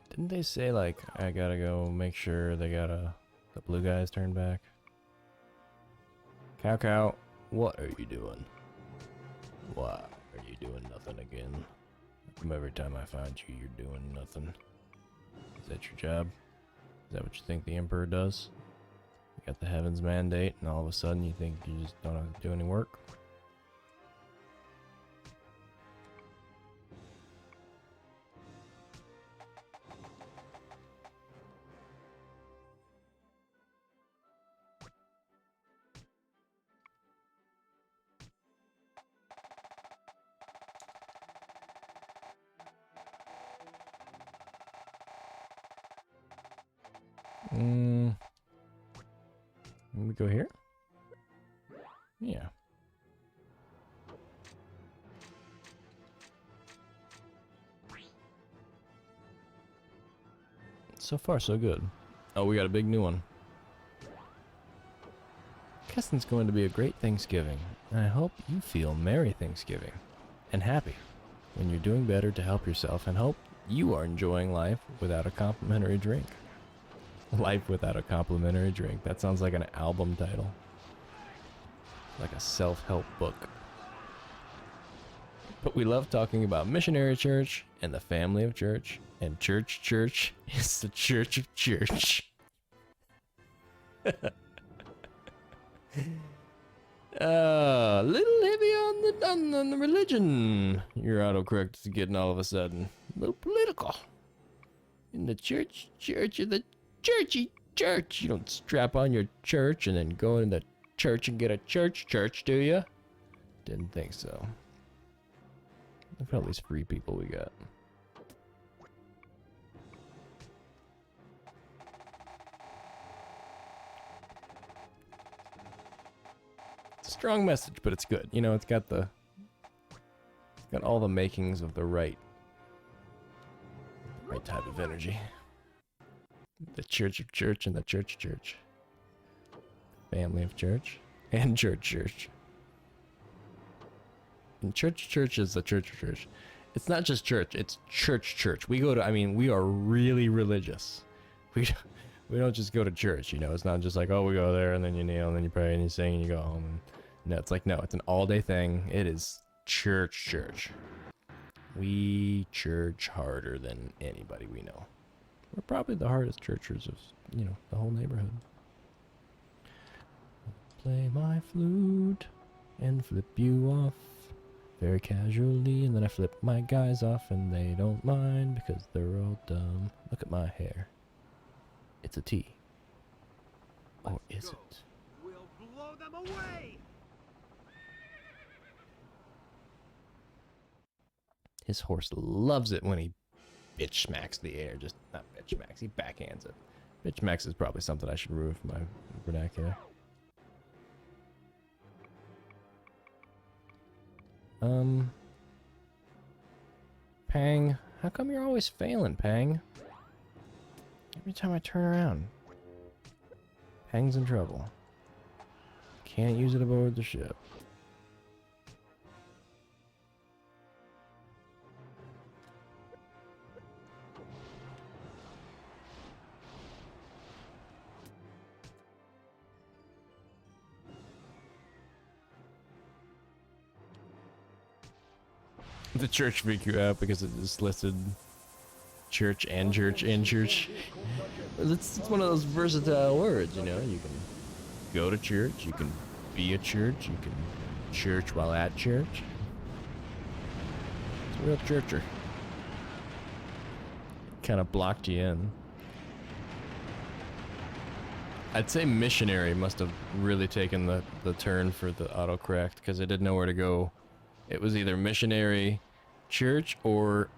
Didn't they say, like, I gotta go make sure they the blue guys turn back? Cao Cao, what are you doing? Why are you doing nothing again? Every time I find you, you're doing nothing. Is that your job? Is that what you think the Emperor does? You got the Heavens Mandate, and all of a sudden you think you just don't have to do any work? Let me go here? Yeah. So far, so good. Oh, we got a big new one. Kessen's going to be a great Thanksgiving, and I hope you feel Merry Thanksgiving and happy when you're doing better to help yourself, and hope you are enjoying life without a complimentary drink. Life without a complimentary drink. That sounds like an album title. Like a self-help book. But we love talking about missionary church and the family of church. And church is the church of church. Little heavy on the religion. Your autocorrect is getting all of a sudden a little political. In the church of the churchy church. You don't strap on your church and then go into the church and get a church, do you? Didn't think so. Look at all these free people we got. It's a strong message, but it's good. You know, it's got all the makings of the right type of energy. The church of church and the church. Family of church and church. And church is the church of church. It's not just church, it's church. We go to, we are really religious. We don't just go to church, you know. It's not just like, oh, we go there and then you kneel and then you pray and you sing and you go home. No, it's like, no, it's an all-day thing. It is church. We church harder than anybody we know. We're probably the hardest churchers of, you know, the whole neighborhood. Play my flute and flip you off very casually, and then I flip my guys off and they don't mind because they're all dumb. Look at my hair. It's a T. Or is it? We'll blow them away! His horse loves it when he bitch smacks the air. Just not bitch smacks, he backhands it. Bitch smacks is probably something I should remove from my vernacular. Pang, how come you're always failing, Pang? Every time I turn around, Pang's in trouble. Can't use it aboard the ship. The church freak you out because it just listed church and church and church. It's one of those versatile words, you know. You can go to church, you can be a church, you can church while at church. It's a real churcher. Kind of blocked you in. I'd say missionary must have really taken the turn for the autocorrect because it didn't know where to go. It was either missionary, church, or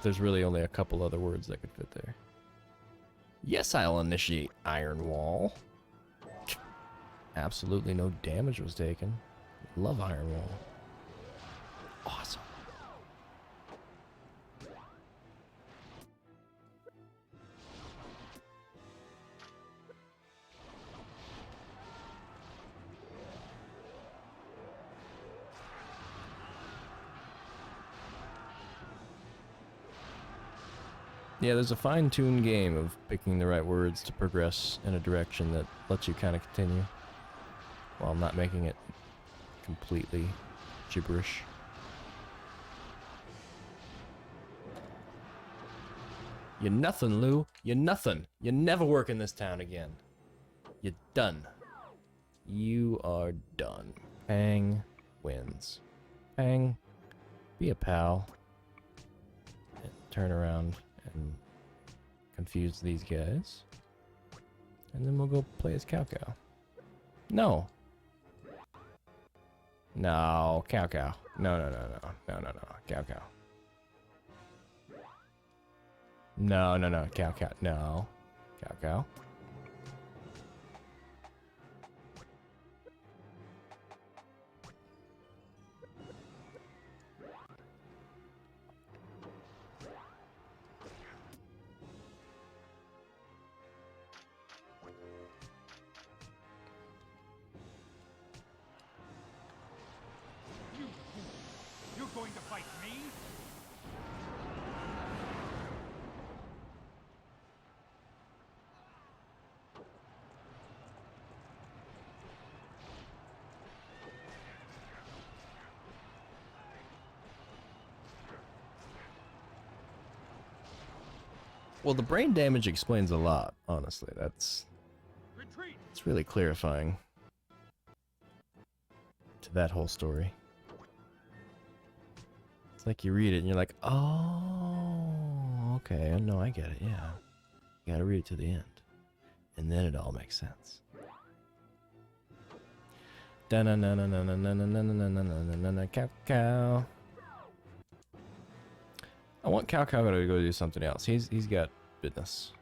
there's really only a couple other words that could fit there. Yes, I'll initiate Iron Wall. Absolutely no damage was taken. Love Iron Wall. Awesome. Yeah, there's a fine-tuned game of picking the right words to progress in a direction that lets you kind of continue while not making it completely gibberish. You're nothing, Lou. You're nothing. You never work in this town again. You're done. You are done. Pang wins. Pang, be a pal. And turn around and confuse these guys. And then we'll go play as Cao Cao. No. No, Cao Cao. No. Cao Cao. No. Cao Cao. No. Cao Cao. You're going to fight me? Well, the brain damage explains a lot, honestly. It's really clarifying to that whole story. It's like you read it and you're like, oh, okay, no, I get it, yeah. You gotta read it to the end. And then it all makes sense. Cao Cao. I want Cao Cao to go do something else. He's got business.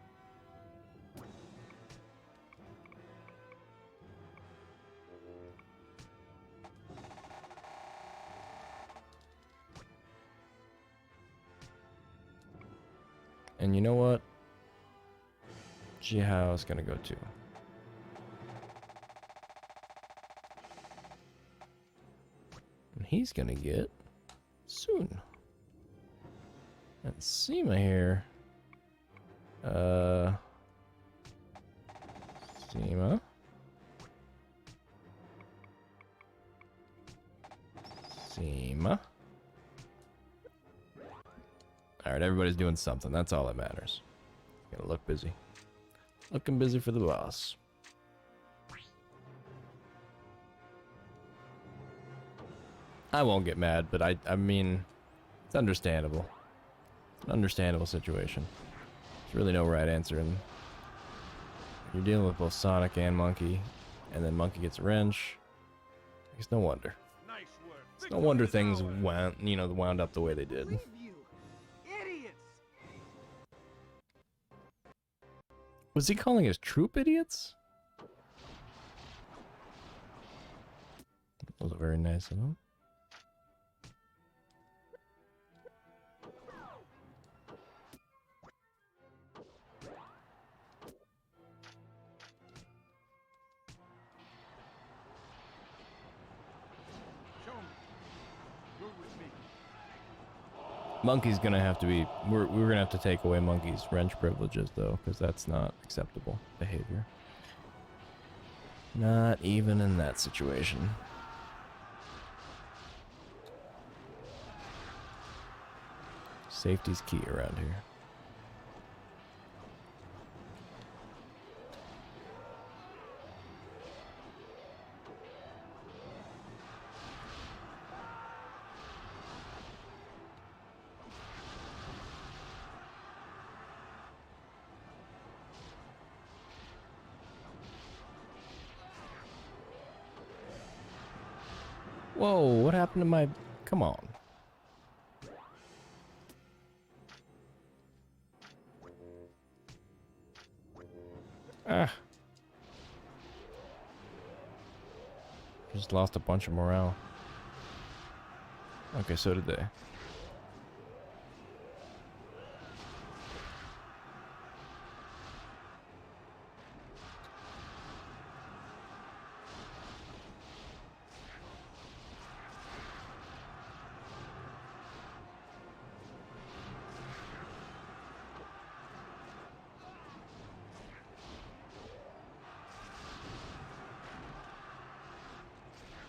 And you know what? Jihao is gonna go too. And he's gonna get soon. And Sima here. Sima. Sima. Alright, everybody's doing something. That's all that matters. Gotta look busy. Looking busy for the boss. I won't get mad, but I mean, it's understandable. It's an understandable situation. It's really no right answer, and you're dealing with both Sonic and Monkey, and then Monkey gets a wrench. It's no wonder. It's no wonder things wound up the way they did. Idiots! Was he calling his troop idiots? That wasn't very nice of him. Monkey's gonna have to be. We're gonna have to take away Monkey's wrench privileges though, because that's not acceptable behavior. Not even in that situation. Safety's key around here. Whoa, what happened to my... Come on. Ah. Just lost a bunch of morale. Okay, so did they.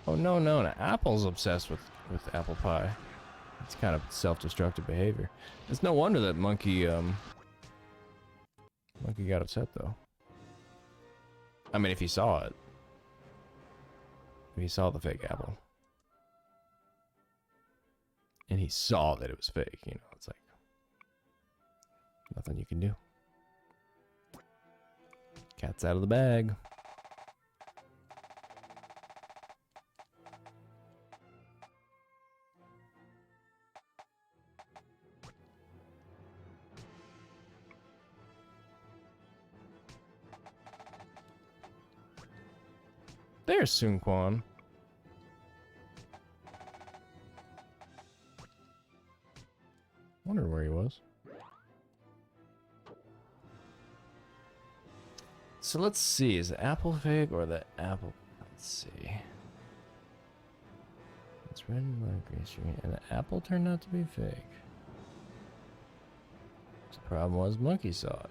Oh no, Apple's obsessed with apple pie. It's kind of self-destructive behavior. It's no wonder that Monkey got upset though. I mean, if he saw it. If he saw the fake apple. And he saw that it was fake, you know, it's like nothing you can do. Cat's out of the bag. There's Sun Quan. Wondered where he was. So let's see, is the apple fake or the apple? Let's see. It's red and light green string, and the apple turned out to be fake. The problem was Monkey saw it.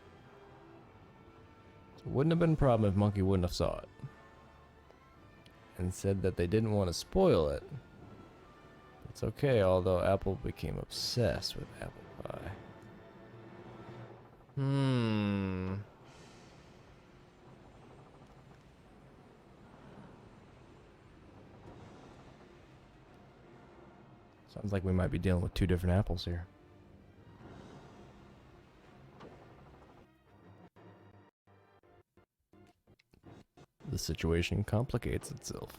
So it wouldn't have been a problem if Monkey wouldn't have saw it. And said that they didn't want to spoil it. It's okay, although Apple became obsessed with apple pie. Sounds like we might be dealing with two different apples here. The situation complicates itself.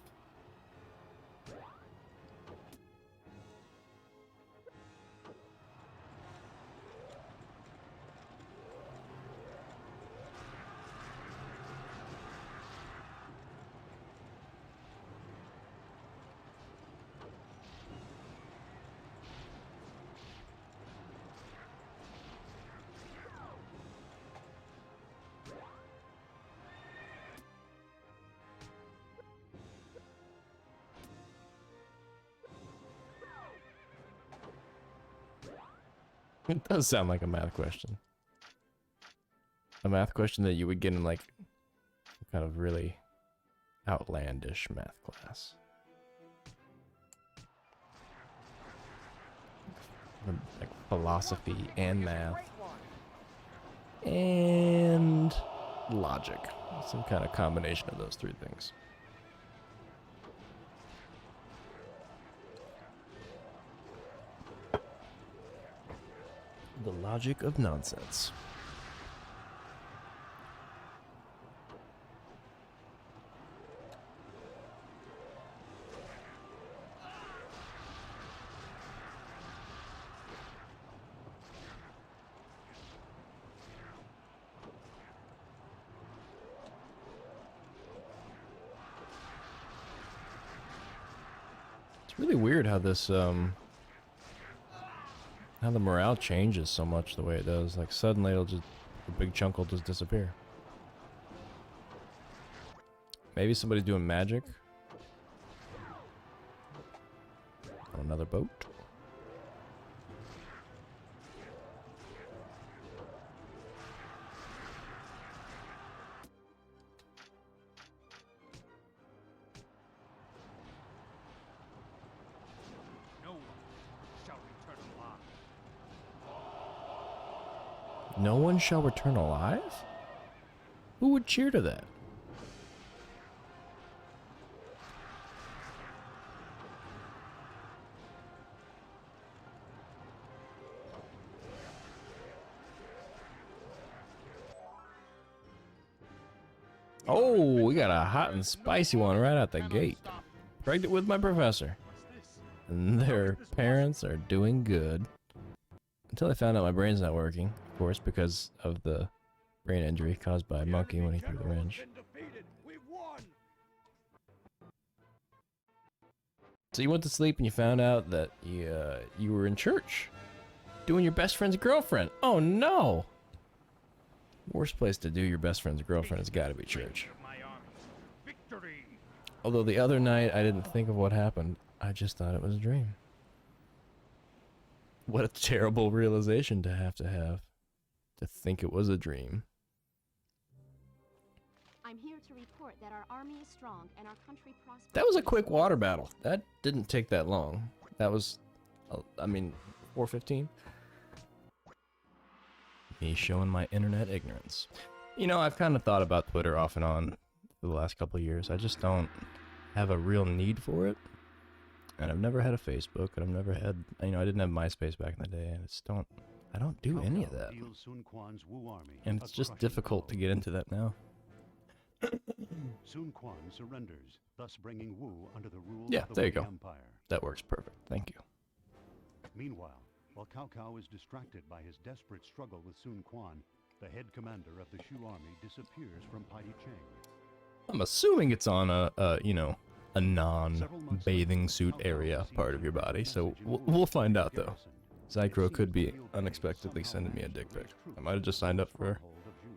It does sound like a math question. A math question that you would get in like some kind of really outlandish math class. Like philosophy and math. And logic. Some kind of combination of those three things. The logic of nonsense. Really weird how this how the morale changes so much the way it does. Like suddenly it'll just a big chunk will just disappear. Maybe somebody's doing magic on another boat. No one shall return alive? Who would cheer to that? Oh, we got a hot and spicy one right out the gate. Pregnant with my professor. And their parents are doing good. Until I found out my brain's not working, of course, because of the brain injury caused by a monkey when he threw the wrench. So you went to sleep and you found out that you were in church, doing your best friend's girlfriend. Oh no! Worst place to do your best friend's girlfriend has got to be church. Although the other night I didn't think of what happened, I just thought it was a dream. What a terrible realization to have. To think it was a dream. I'm here to report that our army is strong and our country prospers. That was a quick water battle. That didn't take that long. That was, I mean, 4:15. Me showing my internet ignorance. You know, I've kind of thought about Twitter off and on for the last couple of years. I just don't have a real need for it. And I've never had a Facebook, and I've never had, you know, I didn't have MySpace back in the day, and I don't do any of that. And it's just difficult to get into that now. Sun Quan surrenders, thus bringing Wu under the rule Yeah, of the there you Wei go. Empire. That works perfect. Thank you. Meanwhile, while Cao Cao is distracted by his desperate struggle with Sun Quan, the head commander of the Shu army disappears from Pai Cheng. I'm assuming it's on a you know, a non-bathing suit area part of your body, so we'll find out though. Zycro could be unexpectedly sending me a dick pic. I might have just signed up for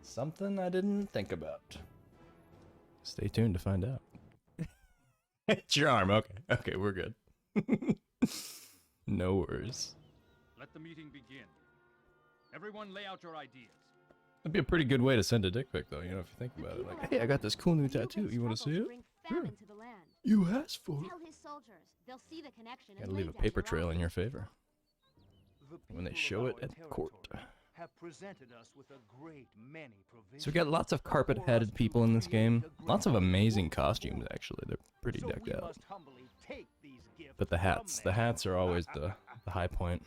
something I didn't think about. Stay tuned to find out. It's your arm, okay. Okay, we're good. No worries. Let the meeting begin. Everyone lay out your ideas. That'd be a pretty good way to send a dick pic, though, you know, if you think about it. Like, hey, I got this cool new tattoo. You want to see it? Sure. You asked for it. Tell his soldiers. They'll see the connection and Gotta leave a paper trail in your favor when they show it at court. Have presented us with a great many provisions. So we got lots of carpet-headed people in this game. Lots of amazing costumes, actually. They're pretty decked out. But the hats are always the high point.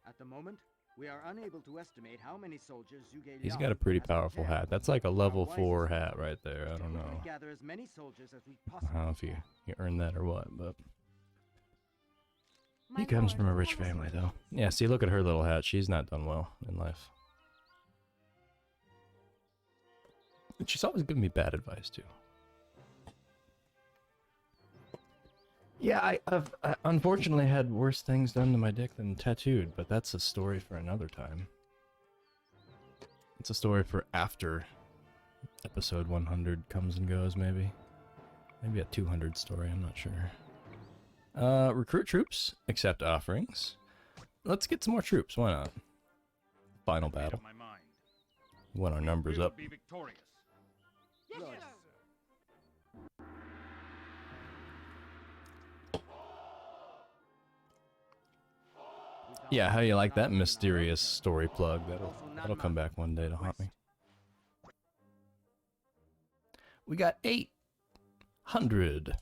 At the moment, we are unable to estimate how many soldiers Zhuge He's Liang got a pretty has powerful prepared. hat. That's like a level 4 hat right there. I don't know. Gather as many soldiers as we I don't know if possibly you earned that or what, but he comes from a rich family, though. Yeah, see, look at her little hat. She's not done well in life. And she's always giving me bad advice, too. Yeah, I've unfortunately had worse things done to my dick than tattooed, but that's a story for another time. It's a story for after episode 100 comes and goes, maybe. Maybe a 200 story, I'm not sure. Recruit troops, accept offerings. Let's get some more troops, why not? Final battle. We want our numbers up. Be victorious. Yes, sir. Yeah, how you like that mysterious story plug? That'll come back one day to haunt me. We got 800.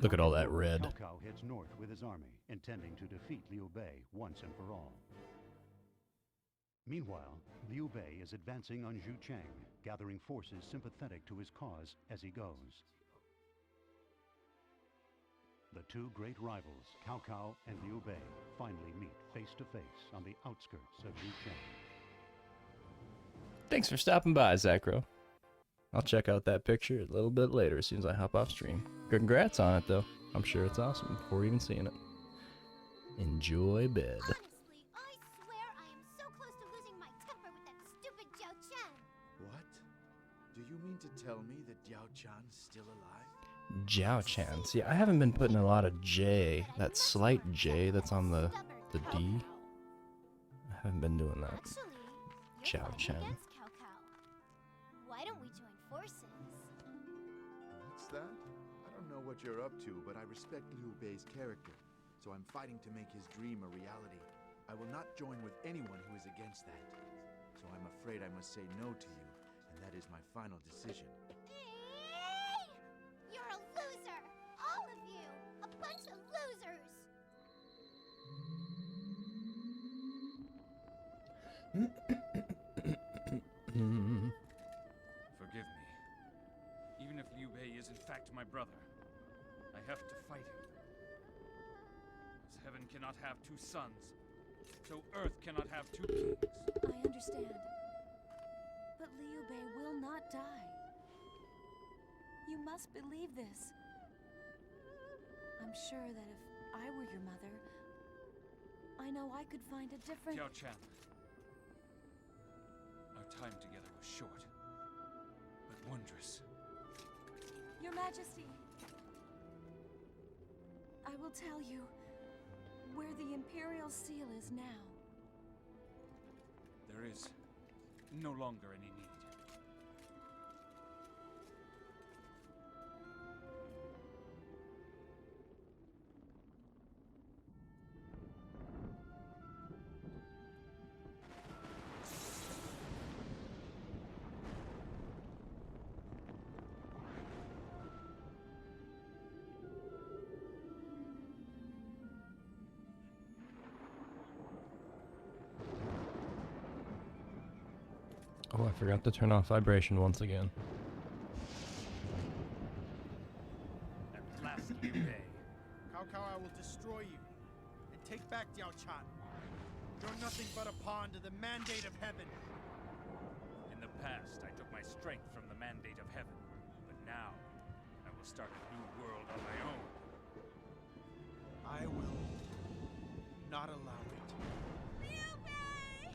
Look at all that red. Cao Cao heads north with his army, intending to defeat Liu Bei once and for all. Meanwhile, Liu Bei is advancing on Zhu Chang, gathering forces sympathetic to his cause as he goes. The two great rivals, Cao Cao and Liu Bei, finally meet face to face on the outskirts of Zhu Chang. Thanks for stopping by, Zacro. I'll check out that picture a little bit later as soon as I hop off stream. Congrats on it, though. I'm sure it's awesome before even seeing it. Enjoy bed. Honestly, I swear I am so close to losing my temper with that stupid Diao Chan. What? Do you mean to tell me that Diao Chan's still alive? Jiao Chan. See, I haven't been putting a lot of J, that slight J that's on the D. I haven't been doing that. Jiao Chan. Against Cao Cao. Why don't we join forces? What's that? I don't know what you're up to, but I respect Liu Bei's character, so I'm fighting to make his dream a reality. I will not join with anyone who is against that. So I'm afraid I must say no to you, and that is my final decision. You're a loser! All of you! A bunch of losers! Forgive me. Even if Liu Bei is in fact my brother, I have to fight him. As heaven cannot have two sons, so earth cannot have two kings. I understand. But Liu Bei will not die. You must believe this. I'm sure that if I were your mother, I know I could find a different... Diao Chan. Our time together was short, but wondrous. Your Majesty, I will tell you where the Imperial Seal is now. There is no longer any need. Oh, I forgot to turn off vibration once again. At last, Liu Bei. Cao Cao, I will destroy you and take back Diao Chan. You're nothing but a pawn to the mandate of heaven. In the past, I took my strength from the mandate of heaven, but now I will start a new world on my own. I will not allow it. Liu Bei!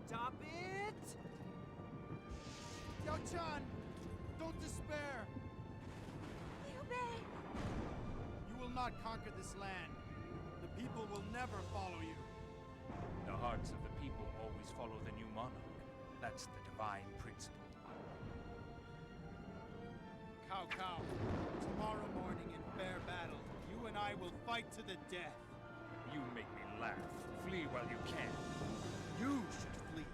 Stop it! Diao Chan, don't despair. Liu Bei! You will not conquer this land. The people will never follow you. The hearts of the people always follow the new monarch. That's the divine principle. Cao Cao, tomorrow morning in fair battle, you and I will fight to the death. You make me laugh. Flee while you can. You should flee.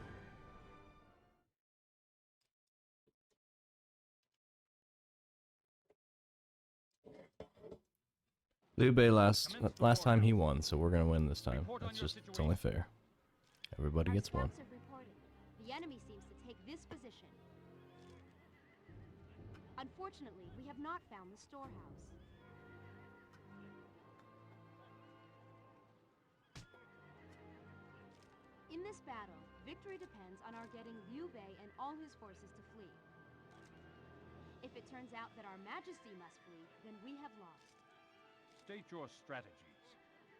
Liu Bei last time he won, so we're gonna win this time. That's just, it's only fair. Everybody gets one. Scouts have reported. The enemy seems to take this position. Unfortunately, we have not found the storehouse. In this battle, victory depends on our getting Liu Bei and all his forces to flee. If it turns out that our Majesty must flee, then we have lost. State your strategies.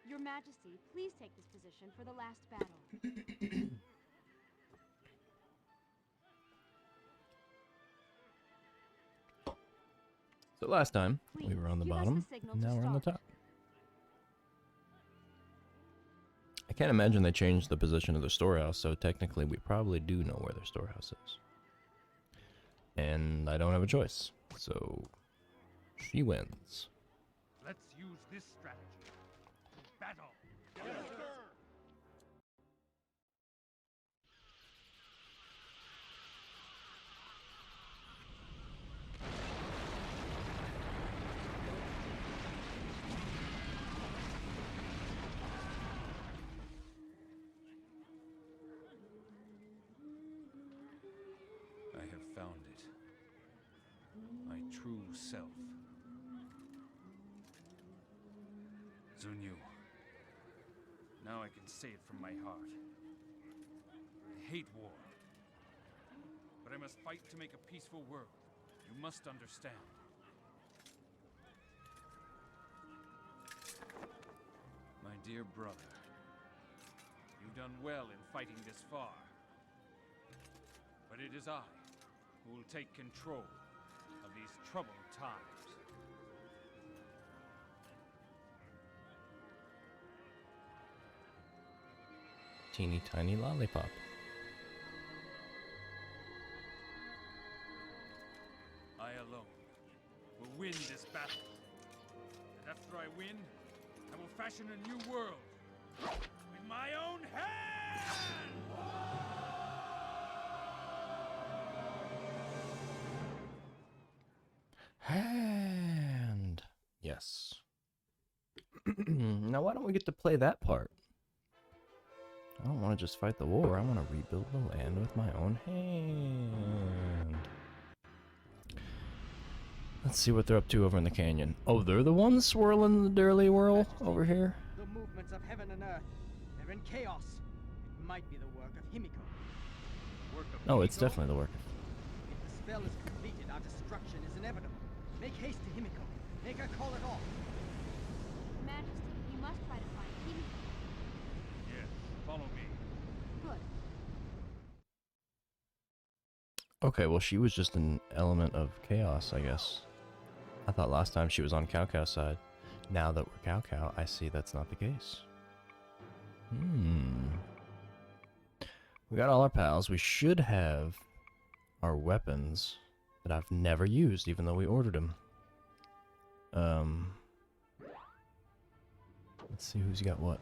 Your Majesty, please take this position for the last battle. So last time, we were on the bottom, and now we're on the top. I can't imagine they changed the position of the storehouse, so technically we probably do know where their storehouse is. And I don't have a choice, so she wins. Let's use this strategy. Battle! Yes, sir. I have found it. My true self. Zunyu. Now I can say it from my heart. I hate war. but I must fight to make a peaceful world. You must understand. My dear brother, you've done well in fighting this far. But it is I who will take control of these troubled times. Teeny tiny lollipop. I alone will win this battle. And after I win, I will fashion a new world with my own hand! Hand. Yes. Now why don't we get to play that part? I don't want to just fight the war. I want to rebuild the land with my own hand. Let's see what they're up to over in the canyon. Oh, they're the ones swirling the dirly whirl over here? The movements of heaven and earth, they're in chaos. It might be the work of Himiko. Oh, it's definitely the work. If the spell is completed, our destruction is inevitable. Make haste to Himiko. Make her call it off. Majesty, we must try to find Himiko. Yes, follow me. Good. Okay, well she was just an element of chaos, I guess. I thought last time she was on Cao Cao's side. Now that we're Cao Cao, I see that's not the case. We got all our pals. We should have our weapons that I've never used, even though we ordered them. Let's see who's got what.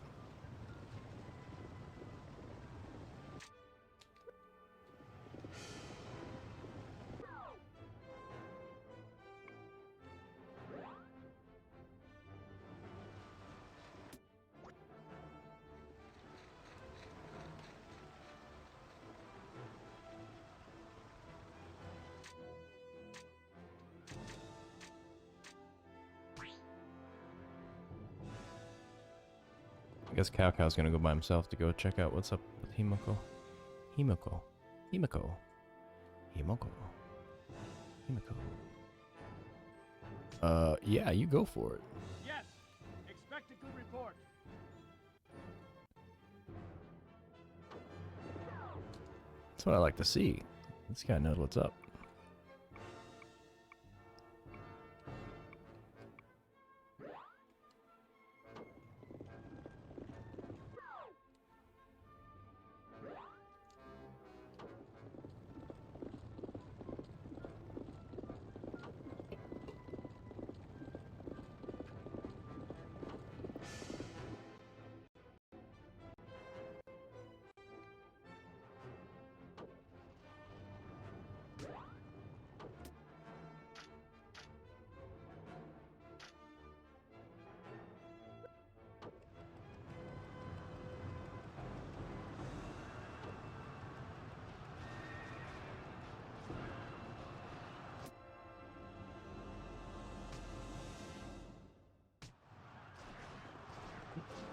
I guess Cao Cao's gonna go by himself to go check out what's up with Himiko. Himiko. Himiko. Himiko. Himiko. Yeah, you go for it. Yes, expect a good report. That's what I like to see. This guy knows what's up.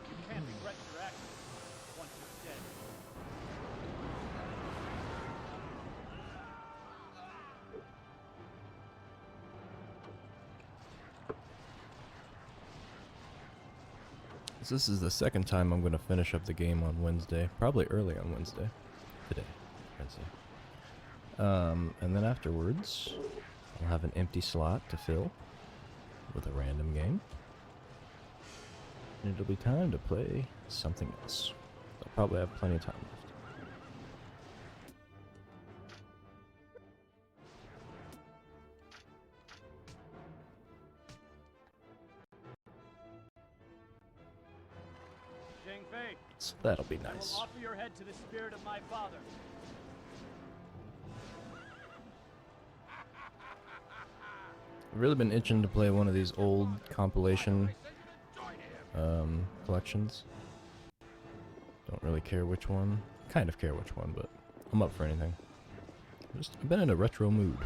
You can't regret your actions once you're dead. So this is the second time I'm going to finish up the game on Wednesday. Probably early on Wednesday. Today. Wednesday. And then afterwards, I'll have an empty slot to fill with a random game. And it'll be time to play something else. I'll probably have plenty of time left. Zhang Fei, So that'll be I nice. will offer your head to the spirit of my father. I've really been itching to play one of these old compilation collections. Don't really care which one. Kind of care which one, but I'm up for anything. I've been in a retro mood.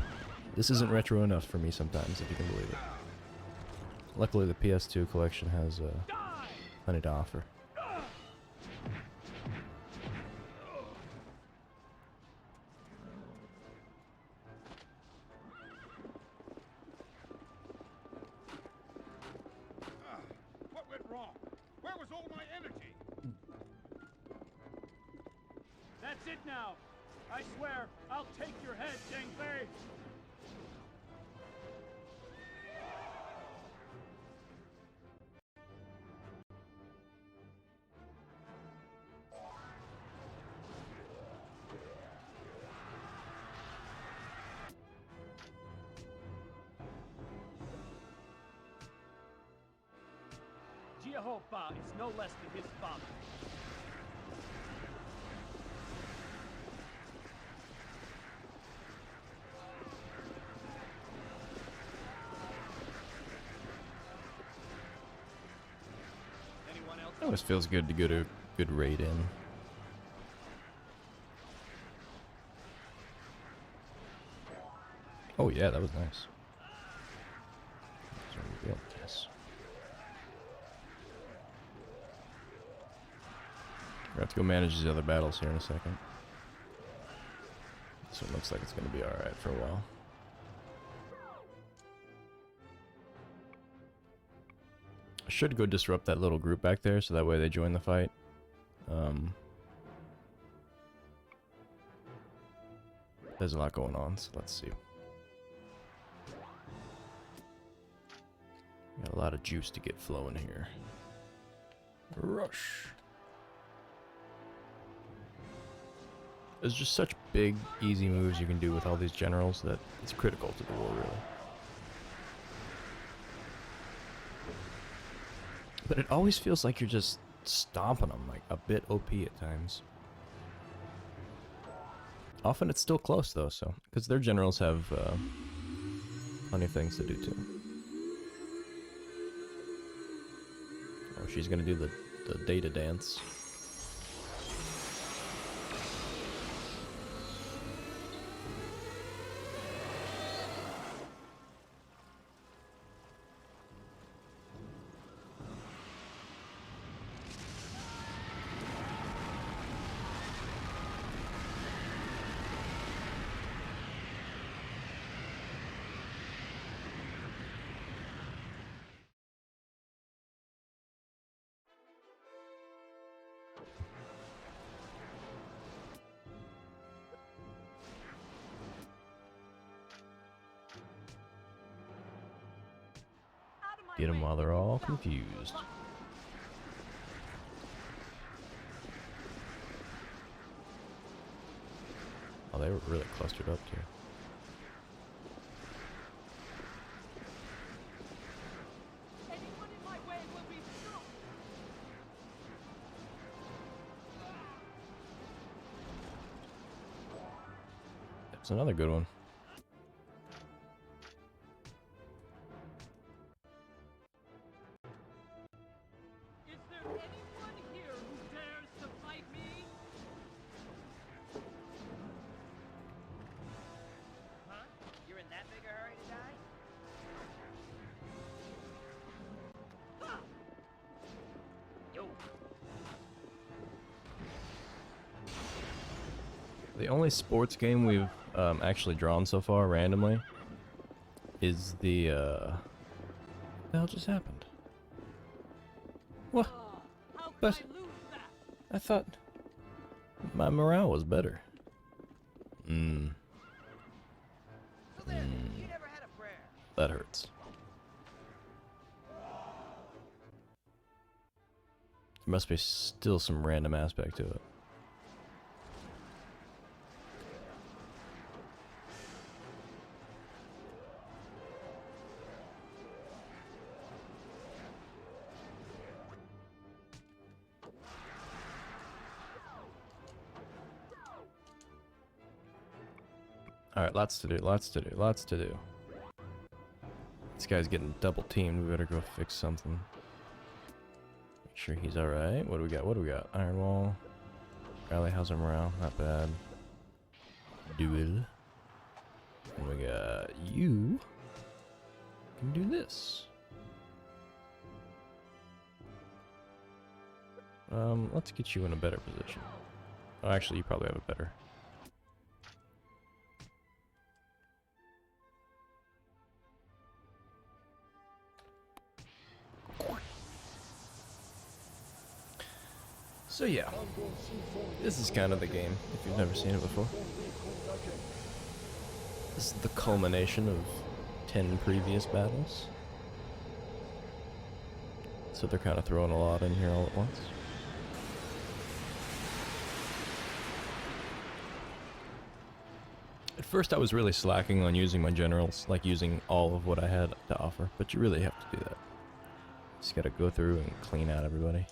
This isn't retro enough for me sometimes, if you can believe it. Luckily, the PS2 collection has plenty to offer. it now! I swear, I'll take your head, Zhang Fei! Jehovah is no less than his father. Anyone else? It always feels good to get a good raid in. Oh yeah, that was nice. So we built this. We have to go manage these other battles here in a second. So it looks like it's going to be alright for a while. I should go disrupt that little group back there so that way they join the fight. There's a lot going on, so let's see. Got a lot of juice to get flowing here. Rush. There's just such big, easy moves you can do with all these generals that it's critical to the war, really. But it always feels like you're just stomping them, like a bit OP at times. Often it's still close, though, so... Because their generals have plenty of things to do, too. Oh, she's gonna do the data dance. Get them while they're all confused. Oh, they were really clustered up too. Anyone in my way will be struck. That's another good one. Is there anyone here who dares to fight me? Huh? You're in that big a hurry to die? Yo. The only sports game we've actually drawn so far randomly is the what the hell just happened? What? But I thought my morale was better. That hurts. There must be still some random aspect to it. Alright, lots to do, lots to do, lots to do. This guy's getting double teamed. We better go fix something. Make sure he's alright. What do we got? What do we got? Iron Wall. Rally, how's our morale? Not bad. Duel. And we got you. Can do this. Let's get you in a better position. Oh, actually, you probably have a better. So yeah, this is kind of the game, if you've never seen it before. This is the culmination of 10 previous battles. So they're kind of throwing a lot in here all at once. At first I was really slacking on using my generals, like using all of what I had to offer, but you really have to do that. Just gotta go through and clean out everybody.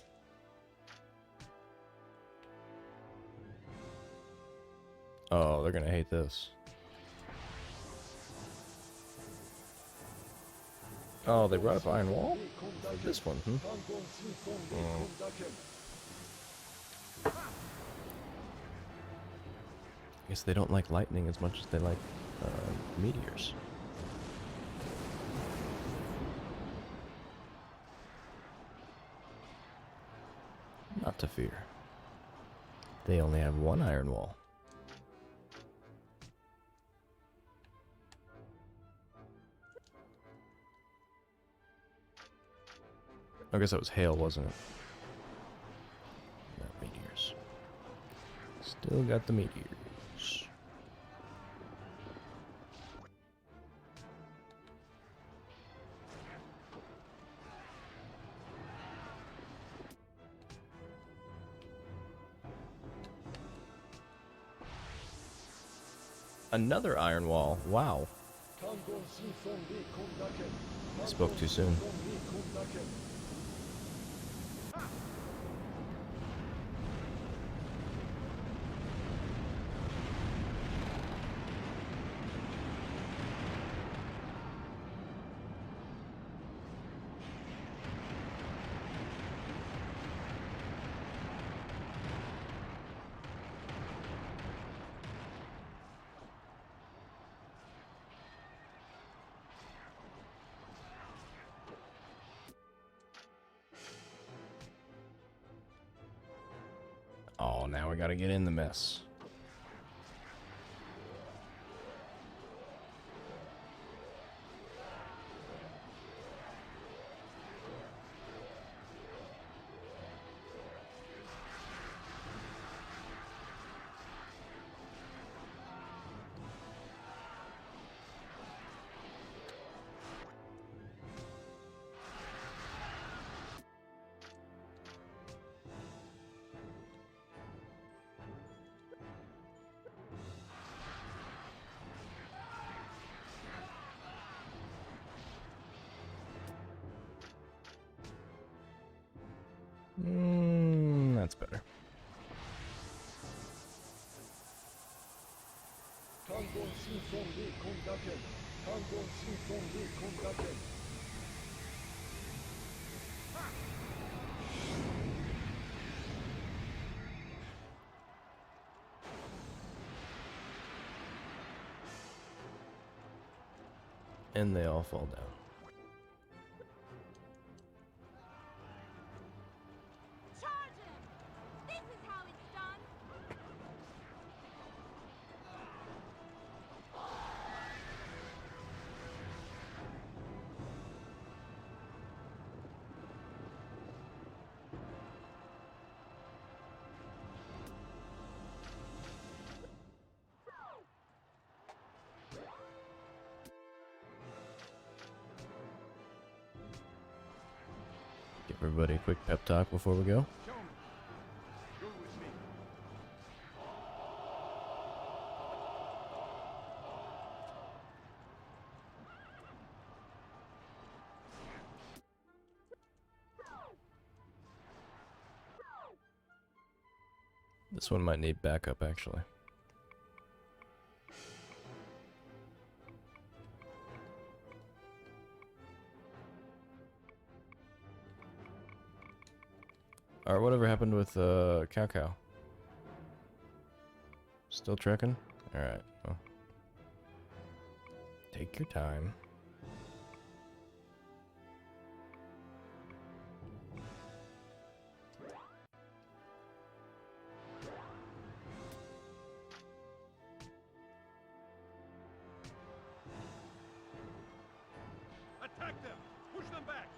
Oh, they're gonna hate this. Oh, they brought up Iron Wall? This one, I guess they don't like lightning as much as they like meteors. Not to fear. They only have one iron wall. I guess that was hail, wasn't it? Not meteors. Still got the meteors. Another iron wall. Wow. I spoke too soon. Oh, now we gotta get in the mess. That's better. And they all fall down. Give everybody a quick pep talk before we go. This one might need backup, actually. Alright, whatever happened with Cao Cao? Still trekking? Alright, well. Take your time. Attack them! Push them back!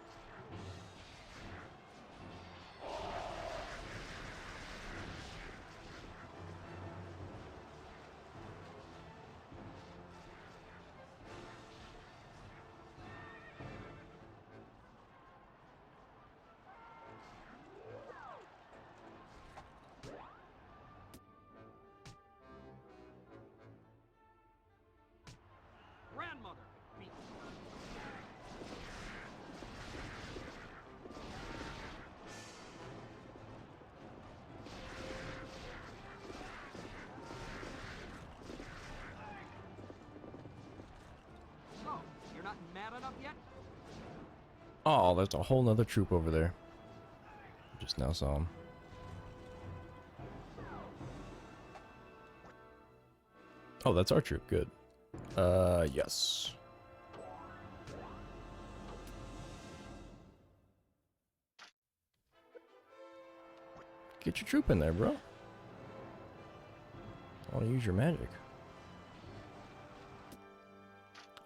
gotten mad enough yet? Oh, there's a whole nother troop over there. Just now saw him. Oh, that's our troop. Good. Yes. Get your troop in there, bro. I want to use your magic.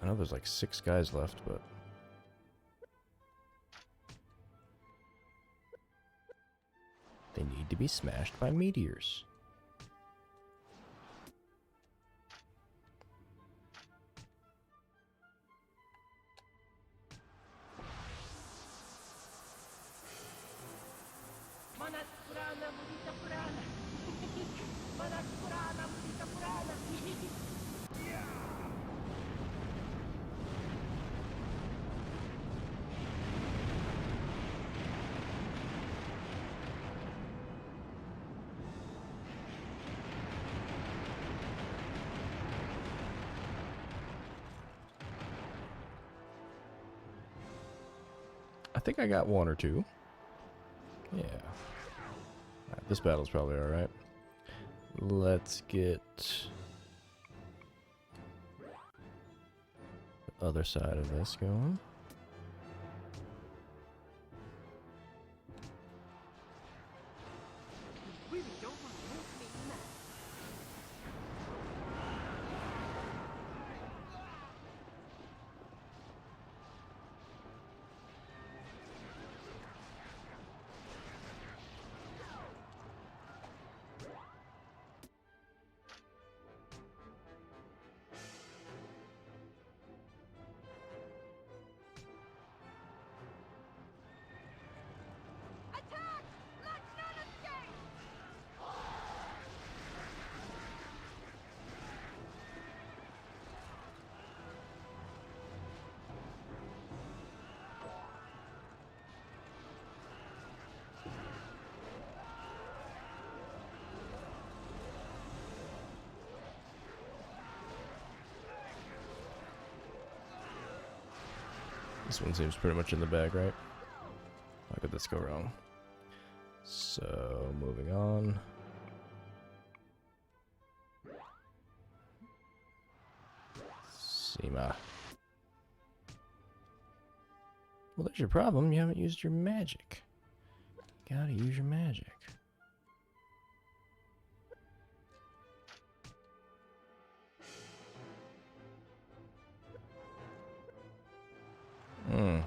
I know there's like 6 guys left, but... they need to be smashed by meteors. I think I got 1 or 2. Yeah. Alright, this battle's probably alright. Let's get the other side of this going. Really don't want to make me mad. Attack! Let none escape! This one seems pretty much in the bag, right? How could this go wrong? So, moving on. Seema. Well, there's your problem. You haven't used your magic. Gotta use your magic. Hmm.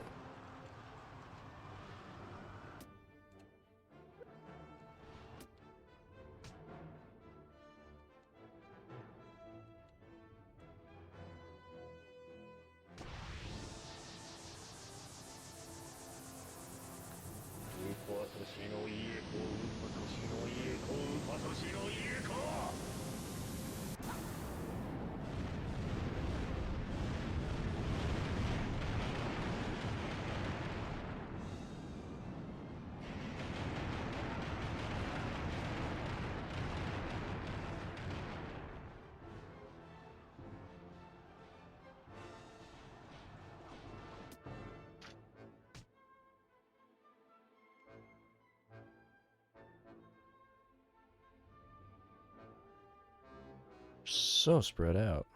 So spread out.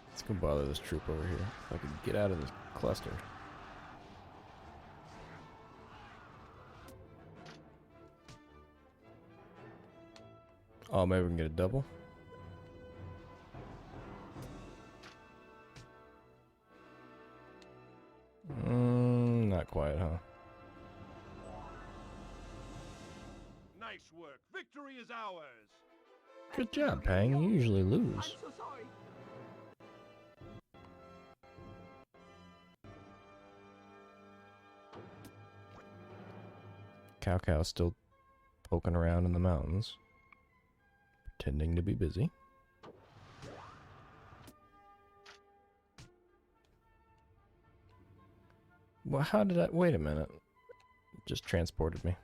Let's go bother this troop over here. If I can get out of this cluster. Oh, maybe we can get a double. Not quite, huh? Nice work. Victory is ours. Good job, Pang. You usually lose. I'm so sorry. Cao Cao's still poking around in the mountains, pretending to be busy. Well, how did I... wait a minute. just transported me.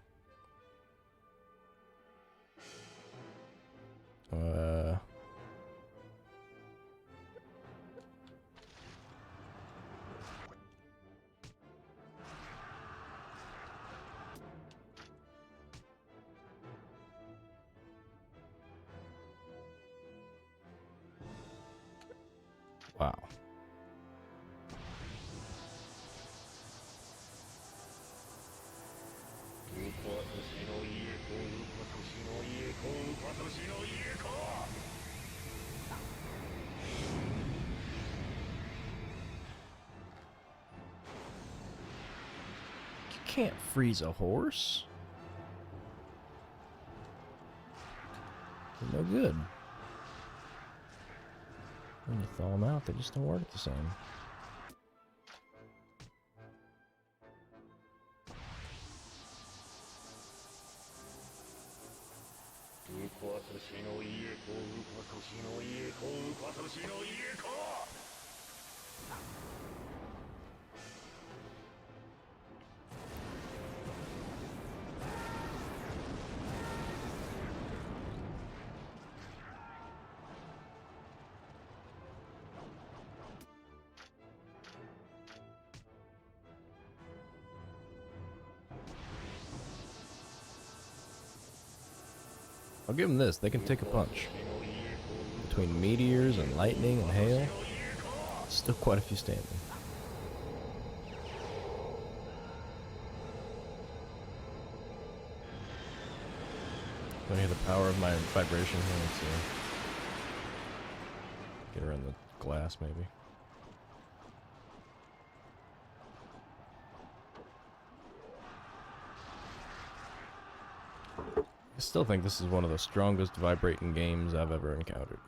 Wow. You can't freeze a horse. They're no good. When you thaw them out, they just don't work the same. I'll give them this, they can take a punch. Between meteors and lightning and hail, still quite a few standing. Let me hear the power of my vibration here. Let's see. Get her in the glass, maybe. I still think this is one of the strongest vibrating games I've ever encountered.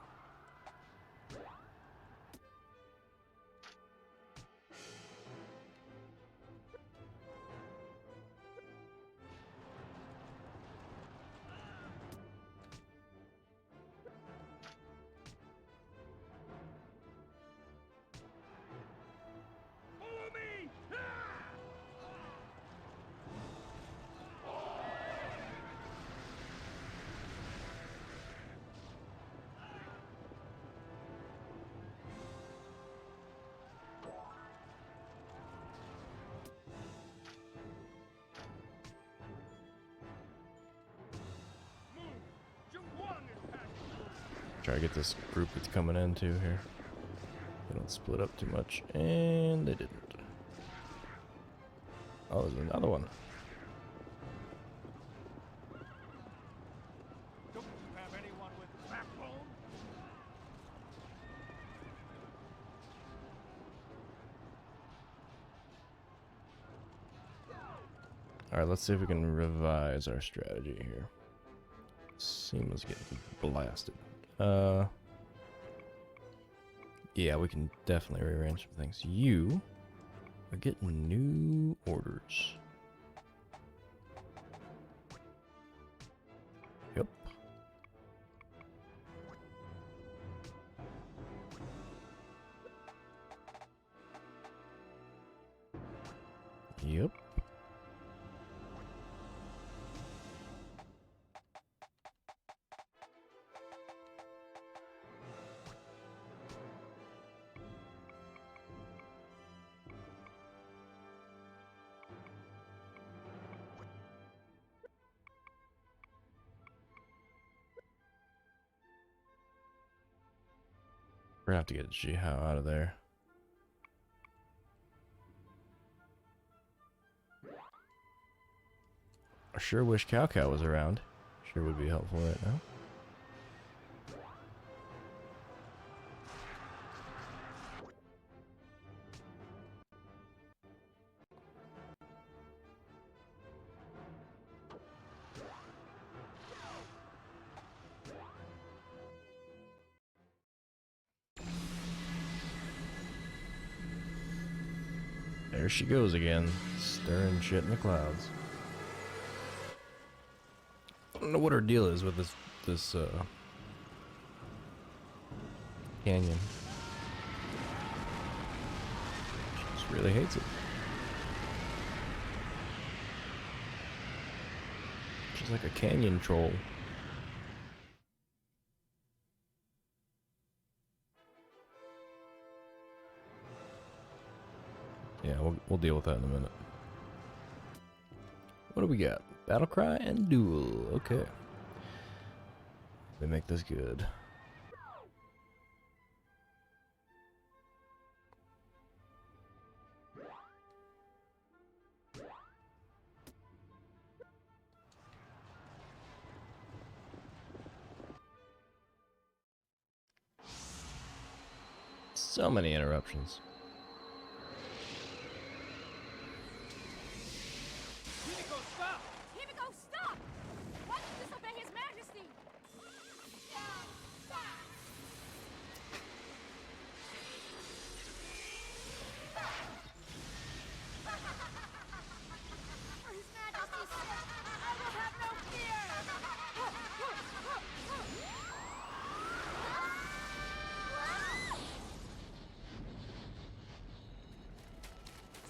Try to get this group that's coming in too here. They don't split up too much, and they didn't. Oh, there's another one. Don't you have anyone with backbone? Alright, let's see if we can revise our strategy here. Seema's getting blasted. Yeah, we can definitely rearrange some things. You are getting new orders. Yep. Yep. We're gonna have to get Jihao out of there. I sure wish Cao Cao was around. Sure would be helpful right now. There she goes again, stirring shit in the clouds. I don't know what her deal is with this canyon. She just really hates it. She's like a canyon troll. Yeah, we'll deal with that in a minute. What do we got? Battle cry and duel. Okay. They make this good. So many interruptions. Himiko, stop! Himiko, stop! Why did you disobey His Majesty? For His Majesty's sake, I will have no fear!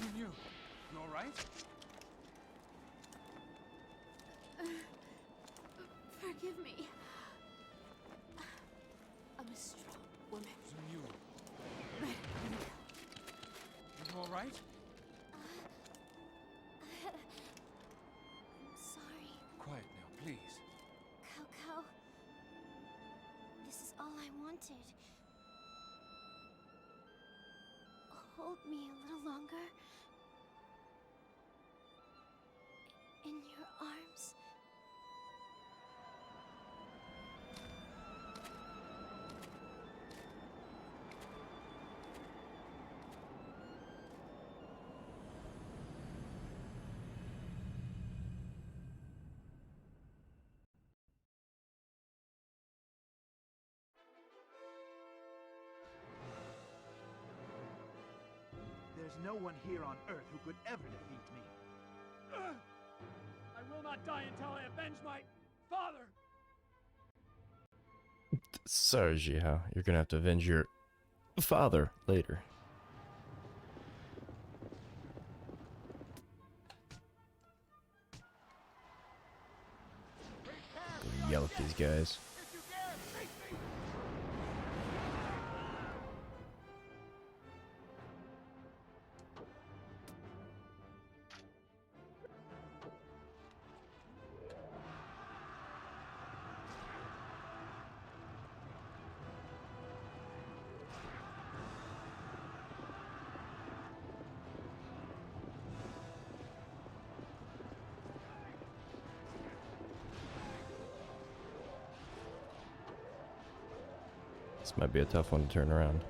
Junyu, you alright? Forgive me. I'm a strong woman. Junyu. You alright? I'm sorry. Quiet now, please. Cao Cao. This is all I wanted. Hold me a little longer. In your arms. There's no one here on Earth who could ever defeat me. I will not die until I avenge my father! Sorry, Jiao. You're gonna have to avenge your father later. Gonna yell at these guys. This might be a tough one to turn around.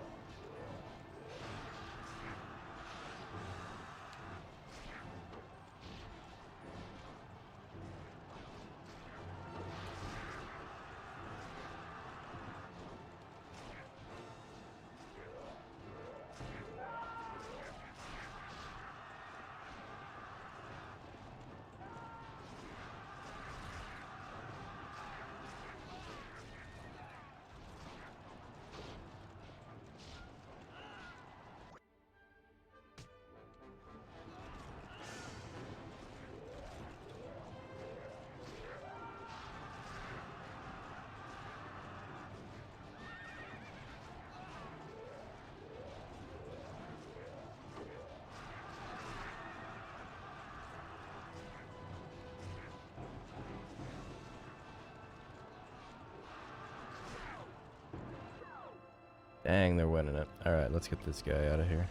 Dang, they're winning it. Alright, let's get this guy out of here.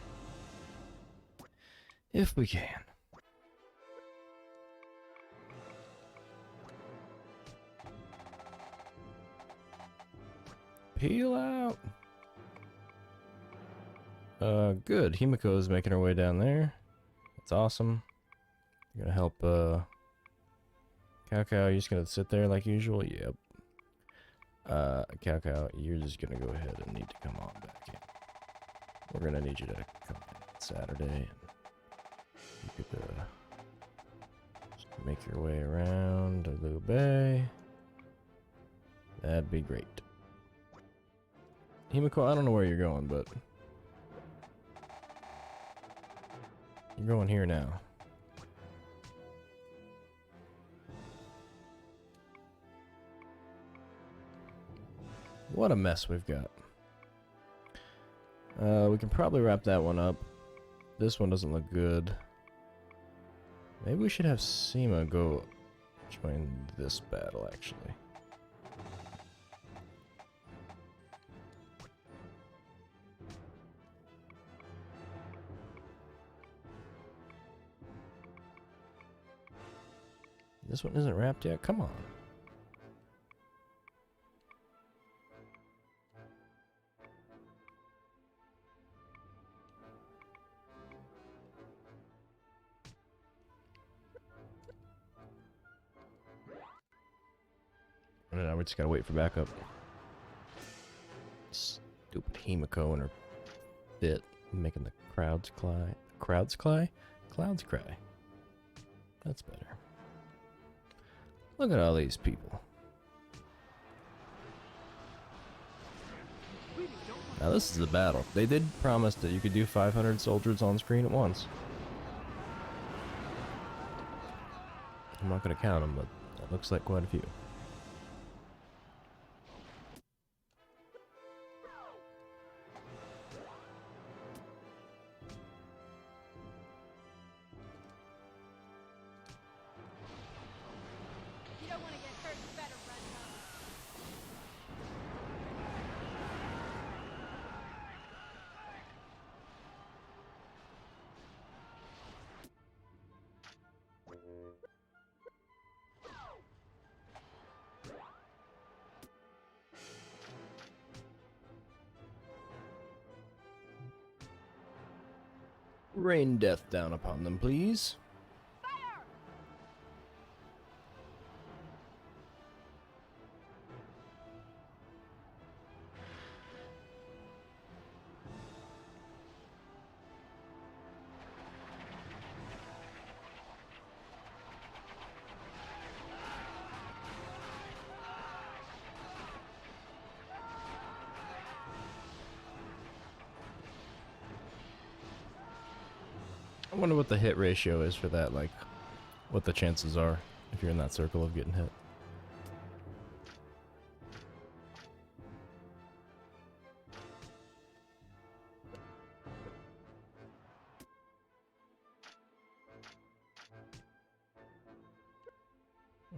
If we can. Peel out! Good. Himiko is making her way down there. That's awesome. You're gonna help, Cao Cao, you're just gonna sit there like usual? Yep. Cao Cao, you're just gonna go ahead and need to come on back in. We're gonna need you to come in Saturday, and you could, just make your way around to Liu Bei. That'd be great. Himiko, I don't know where you're going, but you're going here now. What a mess we've got. We can probably wrap that one up. This one doesn't look good. Maybe we should have Seema go join this battle, actually. This one isn't wrapped yet? Come on. No, we just gotta wait for backup. Stupid Himiko and her bit making the crowds cry. Crowds cry? Clouds cry. That's better. Look at all these people. Now this is the battle. They did promise that you could do 500 soldiers on screen at once. I'm not gonna count them, but that looks like quite a few. Rain death down upon them, please. I wonder what the hit ratio is for that, like, what the chances are if you're in that circle of getting hit.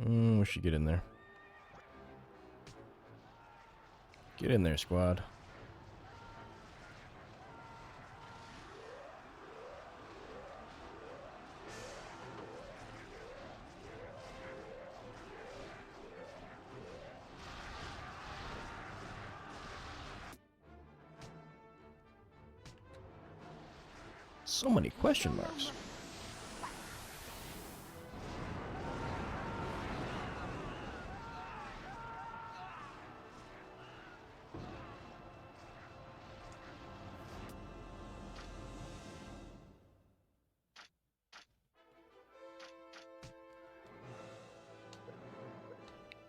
We should get in there. Get in there, squad. So many question marks.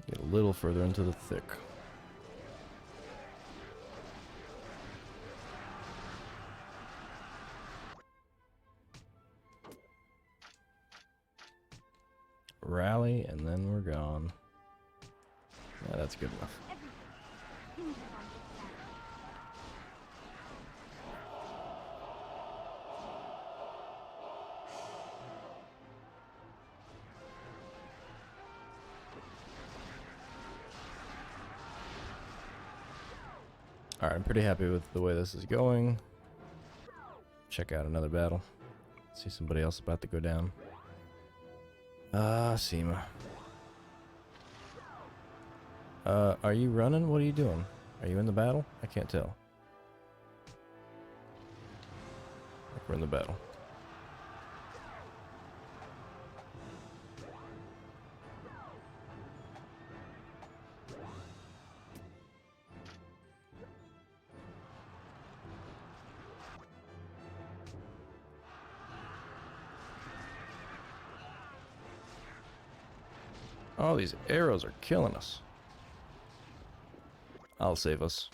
Get a little further into the thick. Rally, and then we're gone. Yeah, that's good enough. Alright, I'm pretty happy with the way this is going. Check out another battle. See somebody else about to go down. Seema. Are you running? What are you doing? Are you in the battle? I can't tell. I think we're in the battle. All these arrows are killing us. I'll save us.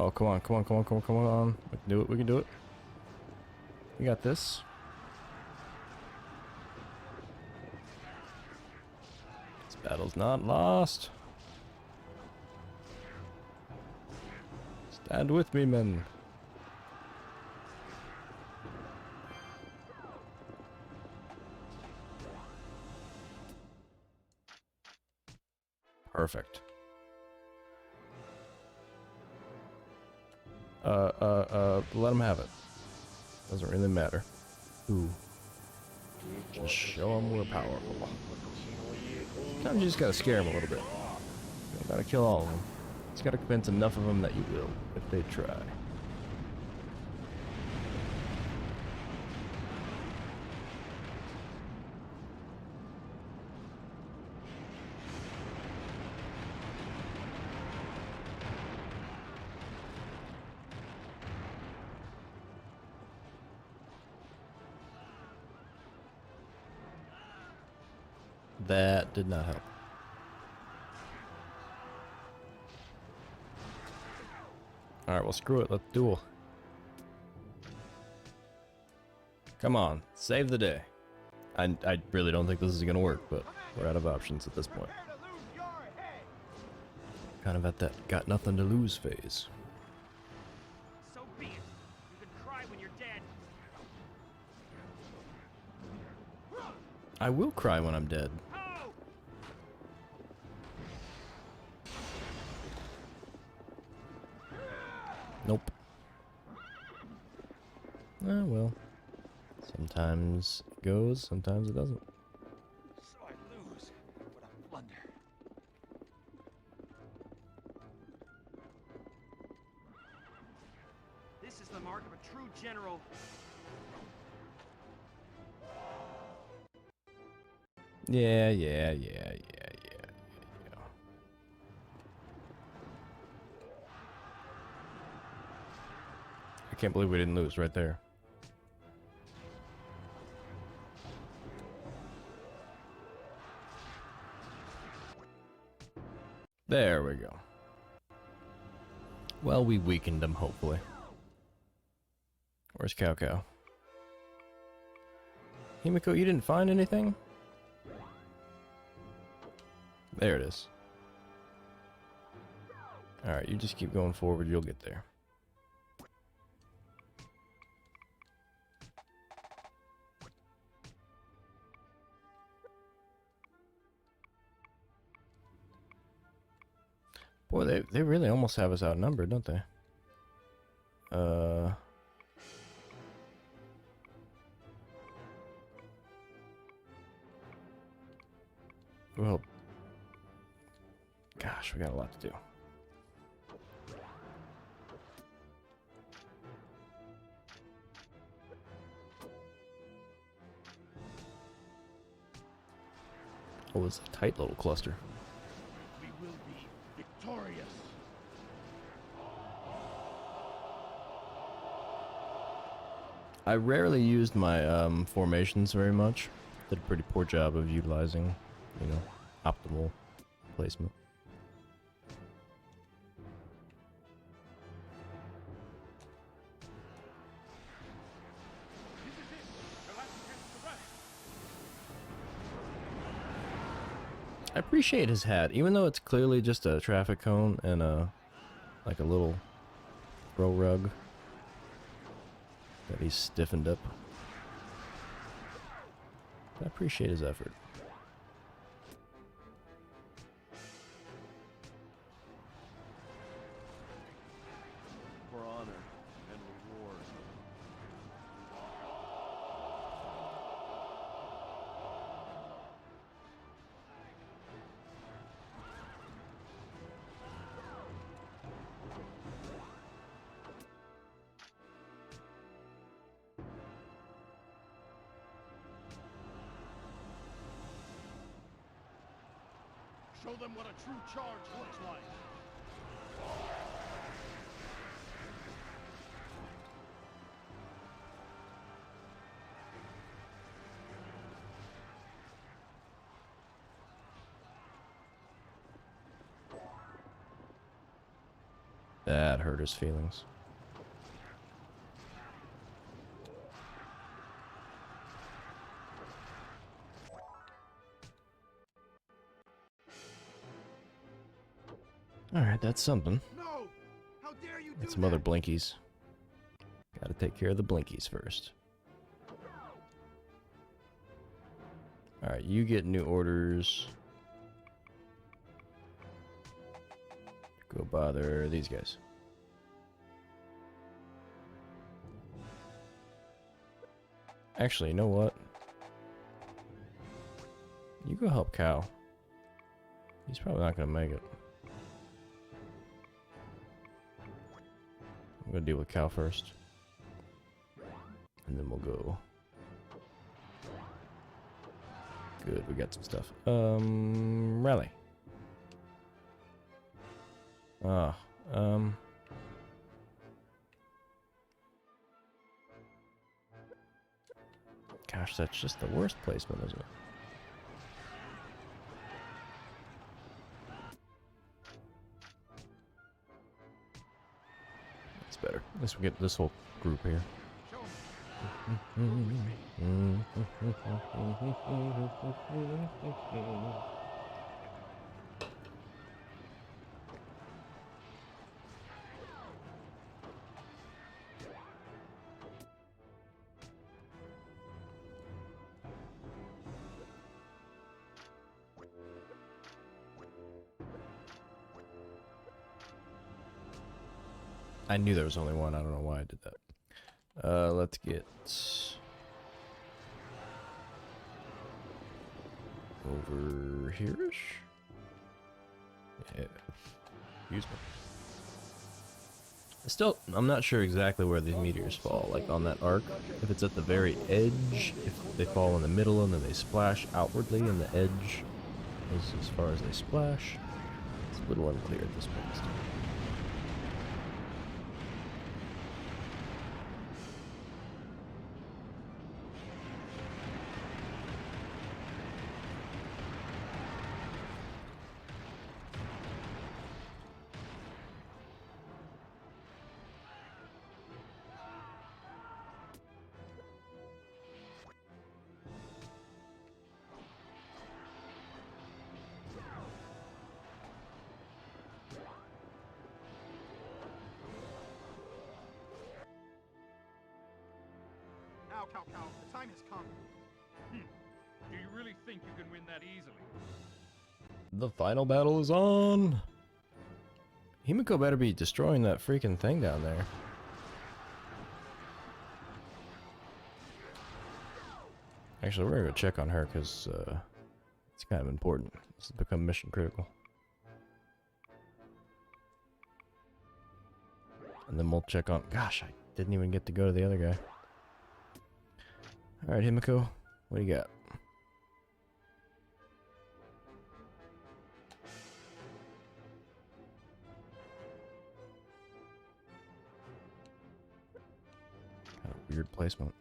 Oh, come on, come on, come on, come on, come on. We can do it, we can do it. We got this. This battle's not lost. Stand with me, men. Perfect. Let them have it. Doesn't really matter. Ooh. Just show them we're powerful. Sometimes you just gotta scare them a little bit. You don't gotta kill all of them. Just gotta convince enough of them that you will, if they try. That did not help. Alright, well screw it, let's duel. Come on, save the day. I really don't think this is gonna work, but we're out of options at this point. Kind of at that got nothing to lose phase. So be it. You can cry when you're dead. I will cry when I'm dead. Nope. Ah, well. Sometimes it goes, sometimes it doesn't. So I lose, but I blunder. This is the mark of a true general. Yeah. I can't believe we didn't lose right there. There we go. Well, we weakened them, hopefully. Where's Cao Cao? Himiko, you didn't find anything? There it is. Alright, you just keep going forward, you'll get there. Boy, they really almost have us outnumbered, don't they? Well, gosh, we got a lot to do. Oh, it's a tight little cluster. We will be victorious. I rarely used my formations very much. Did a pretty poor job of utilizing, you know, optimal placement. I appreciate his hat, even though it's clearly just a traffic cone and like a little throw rug that he's stiffened up. I appreciate his effort. For honor and reward. Show them what a true charge looks like. That hurt his feelings. Alright, that's something. No! How dare you Get some other blinkies. Gotta take care of the blinkies first. Alright, you get new orders. Go bother these guys. Actually, you know what? You go help Cao. He's probably not gonna make it. I'm gonna deal with Cao first. And then we'll go. Good, we got some stuff. Rally. Gosh, that's just the worst placement, isn't it? That's better. At least we get this whole group here. I knew there was only one. I don't know why I did that. Let's get over here-ish. Yeah. Use me. Still, I'm not sure exactly where these meteors fall. Like on that arc, if it's at the very edge, if they fall in the middle and then they splash outwardly, and the edge is as far as they splash. It's a little unclear at this point. Still. Now, Cao Cao, the time has come. Do you really think you can win that easily? The final battle is on! Himiko better be destroying that freaking thing down there. Actually, we're gonna go check on her because it's kind of important. This has become mission critical. And then we'll check on... Gosh, I didn't even get to go to the other guy. Alright, Himiko, what do you got? Kind of weird placement.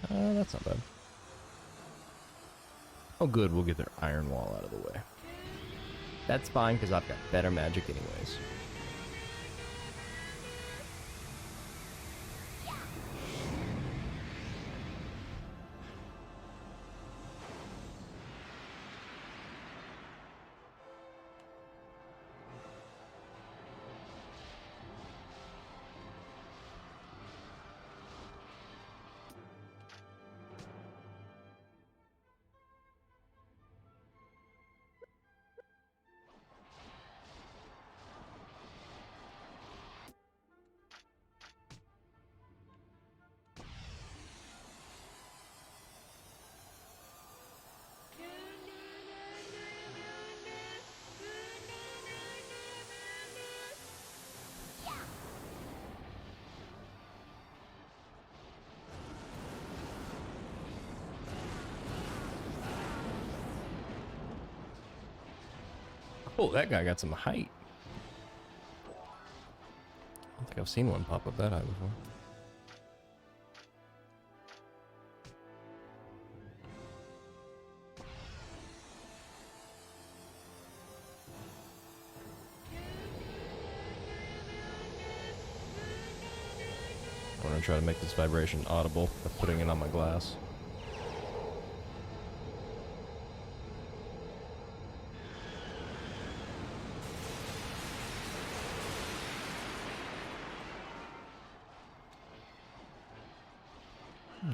That's not bad. Oh good, we'll get their iron wall out of the way. That's fine, because I've got better magic anyways. Oh, that guy got some height. I don't think I've seen one pop up that high before. gonna try to make this vibration audible by putting it on my glass.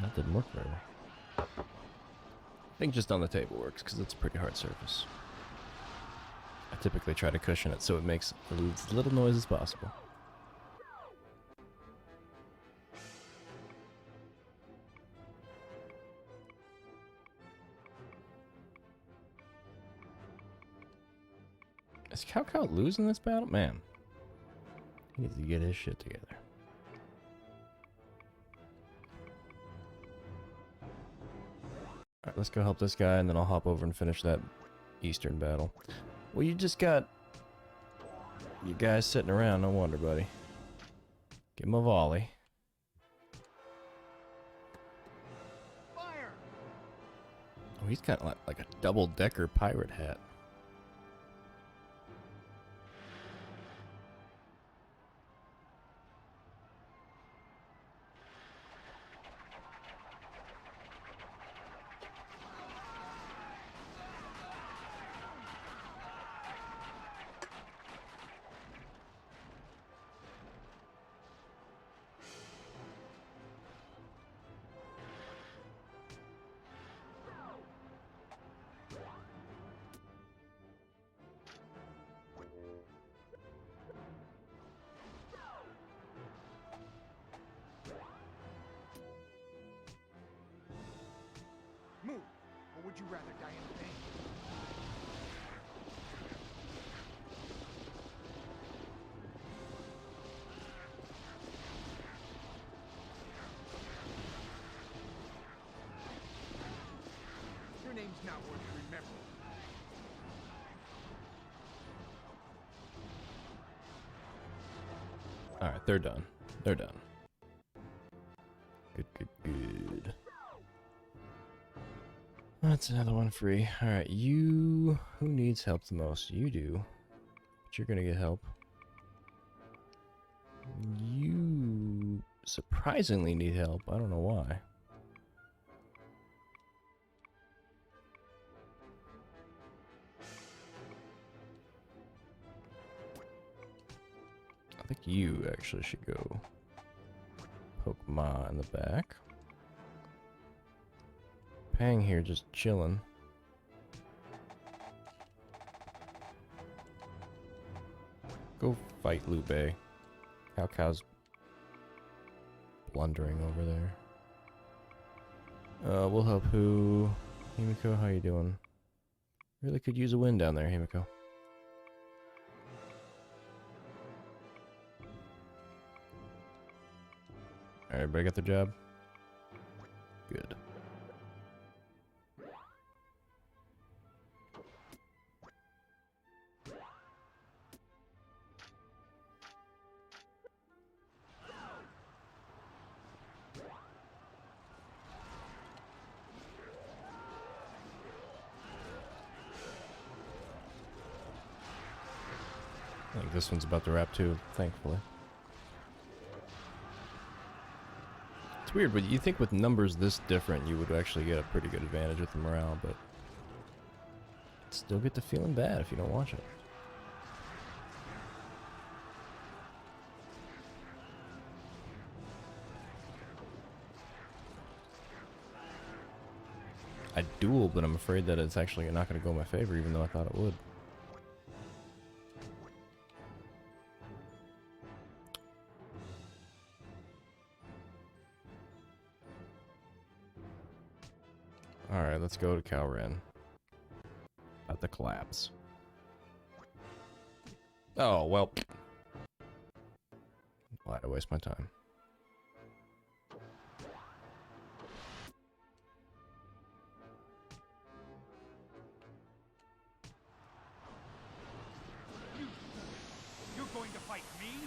That didn't work very well. I think just on the table works because it's a pretty hard surface. I typically try to cushion it so it makes as little noise as possible. Is Cao Cao losing this battle? Man, he needs to get his shit together. Alright, let's go help this guy, and then I'll hop over and finish that eastern battle. Well, you just got you guys sitting around, no wonder, buddy. Give him a volley. Fire! Oh, he's got like a double-decker pirate hat. Move, or would you rather die in pain? Your name's not worth remembering. Alright, they're done. They're done. Good, good, good. That's another one free. Alright, you... Who needs help the most? You do. But you're gonna get help. You... surprisingly need help. I don't know why. I think you actually should go poke Ma in the back. Pang here just chilling. Go fight Liu Bei. Cao Cao's blundering over there. We'll help who? Himiko, how you doing? Really could use a win down there, Himiko. Everybody got their job? Good. I think this one's about to wrap too, thankfully. It's weird, but you think with numbers this different you would actually get a pretty good advantage with the morale, but still get to feeling bad if you don't watch it. I duel, but I'm afraid that it's actually not going to go in my favor, even though I thought it would. Alright, let's go to Cao Ren. About to collapse. Oh, well. Why'd I waste my time? You're going to fight me?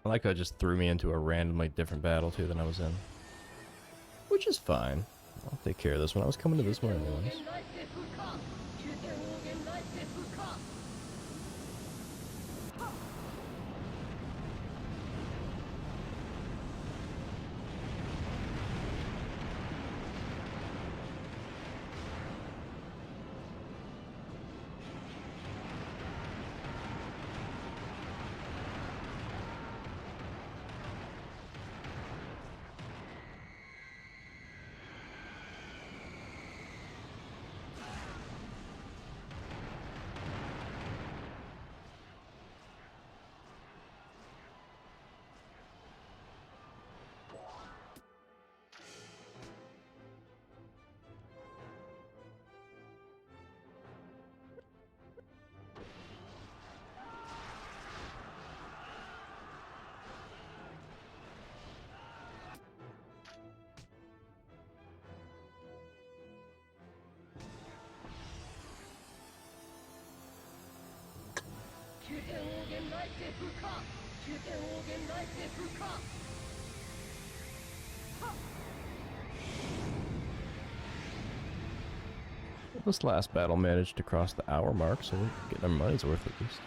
I like how it just threw me into a randomly different battle too than I was in. which is fine. I'll take care of this one. I was coming to this one anyways. This last battle managed to cross the hour mark, so we're getting our money's worth at least.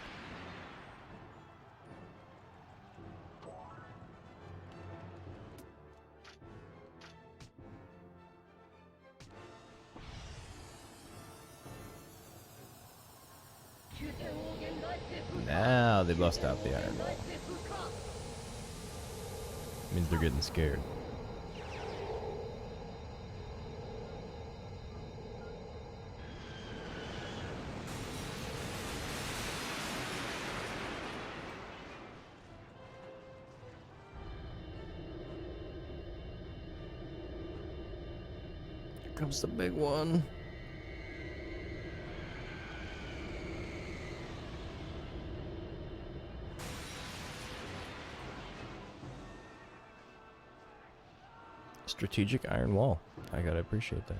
Now they bust out the iron wall. Means they're getting scared. Here comes the big one. Strategic iron wall. I gotta appreciate that.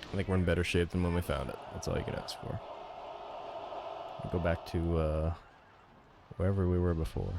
I think we're in better shape than when we found it. That's all you can ask for. I'll go back to wherever we were before.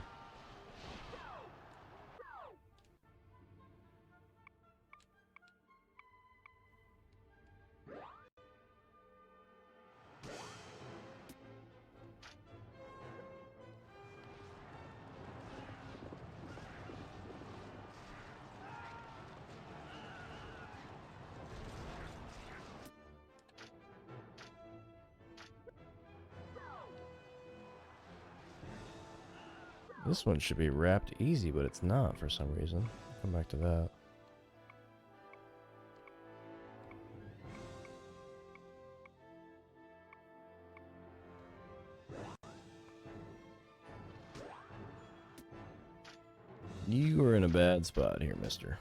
This one should be wrapped easy, but it's not for some reason. Come back to that. You are in a bad spot here, mister.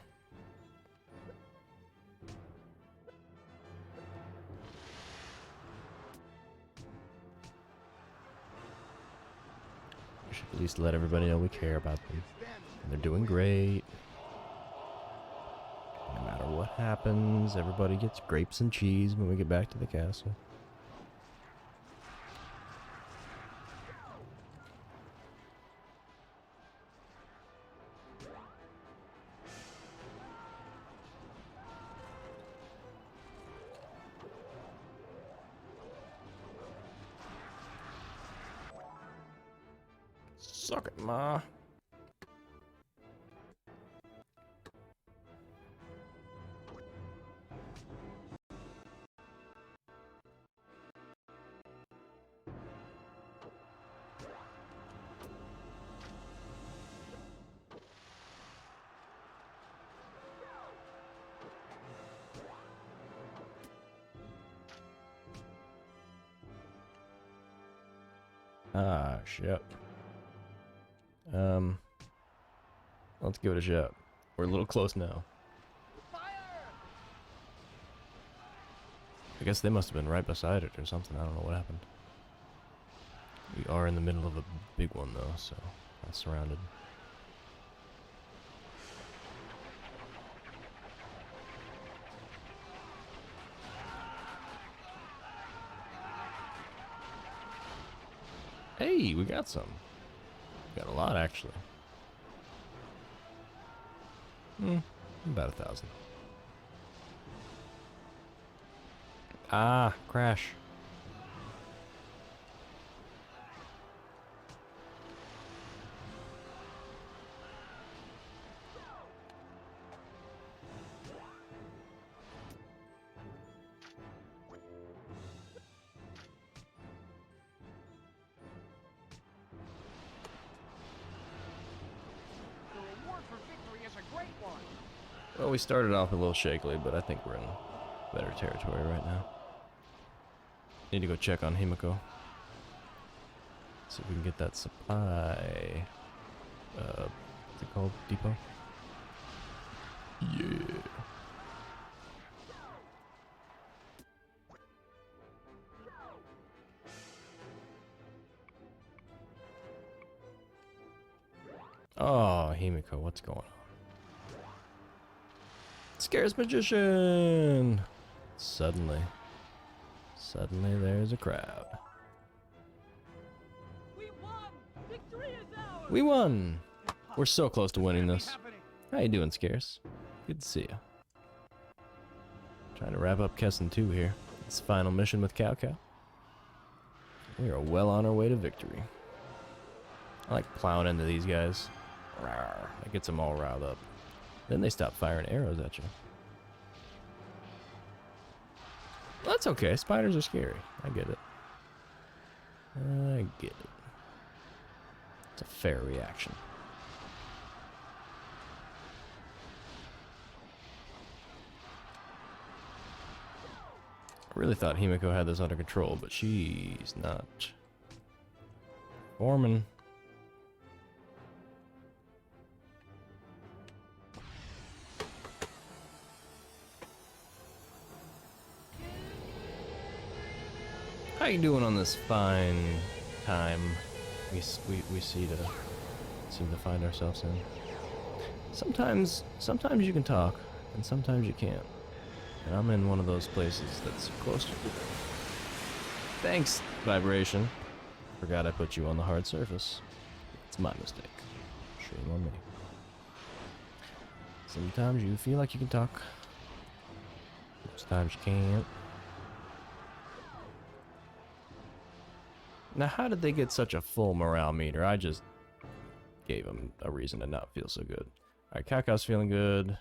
We should at least let everybody know we care about them. And they're doing great. No matter what happens, everybody gets grapes and cheese when we get back to the castle. Suck it, Ma. Ah, shit. Let's give it a shot. We're a little close now. I guess they must have been right beside it or something. I don't know what happened. We are in the middle of a big one though, so not surrounded. Hey, we got some. Got a lot, actually. About 1,000. Ah, crash. The reward for victory is a great one. Well, we started off a little shakily, but I think we're in better territory right now. Need to go check on Himiko. See if we can get that supply. What's it called? Depot? Yeah. Oh, Himiko, what's going on? Scares magician! Suddenly there's a crowd. We won! Victory is ours! We won! We're so close to winning this. How you doing, Scarce? Good to see you. Trying to wrap up Kessen 2 here. It's the final mission with Cao Cao. We are well on our way to victory. I like plowing into these guys. Rawr, that gets them all riled up. Then they stop firing arrows at you. Well, that's okay. Spiders are scary. I get it. I get it. It's a fair reaction. I really thought Himiko had this under control, but she's not. Foreman. How you doing on this fine time we seem to find ourselves in? Sometimes you can talk, and sometimes you can't. And I'm in one of those places that's close to it. Thanks, vibration. Forgot I put you on the hard surface. It's my mistake. Shame on me. Sometimes you feel like you can talk. Most times you can't. Now, how did they get such a full morale meter? I just gave them a reason to not feel so good. Alright, Cao Cao's feeling good.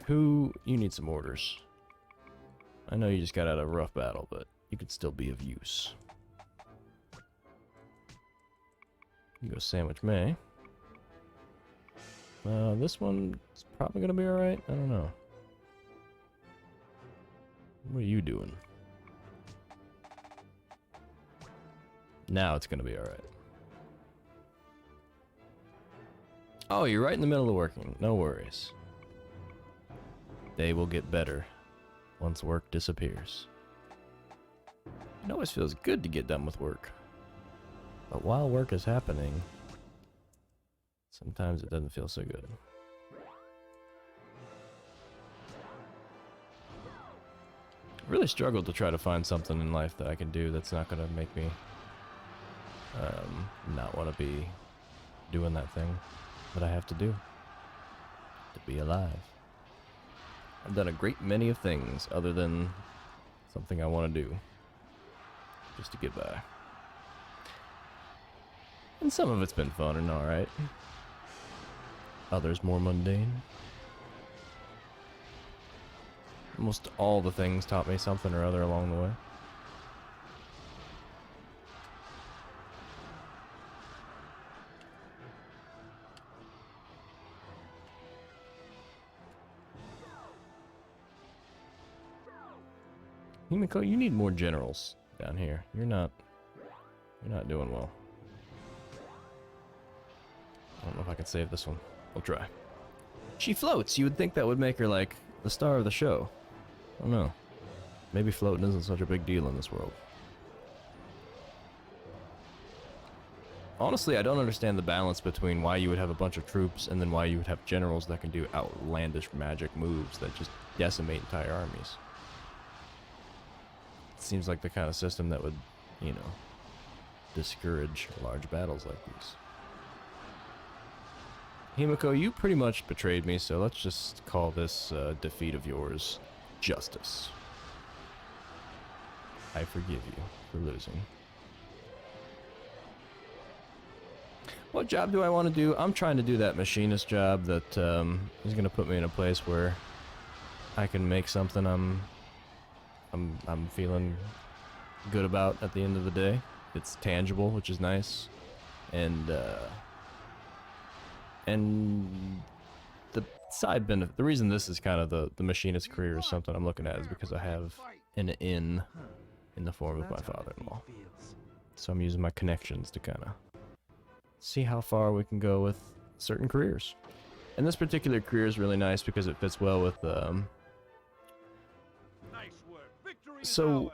Who? You need some orders. I know you just got out of a rough battle, but you could still be of use. You go Sandwich May. This one's probably gonna be alright. I don't know. What are you doing? Now it's gonna be alright. Oh, you're right in the middle of working. No worries. They will get better once work disappears. It always feels good to get done with work. But while work is happening, sometimes it doesn't feel so good. I really struggled to try to find something in life that I can do that's not going to make me not want to be doing that thing that I have to do to be alive. I've done a great many of things other than something I want to do just to get by. And some of it's been fun and alright. Others more mundane. Almost all the things taught me something or other along the way. Himiko, you need more generals down here. You're not doing well. I don't know if I can save this one. We'll try. She floats. You would think that would make her like the star of the show. I don't know. Maybe floating isn't such a big deal in this world. Honestly, I don't understand the balance between why you would have a bunch of troops and then why you would have generals that can do outlandish magic moves that just decimate entire armies. It seems like the kind of system that would, you know, discourage large battles like these. Himiko, you pretty much betrayed me, so let's just call this defeat of yours justice. I forgive you for losing. What job do I want to do? I'm trying to do that machinist job that is going to put me in a place where I can make something I'm feeling good about at the end of the day. It's tangible, which is nice, and the side benefit, the reason this is kind of the machinist career is something I'm looking at is because I have an in the form of my father-in-law. So I'm using my connections to kind of see how far we can go with certain careers. And this particular career is really nice because it fits well with so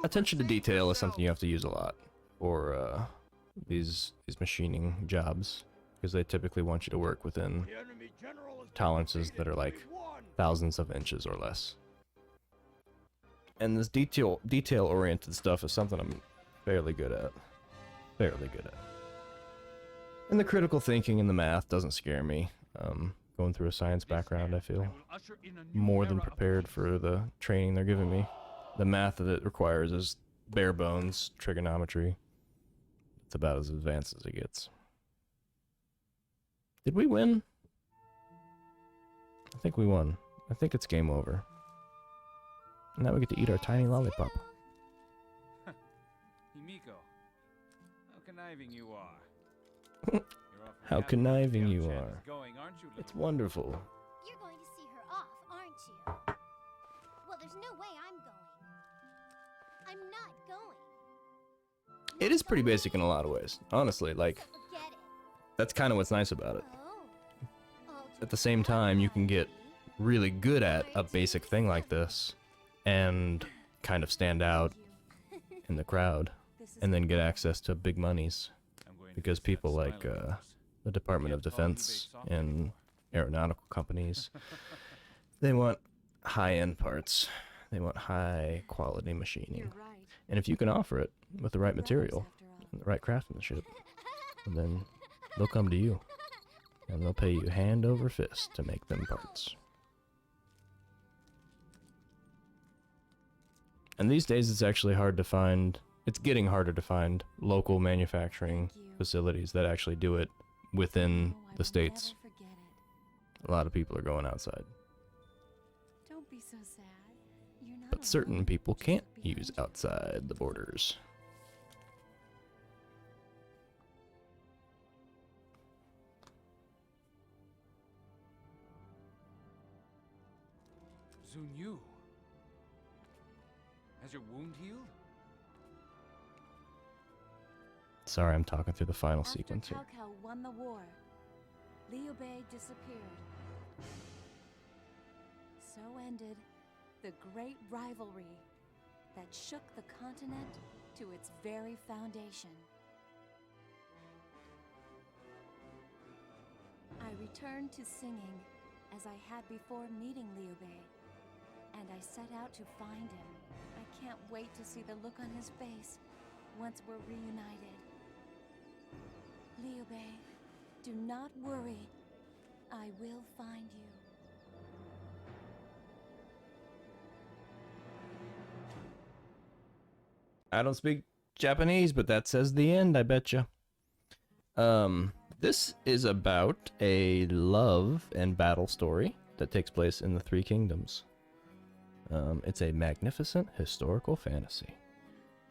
attention to detail is something you have to use a lot for these machining jobs, because they typically want you to work within tolerances that are like thousands of inches or less. And this detail-oriented stuff is something I'm fairly good at. And the critical thinking and the math doesn't scare me. Going through a science background, I feel more than prepared for the training they're giving me. The math that it requires is bare bones trigonometry. It's about as advanced as it gets. Did we win? I think we won. I think it's game over. And now we get to eat our tiny lollipop. Himiko, how conniving you are. How conniving you are. It's wonderful. You're going to see her off, aren't you? Well, there's no way I'm going. I'm not going. It is pretty basic in a lot of ways. Honestly, like, that's kind of what's nice about it. At the same time, you can get really good at a basic thing like this and kind of stand out in the crowd and then get access to big monies, because people like the Department of Defense and aeronautical companies, they want high-end parts. They want high-quality machining. And if you can offer it with the right material and the right craftsmanship, then they'll come to you. And they'll pay you hand over fist to make them parts. And these days it's actually hard to find, it's getting harder to find local manufacturing facilities that actually do it within the states. A lot of people are going outside. Don't be so sad. You're not But certain people can't use outside the borders. Zunyu, has your wound healed? Sorry, I'm talking through the final After sequence here. Cao Cao won the war, Liu Bei disappeared. So ended the great rivalry that shook the continent to its very foundation. I returned to singing as I had before meeting Liu Bei, and I set out to find him. I can't wait to see the look on his face once we're reunited. Liu Bei, do not worry. I will find you. I don't speak Japanese, but that says the end, I betcha. This is about a love and battle story that takes place in the Three Kingdoms. It's a magnificent historical fantasy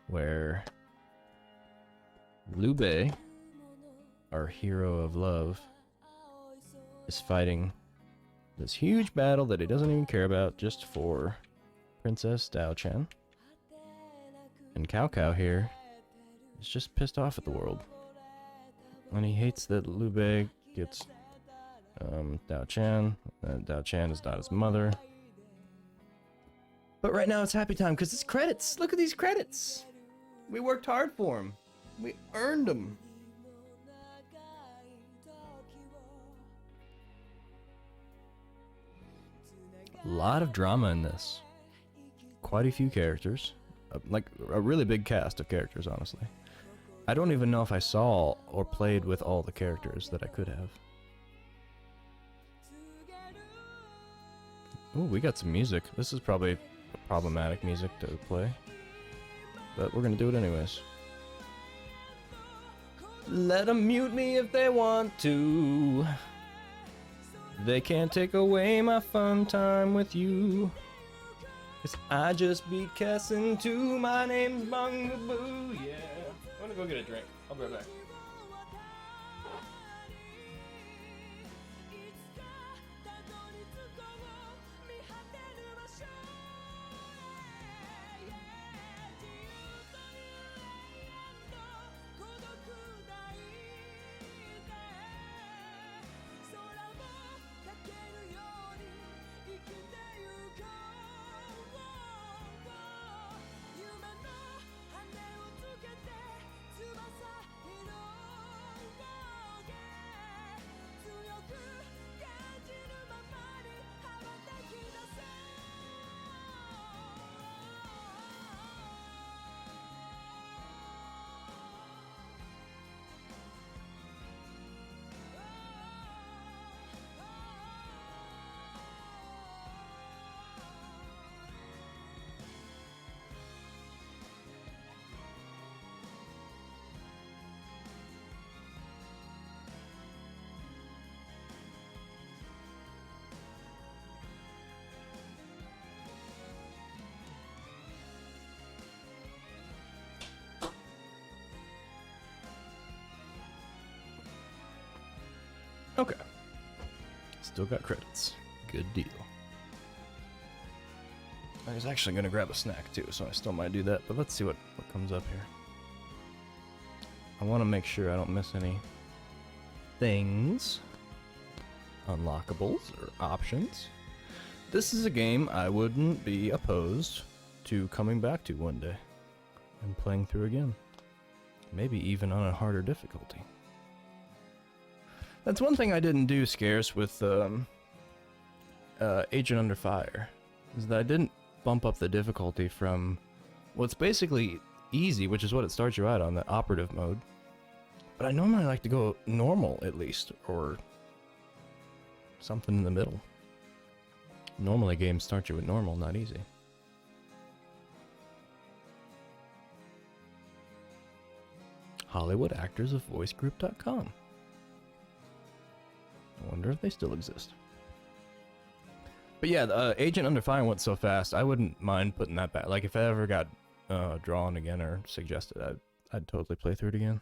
where Liu Bei, our hero of love, is fighting this huge battle that he doesn't even care about just for Princess Diao Chan. And Cao Cao here is just pissed off at the world. And he hates that Liu Bei gets Diao Chan. Diao Chan is not his mother. But right now it's happy time because it's credits. Look at these credits. We worked hard for them. We earned them. A lot of drama in this. Quite a few characters. like a really big cast of characters, honestly. I don't even know if I saw or played with all the characters that I could have. Ooh, we got some music. This is probably problematic music to play, but we're gonna do it anyways. Let them mute me if they want to. They can't take away my fun time with you. 'Cause I just beat Kessen too. My name's Bungaboo, yeah. I'm gonna go get a drink. I'll be right back. Okay. Still got credits. Good deal. I was actually going to grab a snack too, so I still might do that, but let's see what comes up here. I want to make sure I don't miss any things. Unlockables or options. This is a game I wouldn't be opposed to coming back to one day and playing through again. Maybe even on a harder difficulty. That's one thing I didn't do, Scarce, with Agent Under Fire, is that I didn't bump up the difficulty from what's basically easy, which is what it starts you out on, the operative mode. But I normally like to go normal, at least, or something in the middle. Normally games start you with normal, not easy. Hollywood Actors of VoiceGroup.com. I wonder if they still exist. But yeah, Agent Under Fire went so fast, I wouldn't mind putting that back. Like, if I ever got drawn again or suggested, I'd totally play through it again.